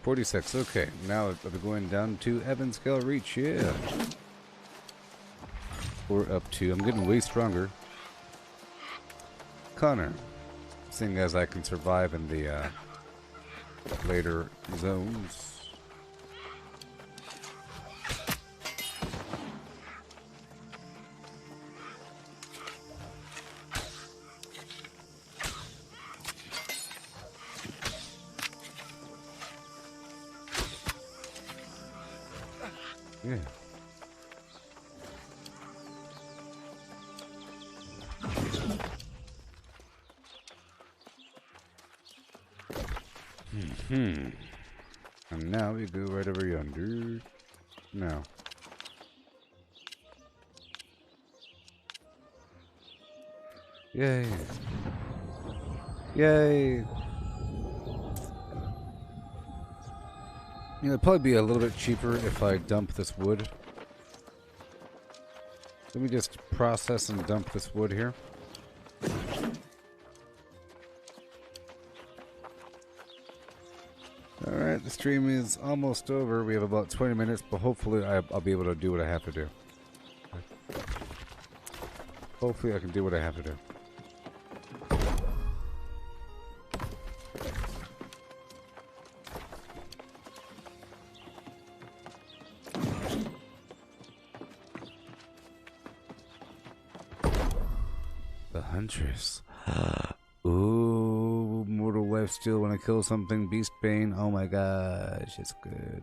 [SPEAKER 1] $46. Okay, now I'll be going down to Evanscale Reach. Yeah. We're up to. I'm getting way stronger. Connor. Seeing as I can survive in the later zones. Yeah. And now we go right over yonder. Now. Yay. Yay. It'd probably be a little bit cheaper if I dump this wood. Let me just process and dump this wood here. Alright, the stream is almost over. We have about 20 minutes, but hopefully I'll be able to do what I have to do. Hopefully I can do what I have to do. The Huntress. Ooh, mortal lifesteal when I kill something. Beast Bane. Oh my gosh, it's good.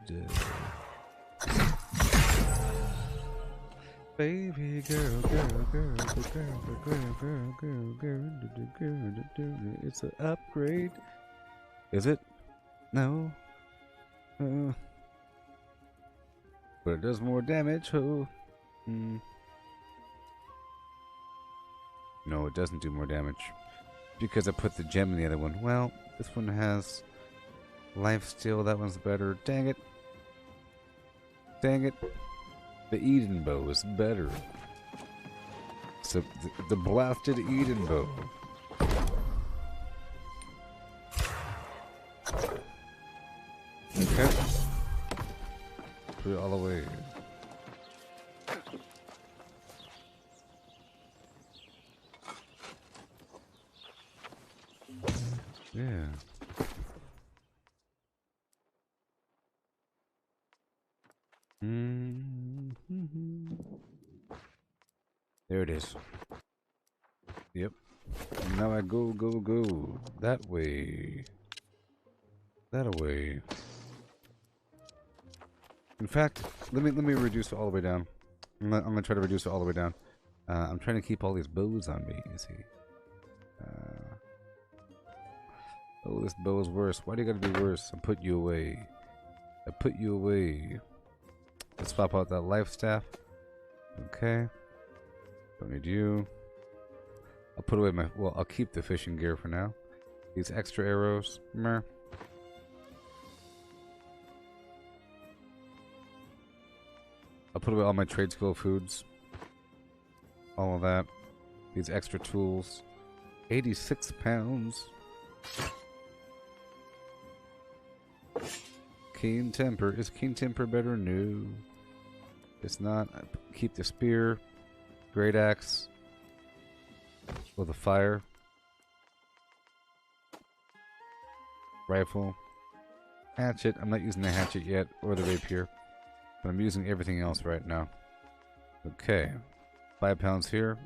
[SPEAKER 1] Baby girl. It's an upgrade. Is it? No. But it does more damage. Oh. No, it doesn't do more damage. Because I put the gem in the other one. Well, this one has lifesteal. That one's better. Dang it. Dang it. The Eden bow is better. So the blasted Eden bow. Okay. Put it all away. Yeah. There it is. Yep. Now I go. That way. That away. In fact, let me reduce it all the way down. I'm gonna try to reduce it all the way down. I'm trying to keep all these bows on me, you see. Oh, this bow is worse. Why do you gotta be worse? I put you away. I put you away. Let's swap out that life staff. Okay. Don't need you. I'll put away my... Well, I'll keep the fishing gear for now. These extra arrows. Meh. I'll put away all my trade skill foods. All of that. These extra tools. 86 pounds. Keen temper. Is keen temper better? No. It's not. Keep the spear. Great axe. With a fire. Rifle. Hatchet. I'm not using the hatchet yet. Or the rapier. But I'm using everything else right now. Okay. 5 pounds here.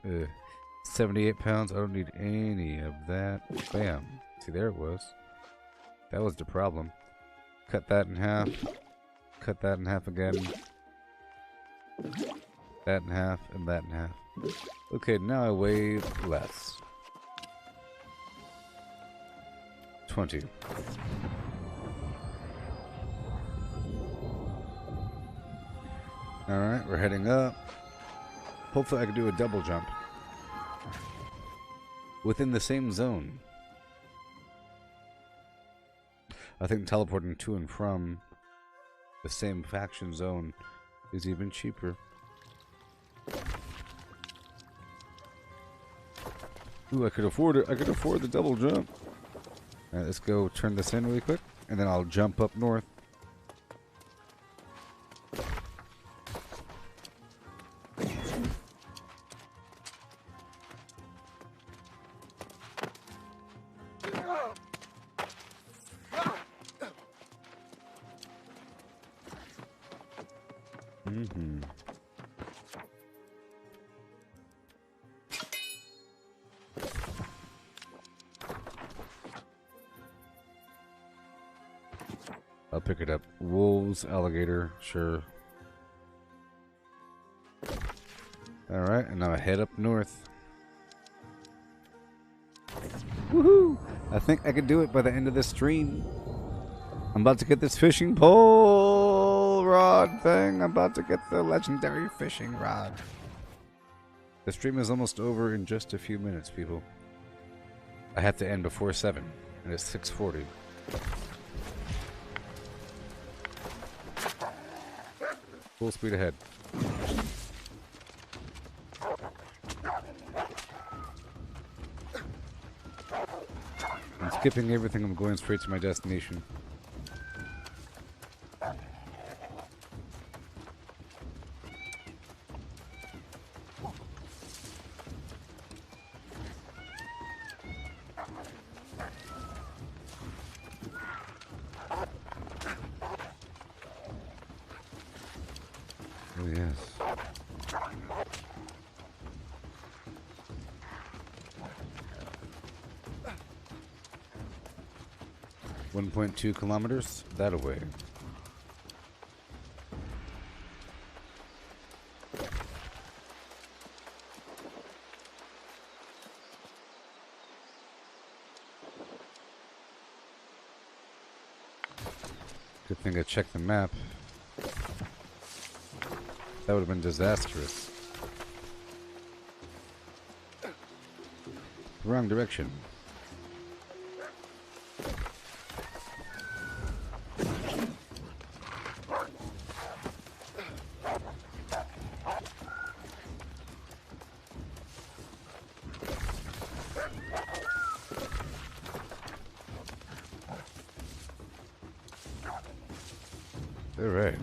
[SPEAKER 1] 78 pounds. I don't need any of that. Bam. See, there it was. That was the problem. Cut that in half. Cut that in half again. That in half and that in half. Okay, now I weigh less. 20. Alright, we're heading up. Hopefully I can do a double jump. Within the same zone. I think teleporting to and from the same faction zone is even cheaper. Ooh, I could afford it. I could afford the double jump. Alright, let's go turn this in really quick, and then I'll jump up north. I'll pick it up. Wolves, alligator, sure. Alright, and now I head up north. Woohoo! I think I can do it by the end of this stream. I'm about to get this fishing pole rod thing. I'm about to get the legendary fishing rod. The stream is almost over in just a few minutes, people. I have to end before 7, and it's 6:40. Full speed ahead. I'm skipping everything. I'm going straight to my destination. Oh, yes. 1.2 kilometers that away. Good thing I checked the map. That would have been disastrous. Wrong direction. All right.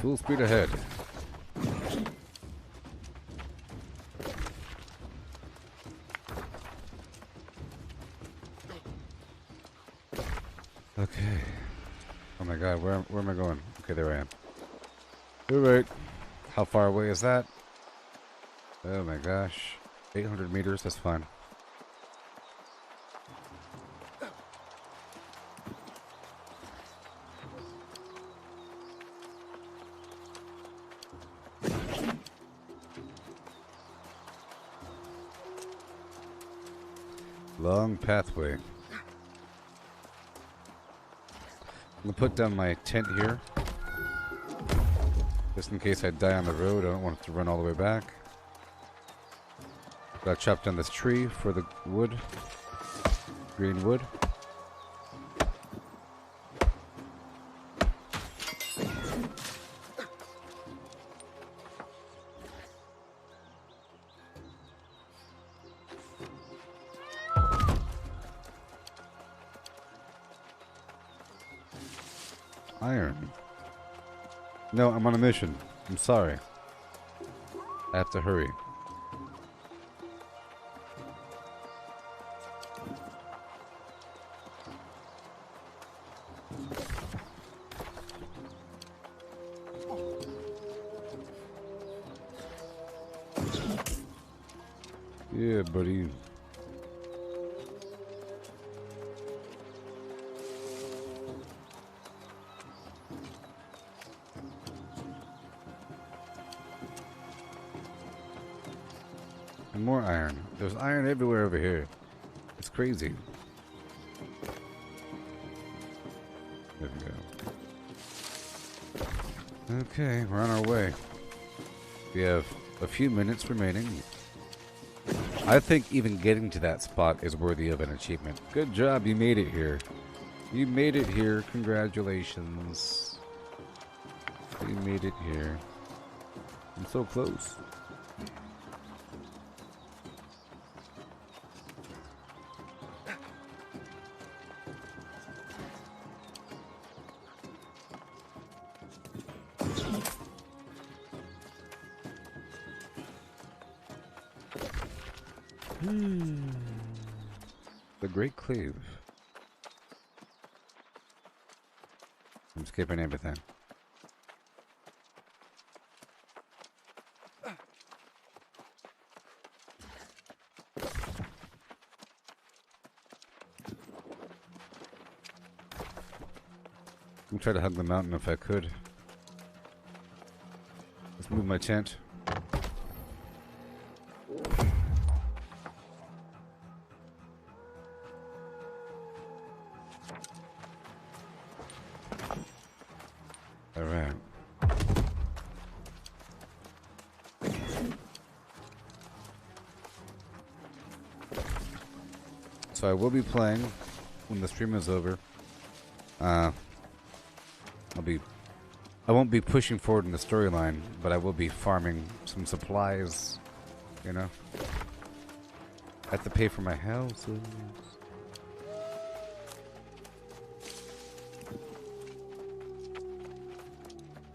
[SPEAKER 1] Full speed ahead. Okay. Oh my god, where am I going? Okay, there I am. Alright. How far away is that? Oh my gosh. 800 meters, that's fine. Long pathway. I'm gonna put down my tent here. Just in case I die on the road, I don't want it to run all the way back. Gotta chop down this tree for the wood. Green wood. Iron. No, I'm on a mission. I'm sorry. I have to hurry. Yeah, buddy. And more iron. There's iron everywhere over here. It's crazy. There we go. Okay, we're on our way. We have a few minutes remaining. I think even getting to that spot is worthy of an achievement. Good job, you made it here. You made it here. Congratulations. You made it here. I'm so close. The Great Cleave. I'm skipping everything. I'm trying to hug the mountain if I could. Let's move my tent. Alright. So I will be playing when the stream is over. I won't be pushing forward in the storyline, but I will be farming some supplies, you know. I have to pay for my houses.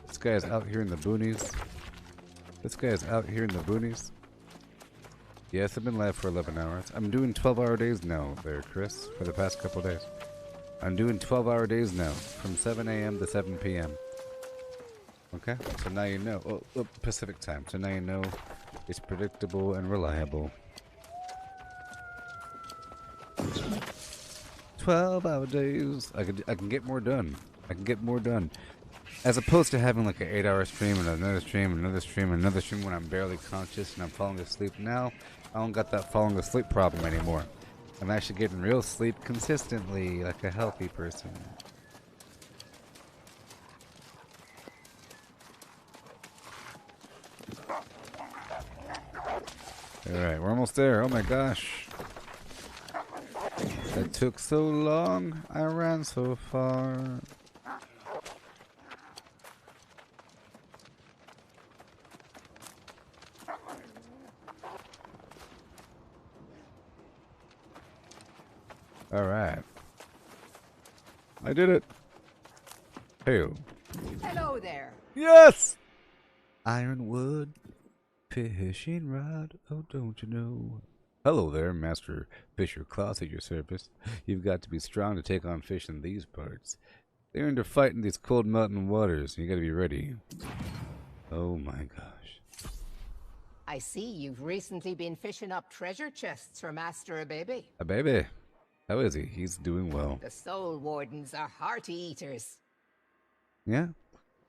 [SPEAKER 1] This guy is out here in the boonies. This guy is out here in the boonies. Yes, I've been live for 11 hours. I'm doing 12-hour days now there, Chris, for the past couple days. I'm doing 12-hour days now, from 7 a.m. to 7 p.m. Okay, so now you know. Oh, Pacific time. So now you know it's predictable and reliable. 12-hour days. I can get more done. I can get more done. As opposed to having like an 8-hour stream and another stream and another stream and another stream when I'm barely conscious and I'm falling asleep. Now, I don't got that falling asleep problem anymore. I'm actually getting real sleep consistently, like a healthy person. Alright, we're almost there. Oh my gosh. It took so long. I ran so far. Alright. I did it. Hey.
[SPEAKER 12] Hello there.
[SPEAKER 1] Yes! Ironwood. Fishing rod. Oh, don't you know? Hello there, Master Fisher Claus at your service. You've got to be strong to take on fish in these parts. They're into fight in these cold mountain waters. You gotta be ready. Oh my gosh.
[SPEAKER 12] I see you've recently been fishing up treasure chests for Master Ababy.
[SPEAKER 1] Ababy. How is he? He's doing well.
[SPEAKER 12] The Soul Wardens are hearty eaters.
[SPEAKER 1] Yeah?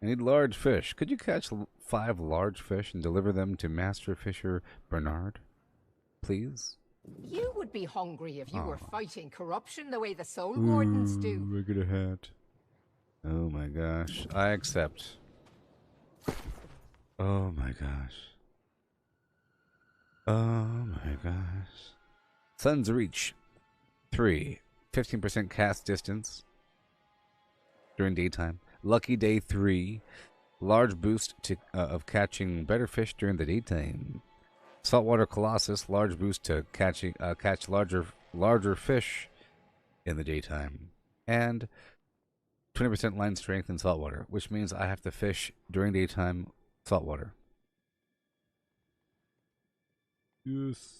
[SPEAKER 1] I need large fish. Could you catch 5 large fish and deliver them to Master Fisher Bernard? Please?
[SPEAKER 12] You would be hungry if you were fighting corruption the way the Soul Wardens do.
[SPEAKER 1] I get a hat. Oh my gosh. I accept. Oh my gosh. Oh my gosh. Sun's Reach. 3. 15% cast distance during daytime. Lucky Day 3. Large boost to, of catching better fish during the daytime. Saltwater Colossus. Large boost to catch larger fish in the daytime. And 20% line strength in saltwater, which means I have to fish during daytime saltwater. Yes.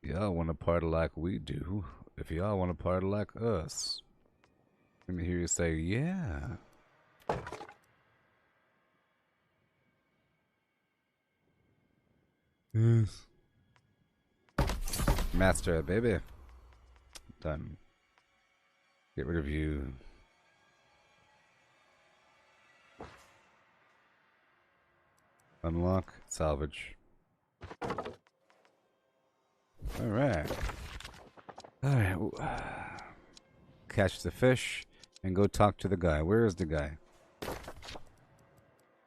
[SPEAKER 1] Y'all want to party like we do. If y'all want to party like us, let me hear you say, yeah. Yes. Master, baby. Done. Get rid of you. Unlock, salvage. Alright. Alright. Catch the fish and go talk to the guy. Where is the guy?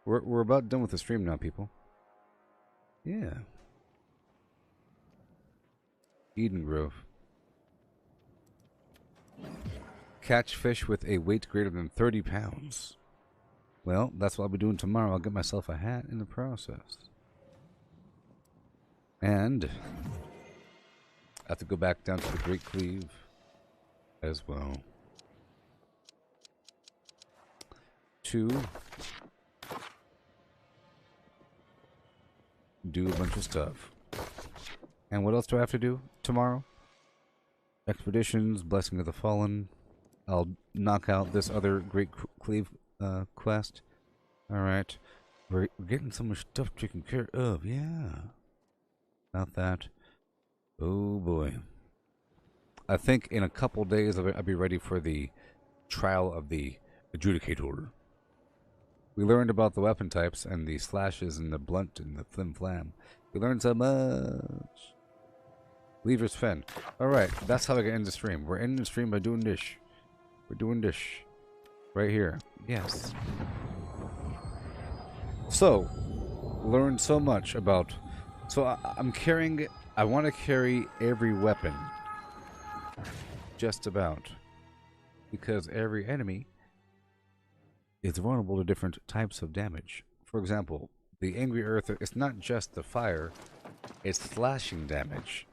[SPEAKER 1] We're about done with the stream now, people. Yeah. Eden Grove. Catch fish with a weight greater than 30 pounds. Well, that's what I'll be doing tomorrow. I'll get myself a hat in the process. And I have to go back down to the Great Cleave as well. To do a bunch of stuff. And what else do I have to do tomorrow? Expeditions, Blessing of the Fallen. I'll knock out this other Great Cleave quest. Alright. We're getting so much stuff taken care of. Yeah. Not that. Oh boy. I think in a couple days I'll be ready for the trial of the Adjudicator. We learned about the weapon types and the slashes and the blunt and the flim flam. We learned so much. Lever's Fen. Alright, that's how I can end the stream. We're ending the stream by doing this. We're doing this. Right here. Yes. So, learned so much about... So I'm carrying... I want to carry every weapon. Just about. Because every enemy is vulnerable to different types of damage. For example, the Angry Earth, it's not just the fire, it's slashing damage.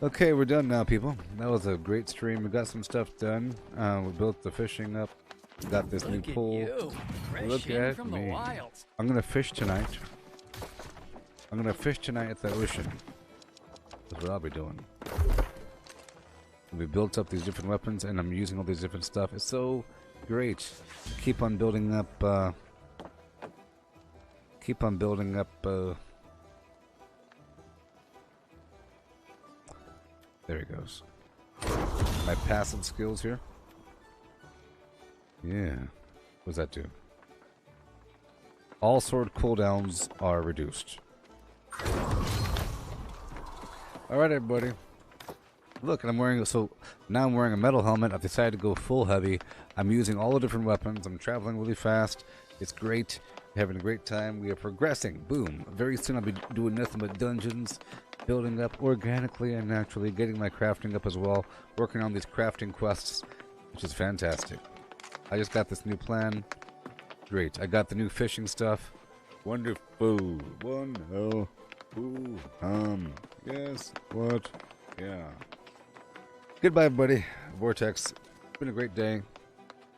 [SPEAKER 1] Okay, we're done now, people. That was a great stream. We got some stuff done. We built the fishing up. Got this new pool. Look at me. I'm gonna fish tonight. I'm gonna fish tonight at the ocean. That's what I'll be doing. We built up these different weapons, and I'm using all these different stuff. It's so great. Keep on building up. Keep on building up. There he goes. My passive skills here. Yeah. What does that do? All sword cooldowns are reduced. Alright, everybody. Look, I'm wearing... So, now I'm wearing a metal helmet. I've decided to go full heavy. I'm using all the different weapons. I'm traveling really fast. It's great. Having a great time. We are progressing. Boom. Very soon I'll be doing nothing but dungeons. Building up organically and naturally. Getting my crafting up as well. Working on these crafting quests. Which is fantastic. I just got this new plan. Great. I got the new fishing stuff. Wonderful. Wonderful. Yes. What? Yeah. Goodbye, everybody. Vortex. It's been a great day.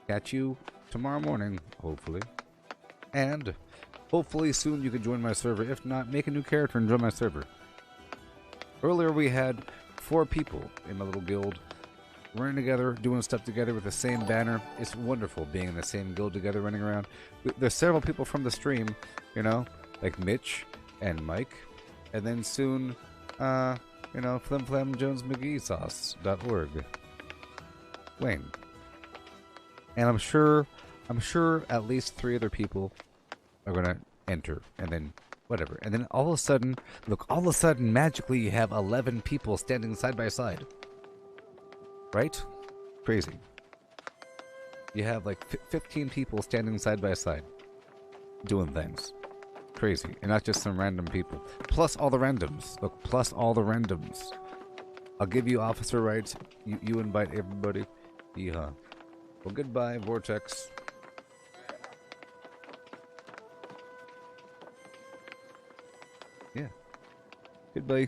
[SPEAKER 1] Catch you tomorrow morning, hopefully. And hopefully soon you can join my server. If not, make a new character and join my server. Earlier we had 4 people in my little guild. Running together, doing stuff together with the same banner. It's wonderful being in the same guild together, running around. There's several people from the stream, you know, like Mitch and Mike. And then soon, you know, flimflamjonesmcgeesauce.org. Wayne. And I'm sure at least 3 other people are gonna enter, and then whatever. And then all of a sudden, look, all of a sudden, magically, you have 11 people standing side by side. Right? Crazy. You have like 15 people standing side by side, doing things. Crazy. And not just some random people. Plus all the randoms. Look, plus all the randoms. I'll give you officer rights. You invite everybody. Yeehaw. Well, goodbye, Vortex. Yeah. Goodbye.